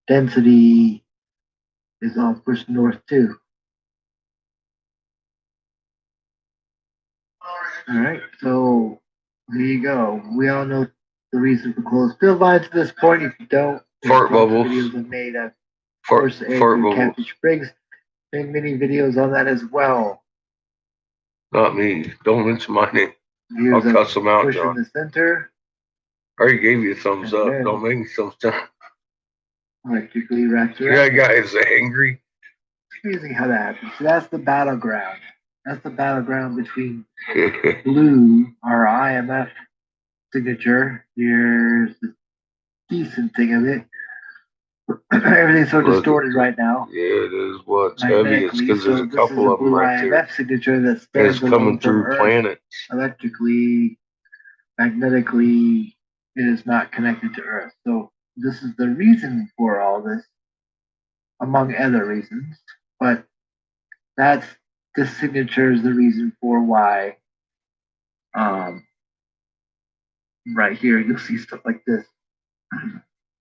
Density is all pushed north too. All right, so there you go. We all know the reason for closed field lines at this point. If you don't, fart bubbles. Videos are made of fart bubbles. Captain Briggs made many videos on that as well. Not me. Don't mention my name. I'll cuss them out, John. In the center. I already gave you a thumbs up. Don't make me thumbs down. Electrically wrapped around. That guy is angry. It's amazing how that happens. So that's the battleground. That's the battleground between blue, our IMF signature. Here's the decent thing of it. Everything's so distorted right now. Yeah, it is. What's heavy? It's because there's a couple of them right there. IMF signature that's it's coming through planets. Electrically, magnetically, it is not connected to Earth. So this is the reason for all this, among other reasons. But this signature is the reason for why. Right here, you'll see stuff like this.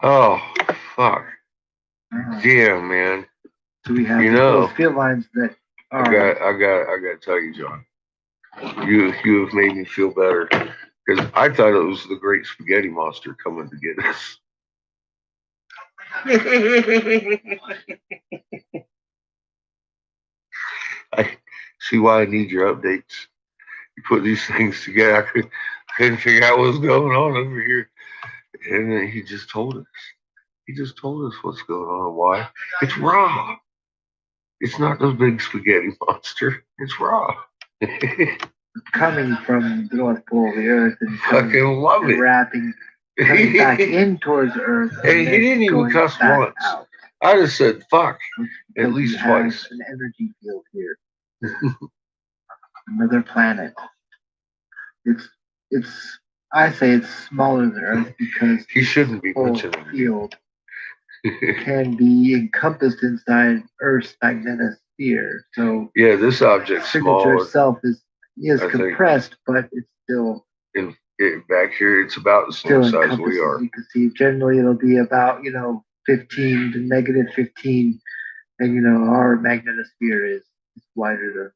Oh, fuck. Yeah, man. So we have those field lines that are. I got to tell you, John. You have made me feel better because I thought it was the Great Spaghetti Monster coming to get us. I see why I need your updates. You put these things together. I couldn't figure out what was going on over here. And then he just told us. He just told us what's going on. Why? It's raw. It's not the big spaghetti monster. It's raw. coming from the North Pole of the Earth and fucking love it. Wrapping, coming back in towards Earth. And he didn't even cuss once. Out. I just said fuck at least twice. An energy field here. Another planet. It's. I say it's smaller than Earth because he shouldn't be mentioning the field can be encompassed inside Earth's magnetosphere. So yeah, this object's smaller. Itself is compressed, but it's still back here. It's about the same size we are. You can see generally it'll be about 15 to negative 15, and our magnetosphere is wider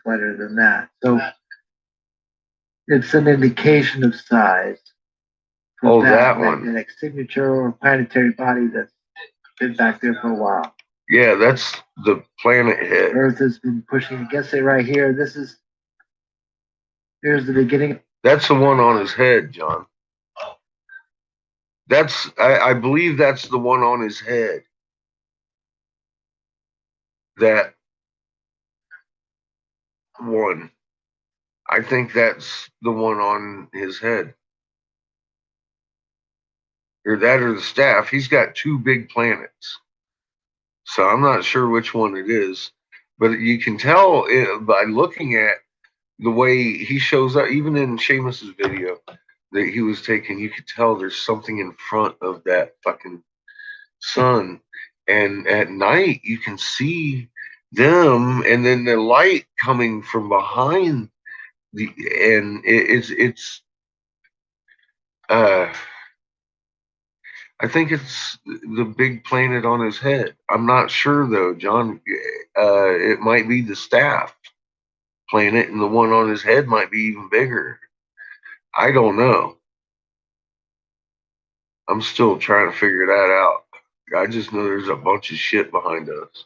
than that. So it's an indication of size. For that one. Magnetic signature or planetary body that's been back there for a while. Yeah, that's the planet head. Earth has been pushing against it right here. Here's the beginning. That's the one on his head, John. I believe that's the one on his head. That one. I think that's the one on his head. Or that or the staff. He's got two big planets. So I'm not sure which one it is. But you can tell by looking at the way he shows up, even in Seamus's video that he was taking, you could tell there's something in front of that fucking sun. And at night, you can see them, and then the light coming from behind I think it's the big planet on his head. I'm not sure though, John. It might be the staff planet, and the one on his head might be even bigger. I don't know. I'm still trying to figure that out. I just know there's a bunch of shit behind us.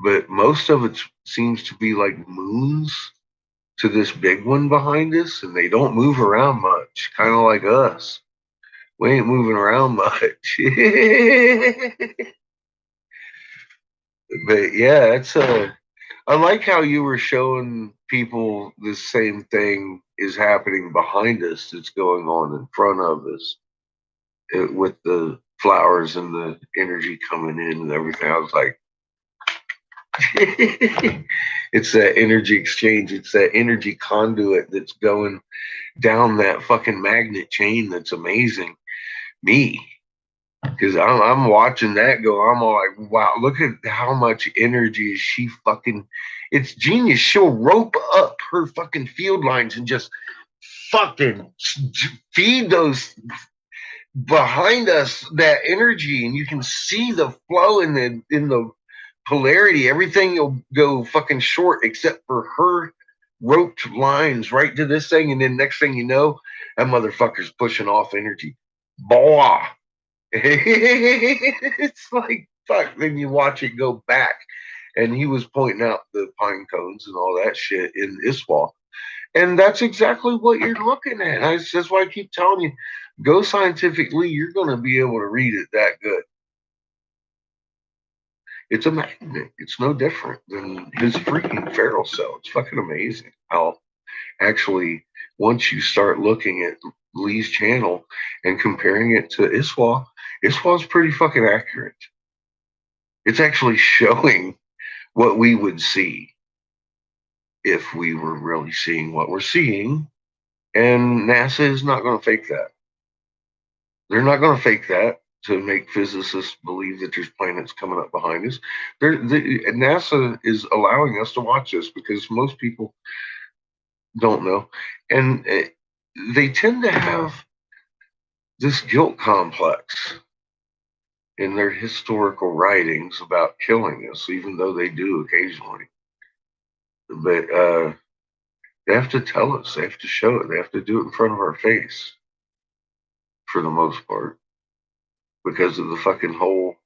But most of it seems to be like moons to this big one behind us, and they don't move around much, kind of like us. We ain't moving around much. But yeah, I like how you were showing people the same thing is happening behind us that's going on in front of us with the flowers and the energy coming in and everything. I was like, it's that energy exchange. It's that energy conduit that's going down that fucking magnet chain. That's amazing me. Because I'm watching that go. I'm all like, wow, look at how much energy is she fucking. It's genius. She'll rope up her fucking field lines and just fucking feed those behind us that energy, and you can see the flow in the polarity. Everything will go fucking short except for her roped lines right to this thing, and then next thing you know, that motherfucker's pushing off energy. Boah. It's like fuck. Then you watch it go back, and he was pointing out the pine cones and all that shit in Iswa, and that's exactly what you're looking at. That's why I keep telling you, go scientifically. You're going to be able to read it that good. It's a magnet. It's no different than his freaking feral cell. It's fucking amazing how actually once you start looking at Lee's channel and comparing it to Iswa, Iswa's pretty fucking accurate. It's actually showing what we would see if we were really seeing what we're seeing, and NASA is not going to fake that. They're not going to fake that to make physicists believe that there's planets coming up behind us. NASA is allowing us to watch this because most people don't know, and they tend to have this guilt complex in their historical writings about killing us, even though they do occasionally. But they have to tell us, they have to show it, they have to do it in front of our face for the most part, because of the fucking whole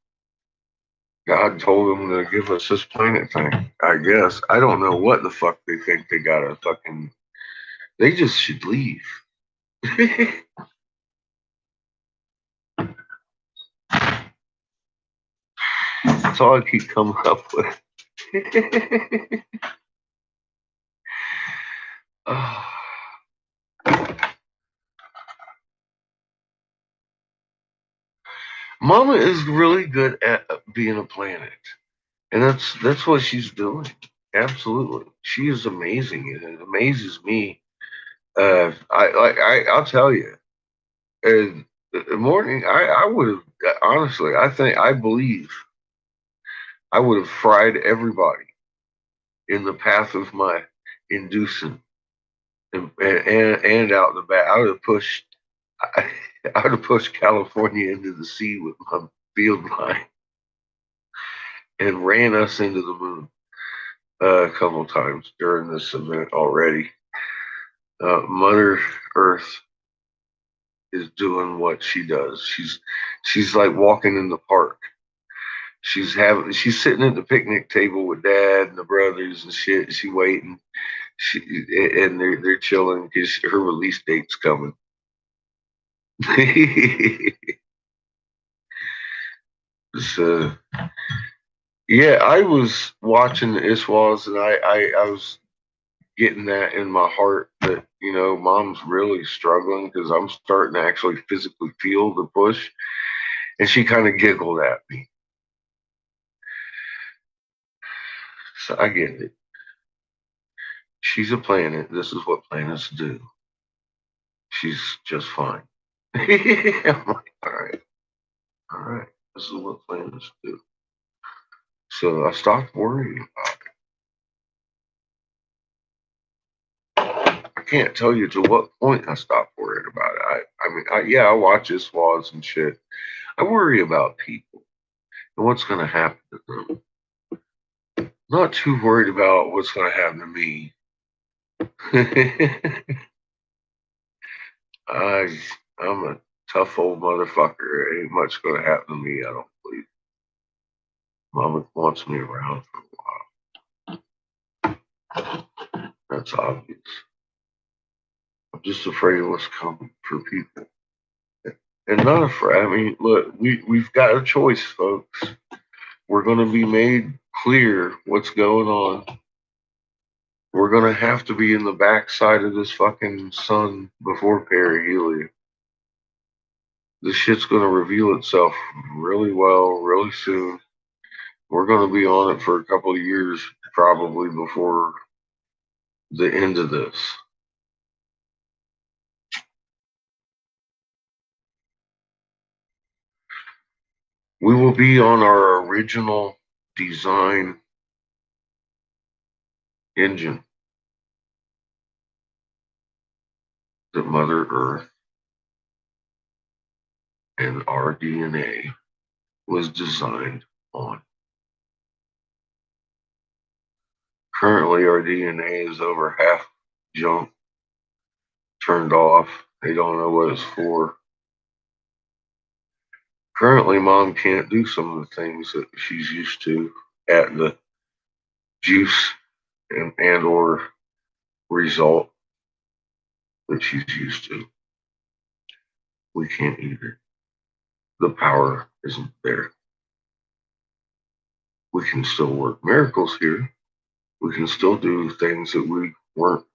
God told them to give us this planet thing. I guess I don't know what the fuck they think they gotta fucking. They just should leave. That's all I keep coming up with. Mama is really good at being a planet, and that's what she's doing. Absolutely, she is amazing, and it amazes me. I'll tell you, in the morning, I would have honestly, I believe I would have fried everybody in the path of my inducing and out the back. I would have pushed. I would have pushed California into the sea with my field line and ran us into the moon a couple times during this event already. Mother Earth is doing what she does. She's like walking in the park. She's sitting at the picnic table with Dad and the brothers and shit. She waiting. And they're chilling because her release date's coming. So, yeah, I was watching the Iswas and I was getting that in my heart that, Mom's really struggling because I'm starting to actually physically feel the push. And she kind of giggled at me. So I get it. She's a planet. This is what planets do. She's just fine. I'm like, all right. This is what planets do. So I stopped worrying about it. I can't tell you to what point I stopped worrying about it. I watch Iswas and shit. I worry about people and what's going to happen to them. Not too worried about what's going to happen to me. I'm a tough old motherfucker. Ain't much going to happen to me, I don't believe. Mama wants me around for a while. That's obvious. I'm just afraid of what's coming for people. And not afraid. Look, we've got a choice, folks. We're going to be made clear what's going on. We're going to have to be in the backside of this fucking sun before perihelion. This shit's going to reveal itself really well, really soon. We're going to be on it for a couple of years, probably before the end of this. We will be on our original design engine that Mother Earth and our DNA was designed on. Currently, our DNA is over half junk, turned off. They don't know what it's for. Currently, Mom can't do some of the things that she's used to at the juice and or result that she's used to. We can't either. The power isn't there. We can still work miracles here. We can still do things that we weren't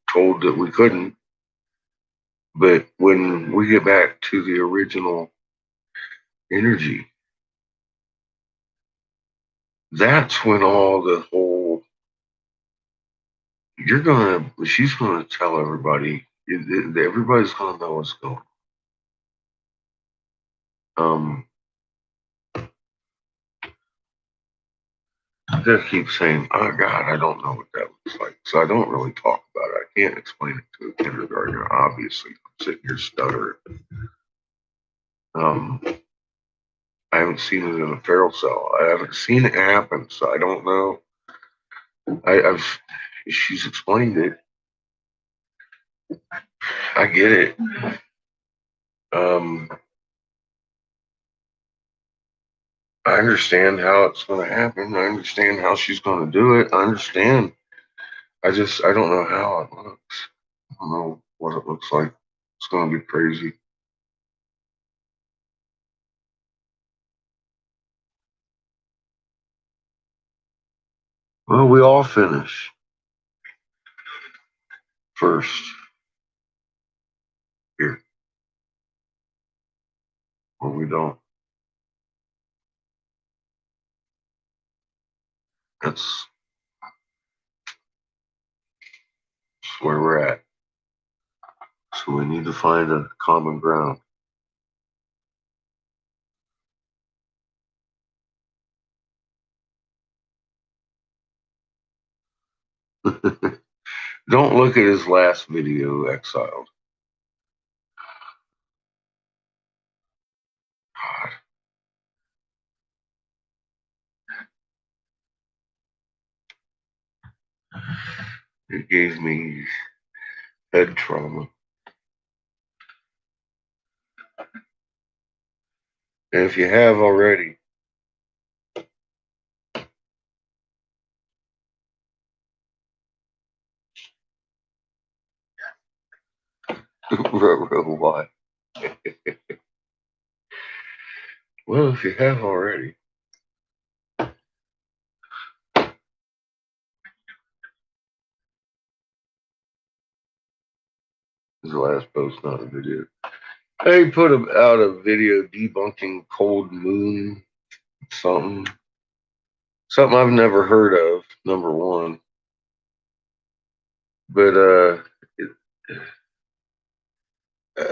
told that we couldn't. But when we get back to the original energy, that's when all the whole, she's gonna tell everybody, everybody's gonna know what's going on. They keep saying, oh God, I don't know what that looks like. So I don't really talk about it. I can't explain it to a kindergartner, obviously. I'm sitting here stuttering. I haven't seen it in a feral cell. I haven't seen it happen, so I don't know. She's explained it. I get it. I understand how it's going to happen. I understand how she's going to do it. I understand. I don't know how it looks. I don't know what it looks like. It's going to be crazy. Well, we all finish. first. Here. Or we don't. That's where we're at. So we need to find a common ground. Don't look at his last video, Exiled. God. It gave me head trauma. And if you have already, why? Well, if you have already, his last post, not a video. They put out a video debunking cold moon something I've never heard of, number one. But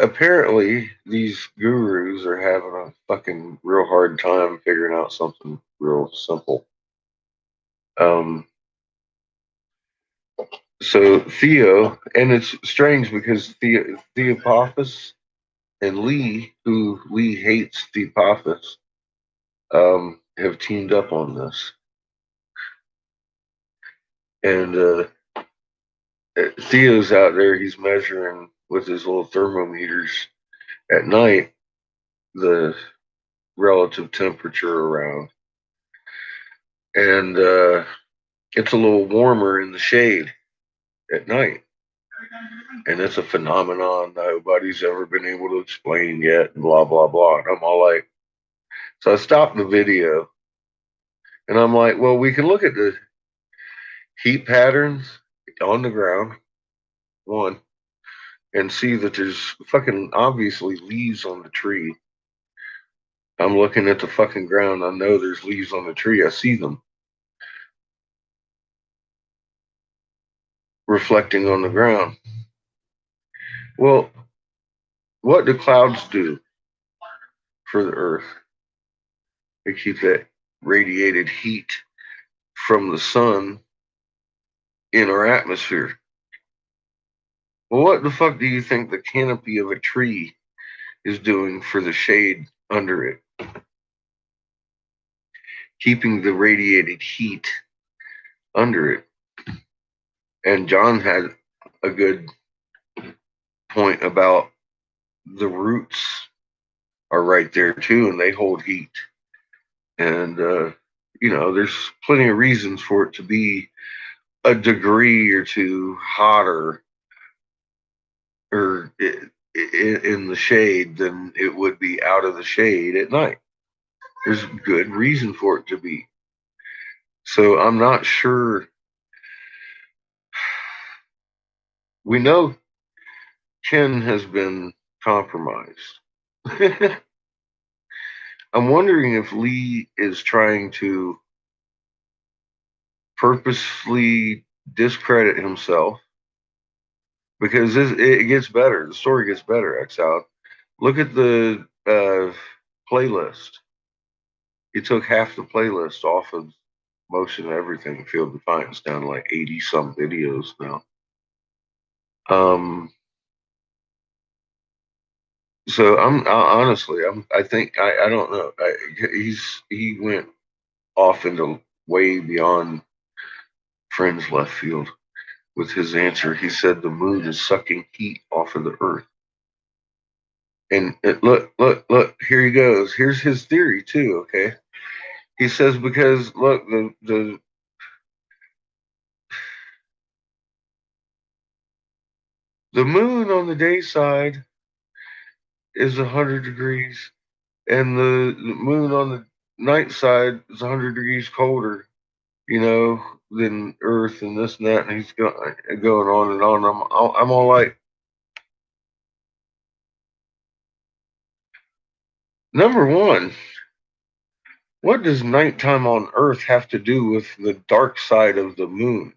apparently these gurus are having a fucking real hard time figuring out something real simple. So Theo, and it's strange because Theopophis and Lee, who Lee hates Theopophis, have teamed up on this. And Theo's out there, he's measuring with his little thermometers at night the relative temperature around. And it's a little warmer in the shade at night. And it's a phenomenon nobody's ever been able to explain yet, and blah, blah, blah. And I'm all like, so I stopped the video and I'm like, well, we can look at the heat patterns on the ground, one, and see that there's fucking obviously leaves on the tree. I'm looking at the fucking ground. I know there's leaves on the tree. I see them reflecting on the ground. Well, what do clouds do for the earth? They keep that radiated heat from the sun in our atmosphere. Well, what the fuck do you think the canopy of a tree is doing for the shade under it? Keeping the radiated heat under it. And John had a good point about the roots are right there too, and they hold heat. And, there's plenty of reasons for it to be a degree or two hotter or in the shade than it would be out of the shade at night. There's good reason for it to be. So I'm not sure. We know Ken has been compromised. I'm wondering if Lee is trying to purposefully discredit himself, because it gets better. The story gets better, Exile. Look at the playlist. He took half the playlist off of Motion Everything, Field Defiance, down to like 80 some videos now. So I think I don't know. He went off into way beyond Friends left field with his answer. He said the moon is sucking heat off of the earth. And look, here he goes. Here's his theory too, okay? He says because look, the moon on the day side is 100 degrees, and the moon on the night side is 100 degrees colder. than Earth and this and that, and he's going on and on. I'm all like, number one, what does nighttime on Earth have to do with the dark side of the moon?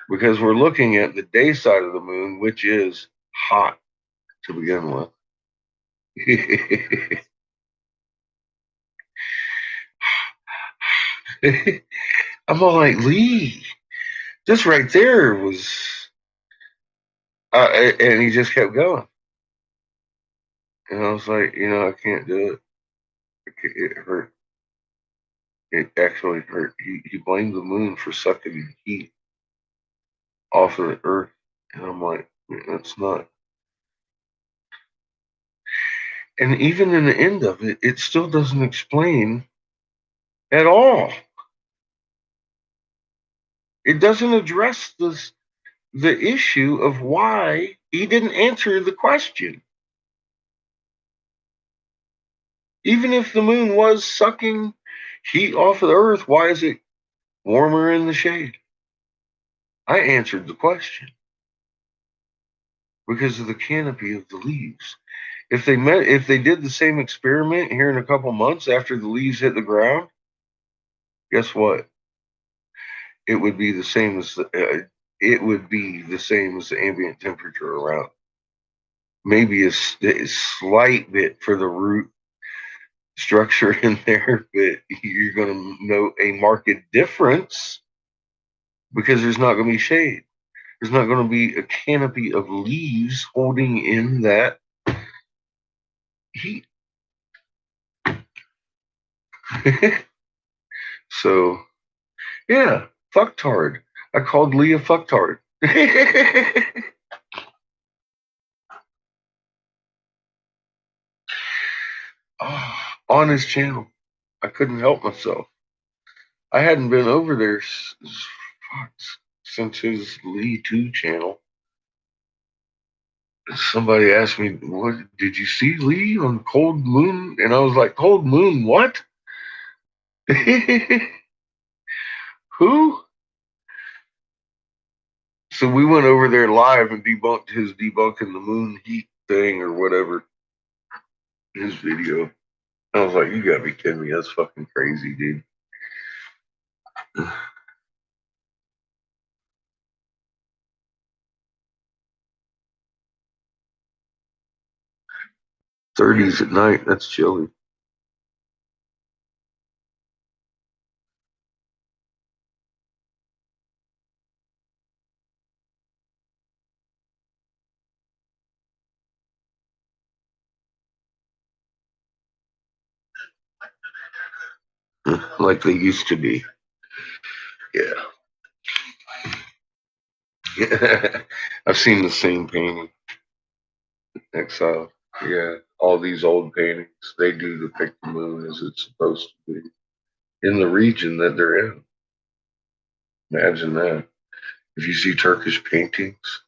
Because we're looking at the day side of the moon, which is hot to begin with. I'm all like, Lee, this right there was, and he just kept going. And I was like, I can't do it. It hurt. It actually hurt. He blamed the moon for sucking heat off of the Earth. And I'm like, that's not. And even in the end of it, it still doesn't explain at all. It doesn't address the issue of why he didn't answer the question. Even if the moon was sucking heat off of the Earth, why is it warmer in the shade? I answered the question. Because of the canopy of the leaves. If they did the same experiment here in a couple months after the leaves hit the ground, guess what? It would be the same as the ambient temperature around. Maybe a slight bit for the root structure in there, but you're going to note a marked difference because there's not going to be shade. There's not going to be a canopy of leaves holding in that heat. So, yeah, fucktard. I called Lee a fucktard. On his channel. I couldn't help myself. I hadn't been over there since his Lee 2 channel. Somebody asked me, "What did you see Lee on Cold Moon?" And I was like, "Cold Moon, what?" Who? So we went over there live and debunked his debunking the moon heat thing or whatever. His video. I was like, you gotta be kidding me. That's fucking crazy, dude. '30s at night, that's chilly. Like they used to be. Yeah. Yeah. I've seen the same painting. Exile. Yeah. All these old paintings, they do depict the moon as it's supposed to be in the region that they're in. Imagine that. If you see Turkish paintings